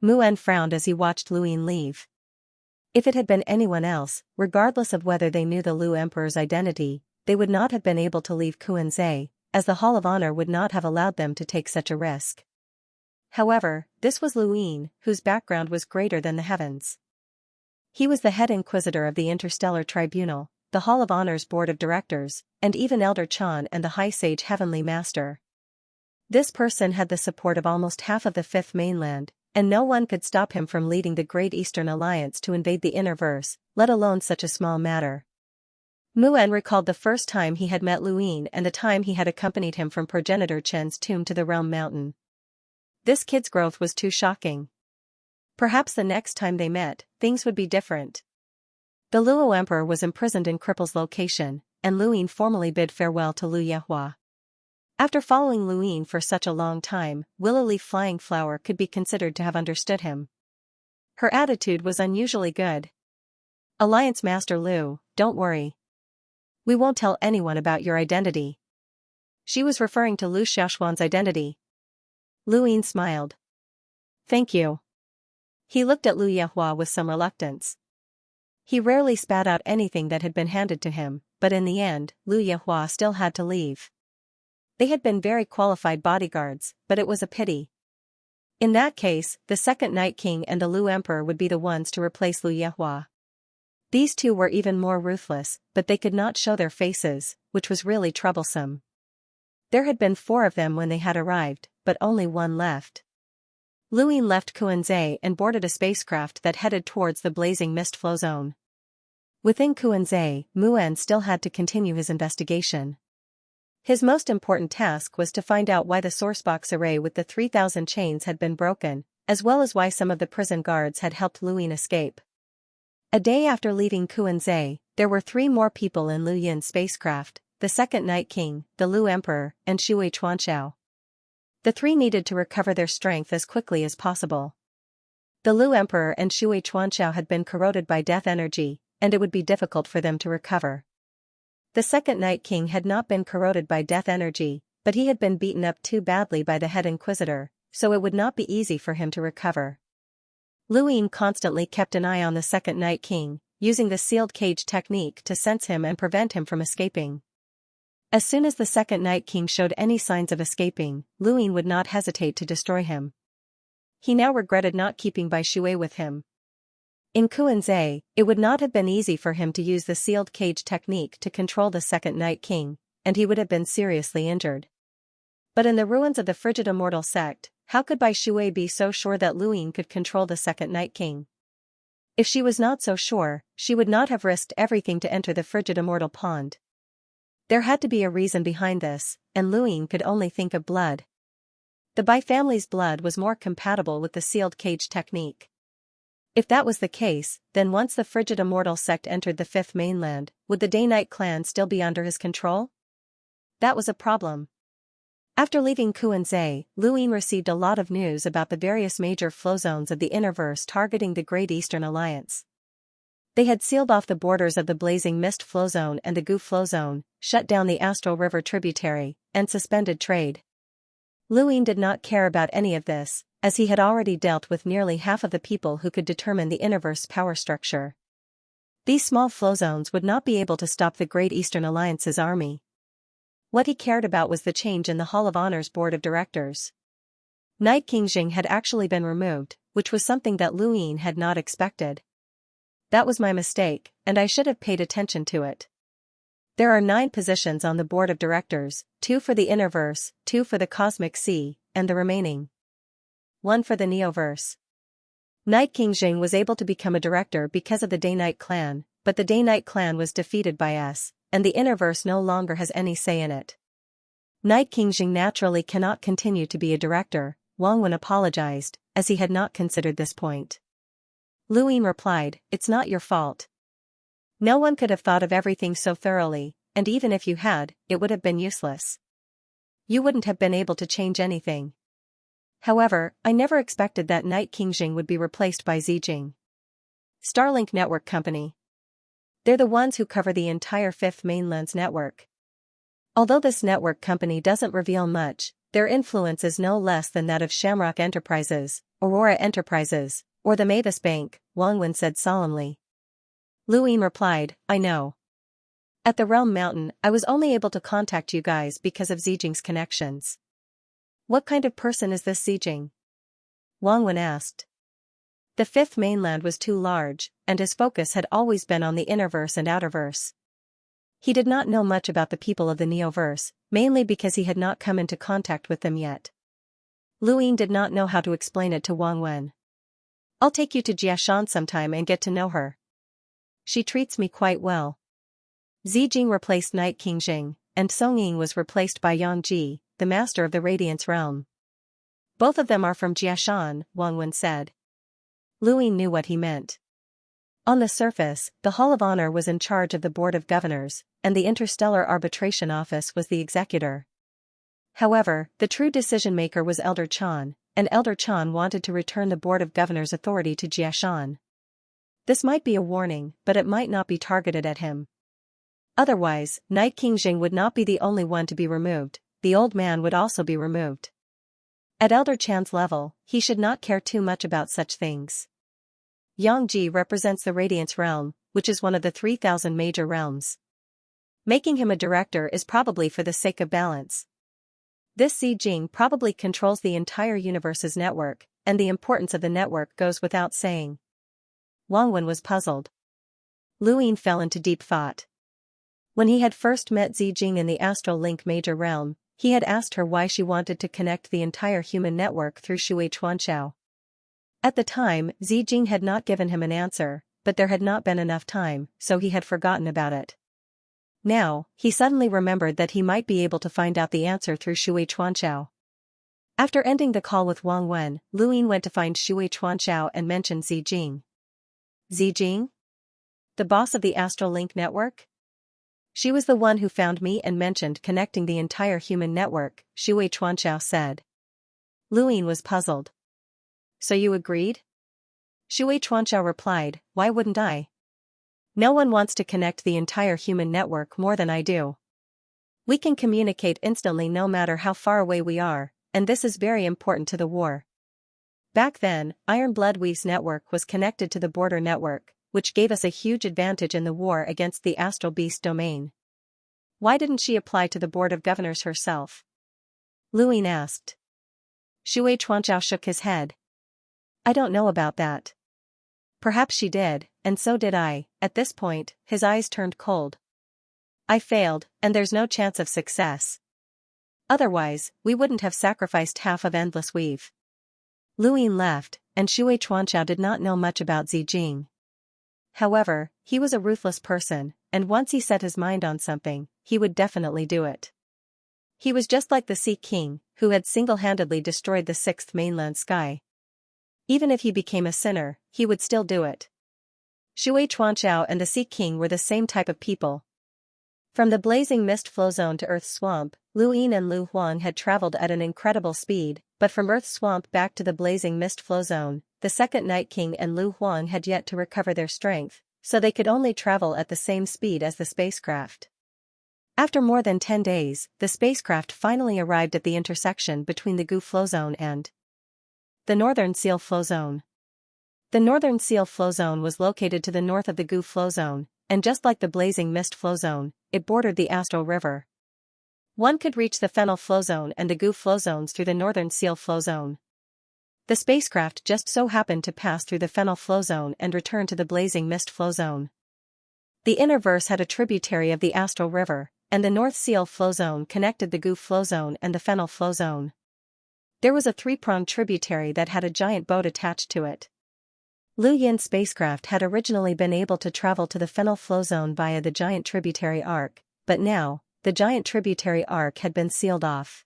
Muan frowned as he watched Lu Yin leave. If it had been anyone else, regardless of whether they knew the Lu Emperor's identity, they would not have been able to leave Kuanzai, as the Hall of Honor would not have allowed them to take such a risk. However, this was Lu Yin, whose background was greater than the heavens. He was the head inquisitor of the Interstellar Tribunal, the Hall of Honor's board of directors, and even Elder Chan and the High Sage Heavenly Master. This person had the support of almost half of the Fifth Mainland, and no one could stop him from leading the Great Eastern Alliance to invade the Innerverse, let alone such a small matter. Muan recalled the first time he had met Lu Yin and the time he had accompanied him from Progenitor Chen's tomb to the Realm Mountain. This kid's growth was too shocking. Perhaps the next time they met, things would be different. The Luo Emperor was imprisoned in Cripple's location, and Lu Yin formally bid farewell to Lu Yehua. After following Lu Yin for such a long time, Willow Leaf Flying Flower could be considered to have understood him. Her attitude was unusually good. Alliance Master Lu, don't worry. We won't tell anyone about your identity. She was referring to Lu Xiaoshuan's identity. Lu Yin smiled. Thank you. He looked at Lu Yehua with some reluctance. He rarely spat out anything that had been handed to him, but in the end, Lu Yehua still had to leave. They had been very qualified bodyguards, but it was a pity. In that case, the second Night King and the Lu Emperor would be the ones to replace Lu Yehua. These two were even more ruthless, but they could not show their faces, which was really troublesome. There had been 4 of them when they had arrived, but only one left. Lu Yin left Kuanzai and boarded a spacecraft that headed towards the blazing mist flow zone. Within Kuanzai, Muan still had to continue his investigation. His most important task was to find out why the sourcebox array with the 3,000 chains had been broken, as well as why some of the prison guards had helped Lu Yin escape. A day after leaving Kuanzai, there were 3 more people in Lu Yin's spacecraft, the second Night King, the Lu Emperor, and Shui Chuanxiao. The 3 needed to recover their strength as quickly as possible. The Lu Emperor and Shui Chuanxiao had been corroded by death energy, and it would be difficult for them to recover. The second Night King had not been corroded by death energy, but he had been beaten up too badly by the head inquisitor, so it would not be easy for him to recover. Lu Yin constantly kept an eye on the second Night King, using the sealed cage technique to sense him and prevent him from escaping. As soon as the second Night King showed any signs of escaping, Lu Yin would not hesitate to destroy him. He now regretted not keeping Bai Shui with him. In Kuanzai, it would not have been easy for him to use the sealed cage technique to control the second Night King, and he would have been seriously injured. But in the ruins of the Frigid Immortal sect, how could Bai Shui be so sure that Lu Yin could control the second Night King? If she was not so sure, she would not have risked everything to enter the Frigid Immortal pond. There had to be a reason behind this, and Lu Yin could only think of blood. The Bai family's blood was more compatible with the sealed cage technique. If that was the case, then once the Frigid Immortal sect entered the Fifth Mainland, would the Day-Night clan still be under his control? That was a problem. After leaving Kuan-Zhe, Luin received a lot of news about the various major flow zones of the Innerverse targeting the Great Eastern Alliance. They had sealed off the borders of the Blazing Mist flow zone and the Gu flow zone, shut down the Astral River tributary, and suspended trade. Luin did not care about any of this, as he had already dealt with nearly half of the people who could determine the Innerverse power structure. These small flow zones would not be able to stop the Great Eastern Alliance's army. What he cared about was the change in the Hall of Honor's board of directors. Night King Jing had actually been removed, which was something that Luin had not expected. That was my mistake, and I should have paid attention to it. There are 9 positions on the board of directors, 2 for the Innerverse, 2 for the Cosmic Sea, and the remaining 1 for the Neoverse. Night King Jing was able to become a director because of the Day-Night clan, but the Day-Night clan was defeated by us, and the Innerverse no longer has any say in it. Night King Jing naturally cannot continue to be a director, Wang Wen apologized, as he had not considered this point. Luin replied, "It's not your fault. No one could have thought of everything so thoroughly, and even if you had, it would have been useless. You wouldn't have been able to change anything. However, I never expected that Night King Jing would be replaced by Zijing. Starlink Network Company. They're the ones who cover the entire Fifth Mainland's network. Although this network company doesn't reveal much, their influence is no less than that of Shamrock Enterprises, Aurora Enterprises, or the Mavis Bank," Wang Wen said solemnly. Luin replied, "I know. At the Realm Mountain, I was only able to contact you guys because of Zijing's connections." "What kind of person is this Zijing?" Wang Wen asked. The Fifth Mainland was too large, and his focus had always been on the Innerverse and Outerverse. He did not know much about the people of the Neoverse, mainly because he had not come into contact with them yet. Luin did not know how to explain it to Wang Wen. "I'll take you to Jiashan sometime and get to know her. She treats me quite well." Zijing replaced Night King Jing, and Songying was replaced by Yang Ji, the master of the Radiance Realm. "Both of them are from Jiashan," Wang Wen said. Luin knew what he meant. On the surface, the Hall of Honor was in charge of the Board of Governors, and the Interstellar Arbitration Office was the executor. However, the true decision-maker was Elder Chan, and Elder Chan wanted to return the Board of Governors' authority to Jiashan. This might be a warning, but it might not be targeted at him. Otherwise, Night King Jing would not be the only one to be removed, the old man would also be removed. At Elder Chan's level, he should not care too much about such things. Yang Ji represents the Radiance Realm, which is one of the 3,000 major realms. Making him a director is probably for the sake of balance. This Zijing probably controls the entire universe's network, and the importance of the network goes without saying. Wang Wen was puzzled. Luin fell into deep thought. When he had first met Zijing in the Astral Link Major Realm, he had asked her why she wanted to connect the entire human network through Shui Chuanxiao. At the time, Zijing had not given him an answer, but there had not been enough time, so he had forgotten about it. Now, he suddenly remembered that he might be able to find out the answer through Shui Chuanxiao. After ending the call with Wang Wen, Luin went to find Shui Chuanxiao and mentioned Zijing. "Zijing? The boss of the Astral Link Network? She was the one who found me and mentioned connecting the entire human network," Shui Chuanxiao said. Luin was puzzled. "So you agreed?" Shui Chuanxiao replied, "Why wouldn't I? No one wants to connect the entire human network more than I do. We can communicate instantly no matter how far away we are, and this is very important to the war." Back then, Iron Bloodweave's network was connected to the border network, which gave us a huge advantage in the war against the Astral Beast domain. "Why didn't she apply to the Board of Governors herself?" Luin asked. Shui Chuanxiao shook his head. "I don't know about that. Perhaps she did, and so did I." At this point, his eyes turned cold. "I failed, and there's no chance of success. Otherwise, we wouldn't have sacrificed half of Endless Weave." Luin left, and Shui Chuanxiao did not know much about Zijing. However, he was a ruthless person, and once he set his mind on something, he would definitely do it. He was just like the Sea King, who had single-handedly destroyed the Sixth Mainland sky. Even if he became a sinner, he would still do it. Shui Chuanxiao and the Sea King were the same type of people. From the Blazing Mist flow zone to Earth's swamp, Lu Yin and Lu Huang had traveled at an incredible speed, but from Earth's swamp back to the blazing mist flow zone, the second Night King and Lu Huang had yet to recover their strength, so they could only travel at the same speed as the spacecraft. After more than 10 days, the spacecraft finally arrived at the intersection between the Gu flow zone and the Northern Seal flow zone. The Northern Seal flow zone was located to the north of the Gu flow zone, and just like the blazing mist flow zone, it bordered the Astral River. One could reach the Fennel flow zone and the Gu flow zones through the Northern Seal flow zone. The spacecraft just so happened to pass through the Fennel flow zone and return to the blazing mist flow zone. The inner verse had a tributary of the Astral River, and the North Seal flow zone connected the Gu flow zone and the Fennel flow zone. There was a three-pronged tributary that had a giant boat attached to it. Lu Yin's spacecraft had originally been able to travel to the Fennel flow zone via the giant tributary arc, but now, the giant tributary arc had been sealed off.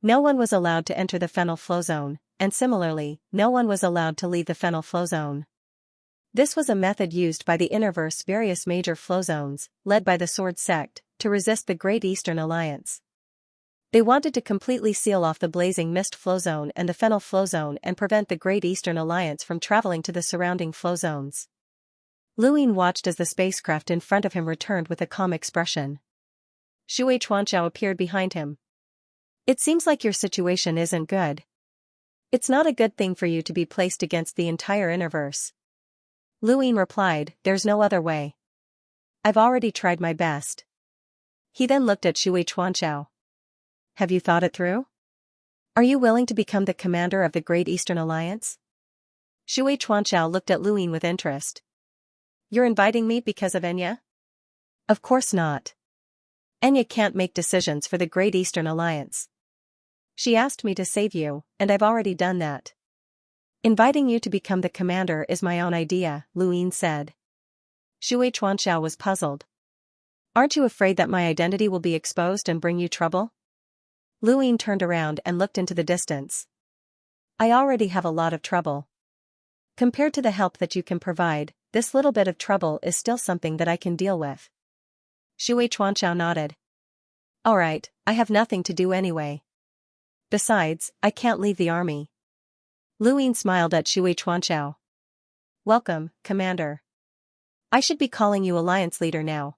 No one was allowed to enter the Fennel flow zone, and similarly, no one was allowed to leave the Fennel flow zone. This was a method used by the Innerverse various major flow zones, led by the Sword Sect, to resist the Great Eastern Alliance. They wanted to completely seal off the Blazing Mist flow zone and the Fennel flow zone and prevent the Great Eastern Alliance from traveling to the surrounding flow zones. Lu Yin watched as the spacecraft in front of him returned with a calm expression. Xianxia appeared behind him. It seems like your situation isn't good. It's not a good thing for you to be placed against the entire Innerverse. Lu Yin replied, there's no other way. I've already tried my best. He then looked at Xianxia. Have you thought it through? Are you willing to become the commander of the Great Eastern Alliance? Xianxia looked at Lu Yin with interest. You're inviting me because of Enya? Of course not. Enya can't make decisions for the Great Eastern Alliance. She asked me to save you, and I've already done that. Inviting you to become the commander is my own idea, Lu Yin said. Xianxia was puzzled. Aren't you afraid that my identity will be exposed and bring you trouble? Lu Yin turned around and looked into the distance. I already have a lot of trouble. Compared to the help that you can provide, this little bit of trouble is still something that I can deal with. Xianxia nodded. Alright, I have nothing to do anyway. Besides, I can't leave the army. Lu Yin smiled at Xianxia. Welcome, Commander. I should be calling you Alliance Leader now.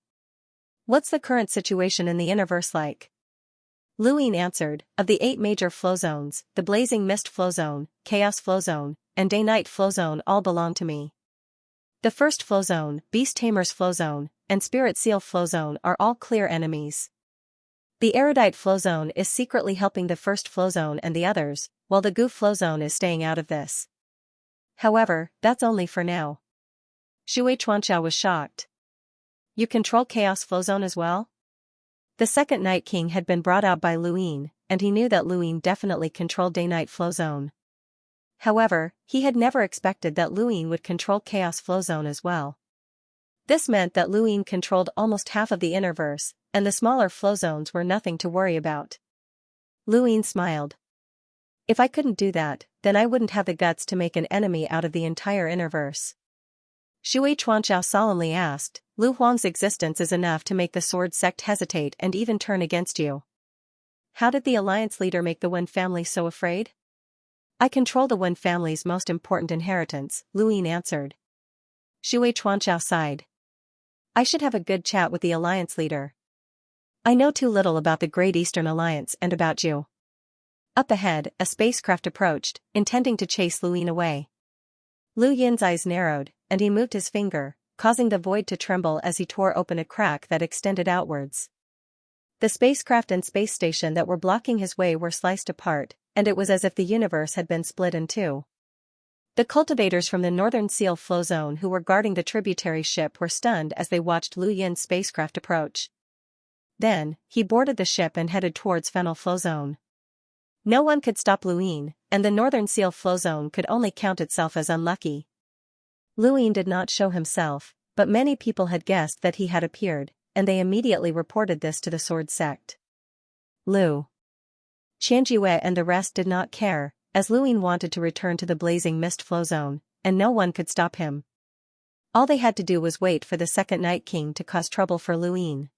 What's the current situation in the Innerverse like? Lu Yin answered, of the 8 major flow zones, the Blazing Mist flow zone, Chaos flow zone, and Day-Night flow zone all belong to me. The first flow zone, Beast Tamer's flow zone, and Spirit Seal flow zone are all clear enemies. The Erudite flow zone is secretly helping the first flow zone and the others, while the Gu flow zone is staying out of this. However, that's only for now. Xianxia was shocked. You control Chaos flow zone as well? The second Night King had been brought out by Lu Yin, and he knew that Lu Yin definitely controlled Day-Night flow zone. However, he had never expected that Lu Yin would control Chaos flow zone as well. This meant that Lu Yin controlled almost half of the Innerverse, and the smaller flow zones were nothing to worry about. Lu Yin smiled. If I couldn't do that, then I wouldn't have the guts to make an enemy out of the entire Innerverse. Xianxia solemnly asked, Lu Huang's existence is enough to make the Sword Sect hesitate and even turn against you. How did the Alliance Leader make the Wen family so afraid? I control the Wen family's most important inheritance, Lu Yin answered. Xianxia sighed. I should have a good chat with the Alliance Leader. I know too little about the Great Eastern Alliance and about you. Up ahead, a spacecraft approached, intending to chase Lu Yin away. Lu Yin's eyes narrowed, and he moved his finger, causing the void to tremble as he tore open a crack that extended outwards. The spacecraft and space station that were blocking his way were sliced apart, and it was as if the universe had been split in two. The cultivators from the Northern Seal flow zone who were guarding the tributary ship were stunned as they watched Lu Yin's spacecraft approach. Then, he boarded the ship and headed towards Fennel flow zone. No one could stop Lu Yin, and the Northern Seal flow zone could only count itself as unlucky. Lu Yin did not show himself, but many people had guessed that he had appeared, and they immediately reported this to the Sword Sect. Xianxia and the rest did not care, as Lu Yin wanted to return to the Blazing Mist flow zone, and no one could stop him. All they had to do was wait for the second Night King to cause trouble for Lu Yin.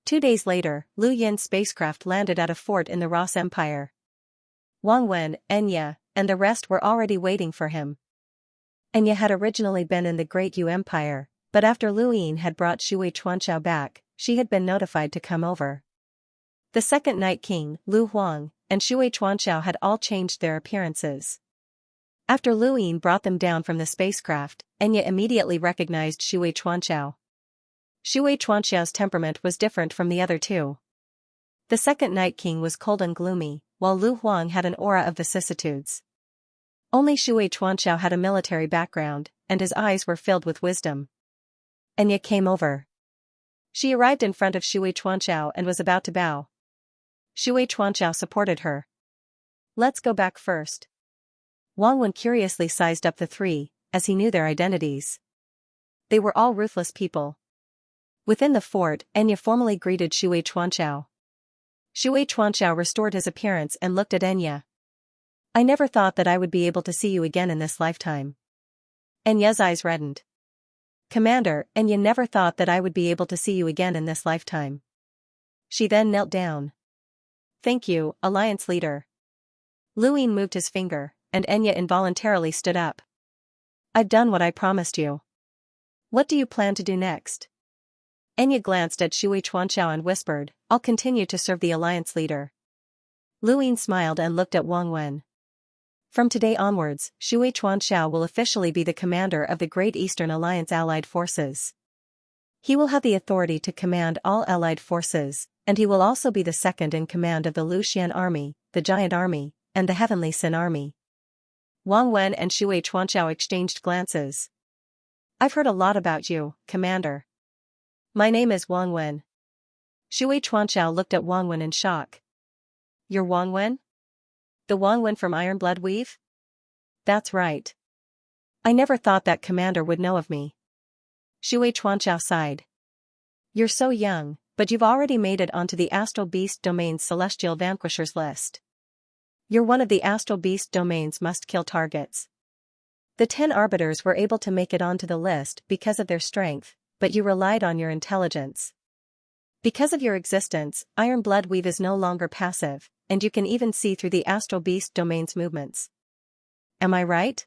2 days later, Lu Yin's spacecraft landed at a fort in the Ross Empire. Wang Wen, Enya, and the rest were already waiting for him. Enya had originally been in the Great Yu Empire, but after Lu Yin had brought Shui Chuanxiao back, she had been notified to come over. The second Night King, Lu Huang, and Shui Chuanxiao had all changed their appearances. After Lu Yin brought them down from the spacecraft, Enya immediately recognized Shui Chuanxiao. Shui Chuanxiao's temperament was different from the other two. The second Night King was cold and gloomy, while Lu Huang had an aura of vicissitudes. Only Shui Chuanxiao had a military background, and his eyes were filled with wisdom. Enya came over. She arrived in front of Shui Chuanxiao and was about to bow. Shui Chuanxiao supported her. "Let's go back first." Wang Wen curiously sized up the three, as he knew their identities. They were all ruthless people. Within the fort, Enya formally greeted Shui Chuanxiao. Shui Chuanxiao restored his appearance and looked at Enya. "I never thought that I would be able to see you again in this lifetime." Enya's eyes reddened. "Commander, Enya never thought that I would be able to see you again in this lifetime." She then knelt down. "Thank you, Alliance Leader." Lu Yin moved his finger, and Enya involuntarily stood up. "I've done what I promised you. What do you plan to do next?" Enya glanced at Shui Chuanxiao and whispered, "I'll continue to serve the Alliance Leader." Lu Yin smiled and looked at Wang Wen. "From today onwards, Shui Chuanxiao will officially be the commander of the Great Eastern Alliance Allied Forces. He will have the authority to command all Allied forces, and he will also be the second in command of the Luxian Army, the Giant Army, and the Heavenly Sin Army." Wang Wen and Shui Chuanxiao exchanged glances. "I've heard a lot about you, Commander." "My name is Wang Wen." Shui Chuanxiao looked at Wang Wen in shock. "You're Wang Wen? The Wang Wen from Iron Blood Weave?" "That's right. I never thought that Commander would know of me." Shui Chuanxiao sighed. "You're so young, but you've already made it onto the Astral Beast Domain's Celestial Vanquishers list. You're one of the Astral Beast Domain's must-kill targets. The 10 Arbiters were able to make it onto the list because of their strength, but you relied on your intelligence. Because of your existence, Iron Blood Weave is no longer passive, and you can even see through the Astral Beast Domain's movements. Am I right?"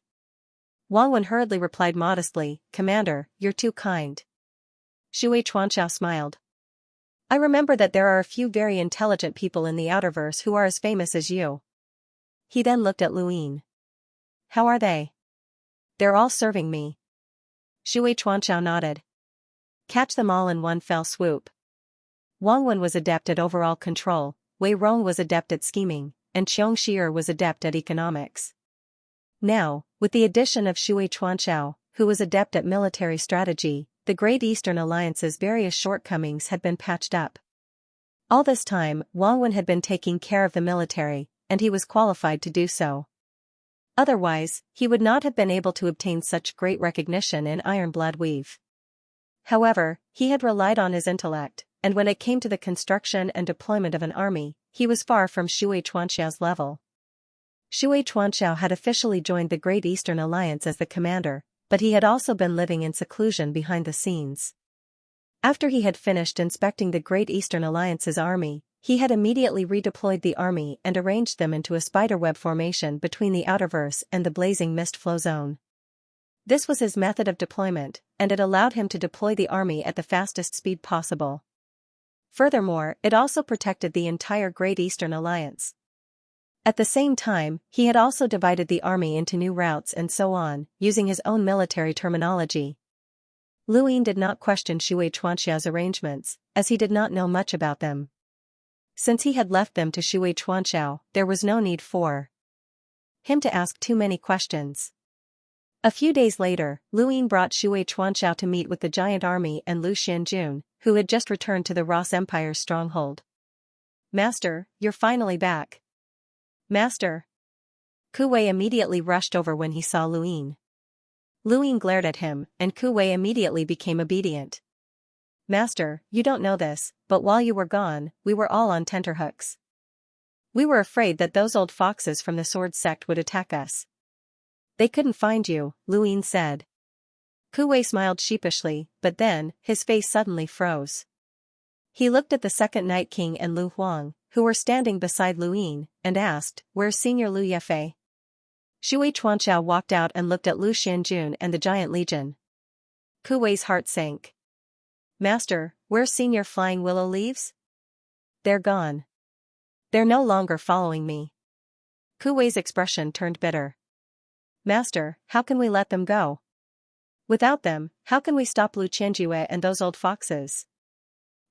Wang Wen hurriedly replied modestly, "Commander, you're too kind." Shui Chuanxiao smiled. "I remember that there are a few very intelligent people in the Outerverse who are as famous as you." He then looked at Lu Yin. "How are they?" "They're all serving me." Shui Chuanxiao nodded. "Catch them all in one fell swoop." Wang Wen was adept at overall control, Wei Rong was adept at scheming, and Qiong Shi'er was adept at economics. Now, with the addition of Shui Chuanxiao, who was adept at military strategy, the Great Eastern Alliance's various shortcomings had been patched up. All this time, Wang Wen had been taking care of the military, and he was qualified to do so. Otherwise, he would not have been able to obtain such great recognition in Iron Blood Weave. However, he had relied on his intellect, and when it came to the construction and deployment of an army, he was far from Shui Chuanxiao's level. Shui Chuanxiao had officially joined the Great Eastern Alliance as the commander, but he had also been living in seclusion behind the scenes. After he had finished inspecting the Great Eastern Alliance's army, he had immediately redeployed the army and arranged them into a spiderweb formation between the Outerverse and the Blazing Mist Flow Zone. This was his method of deployment, and it allowed him to deploy the army at the fastest speed possible. Furthermore, it also protected the entire Great Eastern Alliance. At the same time, he had also divided the army into new routes and so on, using his own military terminology. Lu Yin did not question Shui Chuanxiao's arrangements, as he did not know much about them. Since he had left them to Shui Chuanxiao, there was no need for him to ask too many questions. A few days later, Lu Yin brought Shui Chuanxiao to meet with the giant army and Lu Xianjun, who had just returned to the Ross Empire's stronghold. "Master, you're finally back." "Master." Ku Wei immediately rushed over when he saw Lu Yin. Lu Yin glared at him, and Ku Wei immediately became obedient. "Master, you don't know this, but while you were gone, we were all on tenterhooks. We were afraid that those old foxes from the Sword Sect would attack us." "They couldn't find you," Lu Yin said. Ku Wei smiled sheepishly, but then, his face suddenly froze. He looked at the second Night King and Lu Huang, who were standing beside Luyin, and asked, "Where's Senior Lu Yefei?" Shui Chuanxiao walked out and looked at Lu Xianjun and the Giant Legion. Ku Wei's heart sank. "Master, where's Senior Flying Willow Leaves?" "They're gone. They're no longer following me." Ku Wei's expression turned bitter. "Master, how can we let them go? Without them, how can we stop Lu Qianjue and those old foxes?"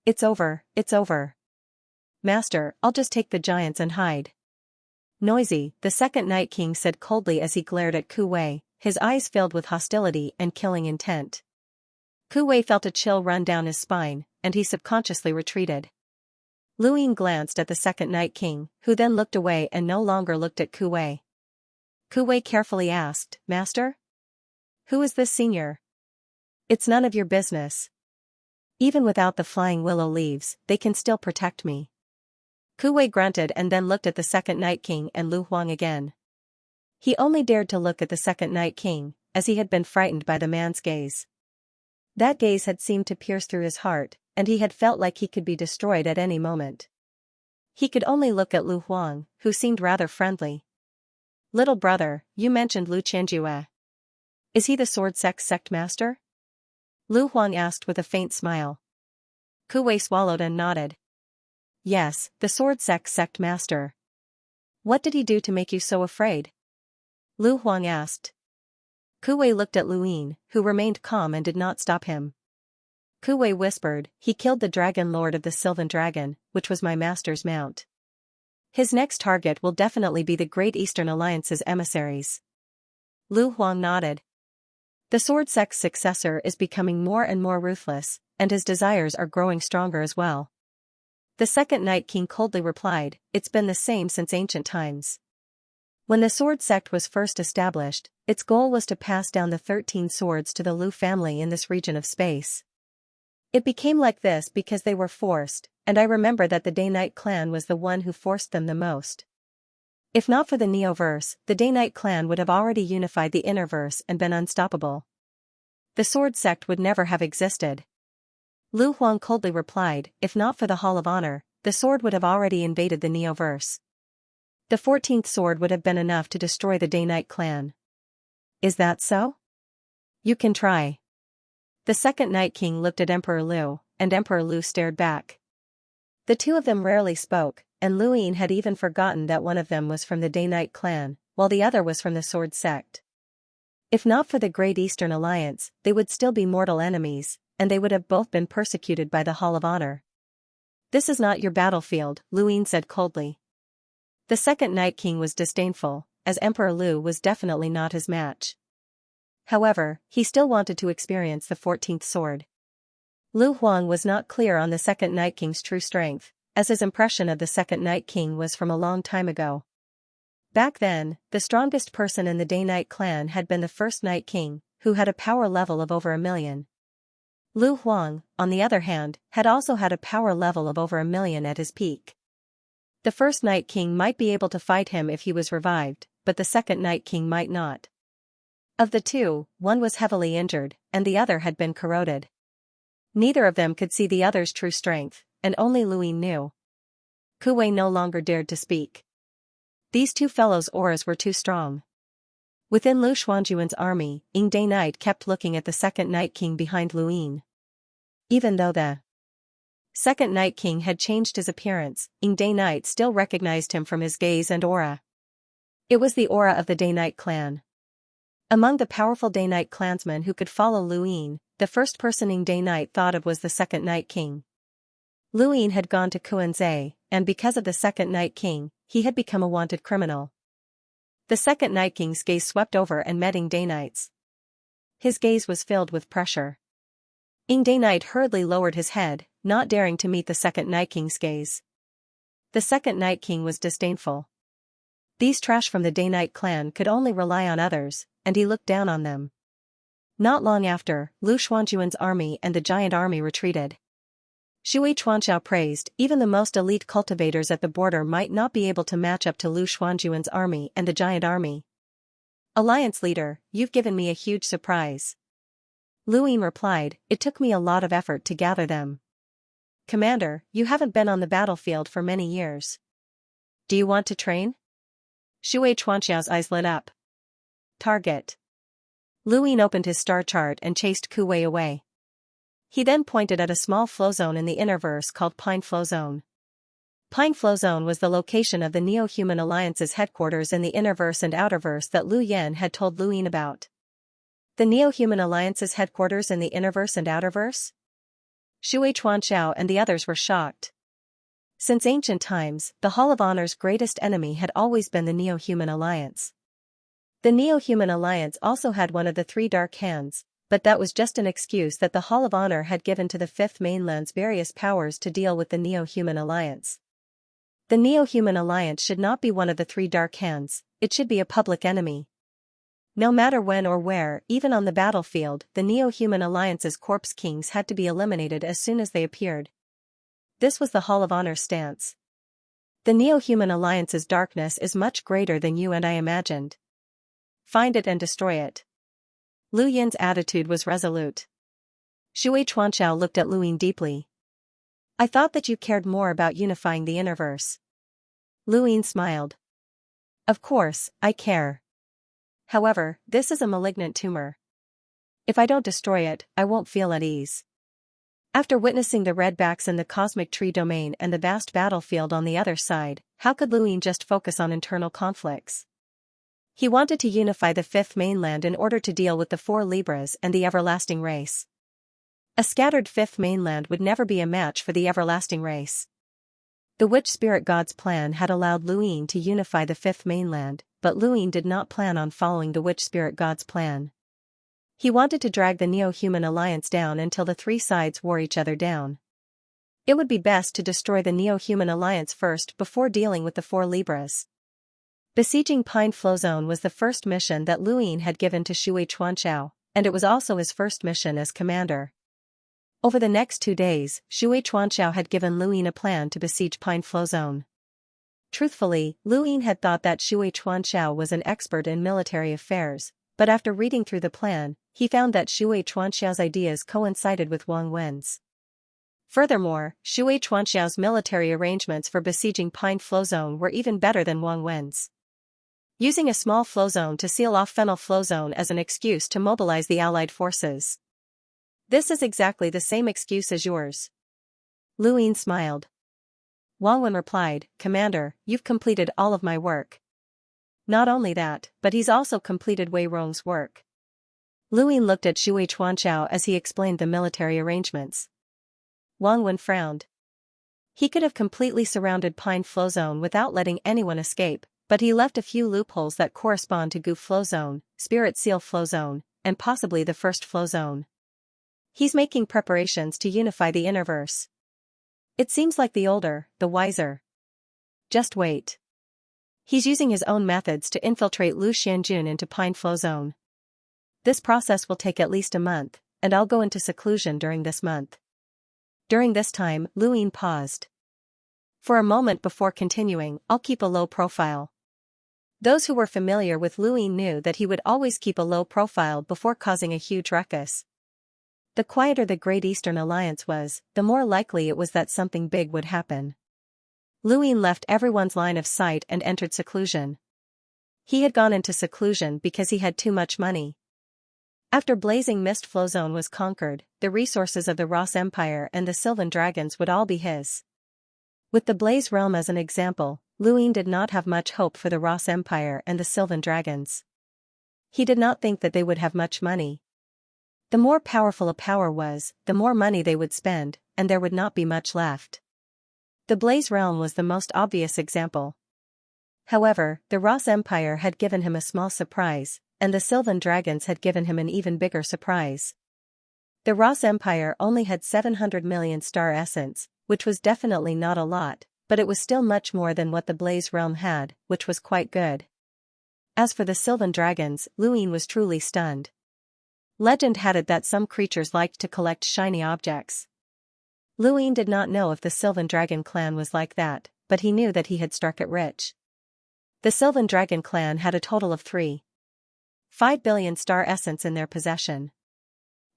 It's over, it's over. "Master, I'll just take the giants and hide." "Noisy," the second Night King said coldly as he glared at Ku Wei, his eyes filled with hostility and killing intent. Ku Wei felt a chill run down his spine, and he subconsciously retreated. Luyin glanced at the second Night King, who then looked away and no longer looked at Ku Wei. Ku Wei carefully asked, "Master? Who is this senior?" "It's none of your business. Even without the flying willow leaves, they can still protect me." Ku Wei grunted and then looked at the second Night King and Lu Huang again. He only dared to look at the second Night King, as he had been frightened by the man's gaze. That gaze had seemed to pierce through his heart, and he had felt like he could be destroyed at any moment. He could only look at Lu Huang, who seemed rather friendly. "Little brother, you mentioned Lu Qianjue. Is he the sword sect master?" Lu Huang asked with a faint smile. Ku Wei swallowed and nodded. "Yes, the sword sect master. What did he do to make you so afraid?" Lu Huang asked. Ku Wei looked at Luyin, who remained calm and did not stop him. Ku Wei whispered, "He killed the Dragon Lord of the Sylvan Dragon, which was my master's mount. His next target will definitely be the Great Eastern Alliance's emissaries." Lu Huang nodded. "The sword sect's successor is becoming more and more ruthless, and his desires are growing stronger as well." The second Night King coldly replied, "It's been the same since ancient times. When the sword sect was first established, its goal was to pass down the 13 swords to the Lu family in this region of space. It became like this because they were forced, and I remember that the Day-Night clan was the one who forced them the most. If not for the Neoverse, the Day-Night clan would have already unified the Innerverse and been unstoppable. The sword sect would never have existed." Lu Huang coldly replied, "If not for the Hall of Honor, the sword would have already invaded the Neoverse. The 14th sword would have been enough to destroy the Day-Night clan." "Is that so? You can try." The second Night King looked at Emperor Lu, and Emperor Lu stared back. The two of them rarely spoke, and Luyin had even forgotten that one of them was from the Day-Night clan, while the other was from the sword sect. If not for the Great Eastern Alliance, they would still be mortal enemies, and they would have both been persecuted by the Hall of Honor. "This is not your battlefield," Luyin said coldly. The second Night King was disdainful, as Emperor Lu was definitely not his match. However, he still wanted to experience the 14th sword. Lu Huang was not clear on the second Night King's true strength, as his impression of the second Night King was from a long time ago. Back then, the strongest person in the Day-Night clan had been the first Night King, who had a power level of over 1,000,000. Lu Huang, on the other hand, had also had a power level of over 1,000,000 at his peak. The first Night King might be able to fight him if he was revived, but the second Night King might not. Of the two, one was heavily injured, and the other had been corroded. Neither of them could see the other's true strength, and only Luyin knew. Ku Wei no longer dared to speak. These two fellows' auras were too strong. Within Lu Xuanjuan's army, Ying Day Night kept looking at the second Night King behind Luyin. Even though the second Night King had changed his appearance, Ying Day Night still recognized him from his gaze and aura. It was the aura of the Day-Night clan. Among the powerful Day-Night clansmen who could follow Luyin, the first person Ying Day Night thought of was the second Night King. Luyin had gone to Kuanzai, and because of the second Night King, he had become a wanted criminal. The second Night King's gaze swept over and met Ying Day Night's. His gaze was filled with pressure. Ying Day Night hurriedly lowered his head, not daring to meet the second Night King's gaze. The second Night King was disdainful. These trash from the Day-Night clan could only rely on others, and he looked down on them. Not long after, Lu Xuanjuan's army and the giant army retreated. Shui Chuanxiao praised, "Even the most elite cultivators at the border might not be able to match up to Lu Xuanjuan's army and the giant army. Alliance leader, you've given me a huge surprise." Luyin replied, "It took me a lot of effort to gather them." Commander, you haven't been on the battlefield for many years. Do you want to train? Xianxia's eyes lit up. Target. Lu Yin opened his star chart and chased Ku Wei away. He then pointed at a small flow zone in the innerverse called Pine Flow Zone. Pine Flow Zone was the location of the Neo-Human Alliance's headquarters in the innerverse and outerverse that Lu Yin had told Lu Yin about. The Neo-Human Alliance's headquarters in the innerverse and outerverse? Xianxia and the others were shocked. Since ancient times, the Hall of Honor's greatest enemy had always been the Neo-Human Alliance. The Neo-Human Alliance also had one of the three Dark Hands, but that was just an excuse that the Hall of Honor had given to the Fifth Mainland's various powers to deal with the Neo-Human Alliance. The Neo-Human Alliance should not be one of the three Dark Hands, it should be a public enemy. No matter when or where, even on the battlefield, the Neo-Human Alliance's corpse kings had to be eliminated as soon as they appeared. This was the Hall of Honor's stance. The Neo-Human Alliance's darkness is much greater than you and I imagined. Find it and destroy it. Lu Yin's attitude was resolute. Xianxia looked at Lu Yin deeply. I thought that you cared more about unifying the innerverse. Lu Yin smiled. Of course, I care. However, this is a malignant tumor. If I don't destroy it, I won't feel at ease. After witnessing the redbacks in the cosmic tree domain and the vast battlefield on the other side, how could Lu Yin just focus on internal conflicts? He wanted to unify the Fifth Mainland in order to deal with the Four Libras and the Everlasting Race. A scattered Fifth Mainland would never be a match for the Everlasting Race. The Witch Spirit God's plan had allowed Lu Yin to unify the Fifth Mainland, but Lu Yin did not plan on following the Witch Spirit God's plan. He wanted to drag the Neo-Human Alliance down until the three sides wore each other down. It would be best to destroy the Neo-Human Alliance first before dealing with the Four Libras. Besieging Pine Flow Zone was the first mission that Lu Yin had given to Xianxia, and it was also his first mission as commander. Over the next 2 days, Xianxia had given Lu Yin a plan to besiege Pine Flow Zone. Truthfully, Lu Yin had thought that Xianxia was an expert in military affairs, but after reading through the plan, he found that Xianxia's ideas coincided with Wang Wen's. Furthermore, Xianxia's military arrangements for besieging Pine Flow Zone were even better than Wang Wen's. Using a small flow zone to seal off Fennel Flow Zone as an excuse to mobilize the Allied forces. This is exactly the same excuse as yours. Lu Yin smiled. Wang Wen replied, Commander, you've completed all of my work. Not only that, but he's also completed Wei Rong's work. Lu Yin looked at Xianxia as he explained the military arrangements. Wang Wen frowned. He could have completely surrounded Pine Flow Zone without letting anyone escape, but he left a few loopholes that correspond to Gu Flow Zone, Spirit Seal Flow Zone, and possibly the First Flow Zone. He's making preparations to unify the innerverse. It seems like the older, the wiser. Just wait. He's using his own methods to infiltrate Lu Xianjun into Pine Flow Zone. This process will take at least a month, and I'll go into seclusion during this month. During this time, Lu Yin paused. For a moment before continuing, I'll keep a low profile. Those who were familiar with Lu Yin knew that he would always keep a low profile before causing a huge ruckus. The quieter the Great Eastern Alliance was, the more likely it was that something big would happen. Lu Yin left everyone's line of sight and entered seclusion. He had gone into seclusion because he had too much money. After Blazing Mist Flow Zone was conquered, the resources of the Ross Empire and the Sylvan Dragons would all be his. With the Blaze Realm as an example, Lu Yin did not have much hope for the Ross Empire and the Sylvan Dragons. He did not think that they would have much money. The more powerful a power was, the more money they would spend, and there would not be much left. The Blaze Realm was the most obvious example. However, the Ross Empire had given him a small surprise, and the Sylvan Dragons had given him an even bigger surprise. The Ross Empire only had 700 million star essence, which was definitely not a lot, but it was still much more than what the Blaze Realm had, which was quite good. As for the Sylvan Dragons, Lu Yin was truly stunned. Legend had it that some creatures liked to collect shiny objects. Lu Yin did not know if the Sylvan Dragon clan was like that, but he knew that he had struck it rich. The Sylvan Dragon clan had a total of 3.5 billion star essence in their possession.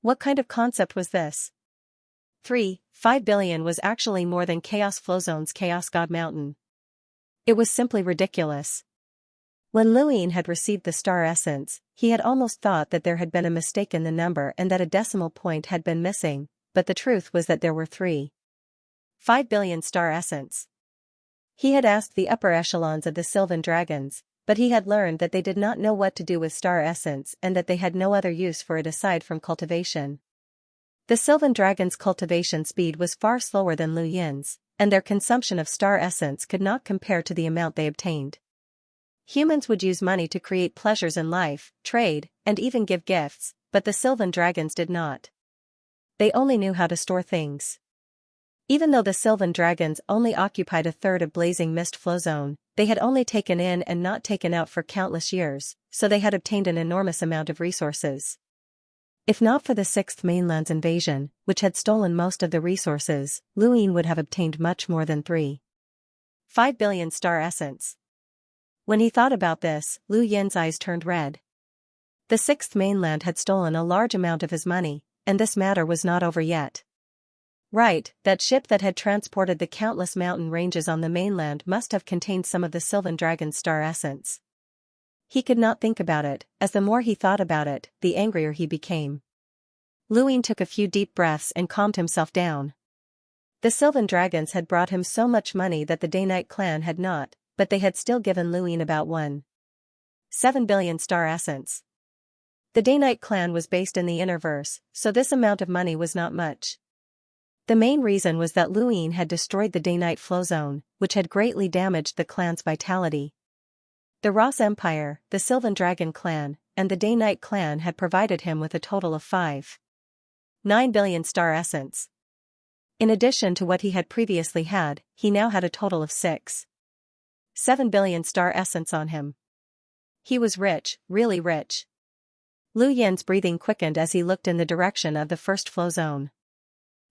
What kind of concept was this? 5 billion was actually more than Chaos Flowzone's Chaos God Mountain. It was simply ridiculous. When Luin had received the star essence, he had almost thought that there had been a mistake in the number and that a decimal point had been missing, but the truth was that there were 5 billion star essence. He had asked the upper echelons of the Sylvan Dragons, but he had learned that they did not know what to do with star essence and that they had no other use for it aside from cultivation. The Sylvan Dragon's cultivation speed was far slower than Lu Yin's, and their consumption of star essence could not compare to the amount they obtained. Humans would use money to create pleasures in life, trade, and even give gifts, but the Sylvan Dragons did not. They only knew how to store things. Even though the Sylvan Dragons only occupied a third of Blazing Mist Flow Zone, they had only taken in and not taken out for countless years, so they had obtained an enormous amount of resources. If not for the Sixth Mainland's invasion, which had stolen most of the resources, Luin would have obtained much more than 5 billion star essence. When he thought about this, Lu Yin's eyes turned red. The Sixth Mainland had stolen a large amount of his money, and this matter was not over yet. Right, that ship that had transported the countless mountain ranges on the mainland must have contained some of the Sylvan Dragon's star essence. He could not think about it, as the more he thought about it, the angrier he became. Luin took a few deep breaths and calmed himself down. The Sylvan Dragons had brought him so much money that the Day-Night clan had not, but they had still given Luin about 7 billion star essence. The Day-Night clan was based in the Innerverse, so this amount of money was not much. The main reason was that Luin had destroyed the Day-Night Flow Zone, which had greatly damaged the clan's vitality. The Ross Empire, the Sylvan Dragon clan, and the Day-Night clan had provided him with a total of 9 billion star essence. In addition to what he had previously had, he now had a total of 7 billion star essence on him. He was rich, really rich. Lu Yin's breathing quickened as he looked in the direction of the first flow zone.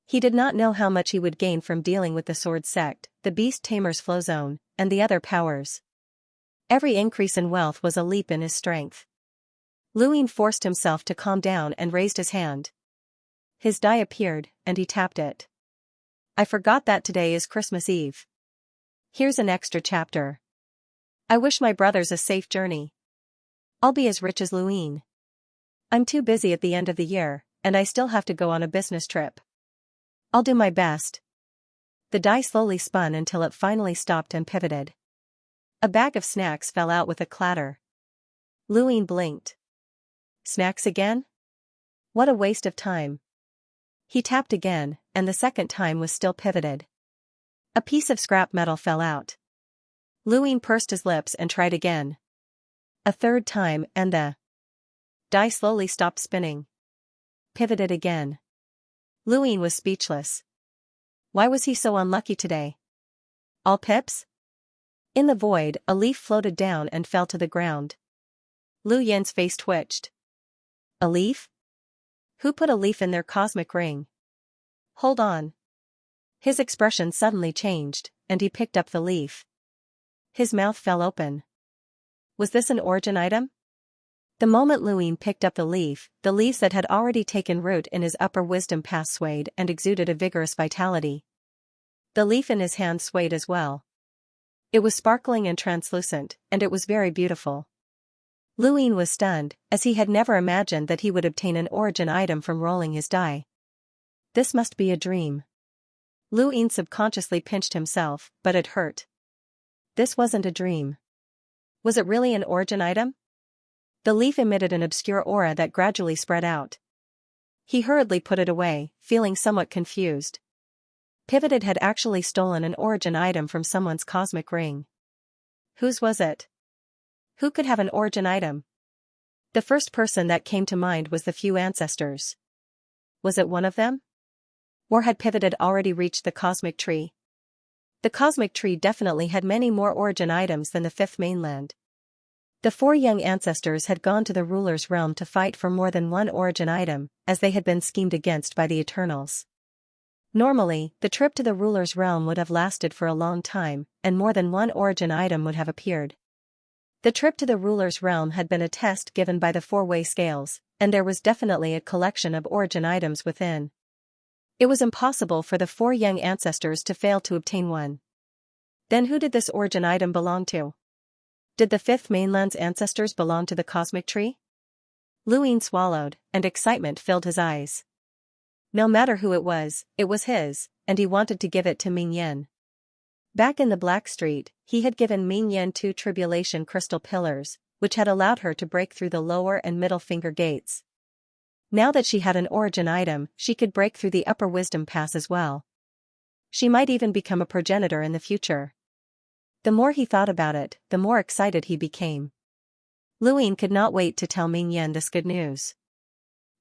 He did not know how much he would gain from dealing with the Sword Sect, the Beast Tamer's flow zone, and the other powers. Every increase in wealth was a leap in his strength. Luin forced himself to calm down and raised his hand. His die appeared, and he tapped it. I forgot that today is Christmas Eve. Here's an extra chapter. I wish my brothers a safe journey. I'll be as rich as Luin. I'm too busy at the end of the year, and I still have to go on a business trip. I'll do my best. The die slowly spun until it finally stopped and pivoted. A bag of snacks fell out with a clatter. Luin blinked. Snacks again? What a waste of time. He tapped again, and the second time was still pivoted. A piece of scrap metal fell out. Luin pursed his lips and tried again. A third time and the die slowly stopped spinning. Pivoted again. Luin was speechless. Why was he so unlucky today? All pips? In the void, a leaf floated down and fell to the ground. Lu Yin's face twitched. A leaf? Who put a leaf in their cosmic ring? Hold on. His expression suddenly changed, and he picked up the leaf. His mouth fell open. Was this an origin item? The moment Luin picked up the leaves that had already taken root in his upper wisdom path swayed and exuded a vigorous vitality. The leaf in his hand swayed as well. It was sparkling and translucent, and it was very beautiful. Luin was stunned, as he had never imagined that he would obtain an origin item from rolling his die. This must be a dream. Luin subconsciously pinched himself, but it hurt. This wasn't a dream. Was it really an origin item? The leaf emitted an obscure aura that gradually spread out. He hurriedly put it away, feeling somewhat confused. Pivoted had actually stolen an origin item from someone's cosmic ring. Whose was it? Who could have an origin item? The first person that came to mind was the few ancestors. Was it one of them? Or had Pivoted already reached the cosmic tree? The cosmic tree definitely had many more origin items than the fifth mainland. The four young ancestors had gone to the ruler's realm to fight for more than one origin item, as they had been schemed against by the Eternals. Normally, the trip to the ruler's realm would have lasted for a long time, and more than one origin item would have appeared. The trip to the ruler's realm had been a test given by the four-way scales, and there was definitely a collection of origin items within. It was impossible for the 4 young ancestors to fail to obtain one. Then who did this origin item belong to? Did the 5th mainland's ancestors belong to the cosmic tree? Luin swallowed, and excitement filled his eyes. No matter who it was his, and he wanted to give it to Ming Yen. Back in the Black Street, he had given Ming Yen 2 tribulation crystal pillars, which had allowed her to break through the lower and middle finger gates. Now that she had an origin item, she could break through the upper wisdom pass as well. She might even become a progenitor in the future. The more he thought about it, the more excited he became. Luin could not wait to tell Ming Yen this good news.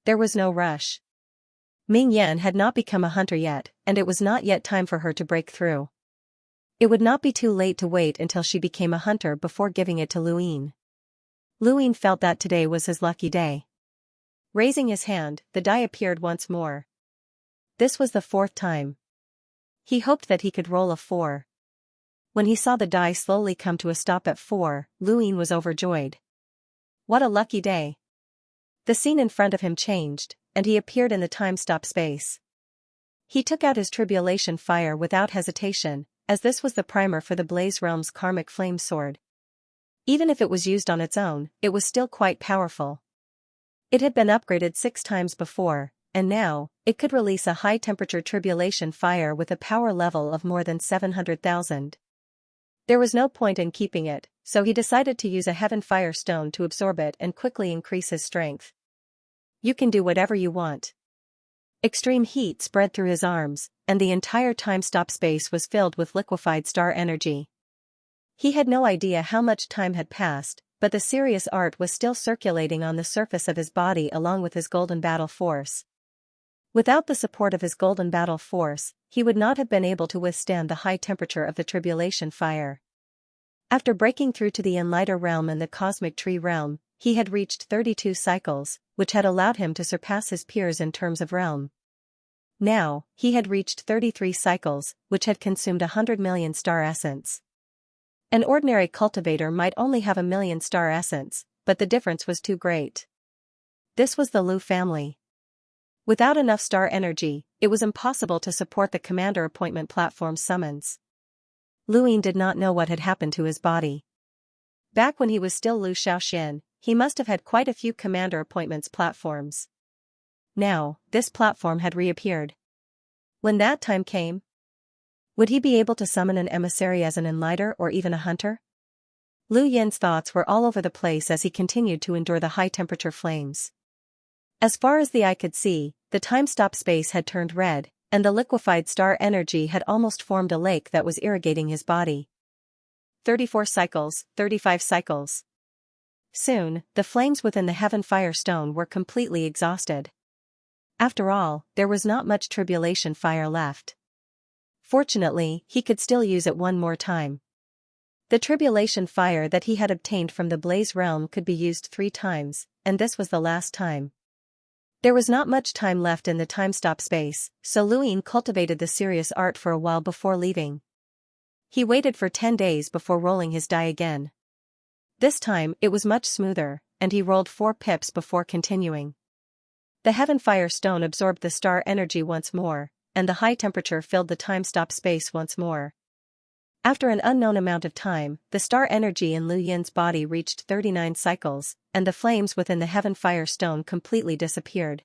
There was no rush. Ming Yen had not become a hunter yet, and it was not yet time for her to break through. It would not be too late to wait until she became a hunter before giving it to Luin. Luin felt that today was his lucky day. Raising his hand, the die appeared once more. This was the 4th time. He hoped that he could roll a 4. When he saw the die slowly come to a stop at 4, Luin was overjoyed. What a lucky day. The scene in front of him changed, and he appeared in the time-stop space. He took out his tribulation fire without hesitation, as this was the primer for the Blaze Realm's karmic flame sword. Even if it was used on its own, it was still quite powerful. It had been upgraded 6 times before, and now, it could release a high-temperature tribulation fire with a power level of more than 700,000. There was no point in keeping it, so he decided to use a heaven fire stone to absorb it and quickly increase his strength. You can do whatever you want. Extreme heat spread through his arms, and the entire time-stop space was filled with liquefied star energy. He had no idea how much time had passed, but the serious art was still circulating on the surface of his body along with his golden battle force. Without the support of his golden battle force, he would not have been able to withstand the high temperature of the tribulation fire. After breaking through to the Enlighter realm and the cosmic tree realm, he had reached 32 cycles, which had allowed him to surpass his peers in terms of realm. Now, he had reached 33 cycles, which had consumed 100 million star essence. An ordinary cultivator might only have 1 million star essence, but the difference was too great. This was the Lu family. Without enough star energy, it was impossible to support the commander appointment platform's summons. Luin did not know what had happened to his body. Back when he was still Lu Xiaoxian, he must have had quite a few commander appointments platforms. Now, this platform had reappeared. When that time came, would he be able to summon an emissary as an enlighter or even a hunter? Lu Yin's thoughts were all over the place as he continued to endure the high-temperature flames. As far as the eye could see, the time-stop space had turned red, and the liquefied star energy had almost formed a lake that was irrigating his body. 34 cycles, 35 cycles. Soon, the flames within the Heaven Fire Stone were completely exhausted. After all, there was not much tribulation fire left. Fortunately, he could still use it one more time. The tribulation fire that he had obtained from the Blaze Realm could be used 3 times, and this was the last time. There was not much time left in the time-stop space, so Luin cultivated the serious art for a while before leaving. He waited for 10 days before rolling his die again. This time, it was much smoother, and he rolled 4 pips before continuing. The Heaven Fire Stone absorbed the star energy once more, and the high temperature filled the time-stop space once more. After an unknown amount of time, the star energy in Lu Yin's body reached 39 cycles, and the flames within the Heaven Fire Stone completely disappeared.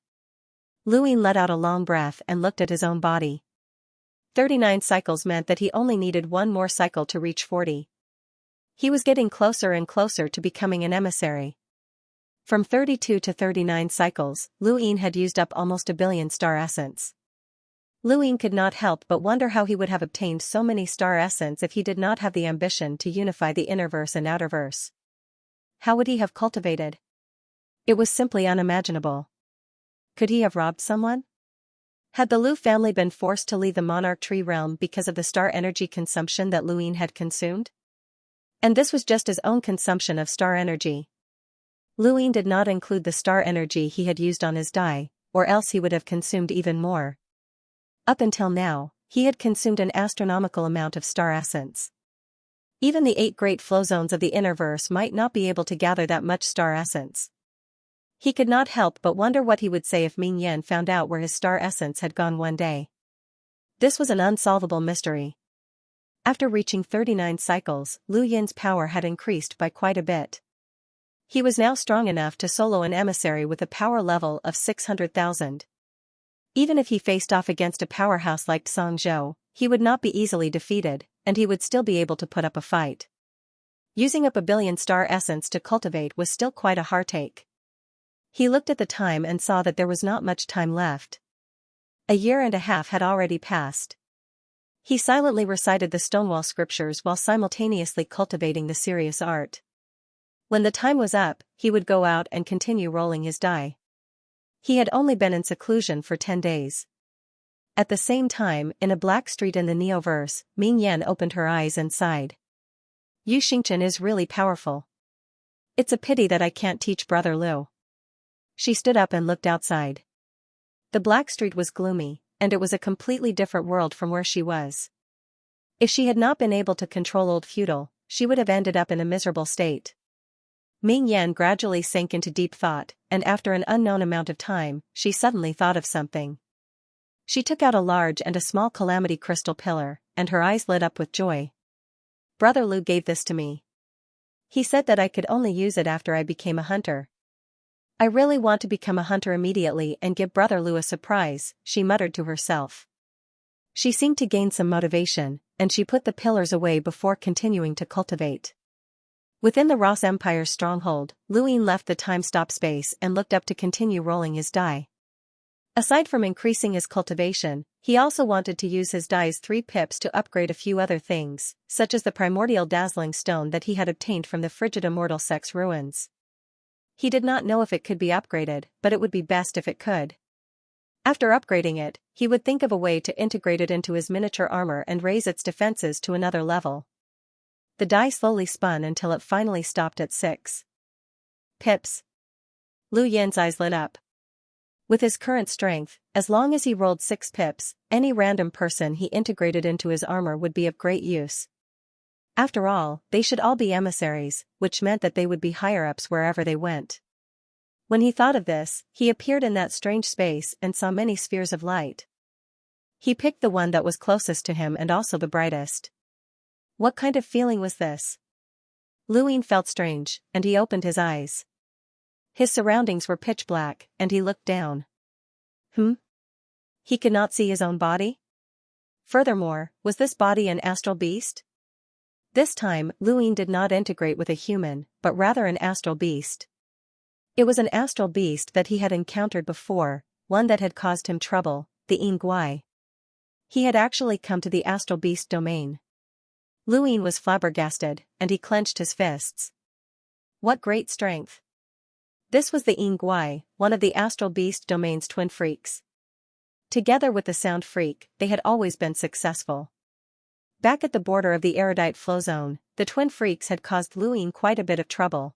Luin let out a long breath and looked at his own body. 39 cycles meant that he only needed 1 more cycle to reach 40. He was getting closer and closer to becoming an emissary. From 32 to 39 cycles, Luin had used up almost 1 billion star essence. Luin could not help but wonder how he would have obtained so many star essence if he did not have the ambition to unify the innerverse and outerverse. How would he have cultivated? It was simply unimaginable. Could he have robbed someone? Had the Lu family been forced to leave the monarch tree realm because of the star energy consumption that Luin had consumed? And this was just his own consumption of star energy. Luin did not include the star energy he had used on his die, or else he would have consumed even more. Up until now, he had consumed an astronomical amount of star essence. Even the 8 great flow zones of the innerverse might not be able to gather that much star essence. He could not help but wonder what he would say if Ming Yan found out where his star essence had gone one day. This was an unsolvable mystery. After reaching 39 cycles, Lu Yin's power had increased by quite a bit. He was now strong enough to solo an emissary with a power level of 600,000. Even if he faced off against a powerhouse like Xianxia, he would not be easily defeated, and he would still be able to put up a fight. Using up a billion star essence to cultivate was still quite a heartache. He looked at the time and saw that there was not much time left. A year and a half had already passed. He silently recited the Stonewall scriptures while simultaneously cultivating the serious art. When the time was up, he would go out and continue rolling his die. He had only been in seclusion for 10 days. At the same time, in a black street in the Neoverse, Ming Yan opened her eyes and sighed. Xianxia is really powerful. It's a pity that I can't teach Brother Lu. She stood up and looked outside. The black street was gloomy, and it was a completely different world from where she was. If she had not been able to control Old Feudal, she would have ended up in a miserable state. Ming Yan gradually sank into deep thought, and after an unknown amount of time, she suddenly thought of something. She took out a large and a small calamity crystal pillar, and her eyes lit up with joy. Brother Lu gave this to me. He said that I could only use it after I became a hunter. I really want to become a hunter immediately and give Brother Lu a surprise, she muttered to herself. She seemed to gain some motivation, and she put the pillars away before continuing to cultivate. Within the Ross Empire's stronghold, Lu Ying left the time-stop space and looked up to continue rolling his die. Aside from increasing his cultivation, he also wanted to use his die's 3 pips to upgrade a few other things, such as the primordial dazzling stone that he had obtained from the frigid immortal sex ruins. He did not know if it could be upgraded, but it would be best if it could. After upgrading it, he would think of a way to integrate it into his miniature armor and raise its defenses to another level. The die slowly spun until it finally stopped at 6 pips. Lu Yin's eyes lit up. With his current strength, as long as he rolled 6 pips, any random person he integrated into his armor would be of great use. After all, they should all be emissaries, which meant that they would be higher-ups wherever they went. When he thought of this, he appeared in that strange space and saw many spheres of light. He picked the one that was closest to him and also the brightest. What kind of feeling was this? Lu Ying felt strange, and he opened his eyes. His surroundings were pitch black, and he looked down. He could not see his own body? Furthermore, was this body an astral beast? This time, Lu Ying did not integrate with a human, but rather an astral beast. It was an astral beast that he had encountered before, one that had caused him trouble, the Yingguai. He had actually come to the astral beast domain. Lu Ying was flabbergasted, and he clenched his fists. What great strength! This was the Yingguai, one of the astral beast domain's twin freaks. Together with the sound freak, they had always been successful. Back at the border of the erudite flow zone, the twin freaks had caused Lu Ying quite a bit of trouble.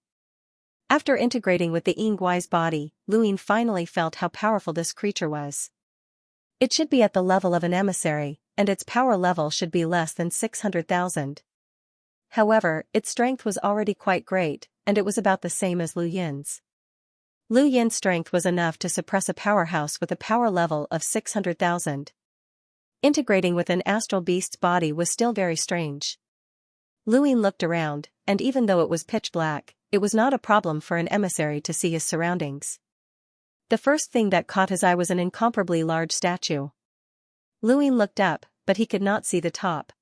After integrating with the Yingguai's body, Lu Ying finally felt how powerful this creature was. It should be at the level of an emissary, and its power level should be less than 600,000. However, its strength was already quite great, and it was about the same as Lu Yin's. Lu Yin's strength was enough to suppress a powerhouse with a power level of 600,000. Integrating with an astral beast's body was still very strange. Lu Ying looked around, and even though it was pitch black, it was not a problem for an emissary to see his surroundings. The first thing that caught his eye was an incomparably large statue. Lu Ying looked up, but he could not see the top.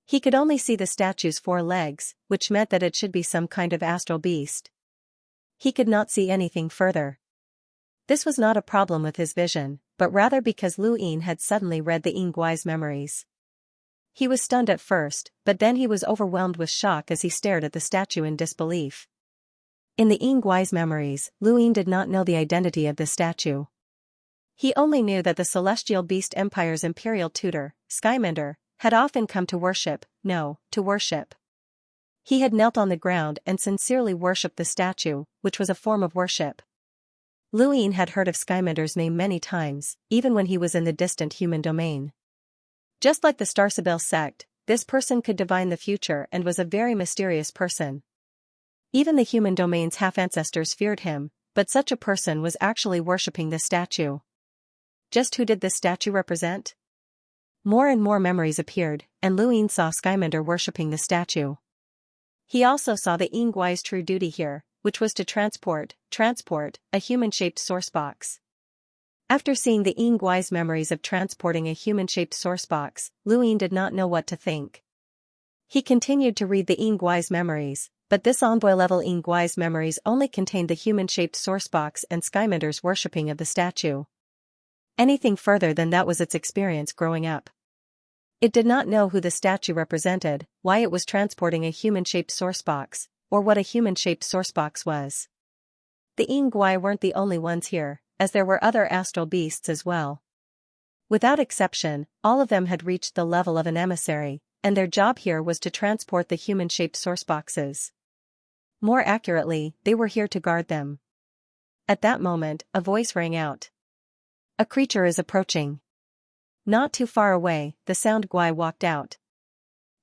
He could only see the statue's 4 legs, which meant that it should be some kind of astral beast. He could not see anything further. This was not a problem with his vision, but rather because Lu Ying had suddenly read the Yingguai's memories. He was stunned at first, but then he was overwhelmed with shock as he stared at the statue in disbelief. In the Yingguai's memories, Lu Ying did not know the identity of the statue. He only knew that the Celestial Beast Empire's imperial tutor, Skymender, had often come to worship. He had knelt on the ground and sincerely worshipped the statue, which was a form of worship. Lu Ying had heard of Skymender's name many times, even when he was in the distant human domain. Just like the Starsabelle sect, this person could divine the future and was a very mysterious person. Even the human domain's half-ancestors feared him, but such a person was actually worshipping the statue. Just who did this statue represent? More and more memories appeared, and Luin saw Skymander worshipping the statue. He also saw the Yinguai's true duty here, which was to transport a human-shaped source box. After seeing the Yinguai's memories of transporting a human-shaped source box, Luin did not know what to think. He continued to read the Yinguai's memories, but this envoy-level Yinguai's memories only contained the human-shaped source box and Skymander's worshipping of the statue. Anything further than that was its experience growing up. It did not know who the statue represented, why it was transporting a human-shaped source box, or what a human-shaped source box was. The Yinguai weren't the only ones here, as there were other astral beasts as well. Without exception, all of them had reached the level of an emissary, and their job here was to transport the human-shaped source boxes. More accurately, they were here to guard them. At that moment, a voice rang out. A creature is approaching. Not too far away, the Sound Guai walked out.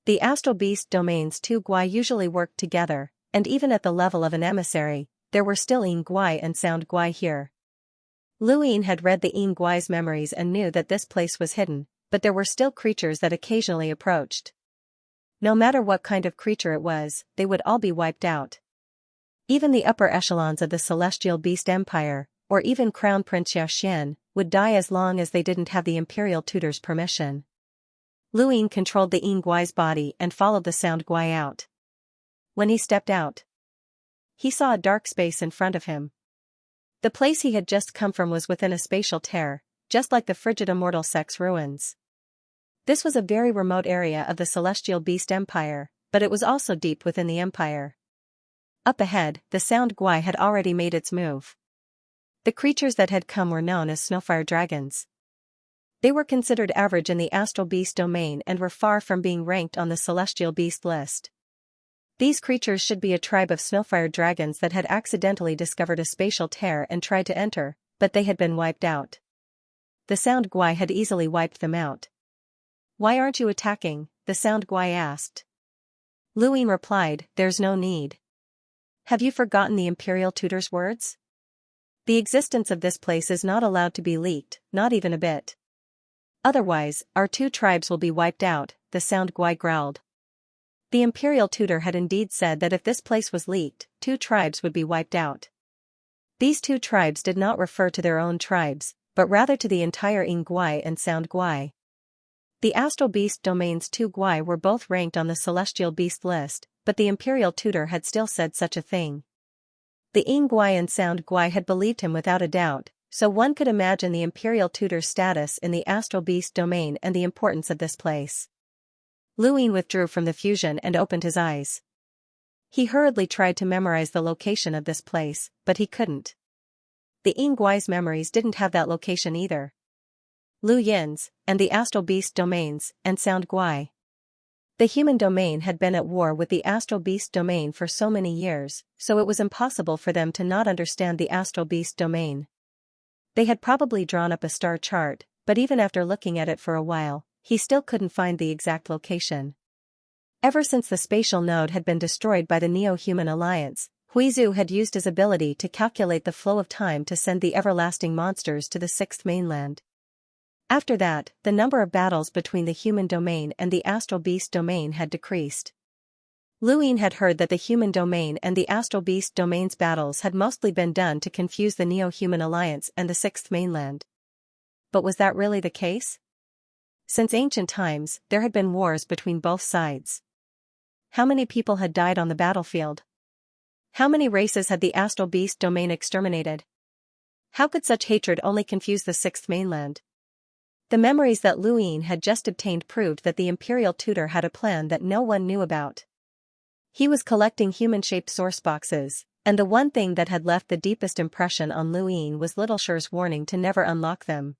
The astral beast domain's two Guai usually worked together, and even at the level of an emissary, there were still Yin Guai and Sound Guai here. Luin had read the Yin Guai's memories and knew that this place was hidden, but there were still creatures that occasionally approached. No matter what kind of creature it was, they would all be wiped out. Even the upper echelons of the Celestial Beast Empire, or even Crown Prince Xianxia, would die as long as they didn't have the Imperial Tutor's permission. Luin controlled the Yin Guai's body and followed the Sound Guai out. When he stepped out, he saw a dark space in front of him. The place he had just come from was within a spatial tear, just like the frigid immortal sex ruins. This was a very remote area of the Celestial Beast Empire, but it was also deep within the empire. Up ahead, the Sound Guai had already made its move. The creatures that had come were known as snowfire dragons. They were considered average in the astral beast domain and were far from being ranked on the celestial beast list. These creatures should be a tribe of snowfire dragons that had accidentally discovered a spatial tear and tried to enter, but they had been wiped out. The Sound Guai had easily wiped them out. Why aren't you attacking? The Sound Guai asked. Luin replied, there's no need. Have you forgotten the Imperial Tutor's words? The existence of this place is not allowed to be leaked, not even a bit. Otherwise, our two tribes will be wiped out, the Sound Guai growled. The Imperial Tutor had indeed said that if this place was leaked, two tribes would be wiped out. These two tribes did not refer to their own tribes, but rather to the entire Yin Guai and Sound Guai. The Astral Beast Domain's two Guai were both ranked on the Celestial Beast list, but the Imperial Tutor had still said such a thing. The Yin Guai and Sound Guai had believed him without a doubt, so one could imagine the Imperial Tutor's status in the Astral Beast Domain and the importance of this place. Luin withdrew from the fusion and opened his eyes. He hurriedly tried to memorize the location of this place, but he couldn't. The Yin Guai's memories didn't have that location either. Lu Yin's, and the Astral Beast Domains, and Sound Guai. The human domain had been at war with the Astral Beast Domain for so many years, so it was impossible for them to not understand the Astral Beast Domain. They had probably drawn up a star chart, but even after looking at it for a while, he still couldn't find the exact location. Ever since the spatial node had been destroyed by the Neo-Human Alliance, Huizu had used his ability to calculate the flow of time to send the everlasting monsters to the sixth mainland. After that, the number of battles between the human domain and the astral beast domain had decreased. Luin had heard that the human domain and the astral beast domain's battles had mostly been done to confuse the Neo-Human Alliance and the sixth mainland. But was that really the case? Since ancient times, there had been wars between both sides. How many people had died on the battlefield? How many races had the astral beast domain exterminated? How could such hatred only confuse the sixth mainland? The memories that Luin had just obtained proved that the Imperial Tutor had a plan that no one knew about. He was collecting human-shaped source boxes, and the one thing that had left the deepest impression on Luin was Littleshire's warning to never unlock them.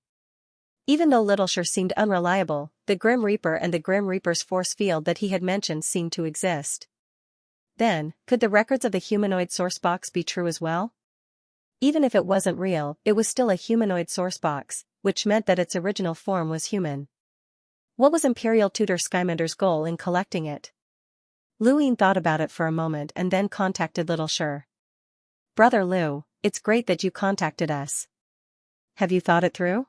Even though Littleshire seemed unreliable, the Grim Reaper and the Grim Reaper's force field that he had mentioned seemed to exist. Then, could the records of the humanoid source box be true as well? Even if it wasn't real, it was still a humanoid source box, which meant that its original form was human. What was Imperial Tutor Skymander's goal in collecting it? Luin thought about it for a moment and then contacted Littleshire. Brother Lu, it's great that you contacted us. Have you thought it through?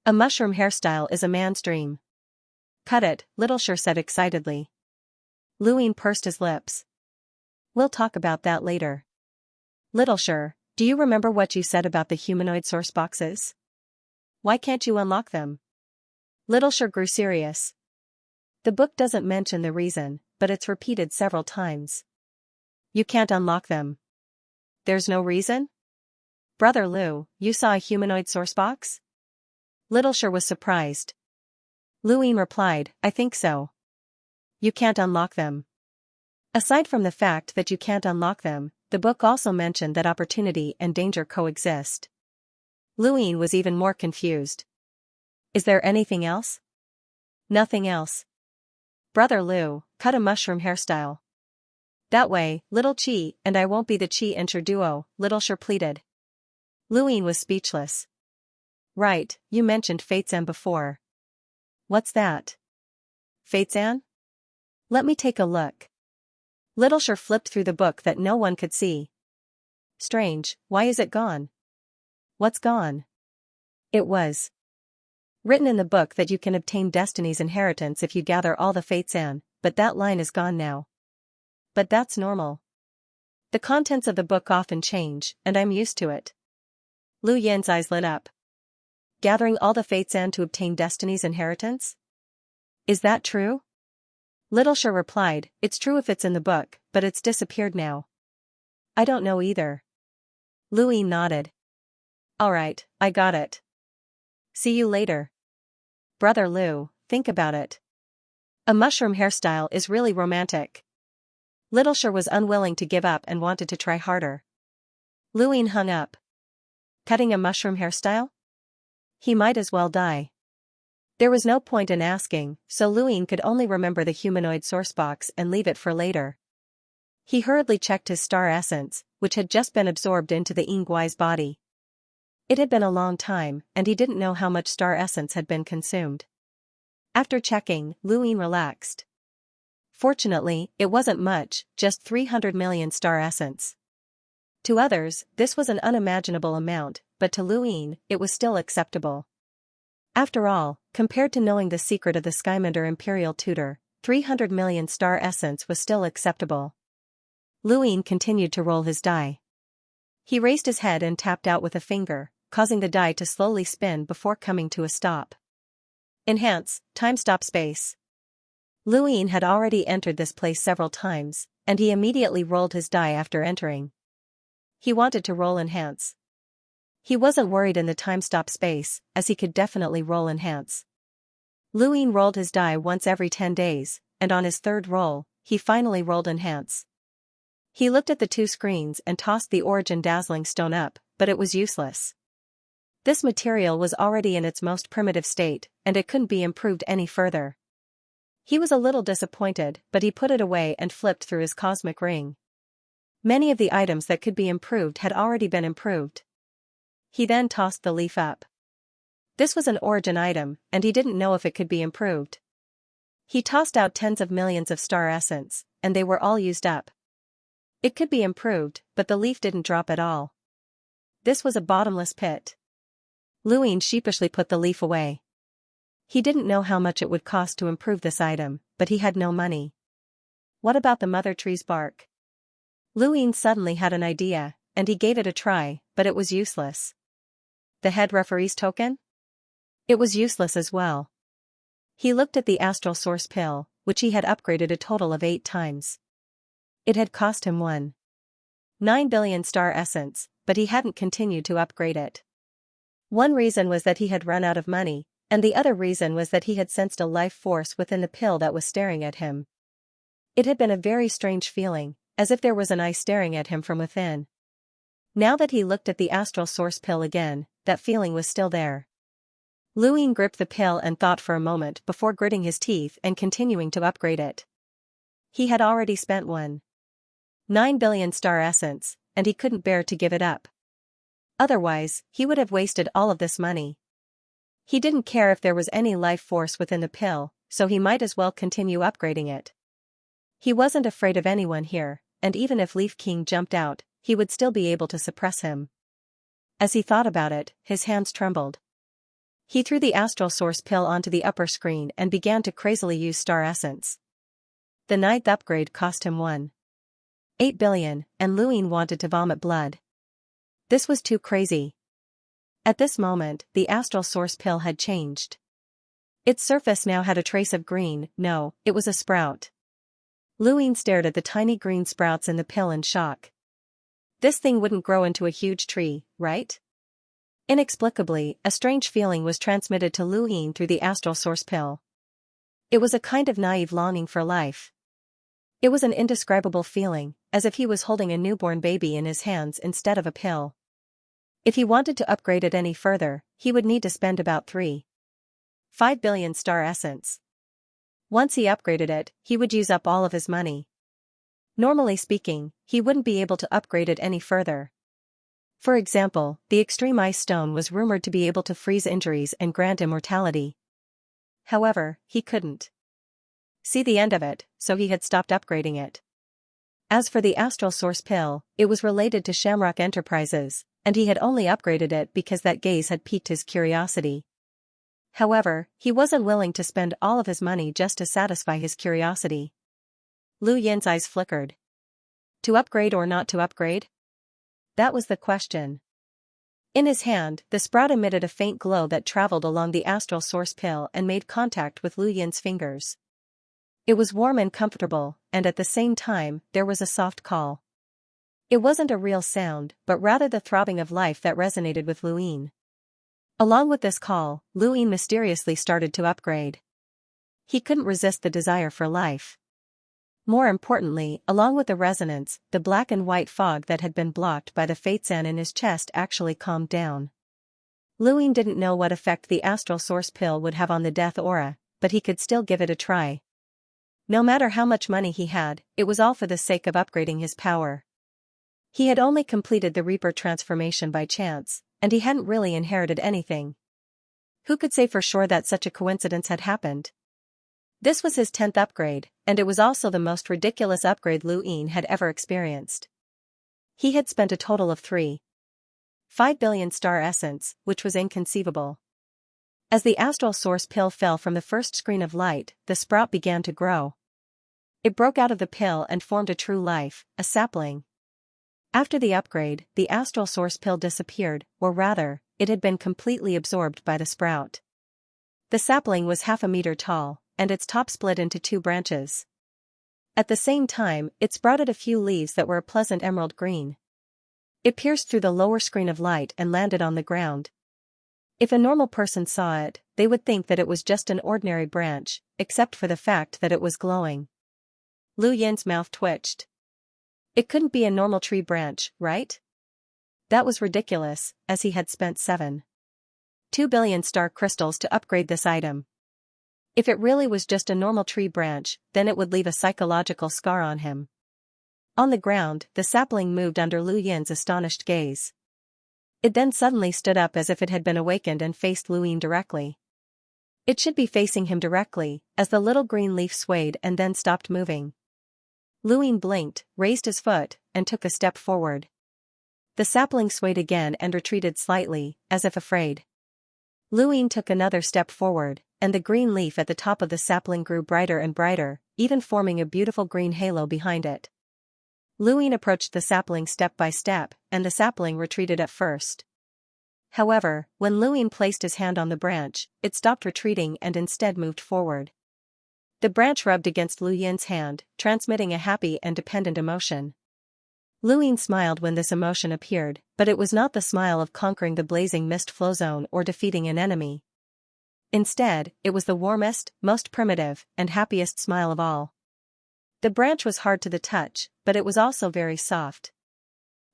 A mushroom hairstyle is a man's dream. Cut it, Littleshire said excitedly. Luwine pursed his lips. We'll talk about that later. Littleshire, do you remember what you said about the humanoid source boxes? Why can't you unlock them? Littleshire grew serious. The book doesn't mention the reason, but it's repeated several times. You can't unlock them. There's no reason? Brother Lu, you saw a humanoid source box? Littleshire was surprised. Luwine replied, I think so. You can't unlock them. Aside from the fact that you can't unlock them, the book also mentioned that opportunity and danger coexist. Luwine was even more confused. Is there anything else? Nothing else. Brother Lu, cut a mushroom hairstyle. That way, little Chi and I won't be the Chi enter duo, Littleshire pleaded. Luwine was speechless. Right, you mentioned Fatessan before. What's that? Fatessan? Let me take a look. Littleshire flipped through the book that no one could see. Strange, why is it gone? What's gone? It was written in the book that you can obtain Destiny's inheritance if you gather all the Fatessan, but that line is gone now. But that's normal. The contents of the book often change, and I'm used to it. Lu Yin's eyes lit up. Gathering all the Fatessan to obtain Destiny's inheritance? Is that true? Littleshire replied, it's true if it's in the book, but it's disappeared now. I don't know either. Luwine nodded. Alright, I got it. See you later. Brother Lu, think about it. A mushroom hairstyle is really romantic. Littleshire was unwilling to give up and wanted to try harder. Luwine hung up. Cutting a mushroom hairstyle? He might as well die. There was no point in asking, so Luwine could only remember the humanoid source box and leave it for later. He hurriedly checked his star essence, which had just been absorbed into the Yingguai's body. It had been a long time, and he didn't know how much star essence had been consumed. After checking, Luwine relaxed. Fortunately, it wasn't much, just 300 million star essence. To others, this was an unimaginable amount, but to Luwine, it was still acceptable. After all, compared to knowing the secret of the Skymender Imperial Tutor, 300 million star essence was still acceptable. Luwine continued to roll his die. He raised his head and tapped out with a finger, causing the die to slowly spin before coming to a stop. Enhance, time stop space. Luwine had already entered this place several times, and he immediately rolled his die after entering. He wanted to roll enhance. He wasn't worried in the time stop space, as he could definitely roll enhance. Luwine rolled his die once every 10 days, and on his third roll, he finally rolled enhance. He looked at the two screens and tossed the origin dazzling stone up, but it was useless. This material was already in its most primitive state, and it couldn't be improved any further. He was a little disappointed, but he put it away and flipped through his cosmic ring. Many of the items that could be improved had already been improved. He then tossed the leaf up. This was an origin item, and he didn't know if it could be improved. He tossed out tens of millions of star essence, and they were all used up. It could be improved, but the leaf didn't drop at all. This was a bottomless pit. Luwine sheepishly put the leaf away. He didn't know how much it would cost to improve this item, but he had no money. What about the mother tree's bark? Luwine suddenly had an idea, and he gave it a try, but it was useless. The head referee's token? It was useless as well. He looked at the astral source pill, which he had upgraded a total of 8 times. It had cost him 1.9 billion star essence, but he hadn't continued to upgrade it. One reason was that he had run out of money, and the other reason was that he had sensed a life force within the pill that was staring at him. It had been a very strange feeling, as if there was an eye staring at him from within. Now that he looked at the astral source pill again, that feeling was still there. Luwine gripped the pill and thought for a moment before gritting his teeth and continuing to upgrade it. He had already spent 1.9 billion star essence, and he couldn't bear to give it up. Otherwise, he would have wasted all of this money. He didn't care if there was any life force within the pill, so he might as well continue upgrading it. He wasn't afraid of anyone here, and even if Leaf King jumped out, he would still be able to suppress him. As he thought about it, his hands trembled. He threw the astral source pill onto the upper screen and began to crazily use star essence. The 9th upgrade cost him 1.8 billion, and Luin wanted to vomit blood. This was too crazy. At this moment, the astral source pill had changed. Its surface now had a trace of green. No, it was a sprout. Luin stared at the tiny green sprouts in the pill in shock. This thing wouldn't grow into a huge tree, right? Inexplicably, a strange feeling was transmitted to Luin through the astral source pill. It was a kind of naive longing for life. It was an indescribable feeling, as if he was holding a newborn baby in his hands instead of a pill. If he wanted to upgrade it any further, he would need to spend about 3.5 billion star essence. Once he upgraded it, he would use up all of his money. Normally speaking, he wouldn't be able to upgrade it any further. For example, the extreme ice stone was rumored to be able to freeze injuries and grant immortality. However, he couldn't see the end of it, so he had stopped upgrading it. As for the astral source pill, it was related to Shamrock Enterprises, and he had only upgraded it because that gaze had piqued his curiosity. However, he wasn't willing to spend all of his money just to satisfy his curiosity. Lu Yin's eyes flickered. To upgrade or not to upgrade? That was the question. In his hand, the sprout emitted a faint glow that traveled along the astral source pill and made contact with Lu Yin's fingers. It was warm and comfortable, and at the same time, there was a soft call. It wasn't a real sound, but rather the throbbing of life that resonated with Lu Yin. Along with this call, Lu Yin mysteriously started to upgrade. He couldn't resist the desire for life. More importantly, along with the resonance, the black and white fog that had been blocked by the Fatesan in his chest actually calmed down. Lu Yin didn't know what effect the astral source pill would have on the death aura, but he could still give it a try. No matter how much money he had, it was all for the sake of upgrading his power. He had only completed the Reaper transformation by chance, and he hadn't really inherited anything. Who could say for sure that such a coincidence had happened? This was his 10th upgrade, and it was also the most ridiculous upgrade Lu Yin had ever experienced. He had spent a total of 3.5 billion star essence, which was inconceivable. As the astral source pill fell from the first screen of light, the sprout began to grow. It broke out of the pill and formed a true life, a sapling. After the upgrade, the astral source pill disappeared, or rather, it had been completely absorbed by the sprout. The sapling was half a meter tall, and its top split into 2 branches. At the same time, it sprouted a few leaves that were a pleasant emerald green. It pierced through the lower screen of light and landed on the ground. If a normal person saw it, they would think that it was just an ordinary branch, except for the fact that it was glowing. Lu Yin's mouth twitched. It couldn't be a normal tree branch, right? That was ridiculous, as he had spent 7.2 billion star crystals to upgrade this item. If it really was just a normal tree branch, then it would leave a psychological scar on him. On the ground, the sapling moved under Lu Yin's astonished gaze. It then suddenly stood up as if it had been awakened and faced Lu Yin directly. It should be facing him directly, as the little green leaf swayed and then stopped moving. Lu Yin blinked, raised his foot, and took a step forward. The sapling swayed again and retreated slightly, as if afraid. Lu Yin took another step forward, and the green leaf at the top of the sapling grew brighter and brighter, even forming a beautiful green halo behind it. Lu Yin approached the sapling step by step, and the sapling retreated at first. However, when Lu Yin placed his hand on the branch, it stopped retreating and instead moved forward. The branch rubbed against Lu Yin's hand, transmitting a happy and dependent emotion. Lu Yin smiled when this emotion appeared, but it was not the smile of conquering the blazing mist flow zone or defeating an enemy. Instead, it was the warmest, most primitive, and happiest smile of all. The branch was hard to the touch, but it was also very soft.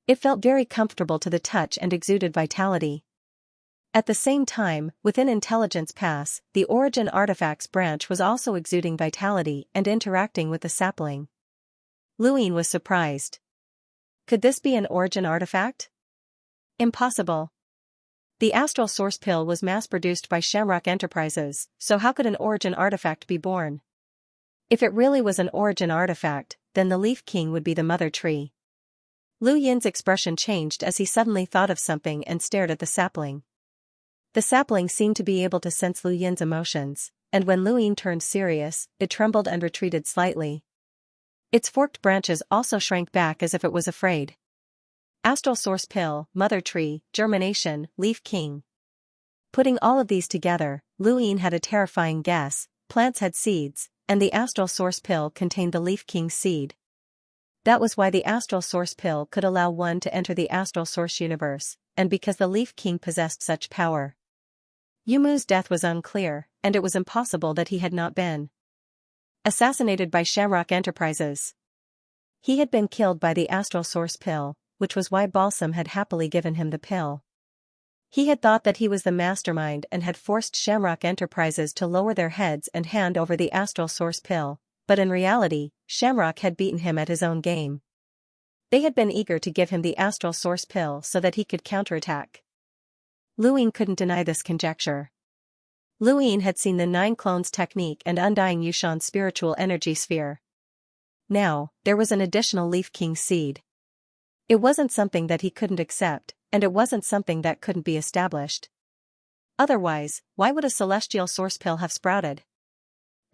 It felt very comfortable to the touch and exuded vitality. At the same time, within Intelligence Pass, the Origin Artifacts branch was also exuding vitality and interacting with the sapling. Lu Yin was surprised. Could this be an Origin Artifact? Impossible. The Astral Source Pill was mass-produced by Shamrock Enterprises, so how could an Origin Artifact be born? If it really was an Origin Artifact, then the Leaf King would be the mother tree. Lu Yin's expression changed as he suddenly thought of something and stared at the sapling. The sapling seemed to be able to sense Lu Yin's emotions, and when Lu Yin turned serious, it trembled and retreated slightly. Its forked branches also shrank back as if it was afraid. Astral Source Pill, Mother Tree, Germination, Leaf King. Putting all of these together, Lu Yin had a terrifying guess: plants had seeds, and the Astral Source Pill contained the Leaf King's seed. That was why the Astral Source Pill could allow one to enter the Astral Source universe, and because the Leaf King possessed such power. Yumu's death was unclear, and it was impossible that he had not been assassinated by Shamrock Enterprises. He had been killed by the Astral Source Pill, which was why Balsam had happily given him the pill. He had thought that he was the mastermind and had forced Shamrock Enterprises to lower their heads and hand over the Astral Source Pill, but in reality, Shamrock had beaten him at his own game. They had been eager to give him the Astral Source Pill so that he could counterattack. Lu Yin couldn't deny this conjecture. Lu Yin had seen the 9 clones technique and Undying Yushan's spiritual energy sphere. Now, there was an additional Leaf King seed. It wasn't something that he couldn't accept, and it wasn't something that couldn't be established. Otherwise, why would a celestial source pill have sprouted?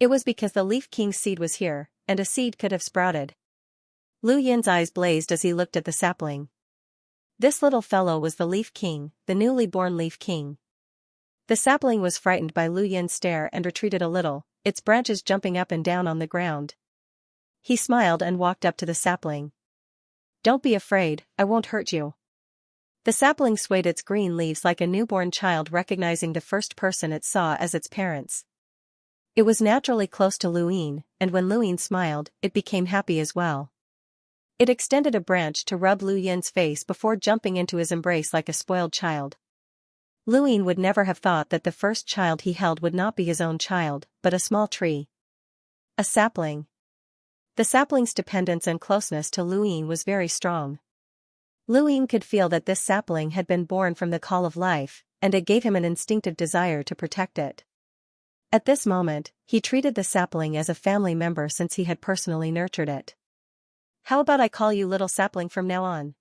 It was because the Leaf King's seed was here, and a seed could have sprouted. Lu Yin's eyes blazed as he looked at the sapling. This little fellow was the Leaf King, the newly born Leaf King. The sapling was frightened by Lu Yin's stare and retreated a little, its branches jumping up and down on the ground. He smiled and walked up to the sapling. "Don't be afraid, I won't hurt you." The sapling swayed its green leaves like a newborn child recognizing the first person it saw as its parents. It was naturally close to Lu Yin, and when Lu Yin smiled, it became happy as well. It extended a branch to rub Lu Yin's face before jumping into his embrace like a spoiled child. Lu Yin would never have thought that the first child he held would not be his own child, but a small tree. A sapling. The sapling's dependence and closeness to Lu Yin was very strong. Lu Yin could feel that this sapling had been born from the call of life, and it gave him an instinctive desire to protect it. At this moment, he treated the sapling as a family member since he had personally nurtured it. "How about I call you little sapling from now on?"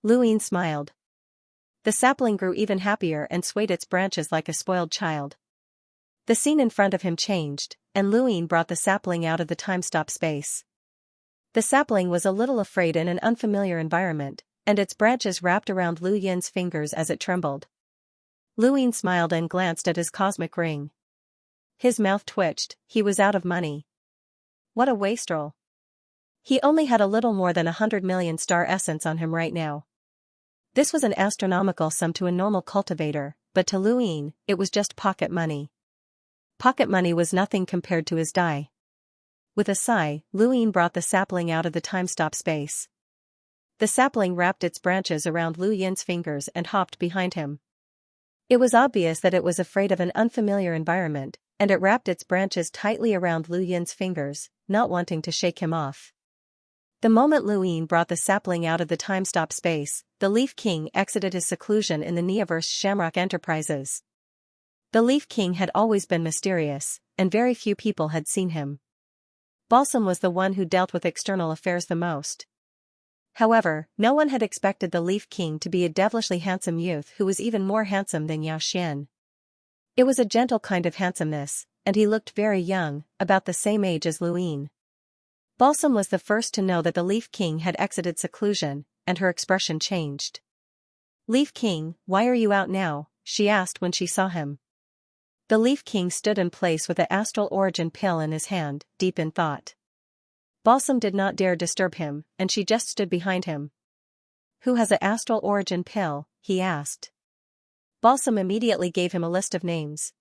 Lu Yin smiled. The sapling grew even happier and swayed its branches like a spoiled child. The scene in front of him changed, and Lu Yin brought the sapling out of the time-stop space. The sapling was a little afraid in an unfamiliar environment, and its branches wrapped around Lu Yin's fingers as it trembled. Lu Yin smiled and glanced at his cosmic ring. His mouth twitched, he was out of money. What a wastrel. He only had a little more than 100 million star essence on him right now. This was an astronomical sum to a normal cultivator, but to Lu Yin, it was just pocket money. Pocket money was nothing compared to his dye. With a sigh, Lu Yin brought the sapling out of the time-stop space. The sapling wrapped its branches around Lu Yin's fingers and hopped behind him. It was obvious that it was afraid of an unfamiliar environment, and it wrapped its branches tightly around Lu Yin's fingers, not wanting to shake him off. The moment Lu Yin brought the sapling out of the time-stop space, the Leaf King exited his seclusion in the Neoverse Shamrock Enterprises. The Leaf King had always been mysterious, and very few people had seen him. Balsam was the one who dealt with external affairs the most. However, no one had expected the Leaf King to be a devilishly handsome youth who was even more handsome than Xianxia. It was a gentle kind of handsomeness, and he looked very young, about the same age as Lu Yin. Balsam was the first to know that the Leaf King had exited seclusion, and her expression changed. "Leaf King, why are you out now?" she asked when she saw him. The Leaf King stood in place with the astral origin pill in his hand, deep in thought. Balsam did not dare disturb him, and she just stood behind him. "Who has a astral origin pill?" he asked. Balsam immediately gave him a list of names.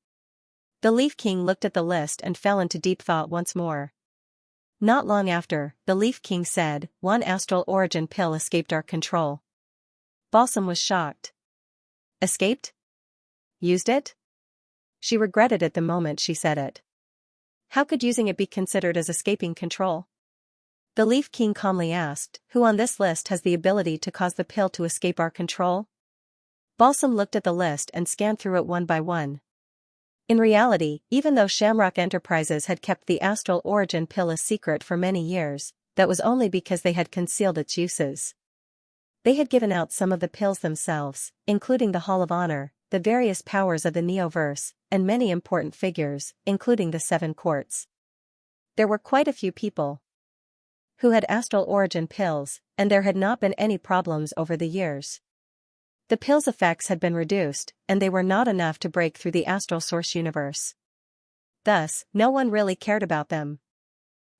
The Leaf King looked at the list and fell into deep thought once more. Not long after, the Leaf King said, "One astral origin pill escaped our control." Balsam was shocked. "Escaped? Used it?" She regretted it the moment she said it. How could using it be considered as escaping control? The Leaf King calmly asked, "Who on this list has the ability to cause the pill to escape our control?" Balsam looked at the list and scanned through it one by one. In reality, even though Shamrock Enterprises had kept the astral origin pill a secret for many years, that was only because they had concealed its uses. They had given out some of the pills themselves, including the Hall of Honor, the various powers of the Neoverse, and many important figures, including the 7 courts. There were quite a few people who had astral origin pills, and there had not been any problems over the years. The pills' effects had been reduced, and they were not enough to break through the astral source universe. Thus, no one really cared about them.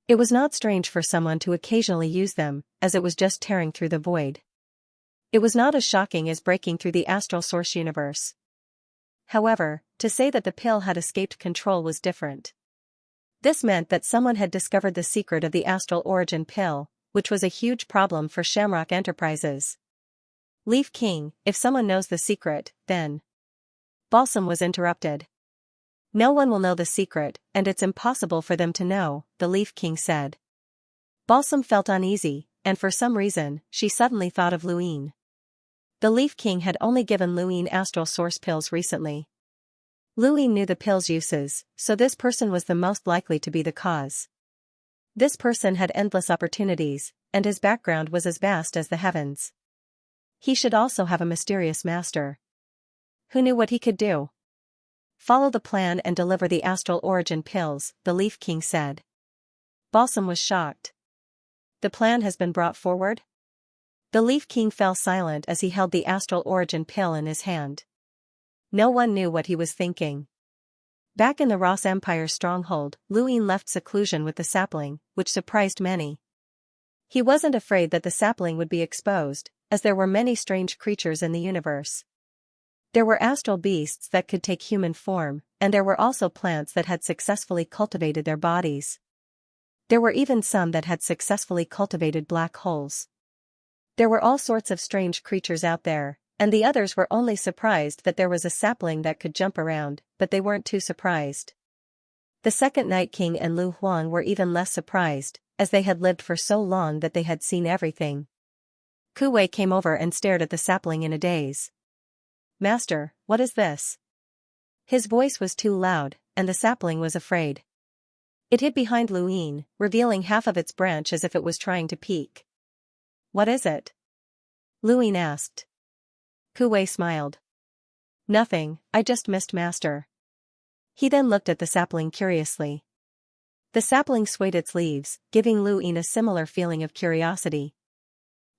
It was not strange for someone to occasionally use them, as it was just tearing through the void. It was not as shocking as breaking through the astral source universe. However, to say that the pill had escaped control was different. This meant that someone had discovered the secret of the astral origin pill, which was a huge problem for Shamrock Enterprises. Leaf King, if someone knows the secret, then... Balsam was interrupted. No one will know the secret, and it's impossible for them to know, the Leaf King said. Balsam felt uneasy, and for some reason, she suddenly thought of Luine. The Leaf King had only given Luine astral source pills recently. Luine knew the pill's uses, so this person was the most likely to be the cause. This person had endless opportunities, and his background was as vast as the heavens. He should also have a mysterious master. Who knew what he could do? Follow the plan and deliver the astral origin pills, the Leaf King said. Balsam was shocked. The plan has been brought forward? The Leaf King fell silent as he held the astral origin pill in his hand. No one knew what he was thinking. Back in the Ross Empire's stronghold, Luine left seclusion with the sapling, which surprised many. He wasn't afraid that the sapling would be exposed, as there were many strange creatures in the universe. There were astral beasts that could take human form, and there were also plants that had successfully cultivated their bodies. There were even some that had successfully cultivated black holes. There were all sorts of strange creatures out there, and the others were only surprised that there was a sapling that could jump around, but they weren't too surprised. The Second Night King and Lu Huang were even less surprised, as they had lived for so long that they had seen everything. Ku Wei came over and stared at the sapling in a daze. Master, what is this? His voice was too loud, and the sapling was afraid. It hid behind Luine, revealing half of its branch as if it was trying to peek. What is it? Luine asked. Ku Wei smiled. Nothing, I just missed Master. He then looked at the sapling curiously. The sapling swayed its leaves, giving Luine a similar feeling of curiosity.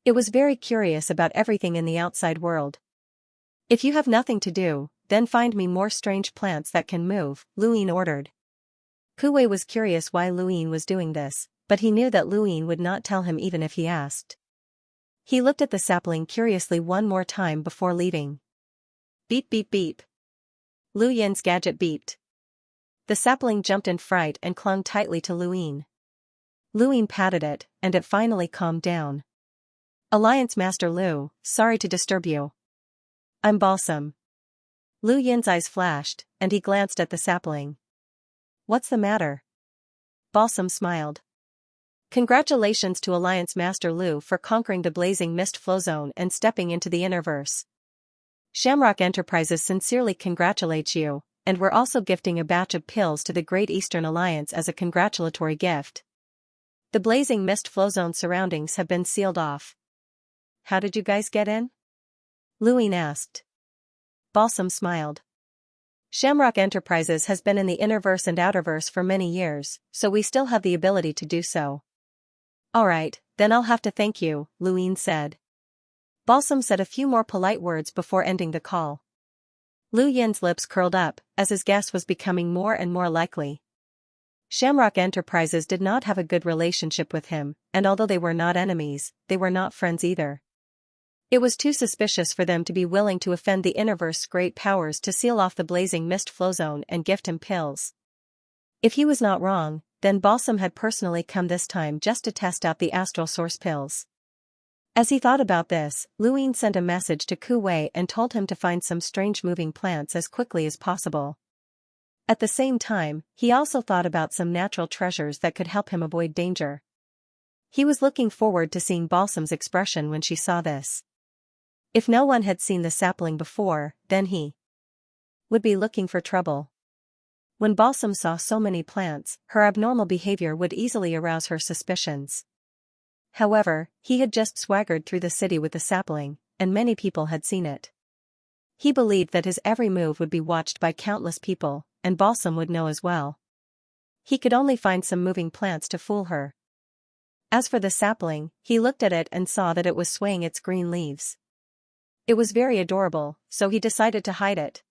It was very curious about everything in the outside world. If you have nothing to do, then find me more strange plants that can move, Luine ordered. Ku Wei was curious why Luine was doing this, but he knew that Luine would not tell him even if he asked. He looked at the sapling curiously one more time before leaving. Beep beep beep. Lu Yin's gadget beeped. The sapling jumped in fright and clung tightly to Luine. Luine patted it, and it finally calmed down. Alliance Master Lu, sorry to disturb you. I'm Balsam. Lu Yin's eyes flashed, and he glanced at the sapling. What's the matter? Balsam smiled. Congratulations to Alliance Master Lu for conquering the blazing mist flow zone and stepping into the Innerverse. Shamrock Enterprises sincerely congratulates you, and we're also gifting a batch of pills to the Great Eastern Alliance as a congratulatory gift. The blazing mist flow zone surroundings have been sealed off. How did you guys get in? Luine asked. Balsam smiled. Shamrock Enterprises has been in the Innerverse and Outerverse for many years, so we still have the ability to do so. Alright, then I'll have to thank you, Luine said. Balsam said a few more polite words before ending the call. Lu Yin's lips curled up, as his guess was becoming more and more likely. Shamrock Enterprises did not have a good relationship with him, and although they were not enemies, they were not friends either. It was too suspicious for them to be willing to offend the Innerverse's great powers to seal off the blazing mist flow zone and gift him pills. If he was not wrong, then Balsam had personally come this time just to test out the astral source pills. As he thought about this, Luine sent a message to Ku Wei and told him to find some strange moving plants as quickly as possible. At the same time, he also thought about some natural treasures that could help him avoid danger. He was looking forward to seeing Balsam's expression when she saw this. If no one had seen the sapling before, then he would be looking for trouble. When Balsam saw so many plants, her abnormal behavior would easily arouse her suspicions. However, he had just swaggered through the city with the sapling, and many people had seen it. He believed that his every move would be watched by countless people, and Balsam would know as well. He could only find some moving plants to fool her. As for the sapling, he looked at it and saw that it was swaying its green leaves. It was very adorable, so he decided to hide it.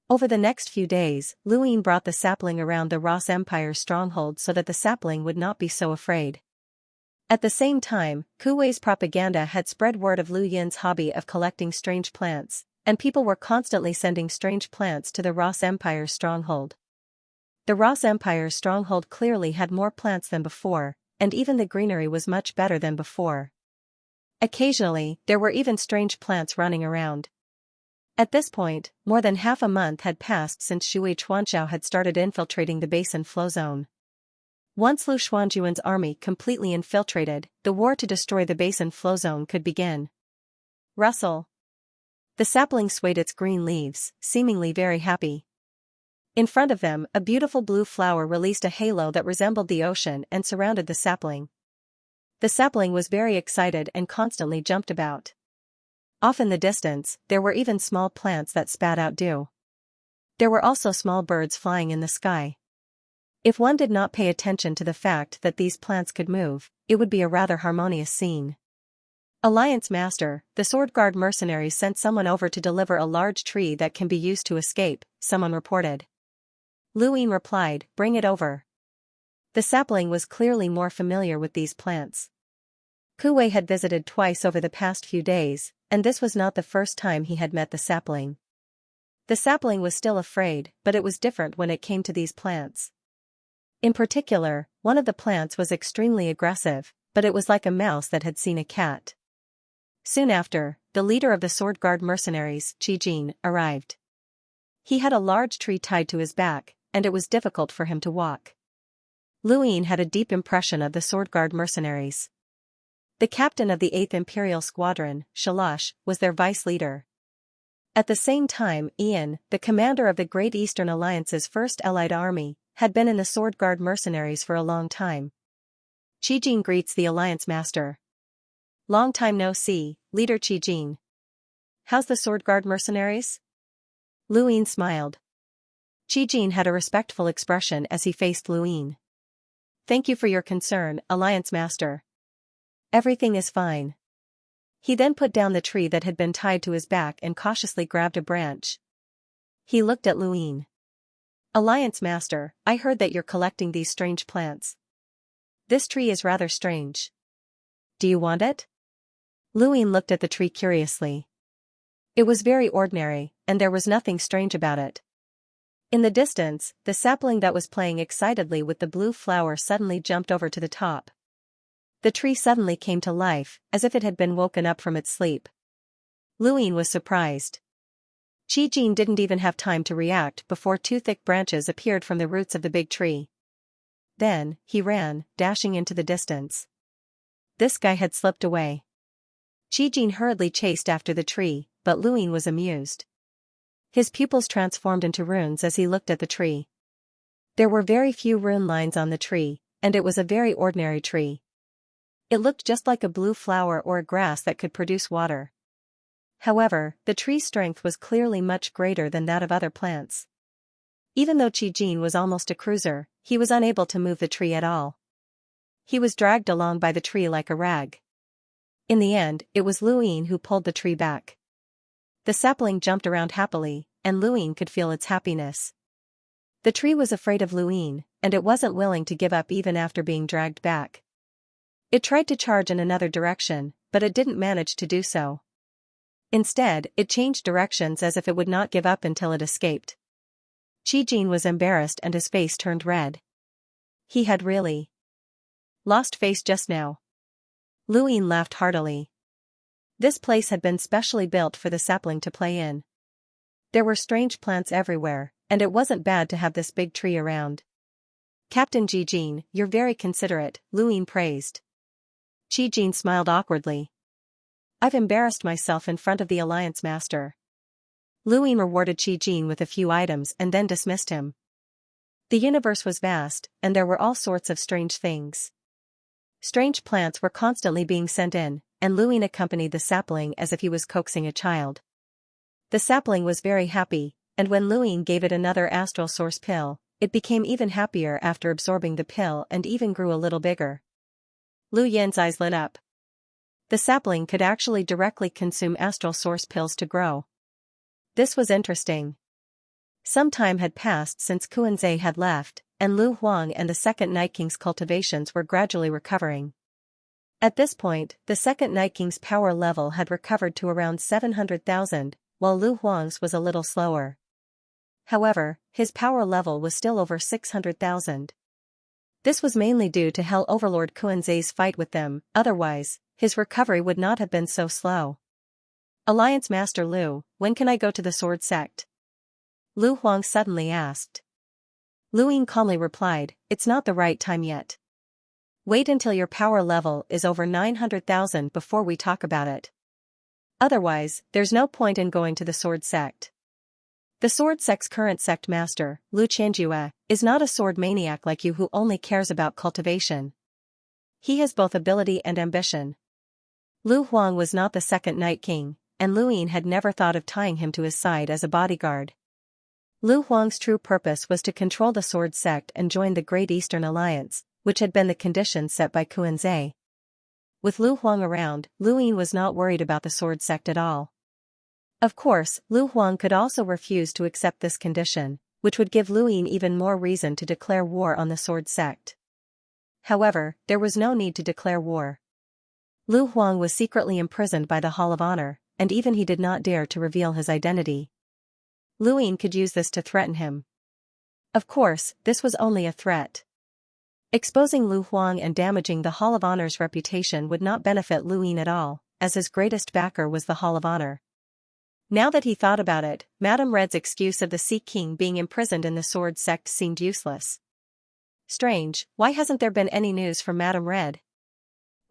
Over the next few days, Luine brought the sapling around the Ross Empire's stronghold so that the sapling would not be so afraid. At the same time, Kuwei's propaganda had spread word of Lu Yin's hobby of collecting strange plants, and people were constantly sending strange plants to the Ross Empire's stronghold. The Ross Empire's stronghold clearly had more plants than before, and even the greenery was much better than before. Occasionally, there were even strange plants running around. At this point, more than half a month had passed since Shui Chuanxiao had started infiltrating the basin flow zone. Once Lu Xuanjuan's army completely infiltrated, the war to destroy the basin flow zone could begin. Rustle. The sapling swayed its green leaves, seemingly very happy. In front of them, a beautiful blue flower released a halo that resembled the ocean and surrounded the sapling. The sapling was very excited and constantly jumped about. Off in the distance, there were even small plants that spat out dew. There were also small birds flying in the sky. If one did not pay attention to the fact that these plants could move, it would be a rather harmonious scene. Alliance Master, the Sword Guard mercenaries sent someone over to deliver a large tree that can be used to escape, someone reported. Luine replied, "Bring it over." The sapling was clearly more familiar with these plants. Kuwei had visited twice over the past few days, and this was not the first time he had met the sapling. The sapling was still afraid, but it was different when it came to these plants. In particular, one of the plants was extremely aggressive, but it was like a mouse that had seen a cat. Soon after, the leader of the Sword Guard mercenaries, Qijin, arrived. He had a large tree tied to his back, and it was difficult for him to walk. Luine had a deep impression of the Sword Guard mercenaries. The captain of the 8th Imperial Squadron, Shalosh, was their vice leader. At the same time, Ian, the commander of the Great Eastern Alliance's 1st Allied Army, had been in the Sword Guard mercenaries for a long time. Qijin greets the Alliance Master. "Long time no see, Leader Qijin. How's the Sword Guard mercenaries?" Luine smiled. Qijin had a respectful expression as he faced Luine. "Thank you for your concern, Alliance Master. Everything is fine." He then put down the tree that had been tied to his back and cautiously grabbed a branch. He looked at Luine. "Alliance Master, I heard that you're collecting these strange plants. This tree is rather strange. Do you want it?" Luine looked at the tree curiously. It was very ordinary, and there was nothing strange about it. In the distance, the sapling that was playing excitedly with the blue flower suddenly jumped over to the top. The tree suddenly came to life, as if it had been woken up from its sleep. Luine was surprised. Qijin didn't even have time to react before two thick branches appeared from the roots of the big tree. Then, he ran, dashing into the distance. This guy had slipped away. Qijin hurriedly chased after the tree, but Luine was amused. His pupils transformed into runes as he looked at the tree. There were very few rune lines on the tree, and it was a very ordinary tree. It looked just like a blue flower or a grass that could produce water. However, the tree's strength was clearly much greater than that of other plants. Even though Qijin was almost a cruiser, he was unable to move the tree at all. He was dragged along by the tree like a rag. In the end, it was Luine who pulled the tree back. The sapling jumped around happily, and Luine could feel its happiness. The tree was afraid of Luine, and it wasn't willing to give up even after being dragged back. It tried to charge in another direction, but it didn't manage to do so. Instead, it changed directions as if it would not give up until it escaped. Qijin was embarrassed and his face turned red. He had really lost face just now. Luine laughed heartily. This place had been specially built for the sapling to play in. There were strange plants everywhere, and it wasn't bad to have this big tree around. "Captain Qijin, you're very considerate," Luine praised. Qijin smiled awkwardly. "I've embarrassed myself in front of the Alliance Master." Luine rewarded Qijin with a few items and then dismissed him. The universe was vast, and there were all sorts of strange things. Strange plants were constantly being sent in, and Luin accompanied the sapling as if he was coaxing a child. The sapling was very happy, and when Luin gave it another astral source pill, it became even happier after absorbing the pill and even grew a little bigger. Lu Yin's eyes lit up. The sapling could actually directly consume astral source pills to grow. This was interesting. Some time had passed since Kuan-Zhe had left, and Lu Huang and the second Night King's cultivations were gradually recovering. At this point, the second Night King's power level had recovered to around 700,000, while Lu Huang's was a little slower. However, his power level was still over 600,000. This was mainly due to Hell Overlord Kuan-Ze's fight with them, otherwise, his recovery would not have been so slow. Alliance Master Lu, when can I go to the Sword Sect? Lu Huang suddenly asked. Lu Ying calmly replied, it's not the right time yet. Wait until your power level is over 900,000 before we talk about it. Otherwise, there's no point in going to the Sword Sect. The Sword Sect's current sect master, Lu Qianxia, is not a sword maniac like you who only cares about cultivation. He has both ability and ambition. Lu Huang was not the second Night King, and Lu Ying had never thought of tying him to his side as a bodyguard. Lu Huang's true purpose was to control the Sword Sect and join the Great Eastern Alliance, which had been the condition set by Kuan-Zhe. With Lu Huang around, Lu Ying was not worried about the Sword Sect at all. Of course, Lu Huang could also refuse to accept this condition, which would give Lu Ying even more reason to declare war on the Sword Sect. However, there was no need to declare war. Lu Huang was secretly imprisoned by the Hall of Honor, and even he did not dare to reveal his identity. Lu Ying could use this to threaten him. Of course, this was only a threat. Exposing Lu Huang and damaging the Hall of Honor's reputation would not benefit Lu Ying at all, as his greatest backer was the Hall of Honor. Now that he thought about it, Madame Red's excuse of the Sea King being imprisoned in the Sword Sect seemed useless. Strange, why hasn't there been any news from Madame Red?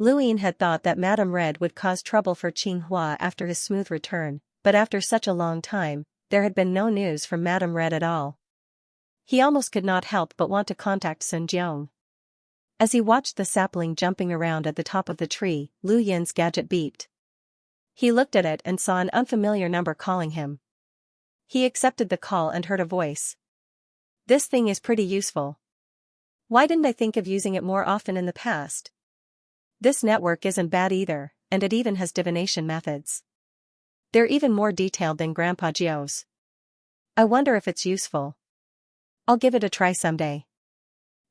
Lu Ying had thought that Madame Red would cause trouble for Qinghua after his smooth return, but after such a long time, there had been no news from Madame Red at all. He almost could not help but want to contact Sun Jiang. As he watched the sapling jumping around at the top of the tree, Lu Yin's gadget beeped. He looked at it and saw an unfamiliar number calling him. He accepted the call and heard a voice. This thing is pretty useful. Why didn't I think of using it more often in the past? This network isn't bad either, and it even has divination methods. They're even more detailed than Grandpa Gio's. I wonder if it's useful. I'll give it a try someday.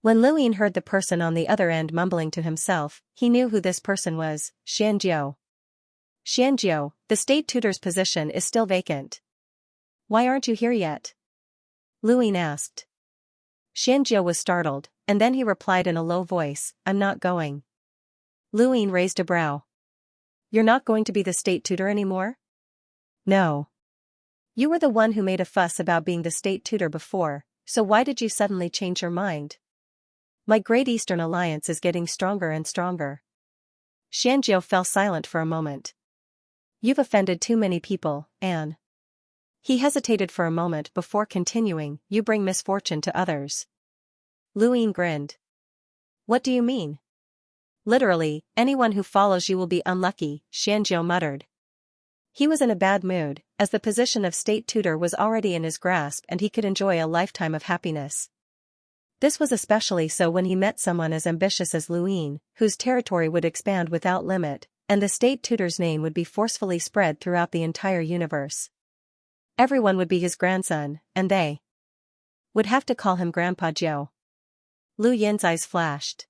When Lu Ying heard the person on the other end mumbling to himself, he knew who this person was, Xianxia. Xianxia, the state tutor's position is still vacant. Why aren't you here yet? Lu Ying asked. Xianxia was startled, and then he replied in a low voice, I'm not going. Lu Ying raised a brow. You're not going to be the state tutor anymore? No. You were the one who made a fuss about being the state tutor before, so why did you suddenly change your mind? My Great Eastern Alliance is getting stronger and stronger. Xianxia fell silent for a moment. You've offended too many people, Anne. He hesitated for a moment before continuing, you bring misfortune to others. Lu Ying grinned. What do you mean? Literally, anyone who follows you will be unlucky, Xianxia muttered. He was in a bad mood, as the position of state tutor was already in his grasp and he could enjoy a lifetime of happiness. This was especially so when he met someone as ambitious as Lu Ying, whose territory would expand without limit, and the state tutor's name would be forcefully spread throughout the entire universe. Everyone would be his grandson, and they would have to call him Grandpa Gio. Lu Yin's eyes flashed.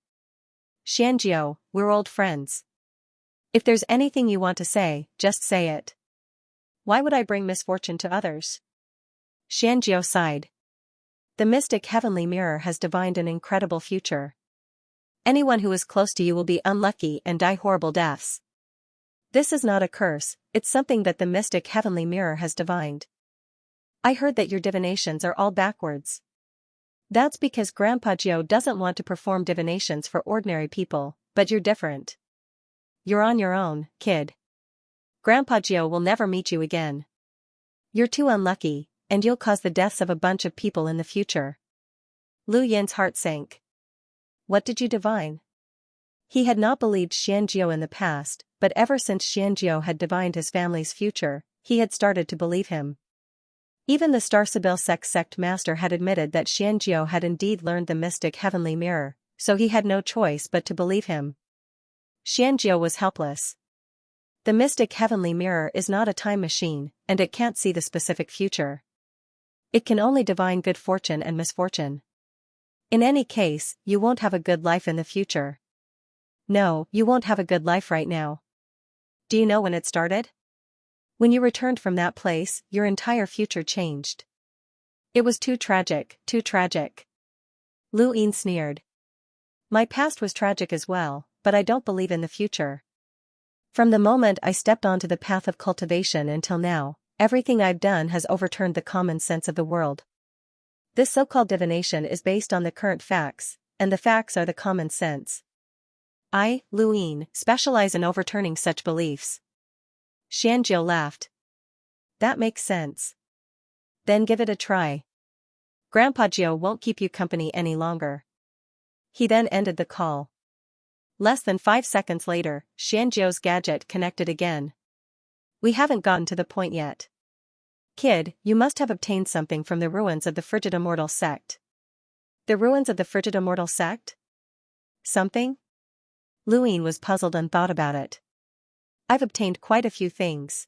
Xianxia, we're old friends. If there's anything you want to say, just say it. Why would I bring misfortune to others? Xianxia sighed. The mystic heavenly mirror has divined an incredible future. Anyone who is close to you will be unlucky and die horrible deaths. This is not a curse, it's something that the mystic heavenly mirror has divined. I heard that your divinations are all backwards. That's because Grandpa Gio doesn't want to perform divinations for ordinary people, but you're different. You're on your own, kid. Grandpa Gio will never meet you again. You're too unlucky, and you'll cause the deaths of a bunch of people in the future. Lu Yin's heart sank. What did you divine? He had not believed Xianxia in the past, but ever since Xianxia had divined his family's future, he had started to believe him. Even the Star Sibyl sect master had admitted that Xianxia had indeed learned the mystic heavenly mirror, so he had no choice but to believe him. Xianxia was helpless. The mystic heavenly mirror is not a time machine, and it can't see the specific future. It can only divine good fortune and misfortune. In any case, you won't have a good life in the future. No, you won't have a good life right now. Do you know when it started? When you returned from that place, your entire future changed. It was too tragic, too tragic. Lu Yin sneered. My past was tragic as well, but I don't believe in the future. From the moment I stepped onto the path of cultivation until now, everything I've done has overturned the common sense of the world. This so-called divination is based on the current facts, and the facts are the common sense. I, Lu Yin, specialize in overturning such beliefs. Xianxia laughed. That makes sense. Then give it a try. Grandpa Jiu won't keep you company any longer. He then ended the call. Less than 5 seconds later, Xianxia's gadget connected again. We haven't gotten to the point yet. Kid, you must have obtained something from the ruins of the Frigid Immortal sect. The ruins of the Frigid Immortal sect? Something? Lu Yin was puzzled and thought about it. I've obtained quite a few things.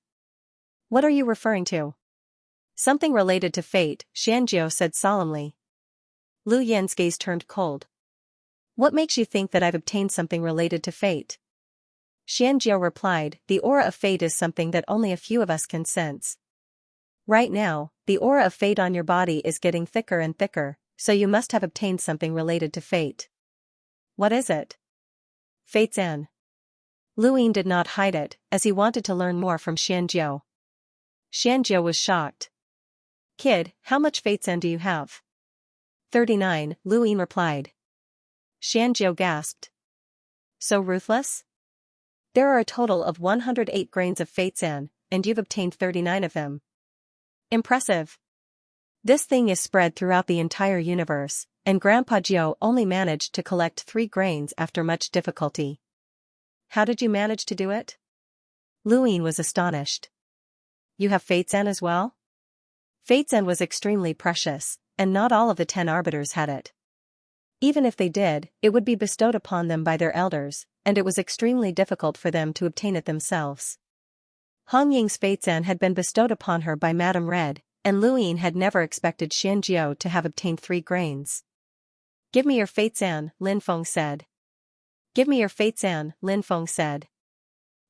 What are you referring to? Something related to fate, Xianxia said solemnly. Lu Yin's gaze turned cold. What makes you think that I've obtained something related to fate? Xianxia replied, the aura of fate is something that only a few of us can sense. Right now, the aura of fate on your body is getting thicker and thicker, so you must have obtained something related to fate. What is it? Fate's An. Lu Yin did not hide it, as he wanted to learn more from Xianxia. Xianxia was shocked. Kid, how much Fate's An do you have? 39, Lu Yin replied. Xianxia gasped. So ruthless? There are a total of 108 grains of Fate's An, and you've obtained 39 of them. Impressive. This thing is spread throughout the entire universe, and Grandpa Jiu only managed to collect 3 grains after much difficulty. How did you manage to do it? Lu Yin was astonished. You have Fate's An as well? Fate's An was extremely precious, and not all of the 10 arbiters had it. Even if they did, it would be bestowed upon them by their elders, and it was extremely difficult for them to obtain it themselves. Hong Ying's Fate's An had been bestowed upon her by Madame Red, and Lu Yin had never expected Xianxia to have obtained 3 grains. Give me your Fate's An, Lin Feng said. Give me your Fate's An, Lin Feng said.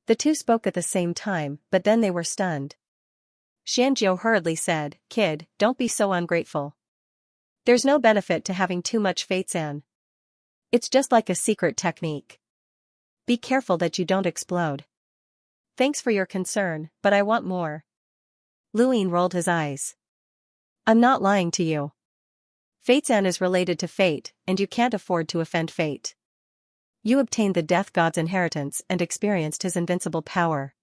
The two spoke at the same time, but then they were stunned. Xianxia hurriedly said, Kid, don't be so ungrateful. There's no benefit to having too much Fate's An. It's just like a secret technique. Be careful that you don't explode. Thanks for your concern, but I want more. Lu Yin rolled his eyes. I'm not lying to you. Fate's An is related to fate, and you can't afford to offend fate. You obtained the Death God's inheritance and experienced his invincible power.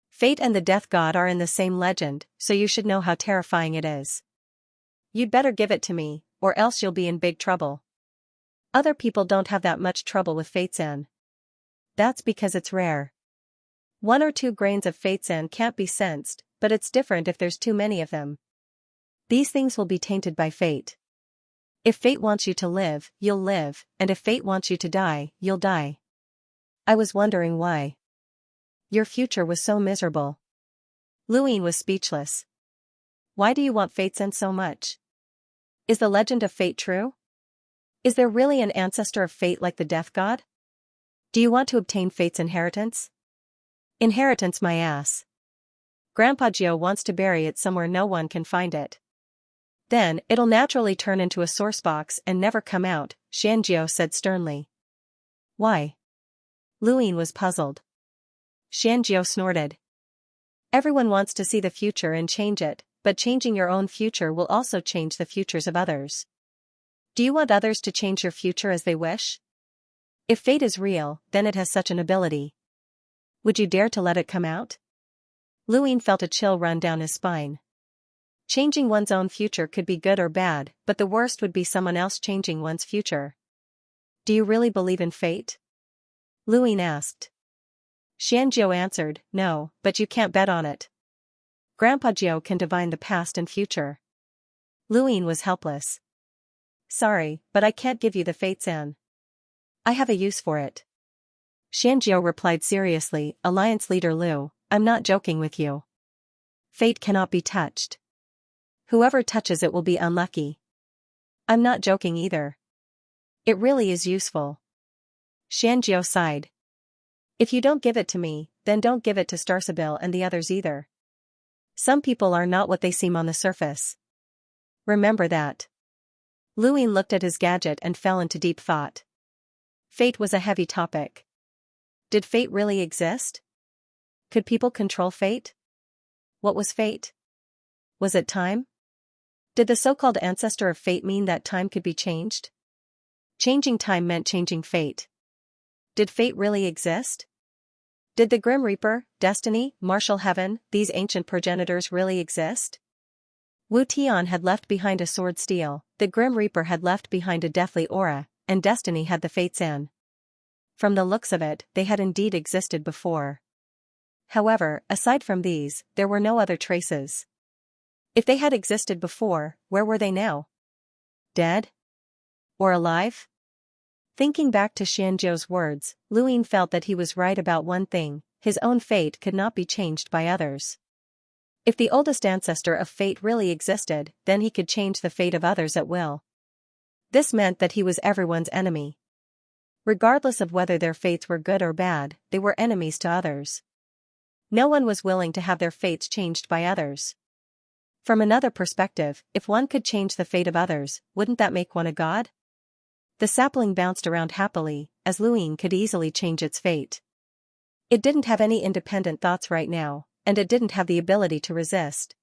Fate and the Death God are in the same legend, so you should know how terrifying it is. You'd better give it to me, or else you'll be in big trouble. Other people don't have that much trouble with Fate's An. That's because it's rare. 1 or 2 grains of Fate's An can't be sensed, but it's different if there's too many of them. These things will be tainted by fate. If fate wants you to live, you'll live, and if fate wants you to die, you'll die. I was wondering why. Your future was so miserable. Lu Yin was speechless. Why do you want Fate's An so much? Is the legend of fate true? Is there really an ancestor of fate like the Death God? Do you want to obtain fate's inheritance? Inheritance my ass. Grandpa Jiu wants to bury it somewhere no one can find it. Then, it'll naturally turn into a source box and never come out, Xianxia said sternly. Why? Lu Yin was puzzled. Xianxia snorted. Everyone wants to see the future and change it, but changing your own future will also change the futures of others. Do you want others to change your future as they wish? If fate is real, then it has such an ability. Would you dare to let it come out? Lu Yin felt a chill run down his spine. Changing one's own future could be good or bad, but the worst would be someone else changing one's future. Do you really believe in fate? Luin asked. Xianxia answered, no, but you can't bet on it. Grandpa Jiao can divine the past and future. Luin was helpless. Sorry, but I can't give you the Fate San. I have a use for it. Xianxia replied seriously, Alliance leader Lu, I'm not joking with you. Fate cannot be touched. Whoever touches it will be unlucky. I'm not joking either. It really is useful. Xianxia sighed. If you don't give it to me, then don't give it to Starsabil and the others either. Some people are not what they seem on the surface. Remember that. Luin looked at his gadget and fell into deep thought. Fate was a heavy topic. Did fate really exist? Could people control fate? What was fate? Was it time? Did the so-called ancestor of fate mean that time could be changed? Changing time meant changing fate. Did fate really exist? Did the Grim Reaper, Destiny, Martial Heaven, these ancient progenitors really exist? Wu Tian had left behind a sword steel, the Grim Reaper had left behind a deathly aura, and Destiny had the Fate San. From the looks of it, they had indeed existed before. However, aside from these, there were no other traces. If they had existed before, where were they now? Dead? Or alive? Thinking back to Xianzhou's words, Luin felt that he was right about one thing, his own fate could not be changed by others. If the oldest ancestor of fate really existed, then he could change the fate of others at will. This meant that he was everyone's enemy. Regardless of whether their fates were good or bad, they were enemies to others. No one was willing to have their fates changed by others. From another perspective, if one could change the fate of others, wouldn't that make one a god? The sapling bounced around happily, as Luin could easily change its fate. It didn't have any independent thoughts right now, and it didn't have the ability to resist.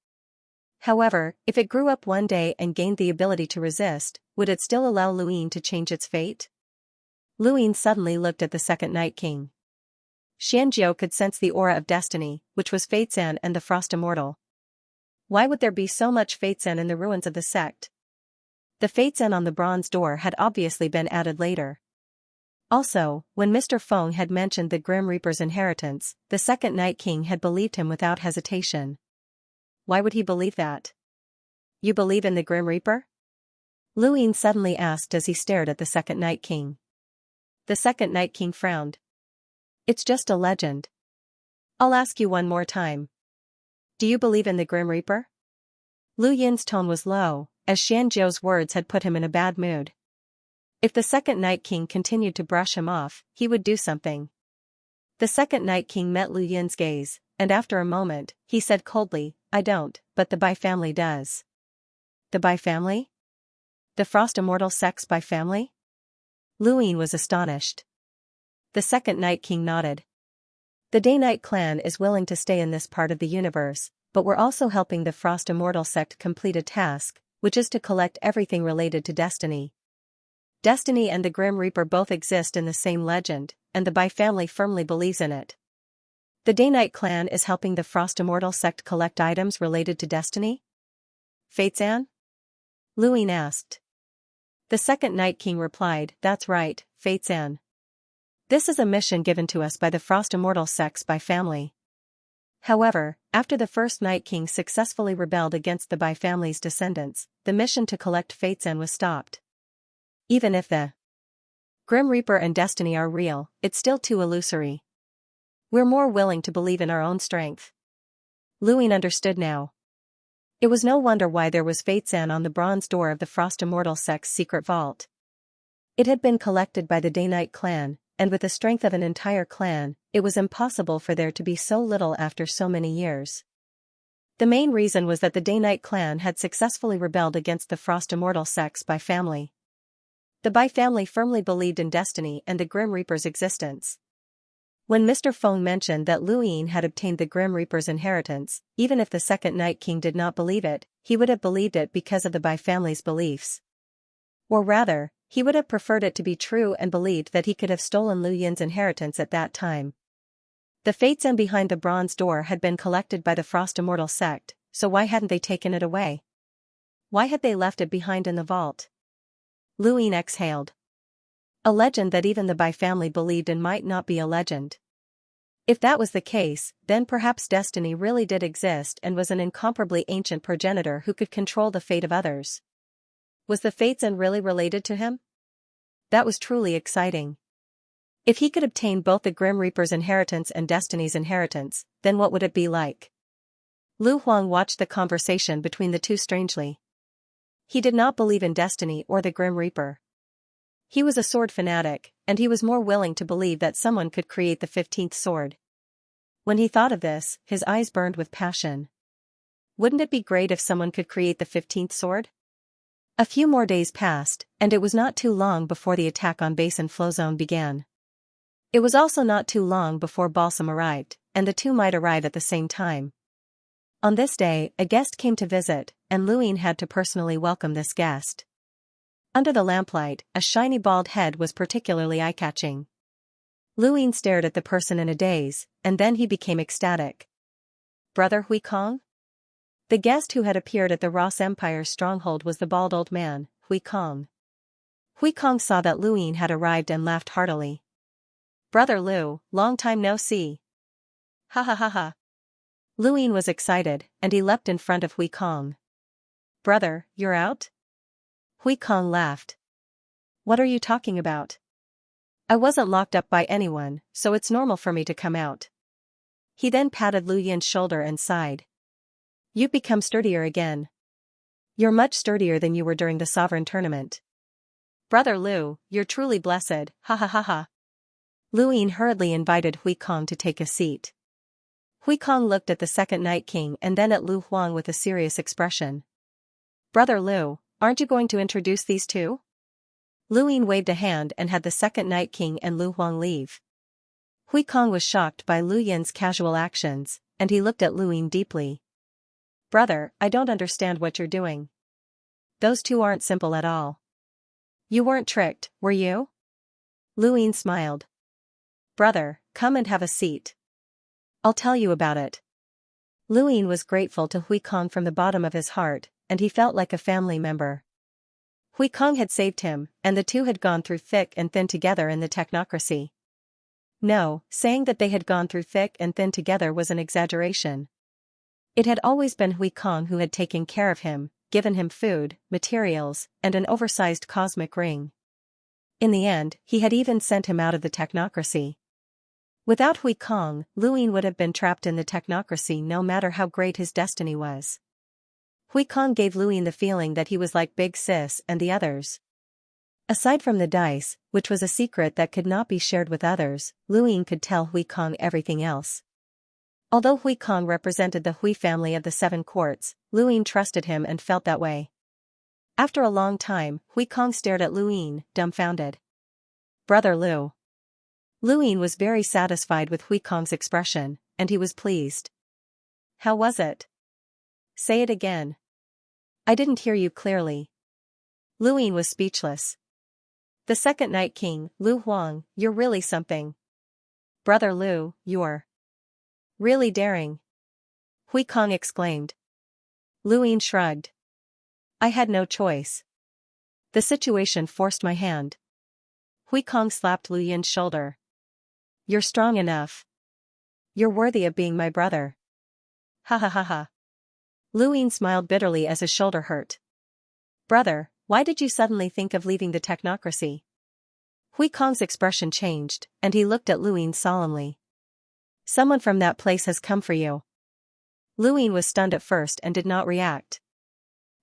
However, if it grew up one day and gained the ability to resist, would it still allow Luin to change its fate? Luin suddenly looked at the second Night King. Xianzhou could sense the aura of destiny, which was Fate San and the Frost Immortal. Why would there be so much Fate San in the ruins of the sect? The Fate San on the bronze door had obviously been added later. Also, when Mr. Feng had mentioned the Grim Reaper's inheritance, the second Night King had believed him without hesitation. Why would he believe that? You believe in the Grim Reaper? Luin suddenly asked as he stared at the second Night King. The second Night King frowned. It's just a legend. I'll ask you one more time. Do you believe in the Grim Reaper? Lu Yin's tone was low, as Xianzhou's words had put him in a bad mood. If the second Night King continued to brush him off, he would do something. The second Night King met Lu Yin's gaze, and after a moment, he said coldly, I don't, but the Bai family does. The Bai family? The Frost Immortal sect's Bai family? Luin was astonished. The second Night King nodded. The Day-Night clan is willing to stay in this part of the universe, but we're also helping the Frost Immortal sect complete a task, which is to collect everything related to Destiny. Destiny and the Grim Reaper both exist in the same legend, and the Bai family firmly believes in it. The Day-Night clan is helping the Frost Immortal sect collect items related to Destiny? Fate San? Luin asked. The second Night King replied, that's right, Fate San. This is a mission given to us by the Frost Immortal sect's Bai family. However, after the first Night King successfully rebelled against the Bai family's descendants, the mission to collect Fate San was stopped. Even if the Grim Reaper and Destiny are real, it's still too illusory. We're more willing to believe in our own strength. Luin understood now. It was no wonder why there was Fate San on the bronze door of the Frost Immortal sect's secret vault. It had been collected by the Day-Night clan, and with the strength of an entire clan, it was impossible for there to be so little after so many years. The main reason was that the Day-Night clan had successfully rebelled against the Frost Immortal sect's Bai family. The Bai family firmly believed in Destiny and the Grim Reaper's existence. When Mr. Feng mentioned that Luin had obtained the Grim Reaper's inheritance, even if the second Night King did not believe it, he would have believed it because of the Bai family's beliefs. Or rather, he would have preferred it to be true and believed that he could have stolen Lu Yin's inheritance at that time. The Fate San behind the bronze door had been collected by the Frost Immortal sect, so why hadn't they taken it away? Why had they left it behind in the vault? Luin exhaled. A legend that even the Bai family believed in might not be a legend. If that was the case, then perhaps destiny really did exist and was an incomparably ancient progenitor who could control the fate of others. Was the fates and really related to him? That was truly exciting. If he could obtain both the Grim Reaper's inheritance and Destiny's inheritance, then what would it be like? Lu Huang watched the conversation between the two strangely. He did not believe in Destiny or the Grim Reaper. He was a sword fanatic, and he was more willing to believe that someone could create the 15th sword. When he thought of this, his eyes burned with passion. Wouldn't it be great if someone could create the 15th sword? A few more days passed, and it was not too long before the attack on Basin Flow Zone began. It was also not too long before Balsam arrived, and the two might arrive at the same time. On this day, a guest came to visit, and Luin had to personally welcome this guest. Under the lamplight, a shiny bald head was particularly eye-catching. Luin stared at the person in a daze, and then he became ecstatic. Brother Hui Kong? The guest who had appeared at the Ross Empire's stronghold was the bald old man, Hui Kong. Hui Kong saw that Luin had arrived and laughed heartily. Brother Lu, long time no see. Ha ha ha ha. Luin was excited, and he leapt in front of Hui Kong. Brother, you're out? Hui Kong laughed. What are you talking about? I wasn't locked up by anyone, so it's normal for me to come out. He then patted Lu Yin's shoulder and sighed. You've become sturdier again. You're much sturdier than you were during the Sovereign Tournament. Brother Lu, you're truly blessed, ha ha ha ha. Lu Yin hurriedly invited Hui Kong to take a seat. Hui Kong looked at the second Night King and then at Lu Huang with a serious expression. Brother Lu, aren't you going to introduce these two? Lu Yin waved a hand and had the second Night King and Lu Huang leave. Hui Kong was shocked by Lu Yin's casual actions, and he looked at Lu Yin deeply. Brother, I don't understand what you're doing. Those two aren't simple at all. You weren't tricked, were you? Lu Yin smiled. Brother, come and have a seat. I'll tell you about it. Lu Yin was grateful to Hui Kong from the bottom of his heart, and he felt like a family member. Hui Kong had saved him, and the two had gone through thick and thin together in the technocracy. No, saying that they had gone through thick and thin together was an exaggeration. It had always been Hui Kong who had taken care of him, given him food, materials, and an oversized cosmic ring. In the end, he had even sent him out of the technocracy. Without Hui Kong, Lu Yin would have been trapped in the technocracy no matter how great his destiny was. Hui Kong gave Lu Yin the feeling that he was like Big Sis and the others. Aside from the dice, which was a secret that could not be shared with others, Lu Yin could tell Hui Kong everything else. Although Hui Kong represented the Hui family of the Seven Courts, Lu Yin trusted him and felt that way. After a long time, Hui Kong stared at Lu Yin, dumbfounded. Brother Lu. Lu Yin was very satisfied with Hui Kong's expression, and he was pleased. How was it? Say it again. I didn't hear you clearly. Lu Yin was speechless. The second Night King, Lu Huang, you're really something. Brother Lu, you're really daring. Hui Kong exclaimed. Lu Yin shrugged. I had no choice. The situation forced my hand. Hui Kong slapped Lu Yin's shoulder. You're strong enough. You're worthy of being my brother. Ha ha ha ha. Lu Yin smiled bitterly as his shoulder hurt. Brother, why did you suddenly think of leaving the technocracy? Hui Kong's expression changed, and he looked at Lu Yin solemnly. Someone from that place has come for you. Lu Yin was stunned at first and did not react.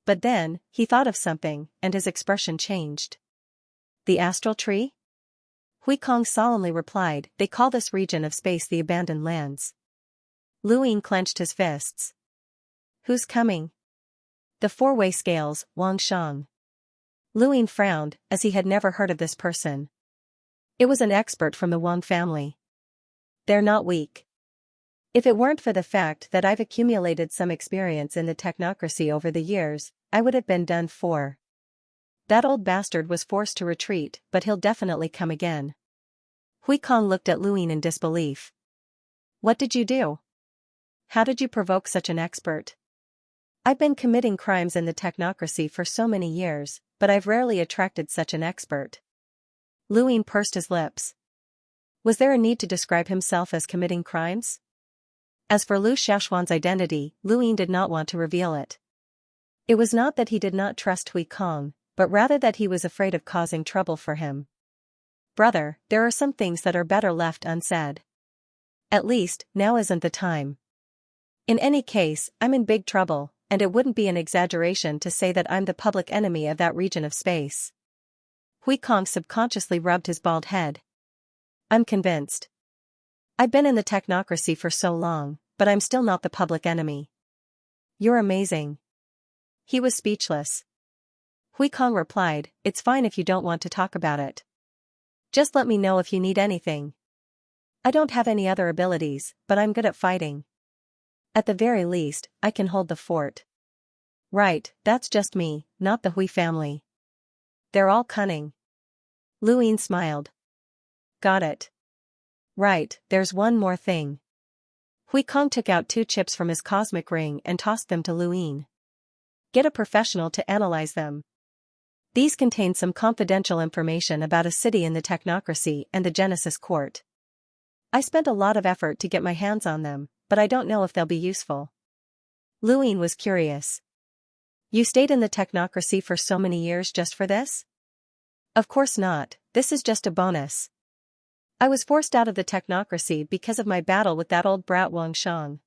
But then, he thought of something, and his expression changed. The astral tree? Hui Kong solemnly replied, they call this region of space the abandoned lands. Lu Yin clenched his fists. Who's coming? The four-way scales, Wang Shang. Lu Yin frowned, as he had never heard of this person. It was an expert from the Wang family. They're not weak. If it weren't for the fact that I've accumulated some experience in the technocracy over the years, I would have been done for. That old bastard was forced to retreat, but he'll definitely come again. Hui Kong looked at Lu Yin in disbelief. What did you do? How did you provoke such an expert? I've been committing crimes in the technocracy for so many years, but I've rarely attracted such an expert. Luin pursed his lips. Was there a need to describe himself as committing crimes? As for Lu Xiaoshuan's identity, Luin did not want to reveal it. It was not that he did not trust Hui Kong, but rather that he was afraid of causing trouble for him. Brother, there are some things that are better left unsaid. At least, now isn't the time. In any case, I'm in big trouble, and it wouldn't be an exaggeration to say that I'm the public enemy of that region of space. Hui Kong subconsciously rubbed his bald head. I'm convinced. I've been in the technocracy for so long, but I'm still not the public enemy. You're amazing. He was speechless. Hui Kong replied, It's fine if you don't want to talk about it. Just let me know if you need anything. I don't have any other abilities, but I'm good at fighting. At the very least, I can hold the fort. Right, that's just me, not the Hui family. They're all cunning. Luin smiled. Got it. Right, there's one more thing. Hui Kong took out 2 chips from his cosmic ring and tossed them to Luin. Get a professional to analyze them. These contain some confidential information about a city in the technocracy and the Genesis court. I spent a lot of effort to get my hands on them, but I don't know if they'll be useful. Luin was curious. You stayed in the technocracy for so many years just for this? Of course not, this is just a bonus. I was forced out of the technocracy because of my battle with that old brat Wang Shang.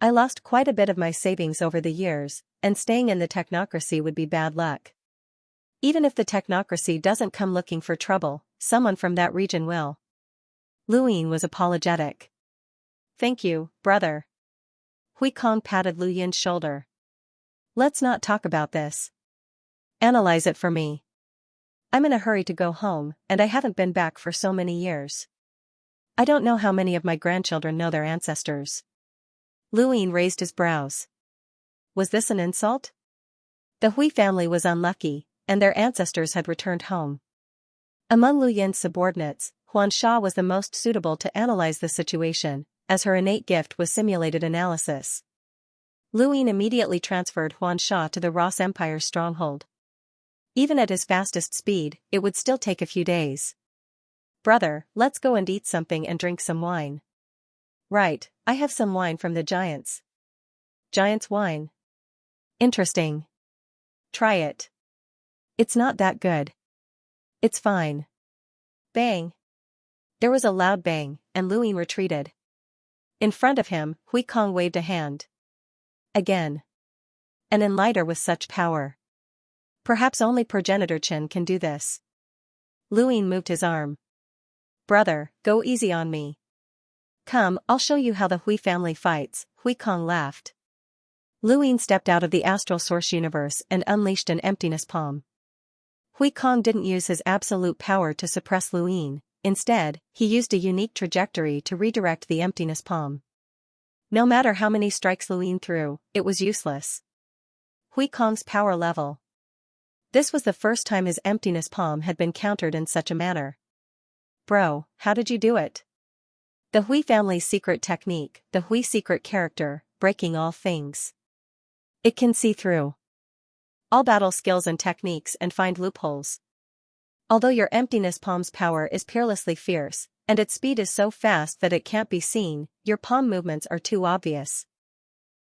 I lost quite a bit of my savings over the years, and staying in the technocracy would be bad luck. Even if the technocracy doesn't come looking for trouble, someone from that region will. Luin was apologetic. Thank you, brother. Hui Kong patted Lu Yin's shoulder. Let's not talk about this. Analyze it for me. I'm in a hurry to go home, and I haven't been back for so many years. I don't know how many of my grandchildren know their ancestors. Luin raised his brows. Was this an insult? The Hui family was unlucky, and their ancestors had returned home. Among Lu Yin's subordinates, Huan Sha was the most suitable to analyze the situation, as her innate gift was simulated analysis. Luin immediately transferred Huan Sha to the Ross Empire's stronghold. Even at his fastest speed, it would still take a few days. Brother, let's go and eat something and drink some wine. Right, I have some wine from the Giants. Giants wine. Interesting. Try it. It's not that good. It's fine. Bang. There was a loud bang, and Luin retreated. In front of him, Hui Kong waved a hand. Again. An enlighter with such power. Perhaps only Progenitor Chen can do this. Luin moved his arm. Brother, go easy on me. Come, I'll show you how the Hui family fights, Hui Kong laughed. Luin stepped out of the astral source universe and unleashed an emptiness palm. Hui Kong didn't use his absolute power to suppress Luin, instead, he used a unique trajectory to redirect the emptiness palm. No matter how many strikes Luin threw, it was useless. Hui Kong's power level. This was the first time his emptiness palm had been countered in such a manner. Bro, how did you do it? The Hui family's secret technique, the Hui secret character, breaking all things. It can see through all battle skills and techniques and find loopholes. Although your emptiness palm's power is peerlessly fierce, and its speed is so fast that it can't be seen, your palm movements are too obvious.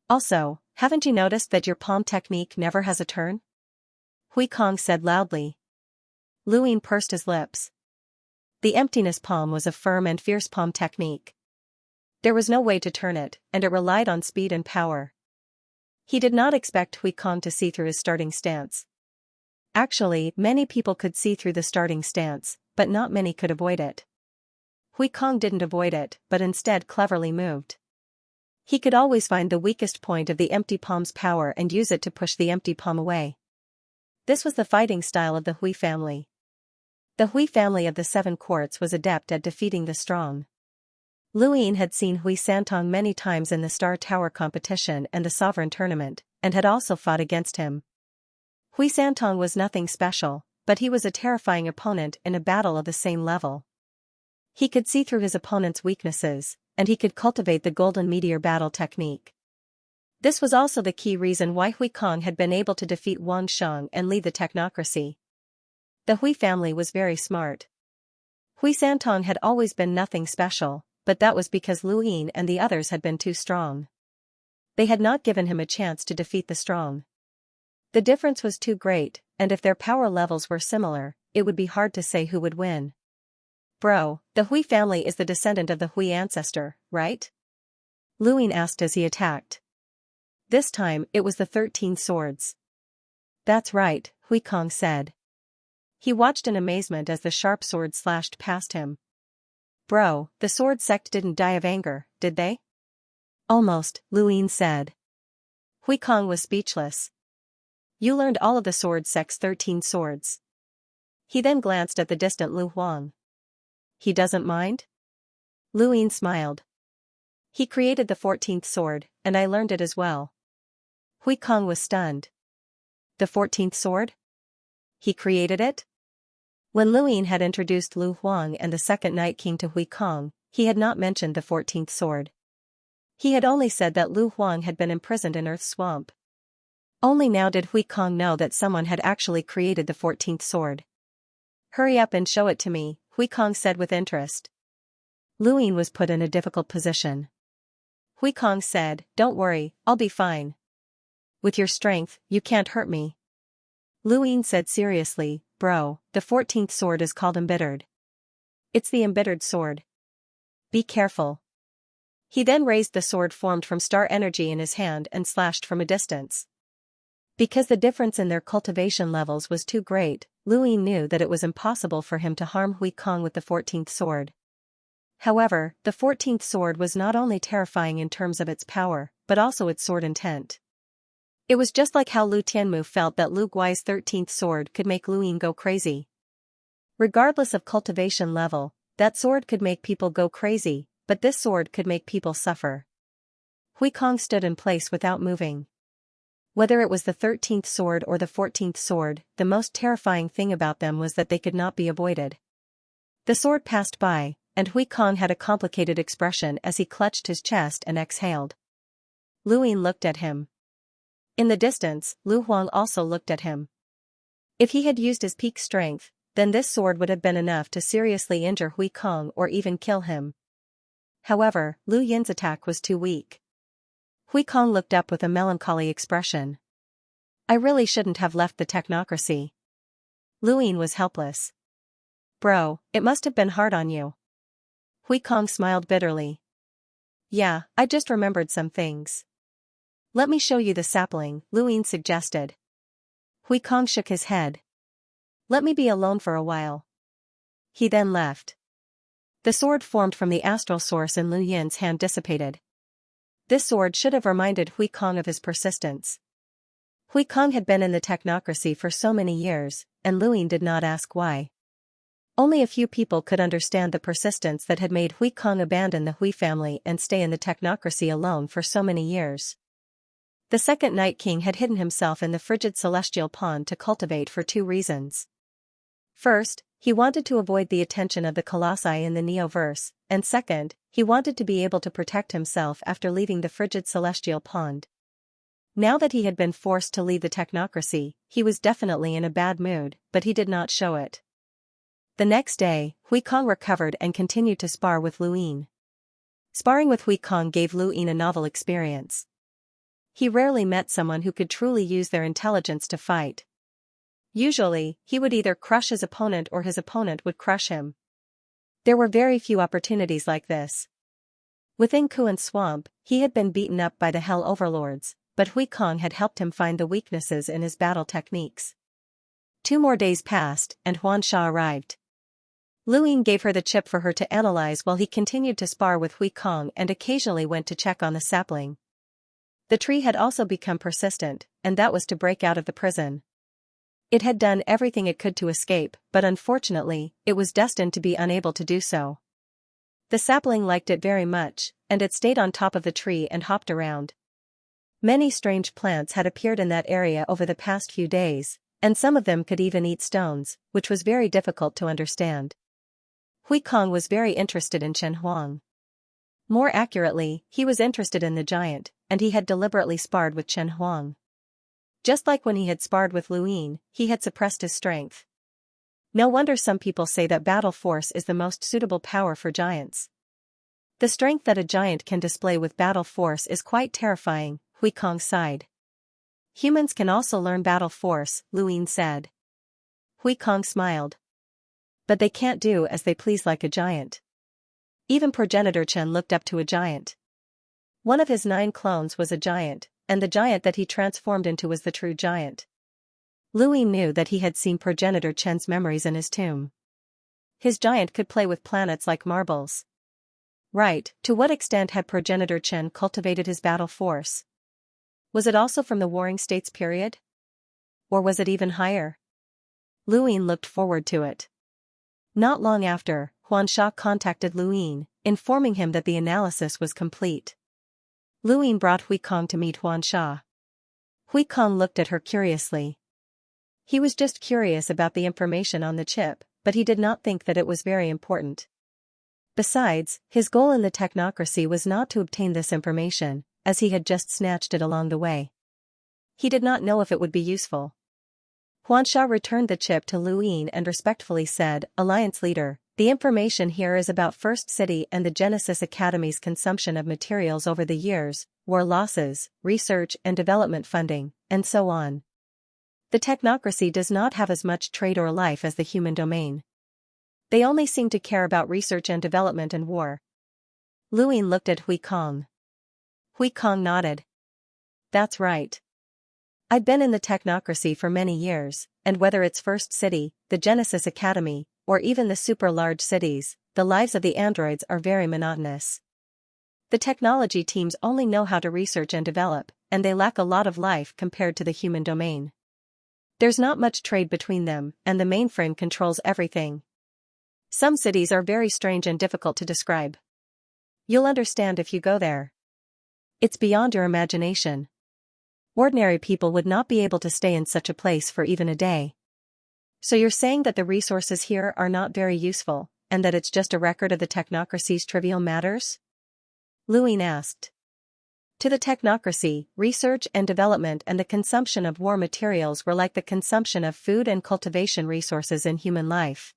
Also, haven't you noticed that your palm technique never has a turn? Hui Kong said loudly. Luin pursed his lips. The emptiness palm was a firm and fierce palm technique. There was no way to turn it, and it relied on speed and power. He did not expect Hui Kong to see through his starting stance. Actually, many people could see through the starting stance, but not many could avoid it. Hui Kong didn't avoid it, but instead cleverly moved. He could always find the weakest point of the empty palm's power and use it to push the empty palm away. This was the fighting style of the Hui family. The Hui family of the 7 courts was adept at defeating the strong. Luin had seen Hui Santong many times in the Star Tower competition and the Sovereign Tournament, and had also fought against him. Hui Santong was nothing special, but he was a terrifying opponent in a battle of the same level. He could see through his opponent's weaknesses, and he could cultivate the Golden Meteor battle technique. This was also the key reason why Hui Kong had been able to defeat Wang Shang and lead the technocracy. The Hui family was very smart. Hui Santong had always been nothing special, but that was because Lu Yin and the others had been too strong. They had not given him a chance to defeat the strong. The difference was too great, and if their power levels were similar, it would be hard to say who would win. Bro, the Hui family is the descendant of the Hui ancestor, right? Lu Yin asked as he attacked. This time, it was the 13 swords. That's right, Hui Kong said. He watched in amazement as the sharp sword slashed past him. Bro, the sword sect didn't die of anger, did they? Almost, Lu Yin said. Hui Kong was speechless. You learned all of the sword sect's 13 swords. He then glanced at the distant Lu Huang. He doesn't mind? Lu Yin smiled. He created the 14th sword, and I learned it as well. Hui Kong was stunned. The 14th sword? He created it? When Lu Yin had introduced Lu Huang and the second Night King to Hui Kong, he had not mentioned the 14th sword. He had only said that Lu Huang had been imprisoned in Earth Swamp. Only now did Hui Kong know that someone had actually created the 14th sword. Hurry up and show it to me, Hui Kong said with interest. Lu Yin was put in a difficult position. Hui Kong said, don't worry, I'll be fine. With your strength, you can't hurt me. Lu Yin said seriously, bro, the 14th sword is called Embittered. It's the Embittered sword. Be careful. He then raised the sword formed from star energy in his hand and slashed from a distance. Because the difference in their cultivation levels was too great, Lu Yin knew that it was impossible for him to harm Hui Kong with the 14th sword. However, the 14th sword was not only terrifying in terms of its power, but also its sword intent. It was just like how Lu Tianmu felt that Lu Gui's 13th sword could make Lu Yin go crazy. Regardless of cultivation level, that sword could make people go crazy, but this sword could make people suffer. Hui Kong stood in place without moving. Whether it was the 13th sword or the 14th sword, the most terrifying thing about them was that they could not be avoided. The sword passed by, and Hui Kong had a complicated expression as he clutched his chest and exhaled. Lu Yin looked at him. In the distance, Lu Huang also looked at him. If he had used his peak strength, then this sword would have been enough to seriously injure Hui Kong or even kill him. However, Lu Yin's attack was too weak. Hui Kong looked up with a melancholy expression. I really shouldn't have left the technocracy. Lu Yin was helpless. Bro, it must have been hard on you. Hui Kong smiled bitterly. Yeah, I just remembered some things. Let me show you the sapling, Lu Yin suggested. Hui Kong shook his head. Let me be alone for a while. He then left. The sword formed from the astral source in Lu Yin's hand dissipated. This sword should have reminded Hui Kong of his persistence. Hui Kong had been in the technocracy for so many years, and Lu Yin did not ask why. Only a few people could understand the persistence that had made Hui Kong abandon the Hui family and stay in the technocracy alone for so many years. The second Night King had hidden himself in the frigid celestial pond to cultivate for two reasons. First, he wanted to avoid the attention of the colossi in the Neoverse, and second, he wanted to be able to protect himself after leaving the frigid celestial pond. Now that he had been forced to leave the technocracy, he was definitely in a bad mood, but he did not show it. The next day, Hui Kong recovered and continued to spar with Lu Yin. Sparring with Hui Kong gave Lu Yin a novel experience. He rarely met someone who could truly use their intelligence to fight. Usually, he would either crush his opponent or his opponent would crush him. There were very few opportunities like this. Within Kuan Swamp, he had been beaten up by the Hell Overlords, but Hui Kong had helped him find the weaknesses in his battle techniques. 2 more days passed, and Huan Sha arrived. Lu Yin gave her the chip for her to analyze while he continued to spar with Hui Kong and occasionally went to check on the sapling. The tree had also become persistent, and that was to break out of the prison. It had done everything it could to escape, but unfortunately, it was destined to be unable to do so. The sapling liked it very much, and it stayed on top of the tree and hopped around. Many strange plants had appeared in that area over the past few days, and some of them could even eat stones, which was very difficult to understand. Hui Kong was very interested in Chen Huang. More accurately, he was interested in the giant, and he had deliberately sparred with Chen Huang. Just like when he had sparred with Lu Yin, he had suppressed his strength. No wonder some people say that battle force is the most suitable power for giants. The strength that a giant can display with battle force is quite terrifying, Huikong sighed. Humans can also learn battle force, Luin said. Huikong smiled. But they can't do as they please like a giant. Even progenitor Chen looked up to a giant. One of his 9 clones was a giant, and the giant that he transformed into was the true giant. Luin knew that he had seen progenitor Chen's memories in his tomb. His giant could play with planets like marbles. Right, to what extent had progenitor Chen cultivated his battle force? Was it also from the Warring States period? Or was it even higher? Luin looked forward to it. Not long after, Xianxia contacted Luin, informing him that the analysis was complete. Luin brought Huikong to meet Xianxia. Huikong looked at her curiously. He was just curious about the information on the chip, but he did not think that it was very important. Besides, his goal in the technocracy was not to obtain this information, as he had just snatched it along the way. He did not know if it would be useful. Xianxia returned the chip to Luin and respectfully said, "Alliance leader, the information here is about First City and the Genesis Academy's consumption of materials over the years, war losses, research and development funding, and so on. The technocracy does not have as much trade or life as the human domain. They only seem to care about research and development and war." Luin looked at Huikong. Huikong nodded. "That's right. I've been in the technocracy for many years, and whether it's First City, the Genesis Academy, or even the super-large cities, the lives of the androids are very monotonous. The technology teams only know how to research and develop, and they lack a lot of life compared to the human domain. There's not much trade between them, and the mainframe controls everything. Some cities are very strange and difficult to describe. You'll understand if you go there. It's beyond your imagination. Ordinary people would not be able to stay in such a place for even a day. So you're saying that the resources here are not very useful, and that it's just a record of the technocracy's trivial matters?" Luin asked. To the technocracy, research and development and the consumption of war materials were like the consumption of food and cultivation resources in human life.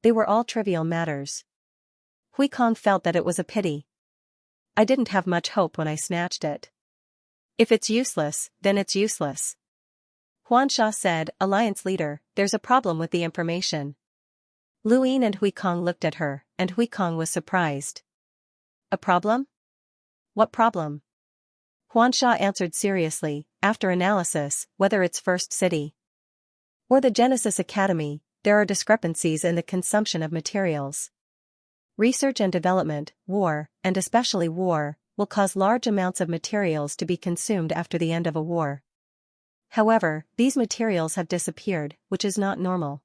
They were all trivial matters. Huikong felt that it was a pity. "I didn't have much hope when I snatched it. If it's useless, then it's useless." Xianxia said, "Alliance leader, there's a problem with the information." Luin and Huikong looked at her, and Huikong was surprised. "A problem? What problem?" Xianxia answered seriously, "After analysis, whether it's First City or the Genesis Academy, there are discrepancies in the consumption of materials. Research and development, war, and especially war, will cause large amounts of materials to be consumed after the end of a war. However, these materials have disappeared, which is not normal.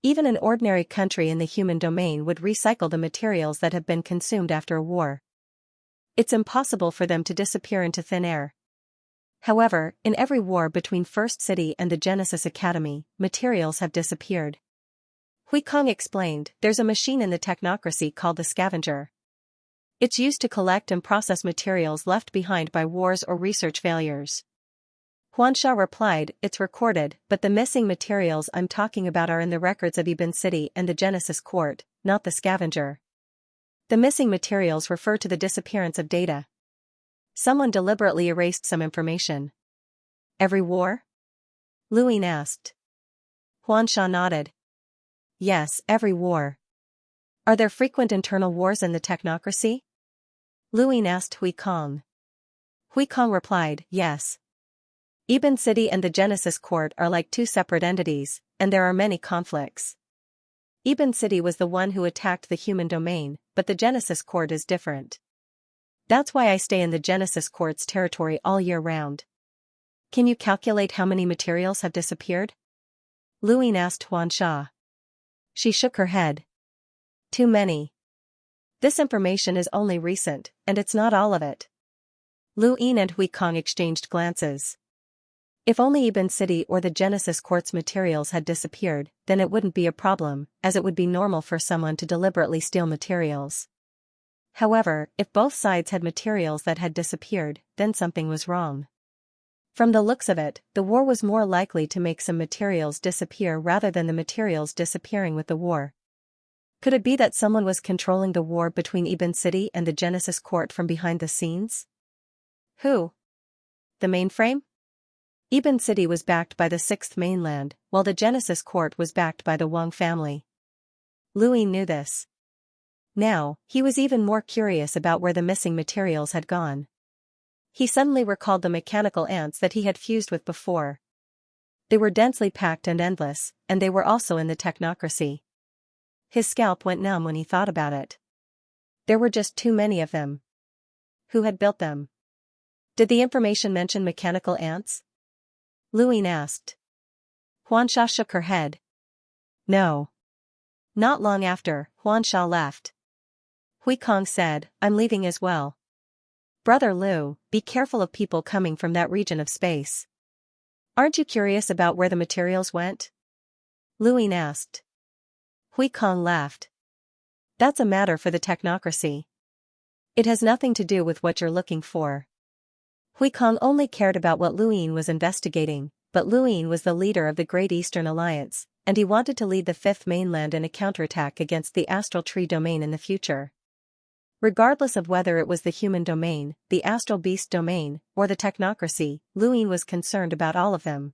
Even an ordinary country in the human domain would recycle the materials that have been consumed after a war. It's impossible for them to disappear into thin air. However, in every war between First City and the Genesis Academy, materials have disappeared." Huikong explained, "There's a machine in the technocracy called the scavenger. It's used to collect and process materials left behind by wars or research failures." Xianxia replied, "It's recorded, but the missing materials I'm talking about are in the records of Ibn City and the Genesis Court, not the scavenger. The missing materials refer to the disappearance of data. Someone deliberately erased some information." "Every war?" Luin asked. Xianxia nodded. "Yes, every war." "Are there frequent internal wars in the technocracy?" Luin asked Huikong. Huikong replied, "Yes. Ibn City and the Genesis Court are like 2 separate entities, and there are many conflicts. Ibn City was the one who attacked the human domain, but the Genesis Court is different. That's why I stay in the Genesis Court's territory all year round." "Can you calculate how many materials have disappeared?" Luin asked Xianxia. She shook her head. "Too many. This information is only recent, and it's not all of it." Luin and Huikong exchanged glances. If only Ibn City or the Genesis Court's materials had disappeared, then it wouldn't be a problem, as it would be normal for someone to deliberately steal materials. However, if both sides had materials that had disappeared, then something was wrong. From the looks of it, the war was more likely to make some materials disappear rather than the materials disappearing with the war. Could it be that someone was controlling the war between Ibn City and the Genesis court from behind the scenes? Who? The mainframe? Ibn City was backed by the Sixth Mainland, while the Genesis court was backed by the Wang family. Louis knew this. Now, he was even more curious about where the missing materials had gone. He suddenly recalled the mechanical ants that he had fused with before. They were densely packed and endless, and they were also in the technocracy. His scalp went numb when he thought about it. There were just too many of them. Who had built them? Did the information mention mechanical ants? Louis asked. Huansha shook her head. No. Not long after, Huansha left. Hui Kong said, I'm leaving as well. Brother Liu, be careful of people coming from that region of space. Aren't you curious about where the materials went? Louis asked. Hui Kong laughed. That's a matter for the technocracy. It has nothing to do with what you're looking for. Hui Kong only cared about what Luin was investigating, but Luin was the leader of the Great Eastern Alliance, and he wanted to lead the Fifth Mainland in a counterattack against the Astral Tree domain in the future. Regardless of whether it was the human domain, the Astral Beast domain, or the technocracy, Luin was concerned about all of them.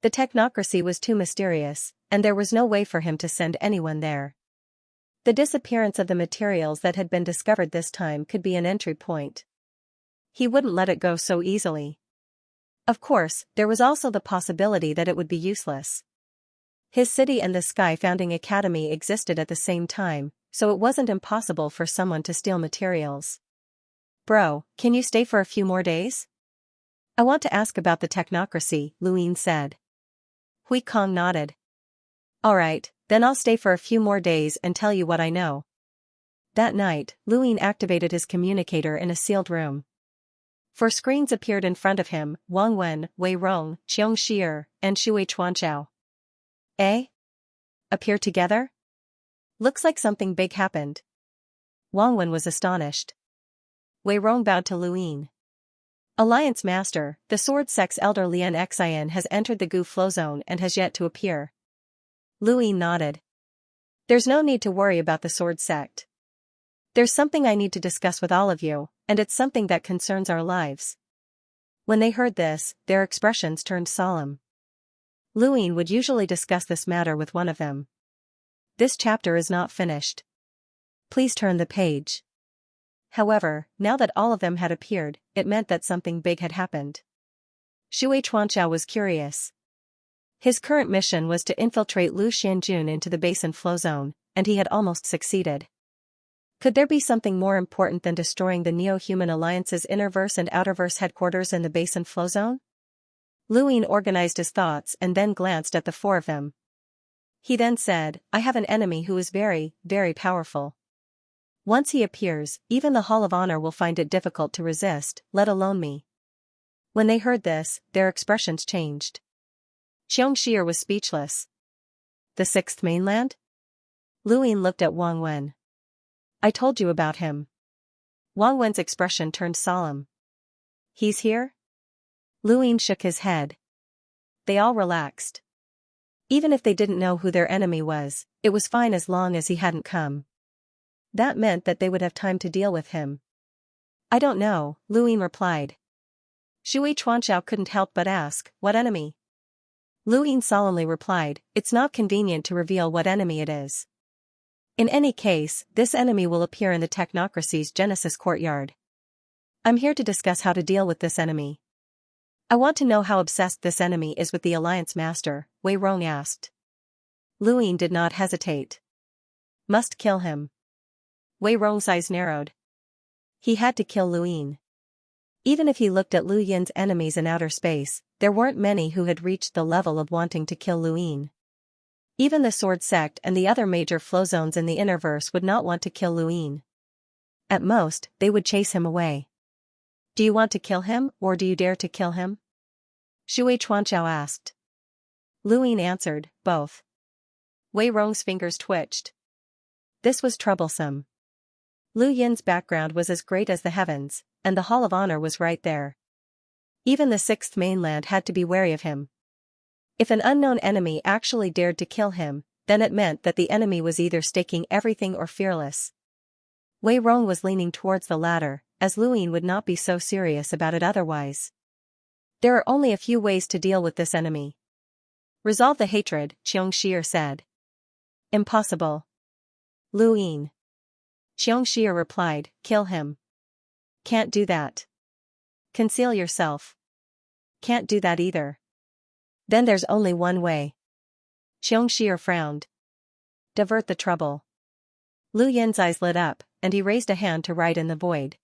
The technocracy was too mysterious, and there was no way for him to send anyone there. The disappearance of the materials that had been discovered this time could be an entry point. He wouldn't let it go so easily. Of course, there was also the possibility that it would be useless. His city and the Sky Founding Academy existed at the same time, so it wasn't impossible for someone to steal materials. Bro, can you stay for a few more days? I want to ask about the technocracy, Luin said. Hui Kong nodded. Alright, then I'll stay for a few more days and tell you what I know. That night, Luin activated his communicator in a sealed room. Four screens appeared in front of him: Wang Wen, Wei Rong, Xianxia, and Shui Chuanchao. Eh? Appear together? Looks like something big happened. Wang Wen was astonished. Wei Rong bowed to Luin. Alliance Master, the Sword Sect's elder Lian Xian has entered the Gu Flow Zone and has yet to appear. Luin nodded. There's no need to worry about the Sword Sect. There's something I need to discuss with all of you, and it's something that concerns our lives. When they heard this, their expressions turned solemn. Luin would usually discuss this matter with one of them. This chapter is not finished. Please turn the page. However, now that all of them had appeared, it meant that something big had happened. Shui Chuanchao was curious. His current mission was to infiltrate Lu Xianjun into the Basin Flow Zone, and he had almost succeeded. Could there be something more important than destroying the Neo-Human Alliance's Innerverse and Outerverse headquarters in the Basin Flow Zone? Luin organized his thoughts and then glanced at the four of them. He then said, I have an enemy who is very, very powerful. Once he appears, even the Hall of Honor will find it difficult to resist, let alone me. When they heard this, their expressions changed. Xianxia was speechless. The Sixth Mainland? Luin looked at Wang Wen. I told you about him. Wang Wen's expression turned solemn. He's here? Luin shook his head. They all relaxed. Even if they didn't know who their enemy was, it was fine as long as he hadn't come. That meant that they would have time to deal with him. I don't know, Luin replied. Shui Chuanchao couldn't help but ask, what enemy? Luin solemnly replied, it's not convenient to reveal what enemy it is. In any case, this enemy will appear in the technocracy's Genesis courtyard. I'm here to discuss how to deal with this enemy. I want to know how obsessed this enemy is with the Alliance Master, Wei Rong asked. Luin did not hesitate. Must kill him. Wei Rong's eyes narrowed. He had to kill Luin. Even if he looked at Lu Yin's enemies in outer space, there weren't many who had reached the level of wanting to kill Luin. Even the Sword Sect and the other major flow zones in the Innerverse would not want to kill Luin. At most, they would chase him away. Do you want to kill him, or do you dare to kill him? Shui Chuanchao asked. Luin answered, both. Wei Rong's fingers twitched. This was troublesome. Lu Yin's background was as great as the heavens, and the Hall of Honor was right there. Even the sixth mainland had to be wary of him. If an unknown enemy actually dared to kill him, then it meant that the enemy was either staking everything or fearless. Wei Rong was leaning towards the latter, as Luyin would not be so serious about it otherwise. There are only a few ways to deal with this enemy. Resolve the hatred, Xianxia said. Impossible. Luyin. Xianxia replied, kill him. Can't do that. Conceal yourself. Can't do that either. Then there's only one way. Xianxia frowned. Divert the trouble. Lu Yin's eyes lit up, and he raised a hand to write in the void.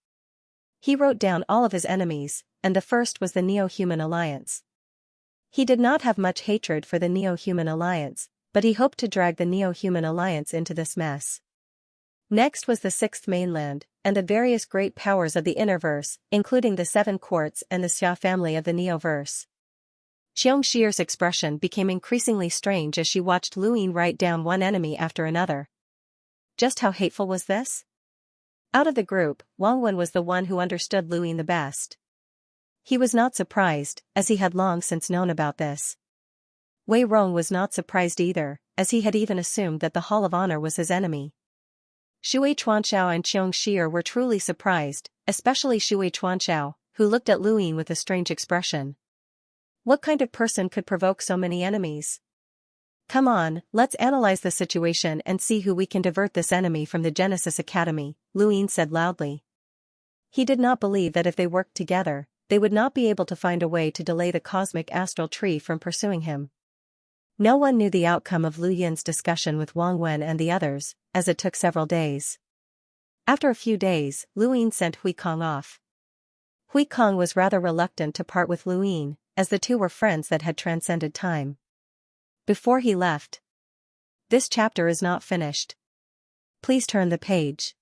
He wrote down all of his enemies, and the first was the Neo-Human Alliance. He did not have much hatred for the Neo-Human Alliance, but he hoped to drag the Neo-Human Alliance into this mess. Next was the Sixth Mainland, and the various great powers of the Innerverse, including the Seven Courts and the Xia family of the Neoverse. Xianxia's expression became increasingly strange as she watched Luyin write down one enemy after another. Just how hateful was this? Out of the group, Wang Wen was the one who understood Luyin the best. He was not surprised, as he had long since known about this. Wei Rong was not surprised either, as he had even assumed that the Hall of Honor was his enemy. Shui Chuanxiao and Xianxia were truly surprised, especially Shui Chuanxiao, who looked at Luyin with a strange expression. What kind of person could provoke so many enemies? Come on, let's analyze the situation and see who we can divert this enemy from the Genesis Academy, Luyin said loudly. He did not believe that if they worked together, they would not be able to find a way to delay the cosmic astral tree from pursuing him. No one knew the outcome of Lu Yin's discussion with Wang Wen and the others, as it took several days. After a few days, Luyin sent Hui Kong off. Hui Kong was rather reluctant to part with Luyin, as the two were friends that had transcended time. Before he left. This chapter is not finished. Please turn the page.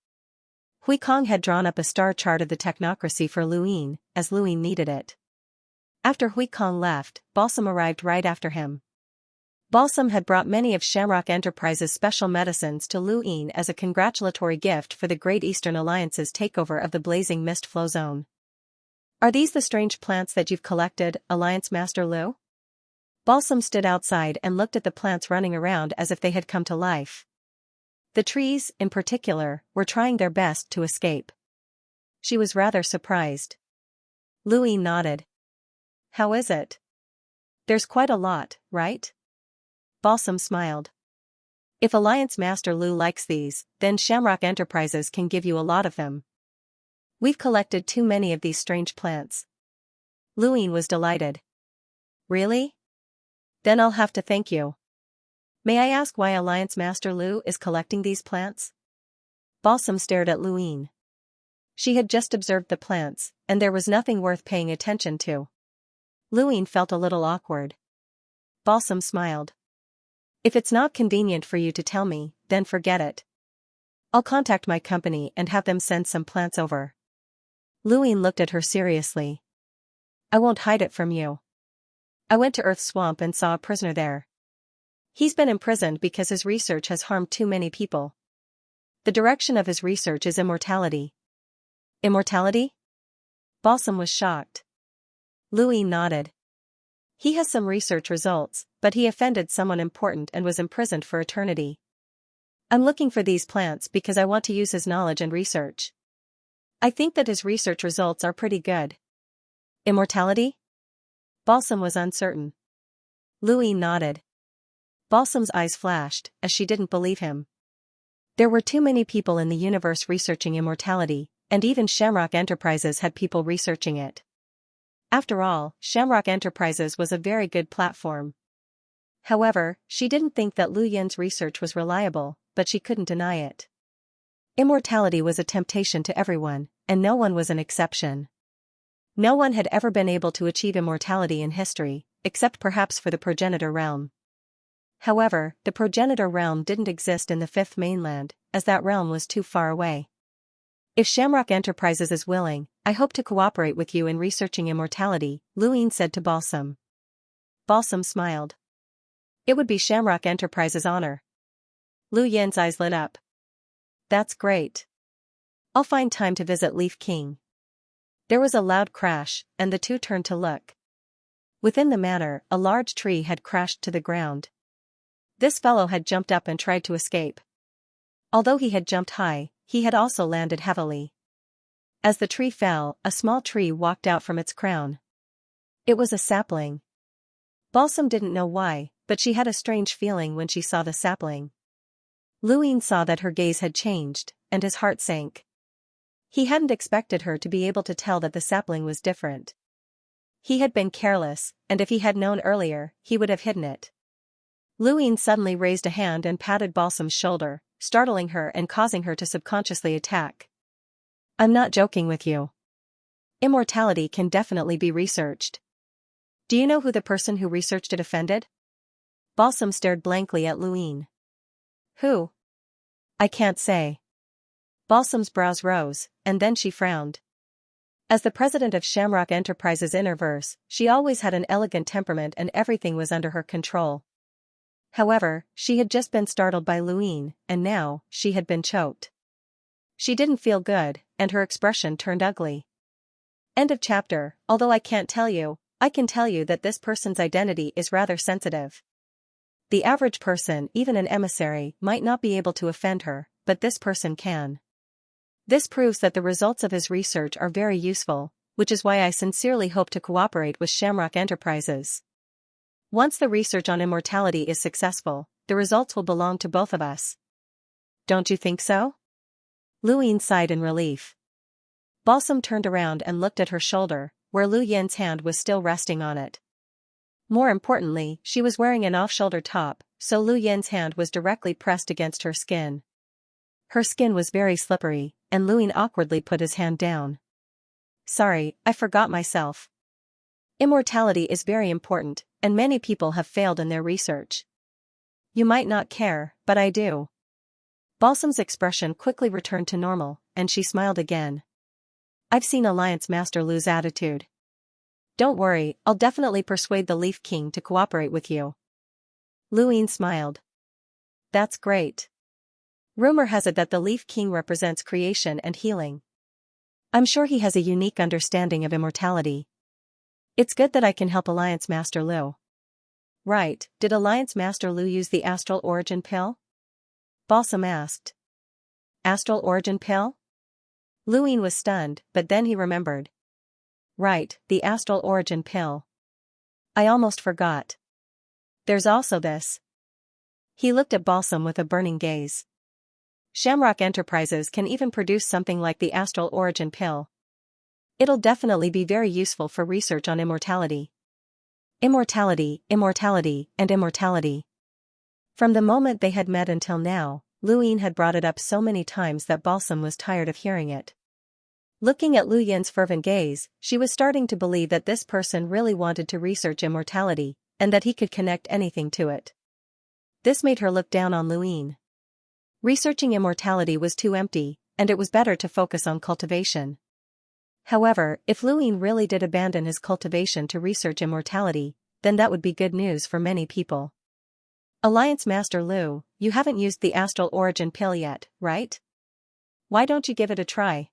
Hui Kong had drawn up a star chart of the technocracy for Luyin, as Luyin needed it. After Hui Kong left, Balsam arrived right after him. Balsam had brought many of Shamrock Enterprises' special medicines to Luyin as a congratulatory gift for the Great Eastern Alliance's takeover of the Blazing Mist Flow Zone. Are these the strange plants that you've collected, Alliance Master Lu? Balsam stood outside and looked at the plants running around as if they had come to life. The trees, in particular, were trying their best to escape. She was rather surprised. Luyin nodded. How is it? There's quite a lot, right? Balsam smiled. If Alliance Master Lu likes these, then Shamrock Enterprises can give you a lot of them. We've collected too many of these strange plants. Luyin was delighted. Really? Then I'll have to thank you. May I ask why Alliance Master Lu is collecting these plants? Balsam stared at Luyin. She had just observed the plants, and there was nothing worth paying attention to. Luyin felt a little awkward. Balsam smiled. If it's not convenient for you to tell me, then forget it. I'll contact my company and have them send some plants over. Luyin looked at her seriously. I won't hide it from you. I went to Earth Swamp and saw a prisoner there. He's been imprisoned because his research has harmed too many people. The direction of his research is immortality. Immortality? Balsam was shocked. Luyin nodded. He has some research results, but he offended someone important and was imprisoned for eternity. I'm looking for these plants because I want to use his knowledge and research. I think that his research results are pretty good. Immortality? Balsam was uncertain. Luyin nodded. Balsam's eyes flashed, as she didn't believe him. There were too many people in the universe researching immortality, and even Shamrock Enterprises had people researching it. After all, Shamrock Enterprises was a very good platform. However, she didn't think that Lu Yin's research was reliable, but she couldn't deny it. Immortality was a temptation to everyone, and no one was an exception. No one had ever been able to achieve immortality in history, except perhaps for the progenitor realm. However, the progenitor realm didn't exist in the Fifth Mainland, as that realm was too far away. If Shamrock Enterprises is willing, I hope to cooperate with you in researching immortality, Luyin said to Balsam. Balsam smiled. It would be Shamrock Enterprises' honor. Lu Yin's eyes lit up. That's great. I'll find time to visit Leaf King. There was a loud crash, and the two turned to look. Within the manor, a large tree had crashed to the ground. This fellow had jumped up and tried to escape. Although he had jumped high, he had also landed heavily. As the tree fell, a small tree walked out from its crown. It was a sapling. Balsam didn't know why, but she had a strange feeling when she saw the sapling. Luin saw that her gaze had changed, and his heart sank. He hadn't expected her to be able to tell that the sapling was different. He had been careless, and if he had known earlier, he would have hidden it. Luin suddenly raised a hand and patted Balsam's shoulder, startling her and causing her to subconsciously attack. I'm not joking with you. Immortality can definitely be researched. Do you know who the person who researched it offended? Balsam stared blankly at Luin. Who? I can't say. Balsam's brows rose, and then she frowned. As the president of Shamrock Enterprises Innerverse, she always had an elegant temperament and everything was under her control. However, she had just been startled by Luin, and now, she had been choked. She didn't feel good, and her expression turned ugly. End of chapter. Although I can't tell you, I can tell you that this person's identity is rather sensitive. The average person, even an emissary, might not be able to offend her, but this person can. This proves that the results of his research are very useful, which is why I sincerely hope to cooperate with Shamrock Enterprises. Once the research on immortality is successful, the results will belong to both of us. Don't you think so? Luin sighed in relief. Balsam turned around and looked at her shoulder, where Lu Yin's hand was still resting on it. More importantly, she was wearing an off-shoulder top, so Lu Yin's hand was directly pressed against her skin. Her skin was very slippery, and Luin awkwardly put his hand down. Sorry, I forgot myself. Immortality is very important, and many people have failed in their research. You might not care, but I do. Balsam's expression quickly returned to normal, and she smiled again. I've seen Alliance Master Lu's attitude. Don't worry, I'll definitely persuade the Leaf King to cooperate with you. Luin smiled. That's great. Rumor has it that the Leaf King represents creation and healing. I'm sure he has a unique understanding of immortality. It's good that I can help Alliance Master Lu. Right, did Alliance Master Lu use the Astral Origin Pill? Balsam asked. Astral Origin Pill? Luin was stunned, but then he remembered. Right, the Astral Origin Pill. I almost forgot. There's also this. He looked at Balsam with a burning gaze. Shamrock Enterprises can even produce something like the Astral Origin Pill. It'll definitely be very useful for research on immortality. Immortality, immortality, and immortality. From the moment they had met until now, Luin had brought it up so many times that Balsam was tired of hearing it. Looking at Lu Yin's fervent gaze, she was starting to believe that this person really wanted to research immortality, and that he could connect anything to it. This made her look down on Luin. Researching immortality was too empty, and it was better to focus on cultivation. However, if Luin really did abandon his cultivation to research immortality, then that would be good news for many people. Alliance Master Lu, you haven't used the Astral Origin Pill yet, right? Why don't you give it a try?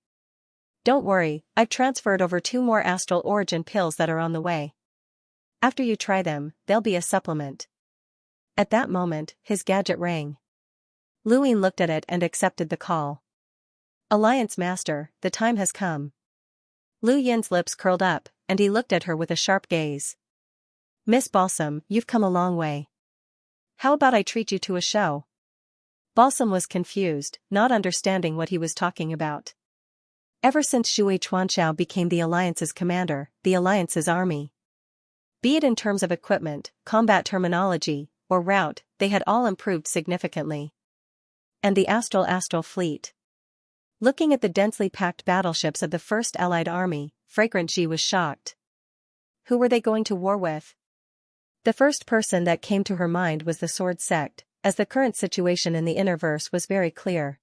Don't worry, I've transferred over 2 more Astral Origin Pills that are on the way. After you try them, they'll be a supplement. At that moment, his gadget rang. Luin looked at it and accepted the call. Alliance Master, the time has come. Lu Yin's lips curled up, and he looked at her with a sharp gaze. Miss Balsam, you've come a long way. How about I treat you to a show? Balsam was confused, not understanding what he was talking about. Ever since Shui Chuanxiao became the Alliance's commander, the Alliance's army, be it in terms of equipment, combat terminology, or route, they had all improved significantly. And the Astral fleet. Looking at the densely packed battleships of the First Allied Army, Fragrant Ji was shocked. Who were they going to war with? The first person that came to her mind was the Sword Sect, as the current situation in the Innerverse was very clear.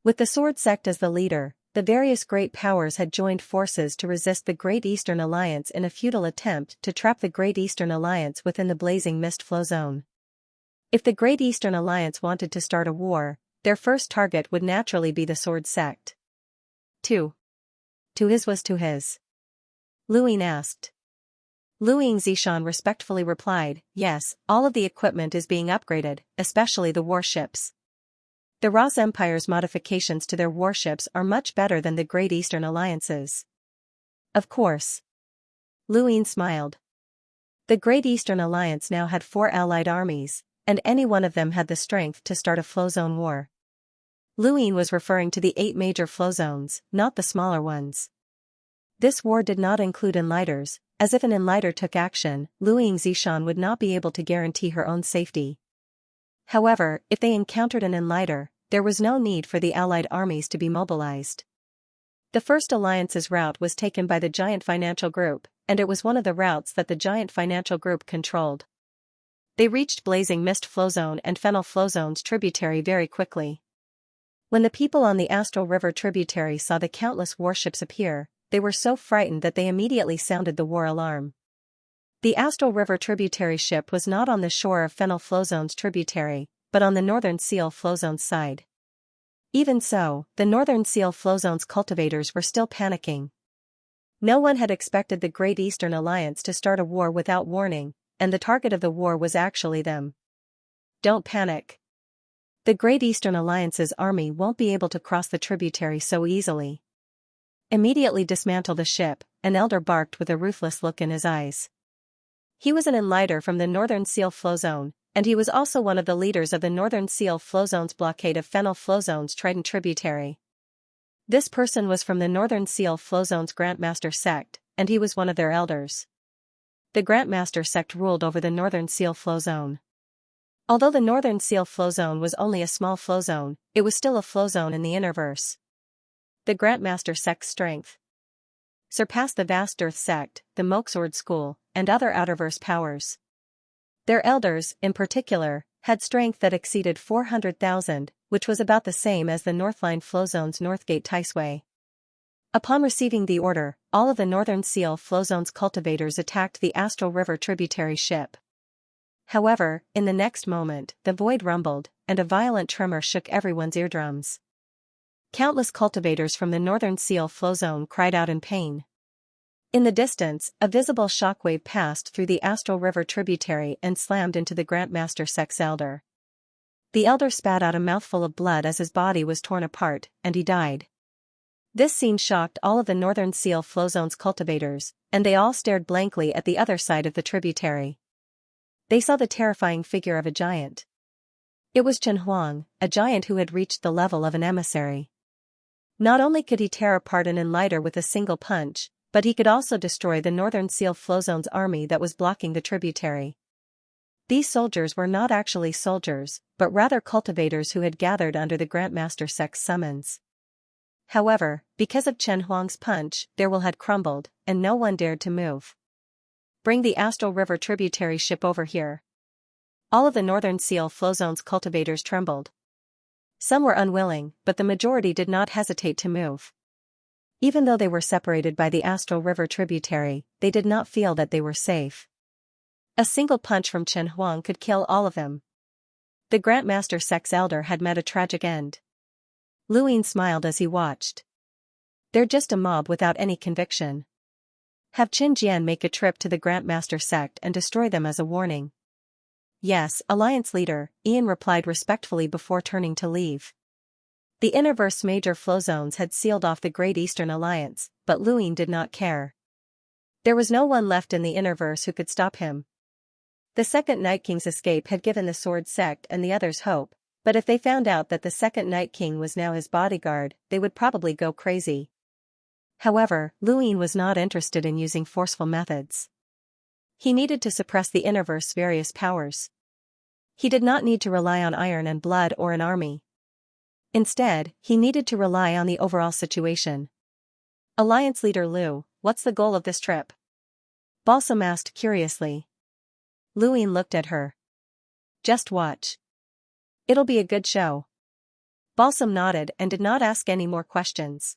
With the Sword Sect as the leader, the various great powers had joined forces to resist the Great Eastern Alliance in a futile attempt to trap the Great Eastern Alliance within the blazing mist flow zone. If the Great Eastern Alliance wanted to start a war, their first target would naturally be the Sword Sect. 2. to his was to his? Luing asked. Luing Zishan respectfully replied, yes, all of the equipment is being upgraded, especially the warships. The Ross Empire's modifications to their warships are much better than the Great Eastern Alliance's. Of course. Luing smiled. The Great Eastern Alliance now had 4 allied armies, and any one of them had the strength to start a flow zone war. Luing was referring to the 8 major flow zones, not the smaller ones. This war did not include enlighters, as if an enlighter took action, Luing Zishan would not be able to guarantee her own safety. However, if they encountered an enlighter, there was no need for the allied armies to be mobilized. The First Alliance's route was taken by the Giant Financial Group, and it was one of the routes that the Giant Financial Group controlled. They reached Blazing Mist Flow Zone and Fennel Flow Zone's tributary very quickly. When the people on the Astral River tributary saw the countless warships appear, they were so frightened that they immediately sounded the war alarm. The Astral River tributary ship was not on the shore of Fennel Flow Zone's tributary, but on the Northern Seal Flow Zone's side. Even so, the Northern Seal Flow Zone's cultivators were still panicking. No one had expected the Great Eastern Alliance to start a war without warning, and the target of the war was actually them. Don't panic. The Great Eastern Alliance's army won't be able to cross the tributary so easily. Immediately dismantle the ship, an elder barked with a ruthless look in his eyes. He was an enlighter from the Northern Seal Flow Zone, and he was also one of the leaders of the Northern Seal Flow Zone's blockade of Fennel Flow Zone's Trident tributary. This person was from the Northern Seal Flow Zone's Grantmaster sect, and he was one of their elders. The Grantmaster sect ruled over the Northern Seal Flow Zone. Although the Northern Seal Flow Zone was only a small flow zone, it was still a flow zone in the Innerverse. The Grantmaster sect's strength surpassed the Vast Earth sect, the Moxord School, and other Outerverse powers. Their elders, in particular, had strength that exceeded 400,000, which was about the same as the Northline Flow Zone's Northgate Ticeway. Upon receiving the order, all of the Northern Seal Flow Zone's cultivators attacked the Astral River tributary ship. However, in the next moment, the void rumbled, and a violent tremor shook everyone's eardrums. Countless cultivators from the Northern Seal Flow Zone cried out in pain. In the distance, a visible shockwave passed through the Astral River tributary and slammed into the Grantmaster sect's elder. The elder spat out a mouthful of blood as his body was torn apart, and he died. This scene shocked all of the Northern Seal Flow Zone's cultivators, and they all stared blankly at the other side of the tributary. They saw the terrifying figure of a giant. It was Chen Huang, a giant who had reached the level of an emissary. Not only could he tear apart an enlighter with a single punch, but he could also destroy the Northern Seal Flow Zone's army that was blocking the tributary. These soldiers were not actually soldiers, but rather cultivators who had gathered under the Grantmaster sect's summons. However, because of Chen Huang's punch, their will had crumbled, and no one dared to move. Bring the Astral River tributary ship over here. All of the Northern Seal Flow Zone's cultivators trembled. Some were unwilling, but the majority did not hesitate to move. Even though they were separated by the Astral River tributary, they did not feel that they were safe. A single punch from Chen Huang could kill all of them. The Grantmaster sect's elder had met a tragic end. Luing smiled as he watched. They're just a mob without any conviction. Have Qin Jian make a trip to the Grantmaster sect and destroy them as a warning. Yes, Alliance leader, Ian replied respectfully before turning to leave. The Innerverse major flow zones had sealed off the Great Eastern Alliance, but Luing did not care. There was no one left in the Innerverse who could stop him. The Second Night King's escape had given the Sword sect and the others hope, but if they found out that the Second Night King was now his bodyguard, they would probably go crazy. However, Luing was not interested in using forceful methods. He needed to suppress the Innerverse's various powers. He did not need to rely on iron and blood or an army. Instead, he needed to rely on the overall situation. Alliance leader Liu, what's the goal of this trip? Balsam asked curiously. Luing looked at her. Just watch. It'll be a good show. Balsam nodded and did not ask any more questions.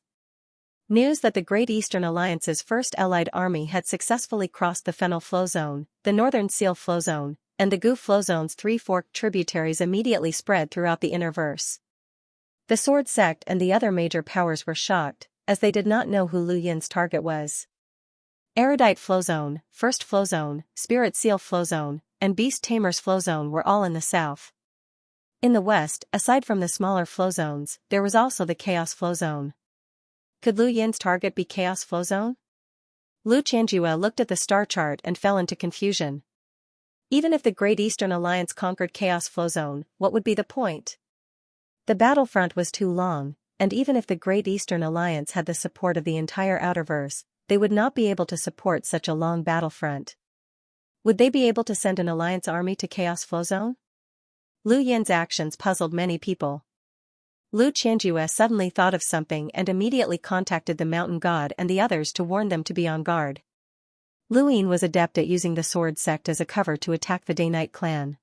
News that the Great Eastern Alliance's first allied army had successfully crossed the Fennel Flow Zone, the Northern Seal Flow Zone, and the Gu Flow Zone's 3 forked tributaries immediately spread throughout the Innerverse. The Sword sect and the other major powers were shocked, as they did not know who Lu Yin's target was. Erudite Flow Zone, First Flow Zone, Spirit Seal Flow Zone, and Beast Tamer's Flow Zone were all in the south. In the west, aside from the smaller flow zones, there was also the Chaos Flow Zone. Could Lu Yin's target be Chaos Flow Zone? Lu Xianxia looked at the star chart and fell into confusion. Even if the Great Eastern Alliance conquered Chaos Flow Zone, what would be the point? The battlefront was too long, and even if the Great Eastern Alliance had the support of the entire Outerverse, they would not be able to support such a long battlefront. Would they be able to send an Alliance army to Chaos Flow Zone? Lu Yin's actions puzzled many people. Lu Qianjue suddenly thought of something and immediately contacted the mountain god and the others to warn them to be on guard. Lu Yin was adept at using the sword sect as a cover to attack the Day-Night clan.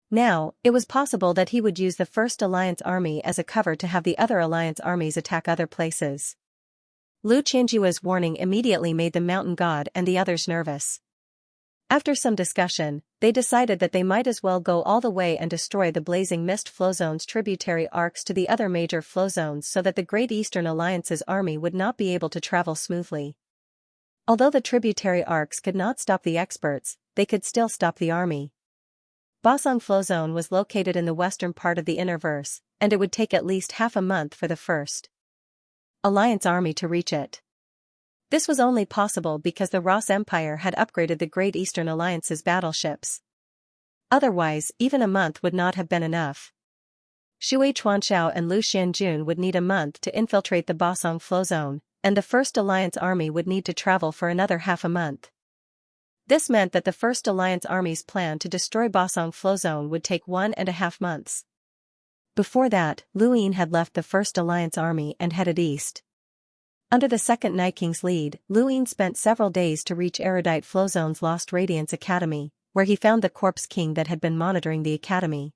Now, it was possible that he would use the First Alliance army as a cover to have the other Alliance armies attack other places. Lu Qianjue's warning immediately made the mountain god and the others nervous. After some discussion, they decided that they might as well go all the way and destroy the Blazing Mist Flow Zone's tributary arcs to the other major flow zones so that the Great Eastern Alliance's army would not be able to travel smoothly. Although the tributary arcs could not stop the experts, they could still stop the army. Basong Flow Zone was located in the western part of the Innerverse, and it would take at least half a month for the First Alliance army to reach it. This was only possible because the Ross Empire had upgraded the Great Eastern Alliance's battleships. Otherwise, even a month would not have been enough. Shui Chuanxiao and Lu Xianjun would need a month to infiltrate the Basong Flow Zone, and the First Alliance army would need to travel for another half a month. This meant that the First Alliance army's plan to destroy Basong Flow Zone would take 1.5 months. Before that, Lu Yin had left the First Alliance army and headed east. Under the Second Night King's lead, Lu Yin spent several days to reach Erudite Flow Zone's Lost Radiance Academy, where he found the Corpse King that had been monitoring the academy.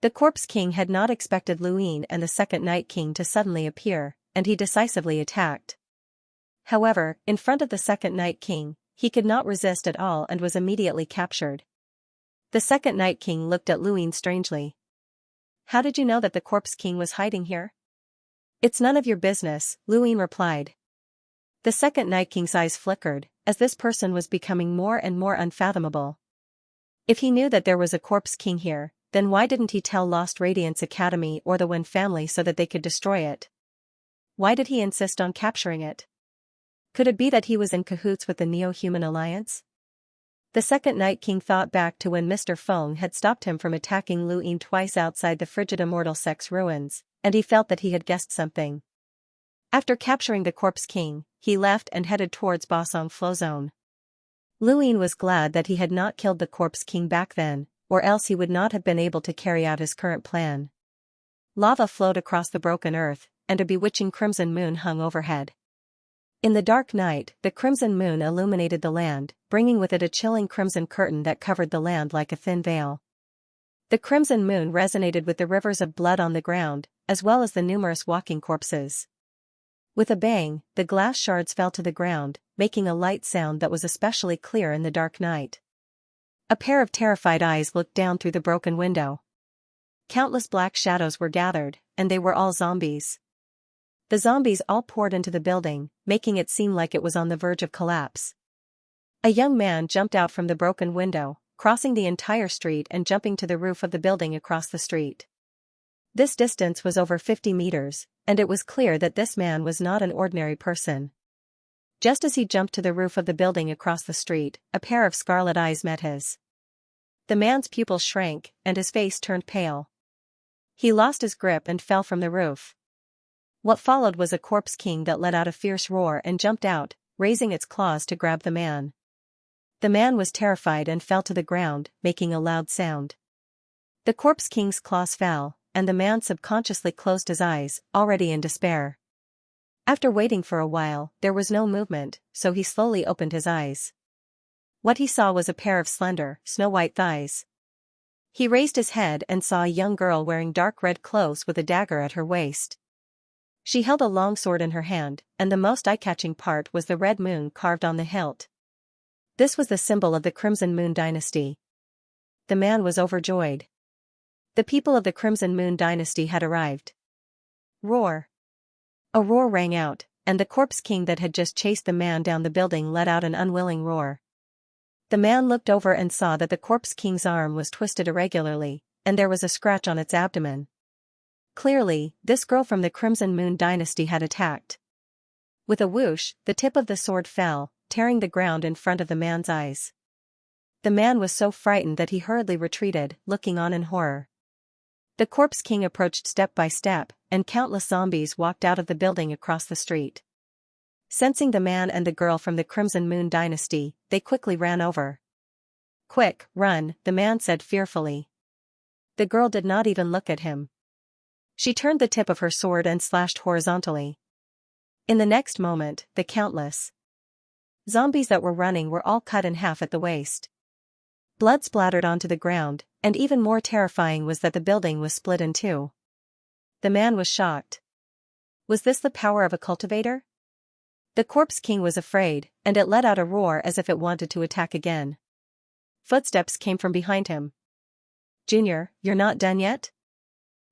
The Corpse King had not expected Lu Yin and the Second Night King to suddenly appear, and he decisively attacked. However, in front of the Second Night King, he could not resist at all and was immediately captured. The Second Night King looked at Lu Yin strangely. "How did you know that the Corpse King was hiding here?" "It's none of your business," Lu Yin replied. The Second Night King's eyes flickered, as this person was becoming more and more unfathomable. If he knew that there was a Corpse King here, then why didn't he tell Lost Radiance Academy or the Wen family so that they could destroy it? Why did he insist on capturing it? Could it be that he was in cahoots with the Neo-Human Alliance? The Second Night King thought back to when Mr. Feng had stopped him from attacking Lu Yin twice outside the Frigid Immortal Sect's ruins, and he felt that he had guessed something. After capturing the Corpse King, he left and headed towards Basong Flow Zone. Lu Yin was glad that he had not killed the Corpse King back then, or else he would not have been able to carry out his current plan. Lava flowed across the broken earth, and a bewitching crimson moon hung overhead. In the dark night, the crimson moon illuminated the land, bringing with it a chilling crimson curtain that covered the land like a thin veil. The crimson moon resonated with the rivers of blood on the ground, as well as the numerous walking corpses. With a bang, the glass shards fell to the ground, making a light sound that was especially clear in the dark night. A pair of terrified eyes looked down through the broken window. Countless black shadows were gathered, and they were all zombies. The zombies all poured into the building, making it seem like it was on the verge of collapse. A young man jumped out from the broken window, crossing the entire street and jumping to the roof of the building across the street. This distance was over 50 meters, and it was clear that this man was not an ordinary person. Just as he jumped to the roof of the building across the street, a pair of scarlet eyes met his. The man's pupils shrank, and his face turned pale. He lost his grip and fell from the roof. What followed was a Corpse King that let out a fierce roar and jumped out, raising its claws to grab the man. The man was terrified and fell to the ground, making a loud sound. The Corpse King's claws fell, and the man subconsciously closed his eyes, already in despair. After waiting for a while, there was no movement, so he slowly opened his eyes. What he saw was a pair of slender, snow-white thighs. He raised his head and saw a young girl wearing dark red clothes with a dagger at her waist. She held a long sword in her hand, and the most eye-catching part was the red moon carved on the hilt. This was the symbol of the Crimson Moon Dynasty. The man was overjoyed. The people of the Crimson Moon Dynasty had arrived. Roar! A roar rang out, and the corpse king that had just chased the man down the building let out an unwilling roar. The man looked over and saw that the corpse king's arm was twisted irregularly, and there was a scratch on its abdomen. Clearly, this girl from the Crimson Moon dynasty had attacked. With a whoosh, the tip of the sword fell, tearing the ground in front of the man's eyes. The man was so frightened that he hurriedly retreated, looking on in horror. The corpse king approached step by step, and countless zombies walked out of the building across the street. Sensing the man and the girl from the Crimson Moon dynasty, they quickly ran over. "Quick, run," the man said fearfully. The girl did not even look at him. She turned the tip of her sword and slashed horizontally. In the next moment, the countless zombies that were running were all cut in half at the waist. Blood splattered onto the ground, and even more terrifying was that the building was split in two. The man was shocked. Was this the power of a cultivator? The corpse king was afraid, and it let out a roar as if it wanted to attack again. Footsteps came from behind him. "Junior, you're not done yet?"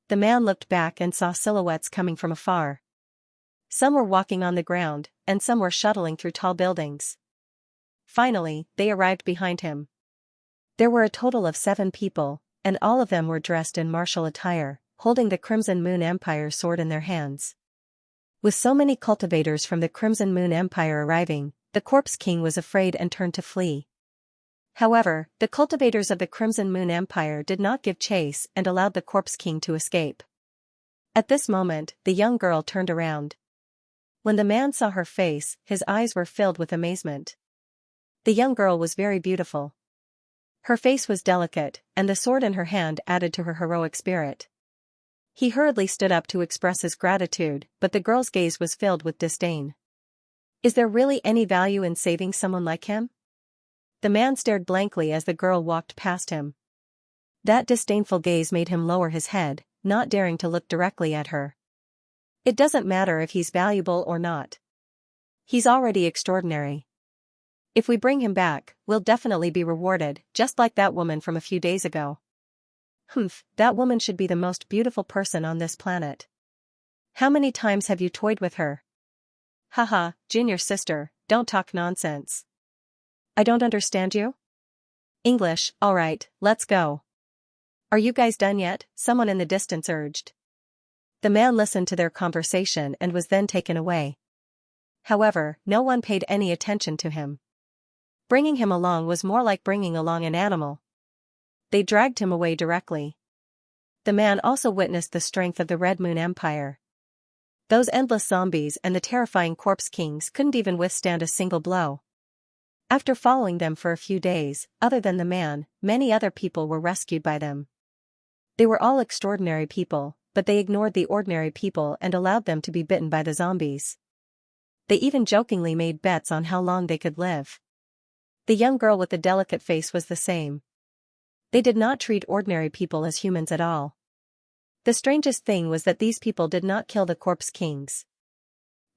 The man looked back and saw silhouettes coming from afar. Some were walking on the ground, and some were shuttling through tall buildings. Finally, they arrived behind him. There were a total of 7 people, and all of them were dressed in martial attire, holding the Crimson Moon Empire sword in their hands. With so many cultivators from the Crimson Moon Empire arriving, the corpse king was afraid and turned to flee. However, the cultivators of the Crimson Moon Empire did not give chase and allowed the corpse king to escape. At this moment, the young girl turned around. When the man saw her face, his eyes were filled with amazement. The young girl was very beautiful. Her face was delicate, and the sword in her hand added to her heroic spirit. He hurriedly stood up to express his gratitude, but the girl's gaze was filled with disdain. Is there really any value in saving someone like him? The man stared blankly as the girl walked past him. That disdainful gaze made him lower his head, not daring to look directly at her. It doesn't matter if he's valuable or not. He's already extraordinary. If we bring him back, we'll definitely be rewarded, just like that woman from a few days ago. Humph, that woman should be the most beautiful person on this planet. How many times have you toyed with her? Haha, Junior sister, don't talk nonsense. I don't understand you? English, alright, let's go. Are you guys done yet? Someone in the distance urged. The man listened to their conversation and was then taken away. However, no one paid any attention to him. Bringing him along was more like bringing along an animal. They dragged him away directly. The man also witnessed the strength of the Red Moon Empire. Those endless zombies and the terrifying corpse kings couldn't even withstand a single blow. After following them for a few days, other than the man, many other people were rescued by them. They were all extraordinary people, but they ignored the ordinary people and allowed them to be bitten by the zombies. They even jokingly made bets on how long they could live. The young girl with the delicate face was the same. They did not treat ordinary people as humans at all. The strangest thing was that these people did not kill the corpse kings.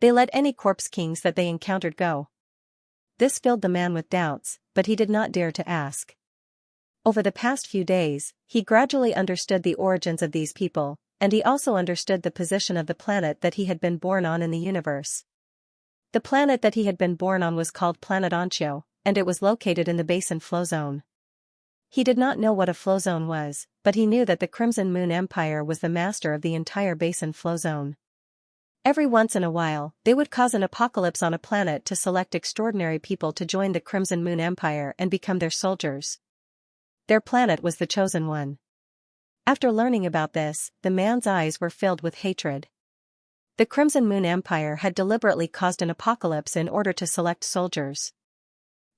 They let any corpse kings that they encountered go. This filled the man with doubts, but he did not dare to ask. Over the past few days, he gradually understood the origins of these people, and he also understood the position of the planet that he had been born on in the universe. The planet that he had been born on was called Planet Xianxia, and it was located in the Basin Flow Zone. He did not know what a flow zone was, but he knew that the Crimson Moon Empire was the master of the entire Basin Flow Zone. Every once in a while, they would cause an apocalypse on a planet to select extraordinary people to join the Crimson Moon Empire and become their soldiers. Their planet was the chosen one. After learning about this, the man's eyes were filled with hatred. The Crimson Moon Empire had deliberately caused an apocalypse in order to select soldiers.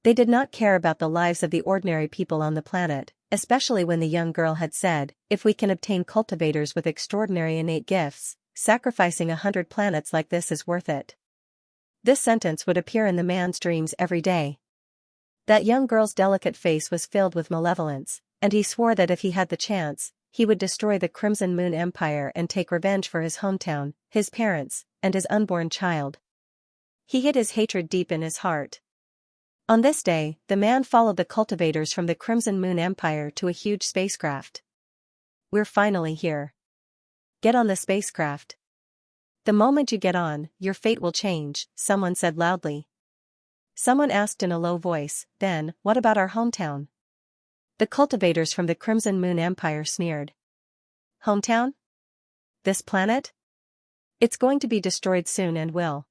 They did not care about the lives of the ordinary people on the planet, especially when the young girl had said, "If we can obtain cultivators with extraordinary innate gifts, sacrificing 100 planets like this is worth it." This sentence would appear in the man's dreams every day. That young girl's delicate face was filled with malevolence, and he swore that if he had the chance, he would destroy the Crimson Moon Empire and take revenge for his hometown, his parents, and his unborn child. He hid his hatred deep in his heart. On this day, the man followed the cultivators from the Crimson Moon Empire to a huge spacecraft. "We're finally here. Get on the spacecraft." The moment you get on, your fate will change, someone said loudly. Someone asked in a low voice, then, what about our hometown? The cultivators from the Crimson Moon Empire sneered. Hometown? This planet? It's going to be destroyed soon and will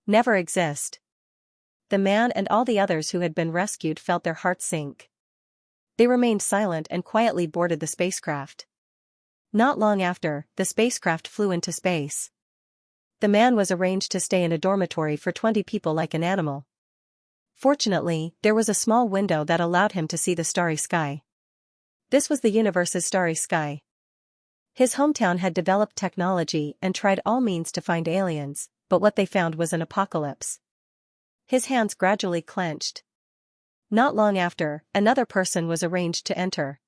never exist. The man and all the others who had been rescued felt their hearts sink. They remained silent and quietly boarded the spacecraft. Not long after, the spacecraft flew into space. The man was arranged to stay in a dormitory for 20 people like an animal. Fortunately, there was a small window that allowed him to see the starry sky. This was the universe's starry sky. His hometown had developed technology and tried all means to find aliens, but what they found was an apocalypse. His hands gradually clenched. Not long after, another person was arranged to enter.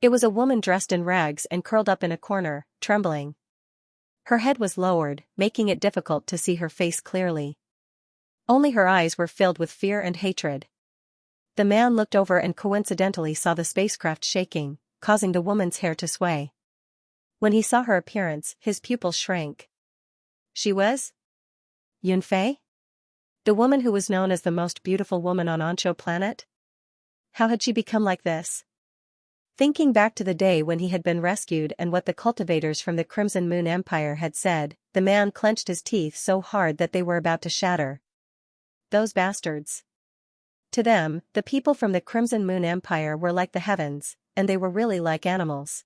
It was a woman dressed in rags and curled up in a corner, trembling. Her head was lowered, making it difficult to see her face clearly. Only her eyes were filled with fear and hatred. The man looked over and coincidentally saw the spacecraft shaking, causing the woman's hair to sway. When he saw her appearance, his pupils shrank. She was Yunfei? The woman who was known as the most beautiful woman on Xianxia planet? How had she become like this? Thinking back to the day when he had been rescued and what the cultivators from the Crimson Moon Empire had said, the man clenched his teeth so hard that they were about to shatter. Those bastards. To them, the people from the Crimson Moon Empire were like the heavens, and they were really like animals.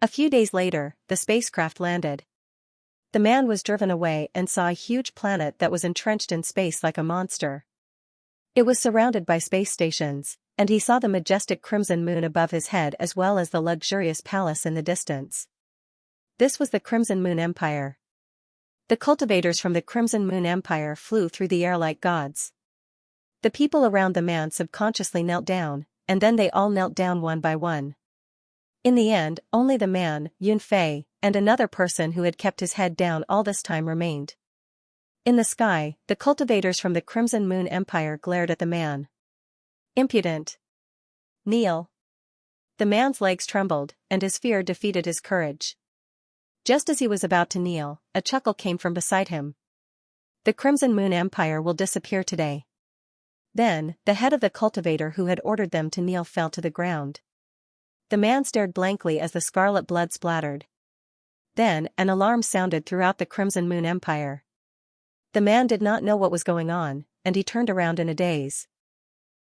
A few days later, the spacecraft landed. The man was driven away and saw a huge planet that was entrenched in space like a monster. It was surrounded by space stations, and he saw the majestic crimson moon above his head as well as the luxurious palace in the distance. This was the Crimson Moon Empire. The cultivators from the Crimson Moon Empire flew through the air like gods. The people around the man subconsciously knelt down, and then they all knelt down one by one. In the end, only the man, Yunfei, and another person who had kept his head down all this time remained. In the sky, the cultivators from the Crimson Moon Empire glared at the man. Impudent. Kneel. The man's legs trembled, and his fear defeated his courage. Just as he was about to kneel, a chuckle came from beside him. The Crimson Moon Empire will disappear today. Then, the head of the cultivator who had ordered them to kneel fell to the ground. The man stared blankly as the scarlet blood splattered. Then, an alarm sounded throughout the Crimson Moon Empire. The man did not know what was going on, and he turned around in a daze.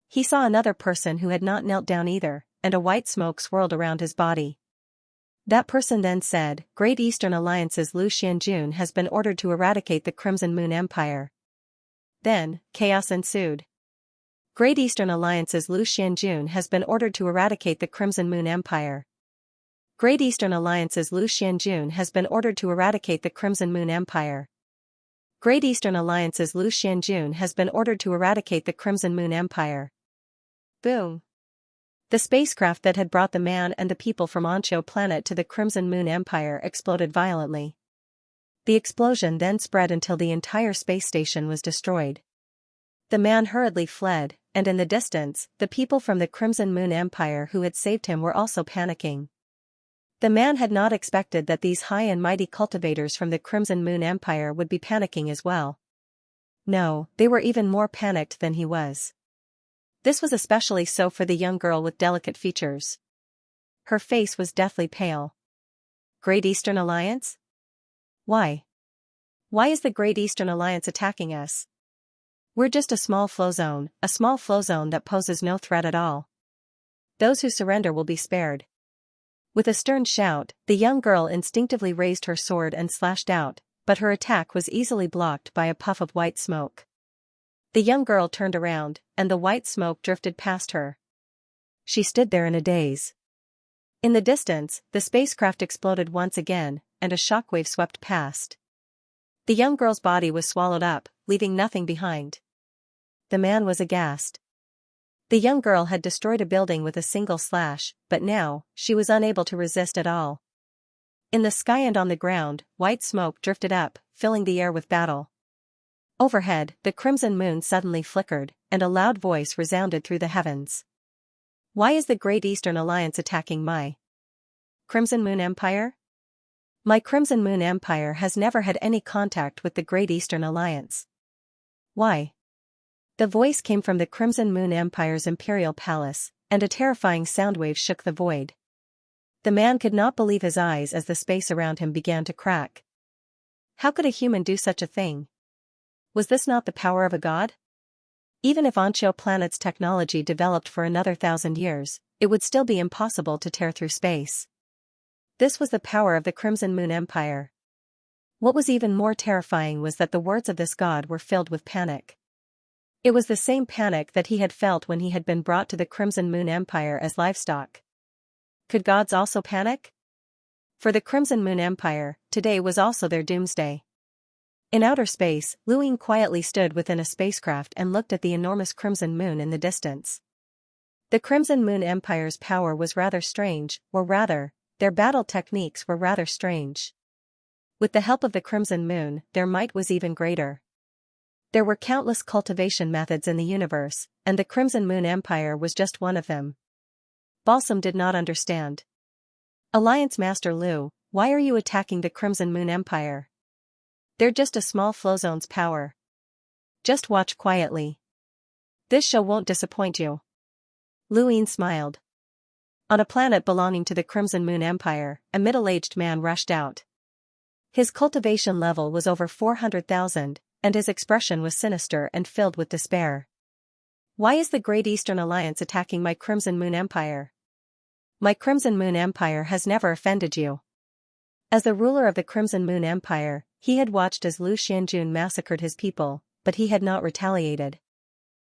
He saw another person who had not knelt down either, and a white smoke swirled around his body. That person then said, Great Eastern Alliance's Lu Xianjun has been ordered to eradicate the Crimson Moon Empire. Then, chaos ensued. Great Eastern Alliance's Lu Xianjun has been ordered to eradicate the Crimson Moon Empire. Great Eastern Alliance's Lu Xianjun has been ordered to eradicate the Crimson Moon Empire. Great Eastern Alliance's Lu Xianjun has been ordered to eradicate the Crimson Moon Empire. Boom. The spacecraft that had brought the man and the people from Xianxia planet to the Crimson Moon Empire exploded violently. The explosion then spread until the entire space station was destroyed. The man hurriedly fled, and in the distance, the people from the Crimson Moon Empire who had saved him were also panicking. The man had not expected that these high and mighty cultivators from the Crimson Moon Empire would be panicking as well. No, they were even more panicked than he was. This was especially so for the young girl with delicate features. Her face was deathly pale. Great Eastern Alliance? Why? Why is the Great Eastern Alliance attacking us? We're just a small flow zone that poses no threat at all. Those who surrender will be spared. With a stern shout, the young girl instinctively raised her sword and slashed out, but her attack was easily blocked by a puff of white smoke. The young girl turned around, and the white smoke drifted past her. She stood there in a daze. In the distance, the spacecraft exploded once again, and a shockwave swept past. The young girl's body was swallowed up, leaving nothing behind. The man was aghast. The young girl had destroyed a building with a single slash, but now, she was unable to resist at all. In the sky and on the ground, white smoke drifted up, filling the air with battle. Overhead, the crimson moon suddenly flickered, and a loud voice resounded through the heavens. Why is the Great Eastern Alliance attacking my Crimson Moon Empire? My Crimson Moon Empire has never had any contact with the Great Eastern Alliance. Why? The voice came from the Crimson Moon Empire's imperial palace, and a terrifying soundwave shook the void. The man could not believe his eyes as the space around him began to crack. How could a human do such a thing? Was this not the power of a god? Even if Xianxia planet's technology developed for another 1,000 years, it would still be impossible to tear through space. This was the power of the Crimson Moon Empire. What was even more terrifying was that the words of this god were filled with panic. It was the same panic that he had felt when he had been brought to the Crimson Moon Empire as livestock. Could gods also panic? For the Crimson Moon Empire, today was also their doomsday. In outer space, Luing quietly stood within a spacecraft and looked at the enormous Crimson Moon in the distance. The Crimson Moon Empire's power was rather strange, or rather, their battle techniques were rather strange. With the help of the Crimson Moon, their might was even greater. There were countless cultivation methods in the universe, and the Crimson Moon Empire was just one of them. Balsam did not understand. Alliance Master Lu, why are you attacking the Crimson Moon Empire? They're just a small flow zone's power. Just watch quietly. This show won't disappoint you. Luing smiled. On a planet belonging to the Crimson Moon Empire, a middle-aged man rushed out. His cultivation level was over 400,000, and his expression was sinister and filled with despair. Why is the Great Eastern Alliance attacking my Crimson Moon Empire? My Crimson Moon Empire has never offended you. As the ruler of the Crimson Moon Empire, he had watched as Lu Xianjun massacred his people, but he had not retaliated.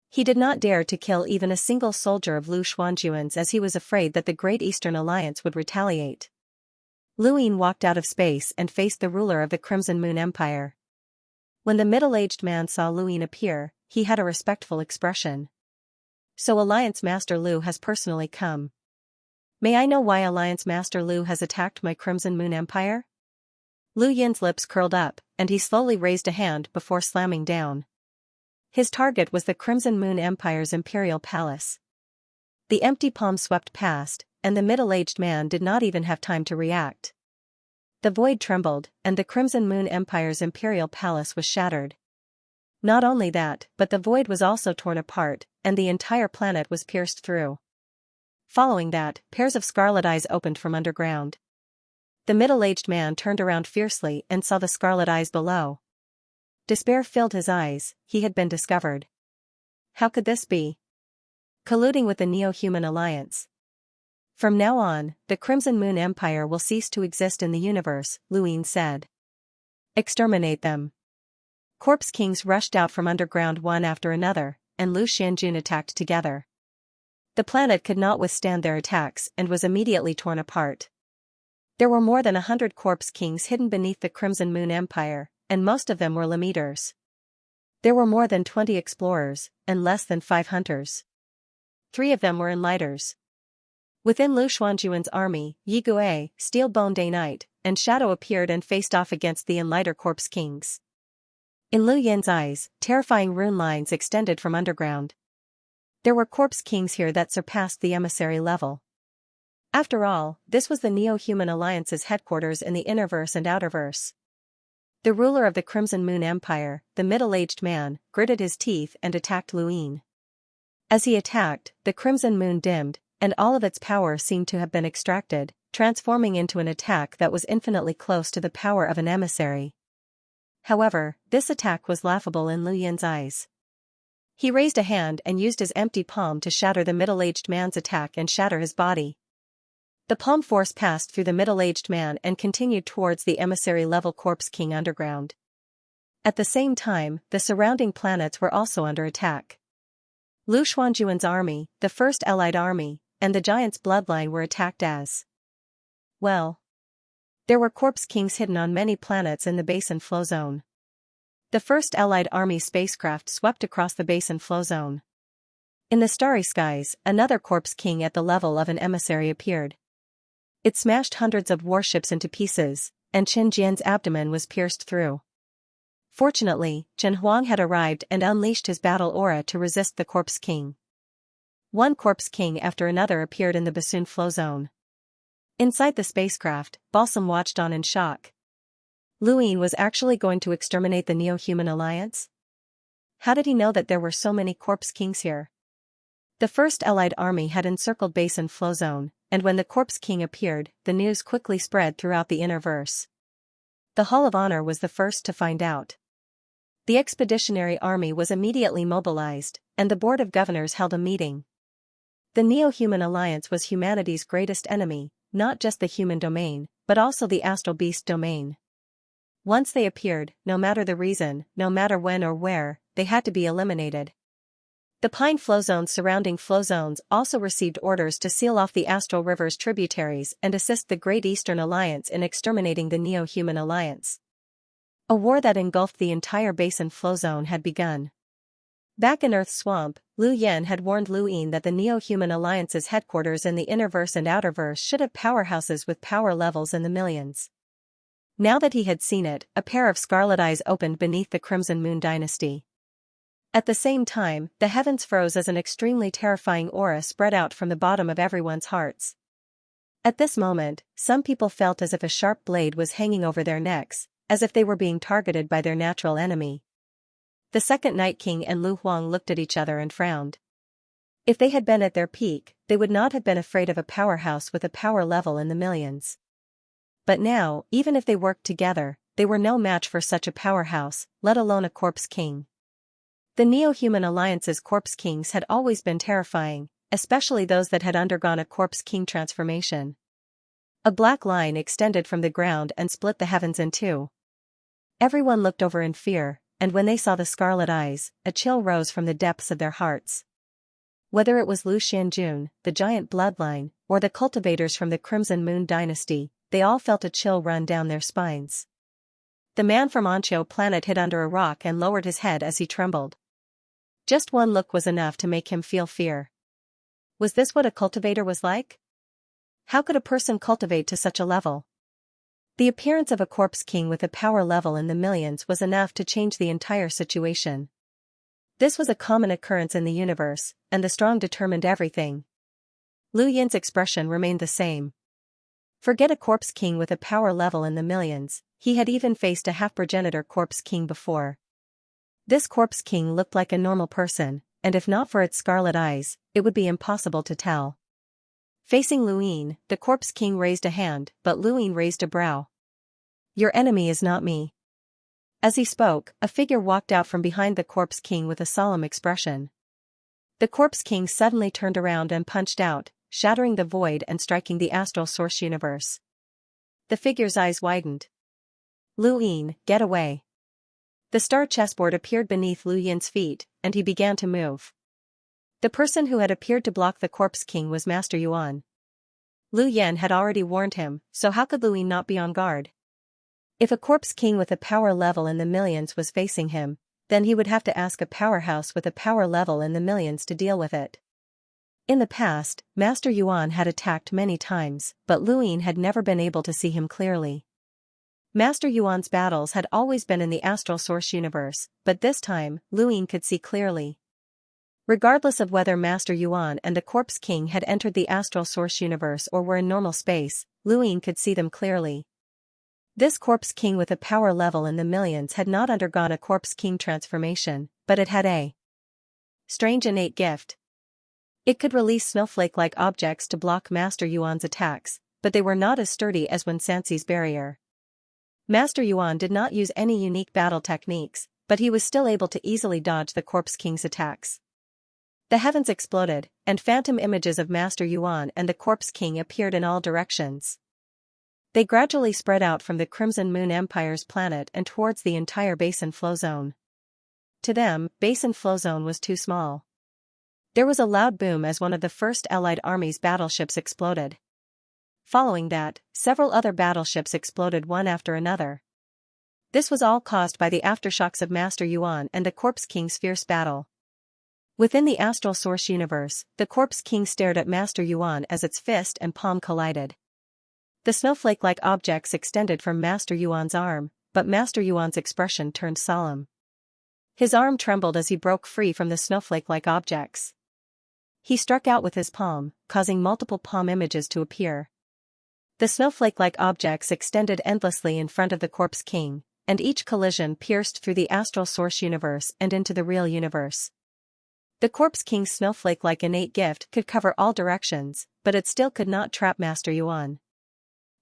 He did not dare to kill even a single soldier of Lu Xuanjuan's as he was afraid that the Great Eastern Alliance would retaliate. Luing walked out of space and faced the ruler of the Crimson Moon Empire. When the middle-aged man saw Luing appear, he had a respectful expression. So Alliance Master Lu has personally come. May I know why Alliance Master Lu has attacked my Crimson Moon Empire? Lu Yin's lips curled up, and he slowly raised a hand before slamming down. His target was the Crimson Moon Empire's imperial palace. The empty palm swept past, and the middle-aged man did not even have time to react. The void trembled, and the Crimson Moon Empire's imperial palace was shattered. Not only that, but the void was also torn apart, and the entire planet was pierced through. Following that, pairs of scarlet eyes opened from underground. The middle-aged man turned around fiercely and saw the scarlet eyes below. Despair filled his eyes. He had been discovered. How could this be? Colluding with the Neo-Human Alliance. From now on, the Crimson Moon Empire will cease to exist in the universe, Luing said. Exterminate them. Corpse Kings rushed out from underground one after another, and Lu Xianjun attacked together. The planet could not withstand their attacks and was immediately torn apart. There were more than 100 Corpse Kings hidden beneath the Crimson Moon Empire, and most of them were Lemeters. There were more than 20 explorers, and less than 5 hunters. 3 of them were enlighters. Within Lu Xuanjuan's army, Yi Gue, Steel-Bone Day Knight, and Shadow appeared and faced off against the enlighter Corpse Kings. In Lu Yin's eyes, terrifying rune lines extended from underground. There were Corpse Kings here that surpassed the emissary level. After all, this was the Neo-Human Alliance's headquarters in the Innerverse and Outerverse. The ruler of the Crimson Moon Empire, the middle-aged man, gritted his teeth and attacked Luing. As he attacked, the Crimson Moon dimmed, and all of its power seemed to have been extracted, transforming into an attack that was infinitely close to the power of an emissary. However, this attack was laughable in Lu Yin's eyes. He raised a hand and used his empty palm to shatter the middle-aged man's attack and shatter his body. The palm force passed through the middle-aged man and continued towards the emissary-level Corpse King underground. At the same time, the surrounding planets were also under attack. Lu Xuanjuan's army, the First Allied Army, and the Giant's bloodline were attacked as well. There were Corpse Kings hidden on many planets in the Basin Flow Zone. The First Allied Army spacecraft swept across the Basin Flow Zone. In the starry skies, another Corpse King at the level of an emissary appeared. It smashed hundreds of warships into pieces, and Chen Jian's abdomen was pierced through. Fortunately, Chen Huang had arrived and unleashed his battle aura to resist the Corpse King. One Corpse King after another appeared in the Basun Flow Zone. Inside the spacecraft, Balsam watched on in shock. Luin was actually going to exterminate the Neo-Human Alliance? How did he know that there were so many Corpse Kings here? The first Allied army had encircled Basin Flow Zone, and when the Corpse King appeared, the news quickly spread throughout the Innerverse. The Hall of Honor was the first to find out. The Expeditionary Army was immediately mobilized, and the Board of Governors held a meeting. The Neo-Human Alliance was humanity's greatest enemy, not just the human domain, but also the Astral Beast domain. Once they appeared, no matter the reason, no matter when or where, they had to be eliminated. The Pine Flow Zones surrounding flow zones also received orders to seal off the Astral River's tributaries and assist the Great Eastern Alliance in exterminating the Neo-Human Alliance. A war that engulfed the entire Basin Flow Zone had begun. Back in Earth's swamp, Lu Yen had warned Luin that the Neo-Human Alliance's headquarters in the Innerverse and Outerverse should have powerhouses with power levels in the millions. Now that he had seen it, a pair of scarlet eyes opened beneath the Crimson Moon Dynasty. At the same time, the heavens froze as an extremely terrifying aura spread out from the bottom of everyone's hearts. At this moment, some people felt as if a sharp blade was hanging over their necks, as if they were being targeted by their natural enemy. The second Night King and Lu Huang looked at each other and frowned. If they had been at their peak, they would not have been afraid of a powerhouse with a power level in the millions. But now, even if they worked together, they were no match for such a powerhouse, let alone a Corpse King. The Neo-Human Alliance's Corpse Kings had always been terrifying, especially those that had undergone a Corpse King transformation. A black line extended from the ground and split the heavens in two. Everyone looked over in fear, and when they saw the scarlet eyes, a chill rose from the depths of their hearts. Whether it was Lu Xianjun, the giant bloodline, or the cultivators from the Crimson Moon Dynasty, they all felt a chill run down their spines. The man from Ancho planet hid under a rock and lowered his head as he trembled. Just one look was enough to make him feel fear. Was this what a cultivator was like? How could a person cultivate to such a level? The appearance of a Corpse King with a power level in the millions was enough to change the entire situation. This was a common occurrence in the universe, and the strong determined everything. Lu Yin's expression remained the same. Forget a Corpse King with a power level in the millions, he had even faced a half-progenitor Corpse King before. This Corpse King looked like a normal person, and if not for its scarlet eyes, it would be impossible to tell. Facing Luin, the Corpse King raised a hand, but Luin raised a brow. Your enemy is not me. As he spoke, a figure walked out from behind the Corpse King with a solemn expression. The Corpse King suddenly turned around and punched out, shattering the void and striking the astral source universe. The figure's eyes widened. Luin, get away. The star chessboard appeared beneath Lu Yin's feet, and he began to move. The person who had appeared to block the Corpse King was Master Yuan. Lu Yen had already warned him, so how could Luin not be on guard? If a Corpse King with a power level in the millions was facing him, then he would have to ask a powerhouse with a power level in the millions to deal with it. In the past, Master Yuan had attacked many times, but Luin had never been able to see him clearly. Master Yuan's battles had always been in the astral source universe, but this time, Luin could see clearly. Regardless of whether Master Yuan and the Corpse King had entered the astral source universe or were in normal space, Luin could see them clearly. This Corpse King with a power level in the millions had not undergone a Corpse King transformation, but it had a strange innate gift. It could release snowflake-like objects to block Master Yuan's attacks, but they were not as sturdy as Wensanxi's barrier. Master Yuan did not use any unique battle techniques, but he was still able to easily dodge the Corpse King's attacks. The heavens exploded, and phantom images of Master Yuan and the Corpse King appeared in all directions. They gradually spread out from the Crimson Moon Empire's planet and towards the entire Basin Flow Zone. To them, Basin Flow Zone was too small. There was a loud boom as one of the first Allied Army's battleships exploded. Following that, several other battleships exploded one after another. This was all caused by the aftershocks of Master Yuan and the Corpse King's fierce battle. Within the astral source universe, the Corpse King stared at Master Yuan as its fist and palm collided. The snowflake-like objects extended from Master Yuan's arm, but Master Yuan's expression turned solemn. His arm trembled as he broke free from the snowflake-like objects. He struck out with his palm, causing multiple palm images to appear. The snowflake-like objects extended endlessly in front of the Corpse King, and each collision pierced through the astral source universe and into the real universe. The Corpse King's snowflake-like innate gift could cover all directions, but it still could not trap Master Yuan.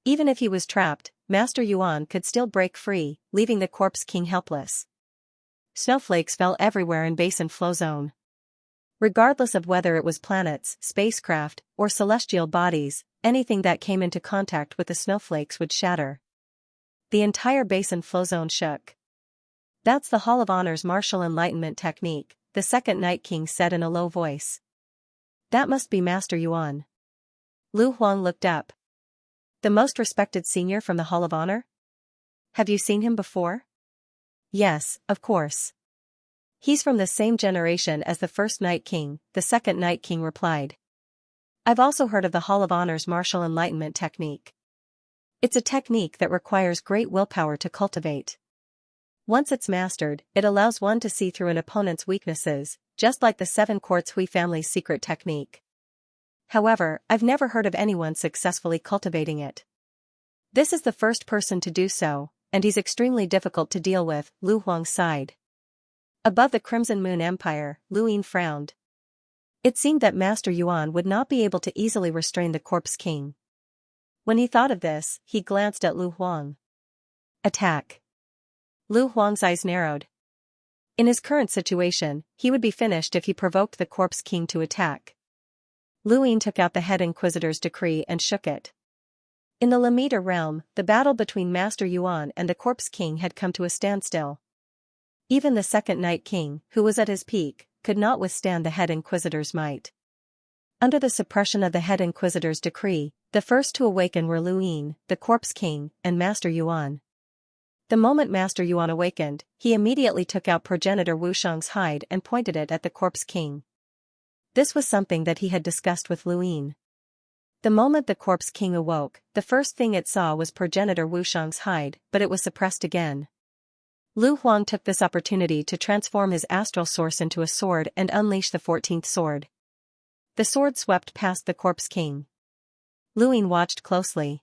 Even if he was trapped, Master Yuan could still break free, leaving the Corpse King helpless. Snowflakes fell everywhere in Basin Flow Zone. Regardless of whether it was planets, spacecraft, or celestial bodies, anything that came into contact with the snowflakes would shatter. The entire Basin Flow Zone shook. "That's the Hall of Honor's martial enlightenment technique," the second Night King said in a low voice. "That must be Master Yuan." Lu Huang looked up. "The most respected senior from the Hall of Honor? Have you seen him before?" "Yes, of course. He's from the same generation as the first Night King," the second Night King replied. "I've also heard of the Hall of Honor's martial enlightenment technique. It's a technique that requires great willpower to cultivate. Once it's mastered, it allows one to see through an opponent's weaknesses, just like the Seven Quartz Hui family's secret technique. However, I've never heard of anyone successfully cultivating it. This is the first person to do so, and he's extremely difficult to deal with," Lu Huang sighed. Above the Crimson Moon Empire, Lu Yin frowned. It seemed that Master Yuan would not be able to easily restrain the Corpse King. When he thought of this, he glanced at Lu Huang. "Attack." Lu Huang's eyes narrowed. In his current situation, he would be finished if he provoked the Corpse King to attack. Lu Yin took out the Head Inquisitor's decree and shook it. In the Lamita realm, the battle between Master Yuan and the Corpse King had come to a standstill. Even the second Night King, who was at his peak, could not withstand the Head Inquisitor's might. Under the suppression of the Head Inquisitor's decree, the first to awaken were Lu Yin, the Corpse King, and Master Yuan. The moment Master Yuan awakened, he immediately took out Progenitor Wushang's hide and pointed it at the Corpse King. This was something that he had discussed with Lu Yin. The moment the Corpse King awoke, the first thing it saw was Progenitor Wushang's hide, but it was suppressed again. Lu Huang took this opportunity to transform his astral source into a sword and unleash the 14th sword. The sword swept past the Corpse King. Lu Yin watched closely.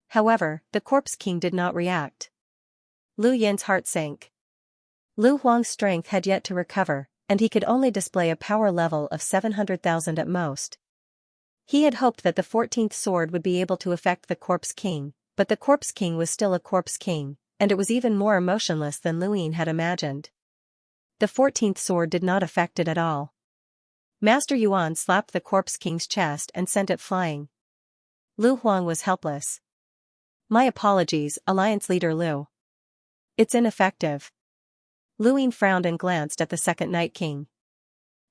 However, the Corpse King did not react. Lu Yin's heart sank. Lu Huang's strength had yet to recover, and he could only display a power level of 700,000 at most. He had hoped that the 14th sword would be able to affect the Corpse King, but the Corpse King was still a Corpse King, and it was even more emotionless than Lu Yin had imagined. The 14th sword did not affect it at all. Master Yuan slapped the Corpse King's chest and sent it flying. Lu Huang was helpless. "My apologies, Alliance Leader Lu. It's ineffective." Lu Yin frowned and glanced at the second Night King.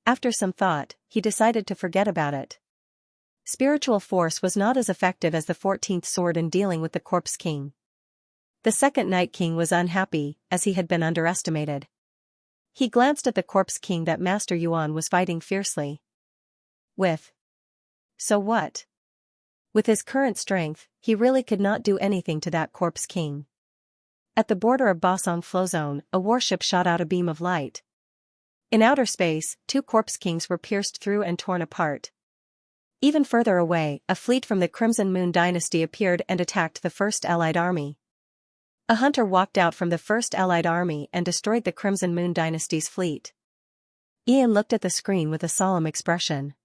After some thought, he decided to forget about it. Spiritual force was not as effective as the 14th sword in dealing with the Corpse King. The second Night King was unhappy, as he had been underestimated. He glanced at the Corpse King that Master Yuan was fighting fiercely. So what? With his current strength, he really could not do anything to that Corpse King. At the border of Basong Flow Zone, a warship shot out a beam of light. In outer space, two Corpse Kings were pierced through and torn apart. Even further away, a fleet from the Crimson Moon Dynasty appeared and attacked the First Allied Army. A hunter walked out from the First Allied Army and destroyed the Crimson Moon Dynasty's fleet. Ian looked at the screen with a solemn expression.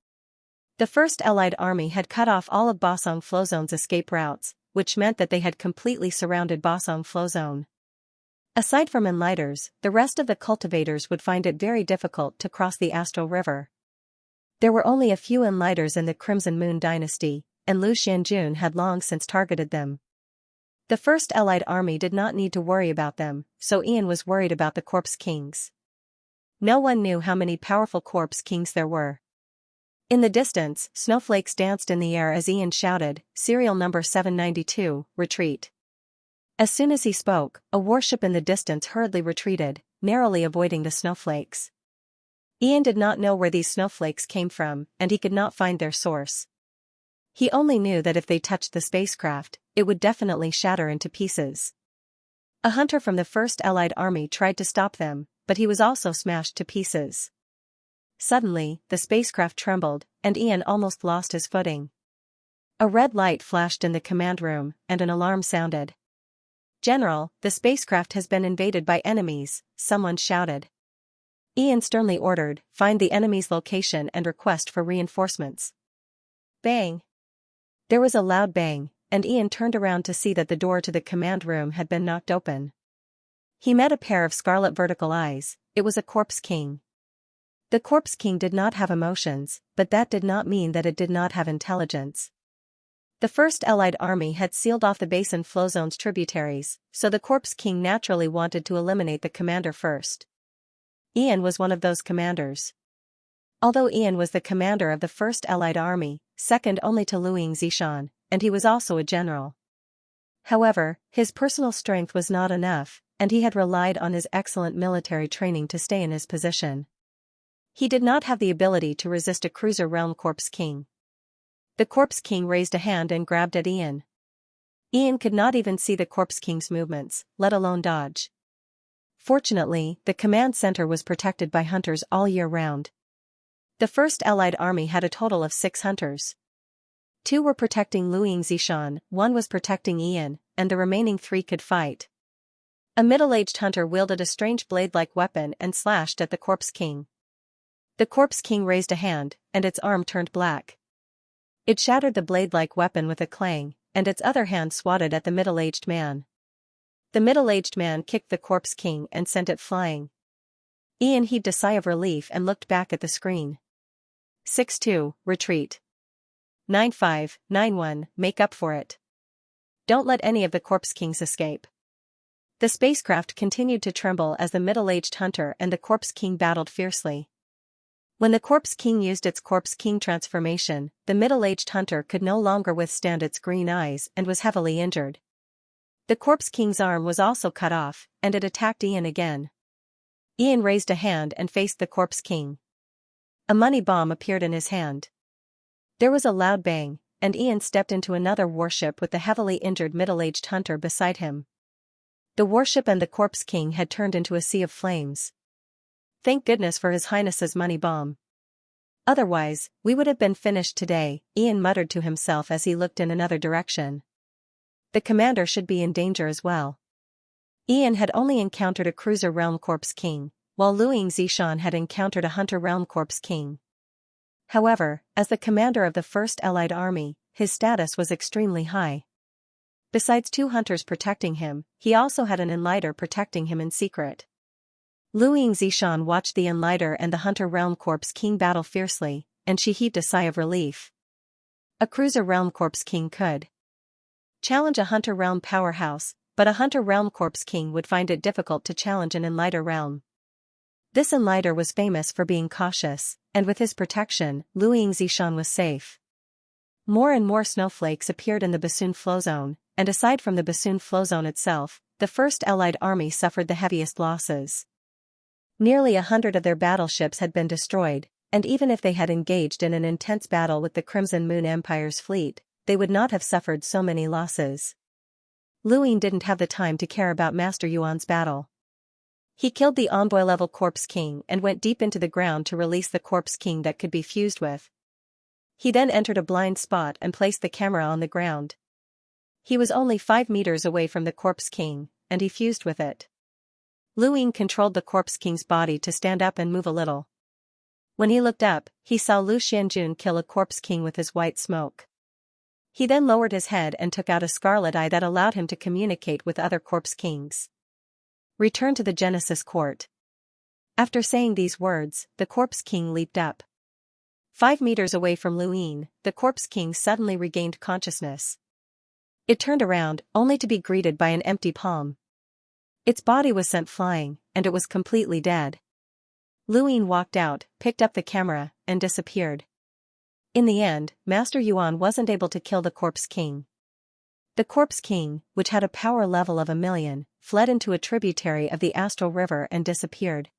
The First Allied Army had cut off all of Basong Flow Zone's escape routes, which meant that they had completely surrounded Basong Flow Zone. Aside from Enlighters, the rest of the cultivators would find it very difficult to cross the Astral River. There were only a few Enlighters in the Crimson Moon Dynasty, and Lu Xianjun had long since targeted them. The First Allied Army did not need to worry about them, so Ian was worried about the Corpse Kings. No one knew how many powerful Corpse Kings there were. In the distance, snowflakes danced in the air as Ian shouted, "Serial number 792, retreat." As soon as he spoke, a warship in the distance hurriedly retreated, narrowly avoiding the snowflakes. Ian did not know where these snowflakes came from, and he could not find their source. He only knew that if they touched the spacecraft, it would definitely shatter into pieces. A hunter from the First Allied Army tried to stop them, but he was also smashed to pieces. Suddenly, the spacecraft trembled, and Ian almost lost his footing. A red light flashed in the command room, and an alarm sounded. "General, the spacecraft has been invaded by enemies," someone shouted. Ian sternly ordered, "Find the enemy's location and request for reinforcements." Bang! There was a loud bang, and Ian turned around to see that the door to the command room had been knocked open. He met a pair of scarlet vertical eyes. It was a Corpse King. The Corpse King did not have emotions, but that did not mean that it did not have intelligence. The First Allied Army had sealed off the basin flow zone's tributaries, so the Corpse King naturally wanted to eliminate the commander first. Ian was one of those commanders. Although Ian was the commander of the First Allied Army, second only to Xianxia, and he was also a general. However, his personal strength was not enough, and he had relied on his excellent military training to stay in his position. He did not have the ability to resist a cruiser realm Corpse King. The Corpse King raised a hand and grabbed at Ian. Ian could not even see the Corpse King's movements, let alone dodge. Fortunately, the command center was protected by hunters all year round. The First Allied Army had a total of 6 hunters. 2 were protecting Xianxia, 1 was protecting Ian, and the remaining 3 could fight. A middle-aged hunter wielded a strange blade-like weapon and slashed at the Corpse King. The Corpse King raised a hand, and its arm turned black. It shattered the blade-like weapon with a clang, and its other hand swatted at the middle-aged man. The middle-aged man kicked the Corpse King and sent it flying. Ian heaved a sigh of relief and looked back at the screen. 6-2, retreat. 9-5, 9-1, make up for it. Don't let any of the Corpse Kings escape. The spacecraft continued to tremble as the middle-aged hunter and the Corpse King battled fiercely. When the Corpse King used its Corpse King transformation, the middle-aged hunter could no longer withstand its green eyes and was heavily injured. The Corpse King's arm was also cut off, and it attacked Ian again. Ian raised a hand and faced the Corpse King. A money bomb appeared in his hand. There was a loud bang, and Ian stepped into another warship with the heavily injured middle-aged hunter beside him. The warship and the Corpse King had turned into a sea of flames. Thank goodness for His Highness's money bomb. Otherwise, we would have been finished today, Ian muttered to himself as he looked in another direction. The commander should be in danger as well. Ian had only encountered a cruiser realm Corpse King, while Xianxia had encountered a hunter realm Corpse King. However, as the commander of the First Allied Army, his status was extremely high. Besides 2 hunters protecting him, he also had an enlighter protecting him in secret. Xianxia watched the enlighter and the hunter realm Corpse King battle fiercely, and she heaved a sigh of relief. A cruiser realm Corpse King could challenge a hunter realm powerhouse, but a hunter realm Corpse King would find it difficult to challenge an enlighter realm. This enlighter was famous for being cautious, and with his protection, Xianxia was safe. More and more snowflakes appeared in the bassoon flow zone, and aside from the bassoon flow zone itself, the First Allied Army suffered the heaviest losses. Nearly 100 of their battleships had been destroyed, and even if they had engaged in an intense battle with the Crimson Moon Empire's fleet, they would not have suffered so many losses. Luin didn't have the time to care about Master Yuan's battle. He killed the envoy-level Corpse King and went deep into the ground to release the Corpse King that could be fused with. He then entered a blind spot and placed the camera on the ground. He was only 5 meters away from the Corpse King, and he fused with it. Luin controlled the Corpse King's body to stand up and move a little. When he looked up, he saw Lu Xianjun kill a Corpse King with his white smoke. He then lowered his head and took out a scarlet eye that allowed him to communicate with other Corpse Kings. Return to the Genesis Court. After saying these words, the Corpse King leaped up. 5 meters away from Luin, the Corpse King suddenly regained consciousness. It turned around, only to be greeted by an empty palm. Its body was sent flying, and it was completely dead. Luin walked out, picked up the camera, and disappeared. In the end, Master Yuan wasn't able to kill the Corpse King. The Corpse King, which had a power level of 1,000,000, fled into a tributary of the Astral River and disappeared.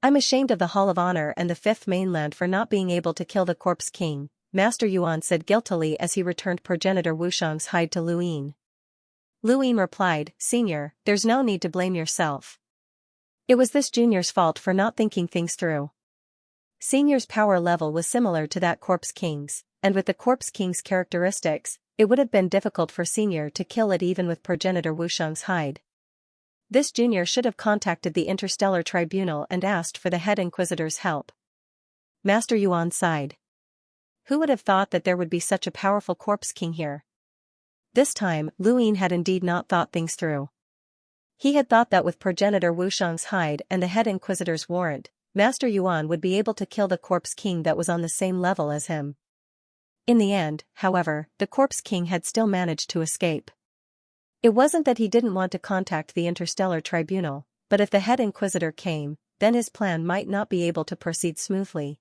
I'm ashamed of the Hall of Honor and the Fifth Mainland for not being able to kill the Corpse King, Master Yuan said guiltily as he returned Progenitor Wushang's hide to Luin. Luin replied, Senior, there's no need to blame yourself. It was this junior's fault for not thinking things through. Senior's power level was similar to that Corpse King's, and with the Corpse King's characteristics, it would have been difficult for Senior to kill it even with progenitor Wusheng's hide. This junior should have contacted the Interstellar Tribunal and asked for the head Inquisitor's help. Master Yuan sighed. Who would have thought that there would be such a powerful Corpse King here? This time, Luin had indeed not thought things through. He had thought that with progenitor Wusheng's hide and the head Inquisitor's warrant, Master Yuan would be able to kill the Corpse King that was on the same level as him. In the end, however, the Corpse King had still managed to escape. It wasn't that he didn't want to contact the Interstellar Tribunal, but if the head Inquisitor came, then his plan might not be able to proceed smoothly.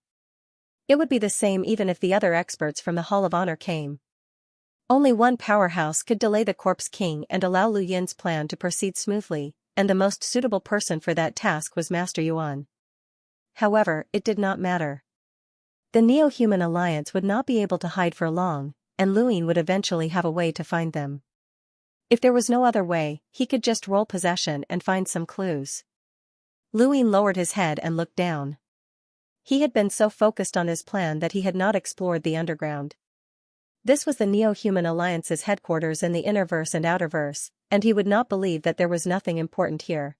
It would be the same even if the other experts from the Hall of Honor came. Only one powerhouse could delay the Corpse King and allow Lu Yin's plan to proceed smoothly, and the most suitable person for that task was Master Yuan. However, it did not matter. The Neo-Human Alliance would not be able to hide for long, and Luin would eventually have a way to find them. If there was no other way, he could just roll possession and find some clues. Luin lowered his head and looked down. He had been so focused on his plan that he had not explored the underground. This was the Neo-Human Alliance's headquarters in the Innerverse and Outerverse, and he would not believe that there was nothing important here.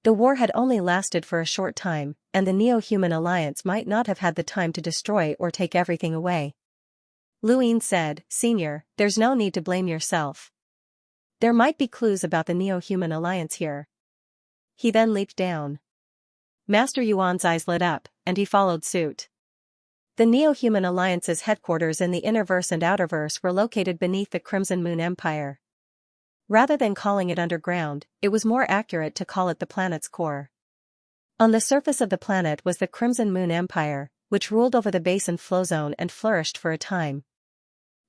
The war had only lasted for a short time, and the Neo-Human Alliance might not have had the time to destroy or take everything away. Luin said, Senior, there's no need to blame yourself. There might be clues about the Neo-Human Alliance here. He then leaped down. Master Yuan's eyes lit up, and he followed suit. The Neo-Human Alliance's headquarters in the Innerverse and Outerverse were located beneath the Crimson Moon Empire. Rather than calling it underground, it was more accurate to call it the planet's core. On the surface of the planet was the Crimson Moon Empire, which ruled over the basin flow zone and flourished for a time.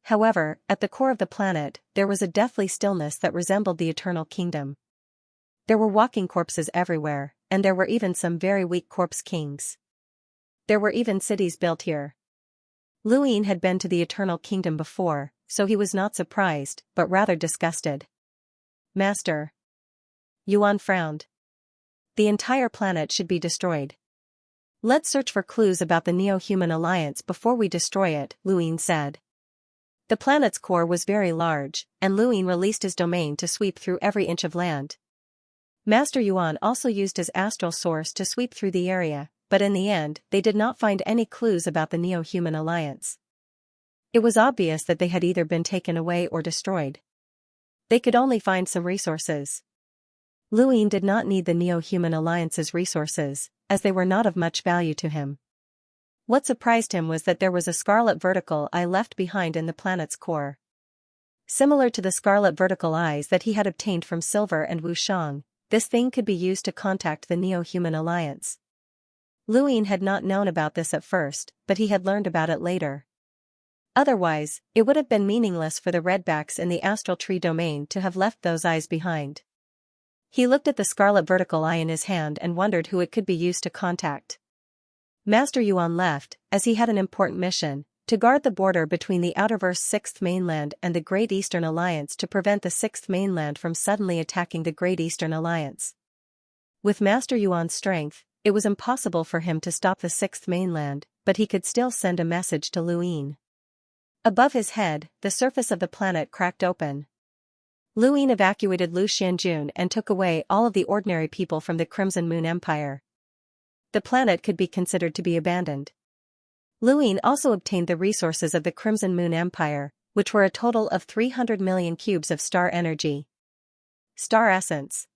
However, at the core of the planet, there was a deathly stillness that resembled the Eternal Kingdom. There were walking corpses everywhere, and there were even some very weak Corpse Kings. There were even cities built here. Luin had been to the Eternal Kingdom before, so he was not surprised, but rather disgusted. Master. Yuan frowned. The entire planet should be destroyed. Let's search for clues about the Neo-Human Alliance before we destroy it, Luin said. The planet's core was very large, and Luin released his domain to sweep through every inch of land. Master Yuan also used his astral source to sweep through the area, but in the end, they did not find any clues about the Neo-Human Alliance. It was obvious that they had either been taken away or destroyed. They could only find some resources. Luin did not need the Neo-Human Alliance's resources, as they were not of much value to him. What surprised him was that there was a scarlet vertical eye left behind in the planet's core. Similar to the scarlet vertical eyes that he had obtained from Silver and Wusheng, this thing could be used to contact the Neo-Human Alliance. Luin had not known about this at first, but he had learned about it later. Otherwise, it would have been meaningless for the Redbacks in the Astral Tree domain to have left those eyes behind. He looked at the scarlet vertical eye in his hand and wondered who it could be used to contact. Master Yuan left, as he had an important mission, to guard the border between the Outerverse Sixth Mainland and the Great Eastern Alliance to prevent the Sixth Mainland from suddenly attacking the Great Eastern Alliance. With Master Yuan's strength, it was impossible for him to stop the Sixth Mainland, but he could still send a message to Luin. Above his head, the surface of the planet cracked open. Luin evacuated Lu Xianjun and took away all of the ordinary people from the Crimson Moon Empire. The planet could be considered to be abandoned. Luin also obtained the resources of the Crimson Moon Empire, which were a total of 300 million cubes of star energy. Star essence.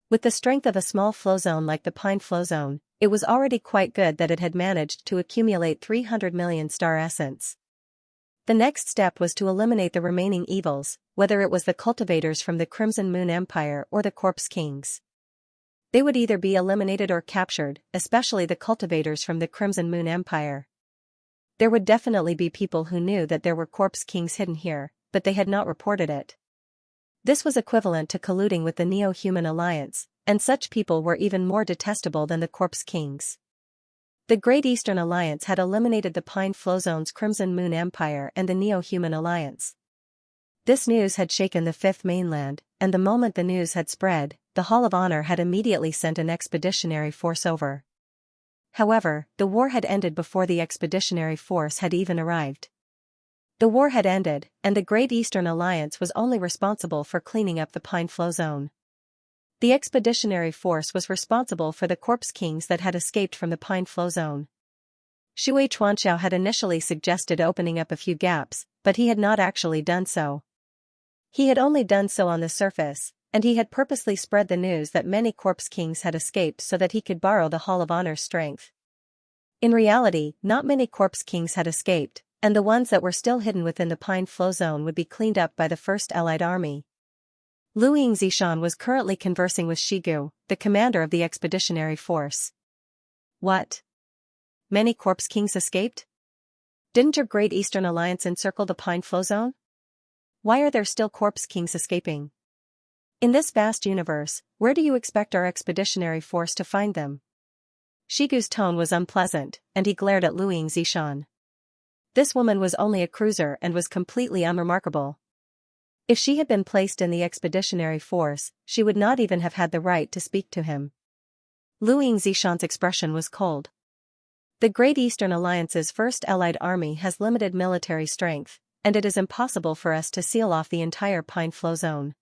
With the strength of a small flow zone like the Pine Flow Zone, it was already quite good that it had managed to accumulate 300 million star essence. The next step was to eliminate the remaining evils, whether it was the cultivators from the Crimson Moon Empire or the Corpse Kings. They would either be eliminated or captured, especially the cultivators from the Crimson Moon Empire. There would definitely be people who knew that there were Corpse Kings hidden here, but they had not reported it. This was equivalent to colluding with the Neo-Human Alliance, and such people were even more detestable than the Corpse Kings. The Great Eastern Alliance had eliminated the Pine Flow Zone's Crimson Moon Empire and the Neo-Human Alliance. This news had shaken the Fifth Mainland, and the moment the news had spread, the Hall of Honor had immediately sent an expeditionary force over. However, the war had ended before the expeditionary force had even arrived. The war had ended, and the Great Eastern Alliance was only responsible for cleaning up the Pine Flow Zone. The expeditionary force was responsible for the corpse kings that had escaped from the Pine Flow Zone. Xianxia had initially suggested opening up a few gaps, but he had not actually done so. He had only done so on the surface, and he had purposely spread the news that many corpse kings had escaped so that he could borrow the Hall of Honor's strength. In reality, not many corpse kings had escaped, and the ones that were still hidden within the Pine Flow Zone would be cleaned up by the First Allied Army. Xianxia was currently conversing with Shigu, the commander of the expeditionary force. What? Many corpse kings escaped? Didn't your Great Eastern Alliance encircle the Pine Flow Zone? Why are there still corpse kings escaping? In this vast universe, where do you expect our expeditionary force to find them? Shigu's tone was unpleasant, and he glared at Xianxia. This woman was only a cruiser and was completely unremarkable. If she had been placed in the expeditionary force, she would not even have had the right to speak to him. Xianxia's expression was cold. The Great Eastern Alliance's First Allied Army has limited military strength, and it is impossible for us to seal off the entire Pine Flow Zone.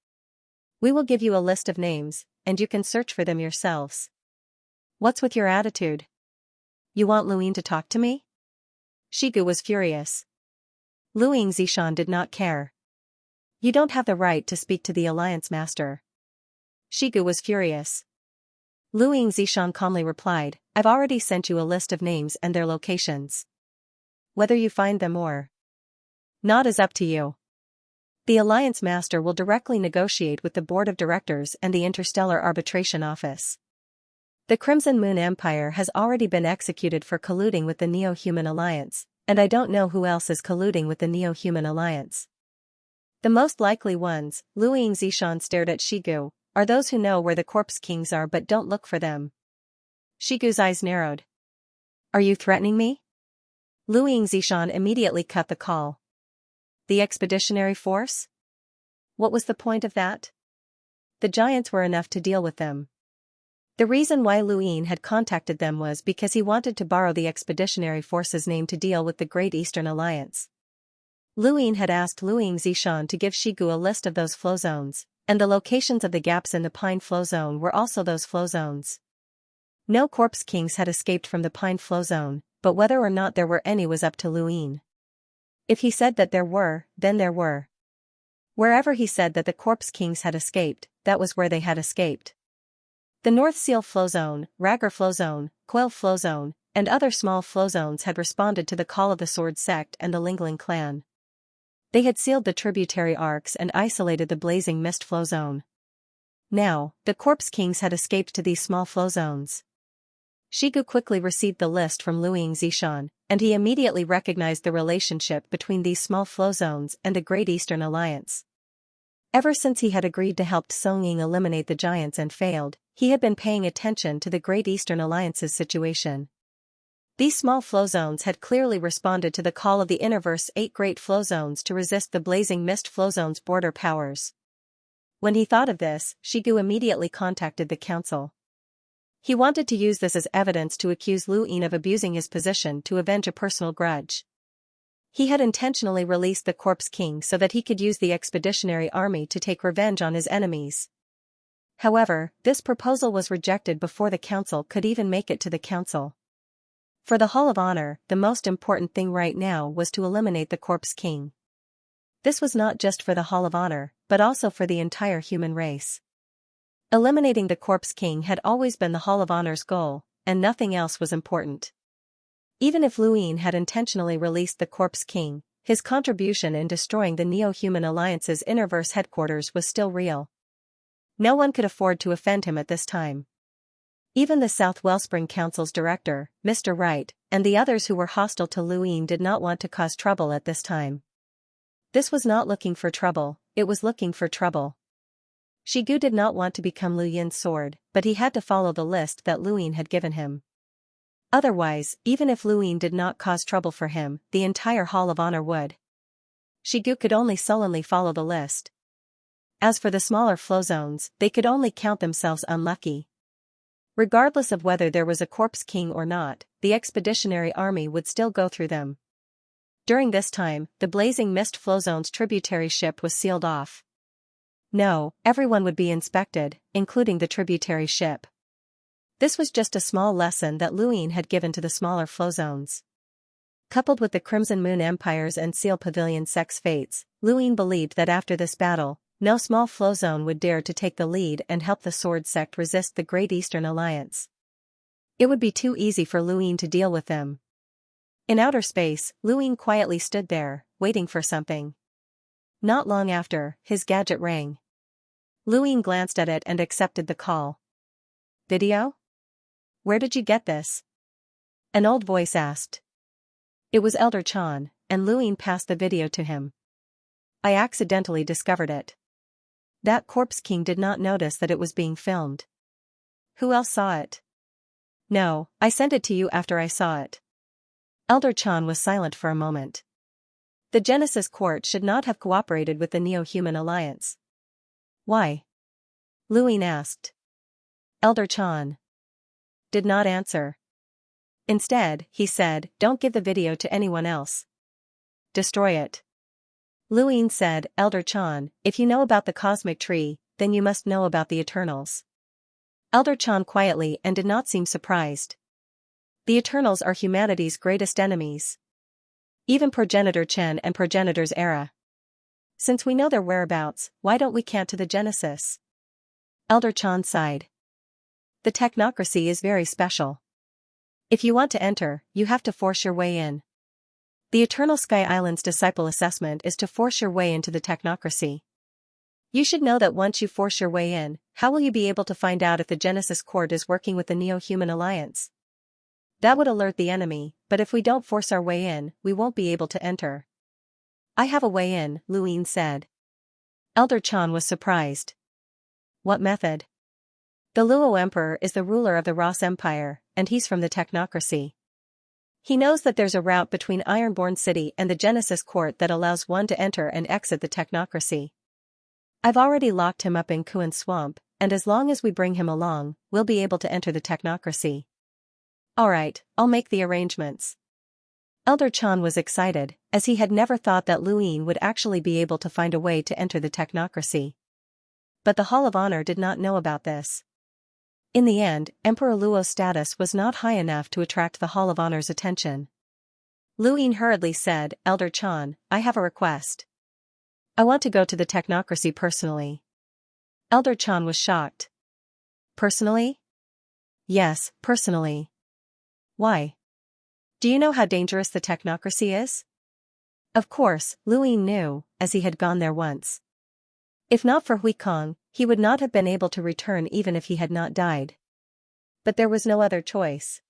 We will give you a list of names, and you can search for them yourselves. What's with your attitude? You want Luin to talk to me? Shigu was furious. Xianxia did not care. You don't have the right to speak to the Alliance Master. Shigu was furious. Xianxia calmly replied, I've already sent you a list of names and their locations. Whether you find them or not is up to you. The Alliance Master will directly negotiate with the Board of Directors and the Interstellar Arbitration Office. The Crimson Moon Empire has already been executed for colluding with the Neo-Human Alliance, and I don't know who else is colluding with the Neo-Human Alliance. The most likely ones, Xianxia stared at Shigu, are those who know where the corpse kings are but don't look for them. Shigu's eyes narrowed. Are you threatening me? Xianxia immediately cut the call. The expeditionary force? What was the point of that? The giants were enough to deal with them. The reason why Luin had contacted them was because he wanted to borrow the expeditionary force's name to deal with the Great Eastern Alliance. Luin had asked Xianxia to give Shigu a list of those flow zones, and the locations of the gaps in the Pine Flow Zone were also those flow zones. No corpse kings had escaped from the Pine Flow Zone, but whether or not there were any was up to Luin. If he said that there were, then there were. Wherever he said that the corpse kings had escaped, that was where they had escaped. The North Seal Flow Zone, Ragger Flow Zone, Coil Flow Zone, and other small flow zones had responded to the call of the Sword Sect and the Lingling clan. They had sealed the tributary arcs and isolated the Blazing Mist Flow Zone. Now, the corpse kings had escaped to these small flow zones. Shigu quickly received the list from Xianxia, and he immediately recognized the relationship between these small flow zones and the Great Eastern Alliance. Ever since he had agreed to help Songying eliminate the giants and failed, he had been paying attention to the Great Eastern Alliance's situation. These small flow zones had clearly responded to the call of the Interverse's 8 great flow zones to resist the Blazing Mist Flow Zone's border powers. When he thought of this, Shigu immediately contacted the council. He wanted to use this as evidence to accuse Luin of abusing his position to avenge a personal grudge. He had intentionally released the Corpse King so that he could use the expeditionary army to take revenge on his enemies. However, this proposal was rejected before the council could even make it to the council. For the Hall of Honor, the most important thing right now was to eliminate the Corpse King. This was not just for the Hall of Honor, but also for the entire human race. Eliminating the Corpse King had always been the Hall of Honor's goal, and nothing else was important. Even if Luin had intentionally released the Corpse King, his contribution in destroying the Neo-Human Alliance's Interverse headquarters was still real. No one could afford to offend him at this time. Even the South Wellspring Council's director, Mr. Wright, and the others who were hostile to Luin did not want to cause trouble at this time. This was not looking for trouble, it was looking for trouble. Shigu did not want to become Lu Yin's sword, but he had to follow the list that Luin had given him. Otherwise, even if Luin did not cause trouble for him, the entire Hall of Honor would. Shigu could only sullenly follow the list. As for the smaller flow zones, they could only count themselves unlucky. Regardless of whether there was a corpse king or not, the expeditionary army would still go through them. During this time, the Blazing Mist Flowzone's tributary ship was sealed off. No, everyone would be inspected, including the tributary ship. This was just a small lesson that Luine had given to the smaller flowzones. Coupled with the Crimson Moon Empire's and Seal Pavilion sex fates, Luine believed that after this battle, no small flowzone would dare to take the lead and help the Sword Sect resist the Great Eastern Alliance. It would be too easy for Luine to deal with them. In outer space, Luine quietly stood there, waiting for something. Not long after, his gadget rang. Luine glanced at it and accepted the call. "Video? Where did you get this?" An old voice asked. It was Elder Chan, and Luine passed the video to him. "I accidentally discovered it." That corpse king did not notice that it was being filmed. "Who else saw it?" "No, I sent it to you after I saw it." Elder Chan was silent for a moment. The Genesis Court should not have cooperated with the Neo-Human Alliance. "Why?" Luine asked. Elder Chan did not answer. Instead, he said, "Don't give the video to anyone else. Destroy it." Luine said, "Elder Chan, if you know about the cosmic tree, then you must know about the Eternals." Elder Chan quietly and did not seem surprised. The Eternals are humanity's greatest enemies. Even Progenitor Chen and Progenitor's era. Since we know their whereabouts, why don't we cant to the Genesis? Elder Chan sighed. The technocracy is very special. If you want to enter, you have to force your way in. The Eternal Sky Island's disciple assessment is to force your way into the technocracy. You should know that once you force your way in, how will you be able to find out if the Genesis Court is working with the Neo-Human Alliance? That would alert the enemy, but if we don't force our way in, we won't be able to enter. "I have a way in," Luine said. Elder Chan was surprised. "What method?" "The Luo Emperor is the ruler of the Ross Empire, and he's from the technocracy. He knows that there's a route between Ironborn City and the Genesis Court that allows one to enter and exit the technocracy. I've already locked him up in Kuan Swamp, and as long as we bring him along, we'll be able to enter the technocracy." "Alright, I'll make the arrangements." Elder Chan was excited, as he had never thought that Luine would actually be able to find a way to enter the technocracy. But the Hall of Honor did not know about this. In the end, Emperor Luo's status was not high enough to attract the Hall of Honor's attention. Luine hurriedly said, "Elder Chan, I have a request. I want to go to the technocracy personally." Elder Chan was shocked. "Personally?" "Yes, personally." "Why? Do you know how dangerous the technocracy is?" Of course, Luine knew, as he had gone there once. If not for Huikong, he would not have been able to return even if he had not died. But there was no other choice.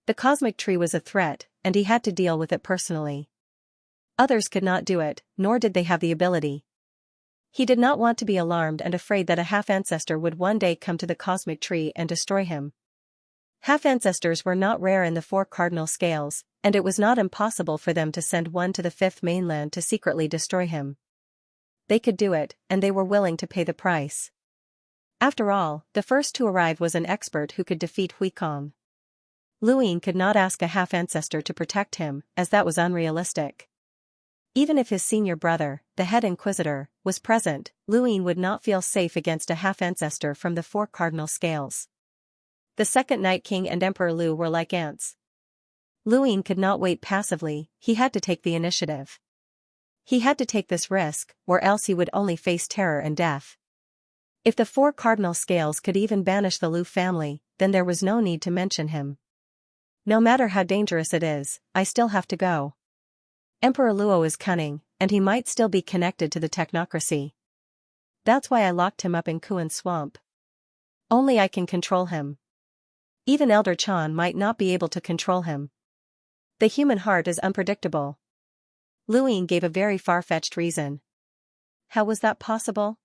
The cosmic tree was a threat, and he had to deal with it personally. Others could not do it, nor did they have the ability. He did not want to be alarmed and afraid that a half-ancestor would one day come to the cosmic tree and destroy him. Half-ancestors were not rare in the four cardinal scales, and it was not impossible for them to send one to the fifth mainland to secretly destroy him. They could do it, and they were willing to pay the price. After all, the first to arrive was an expert who could defeat Huikong. Luine could not ask a half-ancestor to protect him, as that was unrealistic. Even if his senior brother, the head inquisitor, was present, Luine would not feel safe against a half-ancestor from the four cardinal scales. The second Night King and Emperor Lu were like ants. Luine could not wait passively, he had to take the initiative. He had to take this risk, or else he would only face terror and death. If the four cardinal scales could even banish the Lu family, then there was no need to mention him. "No matter how dangerous it is, I still have to go. Emperor Luo is cunning, and he might still be connected to the technocracy. That's why I locked him up in Kuan Swamp. Only I can control him. Even Elder Chan might not be able to control him. The human heart is unpredictable." Luine gave a very far-fetched reason. "How was that possible?"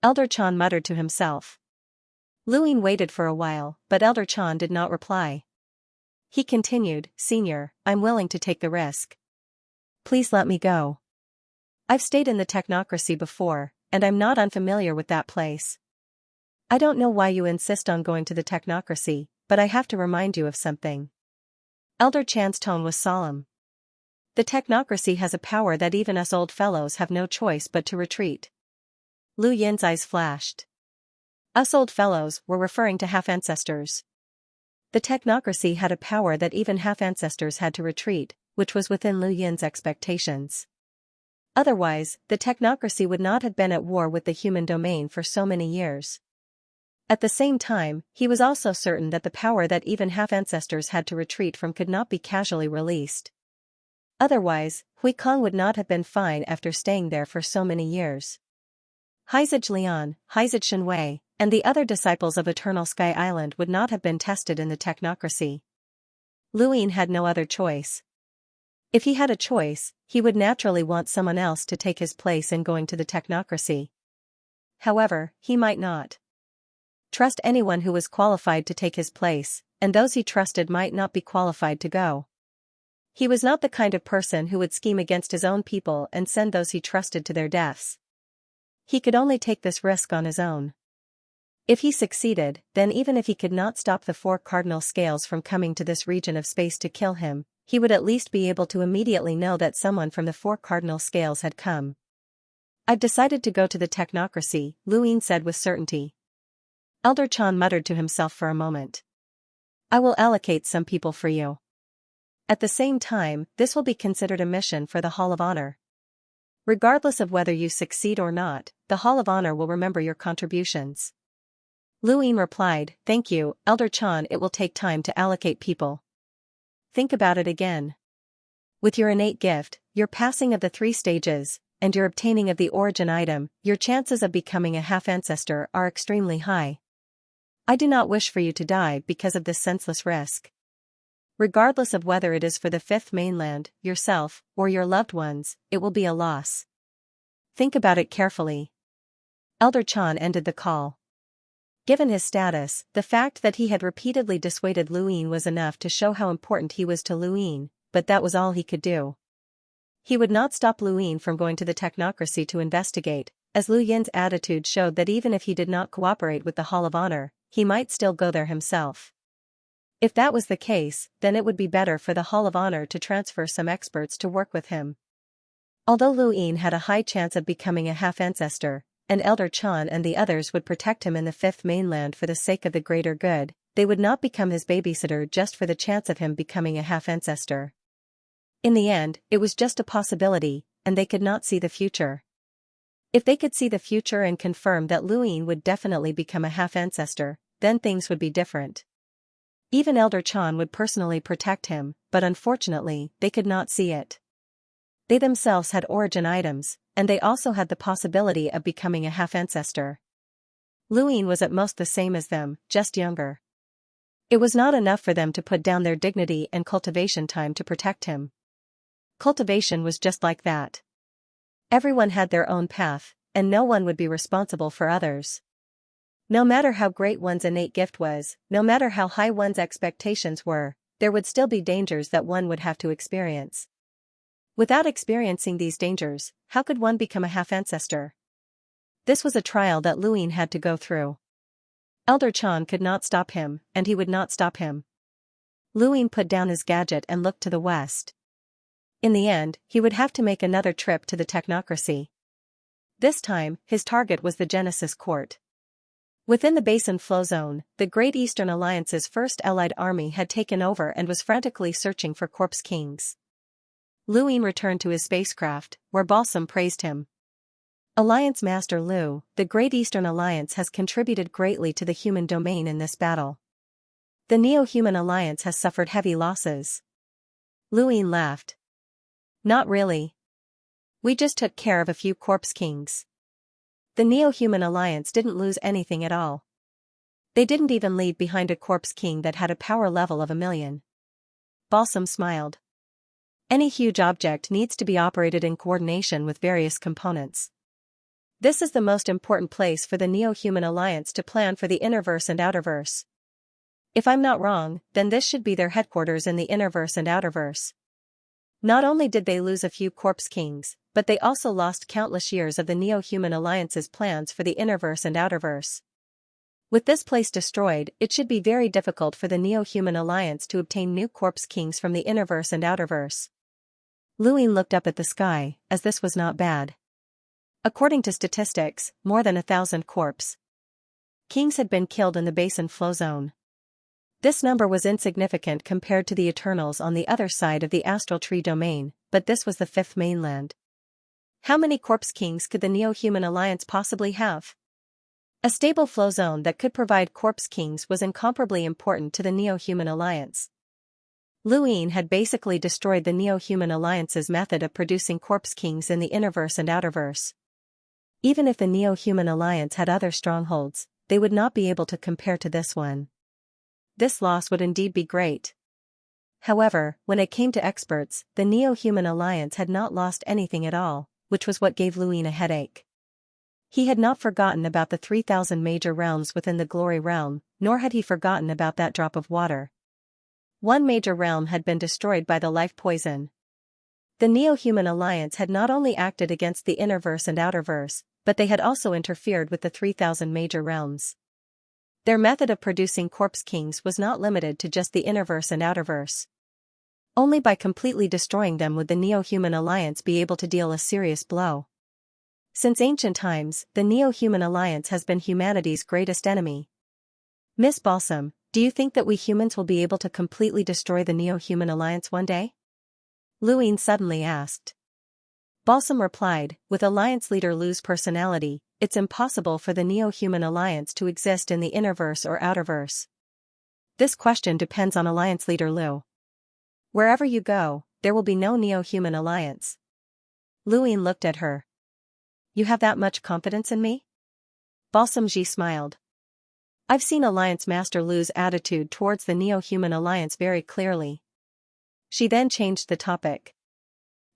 Elder Chan muttered to himself. Luine waited for a while, but Elder Chan did not reply. He continued, "Senior, I'm willing to take the risk. Please let me go. I've stayed in the technocracy before, and I'm not unfamiliar with that place. I don't know why you insist on going to the technocracy, but I have to remind you of something. Elder Chan's tone was solemn. The technocracy has a power that even us old fellows have no choice but to retreat. Lu Yin's eyes flashed. Us old fellows were referring to half-ancestors. The technocracy had a power that even half-ancestors had to retreat, which was within Lu Yin's expectations. Otherwise, the technocracy would not have been at war with the human domain for so many years. At the same time, he was also certain that the power that even half-ancestors had to retreat from could not be casually released. Otherwise, Hui Kong would not have been fine after staying there for so many years. Haizij Lian, Haizij Shenwei, and the other disciples of Eternal Sky Island would not have been tested in the technocracy. Lu Yin had no other choice. If he had a choice, he would naturally want someone else to take his place in going to the technocracy. However, he might not trust anyone who was qualified to take his place, and those he trusted might not be qualified to go. He was not the kind of person who would scheme against his own people and send those he trusted to their deaths. He could only take this risk on his own. If he succeeded, then even if he could not stop the 4 cardinal scales from coming to this region of space to kill him, he would at least be able to immediately know that someone from the 4 cardinal scales had come. I've decided to go to the technocracy, Lu Yin said with certainty. Elder Chan muttered to himself for a moment. I will allocate some people for you. At the same time, this will be considered a mission for the Hall of Honor. Regardless of whether you succeed or not, the Hall of Honor will remember your contributions. Lu Yin replied, Thank you, Elder Chan. It will take time to allocate people. Think about it again. With your innate gift, your passing of the 3 stages, and your obtaining of the origin item, your chances of becoming a half-ancestor are extremely high. I do not wish for you to die because of this senseless risk. Regardless of whether it is for the 5th mainland, yourself, or your loved ones, it will be a loss. Think about it carefully. Elder Chan ended the call. Given his status, the fact that he had repeatedly dissuaded Lu Yin was enough to show how important he was to Lu Yin, but that was all he could do. He would not stop Lu Yin from going to the technocracy to investigate, as Lu Yin's attitude showed that even if he did not cooperate with the Hall of Honor, he might still go there himself. If that was the case, then it would be better for the Hall of Honor to transfer some experts to work with him. Although Lu Yin had a high chance of becoming a half-ancestor, and Elder Chan and the others would protect him in the 5th mainland for the sake of the greater good, they would not become his babysitter just for the chance of him becoming a half-ancestor. In the end, it was just a possibility, and they could not see the future. If they could see the future and confirm that Lu Yin would definitely become a half-ancestor, then things would be different. Even Elder Chan would personally protect him, but unfortunately, they could not see it. They themselves had origin items, and they also had the possibility of becoming a half-ancestor. Lu Yin was at most the same as them, just younger. It was not enough for them to put down their dignity and cultivation time to protect him. Cultivation was just like that. Everyone had their own path, and no one would be responsible for others. No matter how great one's innate gift was, no matter how high one's expectations were, there would still be dangers that one would have to experience. Without experiencing these dangers, how could one become a half-ancestor? This was a trial that Lu Yin had to go through. Elder Chan could not stop him, and he would not stop him. Lu Yin put down his gadget and looked to the west. In the end, he would have to make another trip to the technocracy. This time, his target was the Genesis Court. Within the Basin Flow Zone, the Great Eastern Alliance's first allied army had taken over and was frantically searching for corpse kings. Lu Yin returned to his spacecraft, where Balsam praised him. Alliance Master Lu, the Great Eastern Alliance has contributed greatly to the human domain in this battle. The Neo-Human Alliance has suffered heavy losses. Lu Yin laughed. Not really. We just took care of a few corpse kings. The Neo-Human Alliance didn't lose anything at all. They didn't even leave behind a corpse king that had a power level of 1,000,000. Balsam smiled. Any huge object needs to be operated in coordination with various components. This is the most important place for the Neo-Human Alliance to plan for the Innerverse and Outerverse. If I'm not wrong, then this should be their headquarters in the Innerverse and Outerverse. Not only did they lose a few corpse kings, but they also lost countless years of the Neo-Human Alliance's plans for the Innerverse and Outerverse. With this place destroyed, it should be very difficult for the Neo-Human Alliance to obtain new corpse kings from the Innerverse and Outerverse. Luin looked up at the sky, as this was not bad. According to statistics, more than 1,000 corpse kings had been killed in the Basin Flow Zone. This number was insignificant compared to the Eternals on the other side of the Astral Tree domain, but this was the fifth mainland. How many corpse kings could the Neo-Human Alliance possibly have? A stable flow zone that could provide corpse kings was incomparably important to the Neo-Human Alliance. Luin had basically destroyed the Neo-Human Alliance's method of producing corpse kings in the Innerverse and Outerverse. Even if the Neo-Human Alliance had other strongholds, they would not be able to compare to this one. This loss would indeed be great. However, when it came to experts, the Neo-Human Alliance had not lost anything at all, which was what gave Luin a headache. He had not forgotten about the 3,000 major realms within the Glory Realm, nor had he forgotten about that drop of water. One major realm had been destroyed by the life poison. The Neo-Human Alliance had not only acted against the Innerverse and Outerverse, but they had also interfered with the 3,000 major realms. Their method of producing corpse kings was not limited to just the Innerverse and Outerverse. Only by completely destroying them would the Neo-Human Alliance be able to deal a serious blow. Since ancient times, the Neo-Human Alliance has been humanity's greatest enemy. Miss Balsam, do you think that we humans will be able to completely destroy the Neo-Human Alliance one day? Luin suddenly asked. Balsam replied, with Alliance leader Lu's personality, it's impossible for the Neo-Human Alliance to exist in the Innerverse or Outerverse. This question depends on Alliance leader Lu. Wherever you go, there will be no Neo-Human Alliance. Luin looked at her. You have that much confidence in me? Balsam Ji smiled. I've seen Alliance Master Lu's attitude towards the Neo-Human Alliance very clearly. She then changed the topic.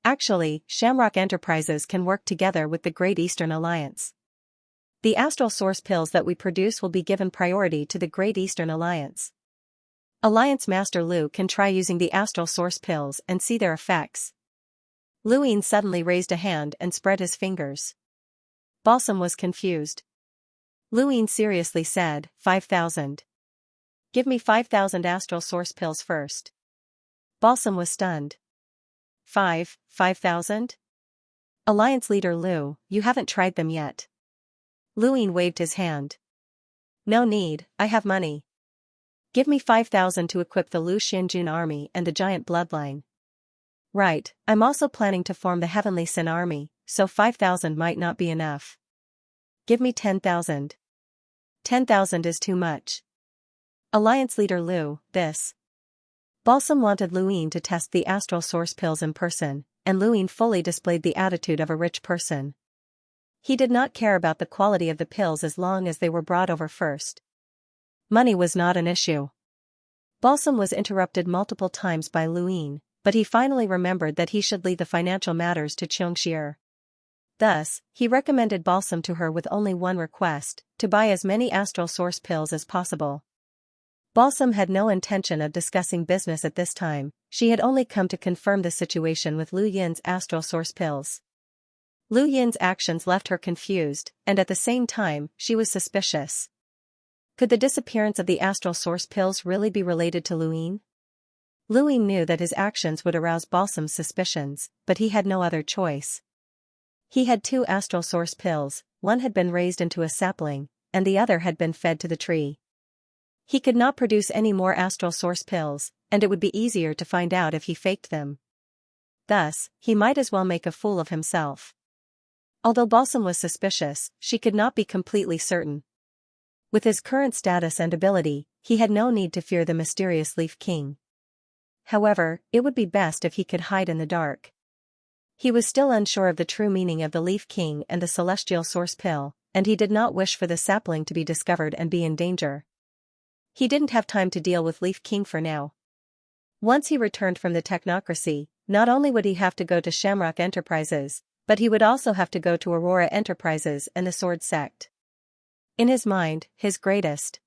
Actually, Shamrock Enterprises can work together with the Great Eastern Alliance. The astral source pills that we produce will be given priority to the Great Eastern Alliance. Alliance Master Lu can try using the astral source pills and see their effects. Luin suddenly raised a hand and spread his fingers. Balsam was confused. Luin seriously said, 5,000. Give me 5,000 astral source pills first. Balsam was stunned. 5,000? Alliance leader Lu, you haven't tried them yet. Luin waved his hand. No need, I have money. Give me 5,000 to equip the Lu Xinjun army and the giant bloodline. Right, I'm also planning to form the Heavenly Sin army, so 5,000 might not be enough. Give me 10,000. 10,000 is too much. Alliance leader Lu, this. Balsam wanted Luin to test the astral source pills in person, and Luin fully displayed the attitude of a rich person. He did not care about the quality of the pills as long as they were brought over first. Money was not an issue. Balsam was interrupted multiple times by Luin, but he finally remembered that he should leave the financial matters to Xianxia. Thus, he recommended Balsam to her with only one request, to buy as many astral source pills as possible. Balsam had no intention of discussing business at this time, she had only come to confirm the situation with Lu Yin's astral source pills. Lu Yin's actions left her confused, and at the same time, she was suspicious. Could the disappearance of the astral source pills really be related to Luin? Luin knew that his actions would arouse Balsam's suspicions, but he had no other choice. He had 2 astral source pills, one had been raised into a sapling, and the other had been fed to the tree. He could not produce any more astral source pills, and it would be easier to find out if he faked them. Thus, he might as well make a fool of himself. Although Balsam was suspicious, she could not be completely certain. With his current status and ability, he had no need to fear the mysterious Leaf King. However, it would be best if he could hide in the dark. He was still unsure of the true meaning of the Leaf King and the Celestial Source Pill, and he did not wish for the sapling to be discovered and be in danger. He didn't have time to deal with Leaf King for now. Once he returned from the technocracy, not only would he have to go to Shamrock Enterprises, but he would also have to go to Aurora Enterprises and the Sword Sect. In his mind, his greatest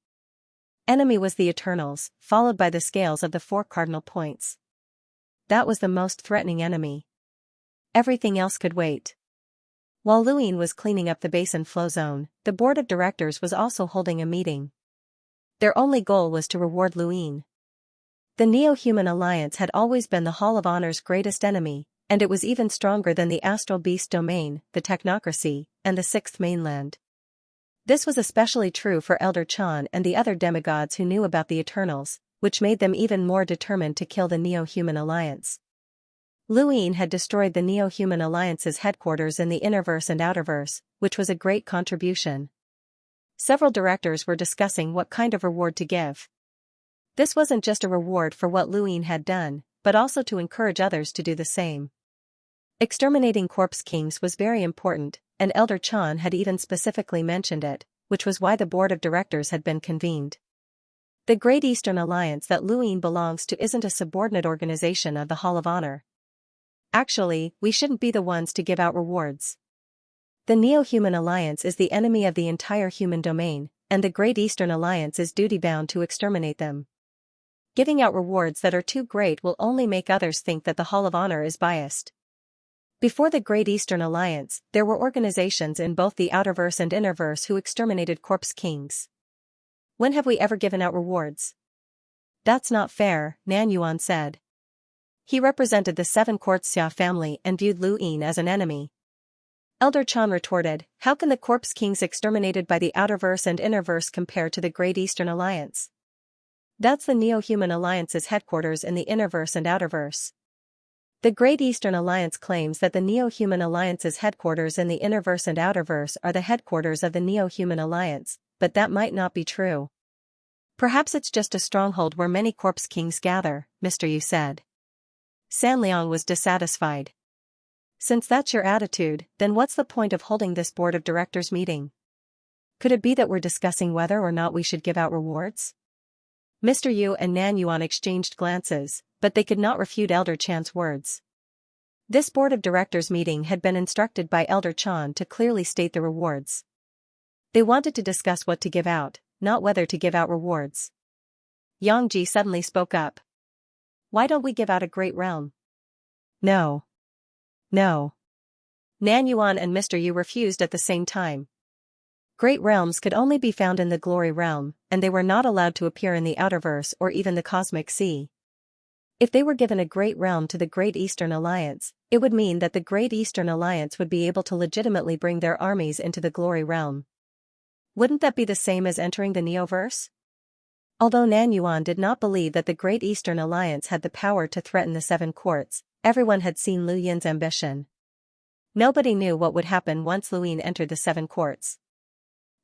enemy was the Eternals, followed by the scales of the 4 cardinal points. That was the most threatening enemy. Everything else could wait. While Luin was cleaning up the Basin Flow Zone, the board of directors was also holding a meeting. Their only goal was to reward Luin. The Neo-Human Alliance had always been the Hall of Honor's greatest enemy, and it was even stronger than the Astral Beast Domain, the Technocracy, and the Sixth Mainland. This was especially true for Elder Chan and the other demigods who knew about the Eternals, which made them even more determined to kill the Neo-Human Alliance. Luin had destroyed the Neo-Human Alliance's headquarters in the Innerverse and Outerverse, which was a great contribution. Several directors were discussing what kind of reward to give. This wasn't just a reward for what Luin had done, but also to encourage others to do the same. Exterminating corpse kings was very important, and Elder Chan had even specifically mentioned it, which was why the board of directors had been convened. The Great Eastern Alliance that Luin belongs to isn't a subordinate organization of the Hall of Honor. Actually, we shouldn't be the ones to give out rewards. The Neo-Human Alliance is the enemy of the entire human domain, and the Great Eastern Alliance is duty-bound to exterminate them. Giving out rewards that are too great will only make others think that the Hall of Honor is biased. Before the Great Eastern Alliance, there were organizations in both the Outerverse and Innerverse who exterminated corpse kings. When have we ever given out rewards? That's not fair, Nan Yuan said. He represented the Seven Courts Xia family and viewed Luin as an enemy. Elder Chan retorted, how can the corpse kings exterminated by the Outerverse and Innerverse compare to the Great Eastern Alliance? That's the Neo-Human Alliance's headquarters in the Innerverse and Outerverse. The Great Eastern Alliance claims that the Neo-Human Alliance's headquarters in the Innerverse and Outerverse are the headquarters of the Neo-Human Alliance, but that might not be true. Perhaps it's just a stronghold where many corpse kings gather, Mr. Yu said. Sanliang was dissatisfied. Since that's your attitude, then what's the point of holding this board of directors meeting? Could it be that we're discussing whether or not we should give out rewards? Mr. Yu and Nan Yuan exchanged glances, but they could not refute Elder Chan's words. This board of directors meeting had been instructed by Elder Chan to clearly state the rewards. They wanted to discuss what to give out, not whether to give out rewards. Yang Ji suddenly spoke up. Why don't we give out a great realm? No. No. Nan Yuan and Mr. Yu refused at the same time. Great realms could only be found in the Glory Realm, and they were not allowed to appear in the Outerverse or even the Cosmic Sea. If they were given a great realm to the Great Eastern Alliance, it would mean that the Great Eastern Alliance would be able to legitimately bring their armies into the Glory Realm. Wouldn't that be the same as entering the Neoverse? Although Nan Yuan did not believe that the Great Eastern Alliance had the power to threaten the Seven Courts, everyone had seen Lu Yin's ambition. Nobody knew what would happen once Luin entered the Seven Courts.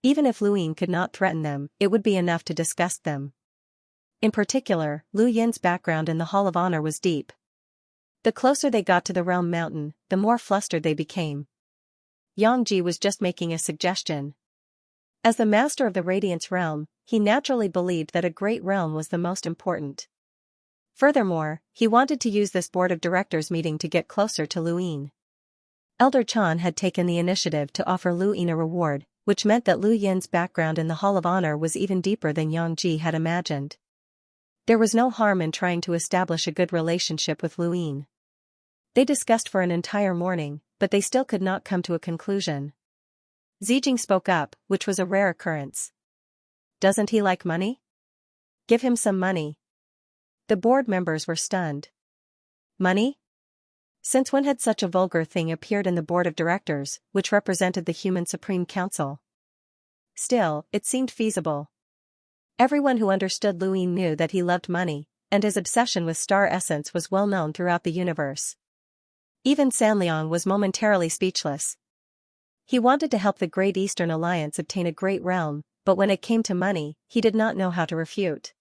Even if Luin could not threaten them, it would be enough to disgust them. In particular, Lu Yin's background in the Hall of Honor was deep. The closer they got to the Realm Mountain, the more flustered they became. Yang Ji was just making a suggestion. As the master of the Radiance Realm, he naturally believed that a great realm was the most important. Furthermore, he wanted to use this board of directors meeting to get closer to Luin. Elder Chan had taken the initiative to offer Luin a reward, which meant that Lu Yin's background in the Hall of Honor was even deeper than Yang Ji had imagined. There was no harm in trying to establish a good relationship with Luin. They discussed for an entire morning, but they still could not come to a conclusion. Zijing spoke up, which was a rare occurrence. Doesn't he like money? Give him some money. The board members were stunned. Money? Since when had such a vulgar thing appeared in the board of directors, which represented the Human Supreme Council? Still, it seemed feasible. Everyone who understood Luin knew that he loved money, and his obsession with star essence was well known throughout the universe. Even Sanliang was momentarily speechless. He wanted to help the Great Eastern Alliance obtain a great realm, but when it came to money, he did not know how to refute.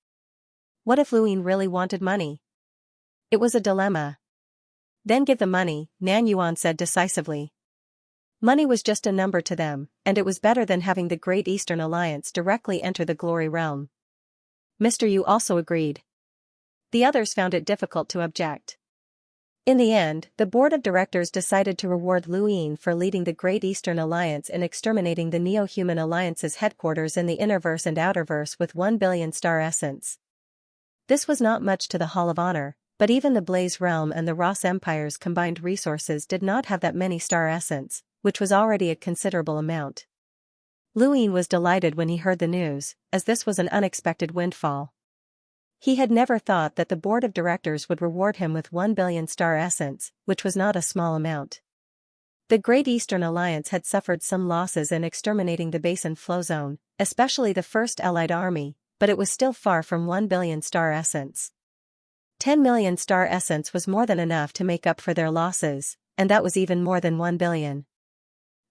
What if Luin really wanted money? It was a dilemma. Then give the money, Nan Yuan said decisively. Money was just a number to them, and it was better than having the Great Eastern Alliance directly enter the Glory Realm. Mr. Yu also agreed. The others found it difficult to object. In the end, the board of directors decided to reward Luin for leading the Great Eastern Alliance in exterminating the Neo-Human Alliance's headquarters in the Innerverse and Outerverse with 1 billion star essence. This was not much to the Hall of Honor, but even the Blaze Realm and the Ross Empire's combined resources did not have that many star essence, which was already a considerable amount. Luin was delighted when he heard the news, as this was an unexpected windfall. He had never thought that the board of directors would reward him with 1 billion star essence, which was not a small amount. The Great Eastern Alliance had suffered some losses in exterminating the Basin Flow Zone, especially the First Allied Army, but it was still far from 1 billion star essence. 10 million star essence was more than enough to make up for their losses, and that was even more than 1 billion.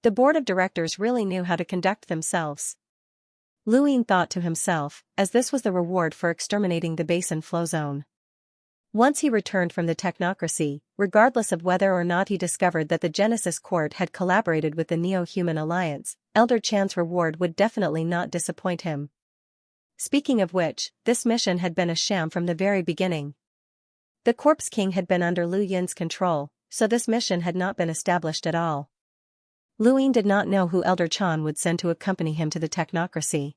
The board of directors really knew how to conduct themselves. Luin thought to himself, as this was the reward for exterminating the Basin Flow Zone. Once he returned from the technocracy, regardless of whether or not he discovered that the Genesis Court had collaborated with the Neo-Human Alliance, Elder Chan's reward would definitely not disappoint him. Speaking of which, this mission had been a sham from the very beginning. The Corpse King had been under Lu Yin's control, so this mission had not been established at all. Luin did not know who Elder Chan would send to accompany him to the technocracy.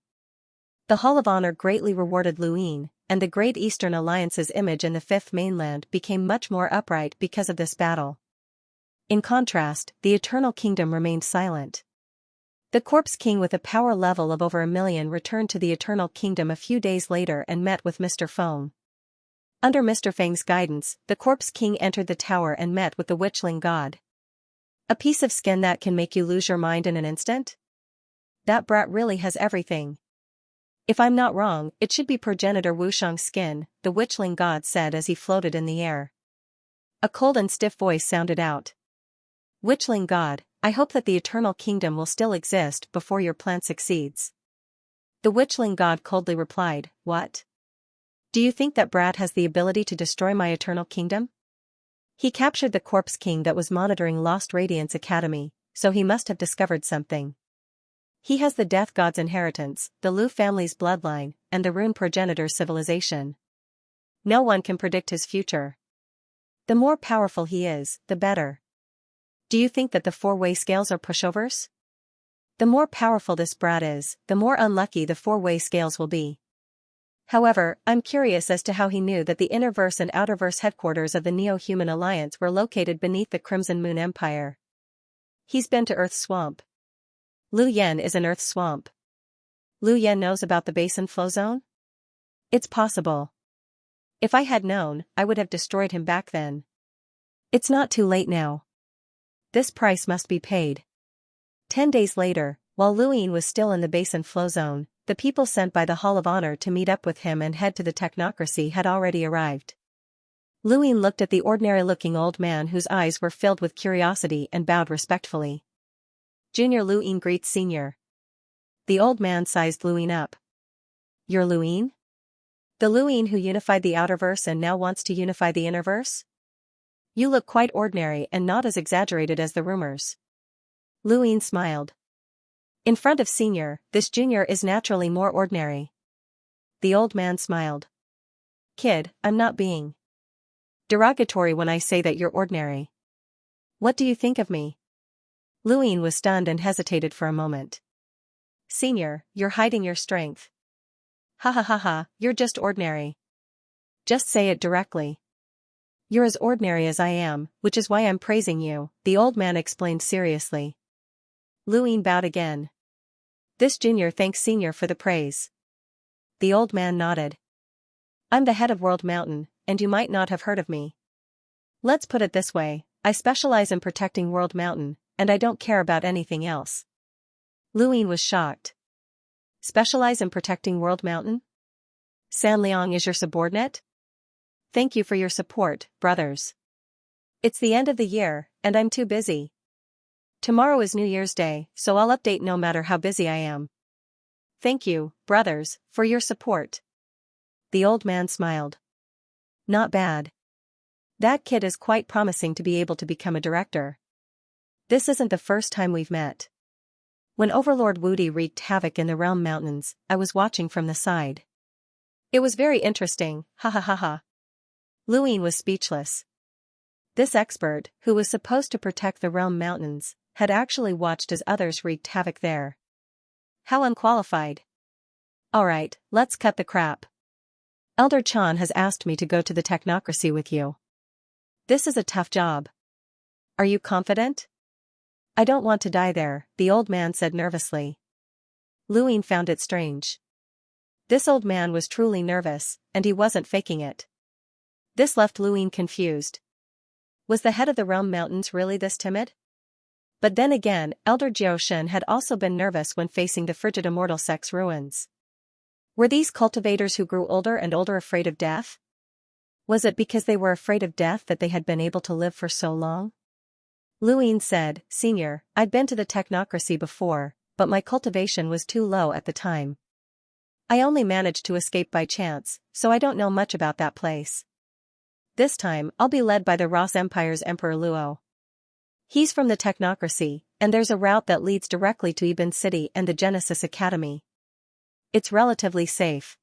The Hall of Honor greatly rewarded Luin, and the Great Eastern Alliance's image in the Fifth Mainland became much more upright because of this battle. In contrast, the Eternal Kingdom remained silent. The Corpse King with a power level of over 1 million returned to the Eternal Kingdom a few days later and met with Mr. Feng. Under Mr. Feng's guidance, the Corpse King entered the tower and met with the Witchling God. A piece of skin that can make you lose your mind in an instant? That brat really has everything. If I'm not wrong, it should be progenitor Wushang's skin, the Witchling God said as he floated in the air. A cold and stiff voice sounded out. Witchling God, I hope that the Eternal Kingdom will still exist before your plan succeeds. The Witchling God coldly replied, What? Do you think that brat has the ability to destroy my Eternal Kingdom? He captured the Corpse King that was monitoring Lost Radiance Academy, so he must have discovered something. He has the Death God's inheritance, the Lu family's bloodline, and the Rune progenitor's civilization. No one can predict his future. The more powerful he is, the better. Do you think that the four-way scales are pushovers? The more powerful this brat is, the more unlucky the four-way scales will be. However, I'm curious as to how he knew that the Innerverse and Outerverse headquarters of the Neo-Human Alliance were located beneath the Crimson Moon Empire. He's been to Earth's swamp. Lu Yen is an Earth swamp. Lu Yen knows about the Basin Flow Zone? It's possible. If I had known, I would have destroyed him back then. It's not too late now. This price must be paid. 10 days later, while Luin was still in the Basin Flow Zone, the people sent by the Hall of Honor to meet up with him and head to the technocracy had already arrived. Luin looked at the ordinary-looking old man whose eyes were filled with curiosity and bowed respectfully. Junior Luin greets Senior. The old man sized Luin up. You're Luin? The Luin who unified the Outerverse and now wants to unify the Innerverse? You look quite ordinary and not as exaggerated as the rumors. Luin smiled. In front of Senior, this Junior is naturally more ordinary. The old man smiled. Kid, I'm not being derogatory when I say that you're ordinary. What do you think of me? Luin was stunned and hesitated for a moment. Senior, you're hiding your strength. Ha ha ha ha, you're just ordinary. Just say it directly. You're as ordinary as I am, which is why I'm praising you, the old man explained seriously. Luin bowed again. This Junior thanks Senior for the praise. The old man nodded. I'm the head of World Mountain, and you might not have heard of me. Let's put it this way, I specialize in protecting World Mountain, and I don't care about anything else. Luin was shocked. Specialize in protecting World Mountain? San Liang is your subordinate? Thank you for your support, brothers. It's the end of the year, and I'm too busy. Tomorrow is New Year's Day, so I'll update no matter how busy I am. Thank you, brothers, for your support. The old man smiled. Not bad. That kid is quite promising to be able to become a director. This isn't the first time we've met. When Overlord Wudi wreaked havoc in the Realm Mountains, I was watching from the side. It was very interesting, ha ha ha ha. Luin was speechless. This expert, who was supposed to protect the Realm Mountains, had actually watched as others wreaked havoc there. How unqualified. Alright, let's cut the crap. Elder Chan has asked me to go to the technocracy with you. This is a tough job. Are you confident? I don't want to die there, the old man said nervously. Luine found it strange. This old man was truly nervous, and he wasn't faking it. This left Luine confused. Was the head of the Realm Mountains really this timid? But then again, Elder Jiaoshen had also been nervous when facing the frigid immortal sex ruins. Were these cultivators who grew older and older afraid of death? Was it because they were afraid of death that they had been able to live for so long? Luine said, "Senior, I'd been to the technocracy before, but my cultivation was too low at the time. I only managed to escape by chance, so I don't know much about that place. This time, I'll be led by the Ross Empire's Emperor Luo. He's from the technocracy, and there's a route that leads directly to Eben City and the Genesis Academy. It's relatively safe."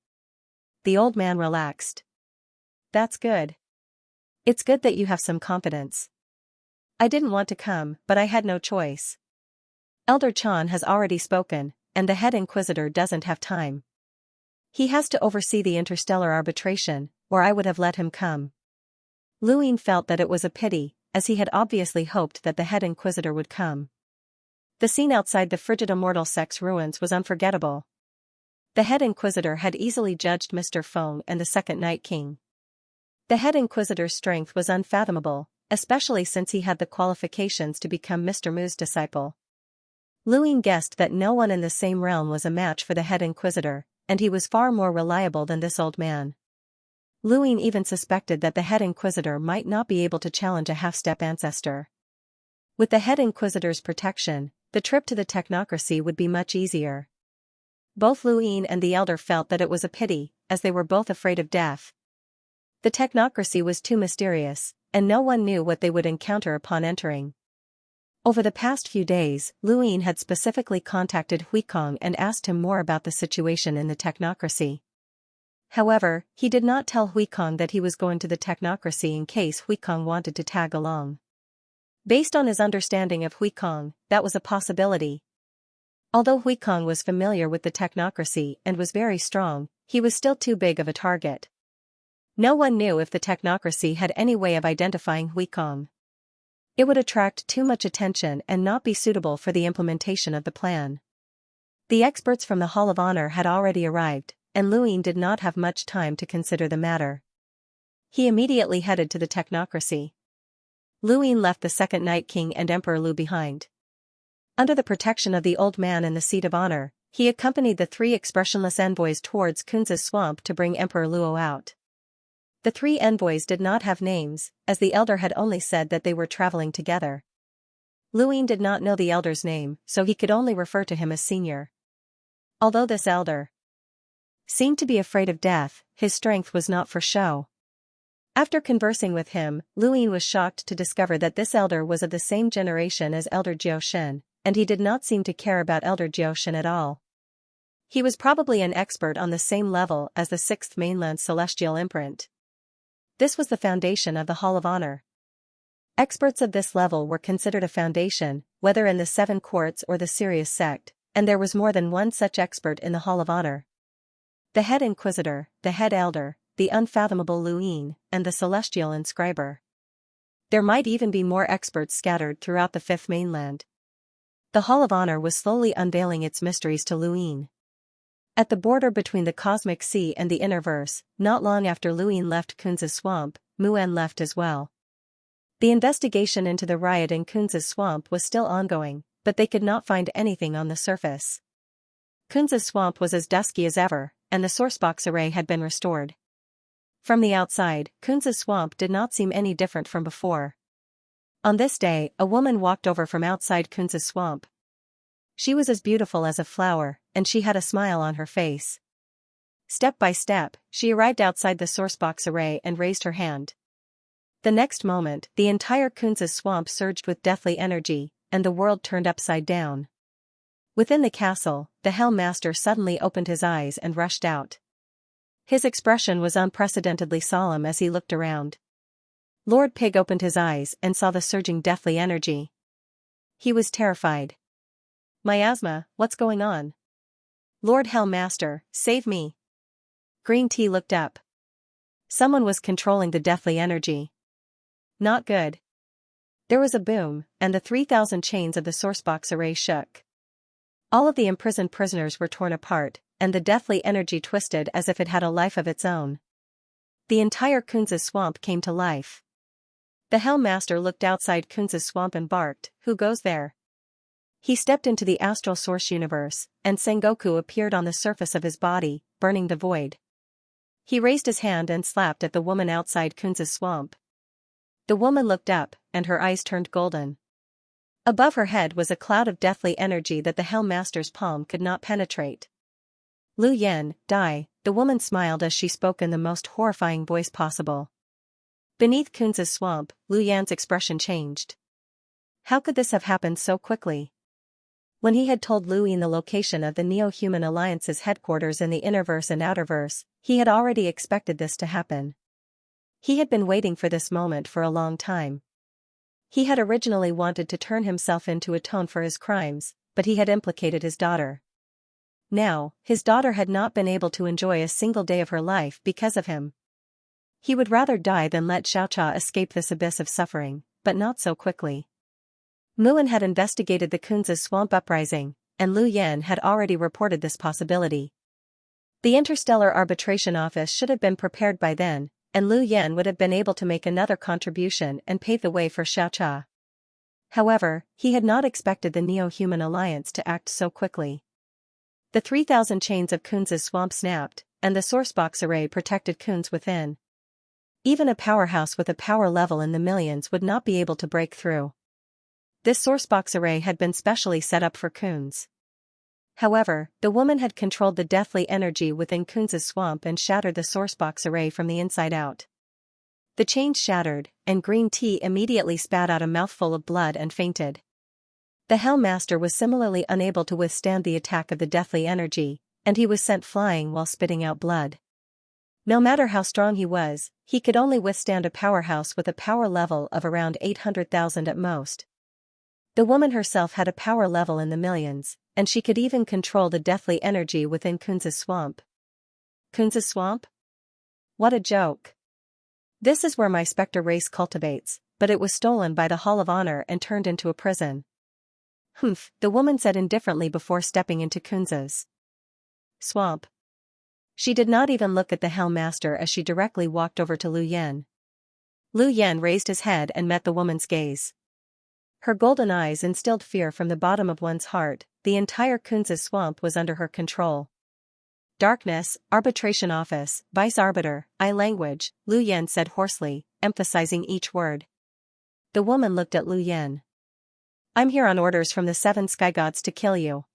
The old man relaxed. "That's good. It's good that you have some confidence. I didn't want to come, but I had no choice. Elder Chan has already spoken, and the head inquisitor doesn't have time. He has to oversee the interstellar arbitration, or I would have let him come." Luine felt that it was a pity, as he had obviously hoped that the head inquisitor would come. The scene outside the frigid immortal sex ruins was unforgettable. The head inquisitor had easily judged Mr. Feng and the second Night King. The head inquisitor's strength was unfathomable, especially since he had the qualifications to become Mr. Mu's disciple. Luine guessed that no one in the same realm was a match for the head inquisitor, and he was far more reliable than this old man. Luine even suspected that the head inquisitor might not be able to challenge a half-step ancestor. With the head inquisitor's protection, the trip to the technocracy would be much easier. Both Luine and the elder felt that it was a pity, as they were both afraid of death. The technocracy was too mysterious, and no one knew what they would encounter upon entering. Over the past few days, Luine had specifically contacted Huikong and asked him more about the situation in the technocracy. However, he did not tell Huikong that he was going to the technocracy in case Huikong wanted to tag along. Based on his understanding of Huikong, that was a possibility. Although Huikong was familiar with the technocracy and was very strong, he was still too big of a target. No one knew if the technocracy had any way of identifying Huikong. It would attract too much attention and not be suitable for the implementation of the plan. The experts from the Hall of Honor had already arrived, and Luine did not have much time to consider the matter. He immediately headed to the technocracy. Luine left the second Night King and Emperor Lu behind. Under the protection of the old man in the seat of honor, he accompanied the three expressionless envoys towards Kunz's swamp to bring Emperor Luo out. The three envoys did not have names, as the elder had only said that they were traveling together. Luine did not know the elder's name, so he could only refer to him as senior. Although this elder seemed to be afraid of death, his strength was not for show. After conversing with him, Luine was shocked to discover that this elder was of the same generation as Elder Jiaoshen, and he did not seem to care about Elder Jiaoshen at all. He was probably an expert on the same level as the 6th Mainland Celestial Imprint. This was the foundation of the Hall of Honor. Experts of this level were considered a foundation, whether in the 7 courts or the Sirius sect, and there was more than one such expert in the Hall of Honor. The head inquisitor, the head elder, the unfathomable Luine, and the celestial inscriber. There might even be more experts scattered throughout the 5th mainland. The Hall of Honor was slowly unveiling its mysteries to Luine. At the border between the cosmic sea and the inner verse, not long after Luine left Kunz's swamp, Mu'en left as well. The investigation into the riot in Kunz's swamp was still ongoing, but they could not find anything on the surface. Kunz's swamp was as dusky as ever, and the sourcebox array had been restored. From the outside, Kunz's swamp did not seem any different from before. On this day, a woman walked over from outside Kunz's swamp. She was as beautiful as a flower, and she had a smile on her face. Step by step, she arrived outside the sourcebox array and raised her hand. The next moment, the entire Kunz's swamp surged with deathly energy, and the world turned upside down. Within the castle, the Helm Master suddenly opened his eyes and rushed out. His expression was unprecedentedly solemn as he looked around. Lord Pig opened his eyes and saw the surging deathly energy. He was terrified. "Miasma, what's going on? Lord Helm Master, save me." Green Tea looked up. Someone was controlling the deathly energy. Not good. There was a boom, and the 3,000 chains of the sourcebox array shook. All of the imprisoned prisoners were torn apart, and the deathly energy twisted as if it had a life of its own. The entire Kunz's swamp came to life. The Hell Master looked outside Kunz's swamp and barked, "Who goes there?" He stepped into the astral source universe, and Sengoku appeared on the surface of his body, burning the void. He raised his hand and slapped at the woman outside Kunz's swamp. The woman looked up, and her eyes turned golden. Above her head was a cloud of deathly energy that the Hell Master's palm could not penetrate. "Lu Yen, die," the woman smiled as she spoke in the most horrifying voice possible. Beneath Kunz's swamp, Lu Yan's expression changed. How could this have happened so quickly? When he had told Lu Yen the location of the Neo-Human Alliance's headquarters in the Innerverse and Outerverse, he had already expected this to happen. He had been waiting for this moment for a long time. He had originally wanted to turn himself in to atone for his crimes, but he had implicated his daughter. Now, his daughter had not been able to enjoy a single day of her life because of him. He would rather die than let Xianxia escape this abyss of suffering, but not so quickly. Muin had investigated the Kunz's swamp uprising, and Lu Yen had already reported this possibility. The Interstellar Arbitration Office should have been prepared by then, and Lu Yen would have been able to make another contribution and pave the way for Xianxia. However, he had not expected the Neo-Human Alliance to act so quickly. The 3,000 chains of Kunz's swamp snapped, and the sourcebox array protected Kunz within. Even a powerhouse with a power level in the millions would not be able to break through. This sourcebox array had been specially set up for Kunz. However, the woman had controlled the deathly energy within Kunz's swamp and shattered the sourcebox array from the inside out. The chains shattered, and green tea immediately spat out a mouthful of blood and fainted. The Hell Master was similarly unable to withstand the attack of the deathly energy, and he was sent flying while spitting out blood. No matter how strong he was, he could only withstand a powerhouse with a power level of around 800,000 at most. The woman herself had a power level in the millions, and she could even control the deathly energy within Kunz's swamp. Kunz's swamp? What a joke. This is where my specter race cultivates, but it was stolen by the Hall of Honor and turned into a prison. Humph, the woman said indifferently before stepping into Kunz's swamp. She did not even look at the Hell Master as she directly walked over to Lu Yen. Lu Yen raised his head and met the woman's gaze. Her golden eyes instilled fear from the bottom of one's heart. The entire Kunz's swamp was under her control. Darkness, Arbitration Office, Vice Arbiter, I language, Lu Yen said hoarsely, emphasizing each word. The woman looked at Lu Yen. I'm here on orders from the 7 sky gods to kill you.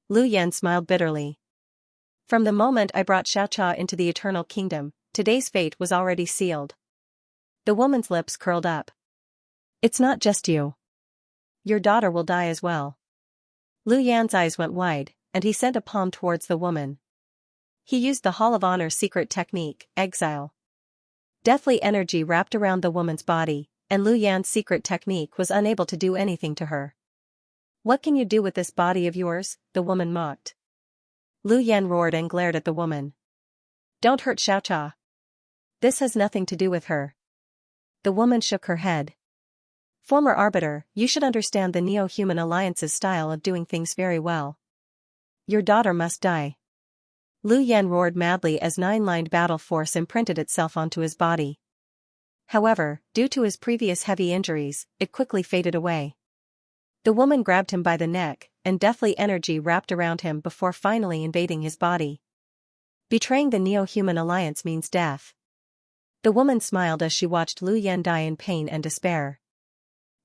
Lu Yen smiled bitterly. From the moment I brought Xianxia into the Eternal Kingdom, today's fate was already sealed. The woman's lips curled up. It's not just you. Your daughter will die as well. Lu Yan's eyes went wide, and he sent a palm towards the woman. He used the Hall of Honor's secret technique, exile. Deathly energy wrapped around the woman's body, and Lu Yan's secret technique was unable to do anything to her. What can you do with this body of yours? The woman mocked. Lu Yan roared and glared at the woman. Don't hurt Xianxia. This has nothing to do with her. The woman shook her head. Former Arbiter, you should understand the Neo-Human Alliance's style of doing things very well. Your daughter must die. Lu Yan roared madly as 9-lined battle force imprinted itself onto his body. However, due to his previous heavy injuries, it quickly faded away. The woman grabbed him by the neck, and deathly energy wrapped around him before finally invading his body. Betraying the Neo-Human Alliance means death. The woman smiled as she watched Lu Yan die in pain and despair.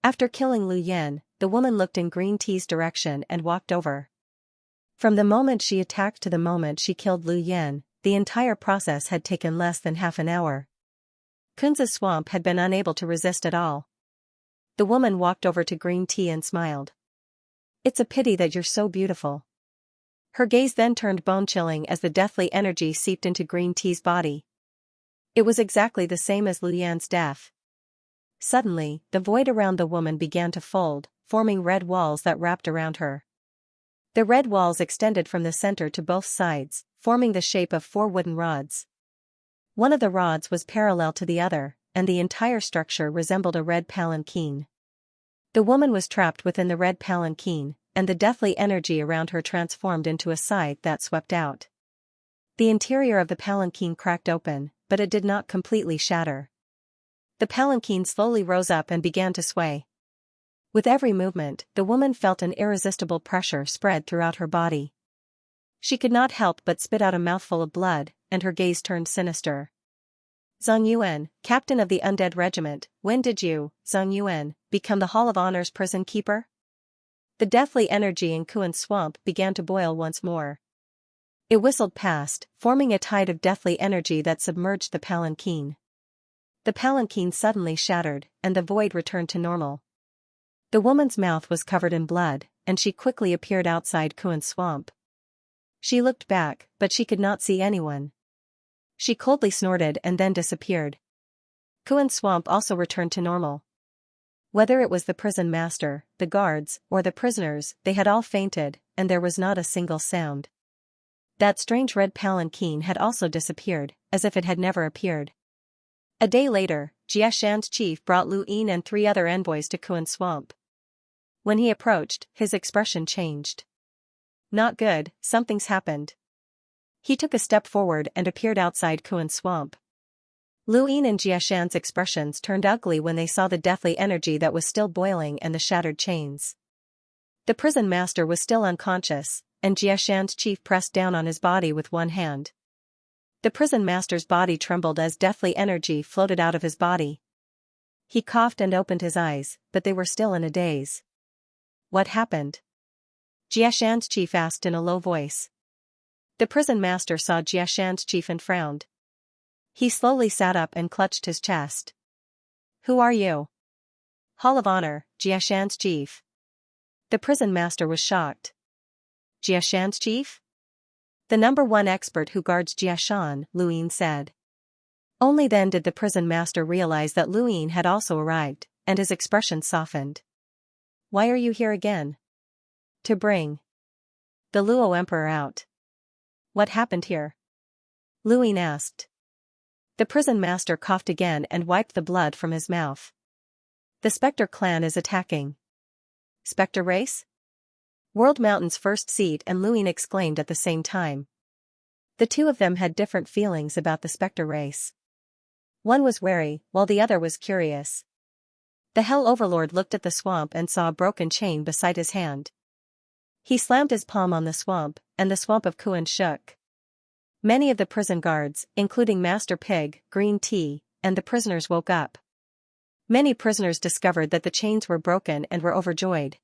After killing Lu Yan, the woman looked in green tea's direction and walked over. From the moment she attacked to the moment she killed Lu Yan, the entire process had taken less than half an hour. Kunz's swamp had been unable to resist at all. The woman walked over to green tea and smiled. It's a pity that you're so beautiful. Her gaze then turned bone-chilling as the deathly energy seeped into green tea's body. It was exactly the same as Lu Yan's death. Suddenly, the void around the woman began to fold, forming red walls that wrapped around her. The red walls extended from the center to both sides, forming the shape of 4 wooden rods. One of the rods was parallel to the other, and the entire structure resembled a red palanquin. The woman was trapped within the red palanquin, and the deathly energy around her transformed into a scythe that swept out. The interior of the palanquin cracked open, but it did not completely shatter. The palanquin slowly rose up and began to sway. With every movement, the woman felt an irresistible pressure spread throughout her body. She could not help but spit out a mouthful of blood, and her gaze turned sinister. Zhang Yuan, captain of the undead regiment, when did you, Zhang Yuan, become the Hall of Honor's prison keeper? The deathly energy in Kuan's swamp began to boil once more. It whistled past, forming a tide of deathly energy that submerged the palanquin. The palanquin suddenly shattered, and the void returned to normal. The woman's mouth was covered in blood, and she quickly appeared outside Kuan's swamp. She looked back, but she could not see anyone. She coldly snorted and then disappeared. Kuan's swamp also returned to normal. Whether it was the prison master, the guards, or the prisoners, they had all fainted, and there was not a single sound. That strange red palanquin had also disappeared, as if it had never appeared. A day later, Xianxia's chief brought Lu Yin and 3 other envoys to Kuan's swamp. When he approached, his expression changed. Not good, something's happened. He took a step forward and appeared outside Kuan's swamp. Lu Yin and Xianxia's expressions turned ugly when they saw the deathly energy that was still boiling and the shattered chains. The prison master was still unconscious, and Xianxia's chief pressed down on his body with one hand. The prison master's body trembled as deathly energy floated out of his body. He coughed and opened his eyes, but they were still in a daze. What happened? Xianxia's chief asked in a low voice. The prison master saw Xianxia's chief and frowned. He slowly sat up and clutched his chest. Who are you? Hall of Honor, Xianxia's chief. The prison master was shocked. Xianxia's chief? The #1 expert who guards Xianxia, Lu Yin said. Only then did the prison master realize that Lu Yin had also arrived, and his expression softened. Why are you here again? To bring the Luo Emperor out. What happened here? Lu Yin asked. The prison master coughed again and wiped the blood from his mouth. The Spectre clan is attacking. Spectre race? World Mountain's first seat and Lu Yin exclaimed at the same time. The two of them had different feelings about the Spectre race. One was wary, while the other was curious. The Hell Overlord looked at the swamp and saw a broken chain beside his hand. He slammed his palm on the swamp, and the swamp of Kuan shook. Many of the prison guards, including Master Pig, Green Tea, and the prisoners woke up. Many prisoners discovered that the chains were broken and were overjoyed.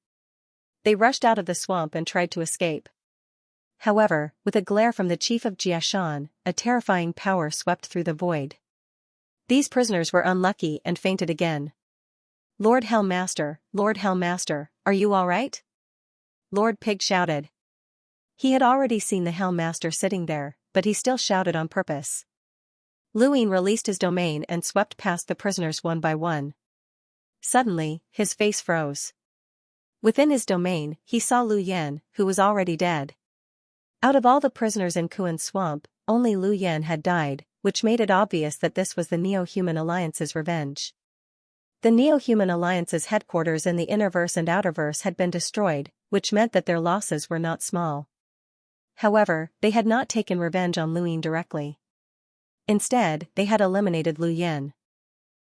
They rushed out of the swamp and tried to escape. However, with a glare from the chief of Xianxia, a terrifying power swept through the void. These prisoners were unlucky and fainted again. Lord Hellmaster, are you all right? Lord Pig shouted. He had already seen the Hellmaster sitting there, but he still shouted on purpose. Lu Yin released his domain and swept past the prisoners one by one. Suddenly, his face froze. Within his domain, he saw Lu Yan, who was already dead. Out of all the prisoners in Kuan's swamp, only Lu Yan had died, which made it obvious that this was the Neo-Human Alliance's revenge. The Neo-Human Alliance's headquarters in the Innerverse and Outerverse had been destroyed, which meant that their losses were not small. However, they had not taken revenge on Lu Yin directly. Instead, they had eliminated Lu Yan.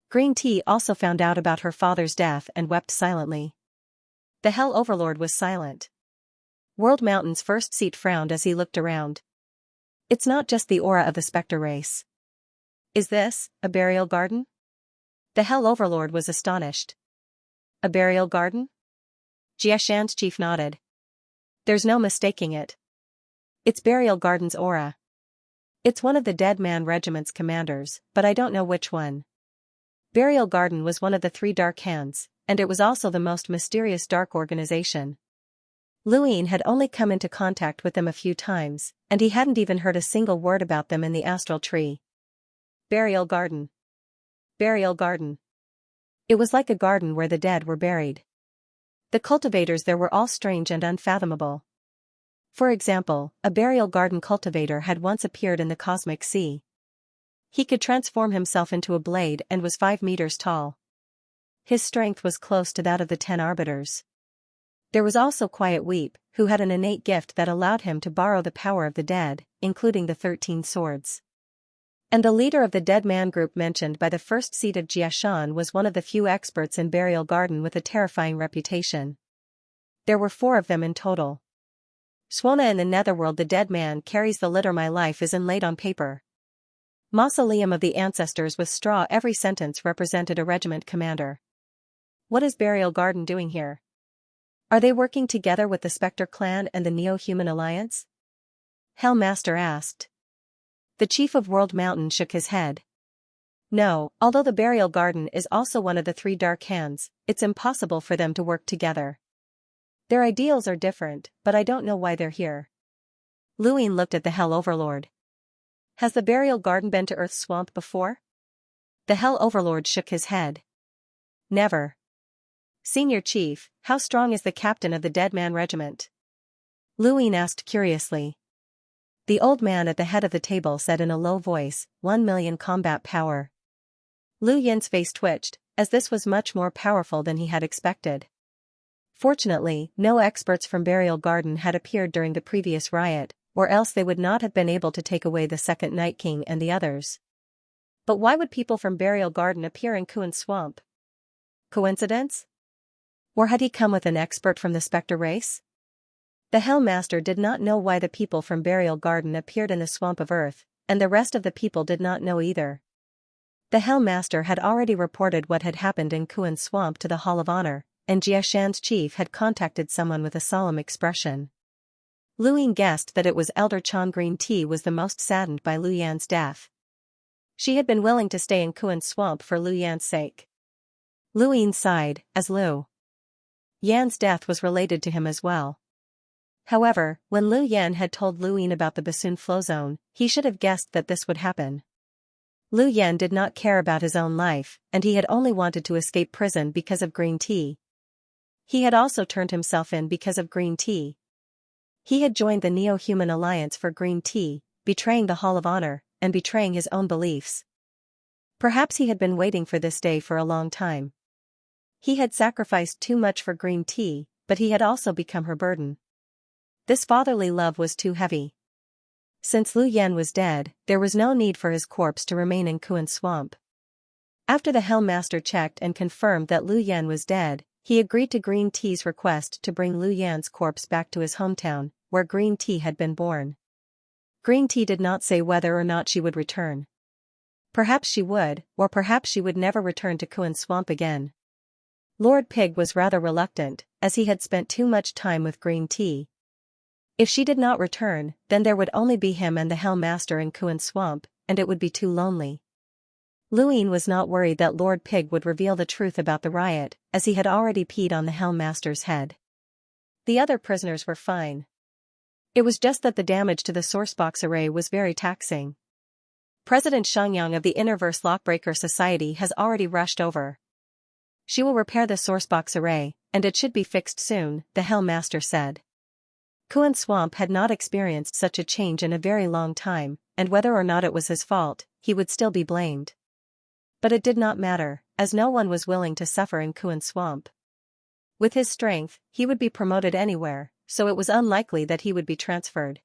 Green Tea also found out about her father's death and wept silently. The Hell Overlord was silent. World Mountain's first seat frowned as he looked around. It's not just the aura of the Spectre race. Is this a burial garden? The Hell Overlord was astonished. A burial garden? Xianxia's chief nodded. There's no mistaking it. It's Burial Garden's aura. It's one of the Dead Man Regiment's commanders, but I don't know which one. Burial Garden was one of the 3 Dark Hands, and it was also the most mysterious dark organization. Lu Yin had only come into contact with them a few times, and he hadn't even heard a single word about them in the astral tree. Burial Garden. Burial Garden. It was like a garden where the dead were buried. The cultivators there were all strange and unfathomable. For example, a burial garden cultivator had once appeared in the cosmic sea. He could transform himself into a blade and was 5 meters tall. His strength was close to that of the 10 arbiters. There was also Quiet Weep, who had an innate gift that allowed him to borrow the power of the dead, including the 13 swords. And the leader of the dead man group mentioned by the first seat of Jiashan was one of the few experts in Burial Garden with a terrifying reputation. There were 4 of them in total. Swona in the netherworld. The dead man carries the litter. My life is inlaid on paper. Mausoleum of the ancestors with straw. Every sentence represented a regiment commander. What is Burial Garden doing here? Are they working together with the Spectre clan and the Neo-Human Alliance? Hell Master asked. The chief of World Mountain shook his head. No, although the Burial Garden is also one of the 3 Dark Hands, it's impossible for them to work together. Their ideals are different, but I don't know why they're here. Luin looked at the Hell Overlord. Has the Burial Garden been to Earth's swamp before? The Hell Overlord shook his head. Never. Senior Chief, how strong is the captain of the Dead Man Regiment? Luin asked curiously. The old man at the head of the table said in a low voice, 1 million combat power. Lu Yin's face twitched, as this was much more powerful than he had expected. Fortunately, no experts from Burial Garden had appeared during the previous riot, or else they would not have been able to take away the second Night King and the others. But why would people from Burial Garden appear in Kuan's swamp? Coincidence? Or had he come with an expert from the Spectre race? The Hell Master did not know why the people from Burial Garden appeared in the Swamp of Earth, and the rest of the people did not know either. The Hell Master had already reported what had happened in Kuan's swamp to the Hall of Honor, and Jiashan's chief had contacted someone with a solemn expression. Luin guessed that it was Elder Chan. Green Tea was the most saddened by Lu Yan's death. She had been willing to stay in Kuan's swamp for Lu Yan's sake. Luin sighed, as Lu Yan's death was related to him as well. However, when Lu Yan had told Luin about the Bassoon Flow Zone, he should have guessed that this would happen. Lu Yan did not care about his own life, and he had only wanted to escape prison because of Green Tea. He had also turned himself in because of Green Tea. He had joined the Neo-Human Alliance for Green Tea, betraying the Hall of Honor, and betraying his own beliefs. Perhaps he had been waiting for this day for a long time. He had sacrificed too much for Green Tea, but he had also become her burden. This fatherly love was too heavy. Since Lu Yan was dead, there was no need for his corpse to remain in Kuan's swamp. After the Hell Master checked and confirmed that Lu Yan was dead, he agreed to Green Tea's request to bring Lu Yan's corpse back to his hometown, where Green Tea had been born. Green Tea did not say whether or not she would return. Perhaps she would, or perhaps she would never return to Kuan's swamp again. Lord Pig was rather reluctant, as he had spent too much time with Green Tea. If she did not return, then there would only be him and the Hell Master in Kuan's swamp, and it would be too lonely. Luin was not worried that Lord Pig would reveal the truth about the riot, as he had already peed on the Hell Master's head. The other prisoners were fine. It was just that the damage to the sourcebox array was very taxing. President Xianxia of the Innerverse Lockbreaker Society has already rushed over. She will repair the sourcebox array, and it should be fixed soon, the Hell Master said. Kuan Swamp had not experienced such a change in a very long time, and whether or not it was his fault, he would still be blamed. But it did not matter, as no one was willing to suffer in Kuan Swamp. With his strength, he would be promoted anywhere, so it was unlikely that he would be transferred.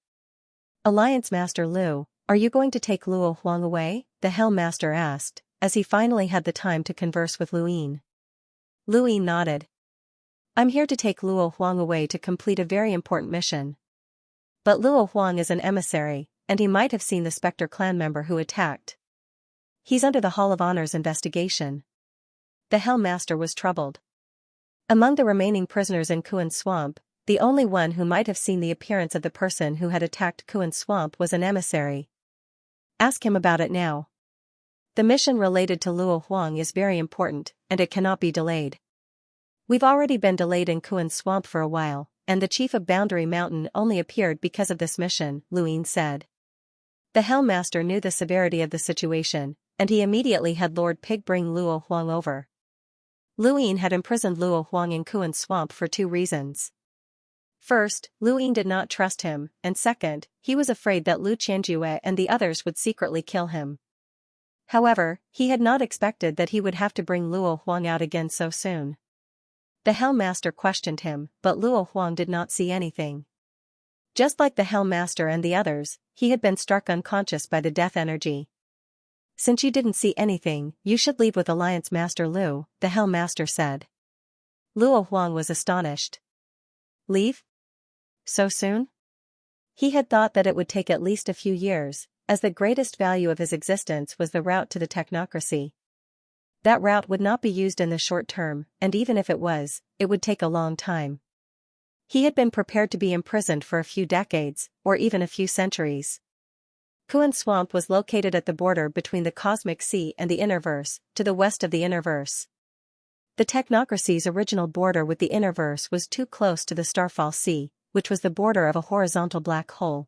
Alliance Master Lu, are you going to take Luo Huang away? The Hell Master asked, as he finally had the time to converse with Luin. Luin nodded. I'm here to take Luo Huang away to complete a very important mission. But Luo Huang is an emissary, and he might have seen the Spectre clan member who attacked. He's under the Hall of Honor's investigation. The Hell Master was troubled. Among the remaining prisoners in Kuan Swamp, the only one who might have seen the appearance of the person who had attacked Kuan Swamp was an emissary. Ask him about it now. The mission related to Luo Huang is very important, and it cannot be delayed. We've already been delayed in Kuan Swamp for a while, and the chief of Boundary Mountain only appeared because of this mission, Luin said. The Hell Master knew the severity of the situation, and he immediately had Lord Pig bring Luo Huang over. Luin had imprisoned Luo Huang in Kuan Swamp for 2 reasons. First, Luin did not trust him, and second, he was afraid that Lu Qianjue and the others would secretly kill him. However, he had not expected that he would have to bring Luo Huang out again so soon. The Helm Master questioned him, but Luo Huang did not see anything. Just like the Helm Master and the others, he had been struck unconscious by the death energy. Since you didn't see anything, you should leave with Alliance Master Lu, the Helm Master said. Luo Huang was astonished. Leave? So soon? He had thought that it would take at least a few years, as the greatest value of his existence was the route to the technocracy. That route would not be used in the short term, and even if it was, it would take a long time. He had been prepared to be imprisoned for a few decades, or even a few centuries. Kuan Swamp was located at the border between the Cosmic Sea and the Innerverse, to the west of the Innerverse. The technocracy's original border with the Innerverse was too close to the Starfall Sea, which was the border of a horizontal black hole.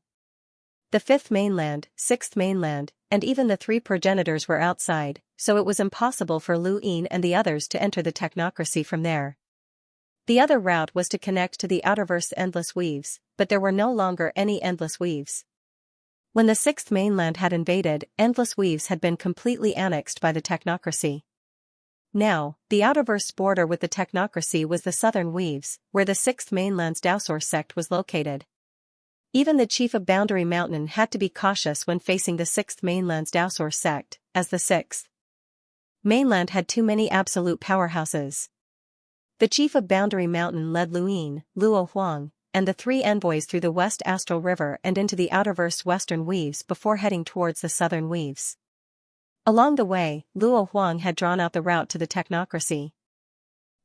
The fifth mainland, sixth mainland, and even the three progenitors were outside, so it was impossible for Lu Yin and the others to enter the technocracy from there. The other route was to connect to the Outerverse endless weaves, but there were no longer any endless weaves. When the sixth mainland had invaded, endless weaves had been completely annexed by the technocracy. Now, the Outerverse border with the technocracy was the southern weaves, where the sixth mainland's Daosor sect was located. Even the chief of Boundary Mountain had to be cautious when facing the sixth mainland's Daosor sect, as the sixth mainland had too many absolute powerhouses. The chief of Boundary Mountain led Lu Yin, Luo Huang, and the three envoys through the West Astral River and into the Outerverse western weaves before heading towards the southern weaves. Along the way, Luo Huang had drawn out the route to the technocracy.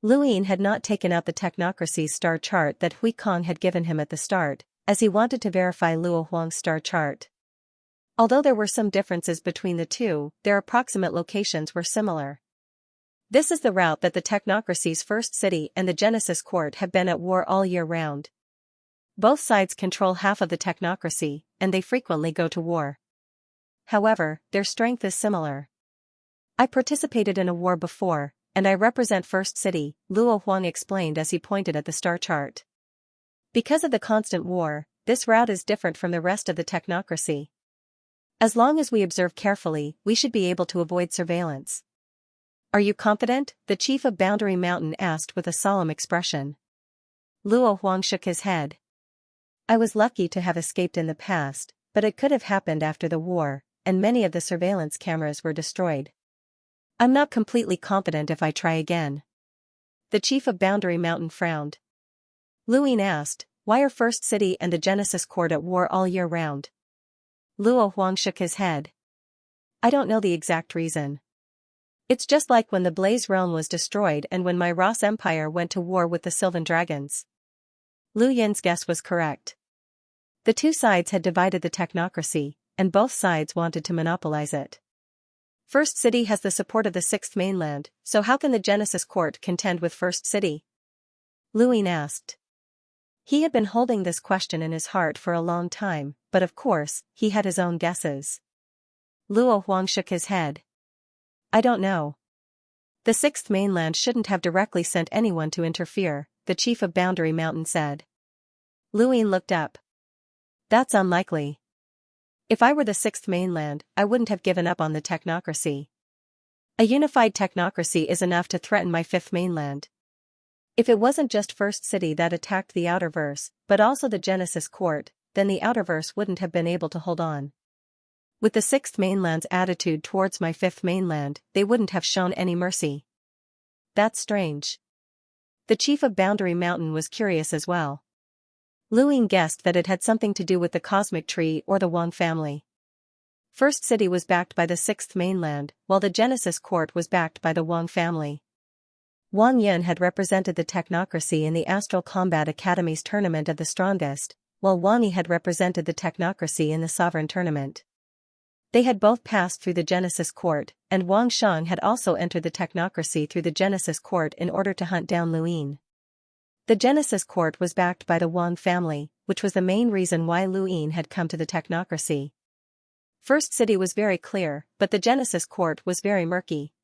Lu Yin had not taken out the technocracy's star chart that Hui Kong had given him at the start, as he wanted to verify Luo Huang's star chart. Although there were some differences between the two, their approximate locations were similar. This is the route that the technocracy's first city and the Genesis Court have been at war all year round. Both sides control half of the technocracy, and they frequently go to war. However, their strength is similar. I participated in a war before, and I represent First City, Luo Huang explained as he pointed at the star chart. Because of the constant war, this route is different from the rest of the technocracy. As long as we observe carefully, we should be able to avoid surveillance. Are you confident? The chief of Boundary Mountain asked with a solemn expression. Luo Huang shook his head. I was lucky to have escaped in the past, but it could have happened after the war, and many of the surveillance cameras were destroyed. I'm not completely confident if I try again. The chief of Boundary Mountain frowned. Lu Yin asked, why are First City and the Genesis Court at war all year round? Luo Huang shook his head. I don't know the exact reason. It's just like when the Blaze Realm was destroyed and when my Ross Empire went to war with the Sylvan Dragons. Lu Yin's guess was correct. The two sides had divided the technocracy, and both sides wanted to monopolize it. First City has the support of the sixth mainland, so how can the Genesis Court contend with First City? Lu Yin asked. He had been holding this question in his heart for a long time, but of course, he had his own guesses. Luo Huang shook his head. I don't know. The sixth mainland shouldn't have directly sent anyone to interfere, the chief of Boundary Mountain said. Lu Yin looked up. That's unlikely. If I were the sixth mainland, I wouldn't have given up on the technocracy. A unified technocracy is enough to threaten my fifth mainland. If it wasn't just First City that attacked the Outerverse, but also the Genesis Court, then the Outerverse wouldn't have been able to hold on. With the sixth mainland's attitude towards my fifth mainland, they wouldn't have shown any mercy. That's strange. The chief of Boundary Mountain was curious as well. Lu Yin guessed that it had something to do with the Cosmic Tree or the Wang family. First City was backed by the sixth mainland, while the Genesis Court was backed by the Wang family. Wang Yun had represented the technocracy in the Astral Combat Academy's Tournament of the Strongest, while Wang Yi had represented the technocracy in the Sovereign Tournament. They had both passed through the Genesis Court, and Wang Shang had also entered the technocracy through the Genesis Court in order to hunt down Lu Yin. The Genesis Court was backed by the Wang family, which was the main reason why Lu Yin had come to the technocracy. First City was very clear, but the Genesis Court was very murky.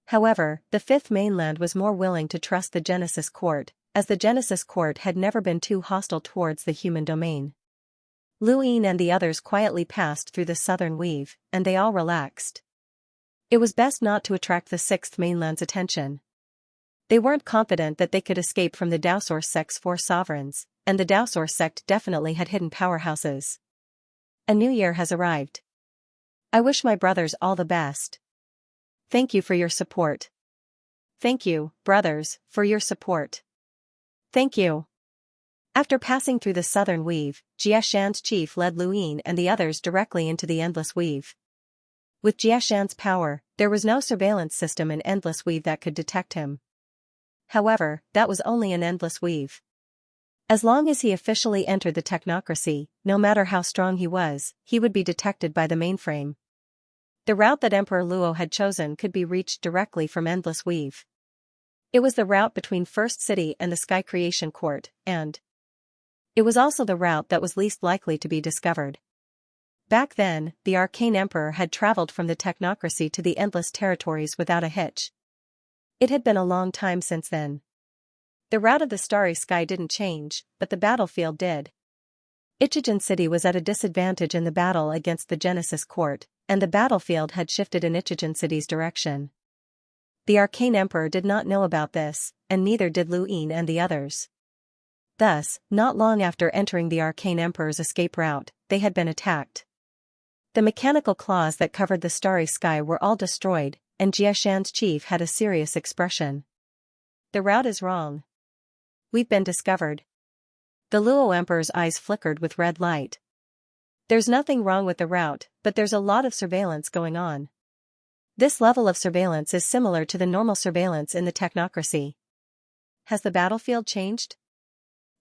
However, the fifth mainland was more willing to trust the Genesis Court, as the Genesis Court had never been too hostile towards the human domain. Lu Yin and the others quietly passed through the southern weave, and they all relaxed. It was best not to attract the sixth mainland's attention. They weren't confident that they could escape from the Daosaur sect's 4 sovereigns, and the Daosaur sect definitely had hidden powerhouses. A new year has arrived. I wish my brothers all the best. Thank you for your support. Thank you, brothers, for your support. Thank you. After passing through the southern weave, Jiashan's chief led Luyin and the others directly into the endless weave. With Jiashan's power, there was no surveillance system in endless weave that could detect him. However, that was only an endless weave. As long as he officially entered the technocracy, no matter how strong he was, he would be detected by the mainframe. The route that Emperor Luo had chosen could be reached directly from endless weave. It was the route between First City and the Sky Creation Court, and it was also the route that was least likely to be discovered. Back then, the Arcane Emperor had traveled from the technocracy to the Endless Territories without a hitch. It had been a long time since then. The route of the Starry Sky didn't change, but the battlefield did. Ichigen City was at a disadvantage in the battle against the Genesis Court, and the battlefield had shifted in Ichigen City's direction. The Arcane Emperor did not know about this, and neither did Luyin and the others. Thus, not long after entering the Arcane Emperor's escape route, they had been attacked. The mechanical claws that covered the Starry Sky were all destroyed, and Jiashan's chief had a serious expression. The route is wrong. We've been discovered. The Luo Emperor's eyes flickered with red light. There's nothing wrong with the route, but there's a lot of surveillance going on. This level of surveillance is similar to the normal surveillance in the technocracy. Has the battlefield changed?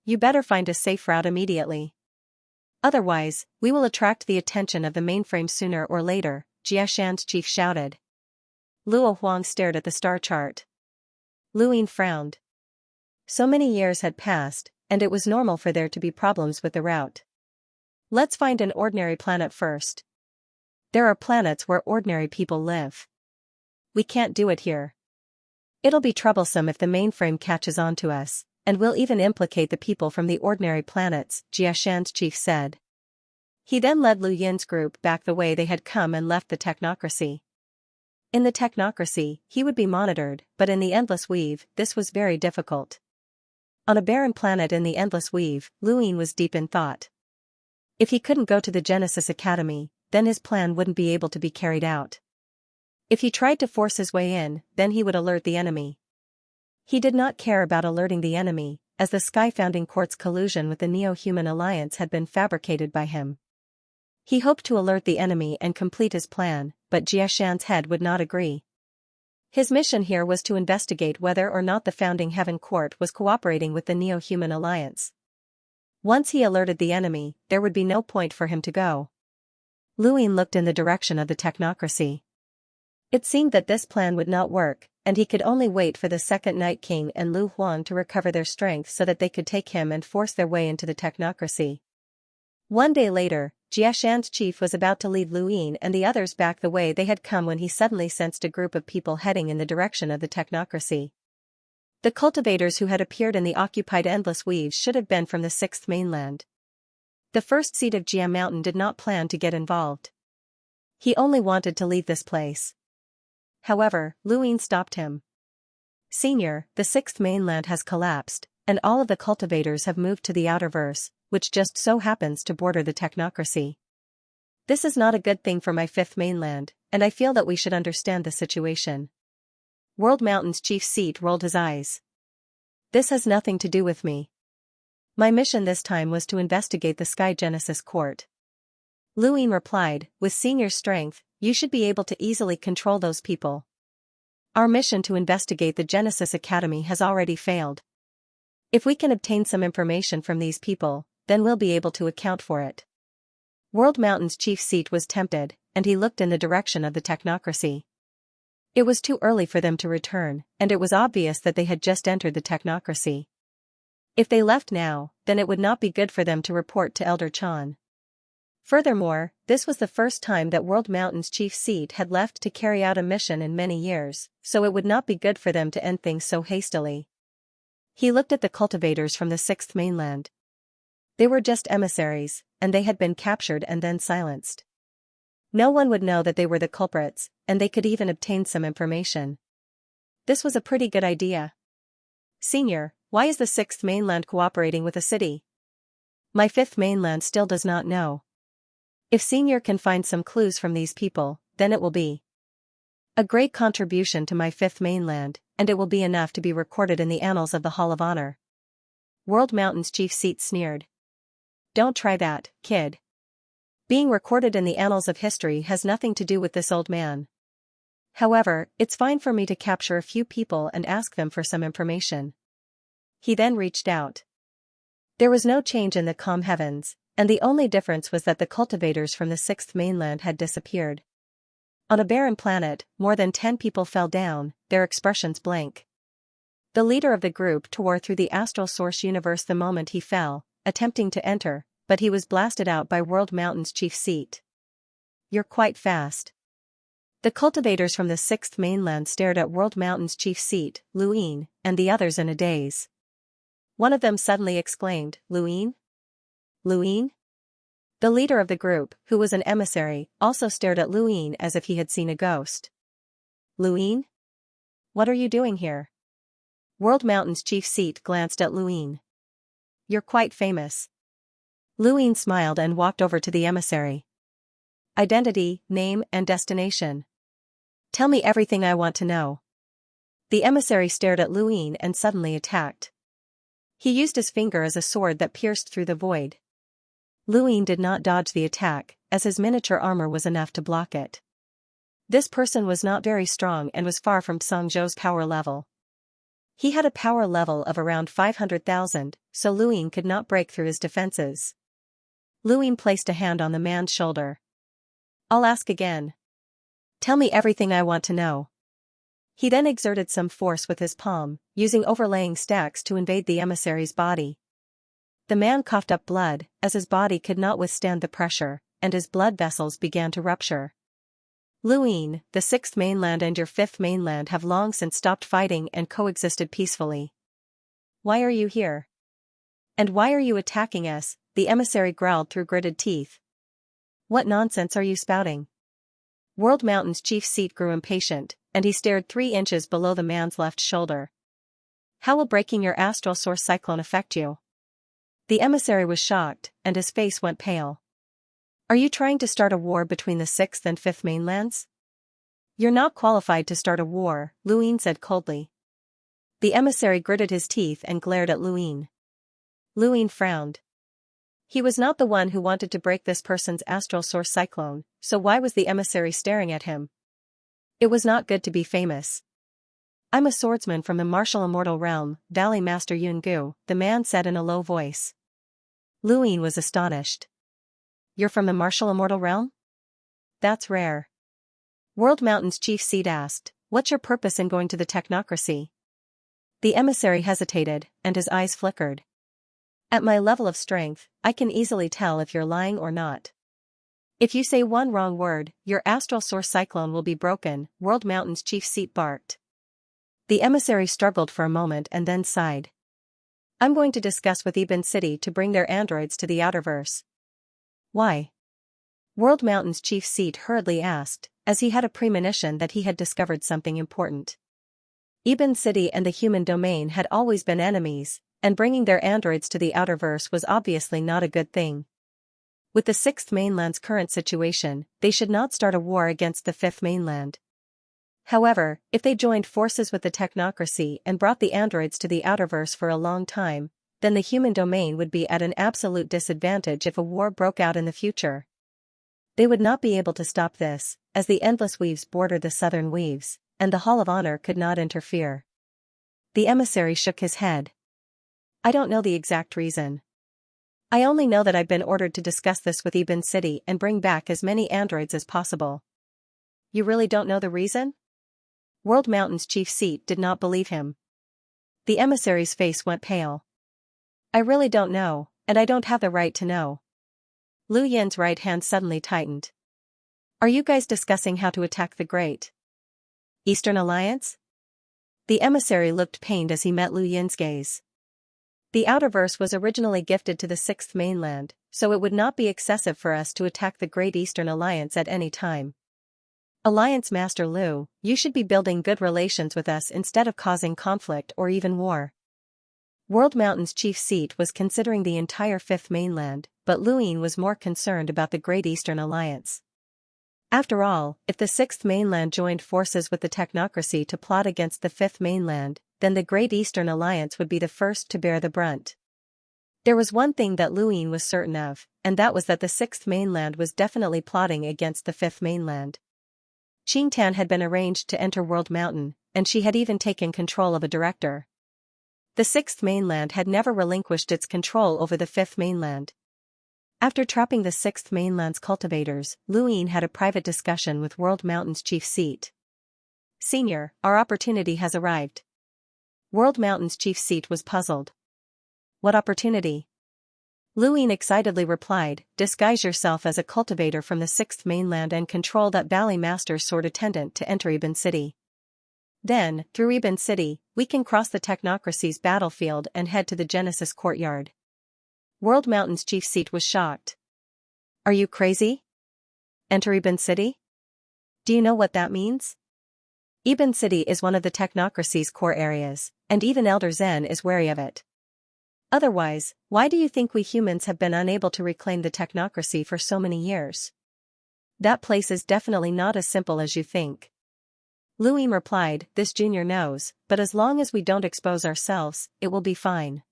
You better find a safe route immediately. Otherwise, we will attract the attention of the mainframe sooner or later, Jiashan's chief shouted. Luo Huang stared at the star chart. Luyin frowned. So many years had passed, and it was normal for there to be problems with the route. Let's find an ordinary planet first. There are planets where ordinary people live. We can't do it here. It'll be troublesome if the mainframe catches on to us, and we'll even implicate the people from the ordinary planets, Jiashan's chief said. He then led Lu Yin's group back the way they had come and left the technocracy. In the technocracy, he would be monitored, but in the endless weave, this was very difficult. On a barren planet in the endless weave, Luyin was deep in thought. If he couldn't go to the Genesis Academy, then his plan wouldn't be able to be carried out. If he tried to force his way in, then he would alert the enemy. He did not care about alerting the enemy, as the Sky Founding Court's collusion with the Neo-Human Alliance had been fabricated by him. He hoped to alert the enemy and complete his plan, but Jiashan's head would not agree. His mission here was to investigate whether or not the Founding Heaven Court was cooperating with the Neo-Human Alliance. Once he alerted the enemy, there would be no point for him to go. Luyin looked in the direction of the technocracy. It seemed that this plan would not work, and he could only wait for the Second Night King and Lu Huang to recover their strength so that they could take him and force their way into the technocracy. One day later, Jiashan's chief was about to lead Luyin and the others back the way they had come when he suddenly sensed a group of people heading in the direction of the technocracy. The cultivators who had appeared in the occupied endless weaves should have been from the 6th mainland. The first seat of Jia Mountain did not plan to get involved. He only wanted to leave this place. However, Luyin stopped him. Senior, the 6th mainland has collapsed, and all of the cultivators have moved to the Outerverse, which just so happens to border the technocracy. This is not a good thing for my 5th mainland, and I feel that we should understand the situation. World Mountain's chief seat rolled his eyes. This has nothing to do with me. My mission this time was to investigate the Sky Genesis Court. Luyin replied, with senior strength, you should be able to easily control those people. Our mission to investigate the Genesis Academy has already failed. If we can obtain some information from these people, then we'll be able to account for it. World Mountain's chief seat was tempted, and he looked in the direction of the technocracy. It was too early for them to return, and it was obvious that they had just entered the technocracy. If they left now, then it would not be good for them to report to Elder Chan. Furthermore, this was the first time that World Mountain's chief seat had left to carry out a mission in many years, so it would not be good for them to end things so hastily. He looked at the cultivators from the 6th mainland. They were just emissaries, and they had been captured and then silenced. No one would know that they were the culprits, and they could even obtain some information. This was a pretty good idea. Senior, why is the 6th mainland cooperating with the city? My 5th mainland still does not know. If Senior can find some clues from these people, then it will be a great contribution to my 5th mainland, and it will be enough to be recorded in the annals of the Hall of Honor. World Mountain's chief seat sneered. Don't try that, kid. Being recorded in the annals of history has nothing to do with this old man. However, it's fine for me to capture a few people and ask them for some information. He then reached out. There was no change in the calm heavens, and the only difference was that the cultivators from the 6th mainland had disappeared. On a barren planet, more than 10 people fell down, their expressions blank. The leader of the group tore through the astral source universe the moment he fell, attempting to enter, but he was blasted out by World Mountain's chief seat. You're quite fast. The cultivators from the 6th mainland stared at World Mountain's chief seat, Luin, and the others in a daze. One of them suddenly exclaimed, Luin? Luin? The leader of the group, who was an emissary, also stared at Luin as if he had seen a ghost. Luin? What are you doing here? World Mountain's chief seat glanced at Luin. You're quite famous. Luin smiled and walked over to the emissary. Identity, name, and destination. Tell me everything I want to know. The emissary stared at Luin and suddenly attacked. He used his finger as a sword that pierced through the void. Luin did not dodge the attack, as his miniature armor was enough to block it. This person was not very strong and was far from Song Zhou's power level. He had a power level of around 500,000, so Luin could not break through his defenses. Luin placed a hand on the man's shoulder. I'll ask again. Tell me everything I want to know. He then exerted some force with his palm, using overlaying stacks to invade the emissary's body. The man coughed up blood, as his body could not withstand the pressure, and his blood vessels began to rupture. Luin, the 6th mainland and your 5th mainland have long since stopped fighting and coexisted peacefully. Why are you here? And why are you attacking us? The emissary growled through gritted teeth. What nonsense are you spouting? World Mountain's chief seat grew impatient, and he stared 3 inches below the man's left shoulder. How will breaking your astral source cyclone affect you? The emissary was shocked, and his face went pale. Are you trying to start a war between the 6th and 5th mainlands? You're not qualified to start a war, Luin said coldly. The emissary gritted his teeth and glared at Luin. Luin frowned. He was not the one who wanted to break this person's astral source cyclone, so why was the emissary staring at him? It was not good to be famous. I'm a swordsman from the martial immortal realm, Valley Master Yungu, the man said in a low voice. Luin was astonished. You're from the martial immortal realm? That's rare. World Mountain's chief seat asked, what's your purpose in going to the technocracy? The emissary hesitated, and his eyes flickered. At my level of strength, I can easily tell if you're lying or not. If you say one wrong word, your astral source cyclone will be broken, World Mountain's chief seat barked. The emissary struggled for a moment and then sighed. I'm going to discuss with Ibn City to bring their androids to the outerverse. Why? World Mountain's chief seat hurriedly asked, as he had a premonition that he had discovered something important. Ibn City and the human domain had always been enemies, and bringing their androids to the outerverse was obviously not a good thing. With the 6th mainland's current situation, they should not start a war against the 5th mainland. However, if they joined forces with the technocracy and brought the androids to the outerverse for a long time, then the human domain would be at an absolute disadvantage if a war broke out in the future. They would not be able to stop this, as the endless weaves border the southern weaves, and the Hall of Honor could not interfere. The emissary shook his head. I don't know the exact reason. I only know that I've been ordered to discuss this with Ibn City and bring back as many androids as possible. You really don't know the reason? World Mountain's chief seat did not believe him. The emissary's face went pale. I really don't know, and I don't have the right to know. Lu Yin's right hand suddenly tightened. Are you guys discussing how to attack the Great Eastern Alliance? The emissary looked pained as he met Lu Yin's gaze. The outerverse was originally gifted to the 6th mainland, so it would not be excessive for us to attack the Great Eastern Alliance at any time. Alliance Master Lu, you should be building good relations with us instead of causing conflict or even war. World Mountain's chief seat was considering the entire Fifth Mainland, but Luin was more concerned about the Great Eastern Alliance. After all, if the Sixth Mainland joined forces with the technocracy to plot against the Fifth Mainland, then the Great Eastern Alliance would be the first to bear the brunt. There was one thing that Luin was certain of, and that was that the Sixth Mainland was definitely plotting against the Fifth Mainland. Qingtan had been arranged to enter World Mountain, and she had even taken control of a director. The Sixth Mainland had never relinquished its control over the Fifth Mainland. After trapping the Sixth Mainland's cultivators, Luin had a private discussion with World Mountain's chief seat. "Senior, our opportunity has arrived." World Mountain's chief seat was puzzled. "What opportunity?" Luin excitedly replied, "Disguise yourself as a cultivator from the Sixth Mainland and control that Valley Master's sword attendant to enter Ibn City. Then, through Ibn City, we can cross the technocracy's battlefield and head to the Genesis courtyard." World Mountain's chief seat was shocked. "Are you crazy? Enter Ibn City? Do you know what that means?" Ibn City is one of the technocracy's core areas, and even Elder Zen is wary of it. Otherwise, why do you think we humans have been unable to reclaim the technocracy for so many years? That place is definitely not as simple as you think. Luin replied, "This junior knows, but as long as we don't expose ourselves, it will be fine.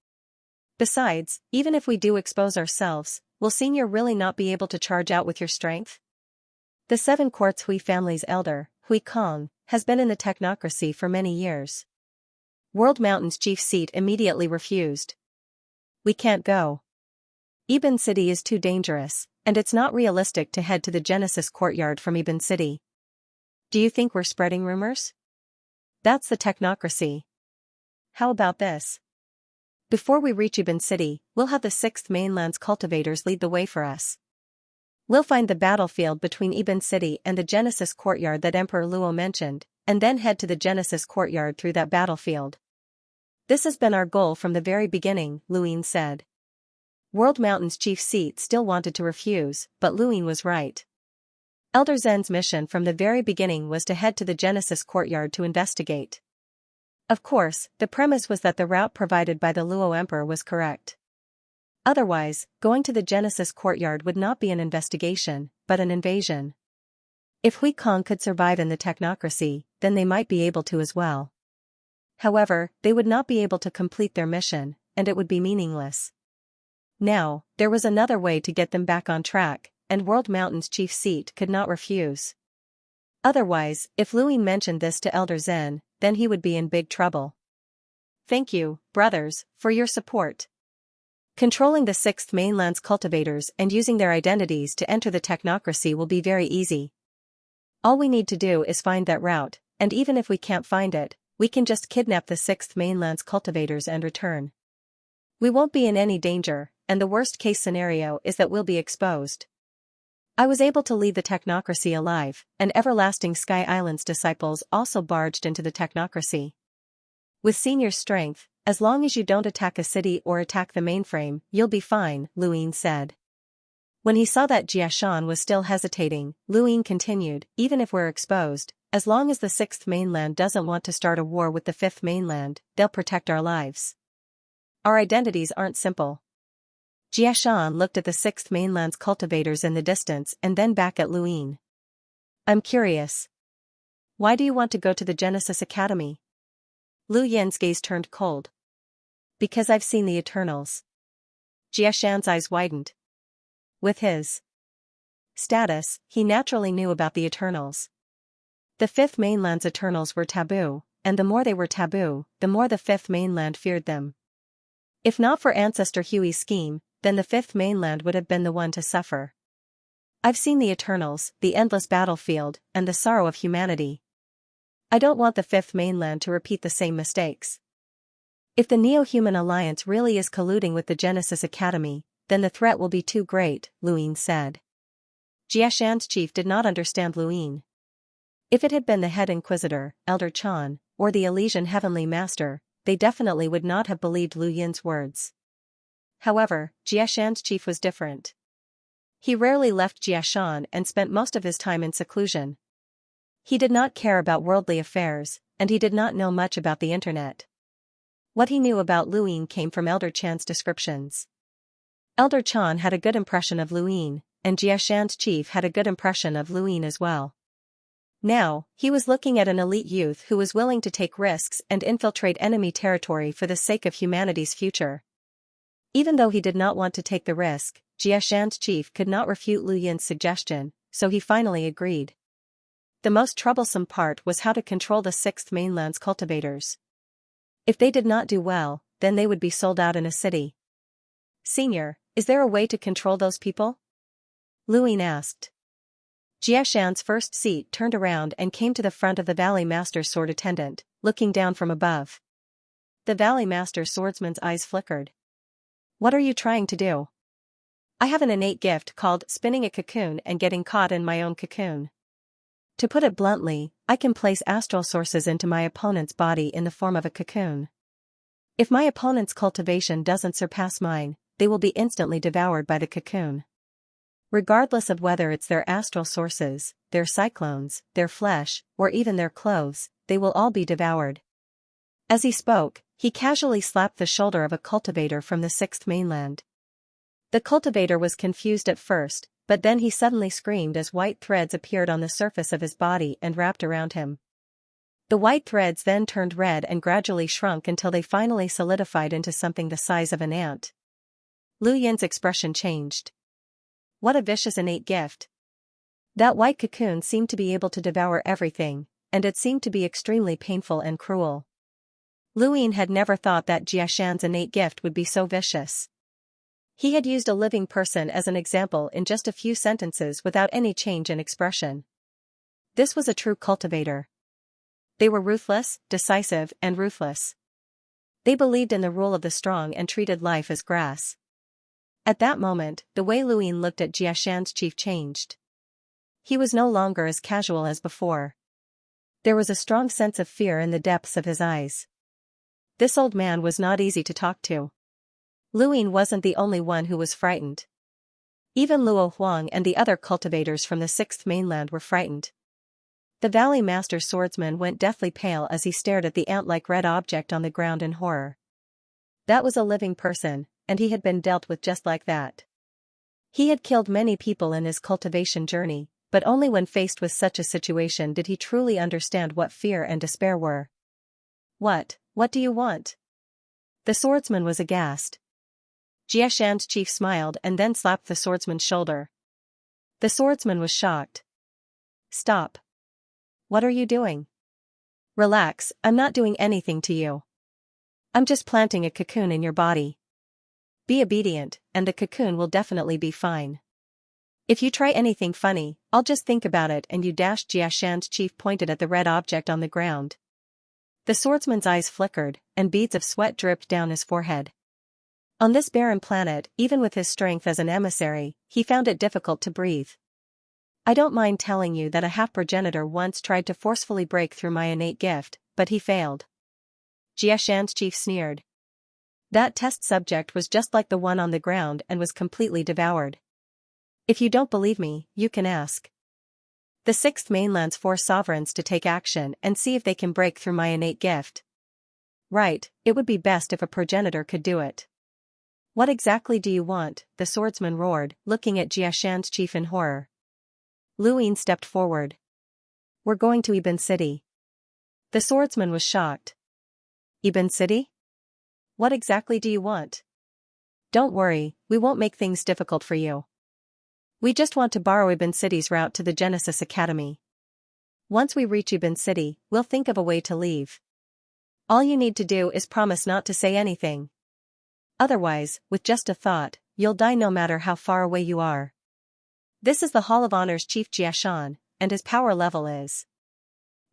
Besides, even if we do expose ourselves, will senior really not be able to charge out with your strength?" The Seven Courts Hui family's elder, Hui Kong, has been in the technocracy for many years. World Mountain's chief seat immediately refused. "We can't go. Ibn City is too dangerous, and it's not realistic to head to the Genesis courtyard from Ibn City. Do you think we're spreading rumors? That's the technocracy. How about this? Before we reach Ibn City, we'll have the Sixth Mainland's cultivators lead the way for us. We'll find the battlefield between Ibn City and the Genesis courtyard that Emperor Luo mentioned, and then head to the Genesis courtyard through that battlefield. This has been our goal from the very beginning," Luin said. World Mountain's chief seat still wanted to refuse, but Luin was right. Elder Zen's mission from the very beginning was to head to the Genesis courtyard to investigate. Of course, the premise was that the route provided by the Luo Emperor was correct. Otherwise, going to the Genesis courtyard would not be an investigation, but an invasion. If Hui Kong could survive in the technocracy, then they might be able to as well. However, they would not be able to complete their mission, and it would be meaningless. Now, there was another way to get them back on track, and World Mountain's chief seat could not refuse. Otherwise, if Luin mentioned this to Elder Zen, then he would be in big trouble. "Thank you, brothers, for your support. Controlling the Sixth Mainland's cultivators and using their identities to enter the technocracy will be very easy. All we need to do is find that route, and even if we can't find it, we can just kidnap the Sixth Mainland's cultivators and return. We won't be in any danger, and the worst-case scenario is that we'll be exposed. I was able to leave the technocracy alive, and Everlasting Sky Island's disciples also barged into the technocracy. With senior strength, as long as you don't attack a city or attack the mainframe, you'll be fine," Luin said. When he saw that Jiashan was still hesitating, Luin continued, "Even if we're exposed, as long as the Sixth Mainland doesn't want to start a war with the Fifth Mainland, they'll protect our lives. Our identities aren't simple." Jiashan looked at the Sixth Mainland's cultivators in the distance and then back at Luin. "I'm curious. Why do you want to go to the Genesis Academy?" Lu Yin's gaze turned cold. "Because I've seen the Eternals." Jiashan's eyes widened. With his status, he naturally knew about the Eternals. The Fifth Mainland's Eternals were taboo, and the more they were taboo, the more the Fifth Mainland feared them. If not for Ancestor Huey's scheme, then the Fifth Mainland would have been the one to suffer. "I've seen the Eternals, the endless battlefield, and the sorrow of humanity. I don't want the Fifth Mainland to repeat the same mistakes. If the Neo-Human Alliance really is colluding with the Genesis Academy, then the threat will be too great," Luin said. Jiashan's chief did not understand Luin. If it had been the head inquisitor, Elder Chan, or the Elysian Heavenly Master, they definitely would not have believed Lu Yin's words. However, Jiashan's chief was different. He rarely left Jiashan and spent most of his time in seclusion. He did not care about worldly affairs, and he did not know much about the internet. What he knew about Luin came from Elder Chan's descriptions. Elder Chan had a good impression of Luin, and Xianxia's chief had a good impression of Luin as well. Now, he was looking at an elite youth who was willing to take risks and infiltrate enemy territory for the sake of humanity's future. Even though he did not want to take the risk, Xianxia's chief could not refute Lu Yin's suggestion, so he finally agreed. The most troublesome part was how to control the Sixth Mainland's cultivators. If they did not do well, then they would be sold out in a city. "Senior, is there a way to control those people?" Lu Yin asked. Jiashan's first seat turned around and came to the front of the Valley Master's sword attendant, looking down from above. The Valley Master's swordsman's eyes flickered. "What are you trying to do?" "I have an innate gift called spinning a cocoon and getting caught in my own cocoon. To put it bluntly, I can place astral sources into my opponent's body in the form of a cocoon. If my opponent's cultivation doesn't surpass mine, they will be instantly devoured by the cocoon. Regardless of whether it's their astral sources, their cyclones, their flesh, or even their clothes, they will all be devoured." As he spoke, he casually slapped the shoulder of a cultivator from the Sixth Mainland. The cultivator was confused at first, but then he suddenly screamed as white threads appeared on the surface of his body and wrapped around him. The white threads then turned red and gradually shrunk until they finally solidified into something the size of an ant. Lu Yin's expression changed. What a vicious innate gift. That white cocoon seemed to be able to devour everything, and it seemed to be extremely painful and cruel. Lu Yin had never thought that Jiashan's innate gift would be so vicious. He had used a living person as an example in just a few sentences without any change in expression. This was a true cultivator. They were ruthless, decisive, and ruthless. They believed in the rule of the strong and treated life as grass. At that moment, the way Lu Yin looked at Jiashan's chief changed. He was no longer as casual as before. There was a strong sense of fear in the depths of his eyes. This old man was not easy to talk to. Lu Yin wasn't the only one who was frightened. Even Luo Huang and the other cultivators from the Sixth Mainland were frightened. The Valley Master's swordsman went deathly pale as he stared at the ant-like red object on the ground in horror. That was a living person, and he had been dealt with just like that. He had killed many people in his cultivation journey, but only when faced with such a situation did he truly understand what fear and despair were. What do you want?" The swordsman was aghast. Jiashan's chief smiled and then slapped the swordsman's shoulder. The swordsman was shocked. "Stop. What are you doing?" "Relax, I'm not doing anything to you. I'm just planting a cocoon in your body. Be obedient, and the cocoon will definitely be fine. If you try anything funny, I'll just think about it and you." Jiashan's chief pointed at the red object on the ground. The swordsman's eyes flickered, and beads of sweat dripped down his forehead. On this barren planet, even with his strength as an emissary, he found it difficult to breathe. "I don't mind telling you that a half-progenitor once tried to forcefully break through my innate gift, but he failed." Jiashan's chief sneered. "That test subject was just like the one on the ground and was completely devoured. If you don't believe me, you can ask the Sixth Mainland's 4 sovereigns to take action and see if they can break through my innate gift. Right, it would be best if a progenitor could do it." "What exactly do you want?" the swordsman roared, looking at Jiashan's chief in horror. Lu Yin stepped forward. "We're going to Ibn City." The swordsman was shocked. "Ibn City? What exactly do you want?" "Don't worry, we won't make things difficult for you. We just want to borrow Ibn City's route to the Genesis Academy. Once we reach Ibn City, we'll think of a way to leave. All you need to do is promise not to say anything. Otherwise, with just a thought, you'll die no matter how far away you are. This is the Hall of Honor's Chief Jiashan, and his power level is."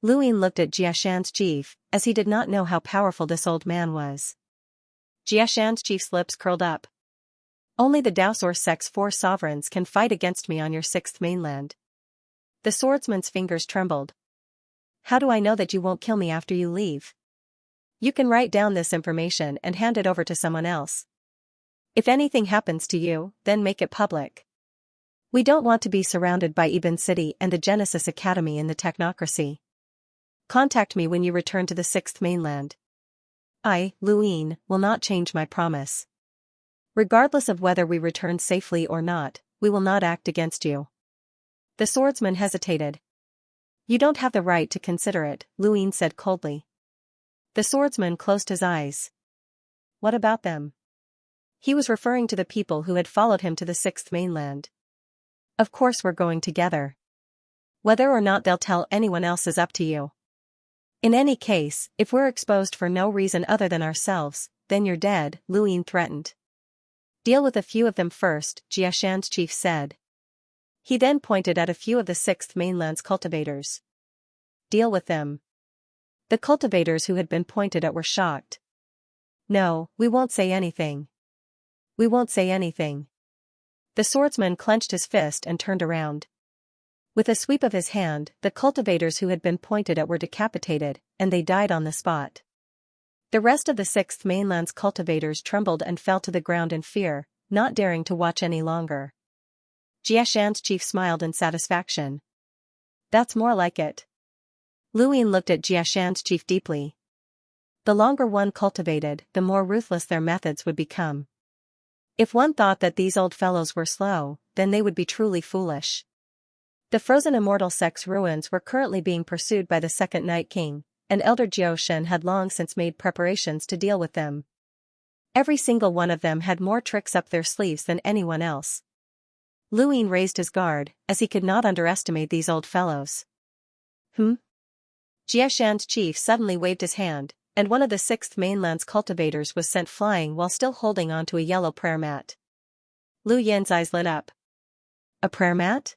Lu Yin looked at Jiashan's chief, as he did not know how powerful this old man was. Jiashan's chief's lips curled up. "Only the Daosor sect's 4 sovereigns can fight against me on your Sixth Mainland." The swordsman's fingers trembled. "How do I know that you won't kill me after you leave? You can write down this information and hand it over to someone else. If anything happens to you, then make it public. We don't want to be surrounded by Ibn City and the Genesis Academy in the technocracy. Contact me when you return to the Sixth Mainland." I, Luin, will not change my promise. Regardless of whether we return safely or not, we will not act against you. The swordsman hesitated. You don't have the right to consider it, Luin said coldly. The swordsman closed his eyes. What about them? He was referring to the people who had followed him to the sixth mainland. Of course we're going together. Whether or not they'll tell anyone else is up to you. In any case, if we're exposed for no reason other than ourselves, then you're dead, Luin threatened. Deal with a few of them first, Xianxia's chief said. He then pointed at a few of the sixth mainland's cultivators. Deal with them. The cultivators who had been pointed at were shocked. No, we won't say anything. We won't say anything. The swordsman clenched his fist and turned around. With a sweep of his hand, the cultivators who had been pointed at were decapitated, and they died on the spot. The rest of the sixth mainland's cultivators trembled and fell to the ground in fear, not daring to watch any longer. Xianxia's chief smiled in satisfaction. That's more like it. Luin looked at Xianxia's chief deeply. The longer one cultivated, the more ruthless their methods would become. If one thought that these old fellows were slow, then they would be truly foolish. The frozen immortal sect's ruins were currently being pursued by the second Night King, and Elder Jioshen had long since made preparations to deal with them. Every single one of them had more tricks up their sleeves than anyone else. Luin raised his guard, as he could not underestimate these old fellows. Jiashan's chief suddenly waved his hand, and one of the sixth mainland's cultivators was sent flying while still holding onto a yellow prayer mat. Lu Yin's eyes lit up. A prayer mat?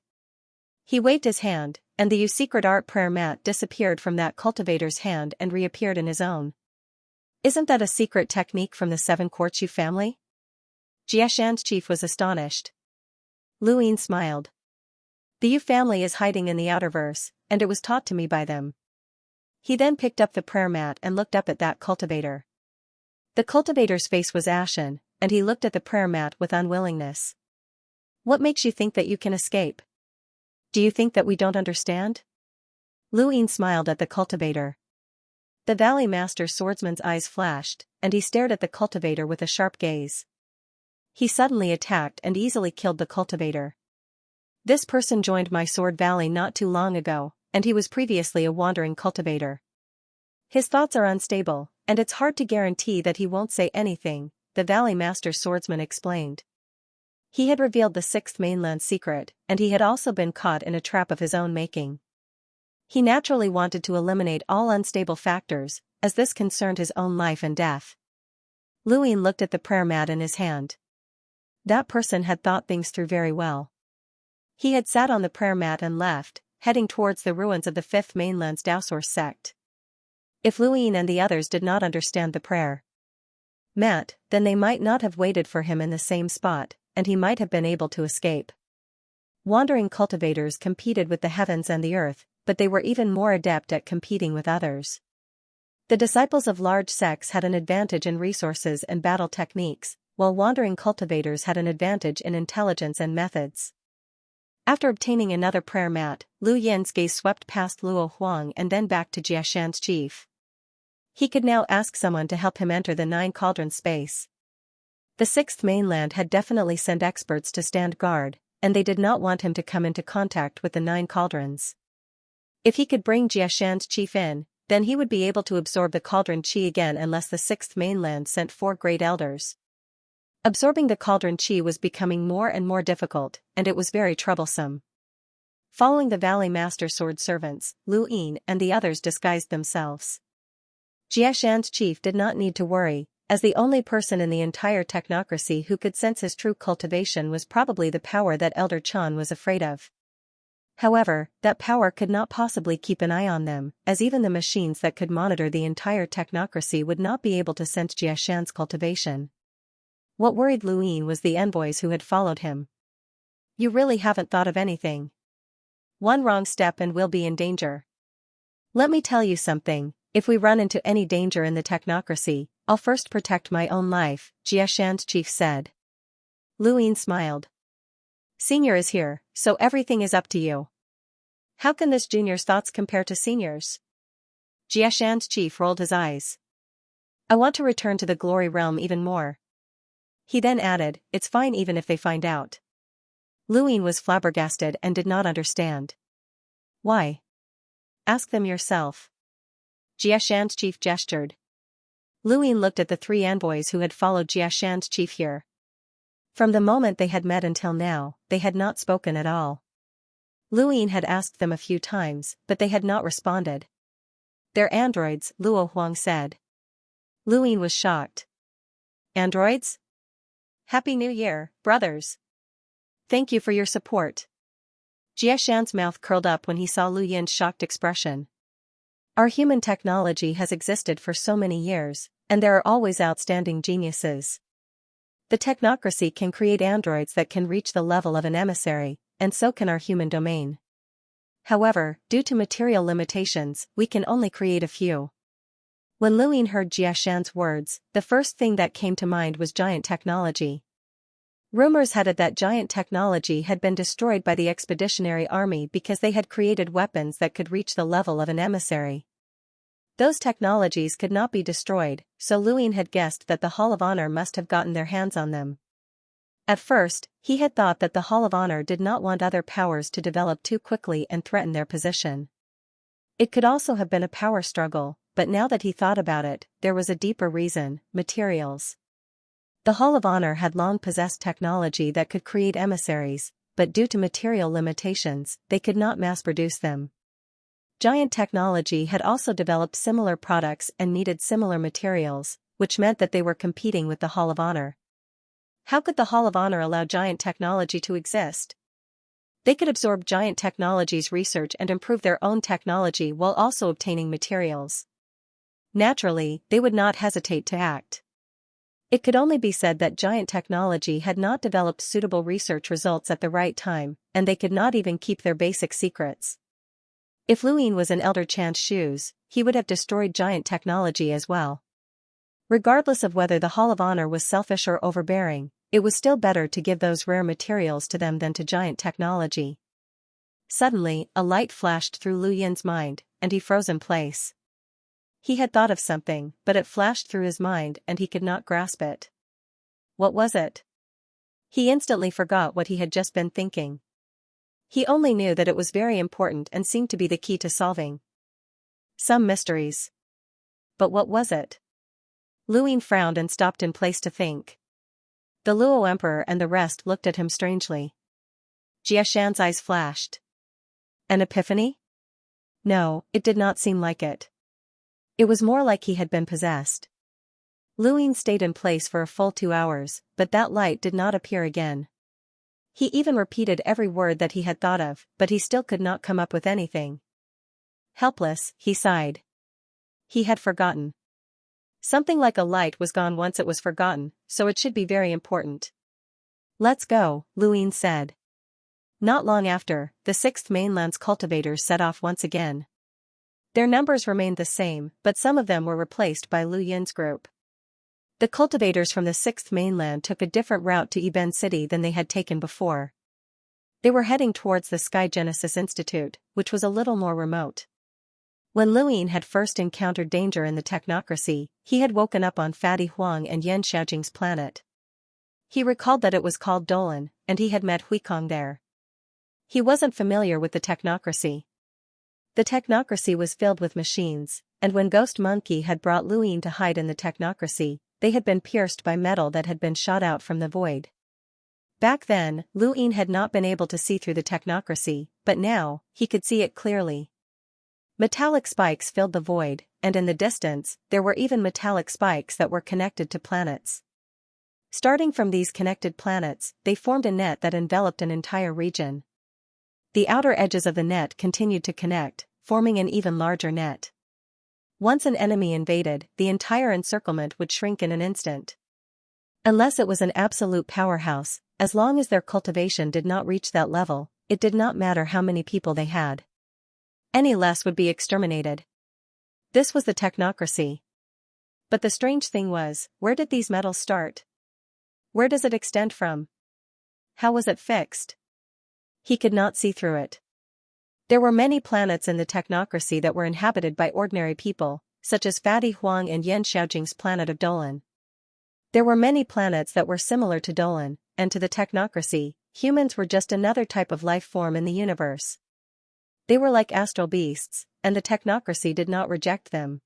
He waved his hand, and the secret art prayer mat disappeared from that cultivator's hand and reappeared in his own. Isn't that a secret technique from the Seven Quartzu family? Jiashan's chief was astonished. Luin smiled. The Yu family is hiding in the outerverse, and it was taught to me by them. He then picked up the prayer mat and looked up at that cultivator. The cultivator's face was ashen, and he looked at the prayer mat with unwillingness. What makes you think that you can escape? Do you think that we don't understand? Luin smiled at the cultivator. The Valley Master swordsman's eyes flashed, and he stared at the cultivator with a sharp gaze. He suddenly attacked and easily killed the cultivator. This person joined my Sword Valley not too long ago, and he was previously a wandering cultivator. His thoughts are unstable, and it's hard to guarantee that he won't say anything, the Valley Master swordsman explained. He had revealed the sixth mainland secret, and he had also been caught in a trap of his own making. He naturally wanted to eliminate all unstable factors, as this concerned his own life and death. Luin looked at the prayer mat in his hand. That person had thought things through very well. He had sat on the prayer mat and left, heading towards the ruins of the fifth mainland's Daosource sect. If Luin and the others did not understand the prayer mat, then they might not have waited for him in the same spot, and he might have been able to escape. Wandering cultivators competed with the heavens and the earth, but they were even more adept at competing with others. The disciples of large sects had an advantage in resources and battle techniques, while wandering cultivators had an advantage in intelligence and methods. After obtaining another prayer mat, Lu Yin's gaze swept past Luo Huang and then back to Jiashan's chief. He could now ask someone to help him enter the Nine Cauldrons space. The sixth mainland had definitely sent experts to stand guard, and they did not want him to come into contact with the Nine Cauldrons. If he could bring Jiashan's chief in, then he would be able to absorb the cauldron qi again unless the sixth mainland sent 4 great elders. Absorbing the cauldron qi was becoming more and more difficult, and it was very troublesome. Following the Valley Master sword servants, Lu Yin and the others disguised themselves. Jiashan's chief did not need to worry, as the only person in the entire technocracy who could sense his true cultivation was probably the power that Elder Chan was afraid of. However, that power could not possibly keep an eye on them, as even the machines that could monitor the entire technocracy would not be able to sense Jiashan's cultivation. What worried Luin was the envoys who had followed him. You really haven't thought of anything. One wrong step and we'll be in danger. Let me tell you something, if we run into any danger in the technocracy, I'll first protect my own life, Jiashan's chief said. Luin smiled. Senior is here, so everything is up to you. How can this junior's thoughts compare to senior's? Jiashan's chief rolled his eyes. I want to return to the glory realm even more. He then added, it's fine even if they find out. Luin was flabbergasted and did not understand. Why? Ask them yourself. Xianxia's chief gestured. Luin looked at the 3 envoys who had followed Xianxia's chief here. From the moment they had met until now, they had not spoken at all. Luin had asked them a few times, but they had not responded. They're androids, Luo Huang said. Luin was shocked. Androids? Happy New Year, brothers. Thank you for your support. Xianxia's mouth curled up when he saw Lu Yin's shocked expression. Our human technology has existed for so many years, and there are always outstanding geniuses. The technocracy can create androids that can reach the level of an emissary, and so can our human domain. However, due to material limitations, we can only create a few. When Luin heard Xianxia's words, the first thing that came to mind was giant technology. Rumors had it that giant technology had been destroyed by the expeditionary army because they had created weapons that could reach the level of an emissary. Those technologies could not be destroyed, so Luin had guessed that the Hall of Honor must have gotten their hands on them. At first, he had thought that the Hall of Honor did not want other powers to develop too quickly and threaten their position. It could also have been a power struggle, but now that he thought about it, there was a deeper reason: materials. The Hall of Honor had long possessed technology that could create emissaries, but due to material limitations, they could not mass-produce them. Giant technology had also developed similar products and needed similar materials, which meant that they were competing with the Hall of Honor. How could the Hall of Honor allow giant technology to exist? They could absorb giant technology's research and improve their own technology while also obtaining materials. Naturally, they would not hesitate to act. It could only be said that giant technology had not developed suitable research results at the right time, and they could not even keep their basic secrets. If Luin was in Elder Chan's shoes, he would have destroyed giant technology as well. Regardless of whether the Hall of Honor was selfish or overbearing, it was still better to give those rare materials to them than to giant technology. Suddenly, a light flashed through Lu Yin's mind, and he froze in place. He had thought of something, but it flashed through his mind and he could not grasp it. What was it? He instantly forgot what he had just been thinking. He only knew that it was very important and seemed to be the key to solving some mysteries. But what was it? Luin frowned and stopped in place to think. The Luo Emperor and the rest looked at him strangely. Xianxia's eyes flashed. An epiphany? No, it did not seem like it. It was more like he had been possessed. Luin stayed in place for a full 2 hours, but that light did not appear again. He even repeated every word that he had thought of, but he still could not come up with anything. Helpless, he sighed. He had forgotten. Something like a light was gone once it was forgotten, so it should be very important. Let's go, Luin said. Not long after, the 6th Mainland's cultivators set off once again. Their numbers remained the same, but some of them were replaced by Lu Yin's group. The cultivators from the 6th Mainland took a different route to Eben City than they had taken before. They were heading towards the Sky Genesis Institute, which was a little more remote. When Luin had first encountered danger in the technocracy, he had woken up on Fatty Huang and Yan Xiaojing's planet. He recalled that it was called Dolan, and he had met Huikong there. He wasn't familiar with the technocracy. The technocracy was filled with machines, and when Ghost Monkey had brought Luin to hide in the technocracy, they had been pierced by metal that had been shot out from the void. Back then, Luin had not been able to see through the technocracy, but now, he could see it clearly. Metallic spikes filled the void, and in the distance, there were even metallic spikes that were connected to planets. Starting from these connected planets, they formed a net that enveloped an entire region. The outer edges of the net continued to connect, forming an even larger net. Once an enemy invaded, the entire encirclement would shrink in an instant. Unless it was an absolute powerhouse, as long as their cultivation did not reach that level, it did not matter how many people they had. Any less would be exterminated. This was the technocracy. But the strange thing was, where did these metals start? Where does it extend from? How was it fixed? He could not see through it. There were many planets in the technocracy that were inhabited by ordinary people, such as Fatty Huang and Yen Xiaojing's planet of Dolan. There were many planets that were similar to Dolan, and to the technocracy, humans were just another type of life form in the universe. They were like astral beasts, and the technocracy did not reject them.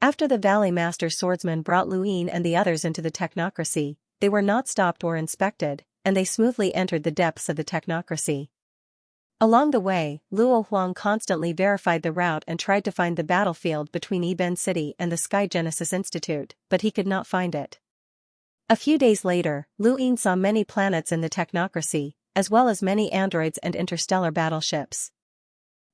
After the Valley Master Swordsman brought Luin and the others into the technocracy, they were not stopped or inspected, and they smoothly entered the depths of the technocracy. Along the way, Luo Huang constantly verified the route and tried to find the battlefield between Eben City and the Sky Genesis Institute, but he could not find it. A few days later, Luin saw many planets in the technocracy, as well as many androids and interstellar battleships.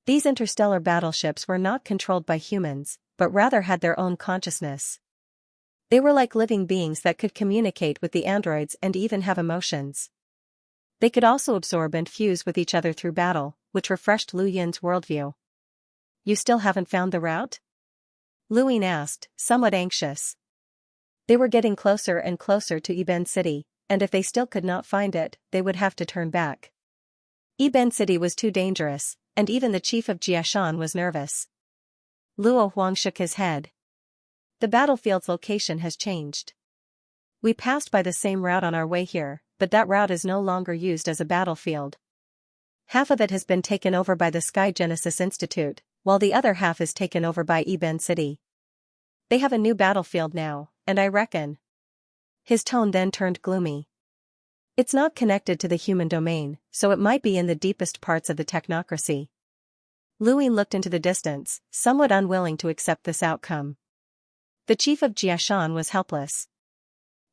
These interstellar battleships were not controlled by humans, but rather had their own consciousness. They were like living beings that could communicate with the androids and even have emotions. They could also absorb and fuse with each other through battle, which refreshed Lu Yin's worldview. "You still haven't found the route?" Luin asked, somewhat anxious. They were getting closer and closer to Eben City, and if they still could not find it, they would have to turn back. Eben City was too dangerous, and even the chief of Jiashan was nervous. Luo Huang shook his head. "The battlefield's location has changed. We passed by the same route on our way here, but that route is no longer used as a battlefield. Half of it has been taken over by the Sky Genesis Institute, while the other half is taken over by Eben City. They have a new battlefield now, and I reckon." His tone then turned gloomy. "It's not connected to the human domain, so it might be in the deepest parts of the technocracy." Luin looked into the distance, somewhat unwilling to accept this outcome. The chief of Jiashan was helpless.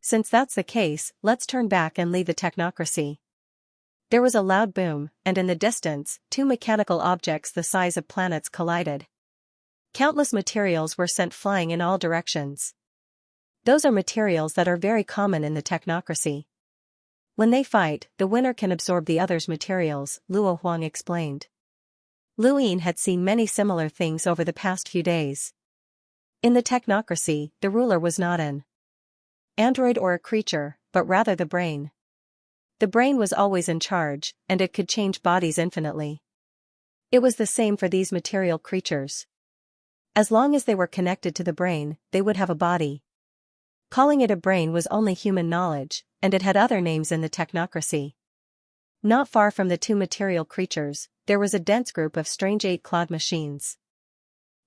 "Since that's the case, let's turn back and leave the technocracy." There was a loud boom, and in the distance, two mechanical objects the size of planets collided. Countless materials were sent flying in all directions. Those are materials that are very common in the technocracy. When they fight, the winner can absorb the other's materials, Luo Huang explained. Luin had seen many similar things over the past few days. In the technocracy, the ruler was not an android or a creature, but rather the brain. The brain was always in charge, and it could change bodies infinitely. It was the same for these material creatures. As long as they were connected to the brain, they would have a body. Calling it a brain was only human knowledge, and it had other names in the technocracy. Not far from the two material creatures, there was a dense group of strange eight-clawed machines.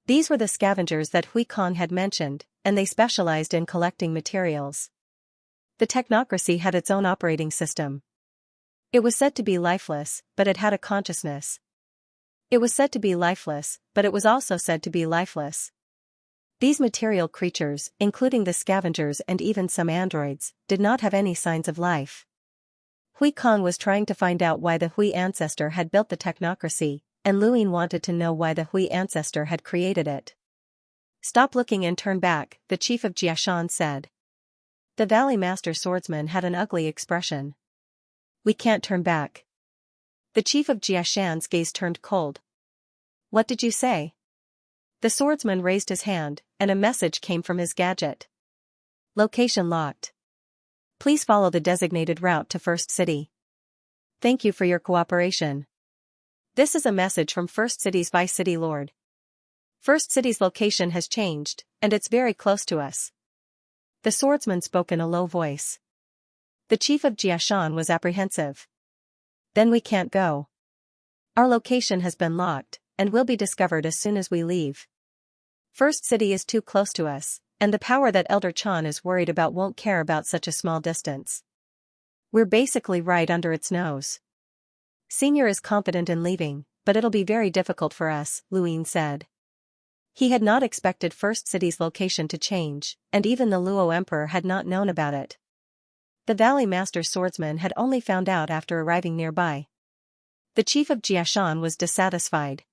These were the scavengers that Hui Kong had mentioned, and they specialized in collecting materials. The technocracy had its own operating system. It was said to be lifeless, but it had a consciousness. It was said to be lifeless, but it was also said to be lifeless. These material creatures, including the scavengers and even some androids, did not have any signs of life. Hui Kong was trying to find out why the Hui ancestor had built the technocracy, and Luin wanted to know why the Hui ancestor had created it. "Stop looking and turn back," the chief of Jiashan said. The Valley Master Swordsman had an ugly expression. "We can't turn back." The chief of Jiashan's gaze turned cold. "What did you say?" The swordsman raised his hand, and a message came from his gadget. "Location locked. Please follow the designated route to First City. Thank you for your cooperation. This is a message from First City's Vice City Lord. First City's location has changed, and it's very close to us." The swordsman spoke in a low voice. The chief of Jiashan was apprehensive. "Then we can't go. Our location has been locked, and will be discovered as soon as we leave. First City is too close to us, and the power that Elder Chan is worried about won't care about such a small distance. We're basically right under its nose. Senior is confident in leaving, but it'll be very difficult for us," Luin said. He had not expected First City's location to change, and even the Luo Emperor had not known about it. The Valley Master Swordsman had only found out after arriving nearby. The chief of Jiashan was dissatisfied.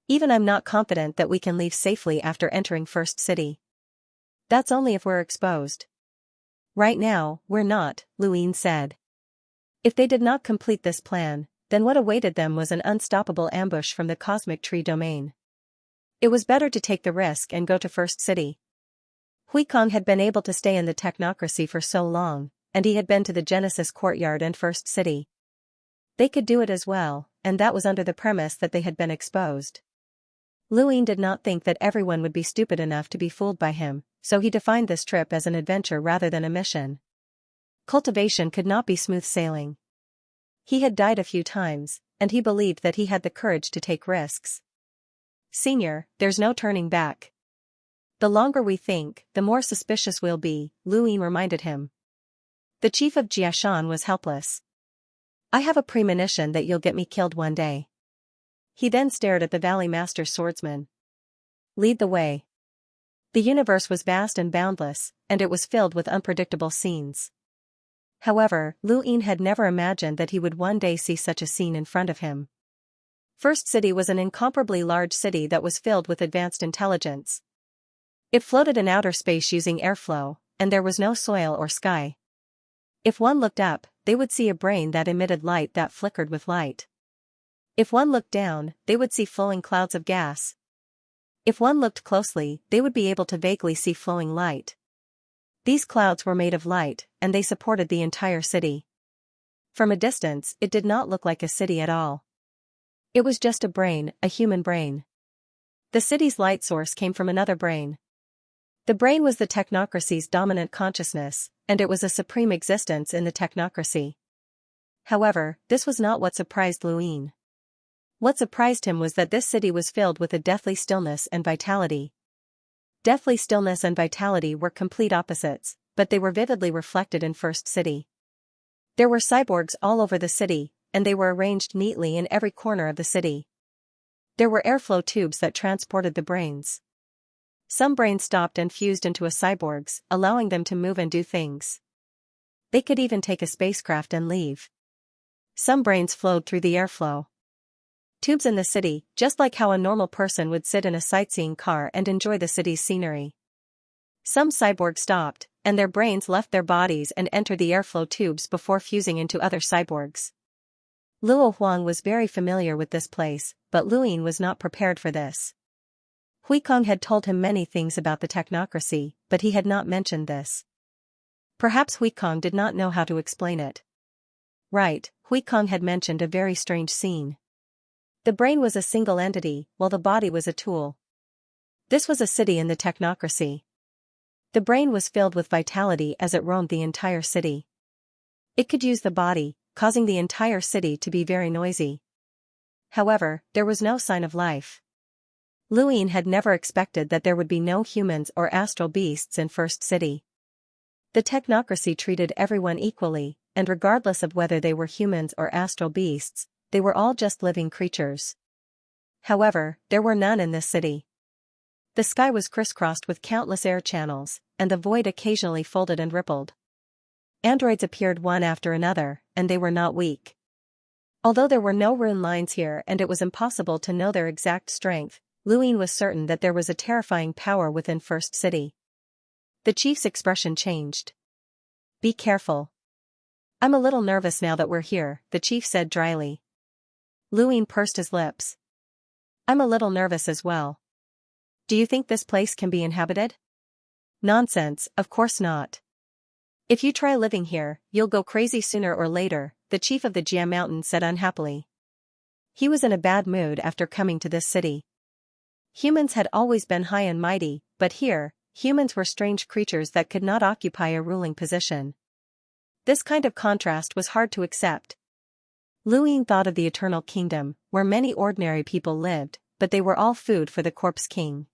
"Even I'm not confident that we can leave safely after entering First City. That's only if we're exposed. Right now, we're not," Luin said. If they did not complete this plan, then what awaited them was an unstoppable ambush from the cosmic tree domain. It was better to take the risk and go to First City. Hui Kong had been able to stay in the technocracy for so long, and he had been to the Genesis Courtyard and First City. They could do it as well, and that was under the premise that they had been exposed. Luin did not think that everyone would be stupid enough to be fooled by him, so he defined this trip as an adventure rather than a mission. Cultivation could not be smooth sailing. He had died a few times, and he believed that he had the courage to take risks. Senior, there's no turning back. The longer we think, the more suspicious we'll be, Luin reminded him. The chief of Jiashan was helpless. I have a premonition that you'll get me killed one day. He then stared at the Valley Master swordsman. Lead the way. The universe was vast and boundless, and it was filled with unpredictable scenes. However, Luin had never imagined that he would one day see such a scene in front of him. First City was an incomparably large city that was filled with advanced intelligence. It floated in outer space using airflow, and there was no soil or sky. If one looked up, they would see a brain that emitted light that flickered with light. If one looked down, they would see flowing clouds of gas. If one looked closely, they would be able to vaguely see flowing light. These clouds were made of light, and they supported the entire city. From a distance, it did not look like a city at all. It was just a brain, a human brain. The city's light source came from another brain. The brain was the technocracy's dominant consciousness, and it was a supreme existence in the technocracy. However, this was not what surprised Luin. What surprised him was that this city was filled with a deathly stillness and vitality. Deathly stillness and vitality were complete opposites, but they were vividly reflected in First City. There were cyborgs all over the city, and they were arranged neatly in every corner of the city. There were airflow tubes that transported the brains. Some brains stopped and fused into a cyborg's, allowing them to move and do things. They could even take a spacecraft and leave. Some brains flowed through the airflow tubes in the city, just like how a normal person would sit in a sightseeing car and enjoy the city's scenery. Some cyborgs stopped, and their brains left their bodies and entered the airflow tubes before fusing into other cyborgs. Luo Huang was very familiar with this place, but Luin was not prepared for this. Huikong had told him many things about the technocracy, but he had not mentioned this. Perhaps Huikong did not know how to explain it. Right, Huikong had mentioned a very strange scene. The brain was a single entity, while the body was a tool. This was a city in the technocracy. The brain was filled with vitality as it roamed the entire city. It could use the body, causing the entire city to be very noisy. However, there was no sign of life. Luin had never expected that there would be no humans or astral beasts in First City. The technocracy treated everyone equally, and regardless of whether they were humans or astral beasts, they were all just living creatures. However, there were none in this city. The sky was crisscrossed with countless air channels, and the void occasionally folded and rippled. Androids appeared one after another, and they were not weak. Although there were no rune lines here and it was impossible to know their exact strength, Luin was certain that there was a terrifying power within First City. The chief's expression changed. Be careful. I'm a little nervous now that we're here, the chief said dryly. Luin pursed his lips. I'm a little nervous as well. Do you think this place can be inhabited? Nonsense, of course not. If you try living here, you'll go crazy sooner or later, the chief of the Jia Mountain said unhappily. He was in a bad mood after coming to this city. Humans had always been high and mighty, but here, humans were strange creatures that could not occupy a ruling position. This kind of contrast was hard to accept. Luin thought of the Eternal Kingdom, where many ordinary people lived, but they were all food for the corpse king.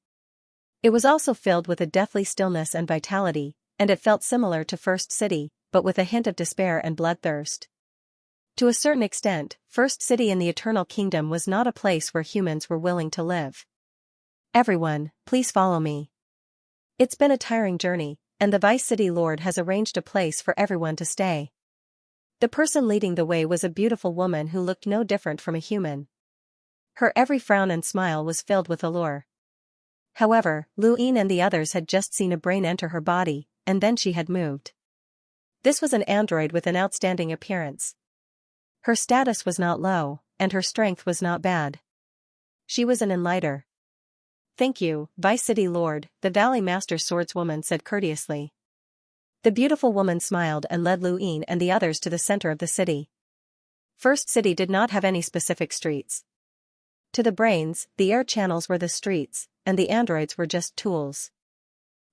It was also filled with a deathly stillness and vitality, and it felt similar to First City, but with a hint of despair and bloodthirst. To a certain extent, First City in the Eternal Kingdom was not a place where humans were willing to live. Everyone, please follow me. It's been a tiring journey, and the Vice City Lord has arranged a place for everyone to stay. The person leading the way was a beautiful woman who looked no different from a human. Her every frown and smile was filled with allure. However, Luin and the others had just seen a brain enter her body, and then she had moved. This was an android with an outstanding appearance. Her status was not low, and her strength was not bad. She was an enlighter. Thank you, Vice City Lord, the Valley Master swordswoman said courteously. The beautiful woman smiled and led Luin and the others to the center of the city. First City did not have any specific streets. To the brains, the air channels were the streets, and the androids were just tools.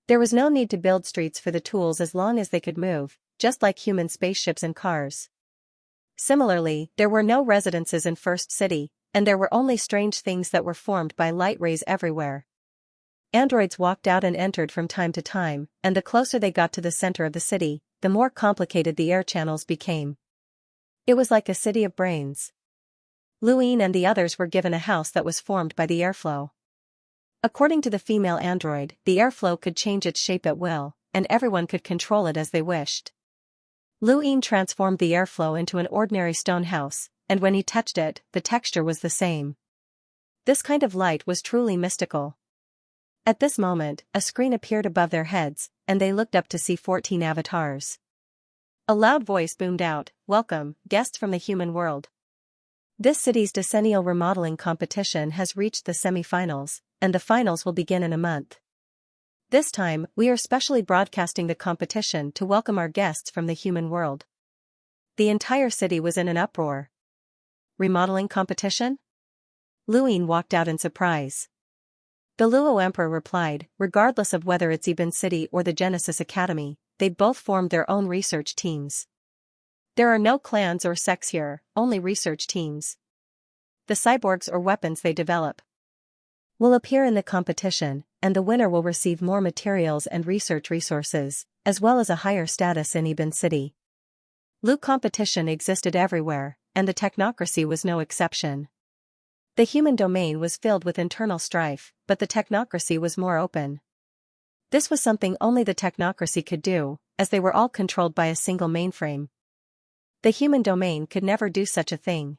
There was no need to build streets for the tools as long as they could move, just like human spaceships and cars. Similarly, there were no residences in First City, and there were only strange things that were formed by light rays everywhere. Androids walked out and entered from time to time, and the closer they got to the center of the city, the more complicated the air channels became. It was like a city of brains. Luine and the others were given a house that was formed by the airflow. According to the female android, the airflow could change its shape at will, and everyone could control it as they wished. Luine transformed the airflow into an ordinary stone house, and when he touched it, the texture was the same. This kind of light was truly mystical. At this moment, a screen appeared above their heads, and they looked up to see 14 avatars. A loud voice boomed out, "Welcome, guests from the human world. This city's decennial remodeling competition has reached the semi-finals, and the finals will begin in a month. This time, we are specially broadcasting the competition to welcome our guests from the human world." The entire city was in an uproar. Remodeling competition? Luine walked out in surprise. The Luo Emperor replied, regardless of whether it's Ibn City or the Genesis Academy, they'd both formed their own research teams. There are no clans or sects here, only research teams. The cyborgs or weapons they develop will appear in the competition, and the winner will receive more materials and research resources, as well as a higher status in Ibn City. Lu competition existed everywhere, and the technocracy was no exception. The human domain was filled with internal strife, but the technocracy was more open. This was something only the technocracy could do, as they were all controlled by a single mainframe. The human domain could never do such a thing.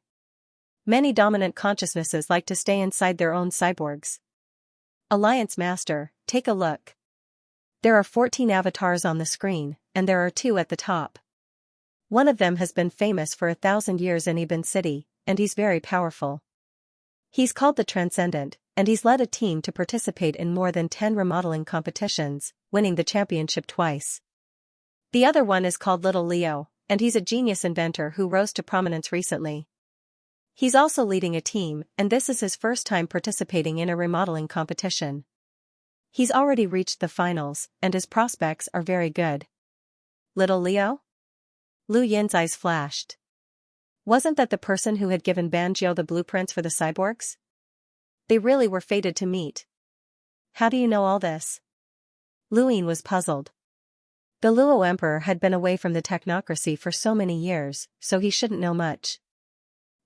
Many dominant consciousnesses like to stay inside their own cyborgs. Alliance Master, take a look. There are 14 avatars on the screen, and there are 2 at the top. One of them has been famous for 1,000 years in Ibn City, and he's very powerful. He's called the Transcendent, and he's led a team to participate in more than 10 remodeling competitions, winning the championship twice. The other one is called Little Leo, and he's a genius inventor who rose to prominence recently. He's also leading a team, and this is his first time participating in a remodeling competition. He's already reached the finals, and his prospects are very good. Little Leo? Lu Yin's eyes flashed. Wasn't that the person who had given Banjo the blueprints for the cyborgs? They really were fated to meet. How do you know all this? Luine was puzzled. The Luo Emperor had been away from the technocracy for so many years, so he shouldn't know much.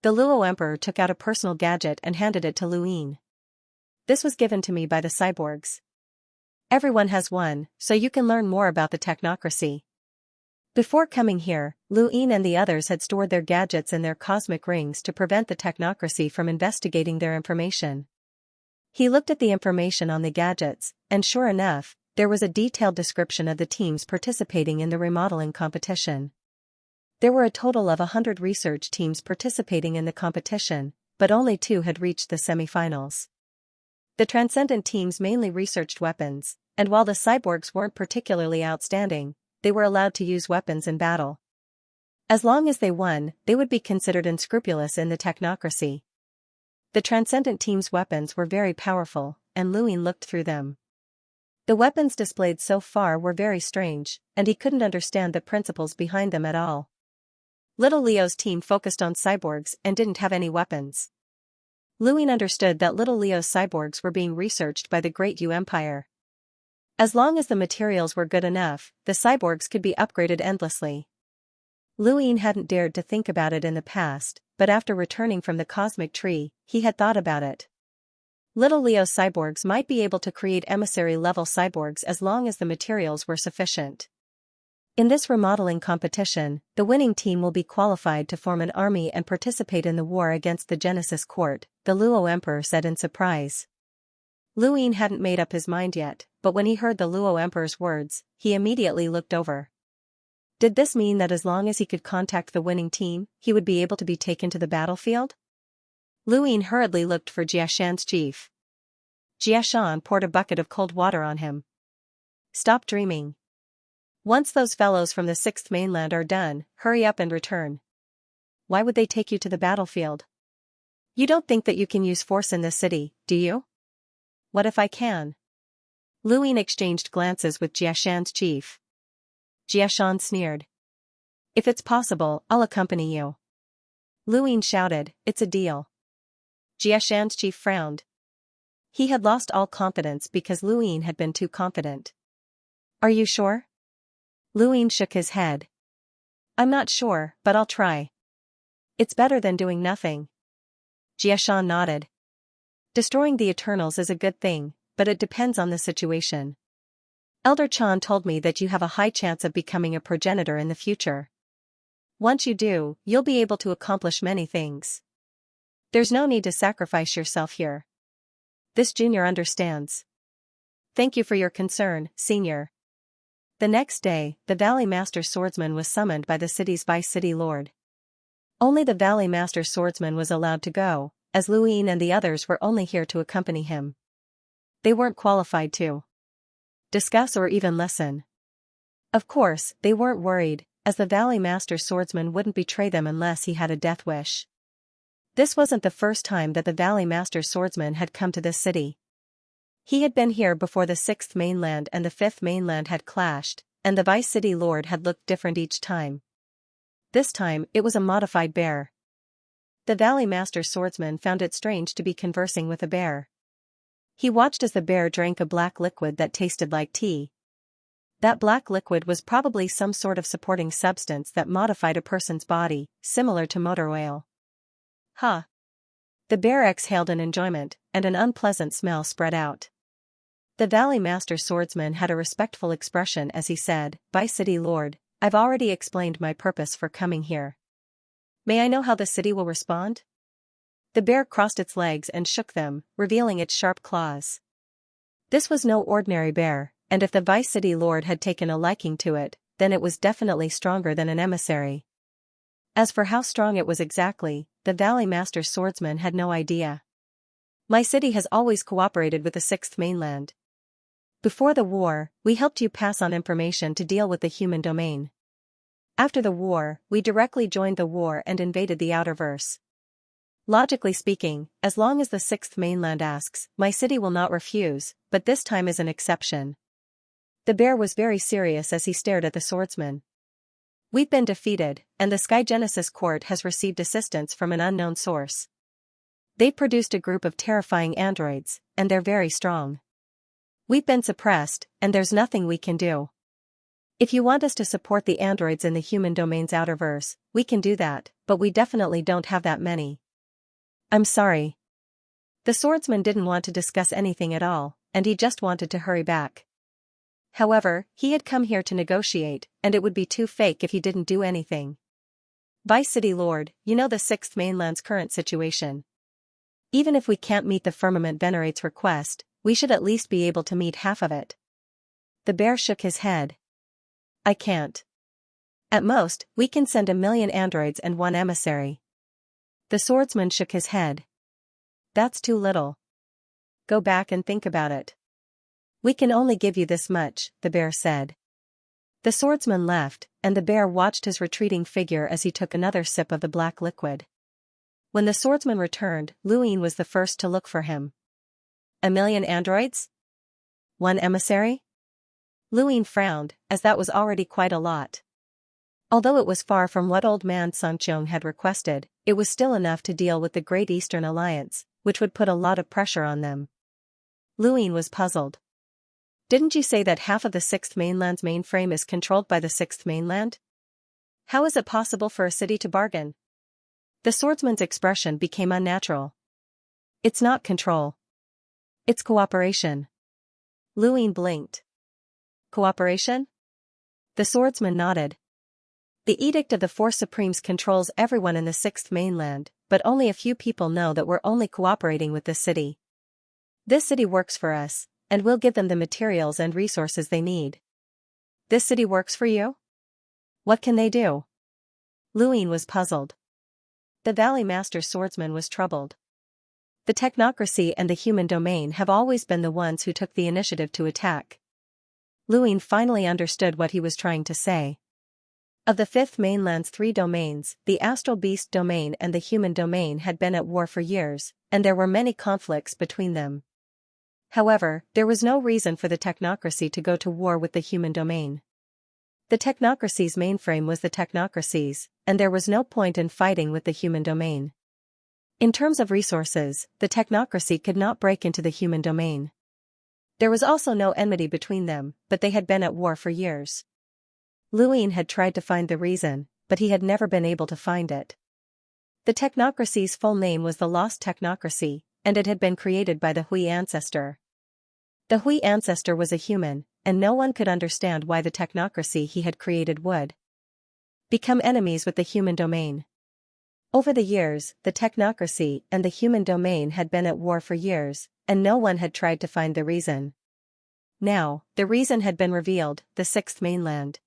The Luo Emperor took out a personal gadget and handed it to Luine. This was given to me by the cyborgs. Everyone has one, so you can learn more about the technocracy. Before coming here, Luine and the others had stored their gadgets in their cosmic rings to prevent the technocracy from investigating their information. He looked at the information on the gadgets, and sure enough, there was a detailed description of the teams participating in the remodeling competition. There were a total of 100 research teams participating in the competition, but only 2 had reached the semi-finals. The Transcendent teams mainly researched weapons, and while the cyborgs weren't particularly outstanding, they were allowed to use weapons in battle. As long as they won, they would be considered unscrupulous in the technocracy. The Transcendent team's weapons were very powerful, and Luine looked through them. The weapons displayed so far were very strange, and he couldn't understand the principles behind them at all. Little Leo's team focused on cyborgs and didn't have any weapons. Luine understood that Little Leo's cyborgs were being researched by the Great Yu Empire. As long as the materials were good enough, the cyborgs could be upgraded endlessly. Luine hadn't dared to think about it in the past, but after returning from the cosmic tree, he had thought about it. Little Leo's cyborgs might be able to create emissary-level cyborgs as long as the materials were sufficient. In this remodeling competition, the winning team will be qualified to form an army and participate in the war against the Genesis court, the Luo Emperor said in surprise. Luine hadn't made up his mind yet, but when he heard the Luo Emperor's words, he immediately looked over. Did this mean that as long as he could contact the winning team, he would be able to be taken to the battlefield? Luine hurriedly looked for Jiashan's chief. Jiashan poured a bucket of cold water on him. Stop dreaming. Once those fellows from the 6th mainland are done, hurry up and return. Why would they take you to the battlefield? You don't think that you can use force in this city, do you? What if I can? Luin exchanged glances with Jiashan's chief. Jiashan sneered. If it's possible, I'll accompany you. Luin shouted, it's a deal. Jiashan's chief frowned. He had lost all confidence because Luin had been too confident. Are you sure? Luin shook his head. I'm not sure, but I'll try. It's better than doing nothing. Jiashan nodded. Destroying the Eternals is a good thing, but it depends on the situation. Elder Chan told me that you have a high chance of becoming a progenitor in the future. Once you do, you'll be able to accomplish many things. There's no need to sacrifice yourself here. This junior understands. Thank you for your concern, senior. The next day, the Valley Master Swordsman was summoned by the city's vice-city lord. Only the Valley Master Swordsman was allowed to go, as Luin and the others were only here to accompany him. They weren't qualified to discuss or even listen. Of course, they weren't worried, as the Valley Master Swordsman wouldn't betray them unless he had a death wish. This wasn't the first time that the Valley Master Swordsman had come to this city. He had been here before the 6th mainland and the 5th mainland had clashed, and the Vice-City Lord had looked different each time. This time, it was a modified bear. The Valley Master Swordsman found it strange to be conversing with a bear. He watched as the bear drank a black liquid that tasted like tea. That black liquid was probably some sort of supporting substance that modified a person's body, similar to motor oil. Huh. The bear exhaled in enjoyment, and an unpleasant smell spread out. The Valley Master Swordsman had a respectful expression as he said, Vice-City Lord, I've already explained my purpose for coming here. May I know how the city will respond? The bear crossed its legs and shook them, revealing its sharp claws. This was no ordinary bear, and if the Vice-City Lord had taken a liking to it, then it was definitely stronger than an emissary. As for how strong it was exactly, the Valley Master Swordsman had no idea. My city has always cooperated with the 6th mainland. Before the war, we helped you pass on information to deal with the human domain. After the war, we directly joined the war and invaded the Outerverse. Logically speaking, as long as the 6th mainland asks, my city will not refuse, but this time is an exception. The bear was very serious as he stared at the swordsman. We've been defeated, and the Sky Genesis Court has received assistance from an unknown source. They've produced a group of terrifying androids, and they're very strong. We've been suppressed, and there's nothing we can do. If you want us to support the androids in the human domain's outerverse, we can do that, but we definitely don't have that many. I'm sorry. The swordsman didn't want to discuss anything at all, and he just wanted to hurry back. However, he had come here to negotiate, and it would be too fake if he didn't do anything. Vice-City Lord, you know the 6th mainland's current situation. Even if we can't meet the Firmament Venerate's request, we should at least be able to meet half of it. The bear shook his head. I can't. At most, we can send 1,000,000 androids and 1 emissary. The swordsman shook his head. That's too little. Go back and think about it. We can only give you this much, the bear said. The swordsman left, and the bear watched his retreating figure as he took another sip of the black liquid. When the swordsman returned, Luin was the first to look for him. 1,000,000 androids? 1 emissary? Luin frowned, as that was already quite a lot. Although it was far from what old man Sanqiong had requested, it was still enough to deal with the Great Eastern Alliance, which would put a lot of pressure on them. Luin was puzzled. Didn't you say that half of the 6th mainland's mainframe is controlled by the 6th mainland? How is it possible for a city to bargain? The swordsman's expression became unnatural. It's not control. It's cooperation. Luin blinked. Cooperation? The swordsman nodded. The Edict of the Four Supremes controls everyone in the 6th mainland, but only a few people know that we're only cooperating with this city. This city works for us, and we'll give them the materials and resources they need. This city works for you? What can they do? Luin was puzzled. The Valley Master Swordsman was troubled. The technocracy and the human domain have always been the ones who took the initiative to attack. Luin finally understood what he was trying to say. Of the fifth mainland's three domains, the astral beast domain and the human domain had been at war for years, and there were many conflicts between them. However, there was no reason for the technocracy to go to war with the human domain. The technocracy's mainframe was the technocracy's, and there was no point in fighting with the human domain. In terms of resources, the technocracy could not break into the human domain. There was also no enmity between them, but they had been at war for years. Luin had tried to find the reason, but he had never been able to find it. The technocracy's full name was the Lost Technocracy, and it had been created by the Hui ancestor. The Hui ancestor was a human, and no one could understand why the technocracy he had created would become enemies with the human domain. Over the years, the technocracy and the human domain had been at war for years, and no one had tried to find the reason. Now, the reason had been revealed: the sixth mainland.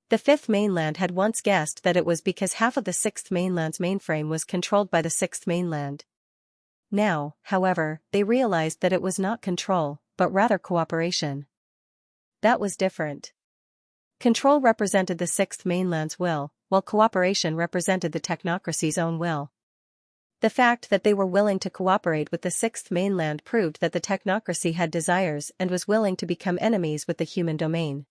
The fifth mainland had once guessed that it was because half of the sixth mainland's mainframe was controlled by the sixth mainland. Now, however, they realized that it was not control, but rather cooperation. That was different. Control represented the sixth mainland's will, while cooperation represented the technocracy's own will. The fact that they were willing to cooperate with the sixth mainland proved that the technocracy had desires and was willing to become enemies with the human domain.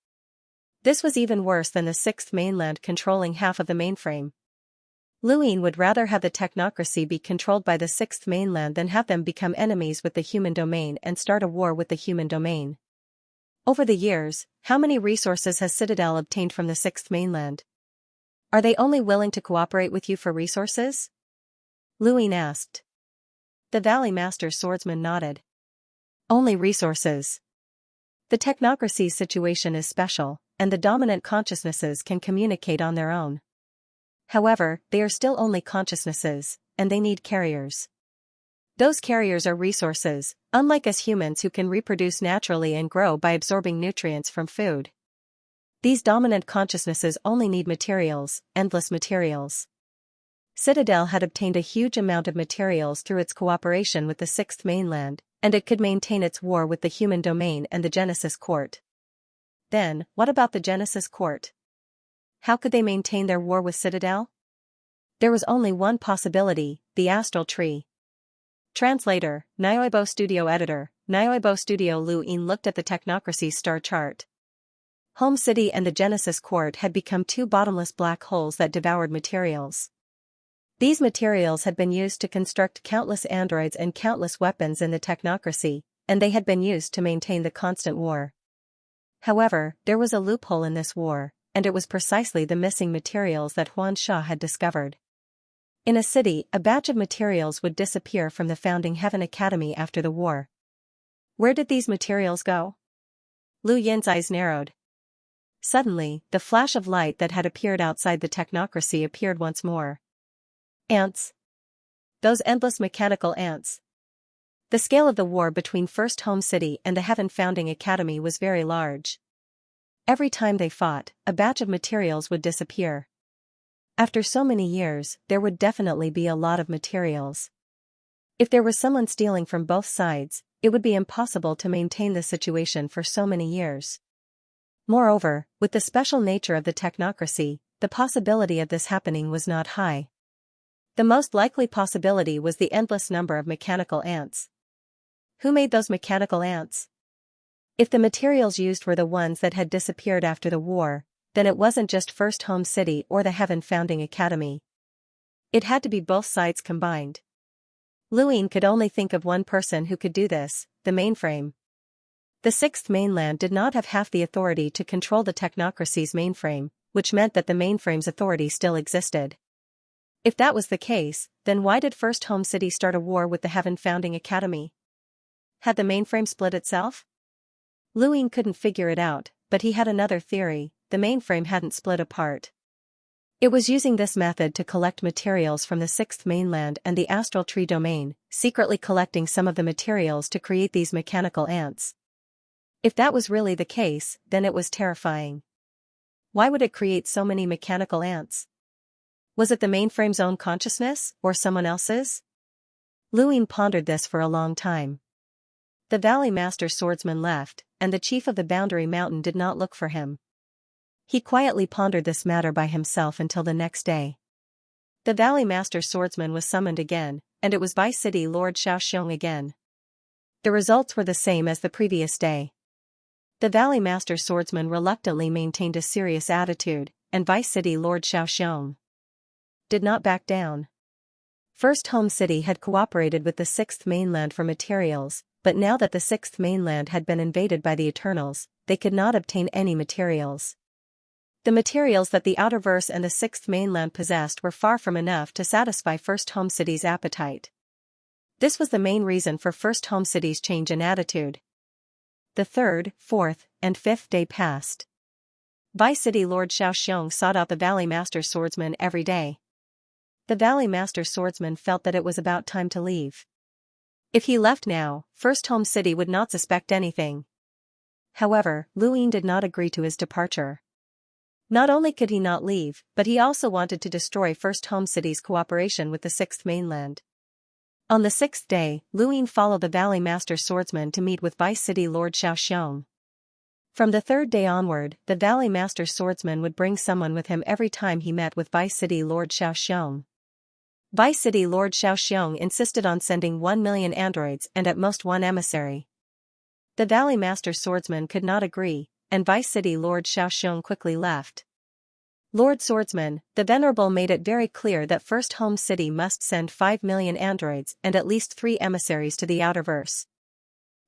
This was even worse than the sixth mainland controlling half of the mainframe. Luin would rather have the technocracy be controlled by the sixth mainland than have them become enemies with the human domain and start a war with the human domain. Over the years, how many resources has Citadel obtained from the sixth mainland? Are they only willing to cooperate with you for resources? Luin asked. The Valley Master Swordsman nodded. Only resources. The technocracy's situation is special, and the dominant consciousnesses can communicate on their own. However, they are still only consciousnesses, and they need carriers. Those carriers are resources, unlike us humans who can reproduce naturally and grow by absorbing nutrients from food. These dominant consciousnesses only need materials, endless materials. Citadel had obtained a huge amount of materials through its cooperation with the sixth mainland, and it could maintain its war with the human domain and the Genesis Court. Then, what about the Genesis Court? How could they maintain their war with Citadel? There was only one possibility: the astral tree. Translator, Nioibo Studio Editor, Nioibo Studio. Luin looked at the technocracy's star chart. Home City and the Genesis Court had become two bottomless black holes that devoured materials. These materials had been used to construct countless androids and countless weapons in the technocracy, and they had been used to maintain the constant war. However, there was a loophole in this war, and it was precisely the missing materials that Xianxia had discovered. In a city, a batch of materials would disappear from the founding Heaven Academy after the war. Where did these materials go? Lu Yin's eyes narrowed. Suddenly, the flash of light that had appeared outside the technocracy appeared once more. Ants. Those endless mechanical ants. The scale of the war between First Home City and the Heaven Founding Academy was very large. Every time they fought, a batch of materials would disappear. After so many years, there would definitely be a lot of materials. If there was someone stealing from both sides, it would be impossible to maintain the situation for so many years. Moreover, with the special nature of the technocracy, the possibility of this happening was not high. The most likely possibility was the endless number of mechanical ants. Who made those mechanical ants? If the materials used were the ones that had disappeared after the war, then it wasn't just First Home City or the Heaven Founding Academy. It had to be both sides combined. Luin could only think of one person who could do this: the mainframe. The sixth mainland did not have half the authority to control the technocracy's mainframe, which meant that the mainframe's authority still existed. If that was the case, then why did First Home City start a war with the Heaven Founding Academy? Had the mainframe split itself? Luin couldn't figure it out, but he had another theory: the mainframe hadn't split apart. It was using this method to collect materials from the sixth mainland and the astral tree domain, secretly collecting some of the materials to create these mechanical ants. If that was really the case, then it was terrifying. Why would it create so many mechanical ants? Was it the mainframe's own consciousness, or someone else's? Luin pondered this for a long time. The Valley Master Swordsman left, and the chief of the Boundary Mountain did not look for him. He quietly pondered this matter by himself until the next day. The Valley Master Swordsman was summoned again, and it was Vice City Lord Xianxia again. The results were the same as the previous day. The Valley Master Swordsman reluctantly maintained a serious attitude, and Vice City Lord Xianxia did not back down. First Home City had cooperated with the Sixth Mainland for materials, but now that the Sixth Mainland had been invaded by the Eternals, they could not obtain any materials. The materials that the Outerverse and the Sixth Mainland possessed were far from enough to satisfy First Home City's appetite. This was the main reason for First Home City's change in attitude. The third, fourth, and fifth day passed. Vice City Lord Xianxia sought out the Valley Master Swordsman every day. The Valley Master Swordsman felt that it was about time to leave. If he left now, First Home City would not suspect anything. However, Luin did not agree to his departure. Not only could he not leave, but he also wanted to destroy First Home City's cooperation with the Sixth Mainland. On the sixth day, Luin followed the Valley Master Swordsman to meet with Vice City Lord Xianxia. From the third day onward, the Valley Master Swordsman would bring someone with him every time he met with Vice City Lord Xianxia. Vice City Lord Xianxia insisted on sending 1 million androids and at most one emissary. The Valley Master Swordsman could not agree, and Vice City Lord Xianxia quickly left. Lord Swordsman, the Venerable made it very clear that First Home City must send 5 million androids and at least 3 emissaries to the Outerverse.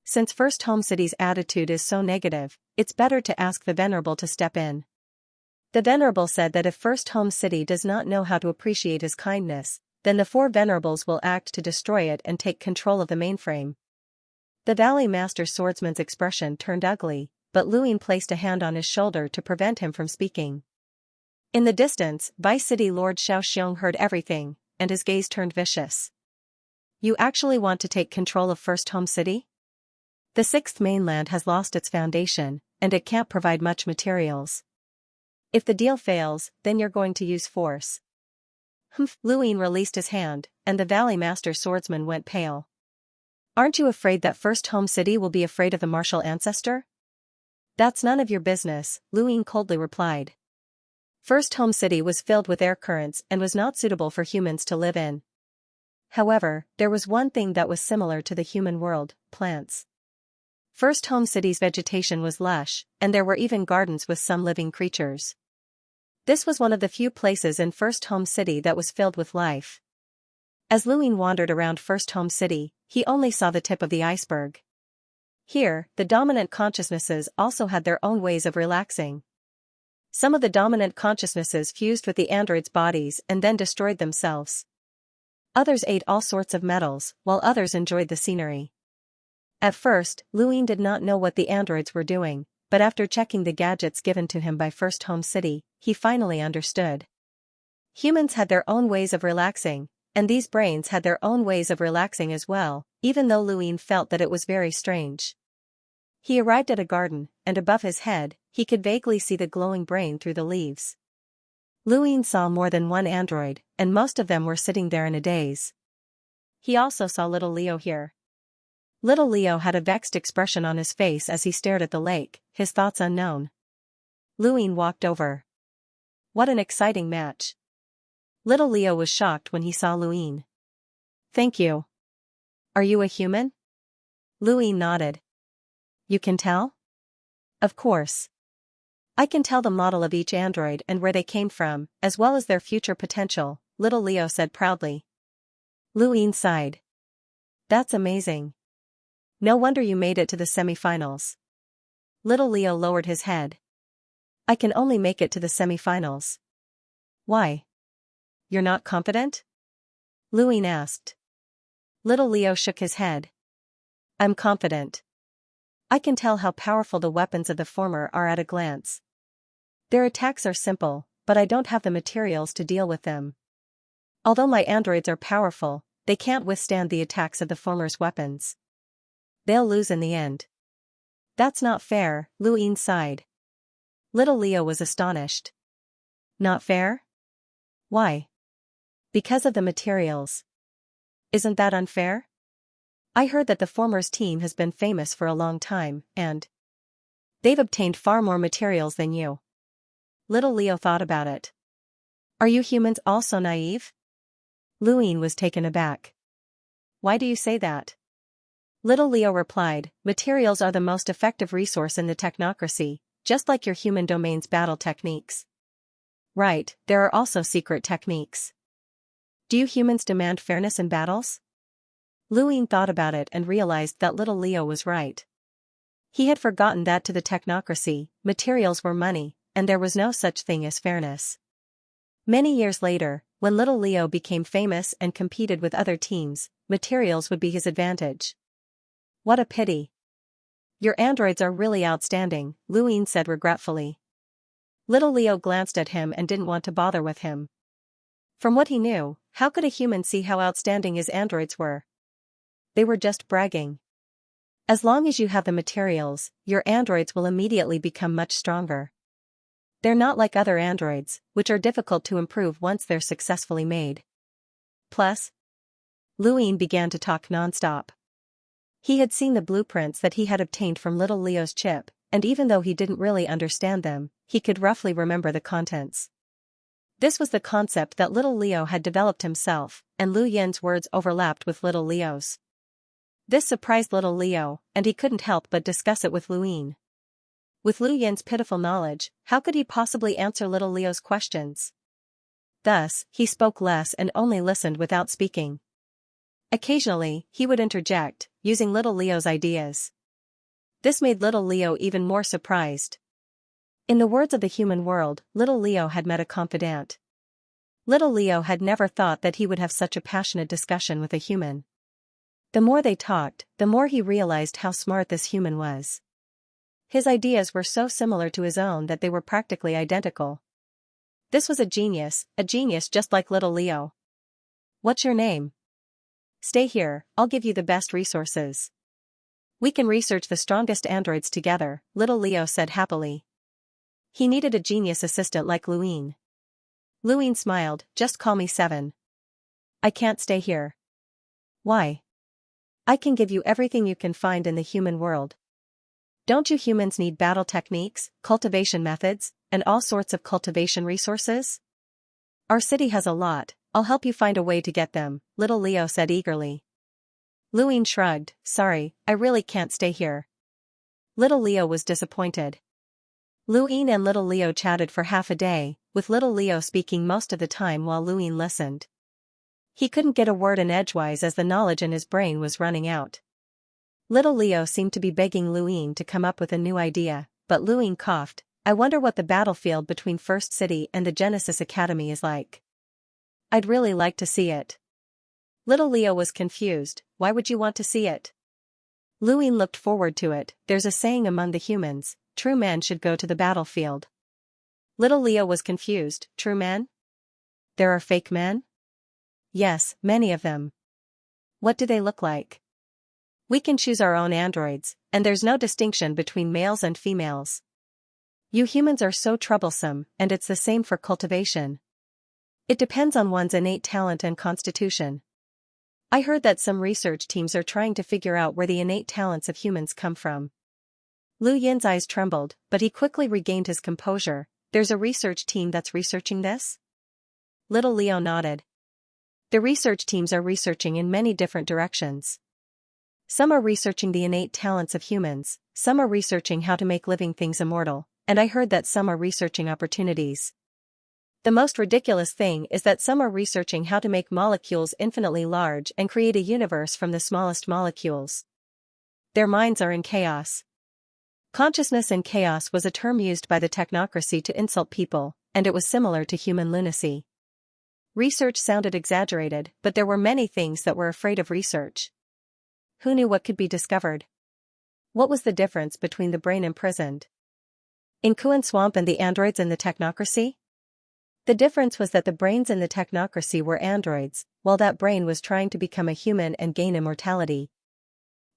Since First Home City's attitude is so negative, it's better to ask the Venerable to step in. The Venerable said that if First Home City does not know how to appreciate his kindness, then the 4 Venerables will act to destroy it and take control of the mainframe. The Valley Master Swordsman's expression turned ugly, but Luin placed a hand on his shoulder to prevent him from speaking. In the distance, Vice City Lord Xianxia heard everything, and his gaze turned vicious. You actually want to take control of First Home City? The Sixth Mainland has lost its foundation, and it can't provide much materials. If the deal fails, then you're going to use force. Luin released his hand, and the Valley Master Swordsman went pale. Aren't you afraid that First Home City will be afraid of the martial ancestor? That's none of your business, Luin coldly replied. First Home City was filled with air currents and was not suitable for humans to live in. However, there was one thing that was similar to the human world: plants. First Home City's vegetation was lush, and there were even gardens with some living creatures. This was one of the few places in First Home City that was filled with life. As Luin wandered around First Home City, he only saw the tip of the iceberg. Here, the dominant consciousnesses also had their own ways of relaxing. Some of the dominant consciousnesses fused with the androids' bodies and then destroyed themselves. Others ate all sorts of metals, while others enjoyed the scenery. At first, Luin did not know what the androids were doing, but after checking the gadgets given to him by First Home City, he finally understood. Humans had their own ways of relaxing, and these brains had their own ways of relaxing as well, even though Luin felt that it was very strange. He arrived at a garden, and above his head, he could vaguely see the glowing brain through the leaves. Luin saw more than one android, and most of them were sitting there in a daze. He also saw little Leo here. Little Leo had a vexed expression on his face as he stared at the lake, his thoughts unknown. Luin walked over. What an exciting match. Little Leo was shocked when he saw Luin. Thank you. Are you a human? Luin nodded. You can tell? Of course. I can tell the model of each android and where they came from, as well as their future potential, little Leo said proudly. Luin sighed. That's amazing. No wonder you made it to the semi-finals. Little Leo lowered his head. I can only make it to the semi-finals. Why? You're not confident? Luin asked. Little Leo shook his head. I'm confident. I can tell how powerful the weapons of the former are at a glance. Their attacks are simple, but I don't have the materials to deal with them. Although my androids are powerful, they can't withstand the attacks of the former's weapons. They'll lose in the end. That's not fair, Luin sighed. Little Leo was astonished. Not fair? Why? Because of the materials. Isn't that unfair? I heard that the former's team has been famous for a long time, and they've obtained far more materials than you. Little Leo thought about it. Are you humans all so naive? Luin was taken aback. Why do you say that? Little Leo replied, materials are the most effective resource in the technocracy, just like your human domain's battle techniques. Right, there are also secret techniques. Do you humans demand fairness in battles? Luin thought about it and realized that little Leo was right. He had forgotten that to the technocracy, materials were money, and there was no such thing as fairness. Many years later, when little Leo became famous and competed with other teams, materials would be his advantage. What a pity. Your androids are really outstanding, Luin said regretfully. Little Leo glanced at him and didn't want to bother with him. From what he knew, how could a human see how outstanding his androids were? They were just bragging. As long as you have the materials, your androids will immediately become much stronger. They're not like other androids, which are difficult to improve once they're successfully made. Plus, Luin began to talk nonstop. He had seen the blueprints that he had obtained from little Leo's chip, and even though he didn't really understand them, he could roughly remember the contents. This was the concept that little Leo had developed himself, and Lu Yin's words overlapped with little Leo's. This surprised little Leo, and he couldn't help but discuss it with Luin. With Lu Yin's pitiful knowledge, how could he possibly answer little Leo's questions? Thus, he spoke less and only listened without speaking. Occasionally, he would interject, using little Leo's ideas. This made little Leo even more surprised. In the words of the human world, little Leo had met a confidant. Little Leo had never thought that he would have such a passionate discussion with a human. The more they talked, the more he realized how smart this human was. His ideas were so similar to his own that they were practically identical. This was a genius just like little Leo. What's your name? Stay here, I'll give you the best resources. We can research the strongest androids together, little Leo said happily. He needed a genius assistant like Luin. Luin smiled, just call me 7. I can't stay here. Why? I can give you everything you can find in the human world. Don't you humans need battle techniques, cultivation methods, and all sorts of cultivation resources? Our city has a lot, I'll help you find a way to get them, little Leo said eagerly. Luin shrugged, sorry, I really can't stay here. Little Leo was disappointed. Luin and little Leo chatted for half a day, with little Leo speaking most of the time while Luin listened. He couldn't get a word in edgewise as the knowledge in his brain was running out. Little Leo seemed to be begging Luin to come up with a new idea, but Luin coughed, I wonder what the battlefield between First City and the Genesis Academy is like. I'd really like to see it. Little Leo was confused, why would you want to see it? Luin looked forward to it, there's a saying among the humans, true men should go to the battlefield. Little Leo was confused, true men? There are fake men? Yes, many of them. What do they look like? We can choose our own androids, and there's no distinction between males and females. You humans are so troublesome, and it's the same for cultivation. It depends on one's innate talent and constitution. I heard that some research teams are trying to figure out where the innate talents of humans come from. Lu Yin's eyes trembled, but he quickly regained his composure. There's a research team that's researching this? Little Leo nodded. The research teams are researching in many different directions. Some are researching the innate talents of humans, some are researching how to make living things immortal, and I heard that some are researching opportunities. The most ridiculous thing is that some are researching how to make molecules infinitely large and create a universe from the smallest molecules. Their minds are in chaos. Consciousness in chaos was a term used by the technocracy to insult people, and it was similar to human lunacy. Research sounded exaggerated, but there were many things that were afraid of research. Who knew what could be discovered? What was the difference between the brain imprisoned in Kuan Swamp and the androids in the technocracy? The difference was that the brains in the technocracy were androids, while that brain was trying to become a human and gain immortality.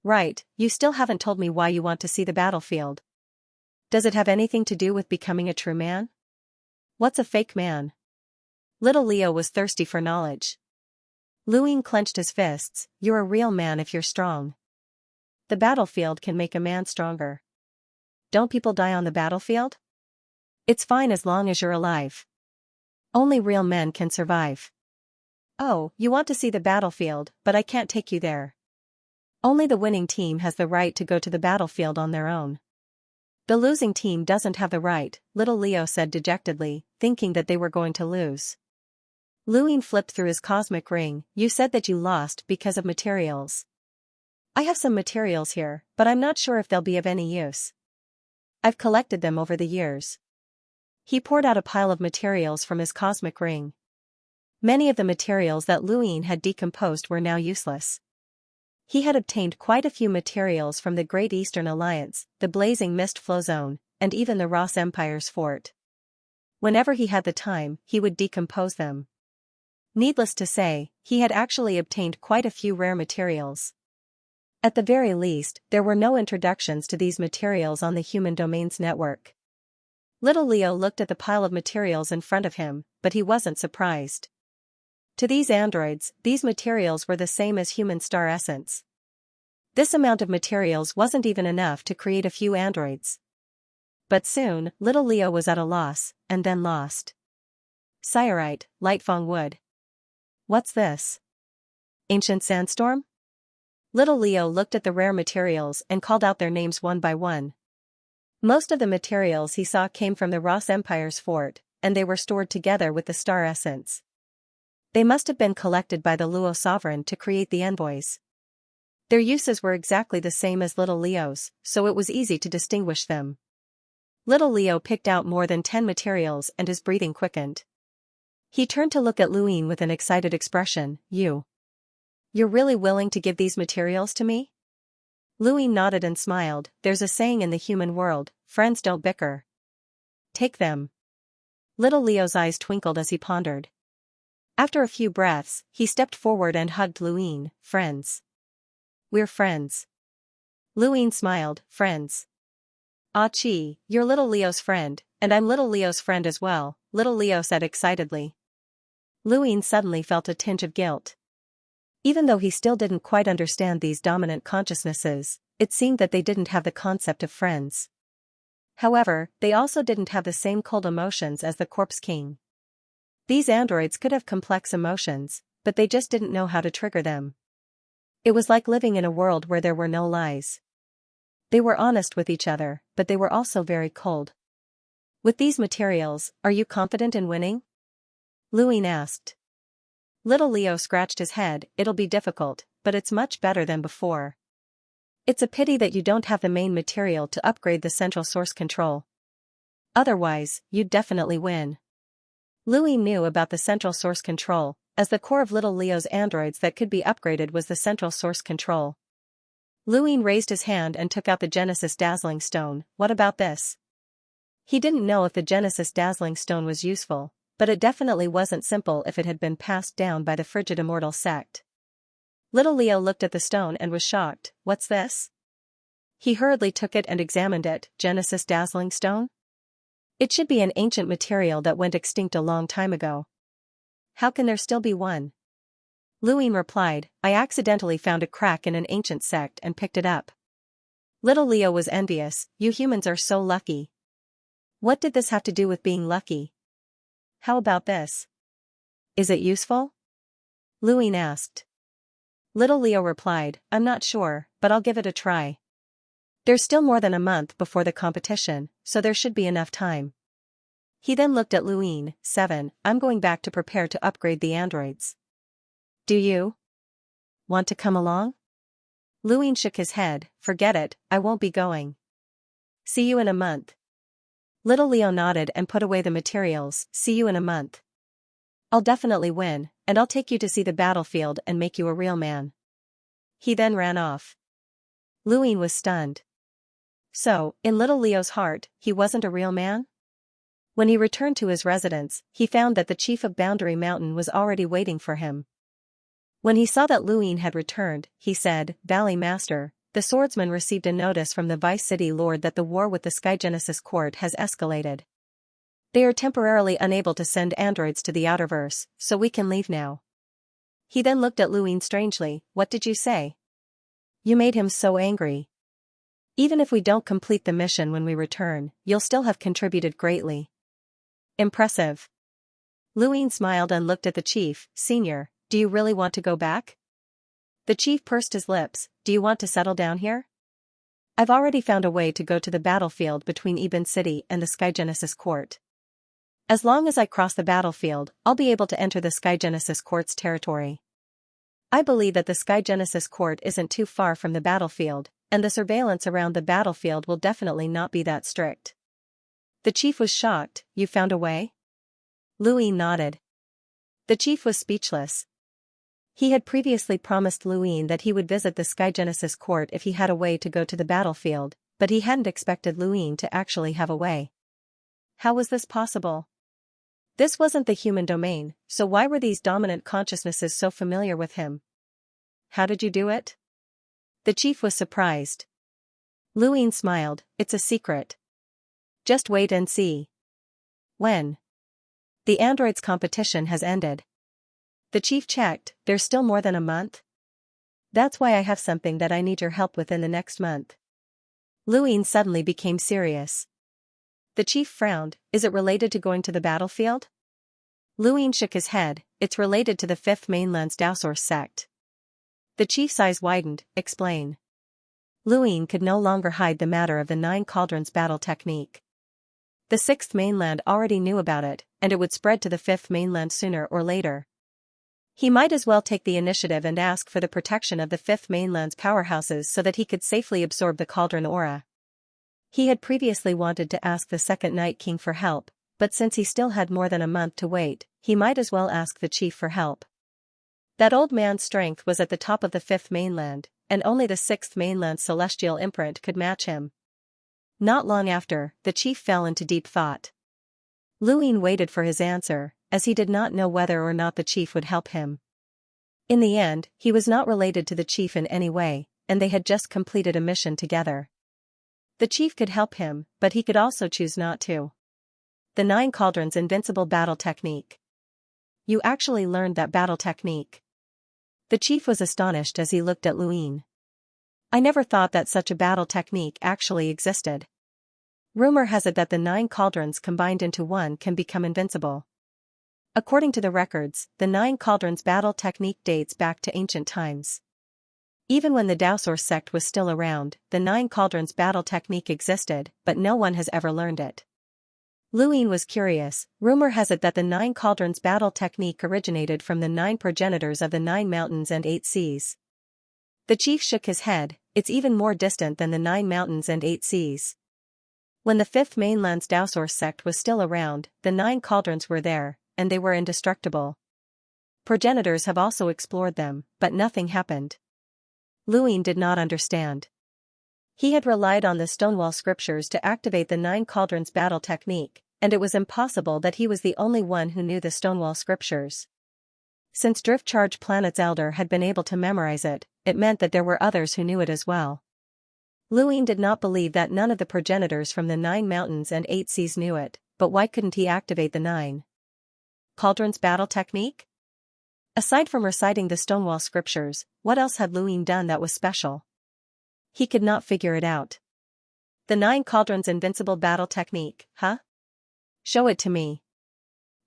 Right, you still haven't told me why you want to see the battlefield. Does it have anything to do with becoming a true man? What's a fake man? Little Leo was thirsty for knowledge. Luin clenched his fists, you're a real man if you're strong. The battlefield can make a man stronger. Don't people die on the battlefield? It's fine as long as you're alive. Only real men can survive. Oh, you want to see the battlefield, but I can't take you there. Only the winning team has the right to go to the battlefield on their own. The losing team doesn't have the right, little Leo said dejectedly, thinking that they were going to lose. Luin flipped through his cosmic ring. You said that you lost because of materials. I have some materials here, but I'm not sure if they'll be of any use. I've collected them over the years. He poured out a pile of materials from his cosmic ring. Many of the materials that Luin had decomposed were now useless. He had obtained quite a few materials from the Great Eastern Alliance, the Blazing Mist Flow Zone, and even the Ross Empire's fort. Whenever he had the time, he would decompose them. Needless to say, he had actually obtained quite a few rare materials. At the very least, there were no introductions to these materials on the Human Domains network. Little Leo looked at the pile of materials in front of him, but he wasn't surprised. To these androids, these materials were the same as human star essence. This amount of materials wasn't even enough to create a few androids. But soon, little Leo was at a loss, and then lost. Siorite, Lightfang wood. What's this? Ancient sandstorm? Little Leo looked at the rare materials and called out their names one by one. Most of the materials he saw came from the Ross Empire's fort, and they were stored together with the star essence. They must have been collected by the Luo sovereign to create the envoys. Their uses were exactly the same as little Leo's, so it was easy to distinguish them. Little Leo picked out more than 10 materials and his breathing quickened. He turned to look at Luin with an excited expression. You're really willing to give these materials to me? Luin nodded and smiled. There's a saying in the human world, friends don't bicker. Take them. Little Leo's eyes twinkled as he pondered. After a few breaths, he stepped forward and hugged Luin. Friends. We're friends. Luin smiled. Friends. Ah Chi, you're little Leo's friend, and I'm little Leo's friend as well, little Leo said excitedly. Luin suddenly felt a tinge of guilt. Even though he still didn't quite understand these dominant consciousnesses, it seemed that they didn't have the concept of friends. However, they also didn't have the same cold emotions as the Corpse King. These androids could have complex emotions, but they just didn't know how to trigger them. It was like living in a world where there were no lies. They were honest with each other, but they were also very cold. With these materials, are you confident in winning? Luin asked. Little Leo scratched his head. It'll be difficult, but it's much better than before. It's a pity that you don't have the main material to upgrade the central source control. Otherwise, you'd definitely win. Luin knew about the central source control, as the core of little Leo's androids that could be upgraded was the central source control. Luin raised his hand and took out the Genesis Dazzling Stone. What about this? He didn't know if the Genesis Dazzling Stone was useful, but it definitely wasn't simple if it had been passed down by the Frigid Immortal sect. Little Leo looked at the stone and was shocked. What's this? He hurriedly took it and examined it. Genesis Dazzling Stone? It should be an ancient material that went extinct a long time ago. How can there still be one? Luin replied, I accidentally found a crack in an ancient sect and picked it up. Little Leo was envious. You humans are so lucky. What did this have to do with being lucky? How about this? Is it useful? Luin asked. Little Leo replied, I'm not sure, but I'll give it a try. There's still more than a month before the competition, so there should be enough time. He then looked at Luin. 7. I'm going back to prepare to upgrade the androids. Do you want to come along? Luin shook his head. Forget it, I won't be going. See you in a month. Little Leo nodded and put away the materials. See you in a month. I'll definitely win, and I'll take you to see the battlefield and make you a real man. He then ran off. Luin was stunned. So, in little Leo's heart, he wasn't a real man? When he returned to his residence, he found that the chief of Boundary Mountain was already waiting for him. When he saw that Luin had returned, he said, Valley Master, the swordsman received a notice from the Vice City Lord that the war with the Sky Genesis Court has escalated. They are temporarily unable to send androids to the Outerverse, so we can leave now. He then looked at Luin strangely. What did you say? You made him so angry. Even if we don't complete the mission when we return, you'll still have contributed greatly. Impressive. Luine smiled and looked at the chief. Senior, do you really want to go back? The chief pursed his lips. Do you want to settle down here? I've already found a way to go to the battlefield between Eben City and the Skygenesis Court. As long as I cross the battlefield, I'll be able to enter the Skygenesis Court's territory. I believe that the Skygenesis Court isn't too far from the battlefield, and the surveillance around the battlefield will definitely not be that strict. The chief was shocked. You found a way? Luine nodded. The chief was speechless. He had previously promised Luine that he would visit the Skygenesis Court if he had a way to go to the battlefield, but he hadn't expected Luine to actually have a way. How was this possible? This wasn't the human domain, so why were these dominant consciousnesses so familiar with him? How did you do it? The chief was surprised. Luine smiled. It's a secret. Just wait and see. When? The androids' competition has ended. The chief checked. There's still more than a month? That's why I have something that I need your help with in the next month. Luine suddenly became serious. The chief frowned. Is it related to going to the battlefield? Luine shook his head. It's related to the Fifth Mainland's Dowsource sect. The chief's eyes widened. Explain. Luine could no longer hide the matter of the Nine Cauldrons battle technique. The Sixth Mainland already knew about it, and it would spread to the Fifth Mainland sooner or later. He might as well take the initiative and ask for the protection of the Fifth Mainland's powerhouses so that he could safely absorb the Cauldron aura. He had previously wanted to ask the Second Night King for help, but since he still had more than a month to wait, he might as well ask the chief for help. That old man's strength was at the top of the Fifth Mainland, and only the Sixth Mainland's celestial imprint could match him. Not long after, the chief fell into deep thought. Luine waited for his answer, as he did not know whether or not the chief would help him. In the end, he was not related to the chief in any way, and they had just completed a mission together. The chief could help him, but he could also choose not to. The Nine Cauldrons' invincible battle technique. You actually learned that battle technique. The chief was astonished as he looked at Luine. I never thought that such a battle technique actually existed. Rumor has it that the Nine Cauldrons combined into one can become invincible. According to the records, the Nine Cauldrons battle technique dates back to ancient times. Even when the Dowsource sect was still around, the Nine Cauldrons battle technique existed, but no one has ever learned it. Luine was curious. Rumor has it that the Nine Cauldrons battle technique originated from the 9 progenitors of the 9 mountains and 8 seas. The chief shook his head. It's even more distant than the 9 mountains and 8 seas. When the Fifth Mainland's Dowsource sect was still around, the 9 cauldrons were there, and they were indestructible. Progenitors have also explored them, but nothing happened. Luine did not understand. He had relied on the Stonewall scriptures to activate the 9 cauldrons battle technique, and it was impossible that he was the only one who knew the Stonewall scriptures. Since Drift Charge Planet's Elder had been able to memorize it, it meant that there were others who knew it as well. Luine did not believe that none of the progenitors from the 9 mountains and 8 seas knew it, but why couldn't he activate the 9 cauldrons battle technique? Aside from reciting the Stonewall scriptures, what else had Luine done that was special? He could not figure it out. The 9 cauldrons invincible battle technique, huh? Show it to me.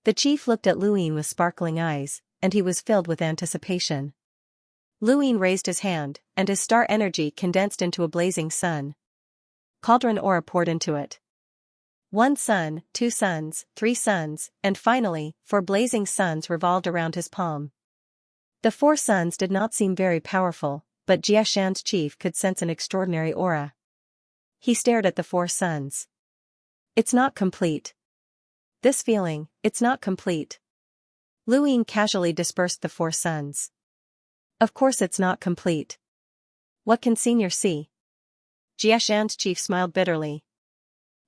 The chief looked at Luine with sparkling eyes, and he was filled with anticipation. Luine raised his hand, and his star energy condensed into a blazing sun. Cauldron aura poured into it. 1 sun, 2 suns, 3 suns, and finally, 4 blazing suns revolved around his palm. The 4 suns did not seem very powerful, but Xianxia's chief could sense an extraordinary aura. He stared at the 4 suns. It's not complete. This feeling, it's not complete. Luine casually dispersed the 4 suns. Of course it's not complete. What can Senior see? Xianxia's chief smiled bitterly.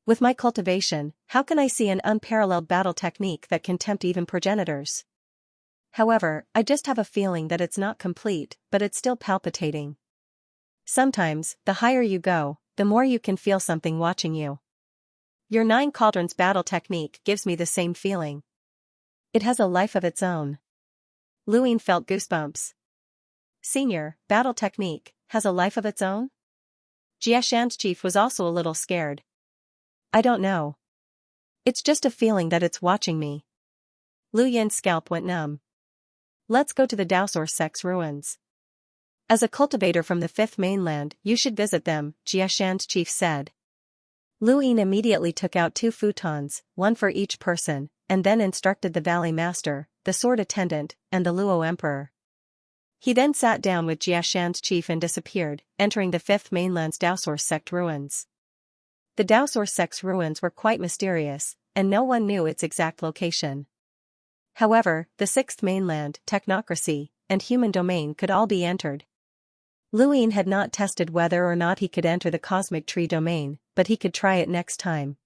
With my cultivation, how can I see an unparalleled battle technique that can tempt even progenitors? However, I just have a feeling that it's not complete, but it's still palpitating. Sometimes, the higher you go, the more you can feel something watching you. Your 9 cauldrons battle technique gives me the same feeling. It has a life of its own. Luine felt goosebumps. Senior, battle technique, has a life of its own? Xianxia's chief was also a little scared. I don't know. It's just a feeling that it's watching me. Lu Yin's scalp went numb. Let's go to the Daosor Sect's ruins. As a cultivator from the Fifth Mainland, you should visit them, Xianxia's chief said. Lu Yin immediately took out 2 futons, one for each person, and then instructed the Valley Master, the Sword Attendant, and the Luo Emperor. He then sat down with Xianxia's chief and disappeared, entering the Fifth Mainland's Daosor Sect ruins. The Daosor Sect's ruins were quite mysterious, and no one knew its exact location. However, the Sixth Mainland, technocracy, and human domain could all be entered. Lu Yin had not tested whether or not he could enter the cosmic tree domain, but he could try it next time.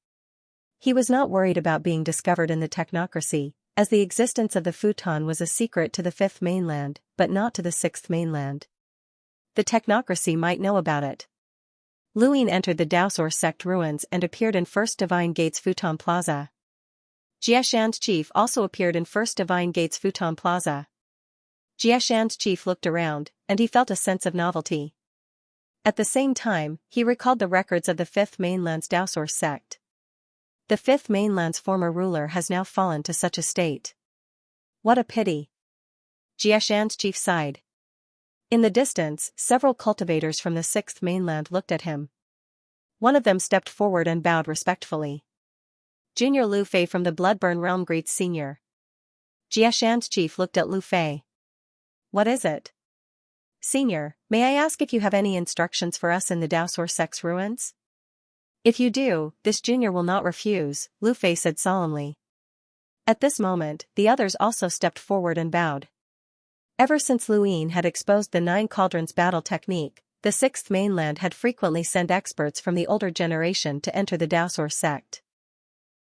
He was not worried about being discovered in the technocracy, as the existence of the futon was a secret to the Fifth Mainland, but not to the Sixth Mainland. The technocracy might know about it. Lu Yin entered the Daosor Sect ruins and appeared in First Divine Gate's Futon Plaza. Xianxia's chief also appeared in First Divine Gate's Futon Plaza. Xianxia's chief looked around, and he felt a sense of novelty. At the same time, he recalled the records of the Fifth Mainland's Daosor Sect. The Fifth Mainland's former ruler has now fallen to such a state. What a pity. Xianxia's chief sighed. In the distance, several cultivators from the Sixth Mainland looked at him. One of them stepped forward and bowed respectfully. Junior Lu Fei from the Bloodburn Realm greets Senior. Xianxia's chief looked at Lu Fei. What is it? Senior, may I ask if you have any instructions for us in the Daosor Sect's ruins? If you do, this junior will not refuse, Lu Fei said solemnly. At this moment, the others also stepped forward and bowed. Ever since Lu Yin had exposed the 9 Cauldrons battle technique, the Sixth Mainland had frequently sent experts from the older generation to enter the Daosor Sect.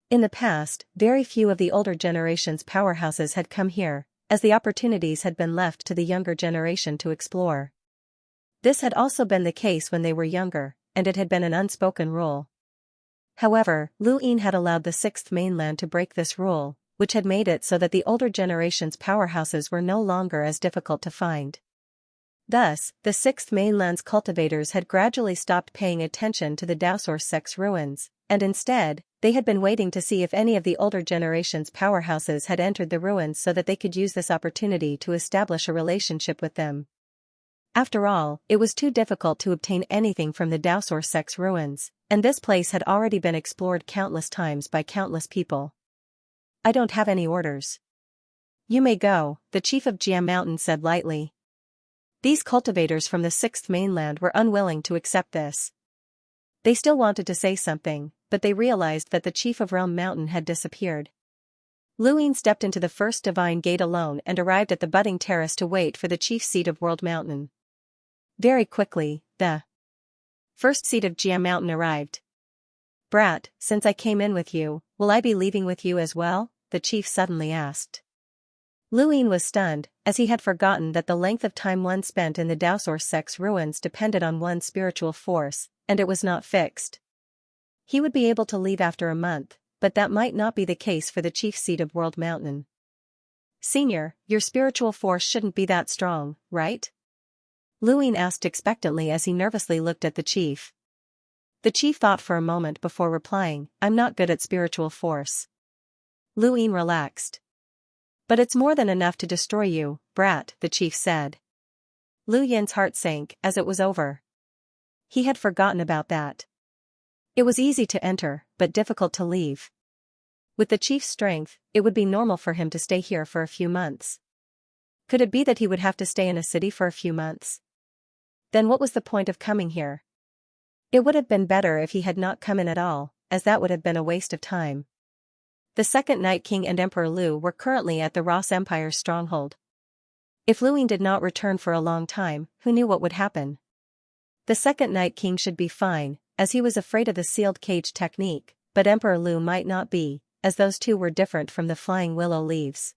In the past, very few of the older generation's powerhouses had come here, as the opportunities had been left to the younger generation to explore. This had also been the case when they were younger, and it had been an unspoken rule. However, Lu Yin had allowed the Sixth Mainland to break this rule, which had made it so that the older generation's powerhouses were no longer as difficult to find. Thus, the Sixth Mainland's cultivators had gradually stopped paying attention to the Daosor Sect's ruins, and instead, they had been waiting to see if any of the older generation's powerhouses had entered the ruins so that they could use this opportunity to establish a relationship with them. After all, it was too difficult to obtain anything from the Daosor Sect's ruins, and this place had already been explored countless times by countless people. I don't have any orders. You may go, the chief of Jian Mountain said lightly. These cultivators from the Sixth Mainland were unwilling to accept this. They still wanted to say something, but they realized that the chief of Realm Mountain had disappeared. Lu Yin stepped into the First Divine Gate alone and arrived at the budding terrace to wait for the chief seat of World Mountain. Very quickly, the first seat of Jian Mountain arrived. Brat, since I came in with you, will I be leaving with you as well? The chief suddenly asked. Lu Yin was stunned, as he had forgotten that the length of time one spent in the Daosor Sect's ruins depended on one's spiritual force, and it was not fixed. He would be able to leave after a month, but that might not be the case for the chief seat of World Mountain. Senior, your spiritual force shouldn't be that strong, right? Lu Yin asked expectantly as he nervously looked at the chief. The chief thought for a moment before replying, I'm not good at spiritual force. Lu Yin relaxed. But it's more than enough to destroy you, brat, the chief said. Lu Yin's heart sank as it was over. He had forgotten about that. It was easy to enter, but difficult to leave. With the chief's strength, it would be normal for him to stay here for a few months. Could it be that he would have to stay in a city for a few months? Then what was the point of coming here? It would have been better if he had not come in at all, as that would have been a waste of time. The Second Night King and Emperor Lu were currently at the Ross Empire's stronghold. If Lu Yin did not return for a long time, who knew what would happen? The Second Night King should be fine, as he was afraid of the sealed cage technique, but Emperor Lu might not be, as those two were different from the flying willow leaves.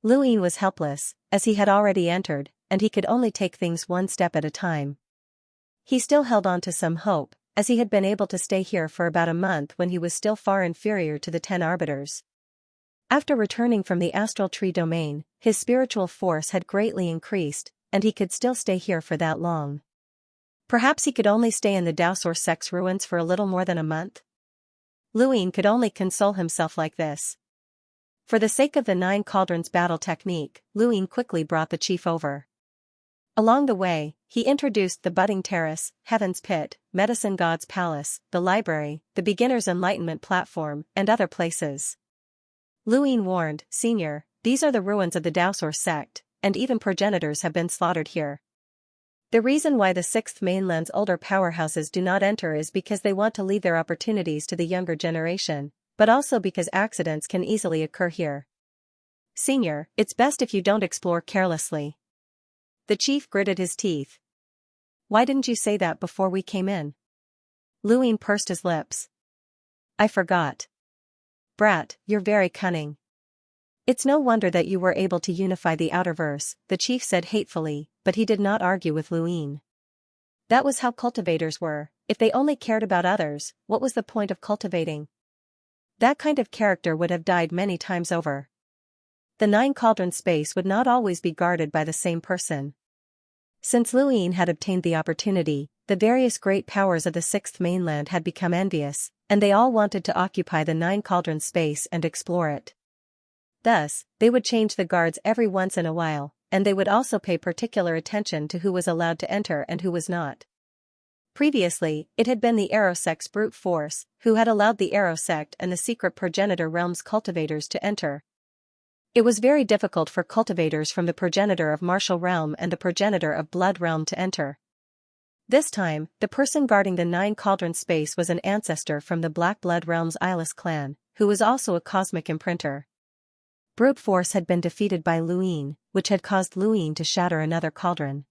Lu Yin was helpless, as he had already entered, and he could only take things one step at a time. He still held on to some hope, as he had been able to stay here for about a month when he was still far inferior to the 10 arbiters. After returning from the astral tree domain, his spiritual force had greatly increased, and he could still stay here for that long. Perhaps he could only stay in the Daosor Sect's ruins for a little more than a month? Luin could only console himself like this. For the sake of the 9 cauldrons battle technique, Luin quickly brought the chief over. Along the way, he introduced the budding terrace, Heaven's Pit, Medicine God's Palace, the library, the beginner's enlightenment platform, and other places. Luin warned, "Senior, these are the ruins of the Daosor sect, and even progenitors have been slaughtered here. The reason why the 6th mainland's older powerhouses do not enter is because they want to leave their opportunities to the younger generation, but also because accidents can easily occur here. Senior, it's best if you don't explore carelessly." The chief gritted his teeth. "Why didn't you say that before we came in?" Luin pursed his lips. "I forgot. Brat, you're very cunning. It's no wonder that you were able to unify the Outerverse," the chief said hatefully, but he did not argue with Luin. That was how cultivators were. If they only cared about others, what was the point of cultivating? That kind of character would have died many times over. The 9 cauldron space would not always be guarded by the same person. Since Luin had obtained the opportunity, the various great powers of the 6th mainland had become envious, and they all wanted to occupy the 9 cauldron space and explore it. Thus, they would change the guards every once in a while, and they would also pay particular attention to who was allowed to enter and who was not. Previously, it had been the Aerosect's brute force, who had allowed the Aerosect and the secret progenitor realm's cultivators to enter. It was very difficult for cultivators from the progenitor of Martial Realm and the progenitor of Blood Realm to enter. This time, the person guarding the 9 cauldron space was an ancestor from the Black Blood Realm's Eyeless clan, who was also a cosmic imprinter. Brute force had been defeated by Luin, which had caused Luin to shatter another cauldron.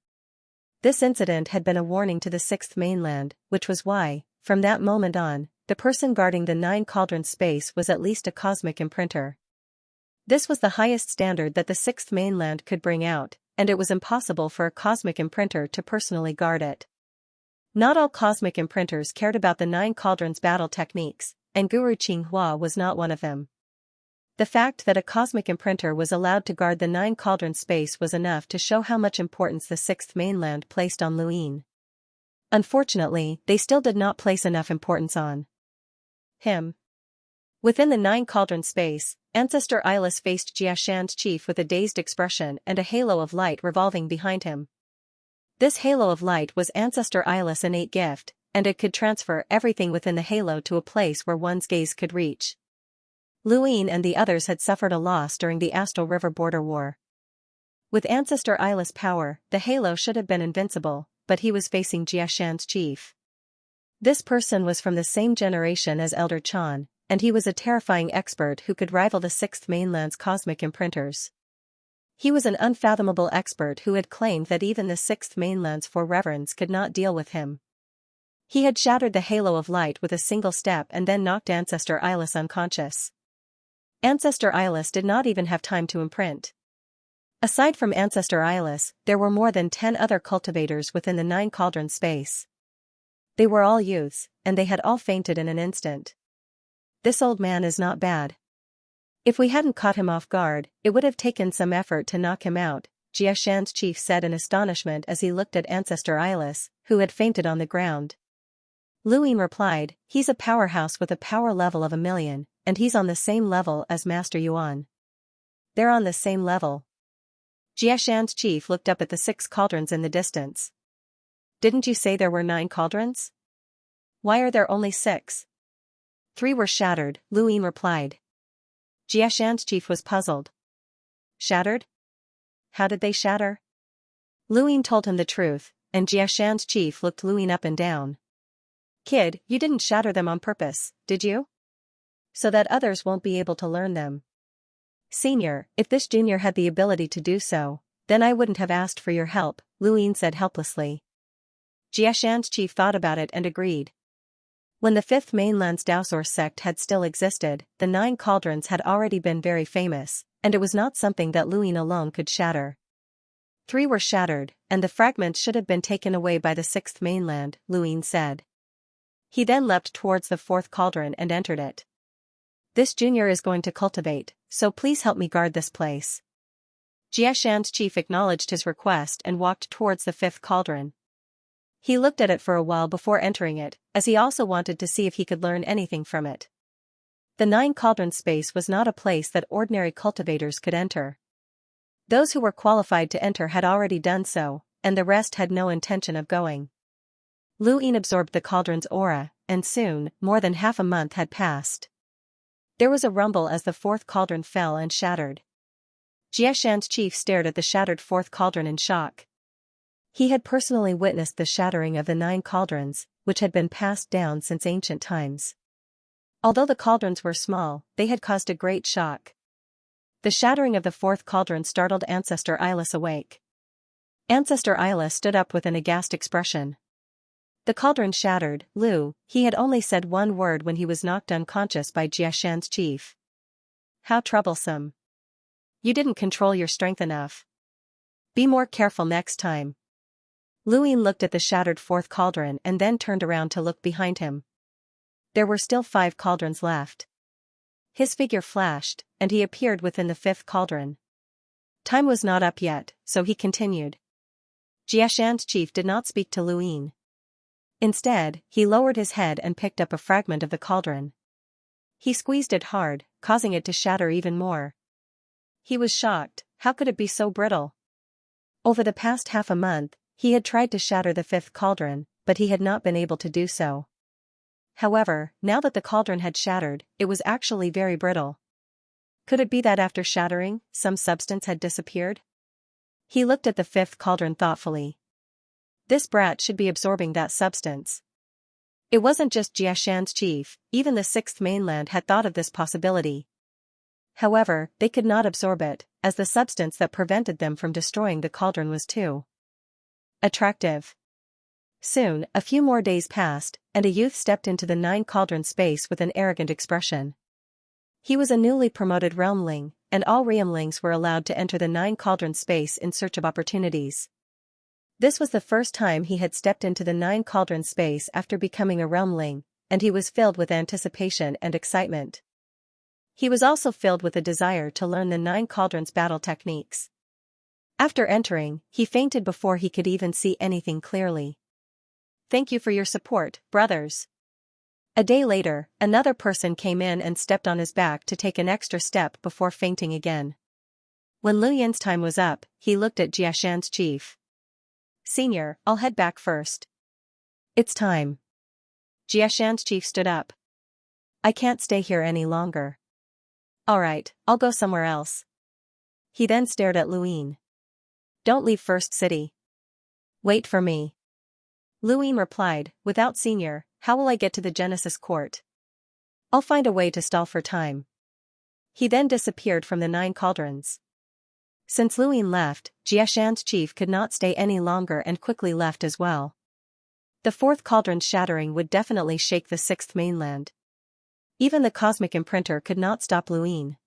This incident had been a warning to the 6th mainland, which was why, from that moment on, the person guarding the 9 cauldron space was at least a cosmic imprinter. This was the highest standard that the 6th mainland could bring out, and it was impossible for a cosmic imprinter to personally guard it. Not all cosmic imprinters cared about the 9 cauldrons battle techniques, and Guru Qinghua was not one of them. The fact that a cosmic imprinter was allowed to guard the 9 cauldron space was enough to show how much importance the 6th mainland placed on Luin. Unfortunately, they still did not place enough importance on him. Within the 9 cauldron space, Ancestor Eyeless faced Xianxia's chief with a dazed expression and a halo of light revolving behind him. This halo of light was Ancestor Eyeless' innate gift, and it could transfer everything within the halo to a place where one's gaze could reach. Luin and the others had suffered a loss during the Astral River border war. With Ancestor Eyeless power, the halo should have been invincible, but he was facing Xianxia's chief. This person was from the same generation as Elder Chan, and he was a terrifying expert who could rival the 6th mainland's cosmic imprinters. He was an unfathomable expert who had claimed that even the 6th mainland's four reverends could not deal with him. He had shattered the halo of light with a single step and then knocked Ancestor Eyeless unconscious. Ancestor Eyeless did not even have time to imprint. Aside from Ancestor Eyeless, there were more than 10 other cultivators within the 9 cauldron space. They were all youths, and they had all fainted in an instant. This old man is not bad. If we hadn't caught him off guard, it would have taken some effort to knock him out, Xianxia's chief said in astonishment as he looked at Ancestor Eyeless, who had fainted on the ground. Luin replied, "He's a powerhouse with a power level of 1,000,000, and he's on the same level as Master Yuan." "They're on the same level." Xianxia's chief looked up at the 6 cauldrons in the distance. "Didn't you say there were 9 cauldrons? Why are there only 6? 3 were shattered," Luin replied. Xianxia's chief was puzzled. "Shattered? How did they shatter?" Luin told him the truth, and Xianxia's chief looked Luin up and down. "Kid, you didn't shatter them on purpose, did you? So that others won't be able to learn them." "Senior, if this junior had the ability to do so, then I wouldn't have asked for your help," Luin said helplessly. Xianxia's chief thought about it and agreed. When the 5th mainland's Daosor sect had still existed, the 9 cauldrons had already been very famous, and it was not something that Luin alone could shatter. 3 were shattered, and the fragments should have been taken away by the 6th mainland, Luin said. He then leapt towards the 4th cauldron and entered it. "This junior is going to cultivate, so please help me guard this place." Xianxia's chief acknowledged his request and walked towards the 5th cauldron. He looked at it for a while before entering it, as he also wanted to see if he could learn anything from it. The Nine Cauldrons space was not a place that ordinary cultivators could enter. Those who were qualified to enter had already done so, and the rest had no intention of going. Lu Yin absorbed the cauldron's aura, and soon, more than half a month had passed. There was a rumble as the fourth cauldron fell and shattered. Xianxia's chief stared at the shattered fourth cauldron in shock. He had personally witnessed the shattering of the 9 cauldrons, which had been passed down since ancient times. Although the cauldrons were small, they had caused a great shock. The shattering of the fourth cauldron startled Ancestor Eyeless awake. Ancestor Eyeless stood up with an aghast expression. The cauldron shattered, Lu, he had only said one word when he was knocked unconscious by Xianxia's chief. How troublesome. You didn't control your strength enough. Be more careful next time. Lu Yin looked at the shattered fourth cauldron and then turned around to look behind him. There were still 5 cauldrons left. His figure flashed, and he appeared within the 5th cauldron. Time was not up yet, so he continued. Xianxia's chief did not speak to Lu Yin. Instead, he lowered his head and picked up a fragment of the cauldron. He squeezed it hard, causing it to shatter even more. He was shocked. How could it be so brittle? Over the past half a month, he had tried to shatter the 5th cauldron, but he had not been able to do so. However, now that the cauldron had shattered, it was actually very brittle. Could it be that after shattering, some substance had disappeared? He looked at the 5th cauldron thoughtfully. This brat should be absorbing that substance. It wasn't just Xianxia's chief, even the 6th mainland had thought of this possibility. However, they could not absorb it, as the substance that prevented them from destroying the cauldron was too attractive. Soon, a few more days passed, and a youth stepped into the 9 cauldron space with an arrogant expression. He was a newly promoted realmling, and all realmlings were allowed to enter the 9 cauldron space in search of opportunities. This was the first time he had stepped into the 9 cauldron space after becoming a realmling, and he was filled with anticipation and excitement. He was also filled with a desire to learn the 9 cauldrons battle techniques. After entering, he fainted before he could even see anything clearly. Thank you for your support, brothers. A day later, another person came in and stepped on his back to take an extra step before fainting again. When Lu Yin's time was up, he looked at Xianxia's chief. Senior, I'll head back first. It's time. Xianxia's chief stood up. I can't stay here any longer. Alright, I'll go somewhere else. He then stared at Lu Yin. Don't leave First City. Wait for me. Lu Yin replied, without Senior, how will I get to the Genesis Court? I'll find a way to stall for time. He then disappeared from the 9 cauldrons. Since Lu Yin left, Xianxia's chief could not stay any longer and quickly left as well. The 4th cauldron's shattering would definitely shake the 6th mainland. Even the cosmic imprinter could not stop Lu Yin.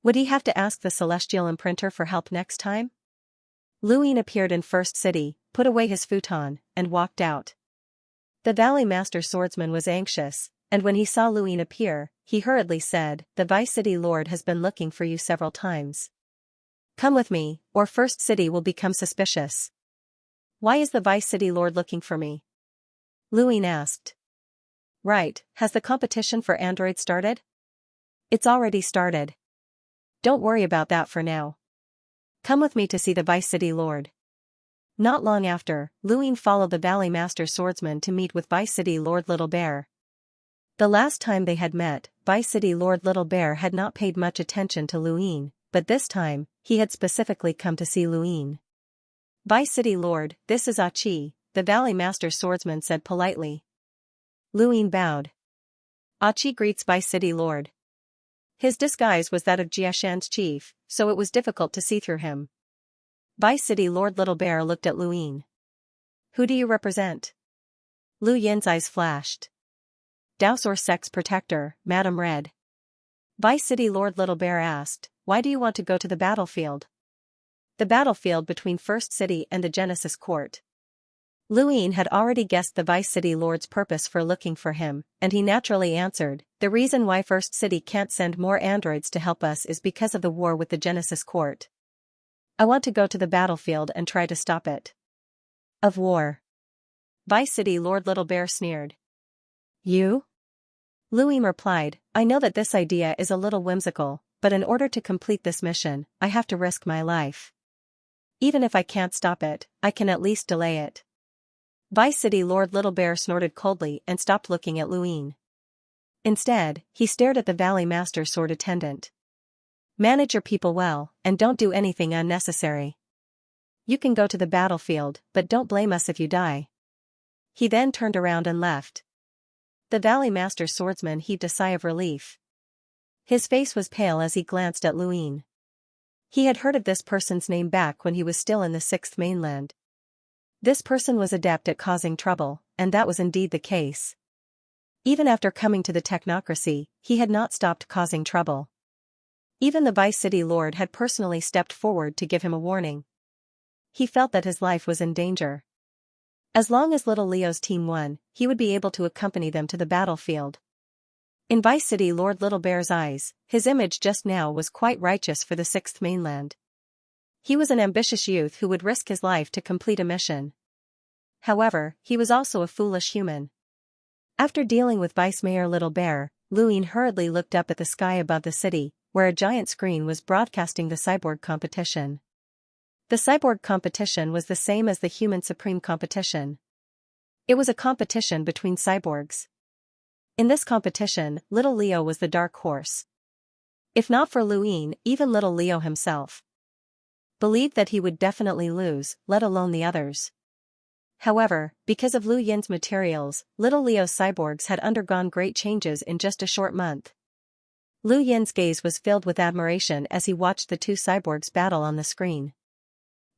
Would he have to ask the celestial imprinter for help next time? Lu Yin appeared in First City, put away his futon, and walked out. The Valley Master Swordsman was anxious, and when he saw Lu Yin appear, he hurriedly said, the Vice City Lord has been looking for you several times. Come with me, or First City will become suspicious. Why is the Vice City Lord looking for me? Lu Yin asked. Right, has the competition for androids started? It's already started. Don't worry about that for now. Come with me to see the Vice City Lord. Not long after, Lu Yin followed the Valley Master Swordsman to meet with Vice City Lord Little Bear. The last time they had met, Vice City Lord Little Bear had not paid much attention to Lu Yin, but this time, he had specifically come to see Lu Yin. Vice City Lord, this is Achi, the Valley Master Swordsman said politely. Lu Yin bowed. Achi greets Vice City Lord. His disguise was that of Xianxia's chief, so it was difficult to see through him. Vice City Lord Little Bear looked at Lu Yin. Who do you represent? Lu Yin's eyes flashed. Dowsor Sex Protector, Madam Red. Vice City Lord Little Bear asked, why do you want to go to the battlefield? The battlefield between First City and the Genesis Court. Lu Yin had already guessed the Vice City Lord's purpose for looking for him, and he naturally answered, the reason why First City can't send more androids to help us is because of the war with the Genesis Court. I want to go to the battlefield and try to stop it. Of war. Vice City Lord Little Bear sneered. You? Luin replied, I know that this idea is a little whimsical, but in order to complete this mission, I have to risk my life. Even if I can't stop it, I can at least delay it. Vice City Lord Little Bear snorted coldly and stopped looking at Luin. Instead, he stared at the Valley Master Sword Attendant. Manage your people well, and don't do anything unnecessary. You can go to the battlefield, but don't blame us if you die. He then turned around and left. The Valley Master Swordsman heaved a sigh of relief. His face was pale as he glanced at Luin. He had heard of this person's name back when he was still in the Sixth Mainland. This person was adept at causing trouble, and that was indeed the case. Even after coming to the technocracy, he had not stopped causing trouble. Even the Vice City Lord had personally stepped forward to give him a warning. He felt that his life was in danger. As long as Little Leo's team won, he would be able to accompany them to the battlefield. In Vice City Lord Little Bear's eyes, his image just now was quite righteous for the Sixth Mainland. He was an ambitious youth who would risk his life to complete a mission. However, he was also a foolish human. After dealing with Vice Mayor Little Bear, Luin hurriedly looked up at the sky above the city, where a giant screen was broadcasting the cyborg competition. The cyborg competition was the same as the human supreme competition. It was a competition between cyborgs. In this competition, Little Leo was the dark horse. If not for Luin, even Little Leo himself believed that he would definitely lose, let alone the others. However, because of Lu Yin's materials, Little Leo's cyborgs had undergone great changes in just a short month. Lu Yin's gaze was filled with admiration as he watched the two cyborgs battle on the screen.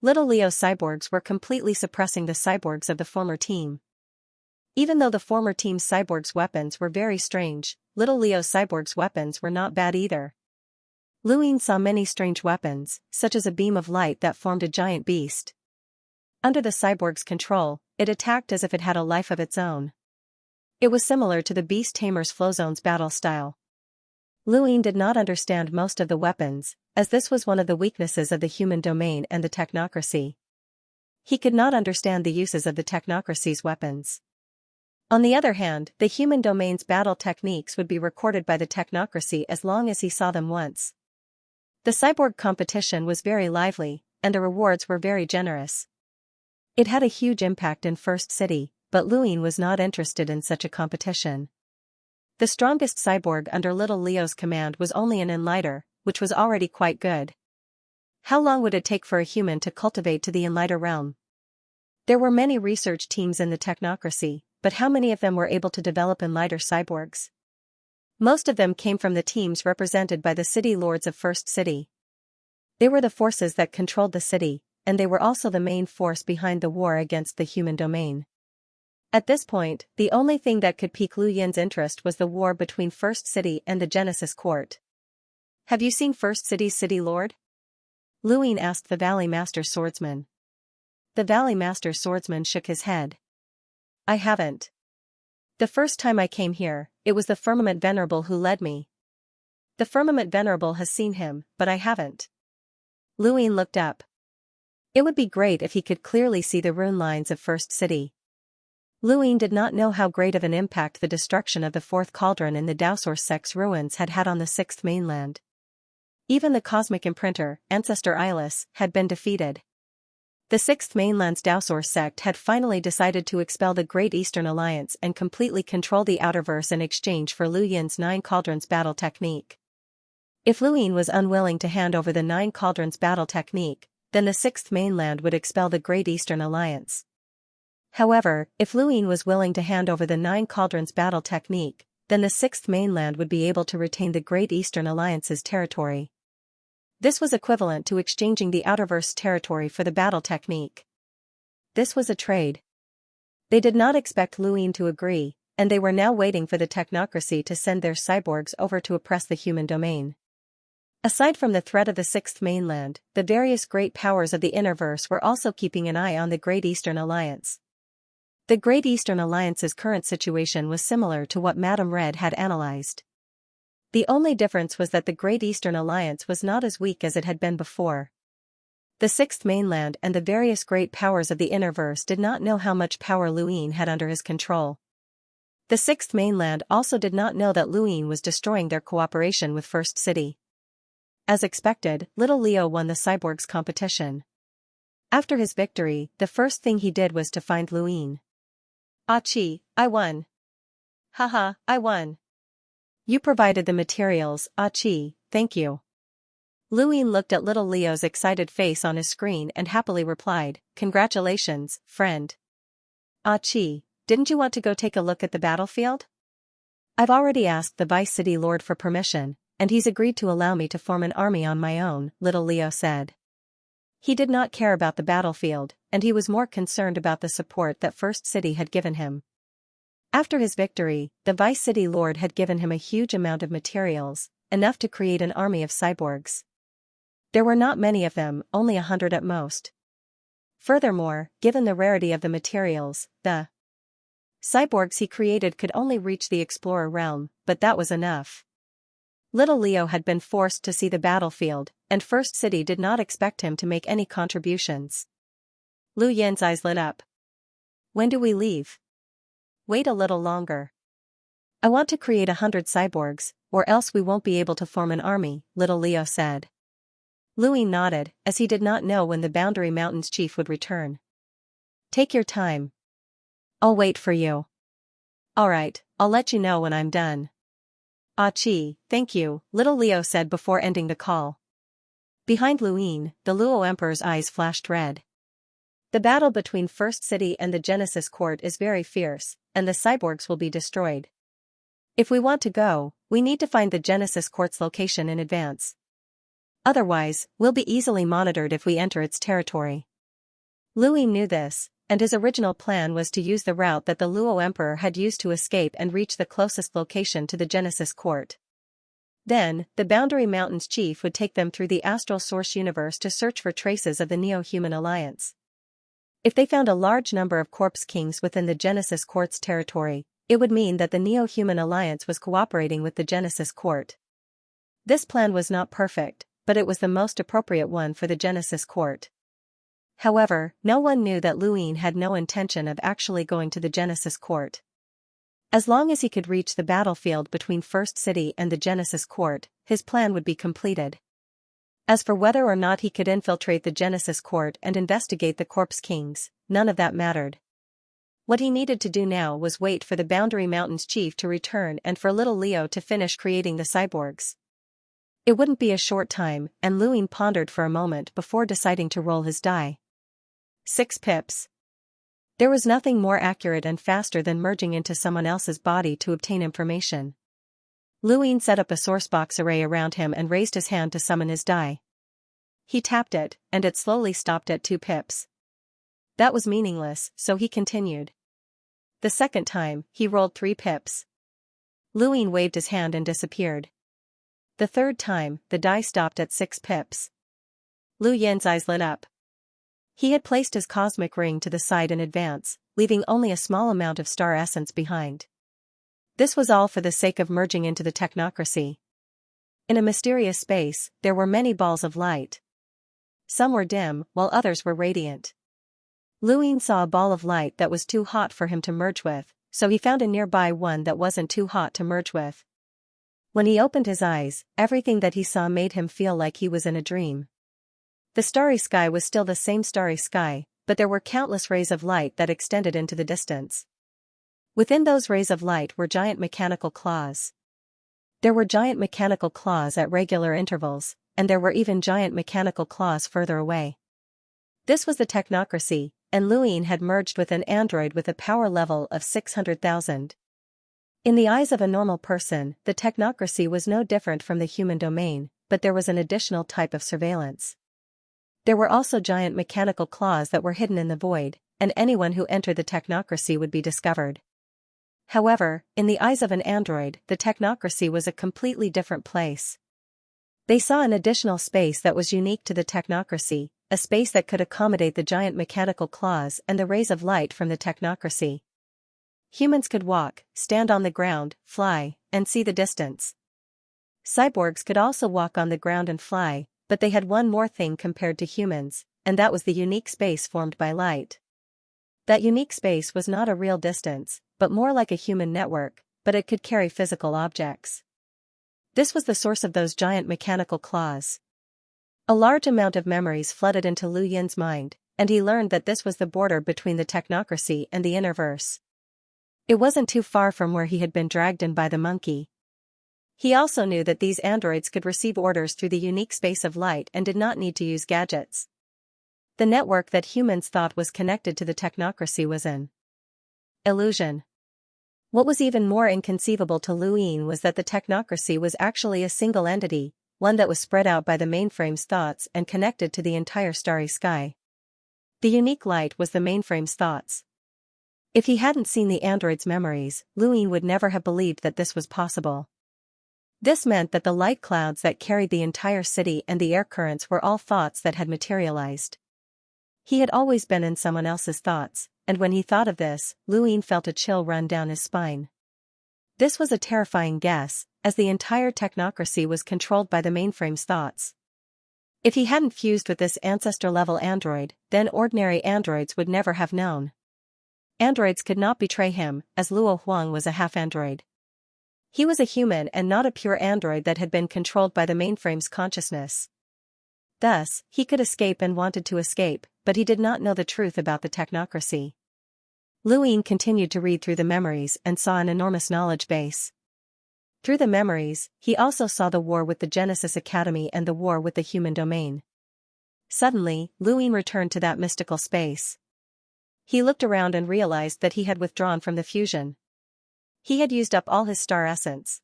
Little Leo's cyborgs were completely suppressing the cyborgs of the former team. Even though the former team's cyborgs' weapons were very strange, Little Leo's cyborgs' weapons were not bad either. Luin saw many strange weapons, such as a beam of light that formed a giant beast. Under the cyborg's control, it attacked as if it had a life of its own. It was similar to the Beast Tamer's Flowzone's battle style. Luin did not understand most of the weapons, as this was one of the weaknesses of the human domain and the technocracy. He could not understand the uses of the technocracy's weapons. On the other hand, the human domain's battle techniques would be recorded by the technocracy as long as he saw them once. The cyborg competition was very lively, and the rewards were very generous. It had a huge impact in First City, but Luin was not interested in such a competition. The strongest cyborg under Little Leo's command was only an Enlighter, which was already quite good. How long would it take for a human to cultivate to the Enlighter realm? There were many research teams in the technocracy, but how many of them were able to develop Enlighter cyborgs? Most of them came from the teams represented by the city lords of First City. They were the forces that controlled the city, and they were also the main force behind the war against the human domain. At this point, the only thing that could pique Lu Yin's interest was the war between First City and the Genesis Court. Have you seen First City's city lord? Luin asked the Valley Master Swordsman. The Valley Master Swordsman shook his head. I haven't. The first time I came here, it was the Firmament Venerable who led me. The Firmament Venerable has seen him, but I haven't. Luin looked up. It would be great if he could clearly see the rune lines of First City. Luin did not know how great of an impact the destruction of the Fourth Cauldron in the Daosaur sect's ruins had had on the Sixth Mainland. Even the Cosmic Imprinter, Ancestor Eyeless, had been defeated. The Sixth Mainland's Daosaur sect had finally decided to expel the Great Eastern Alliance and completely control the Outerverse in exchange for Lu Yin's Nine Cauldrons battle technique. If Luin was unwilling to hand over the Nine Cauldrons battle technique, then the Sixth Mainland would expel the Great Eastern Alliance. However, if Luin was willing to hand over the Nine Cauldrons battle technique, then the Sixth Mainland would be able to retain the Great Eastern Alliance's territory. This was equivalent to exchanging the Outerverse territory for the battle technique. This was a trade. They did not expect Luin to agree, and they were now waiting for the technocracy to send their cyborgs over to oppress the human domain. Aside from the threat of the Sixth Mainland, the various great powers of the Innerverse were also keeping an eye on the Great Eastern Alliance. The Great Eastern Alliance's current situation was similar to what Madame Red had analyzed. The only difference was that the Great Eastern Alliance was not as weak as it had been before. The Sixth Mainland and the various great powers of the Innerverse did not know how much power Luin had under his control. The Sixth Mainland also did not know that Luin was destroying their cooperation with First City. As expected, little Leo won the cyborgs competition. After his victory, the first thing he did was to find Luin. "Achi, I won. Haha, I won. You provided the materials, Achi, thank you." Luin looked at little Leo's excited face on his screen and happily replied, "Congratulations, friend. Achi, didn't you want to go take a look at the battlefield? I've already asked the Vice City Lord for permission, and he's agreed to allow me to form an army on my own," little Leo said. He did not care about the battlefield, and he was more concerned about the support that First City had given him. After his victory, the Vice City Lord had given him a huge amount of materials, enough to create an army of cyborgs. There were not many of them, only 100 at most. Furthermore, given the rarity of the materials, the cyborgs he created could only reach the explorer realm, but that was enough. Little Leo had been forced to see the battlefield, and First City did not expect him to make any contributions. Lu Yin's eyes lit up. "When do we leave?" "Wait a little longer. I want to create 100 cyborgs, or else we won't be able to form an army," little Leo said. Luin nodded, as he did not know when the Boundary Mountains chief would return. "Take your time. I'll wait for you." "Alright, I'll let you know when I'm done." "Achi, thank you," little Leo said before ending the call. Behind Luin, the Luo Emperor's eyes flashed red. The battle between First City and the Genesis Court is very fierce, and the cyborgs will be destroyed. If we want to go, we need to find the Genesis Court's location in advance. Otherwise, we'll be easily monitored if we enter its territory. Luin knew this, and his original plan was to use the route that the Luo Emperor had used to escape and reach the closest location to the Genesis Court. Then, the Boundary Mountains chief would take them through the Astral Source universe to search for traces of the Neo-Human Alliance. If they found a large number of Corpse Kings within the Genesis Court's territory, it would mean that the Neo-Human Alliance was cooperating with the Genesis Court. This plan was not perfect, but it was the most appropriate one for the Genesis Court. However, no one knew that Luin had no intention of actually going to the Genesis Court. As long as he could reach the battlefield between First City and the Genesis Court, his plan would be completed. As for whether or not he could infiltrate the Genesis Court and investigate the Corpse Kings, none of that mattered. What he needed to do now was wait for the Boundary Mountains chief to return and for little Leo to finish creating the cyborgs. It wouldn't be a short time, and Luin pondered for a moment before deciding to roll his die. 6 pips. There was nothing more accurate and faster than merging into someone else's body to obtain information. Luin set up a sourcebox array around him and raised his hand to summon his die. He tapped it, and it slowly stopped at 2 pips. That was meaningless, so he continued. The second time, he rolled 3 pips. Luin waved his hand and disappeared. The third time, the die stopped at 6 pips. Lu Yin's eyes lit up. He had placed his cosmic ring to the side in advance, leaving only a small amount of star essence behind. This was all for the sake of merging into the technocracy. In a mysterious space, there were many balls of light. Some were dim, while others were radiant. Luin saw a ball of light that was too hot for him to merge with, so he found a nearby one that wasn't too hot to merge with. When he opened his eyes, everything that he saw made him feel like he was in a dream. The starry sky was still the same starry sky, but there were countless rays of light that extended into the distance. Within those rays of light were giant mechanical claws. There were giant mechanical claws at regular intervals, and there were even giant mechanical claws further away. This was the technocracy, and Luin had merged with an android with a power level of 600,000. In the eyes of a normal person, the technocracy was no different from the human domain, but there was an additional type of surveillance. There were also giant mechanical claws that were hidden in the void, and anyone who entered the technocracy would be discovered. However, in the eyes of an android, the technocracy was a completely different place. They saw an additional space that was unique to the technocracy, a space that could accommodate the giant mechanical claws and the rays of light from the technocracy. Humans could walk, stand on the ground, fly, and see the distance. Cyborgs could also walk on the ground and fly, but they had one more thing compared to humans, and that was the unique space formed by light. That unique space was not a real distance, but more like a human network, but it could carry physical objects. This was the source of those giant mechanical claws. A large amount of memories flooded into Lu Yin's mind, and he learned that this was the border between the technocracy and the innerverse. It wasn't too far from where he had been dragged in by the monkey. He also knew that these androids could receive orders through the unique space of light and did not need to use gadgets. The network that humans thought was connected to the technocracy was an illusion. What was even more inconceivable to Lu Yin was that the technocracy was actually a single entity, one that was spread out by the mainframe's thoughts and connected to the entire starry sky. The unique light was the mainframe's thoughts. If he hadn't seen the android's memories, Lu Yin would never have believed that this was possible. This meant that the light clouds that carried the entire city and the air currents were all thoughts that had materialized. He had always been in someone else's thoughts, and when he thought of this, Lu Yin felt a chill run down his spine. This was a terrifying guess, as the entire technocracy was controlled by the mainframe's thoughts. If he hadn't fused with this ancestor-level android, then ordinary androids would never have known. Androids could not betray him, as Luo Huang was a half-android. He was a human and not a pure android that had been controlled by the mainframe's consciousness. Thus, he could escape and wanted to escape, but he did not know the truth about the technocracy. Lu Yin continued to read through the memories and saw an enormous knowledge base. Through the memories, he also saw the war with the Genesis Academy and the war with the human domain. Suddenly, Lu Yin returned to that mystical space. He looked around and realized that he had withdrawn from the fusion. He had used up all his star essence.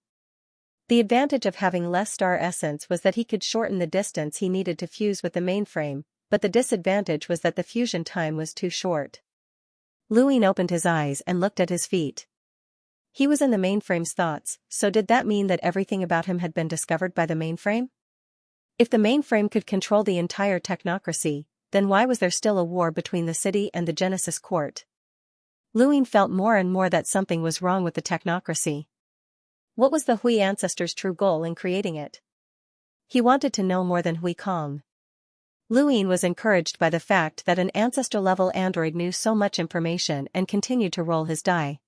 The advantage of having less star essence was that he could shorten the distance he needed to fuse with the mainframe, but the disadvantage was that the fusion time was too short. Lu Yin opened his eyes and looked at his feet. He was in the mainframe's thoughts, so did that mean that everything about him had been discovered by the mainframe? If the mainframe could control the entire technocracy, then why was there still a war between the city and the Genesis court? Lu Yin felt more and more that something was wrong with the technocracy. What was the Hui ancestors' true goal in creating it? He wanted to know more than Hui Kong. Lu Yin was encouraged by the fact that an ancestor-level android knew so much information and continued to roll his die.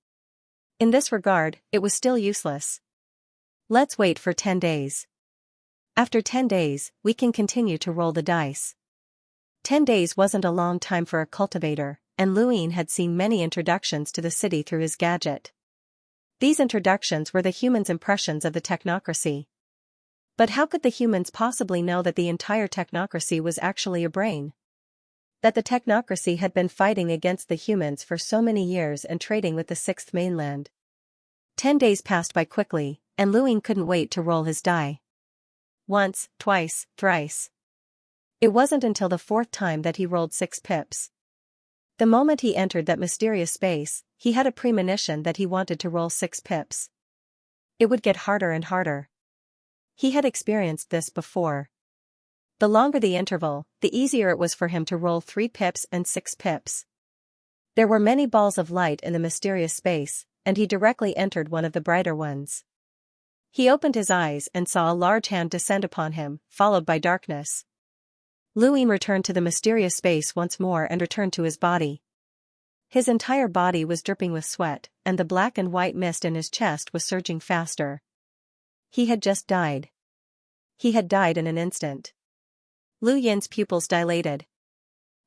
In this regard, it was still useless. Let's wait for 10 days. After 10 days, we can continue to roll the dice. 10 days wasn't a long time for a cultivator, and Lu Yin had seen many introductions to the city through his gadget. These introductions were the humans' impressions of the technocracy. But how could the humans possibly know that the entire technocracy was actually a brain? That the technocracy had been fighting against the humans for so many years and trading with the sixth mainland. 10 days passed by quickly, and Lu Yin couldn't wait to roll his die. Once, twice, thrice. It wasn't until the fourth time that he rolled 6 pips. The moment he entered that mysterious space, he had a premonition that he wanted to roll 6 pips. It would get harder and harder. He had experienced this before. The longer the interval, the easier it was for him to roll 3 pips and 6 pips. There were many balls of light in the mysterious space, and he directly entered one of the brighter ones. He opened his eyes and saw a large hand descend upon him, followed by darkness. Lu Yin returned to the mysterious space once more and returned to his body. His entire body was dripping with sweat, and the black and white mist in his chest was surging faster. He had just died. He had died in an instant. Lu Yin's pupils dilated.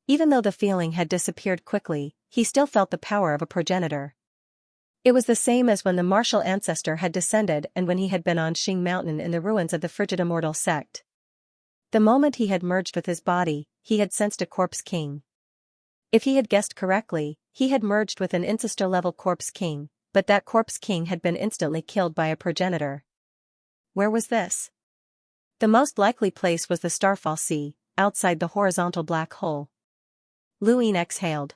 Even though the feeling had disappeared quickly, he still felt the power of a progenitor. It was the same as when the martial ancestor had descended and when he had been on Xing Mountain in the ruins of the frigid immortal sect. The moment he had merged with his body, he had sensed a corpse king. If he had guessed correctly, he had merged with an ancestor-level corpse king, but that corpse king had been instantly killed by a progenitor. Where was this? The most likely place was the Starfall Sea, outside the horizontal black hole. Lu Yin exhaled.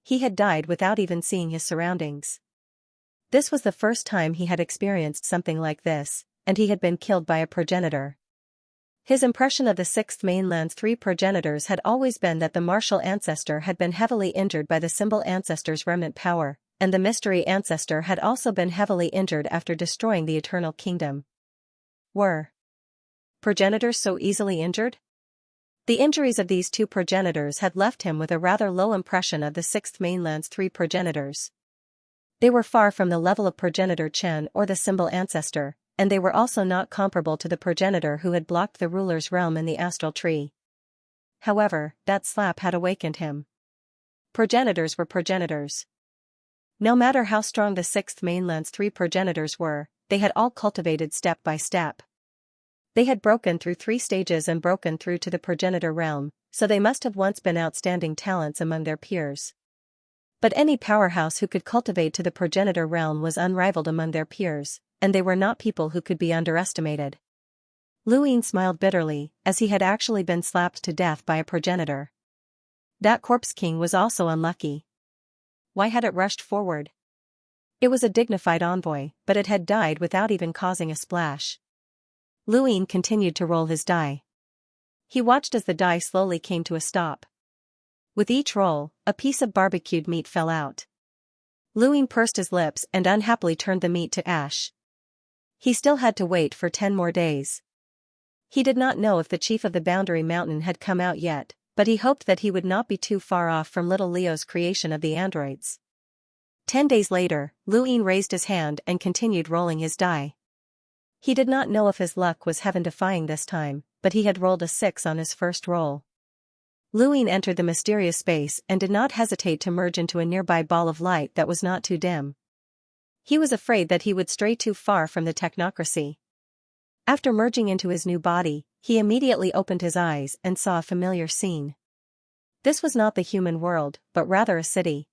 He had died without even seeing his surroundings. This was the first time he had experienced something like this, and he had been killed by a progenitor. His impression of the sixth mainland's 3 progenitors had always been that the martial ancestor had been heavily injured by the symbol ancestor's remnant power, and the mystery ancestor had also been heavily injured after destroying the eternal kingdom. Were progenitors so easily injured? The injuries of these two progenitors had left him with a rather low impression of the Sixth Mainland's three progenitors. They were far from the level of progenitor Chen or the symbol ancestor, and they were also not comparable to the progenitor who had blocked the ruler's realm in the astral tree. However, that slap had awakened him. Progenitors were progenitors. No matter how strong the Sixth Mainland's three progenitors were, they had all cultivated step by step. They had broken through 3 stages and broken through to the progenitor realm, so they must have once been outstanding talents among their peers. But any powerhouse who could cultivate to the progenitor realm was unrivaled among their peers, and they were not people who could be underestimated. Lu Ying smiled bitterly, as he had actually been slapped to death by a progenitor. That corpse king was also unlucky. Why had it rushed forward? It was a dignified envoy, but it had died without even causing a splash. Lu Ying continued to roll his die. He watched as the die slowly came to a stop. With each roll, a piece of barbecued meat fell out. Lu Ying pursed his lips and unhappily turned the meat to ash. He still had to wait for 10 more days. He did not know if the chief of the Boundary Mountain had come out yet, but he hoped that he would not be too far off from little Leo's creation of the androids. 10 days later, Lu Ying raised his hand and continued rolling his die. He did not know if his luck was heaven-defying this time, but he had rolled a 6 on his first roll. Lu Ying entered the mysterious space and did not hesitate to merge into a nearby ball of light that was not too dim. He was afraid that he would stray too far from the technocracy. After merging into his new body, he immediately opened his eyes and saw a familiar scene. This was not the human world, but rather a city.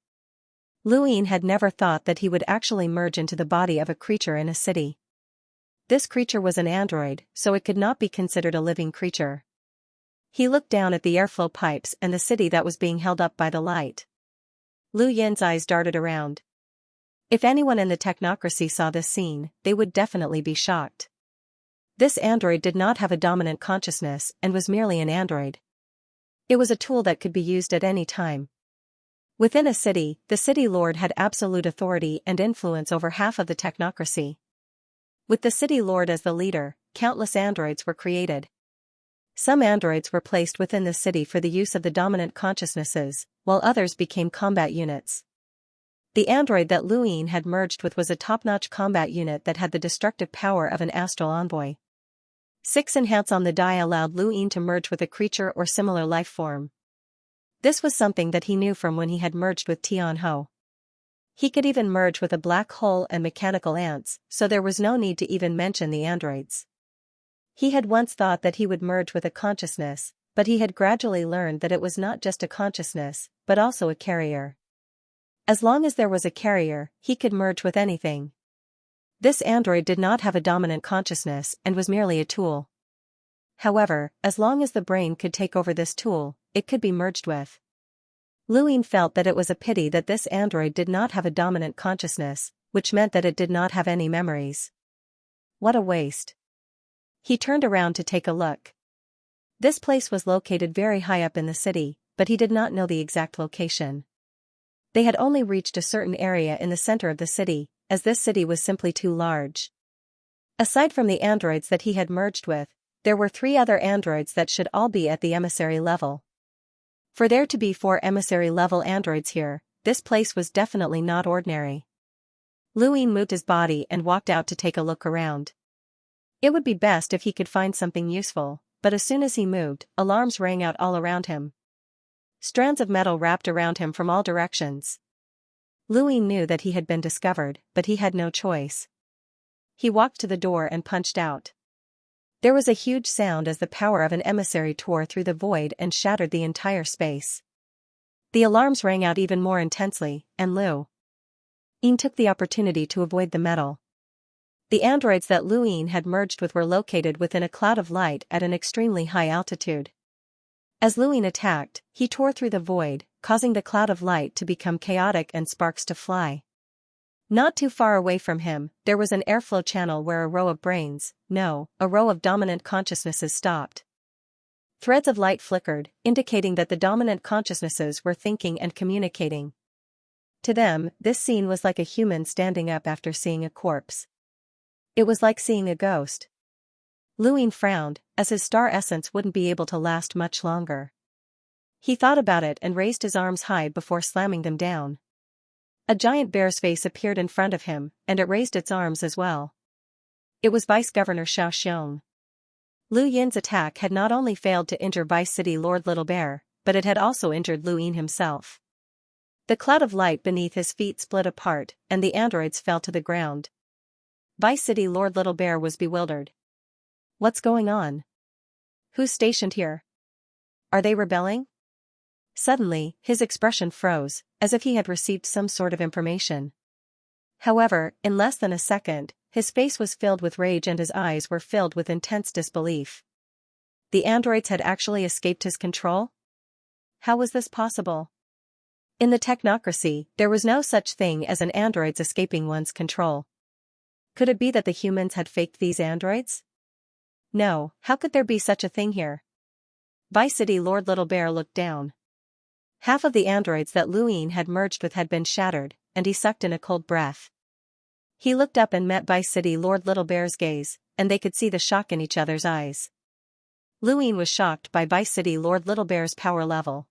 Lu Ying had never thought that he would actually merge into the body of a creature in a city. This creature was an android, so it could not be considered a living creature. He looked down at the airflow pipes and the city that was being held up by the light. Lu Yin's eyes darted around. If anyone in the technocracy saw this scene, they would definitely be shocked. This android did not have a dominant consciousness and was merely an android. It was a tool that could be used at any time. Within a city, the city lord had absolute authority and influence over half of the technocracy. With the city lord as the leader, countless androids were created. Some androids were placed within the city for the use of the dominant consciousnesses, while others became combat units. The android that Lu Ying had merged with was a top-notch combat unit that had the destructive power of an astral envoy. 6 enhance on the die allowed Lu Ying to merge with a creature or similar life form. This was something that he knew from when he had merged with Tian Ho. He could even merge with a black hole and mechanical ants, so there was no need to even mention the androids. He had once thought that he would merge with a consciousness, but he had gradually learned that it was not just a consciousness, but also a carrier. As long as there was a carrier, he could merge with anything. This android did not have a dominant consciousness and was merely a tool. However, as long as the brain could take over this tool, it could be merged with. Lu Ying felt that it was a pity that this android did not have a dominant consciousness, which meant that it did not have any memories. What a waste. He turned around to take a look. This place was located very high up in the city, but he did not know the exact location. They had only reached a certain area in the center of the city, as this city was simply too large. Aside from the androids that he had merged with, there were 3 other androids that should all be at the emissary level. For there to be 4 emissary level androids here, this place was definitely not ordinary. Lu Ying moved his body and walked out to take a look around. It would be best if he could find something useful, but as soon as he moved, alarms rang out all around him. Strands of metal wrapped around him from all directions. Lu Ying knew that he had been discovered, but he had no choice. He walked to the door and punched out. There was a huge sound as the power of an emissary tore through the void and shattered the entire space. The alarms rang out even more intensely, and Lu Ying took the opportunity to avoid the metal. The androids that Lu Ying had merged with were located within a cloud of light at an extremely high altitude. As Lu Ying attacked, he tore through the void, causing the cloud of light to become chaotic and sparks to fly. Not too far away from him, there was an airflow channel where a row of brains, no, a row of dominant consciousnesses stopped. Threads of light flickered, indicating that the dominant consciousnesses were thinking and communicating. To them, this scene was like a human standing up after seeing a corpse. It was like seeing a ghost. Lu Ying frowned, as his star essence wouldn't be able to last much longer. He thought about it and raised his arms high before slamming them down. A giant bear's face appeared in front of him, and it raised its arms as well. It was Vice Governor Xianxia. Lu Yin's attack had not only failed to injure Vice City Lord Little Bear, but it had also injured Lu Yin himself. The cloud of light beneath his feet split apart, and the androids fell to the ground. Vice City Lord Little Bear was bewildered. What's going on? Who's stationed here? Are they rebelling? Suddenly, his expression froze, as if he had received some sort of information. However, in less than a second, his face was filled with rage and his eyes were filled with intense disbelief. The androids had actually escaped his control? How was this possible? In the technocracy, there was no such thing as an android's escaping one's control. Could it be that the humans had faked these androids? No, how could there be such a thing here? Vice City Lord Little Bear looked down. Half of the androids that Lu Yin had merged with had been shattered, and he sucked in a cold breath. He looked up and met Vice City Lord Little Bear's gaze, and they could see the shock in each other's eyes. Lu Yin was shocked by Vice City Lord Little Bear's power level.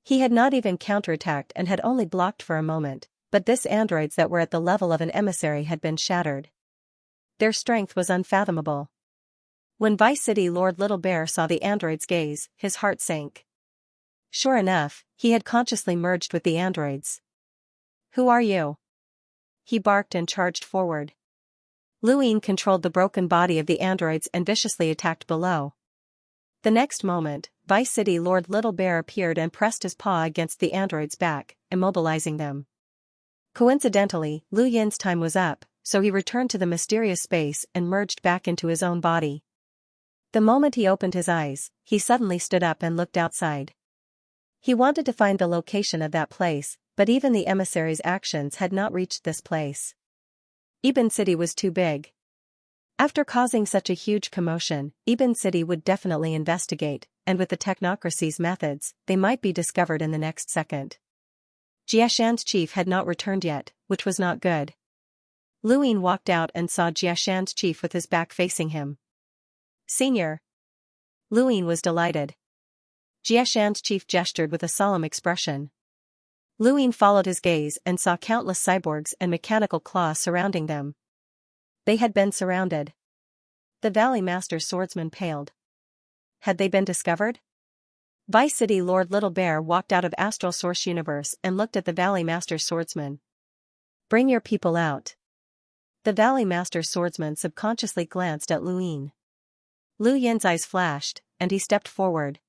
He had not even counterattacked and had only blocked for a moment, but this androids that were at the level of an emissary had been shattered. Their strength was unfathomable. When Vice City Lord Little Bear saw the android's gaze, his heart sank. Sure enough, he had consciously merged with the androids. Who are you? He barked and charged forward. Lu Yin controlled the broken body of the androids and viciously attacked below. The next moment, Vice City Lord Little Bear appeared and pressed his paw against the androids' back, immobilizing them. Coincidentally, Lu Yin's time was up, so he returned to the mysterious space and merged back into his own body. The moment he opened his eyes, he suddenly stood up and looked outside. He wanted to find the location of that place, but even the emissary's actions had not reached this place. Ibn City was too big. After causing such a huge commotion, Ibn City would definitely investigate, and with the technocracy's methods, they might be discovered in the next second. Jiashan's chief had not returned yet, which was not good. Lu Yin walked out and saw Jiashan's chief with his back facing him. Senior. Lu Yin was delighted. Jiashan's chief gestured with a solemn expression. Lu Yin followed his gaze and saw countless cyborgs and mechanical claws surrounding them. They had been surrounded. The Valley Master swordsman paled. Had they been discovered? Vice City Lord Little Bear walked out of Astral Source Universe and looked at the Valley Master swordsman. Bring your people out. The Valley Master swordsman subconsciously glanced at Lu Yin. Lu Yin's eyes flashed, and he stepped forward.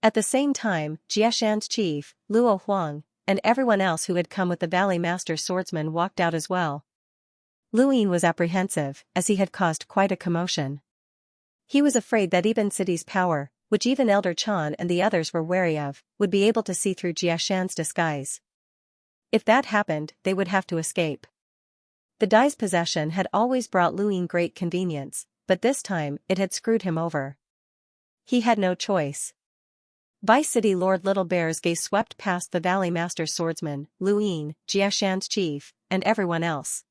At the same time, Jiashan's chief, Luo Huang, and everyone else who had come with the Valley Master swordsman walked out as well. Lu Yin was apprehensive, as he had caused quite a commotion. He was afraid that Ibn City's power, which even Elder Chan and the others were wary of, would be able to see through Jiashan's disguise. If that happened, they would have to escape. The Dai's possession had always brought Lu Yin great convenience, but this time it had screwed him over. He had no choice. Vice City Lord Little Bear's gaze swept past the Valley Master swordsman, Lu Yin, Jiashan's chief, and everyone else.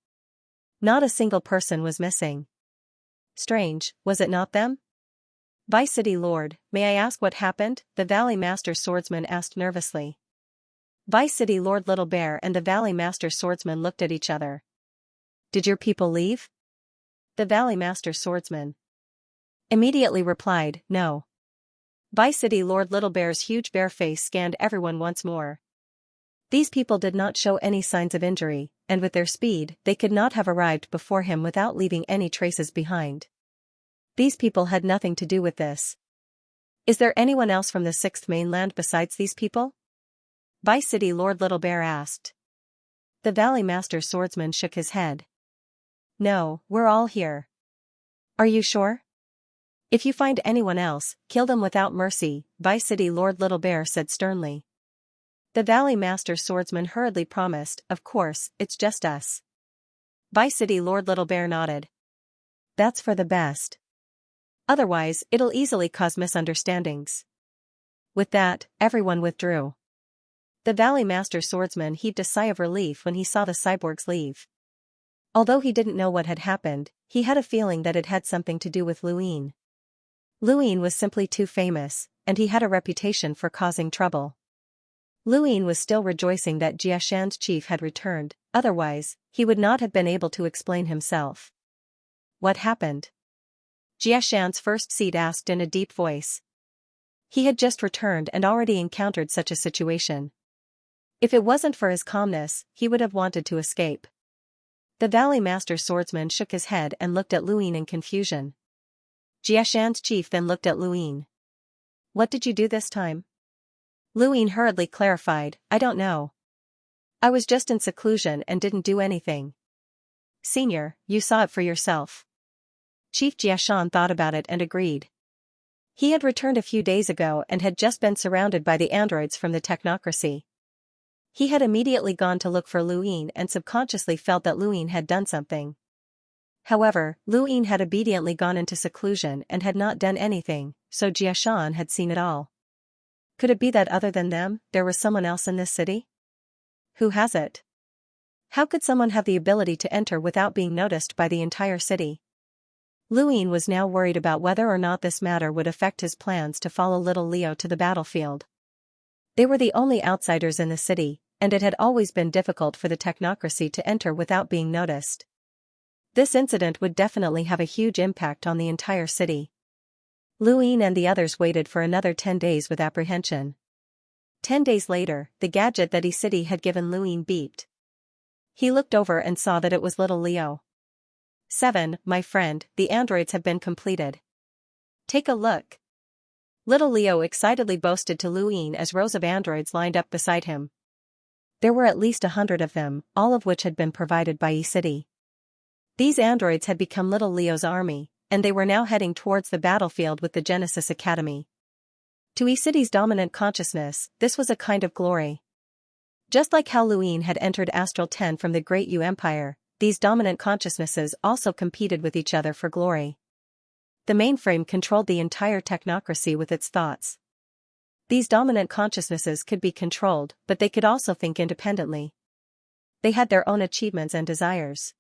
Not a single person was missing. Strange, was it not them? Vice City Lord, may I ask what happened? The Valley Master swordsman asked nervously. Vice City Lord Little Bear and the Valley Master swordsman looked at each other. Did your people leave? The Valley Master swordsman immediately replied, no. Vice City Lord Little Bear's huge bear face scanned everyone once more. These people did not show any signs of injury, and with their speed, they could not have arrived before him without leaving any traces behind. These people had nothing to do with this. Is there anyone else from the 6th mainland besides these people? Vice City Lord Little Bear asked. The Valley Master swordsman shook his head. No, we're all here. Are you sure? If you find anyone else, kill them without mercy, Vice City Lord Little Bear said sternly. The Valley Master swordsman hurriedly promised, of course, it's just us. Vice City Lord Little Bear nodded. That's for the best. Otherwise, it'll easily cause misunderstandings. With that, everyone withdrew. The Valley Master swordsman heaved a sigh of relief when he saw the cyborgs leave. Although he didn't know what had happened, he had a feeling that it had something to do with Lu Yin. Luin was simply too famous, and he had a reputation for causing trouble. Luin was still rejoicing that Xianxia's chief had returned, otherwise, he would not have been able to explain himself. What happened? Xianxia's first seat asked in a deep voice. He had just returned and already encountered such a situation. If it wasn't for his calmness, he would have wanted to escape. The Valley Master swordsman shook his head and looked at Luin in confusion. Xianxia's chief then looked at Luin. What did you do this time? Luin hurriedly clarified, I don't know. I was just in seclusion and didn't do anything. Senior, you saw it for yourself. Chief Xianxian thought about it and agreed. He had returned a few days ago and had just been surrounded by the androids from the technocracy. He had immediately gone to look for Luin and subconsciously felt that Luin had done something. However, Luin had obediently gone into seclusion and had not done anything, so Xianxian had seen it all. Could it be that other than them, there was someone else in this city? Who has it? How could someone have the ability to enter without being noticed by the entire city? Luin was now worried about whether or not this matter would affect his plans to follow little Leo to the battlefield. They were the only outsiders in the city, and it had always been difficult for the technocracy to enter without being noticed. This incident would definitely have a huge impact on the entire city. Luin and the others waited for another 10 days with apprehension. 10 days later, the gadget that City had given Luin beeped. He looked over and saw that it was little Leo. 7, my friend, the androids have been completed. Take a look. Little Leo excitedly boasted to Luin as rows of androids lined up beside him. There were at least 100 of them, all of which had been provided by City. These androids had become little Leo's army, and they were now heading towards the battlefield with the Genesis Academy. To City's dominant consciousness, this was a kind of glory. Just like how Luin had entered Astral 10 from the Great U Empire, these dominant consciousnesses also competed with each other for glory. The mainframe controlled the entire technocracy with its thoughts. These dominant consciousnesses could be controlled, but they could also think independently. They had their own achievements and desires.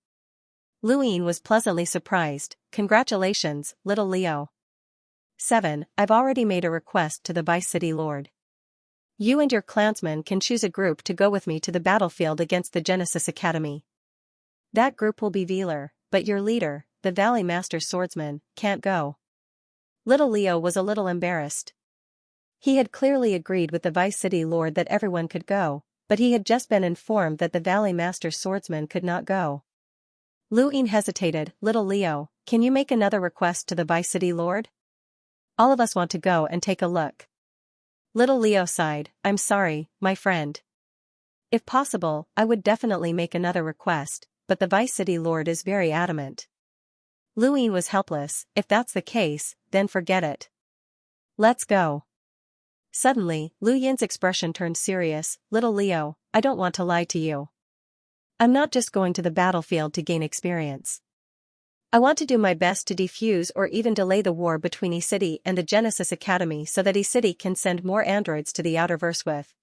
Luin was pleasantly surprised. Congratulations, little Leo. 7. I've already made a request to the Vice City Lord. You and your clansmen can choose a group to go with me to the battlefield against the Genesis Academy. That group will be Velar, but your leader, the Valley Master swordsman, can't go. Little Leo was a little embarrassed. He had clearly agreed with the Vice City Lord that everyone could go, but he had just been informed that the Valley Master swordsman could not go. Luin hesitated. Little Leo, can you make another request to the Vice City Lord? All of us want to go and take a look. Little Leo sighed. I'm sorry, my friend. If possible, I would definitely make another request, but the Vice City Lord is very adamant. Luin was helpless. If that's the case, then forget it. Let's go. Suddenly, Lu Yin's expression turned serious. Little Leo, I don't want to lie to you. I'm not just going to the battlefield to gain experience. I want to do my best to defuse or even delay the war between City and the Genesis Academy so that City can send more androids to the Outerverse with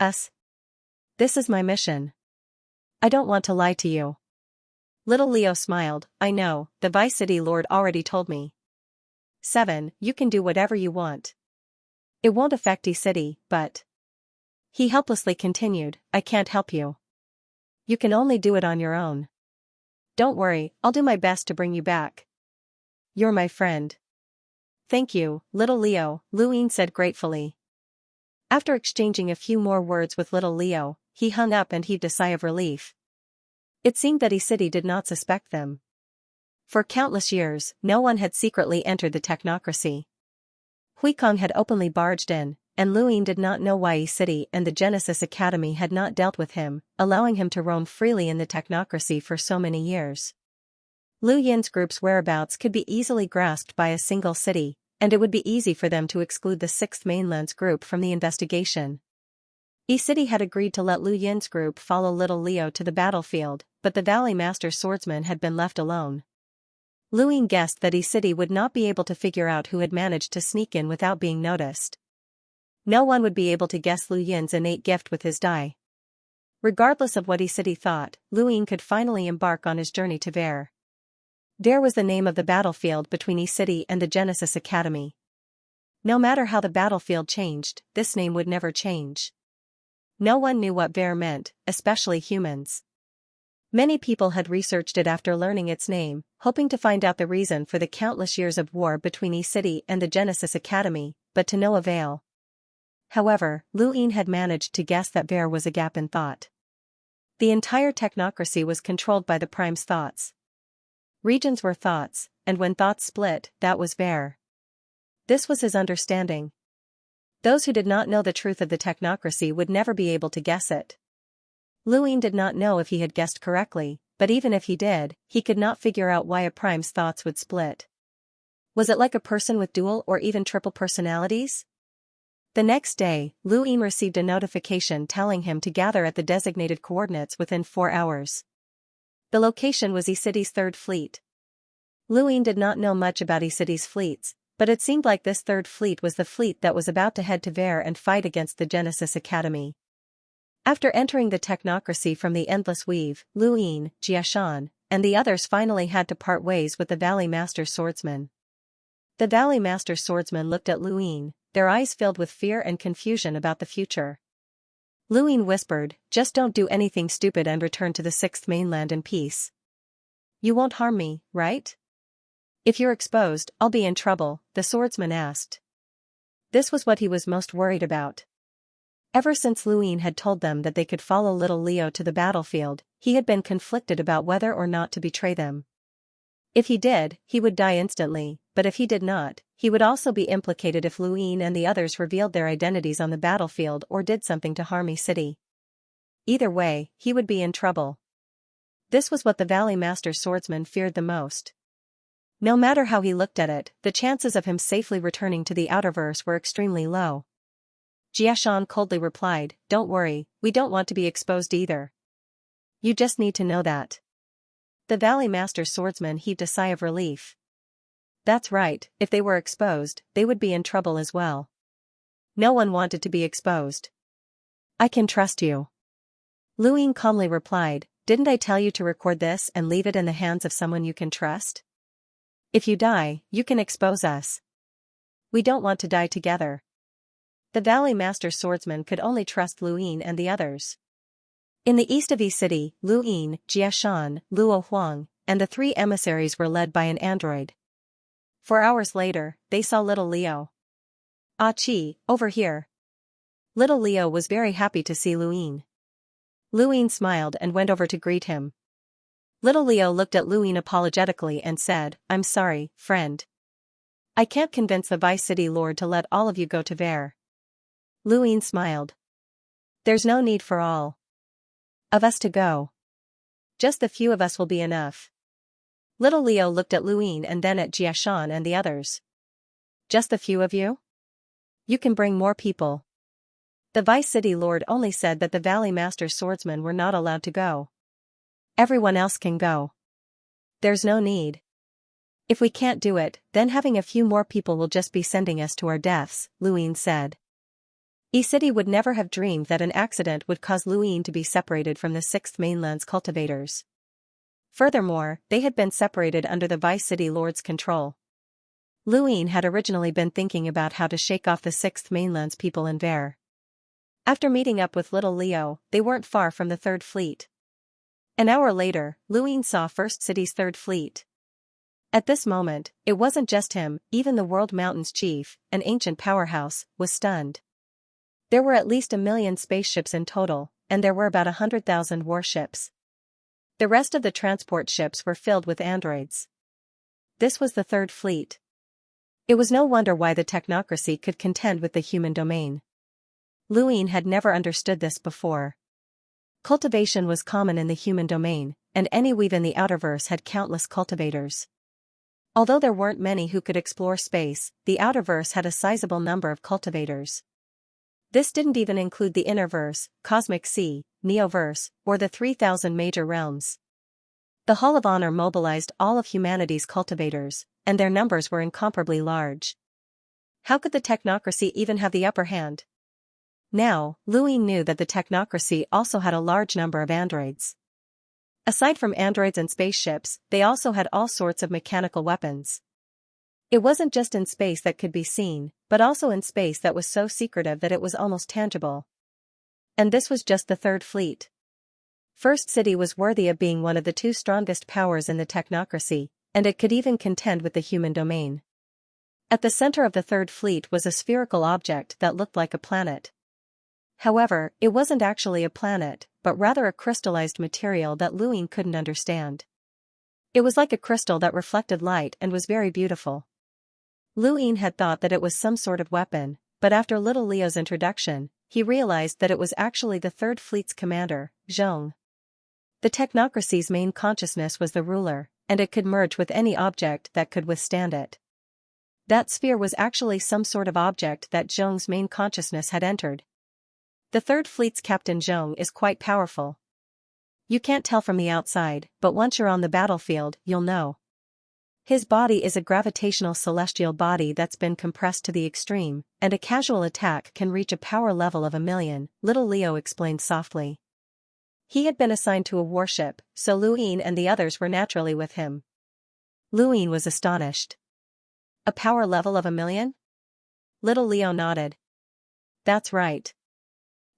us. This is my mission. I don't want to lie to you. Little Leo smiled. I know, the Vice City Lord already told me. 7. You can do whatever you want. It won't affect City, but... He helplessly continued, I can't help you. You can only do it on your own. Don't worry, I'll do my best to bring you back. You're my friend. Thank you, little Leo, Luin said gratefully. After exchanging a few more words with little Leo, he hung up and heaved a sigh of relief. It seemed that City did not suspect them. For countless years, no one had secretly entered the technocracy. Huikong had openly barged in, and Luin did not know why City and the Genesis Academy had not dealt with him, allowing him to roam freely in the technocracy for so many years. Lu Yin's group's whereabouts could be easily grasped by a single city, and it would be easy for them to exclude the 6th Mainland's group from the investigation. City had agreed to let Lu Yin's group follow little Leo to the battlefield, but the Valley Master swordsman had been left alone. Luin guessed that City would not be able to figure out who had managed to sneak in without being noticed. No one would be able to guess Lu Yin's innate gift with his die. Regardless of what City thought, Luin could finally embark on his journey to Ver. Dare was the name of the battlefield between E-City and the Genesis Academy. No matter how the battlefield changed, this name would never change. No one knew what Ver meant, especially humans. Many people had researched it after learning its name, hoping to find out the reason for the countless years of war between E-City and the Genesis Academy, but to no avail. However, Luin had managed to guess that Ver was a gap in thought. The entire technocracy was controlled by the Prime's thoughts. Regions were thoughts, and when thoughts split, that was Ver. This was his understanding. Those who did not know the truth of the technocracy would never be able to guess it. Luin did not know if he had guessed correctly, but even if he did, he could not figure out why a Prime's thoughts would split. Was it like a person with dual or even triple personalities? The next day, Luin received a notification telling him to gather at the designated coordinates within 4 hours. The location was E-City's third fleet. Luin did not know much about E-City's fleets, but it seemed like this third fleet was the fleet that was about to head to Ver and fight against the Genesis Academy. After entering the technocracy from the Endless Weave, Luin, Xianxia, and the others finally had to part ways with the Valley Master Swordsman. The Valley Master Swordsman looked at Luin, their eyes filled with fear and confusion about the future. Luin whispered, "Just don't do anything stupid and return to the Sixth Mainland in peace. You won't harm me, right? If you're exposed, I'll be in trouble," the swordsman asked. This was what he was most worried about. Ever since Luin had told them that they could follow little Leo to the battlefield, he had been conflicted about whether or not to betray them. If he did, he would die instantly, but if he did not, he would also be implicated if Luin and the others revealed their identities on the battlefield or did something to harm E-City. Either way, he would be in trouble. This was what the Valley Master Swordsman feared the most. No matter how he looked at it, the chances of him safely returning to the Outerverse were extremely low. Xianxia coldly replied, "Don't worry, we don't want to be exposed either. You just need to know that." The Valley Master Swordsman heaved a sigh of relief. That's right, if they were exposed, they would be in trouble as well. No one wanted to be exposed. "I can trust you." Luin calmly replied, "Didn't I tell you to record this and leave it in the hands of someone you can trust? If you die, you can expose us. We don't want to die together." The Valley Master Swordsman could only trust Luin and the others. In the east of E-City, Luin, Xianxia, Luo Huang, and the 3 emissaries were led by an android. 4 hours later, they saw little Leo. "Ah Chi, over here." Little Leo was very happy to see Luin. Luin smiled and went over to greet him. Little Leo looked at Luin apologetically and said, "I'm sorry, friend. I can't convince the Vice City Lord to let all of you go to Ver." Luin smiled. "There's no need for all of us to go. Just the few of us will be enough." Little Leo looked at Luin and then at Xianxia and the others. "Just the few of you? You can bring more people." The Vice City Lord only said that the Valley Master Swordsmen were not allowed to go. "Everyone else can go. There's no need. If we can't do it, then having a few more people will just be sending us to our deaths," Luin said. E-City would never have dreamed that an accident would cause Luin to be separated from the Sixth Mainland's cultivators. Furthermore, they had been separated under the Vice City Lord's control. Luin had originally been thinking about how to shake off the Sixth Mainland's people in Ver. After meeting up with little Leo, they weren't far from the Third Fleet. An hour later, Luin saw First City's Third Fleet. At this moment, it wasn't just him, even the World Mountain's chief, an ancient powerhouse, was stunned. There were at least 1 million spaceships in total, and there were about 100,000 warships. The rest of the transport ships were filled with androids. This was the Third Fleet. It was no wonder why the technocracy could contend with the human domain. Luin had never understood this before. Cultivation was common in the human domain, and any weave in the Outerverse had countless cultivators. Although there weren't many who could explore space, the Outerverse had a sizable number of cultivators. This didn't even include the Innerverse, Cosmic Sea, Neoverse, or the 3,000 major realms. The Hall of Honor mobilized all of humanity's cultivators, and their numbers were incomparably large. How could the technocracy even have the upper hand? Now, Luin knew that the technocracy also had a large number of androids. Aside from androids and spaceships, they also had all sorts of mechanical weapons. It wasn't just in space that could be seen, but also in space that was so secretive that it was almost tangible. And this was just the Third Fleet. First City was worthy of being one of the two strongest powers in the technocracy, and it could even contend with the human domain. At the center of the Third Fleet was a spherical object that looked like a planet. However, it wasn't actually a planet, but rather a crystallized material that Luin couldn't understand. It was like a crystal that reflected light and was very beautiful. Luin had thought that it was some sort of weapon, but after little Leo's introduction, he realized that it was actually the Third Fleet's commander, Zhong. The technocracy's main consciousness was the ruler, and it could merge with any object that could withstand it. That sphere was actually some sort of object that Zhong's main consciousness had entered. The Third Fleet's Captain Zhong is quite powerful. You can't tell from the outside, but once you're on the battlefield, you'll know. His body is a gravitational celestial body that's been compressed to the extreme, and a casual attack can reach a power level of 1,000,000, little Leo explained softly. He had been assigned to a warship, so Luin and the others were naturally with him. Luin was astonished. A power level of 1,000,000? Little Leo nodded. That's right.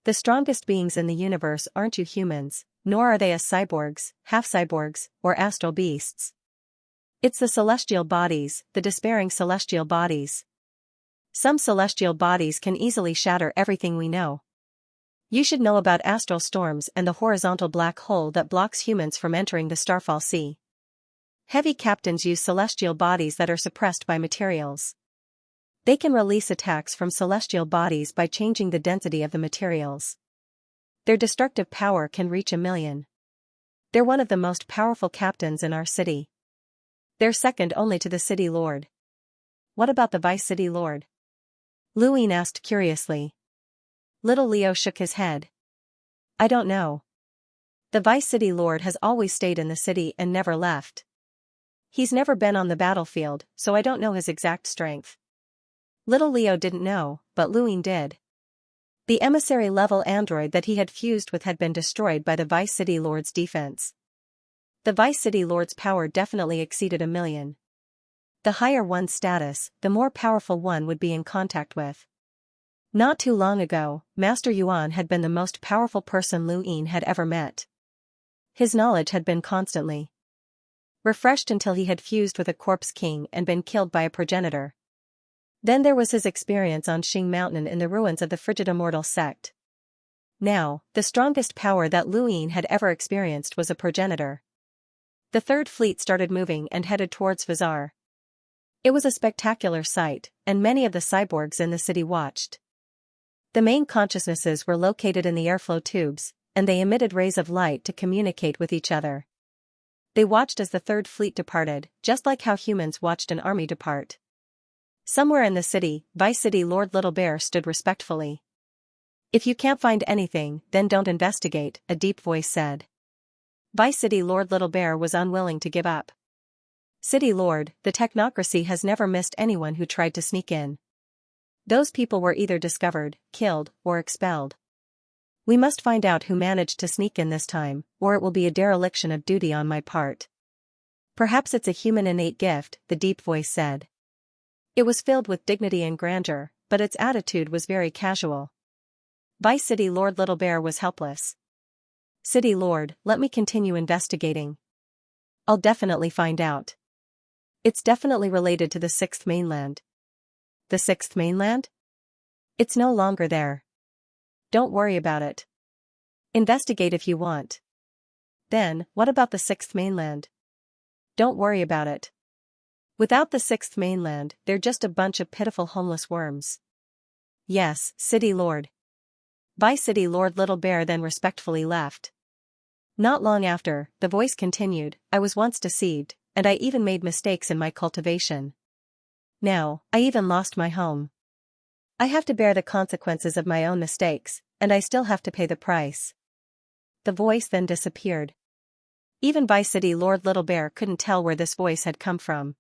The strongest beings in the universe aren't you humans, nor are they as cyborgs, half-cyborgs, or astral beasts. It's the celestial bodies, the despairing celestial bodies. Some celestial bodies can easily shatter everything we know. You should know about astral storms and the horizontal black hole that blocks humans from entering the Starfall Sea. Heavy captains use celestial bodies that are suppressed by materials. They can release attacks from celestial bodies by changing the density of the materials. Their destructive power can reach 1,000,000. They're one of the most powerful captains in our city. They're second only to the City Lord. What about the Vice City Lord? Luin asked curiously. Little Leo shook his head. I don't know. The Vice City Lord has always stayed in the city and never left. He's never been on the battlefield, so I don't know his exact strength. Little Leo didn't know, but Luin did. The emissary-level android that he had fused with had been destroyed by the Vice City Lord's defense. The Vice City Lord's power definitely exceeded 1,000,000. The higher one's status, the more powerful one would be in contact with. Not too long ago, Master Yuan had been the most powerful person Luin had ever met. His knowledge had been constantly refreshed until he had fused with a corpse king and been killed by a progenitor. Then there was his experience on Xing Mountain in the ruins of the Frigid Immortal sect. Now, the strongest power that Luin had ever experienced was a progenitor. The Third Fleet started moving and headed towards Vizar. It was a spectacular sight, and many of the cyborgs in the city watched. The main consciousnesses were located in the airflow tubes, and they emitted rays of light to communicate with each other. They watched as the Third Fleet departed, just like how humans watched an army depart. Somewhere in the city, Vice City Lord Little Bear stood respectfully. If you can't find anything, then don't investigate, a deep voice said. Vice City Lord Little Bear was unwilling to give up. City Lord, the technocracy has never missed anyone who tried to sneak in. Those people were either discovered, killed, or expelled. We must find out who managed to sneak in this time, or it will be a dereliction of duty on my part. Perhaps it's a human innate gift, the deep voice said. It was filled with dignity and grandeur, but its attitude was very casual. Vice City Lord Little Bear was helpless. City Lord, let me continue investigating. I'll definitely find out. It's definitely related to the Sixth Mainland. The Sixth Mainland? It's no longer there. Don't worry about it. Investigate if you want. Then, what about the Sixth Mainland? Don't worry about it. Without the Sixth Mainland, they're just a bunch of pitiful homeless worms. Yes, City Lord. Vice City Lord Little Bear then respectfully left. Not long after, the voice continued, I was once deceived, and I even made mistakes in my cultivation. Now, I even lost my home. I have to bear the consequences of my own mistakes, and I still have to pay the price. The voice then disappeared. Even Vice City Lord Little Bear couldn't tell where this voice had come from.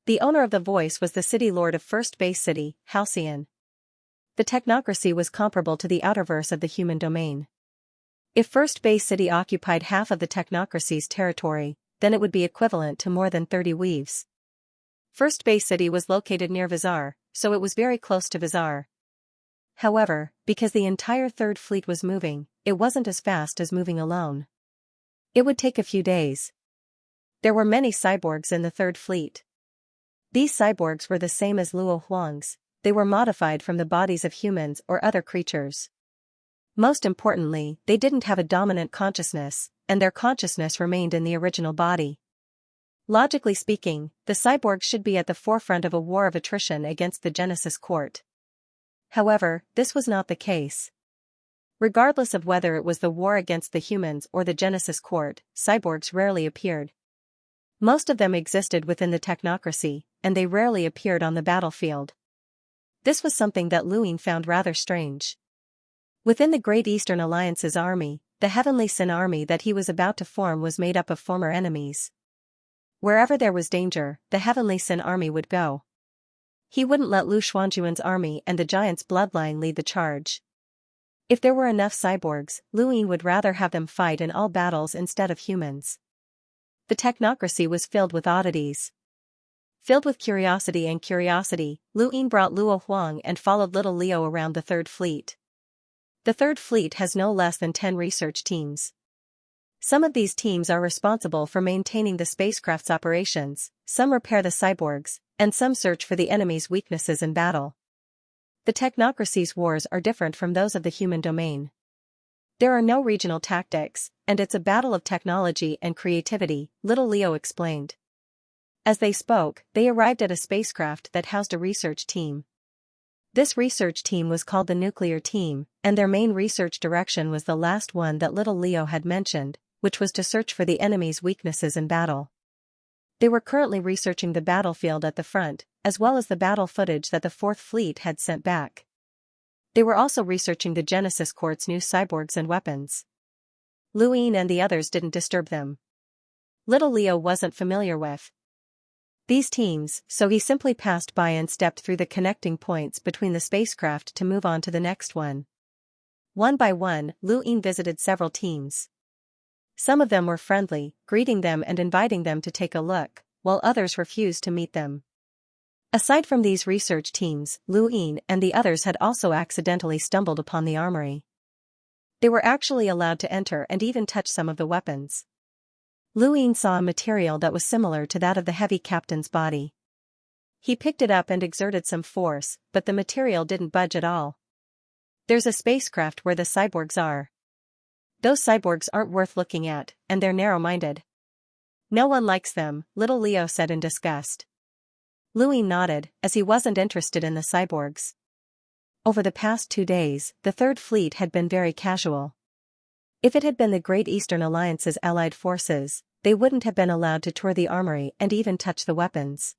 The owner of the voice was the City Lord of First Base City, Halcyon. The technocracy was comparable to the outerverse of the human domain. If First Bay City occupied half of the technocracy's territory, then it would be equivalent to more than 30 weaves. First Bay City was located near Vizar, so it was very close to Vizar. However, because the entire Third Fleet was moving, it wasn't as fast as moving alone. It would take a few days. There were many cyborgs in the Third Fleet. These cyborgs were the same as Luo Huang's. They were modified from the bodies of humans or other creatures. Most importantly, they didn't have a dominant consciousness, and their consciousness remained in the original body. Logically speaking, the cyborgs should be at the forefront of a war of attrition against the Genesis Court. However, this was not the case. Regardless of whether it was the war against the humans or the Genesis Court, cyborgs rarely appeared. Most of them existed within the technocracy, and they rarely appeared on the battlefield. This was something that Luin found rather strange. Within the Great Eastern Alliance's army, the Heavenly Sin army that he was about to form was made up of former enemies. Wherever there was danger, the Heavenly Sin army would go. He wouldn't let Lu Xuanjuan's army and the Giant's bloodline lead the charge. If there were enough cyborgs, Luin would rather have them fight in all battles instead of humans. The technocracy was filled with oddities. Filled with curiosity, Luin brought Luo Huang and followed little Leo around the Third Fleet. The Third Fleet has no less than 10 research teams. Some of these teams are responsible for maintaining the spacecraft's operations, some repair the cyborgs, and some search for the enemy's weaknesses in battle. The technocracy's wars are different from those of the human domain. There are no regional tactics, and it's a battle of technology and creativity, little Leo explained. As they spoke, they arrived at a spacecraft that housed a research team. This research team was called the Nuclear Team, and their main research direction was the last one that little Leo had mentioned, which was to search for the enemy's weaknesses in battle. They were currently researching the battlefield at the front, as well as the battle footage that the Fourth Fleet had sent back. They were also researching the Genesis Court's new cyborgs and weapons. Luin and the others didn't disturb them. Little Leo wasn't familiar with these teams, so he simply passed by and stepped through the connecting points between the spacecraft to move on to the next one. One by one, Luin visited several teams. Some of them were friendly, greeting them and inviting them to take a look, while others refused to meet them. Aside from these research teams, Luin and the others had also accidentally stumbled upon the armory. They were actually allowed to enter and even touch some of the weapons. Luin saw a material that was similar to that of the heavy captain's body. He picked it up and exerted some force, but the material didn't budge at all. There's a spacecraft where the cyborgs are. Those cyborgs aren't worth looking at, and they're narrow-minded. No one likes them, little Leo said in disgust. Luin nodded, as he wasn't interested in the cyborgs. Over the past 2 days, the Third Fleet had been very casual. If it had been the Great Eastern Alliance's allied forces, they wouldn't have been allowed to tour the armory and even touch the weapons.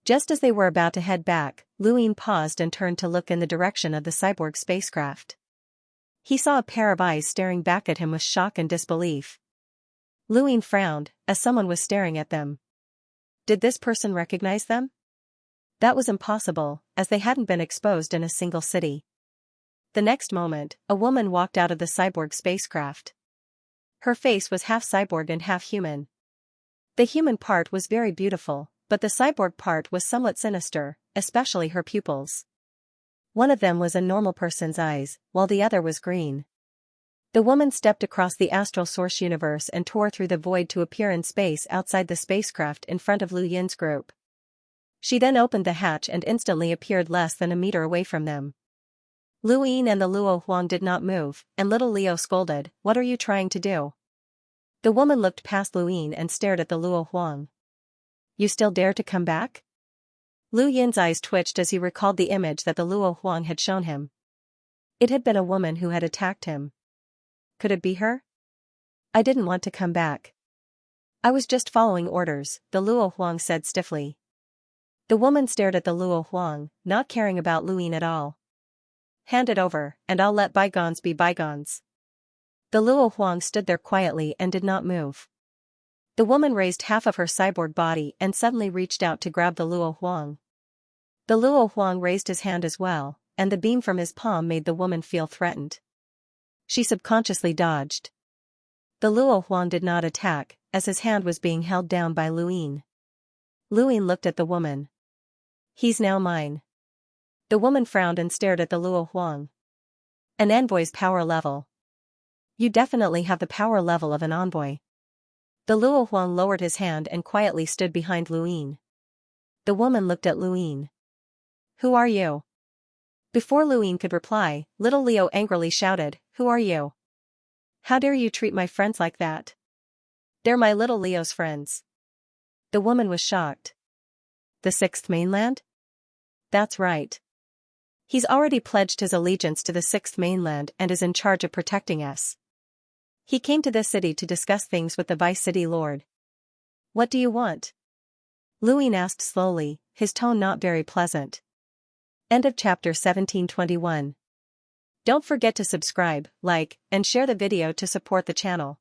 Just as they were about to head back, Luin paused and turned to look in the direction of the cyborg spacecraft. He saw a pair of eyes staring back at him with shock and disbelief. Luin frowned, as someone was staring at them. Did this person recognize them? That was impossible, as they hadn't been exposed in a single city. The next moment, a woman walked out of the cyborg spacecraft. Her face was half cyborg and half human. The human part was very beautiful, but the cyborg part was somewhat sinister, especially her pupils. One of them was a normal person's eyes, while the other was green. The woman stepped across the astral source universe and tore through the void to appear in space outside the spacecraft in front of Lu Yin's group. She then opened the hatch and instantly appeared less than a meter away from them. Luin and the Luo Huang did not move, and little Leo scolded, "What are you trying to do?" The woman looked past Luin and stared at the Luo Huang. "You still dare to come back?" Lu Yin's eyes twitched as he recalled the image that the Luo Huang had shown him. It had been a woman who had attacked him. Could it be her? "I didn't want to come back. I was just following orders," the Luo Huang said stiffly. The woman stared at the Luo Huang, not caring about Luin at all. "Hand it over, and I'll let bygones be bygones." The Luo Huang stood there quietly and did not move. The woman raised half of her cyborg body and suddenly reached out to grab the Luo Huang. The Luo Huang raised his hand as well, and the beam from his palm made the woman feel threatened. She subconsciously dodged. The Luo Huang did not attack, as his hand was being held down by Luin. Luin looked at the woman. He's now mine. The woman frowned and stared at the Luo Huang. An envoy's power level. You definitely have the power level of an envoy. The Luo Huang lowered his hand and quietly stood behind Luin. The woman looked at Luin. Who are you? Before Luin could reply, little Leo angrily shouted, Who are you? How dare you treat my friends like that? They're my little Leo's friends. The woman was shocked. The Sixth Mainland? That's right. He's already pledged his allegiance to the Sixth Mainland and is in charge of protecting us. He came to this city to discuss things with the Vice City Lord. What do you want? Luin asked slowly, his tone not very pleasant. End of chapter 1721. Don't forget to subscribe, like, and share the video to support the channel.